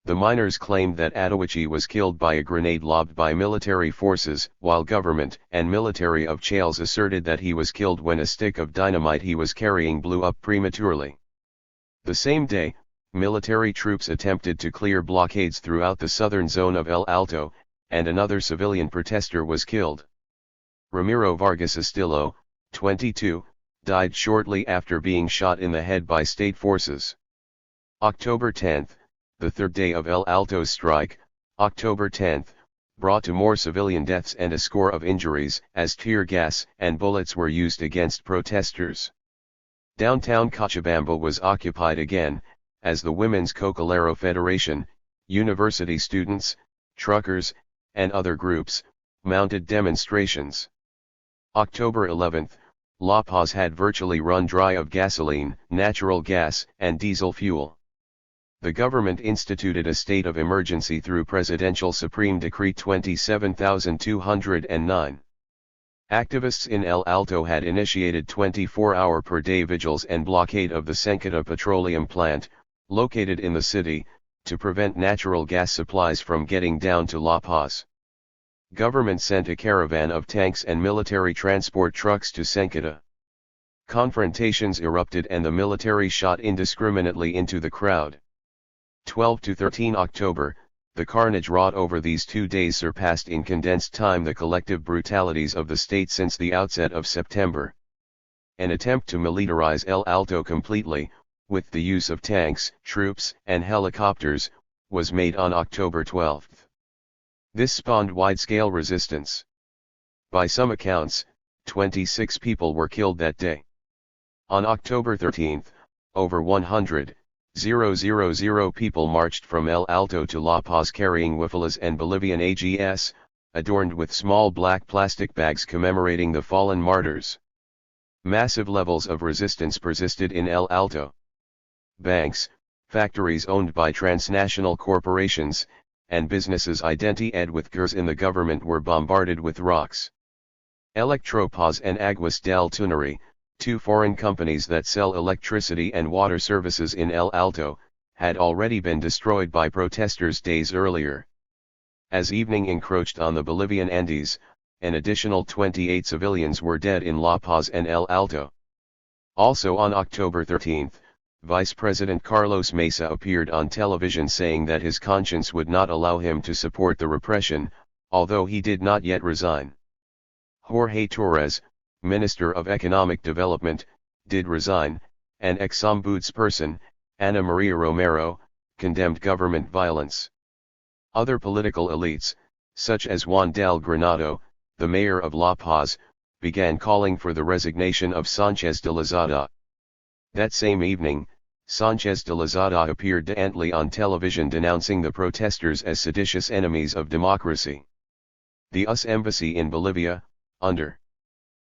The miners claimed that Adowichi was killed by a grenade lobbed by military forces, while government and military of Chales asserted that he was killed when a stick of dynamite he was carrying blew up prematurely. The same day, military troops attempted to clear blockades throughout the southern zone of El Alto, and another civilian protester was killed. Ramiro Vargas Estillo, 22, died shortly after being shot in the head by state forces. October 10, the third day of El Alto's strike, October 10, brought to more civilian deaths and a score of injuries as tear gas and bullets were used against protesters. Downtown Cochabamba was occupied again, as the Women's Cocalero Federation, university students, truckers, and other groups, mounted demonstrations. October 11, La Paz had virtually run dry of gasoline, natural gas, and diesel fuel. The government instituted a state of emergency through Presidential Supreme Decree 27209. Activists in El Alto had initiated 24-hour-per-day vigils and blockade of the Sencata petroleum plant, located in the city, to prevent natural gas supplies from getting down to La Paz. Government sent a caravan of tanks and military transport trucks to Sencata. Confrontations erupted and the military shot indiscriminately into the crowd. 12 to 13 October, the carnage wrought over these 2 days surpassed in condensed time the collective brutalities of the state since the outset of September. An attempt to militarize El Alto completely, with the use of tanks, troops, and helicopters, was made on October 12. This spawned wide-scale resistance. By some accounts, 26 people were killed that day. On October 13, over 100,000 people marched from El Alto to La Paz carrying huifulas and Bolivian AGS, adorned with small black plastic bags commemorating the fallen martyrs. Massive levels of resistance persisted in El Alto. Banks, factories owned by transnational corporations, and businesses identified with GERS in the government were bombarded with rocks. Electropaz and Aguas del Tunari, 2 foreign companies that sell electricity and water services in El Alto, had already been destroyed by protesters days earlier. As evening encroached on the Bolivian Andes, an additional 28 civilians were dead in La Paz and El Alto. Also on October 13, Vice President Carlos Mesa appeared on television saying that his conscience would not allow him to support the repression, although he did not yet resign. Jorge Torres, Minister of Economic Development, did resign, and ex-ombudsperson, Ana Maria Romero, condemned government violence. Other political elites, such as Juan del Granado, the mayor of La Paz, began calling for the resignation of Sánchez de Lozada. That same evening, Sánchez de Lozada appeared defiantly on television denouncing the protesters as seditious enemies of democracy. The US Embassy in Bolivia, under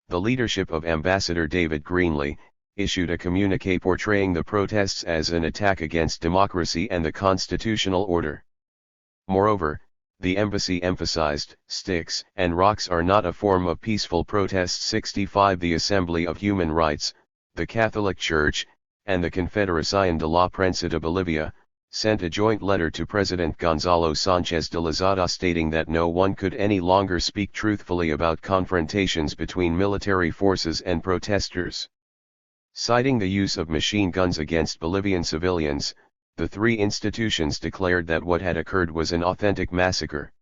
the leadership of Ambassador David Greenlee, issued a communiqué portraying the protests as an attack against democracy and the constitutional order. Moreover, the embassy emphasized, sticks and rocks are not a form of peaceful protest. 65 The Assembly of Human Rights, the Catholic Church, and the Confederación de la Prensa de Bolivia, sent a joint letter to President Gonzalo Sánchez de Lozada stating that no one could any longer speak truthfully about confrontations between military forces and protesters. Citing the use of machine guns against Bolivian civilians, the 3 institutions declared that what had occurred was an authentic massacre.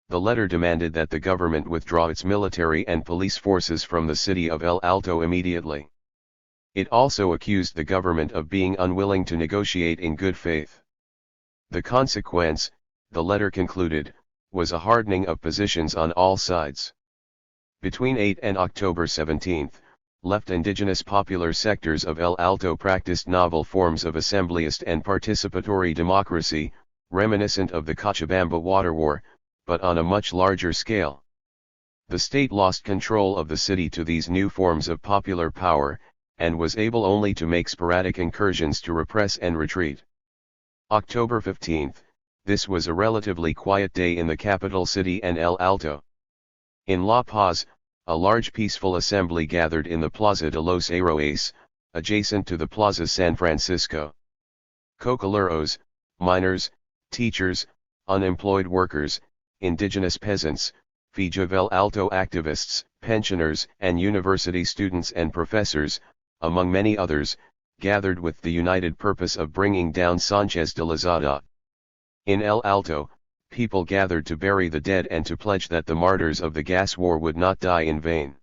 The letter demanded that the government withdraw its military and police forces from the city of El Alto immediately. It also accused the government of being unwilling to negotiate in good faith. The consequence, the letter concluded, was a hardening of positions on all sides. Between 8 and October 17, left indigenous popular sectors of El Alto practiced novel forms of assemblyist and participatory democracy, reminiscent of the Cochabamba water war, but on a much larger scale. The state lost control of the city to these new forms of popular power, and was able only to make sporadic incursions to repress and retreat. October 15, this was a relatively quiet day in the capital city and El Alto. In La Paz, a large peaceful assembly gathered in the Plaza de los Héroes, adjacent to the Plaza San Francisco. Cocaleros, miners, teachers, unemployed workers, indigenous peasants, FIJA Alto activists, pensioners, and university students and professors, among many others, gathered with the united purpose of bringing down Sánchez de Lozada. In El Alto, people gathered to bury the dead and to pledge that the martyrs of the gas war would not die in vain.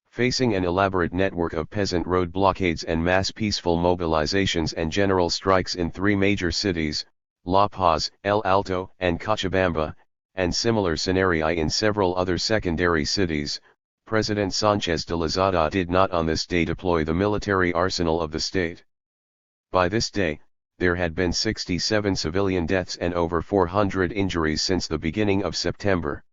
Facing an elaborate network of peasant road blockades and mass peaceful mobilizations and general strikes in three major cities, La Paz, El Alto, and Cochabamba, and similar scenarii in several other secondary cities, President Sanchez de Lozada did not on this day deploy the military arsenal of the state. By this day, there had been 67 civilian deaths and over 400 injuries since the beginning of September.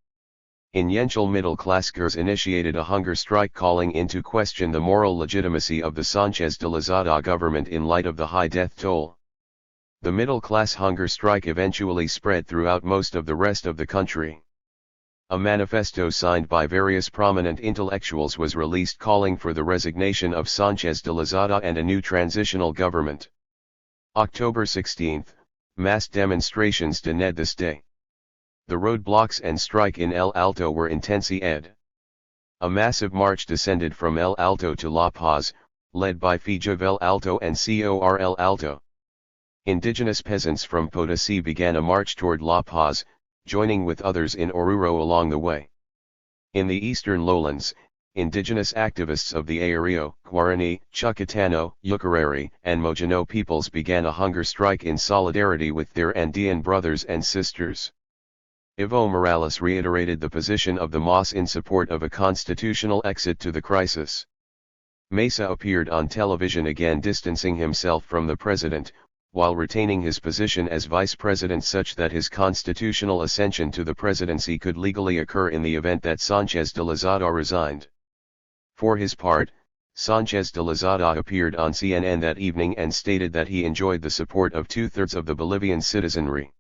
Influential middle-class groups initiated a hunger strike calling into question the moral legitimacy of the Sanchez de Lozada government in light of the high death toll. The middle-class hunger strike eventually spread throughout most of the rest of the country. A manifesto signed by various prominent intellectuals was released calling for the resignation of Sanchez de Lozada and a new transitional government. October 16, mass demonstrations denounced this day. The roadblocks and strike in El Alto were intensified. A massive march descended from El Alto to La Paz, led by FIJA El Alto and COR El Alto. Indigenous peasants from Potosí began a march toward La Paz, joining with others in Oruro along the way. In the eastern lowlands, indigenous activists of the Ayoreo, Guarani, Chucatano, Yucareri, and Mojano peoples began a hunger strike in solidarity with their Andean brothers and sisters. Evo Morales reiterated the position of the MAS in support of a constitutional exit to the crisis. Mesa appeared on television again distancing himself from the president, while retaining his position as vice president such that his constitutional ascension to the presidency could legally occur in the event that Sanchez de Lozada resigned. For his part, Sanchez de Lozada appeared on CNN that evening and stated that he enjoyed the support of two-thirds of the Bolivian citizenry.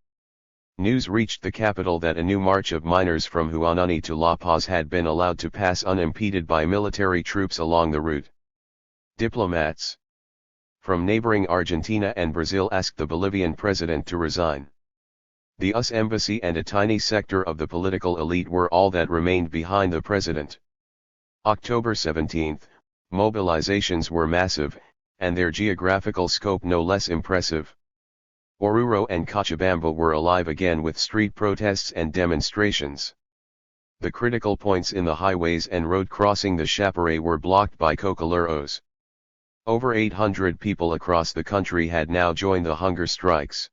News reached the capital that a new march of miners from Huanani to La Paz had been allowed to pass unimpeded by military troops along the route. Diplomats from neighboring Argentina and Brazil asked the Bolivian president to resign. The US embassy and a tiny sector of the political elite were all that remained behind the president. October 17, mobilizations were massive, and their geographical scope no less impressive. Oruro and Cochabamba were alive again with street protests and demonstrations. The critical points in the highways and road crossing the Chapare were blocked by cocoleros. Over 800 people across the country had now joined the hunger strikes.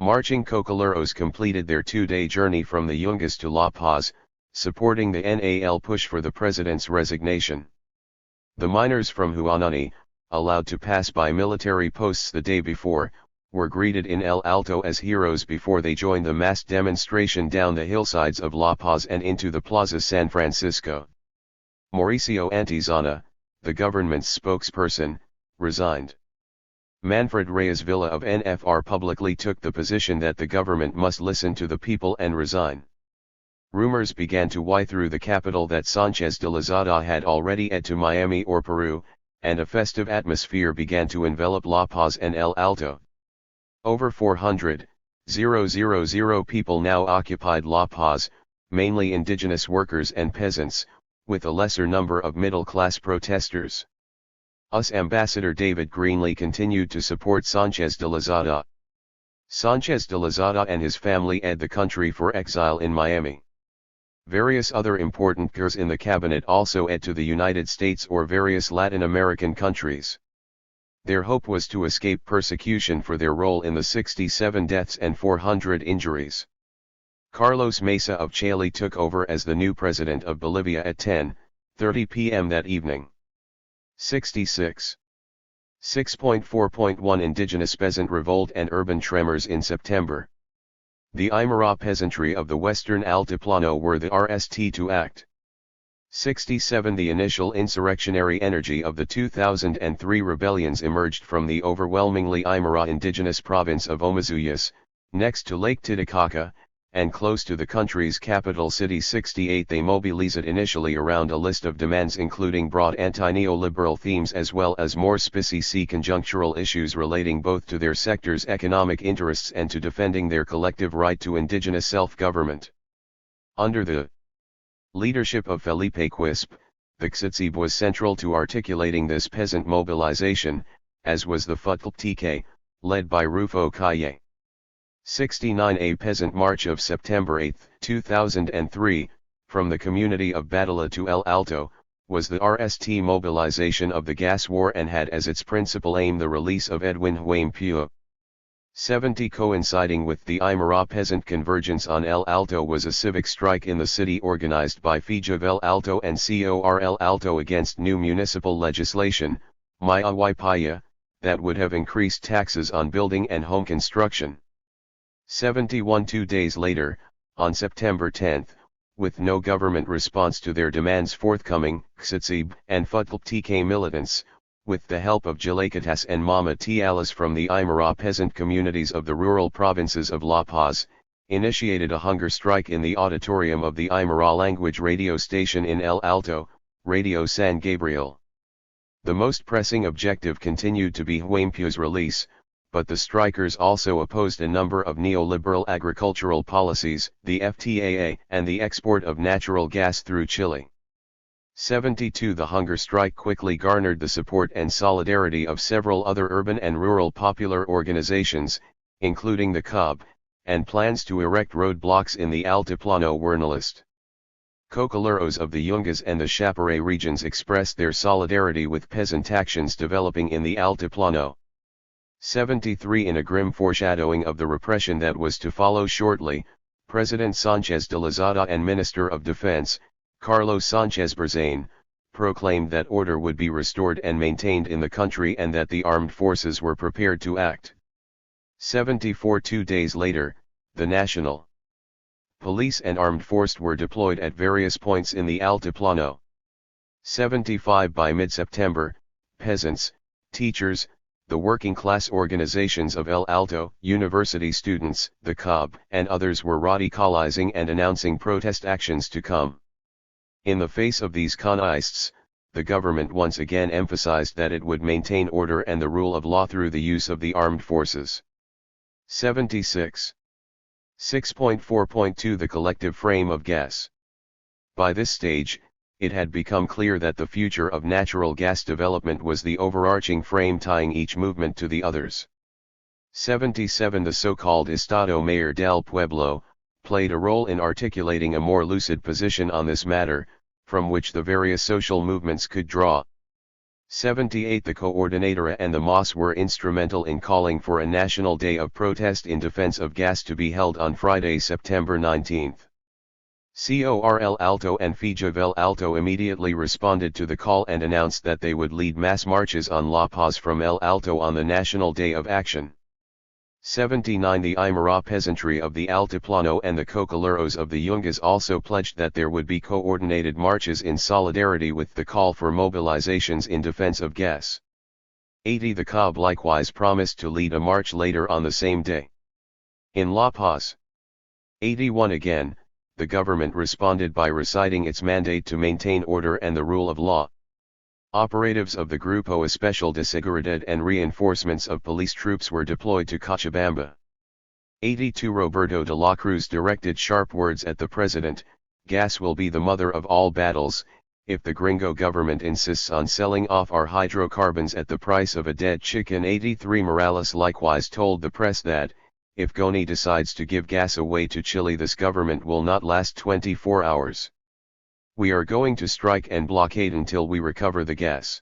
Marching cocoleros completed their two-day journey from the Yungas to La Paz, supporting the NAL push for the president's resignation. The miners from Huanani, allowed to pass by military posts the day before, were greeted in El Alto as heroes before they joined the mass demonstration down the hillsides of La Paz and into the Plaza San Francisco. Mauricio Antizana, the government's spokesperson, resigned. Manfred Reyes Villa of NFR publicly took the position that the government must listen to the people and resign. Rumors began to fly through the capital that Sanchez de Lozada had already fled to Miami or Peru, and a festive atmosphere began to envelop La Paz and El Alto. Over 400,000 people now occupied La Paz, mainly indigenous workers and peasants, with a lesser number of middle-class protesters. US Ambassador David Greenlee continued to support Sanchez de Lozada. Sanchez de Lozada and his family fled the country for exile in Miami. Various other important figures in the cabinet also fled to the United States or various Latin American countries. Their hope was to escape persecution for their role in the 67 deaths and 400 injuries. Carlos Mesa of Chile took over as the new president of Bolivia at 10:30 p.m. that evening. 66. 6.4.1 Indigenous Peasant Revolt and Urban Tremors in September. The Aymara peasantry of the western Altiplano were the RST to act. 67 The initial insurrectionary energy of the 2003 rebellions emerged from the overwhelmingly Aymara indigenous province of Omasuyas, next to Lake Titicaca, and close to the country's capital city. 68 They mobilized initially around a list of demands including broad anti-neoliberal themes as well as more specific conjunctural issues relating both to their sector's economic interests and to defending their collective right to indigenous self-government. Under the leadership of Felipe Quispe, the Xitzib was central to articulating this peasant mobilization, as was the FUTLPTK, led by Rufo Calle. 69 A peasant march of September 8, 2003, from the community of Badala to El Alto, was the RST mobilization of the gas war and had as its principal aim the release of Edwin Huaympue. 70 Coinciding with the Aymara peasant convergence on El Alto was a civic strike in the city organized by FIJA El Alto and COR El Alto against new municipal legislation, Maya Waipaya, that would have increased taxes on building and home construction. 71 2 days later, on September 10, with no government response to their demands forthcoming, Xatsib and FUTLPTK militants, with the help of Jalacatas and Mama Tialas from the Aymara peasant communities of the rural provinces of La Paz, initiated a hunger strike in the auditorium of the Aymara language radio station in El Alto, Radio San Gabriel. The most pressing objective continued to be Huaympue's release, but the strikers also opposed a number of neoliberal agricultural policies, the FTAA, and the export of natural gas through Chile. 72 The hunger strike quickly garnered the support and solidarity of several other urban and rural popular organizations, including the COB, and plans to erect roadblocks in the Altiplano were nihilist. Cocoleros of the Yungas and the Chaparral regions expressed their solidarity with peasant actions developing in the Altiplano. 73 In a grim foreshadowing of the repression that was to follow shortly, President Sanchez de Lozada and Minister of Defense, Carlos Sanchez Berzain, proclaimed that order would be restored and maintained in the country and that the armed forces were prepared to act. 74 2 days later, the National Police and armed force were deployed at various points in the Altiplano. 75 By mid-September, peasants, teachers, the working class organizations of El Alto, university students, the COB, and others were radicalizing and announcing protest actions to come. In the face of these contests, the government once again emphasized that it would maintain order and the rule of law through the use of the armed forces. 76. 6.4.2 The collective frame of gas. By this stage, it had become clear that the future of natural gas development was the overarching frame tying each movement to the others. 77 The so-called Estado Mayor del Pueblo played a role in articulating a more lucid position on this matter, from which the various social movements could draw. 78 The Coordinadora and the MAS were instrumental in calling for a national day of protest in defense of gas to be held on Friday, September 19. COR El Alto and FIJA El Alto immediately responded to the call and announced that they would lead mass marches on La Paz from El Alto on the National Day of Action. 79 The Aymara peasantry of the Altiplano and the Cocoleros of the Yungas also pledged that there would be coordinated marches in solidarity with the call for mobilizations in defense of gas. 80 The COB likewise promised to lead a march later on the same day in La Paz. 81 Again, the government responded by reciting its mandate to maintain order and the rule of law. Operatives of the Grupo Especial de Seguridad and reinforcements of police troops were deployed to Cochabamba. 82 Roberto de la Cruz directed sharp words at the president, "Gas will be the mother of all battles, if the gringo government insists on selling off our hydrocarbons at the price of a dead chicken." 83 Morales likewise told the press that, if Goni decides to give gas away to Chile, this government will not last 24 hours. "We are going to strike and blockade until we recover the gas."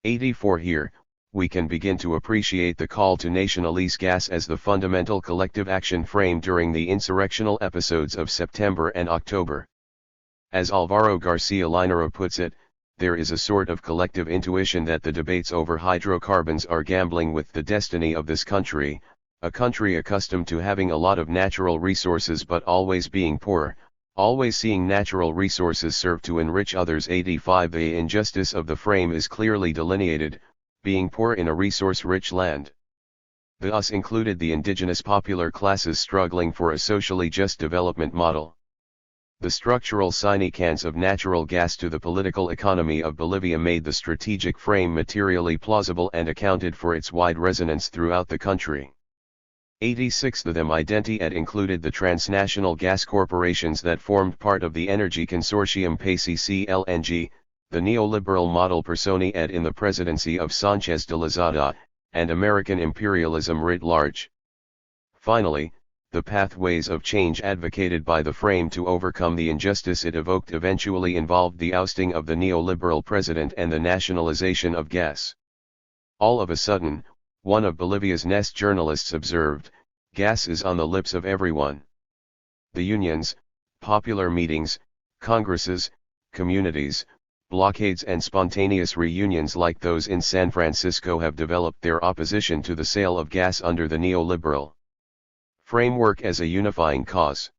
84 Here, we can begin to appreciate the call to nacionalize gas as the fundamental collective action frame during the insurrectional episodes of September and October. As Alvaro Garcia Linera puts it, there is a sort of collective intuition that the debates over hydrocarbons are gambling with the destiny of this country, a country accustomed to having a lot of natural resources but always being poor, always seeing natural resources serve to enrich others. 85 The injustice of the frame is clearly delineated, being poor in a resource-rich land. The us included the indigenous popular classes struggling for a socially just development model. The structural significance of natural gas to the political economy of Bolivia made the strategic frame materially plausible and accounted for its wide resonance throughout the country. 86 The them identiet included the transnational gas corporations that formed part of the energy consortium PCC-LNG, the neoliberal model personi ed in the presidency of Sanchez de Lozada, and American imperialism writ large. Finally, the pathways of change advocated by the frame to overcome the injustice it evoked eventually involved the ousting of the neoliberal president and the nationalization of gas. All of a sudden, one of Bolivia's Nest journalists observed, gas is on the lips of everyone. The unions, popular meetings, congresses, communities, blockades and spontaneous reunions like those in San Francisco have developed their opposition to the sale of gas under the neoliberal framework as a unifying cause.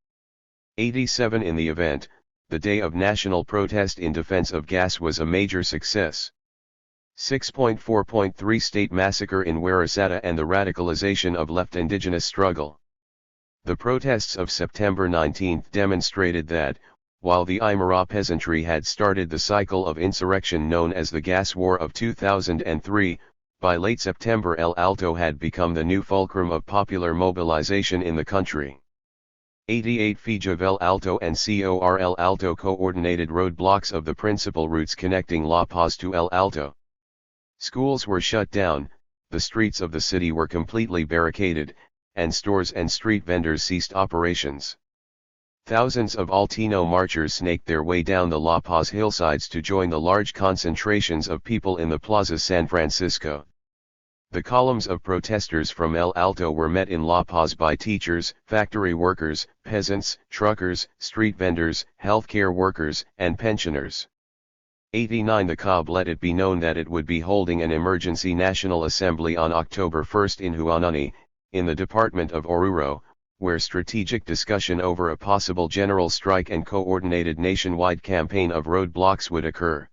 87 In the event, the day of national protest in defense of gas was a major success. 6.4.3 State massacre in Huarazada and the radicalization of left indigenous struggle. The protests of September 19 demonstrated that, while the Aymara peasantry had started the cycle of insurrection known as the Gas War of 2003, by late September El Alto had become the new fulcrum of popular mobilization in the country. 88 FIJA of El Alto and COR El Alto coordinated roadblocks of the principal routes connecting La Paz to El Alto. Schools were shut down, the streets of the city were completely barricaded, and stores and street vendors ceased operations. Thousands of Altino marchers snaked their way down the La Paz hillsides to join the large concentrations of people in the Plaza San Francisco. The columns of protesters from El Alto were met in La Paz by teachers, factory workers, peasants, truckers, street vendors, healthcare workers, and pensioners. 89 The COB let it be known that it would be holding an emergency National Assembly on October 1 in Huanani, in the department of Oruro, where strategic discussion over a possible general strike and coordinated nationwide campaign of roadblocks would occur.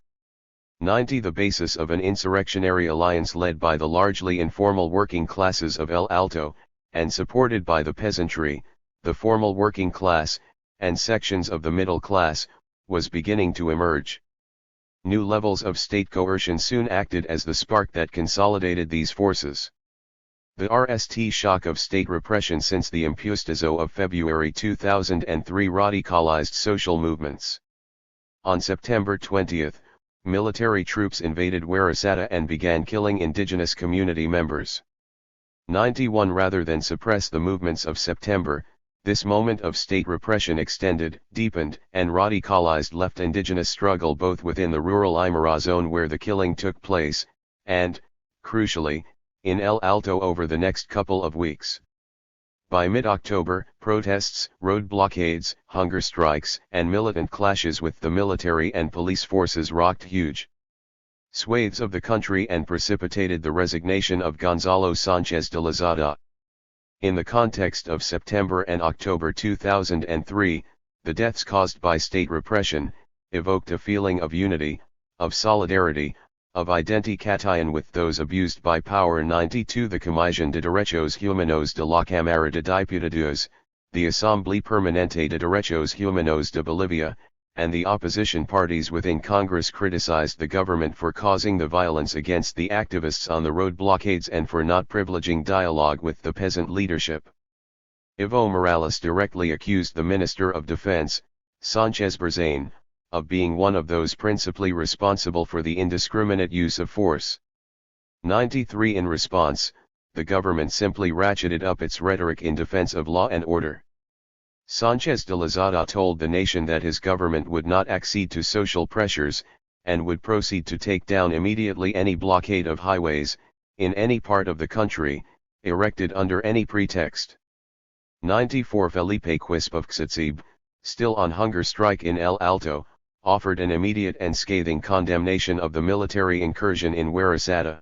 90 The basis of an insurrectionary alliance led by the largely informal working classes of El Alto, and supported by the peasantry, the formal working class, and sections of the middle class, was beginning to emerge. New levels of state coercion soon acted as the spark that consolidated these forces. The RST shock of state repression since the Impuestazo of February 2003 radicalized social movements. On September 20, military troops invaded Huarazada and began killing indigenous community members. 91 Rather than suppress the movements of September, this moment of state repression extended, deepened, and radicalized left indigenous struggle both within the rural Aymara zone where the killing took place, and, crucially, in El Alto over the next couple of weeks. By mid-October, protests, road blockades, hunger strikes, and militant clashes with the military and police forces rocked huge swathes of the country and precipitated the resignation of Gonzalo Sanchez de Lozada. In the context of September and October 2003, the deaths caused by state repression evoked a feeling of unity, of solidarity, of identificación with those abused by power. 92 The Comisión de Derechos Humanos de la Cámara de Diputados, the Asamblea Permanente de Derechos Humanos de Bolivia, and the opposition parties within Congress criticized the government for causing the violence against the activists on the road blockades and for not privileging dialogue with the peasant leadership. Evo Morales directly accused the Minister of Defense, Sánchez Berzain, of being one of those principally responsible for the indiscriminate use of force. 93 In response, the government simply ratcheted up its rhetoric in defense of law and order. Sanchez de Lozada told the nation that his government would not accede to social pressures, and would proceed to take down immediately any blockade of highways, in any part of the country, erected under any pretext. 94 Felipe Quispe of Xatzib, still on hunger strike in El Alto, offered an immediate and scathing condemnation of the military incursion in Huarazada.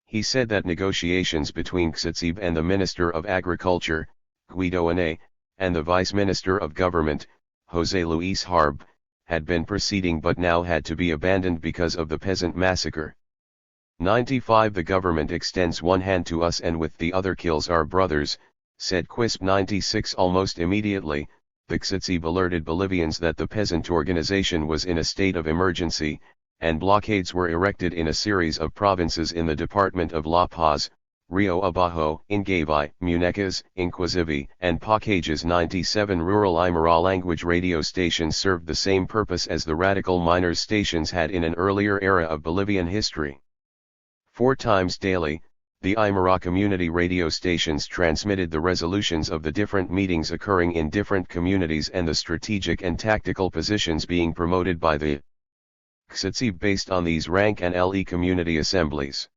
He said that negotiations between Xatzib and the Minister of Agriculture, Guido Ane, and the Vice Minister of Government, José Luis Harb, had been proceeding but now had to be abandoned because of the peasant massacre. 95 The government extends one hand to us and with the other kills our brothers, said Quispe. 96 Almost immediately, the Xatzib alerted Bolivians that the peasant organization was in a state of emergency, and blockades were erected in a series of provinces in the department of La Paz, Rio Abajo, Ingavai, Muñecas, Inquisivi, and Pacajes. 97 Rural Aymara language radio stations served the same purpose as the radical miners stations had in an earlier era of Bolivian history. 4 times daily, The Aymara community radio stations transmitted the resolutions of the different meetings occurring in different communities and the strategic and tactical positions being promoted by the Ksatsib based on these rank and LE community assemblies.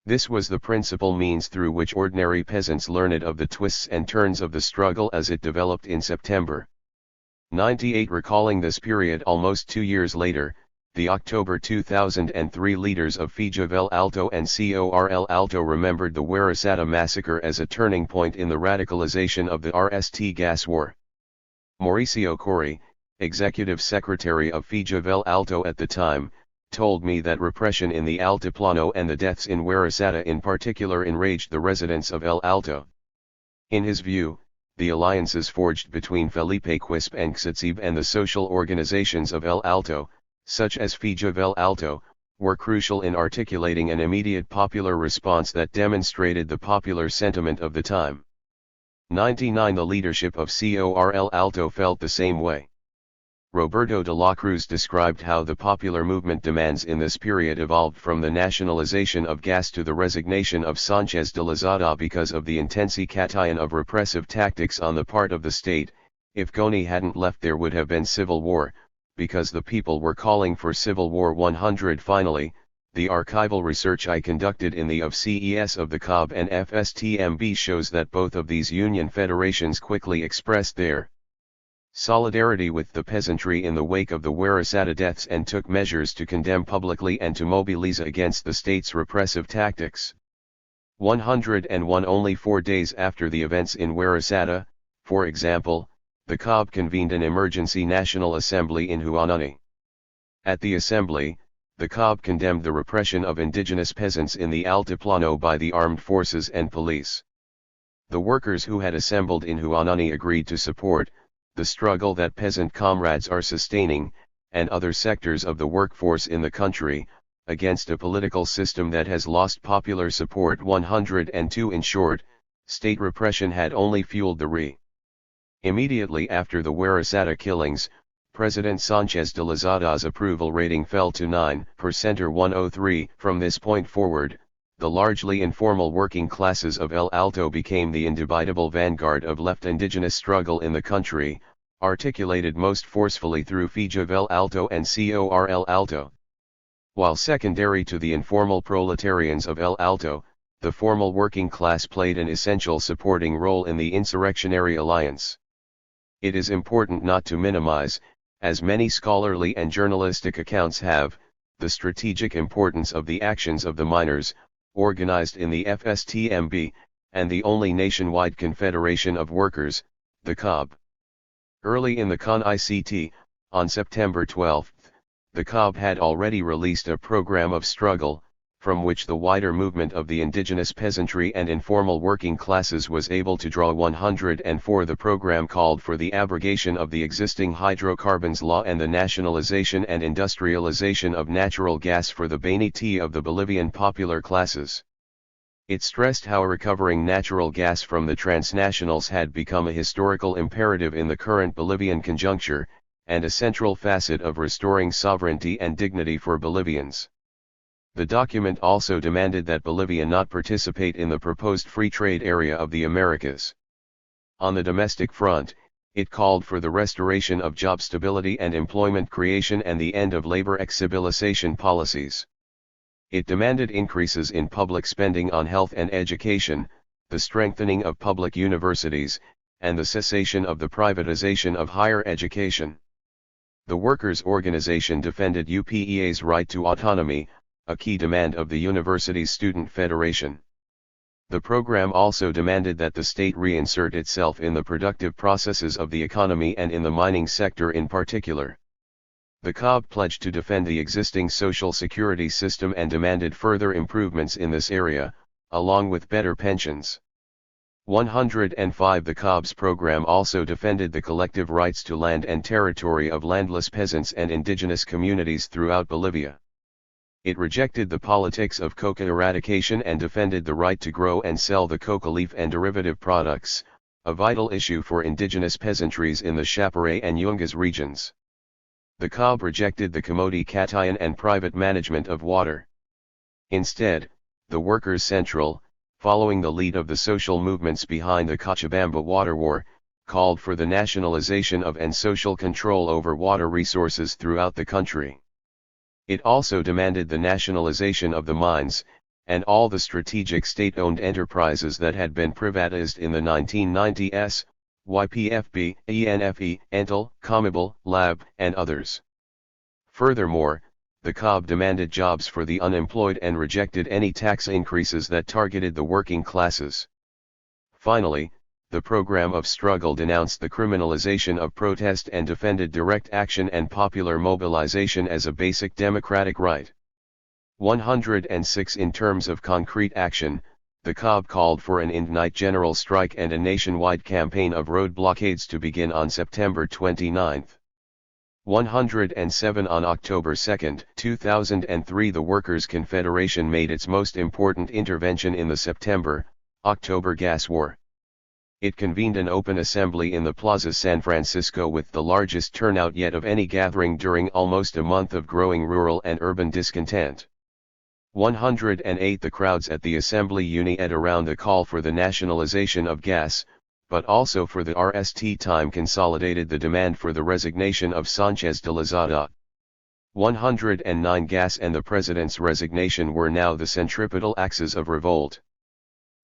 This was the principal means through which ordinary peasants learned of the twists and turns of the struggle as it developed in September 98. Recalling this period almost 2 years later, the October 2003 leaders of Fijovel Alto and Corl Alto remembered the Warasada massacre as a turning point in the radicalization of the RST gas war. Mauricio Cori, executive secretary of Fijovel Alto at the time, told me that repression in the Altiplano and the deaths in Warasada in particular enraged the residents of El Alto. In his view, the alliances forged between Felipe Quispe and Ksatsib and the social organizations of El Alto, such as Fijovel Alto, were crucial in articulating an immediate popular response that demonstrated the popular sentiment of the time. 99. The leadership of Corl Alto felt the same way. Roberto de la Cruz described how the popular movement demands in this period evolved from the nationalization of gas to the resignation of Sanchez de Lozada because of the intensification of repressive tactics on the part of the state. If Goni hadn't left, there would have been civil war, because the people were calling for civil war. 100. Finally, the archival research I conducted in the of CES of the COB and FSTMB shows that both of these union federations quickly expressed their solidarity with the peasantry in the wake of the Warasada deaths and took measures to condemn publicly and to mobilize against the state's repressive tactics. 101. Only 4 days after the events in Warasada, for example, the COB convened an emergency National Assembly in Huanani. At the assembly, the COB condemned the repression of indigenous peasants in the Altiplano by the armed forces and police. The workers who had assembled in Huanani agreed to support the struggle that peasant comrades are sustaining, and other sectors of the workforce in the country, against a political system that has lost popular support. 102. In short, state repression had only fueled the Immediately after the Warasada killings, President Sanchez de Lozada's approval rating fell to 9% or 103. From this point forward, the largely informal working classes of El Alto became the indubitable vanguard of left indigenous struggle in the country, articulated most forcefully through Fijovel Alto and Corl Alto. While secondary to the informal proletarians of El Alto, the formal working class played an essential supporting role in the insurrectionary alliance. It is important not to minimize, as many scholarly and journalistic accounts have, the strategic importance of the actions of the miners, organized in the FSTMB, and the only nationwide confederation of workers, the COB. Early in the CON-ICT, on September 12, the COB had already released a program of struggle, from which the wider movement of the indigenous peasantry and informal working classes was able to draw. 104. The program called for the abrogation of the existing hydrocarbons law and the nationalization and industrialization of natural gas for the benefit of the Bolivian popular classes. It stressed how recovering natural gas from the transnationals had become a historical imperative in the current Bolivian conjuncture, and a central facet of restoring sovereignty and dignity for Bolivians. The document also demanded that Bolivia not participate in the proposed free trade area of the Americas. On the domestic front, it called for the restoration of job stability and employment creation and the end of labor exhibilization policies. It demanded increases in public spending on health and education, the strengthening of public universities, and the cessation of the privatization of higher education. The workers' organization defended UPEA's right to autonomy, a key demand of the university's student federation. The program also demanded that the state reinsert itself in the productive processes of the economy and in the mining sector in particular. The COB pledged to defend the existing social security system and demanded further improvements in this area, along with better pensions. 105. The COB's program also defended the collective rights to land and territory of landless peasants and indigenous communities throughout Bolivia. It rejected the politics of coca eradication and defended the right to grow and sell the coca leaf and derivative products, a vital issue for indigenous peasantries in the Chapare and Yungas regions. The COB rejected the commodification and private management of water. Instead, the Workers' Central, following the lead of the social movements behind the Cochabamba Water War, called for the nationalization of and social control over water resources throughout the country. It also demanded the nationalization of the mines, and all the strategic state-owned enterprises that had been privatized in the 1990s, YPFB, ENFE, Entel, Comable, Lab, and others. Furthermore, the COB demanded jobs for the unemployed and rejected any tax increases that targeted the working classes. Finally, the program of struggle denounced the criminalization of protest and defended direct action and popular mobilization as a basic democratic right. 106 In terms of concrete action, the COB called for an in-night general strike and a nationwide campaign of road blockades to begin on September 29. 107 On October 2, 2003 the Workers' Confederation made its most important intervention in the September-October gas war. It convened an open assembly in the Plaza San Francisco with the largest turnout yet of any gathering during almost a month of growing rural and urban discontent. 108 The crowds at the assembly united around the call for the nationalization of gas, but also for the RST time consolidated the demand for the resignation of Sanchez de Lozada. 109 Gas and the president's resignation were now the centripetal axes of revolt.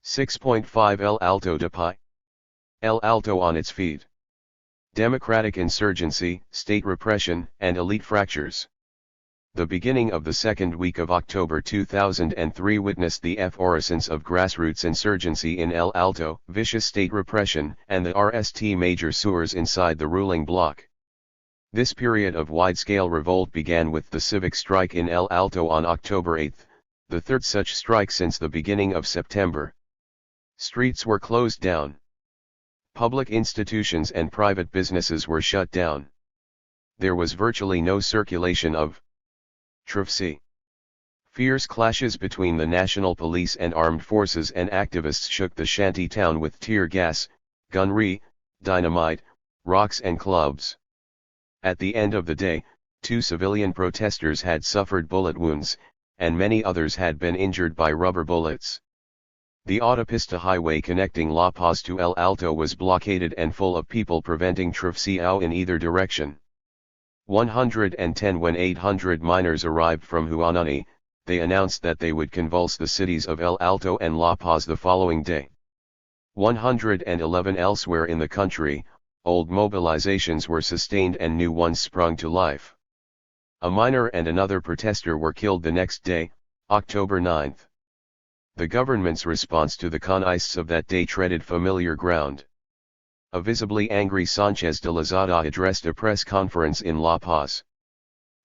6.5 El Alto de Pi. El Alto on its feet. Democratic insurgency, state repression, and elite fractures. The beginning of the second week of October 2003 witnessed the efflorescence of grassroots insurgency in El Alto, vicious state repression, and the RST major sewers inside the ruling bloc. This period of wide-scale revolt began with the civic strike in El Alto on October 8, the third such strike since the beginning of September. Streets were closed down. Public institutions and private businesses were shut down. There was virtually no circulation of THIRD. Fierce clashes between the national police and armed forces and activists shook the shanty town with tear gas, gunnery, dynamite, rocks and clubs. At the end of the day, 2 civilian protesters had suffered bullet wounds, and many others had been injured by rubber bullets. The autopista highway connecting La Paz to El Alto was blockaded and full of people preventing traffic in either direction. 110 When 800 miners arrived from Huanani, they announced that they would convulse the cities of El Alto and La Paz the following day. 111 Elsewhere in the country, old mobilizations were sustained and new ones sprung to life. A miner and another protester were killed the next day, October 9. The government's response to the concises of that day treaded familiar ground. A visibly angry Sanchez de Lozada addressed a press conference in La Paz.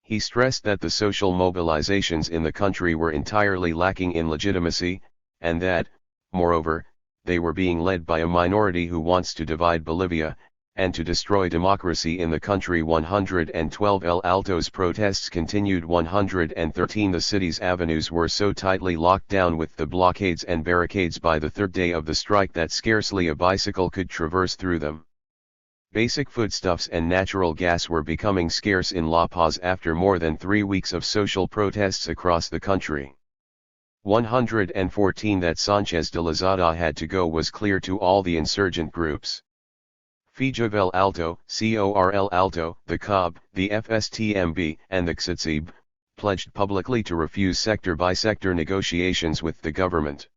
He stressed that the social mobilizations in the country were entirely lacking in legitimacy, and that, moreover, they were being led by a minority who wants to divide Bolivia, and to destroy democracy in the country. 112 El Alto's protests continued. 113 The city's avenues were so tightly locked down with the blockades and barricades by the third day of the strike that scarcely a bicycle could traverse through them. Basic foodstuffs and natural gas were becoming scarce in La Paz after more than 3 weeks of social protests across the country. 114 That Sanchez de Lozada had to go was clear to all the insurgent groups. FIJA El Alto, COR Alto, the COB, the FSTMB, and the XITSIB, pledged publicly to refuse sector-by-sector negotiations with the government.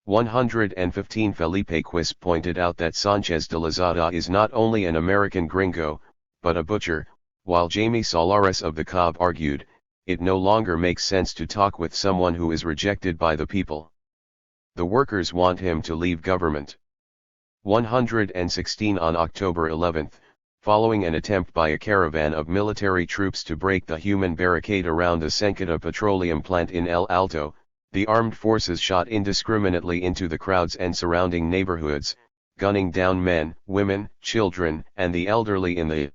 115 Felipe Quis pointed out that Sanchez de Lozada is not only an American gringo, but a butcher, while Jamie Solares of the COB argued, it no longer makes sense to talk with someone who is rejected by the people. The workers want him to leave government. 116 On October 11, following an attempt by a caravan of military troops to break the human barricade around the Sencata petroleum plant in El Alto, the armed forces shot indiscriminately into the crowds and surrounding neighborhoods, gunning down men, women, children, and the elderly in the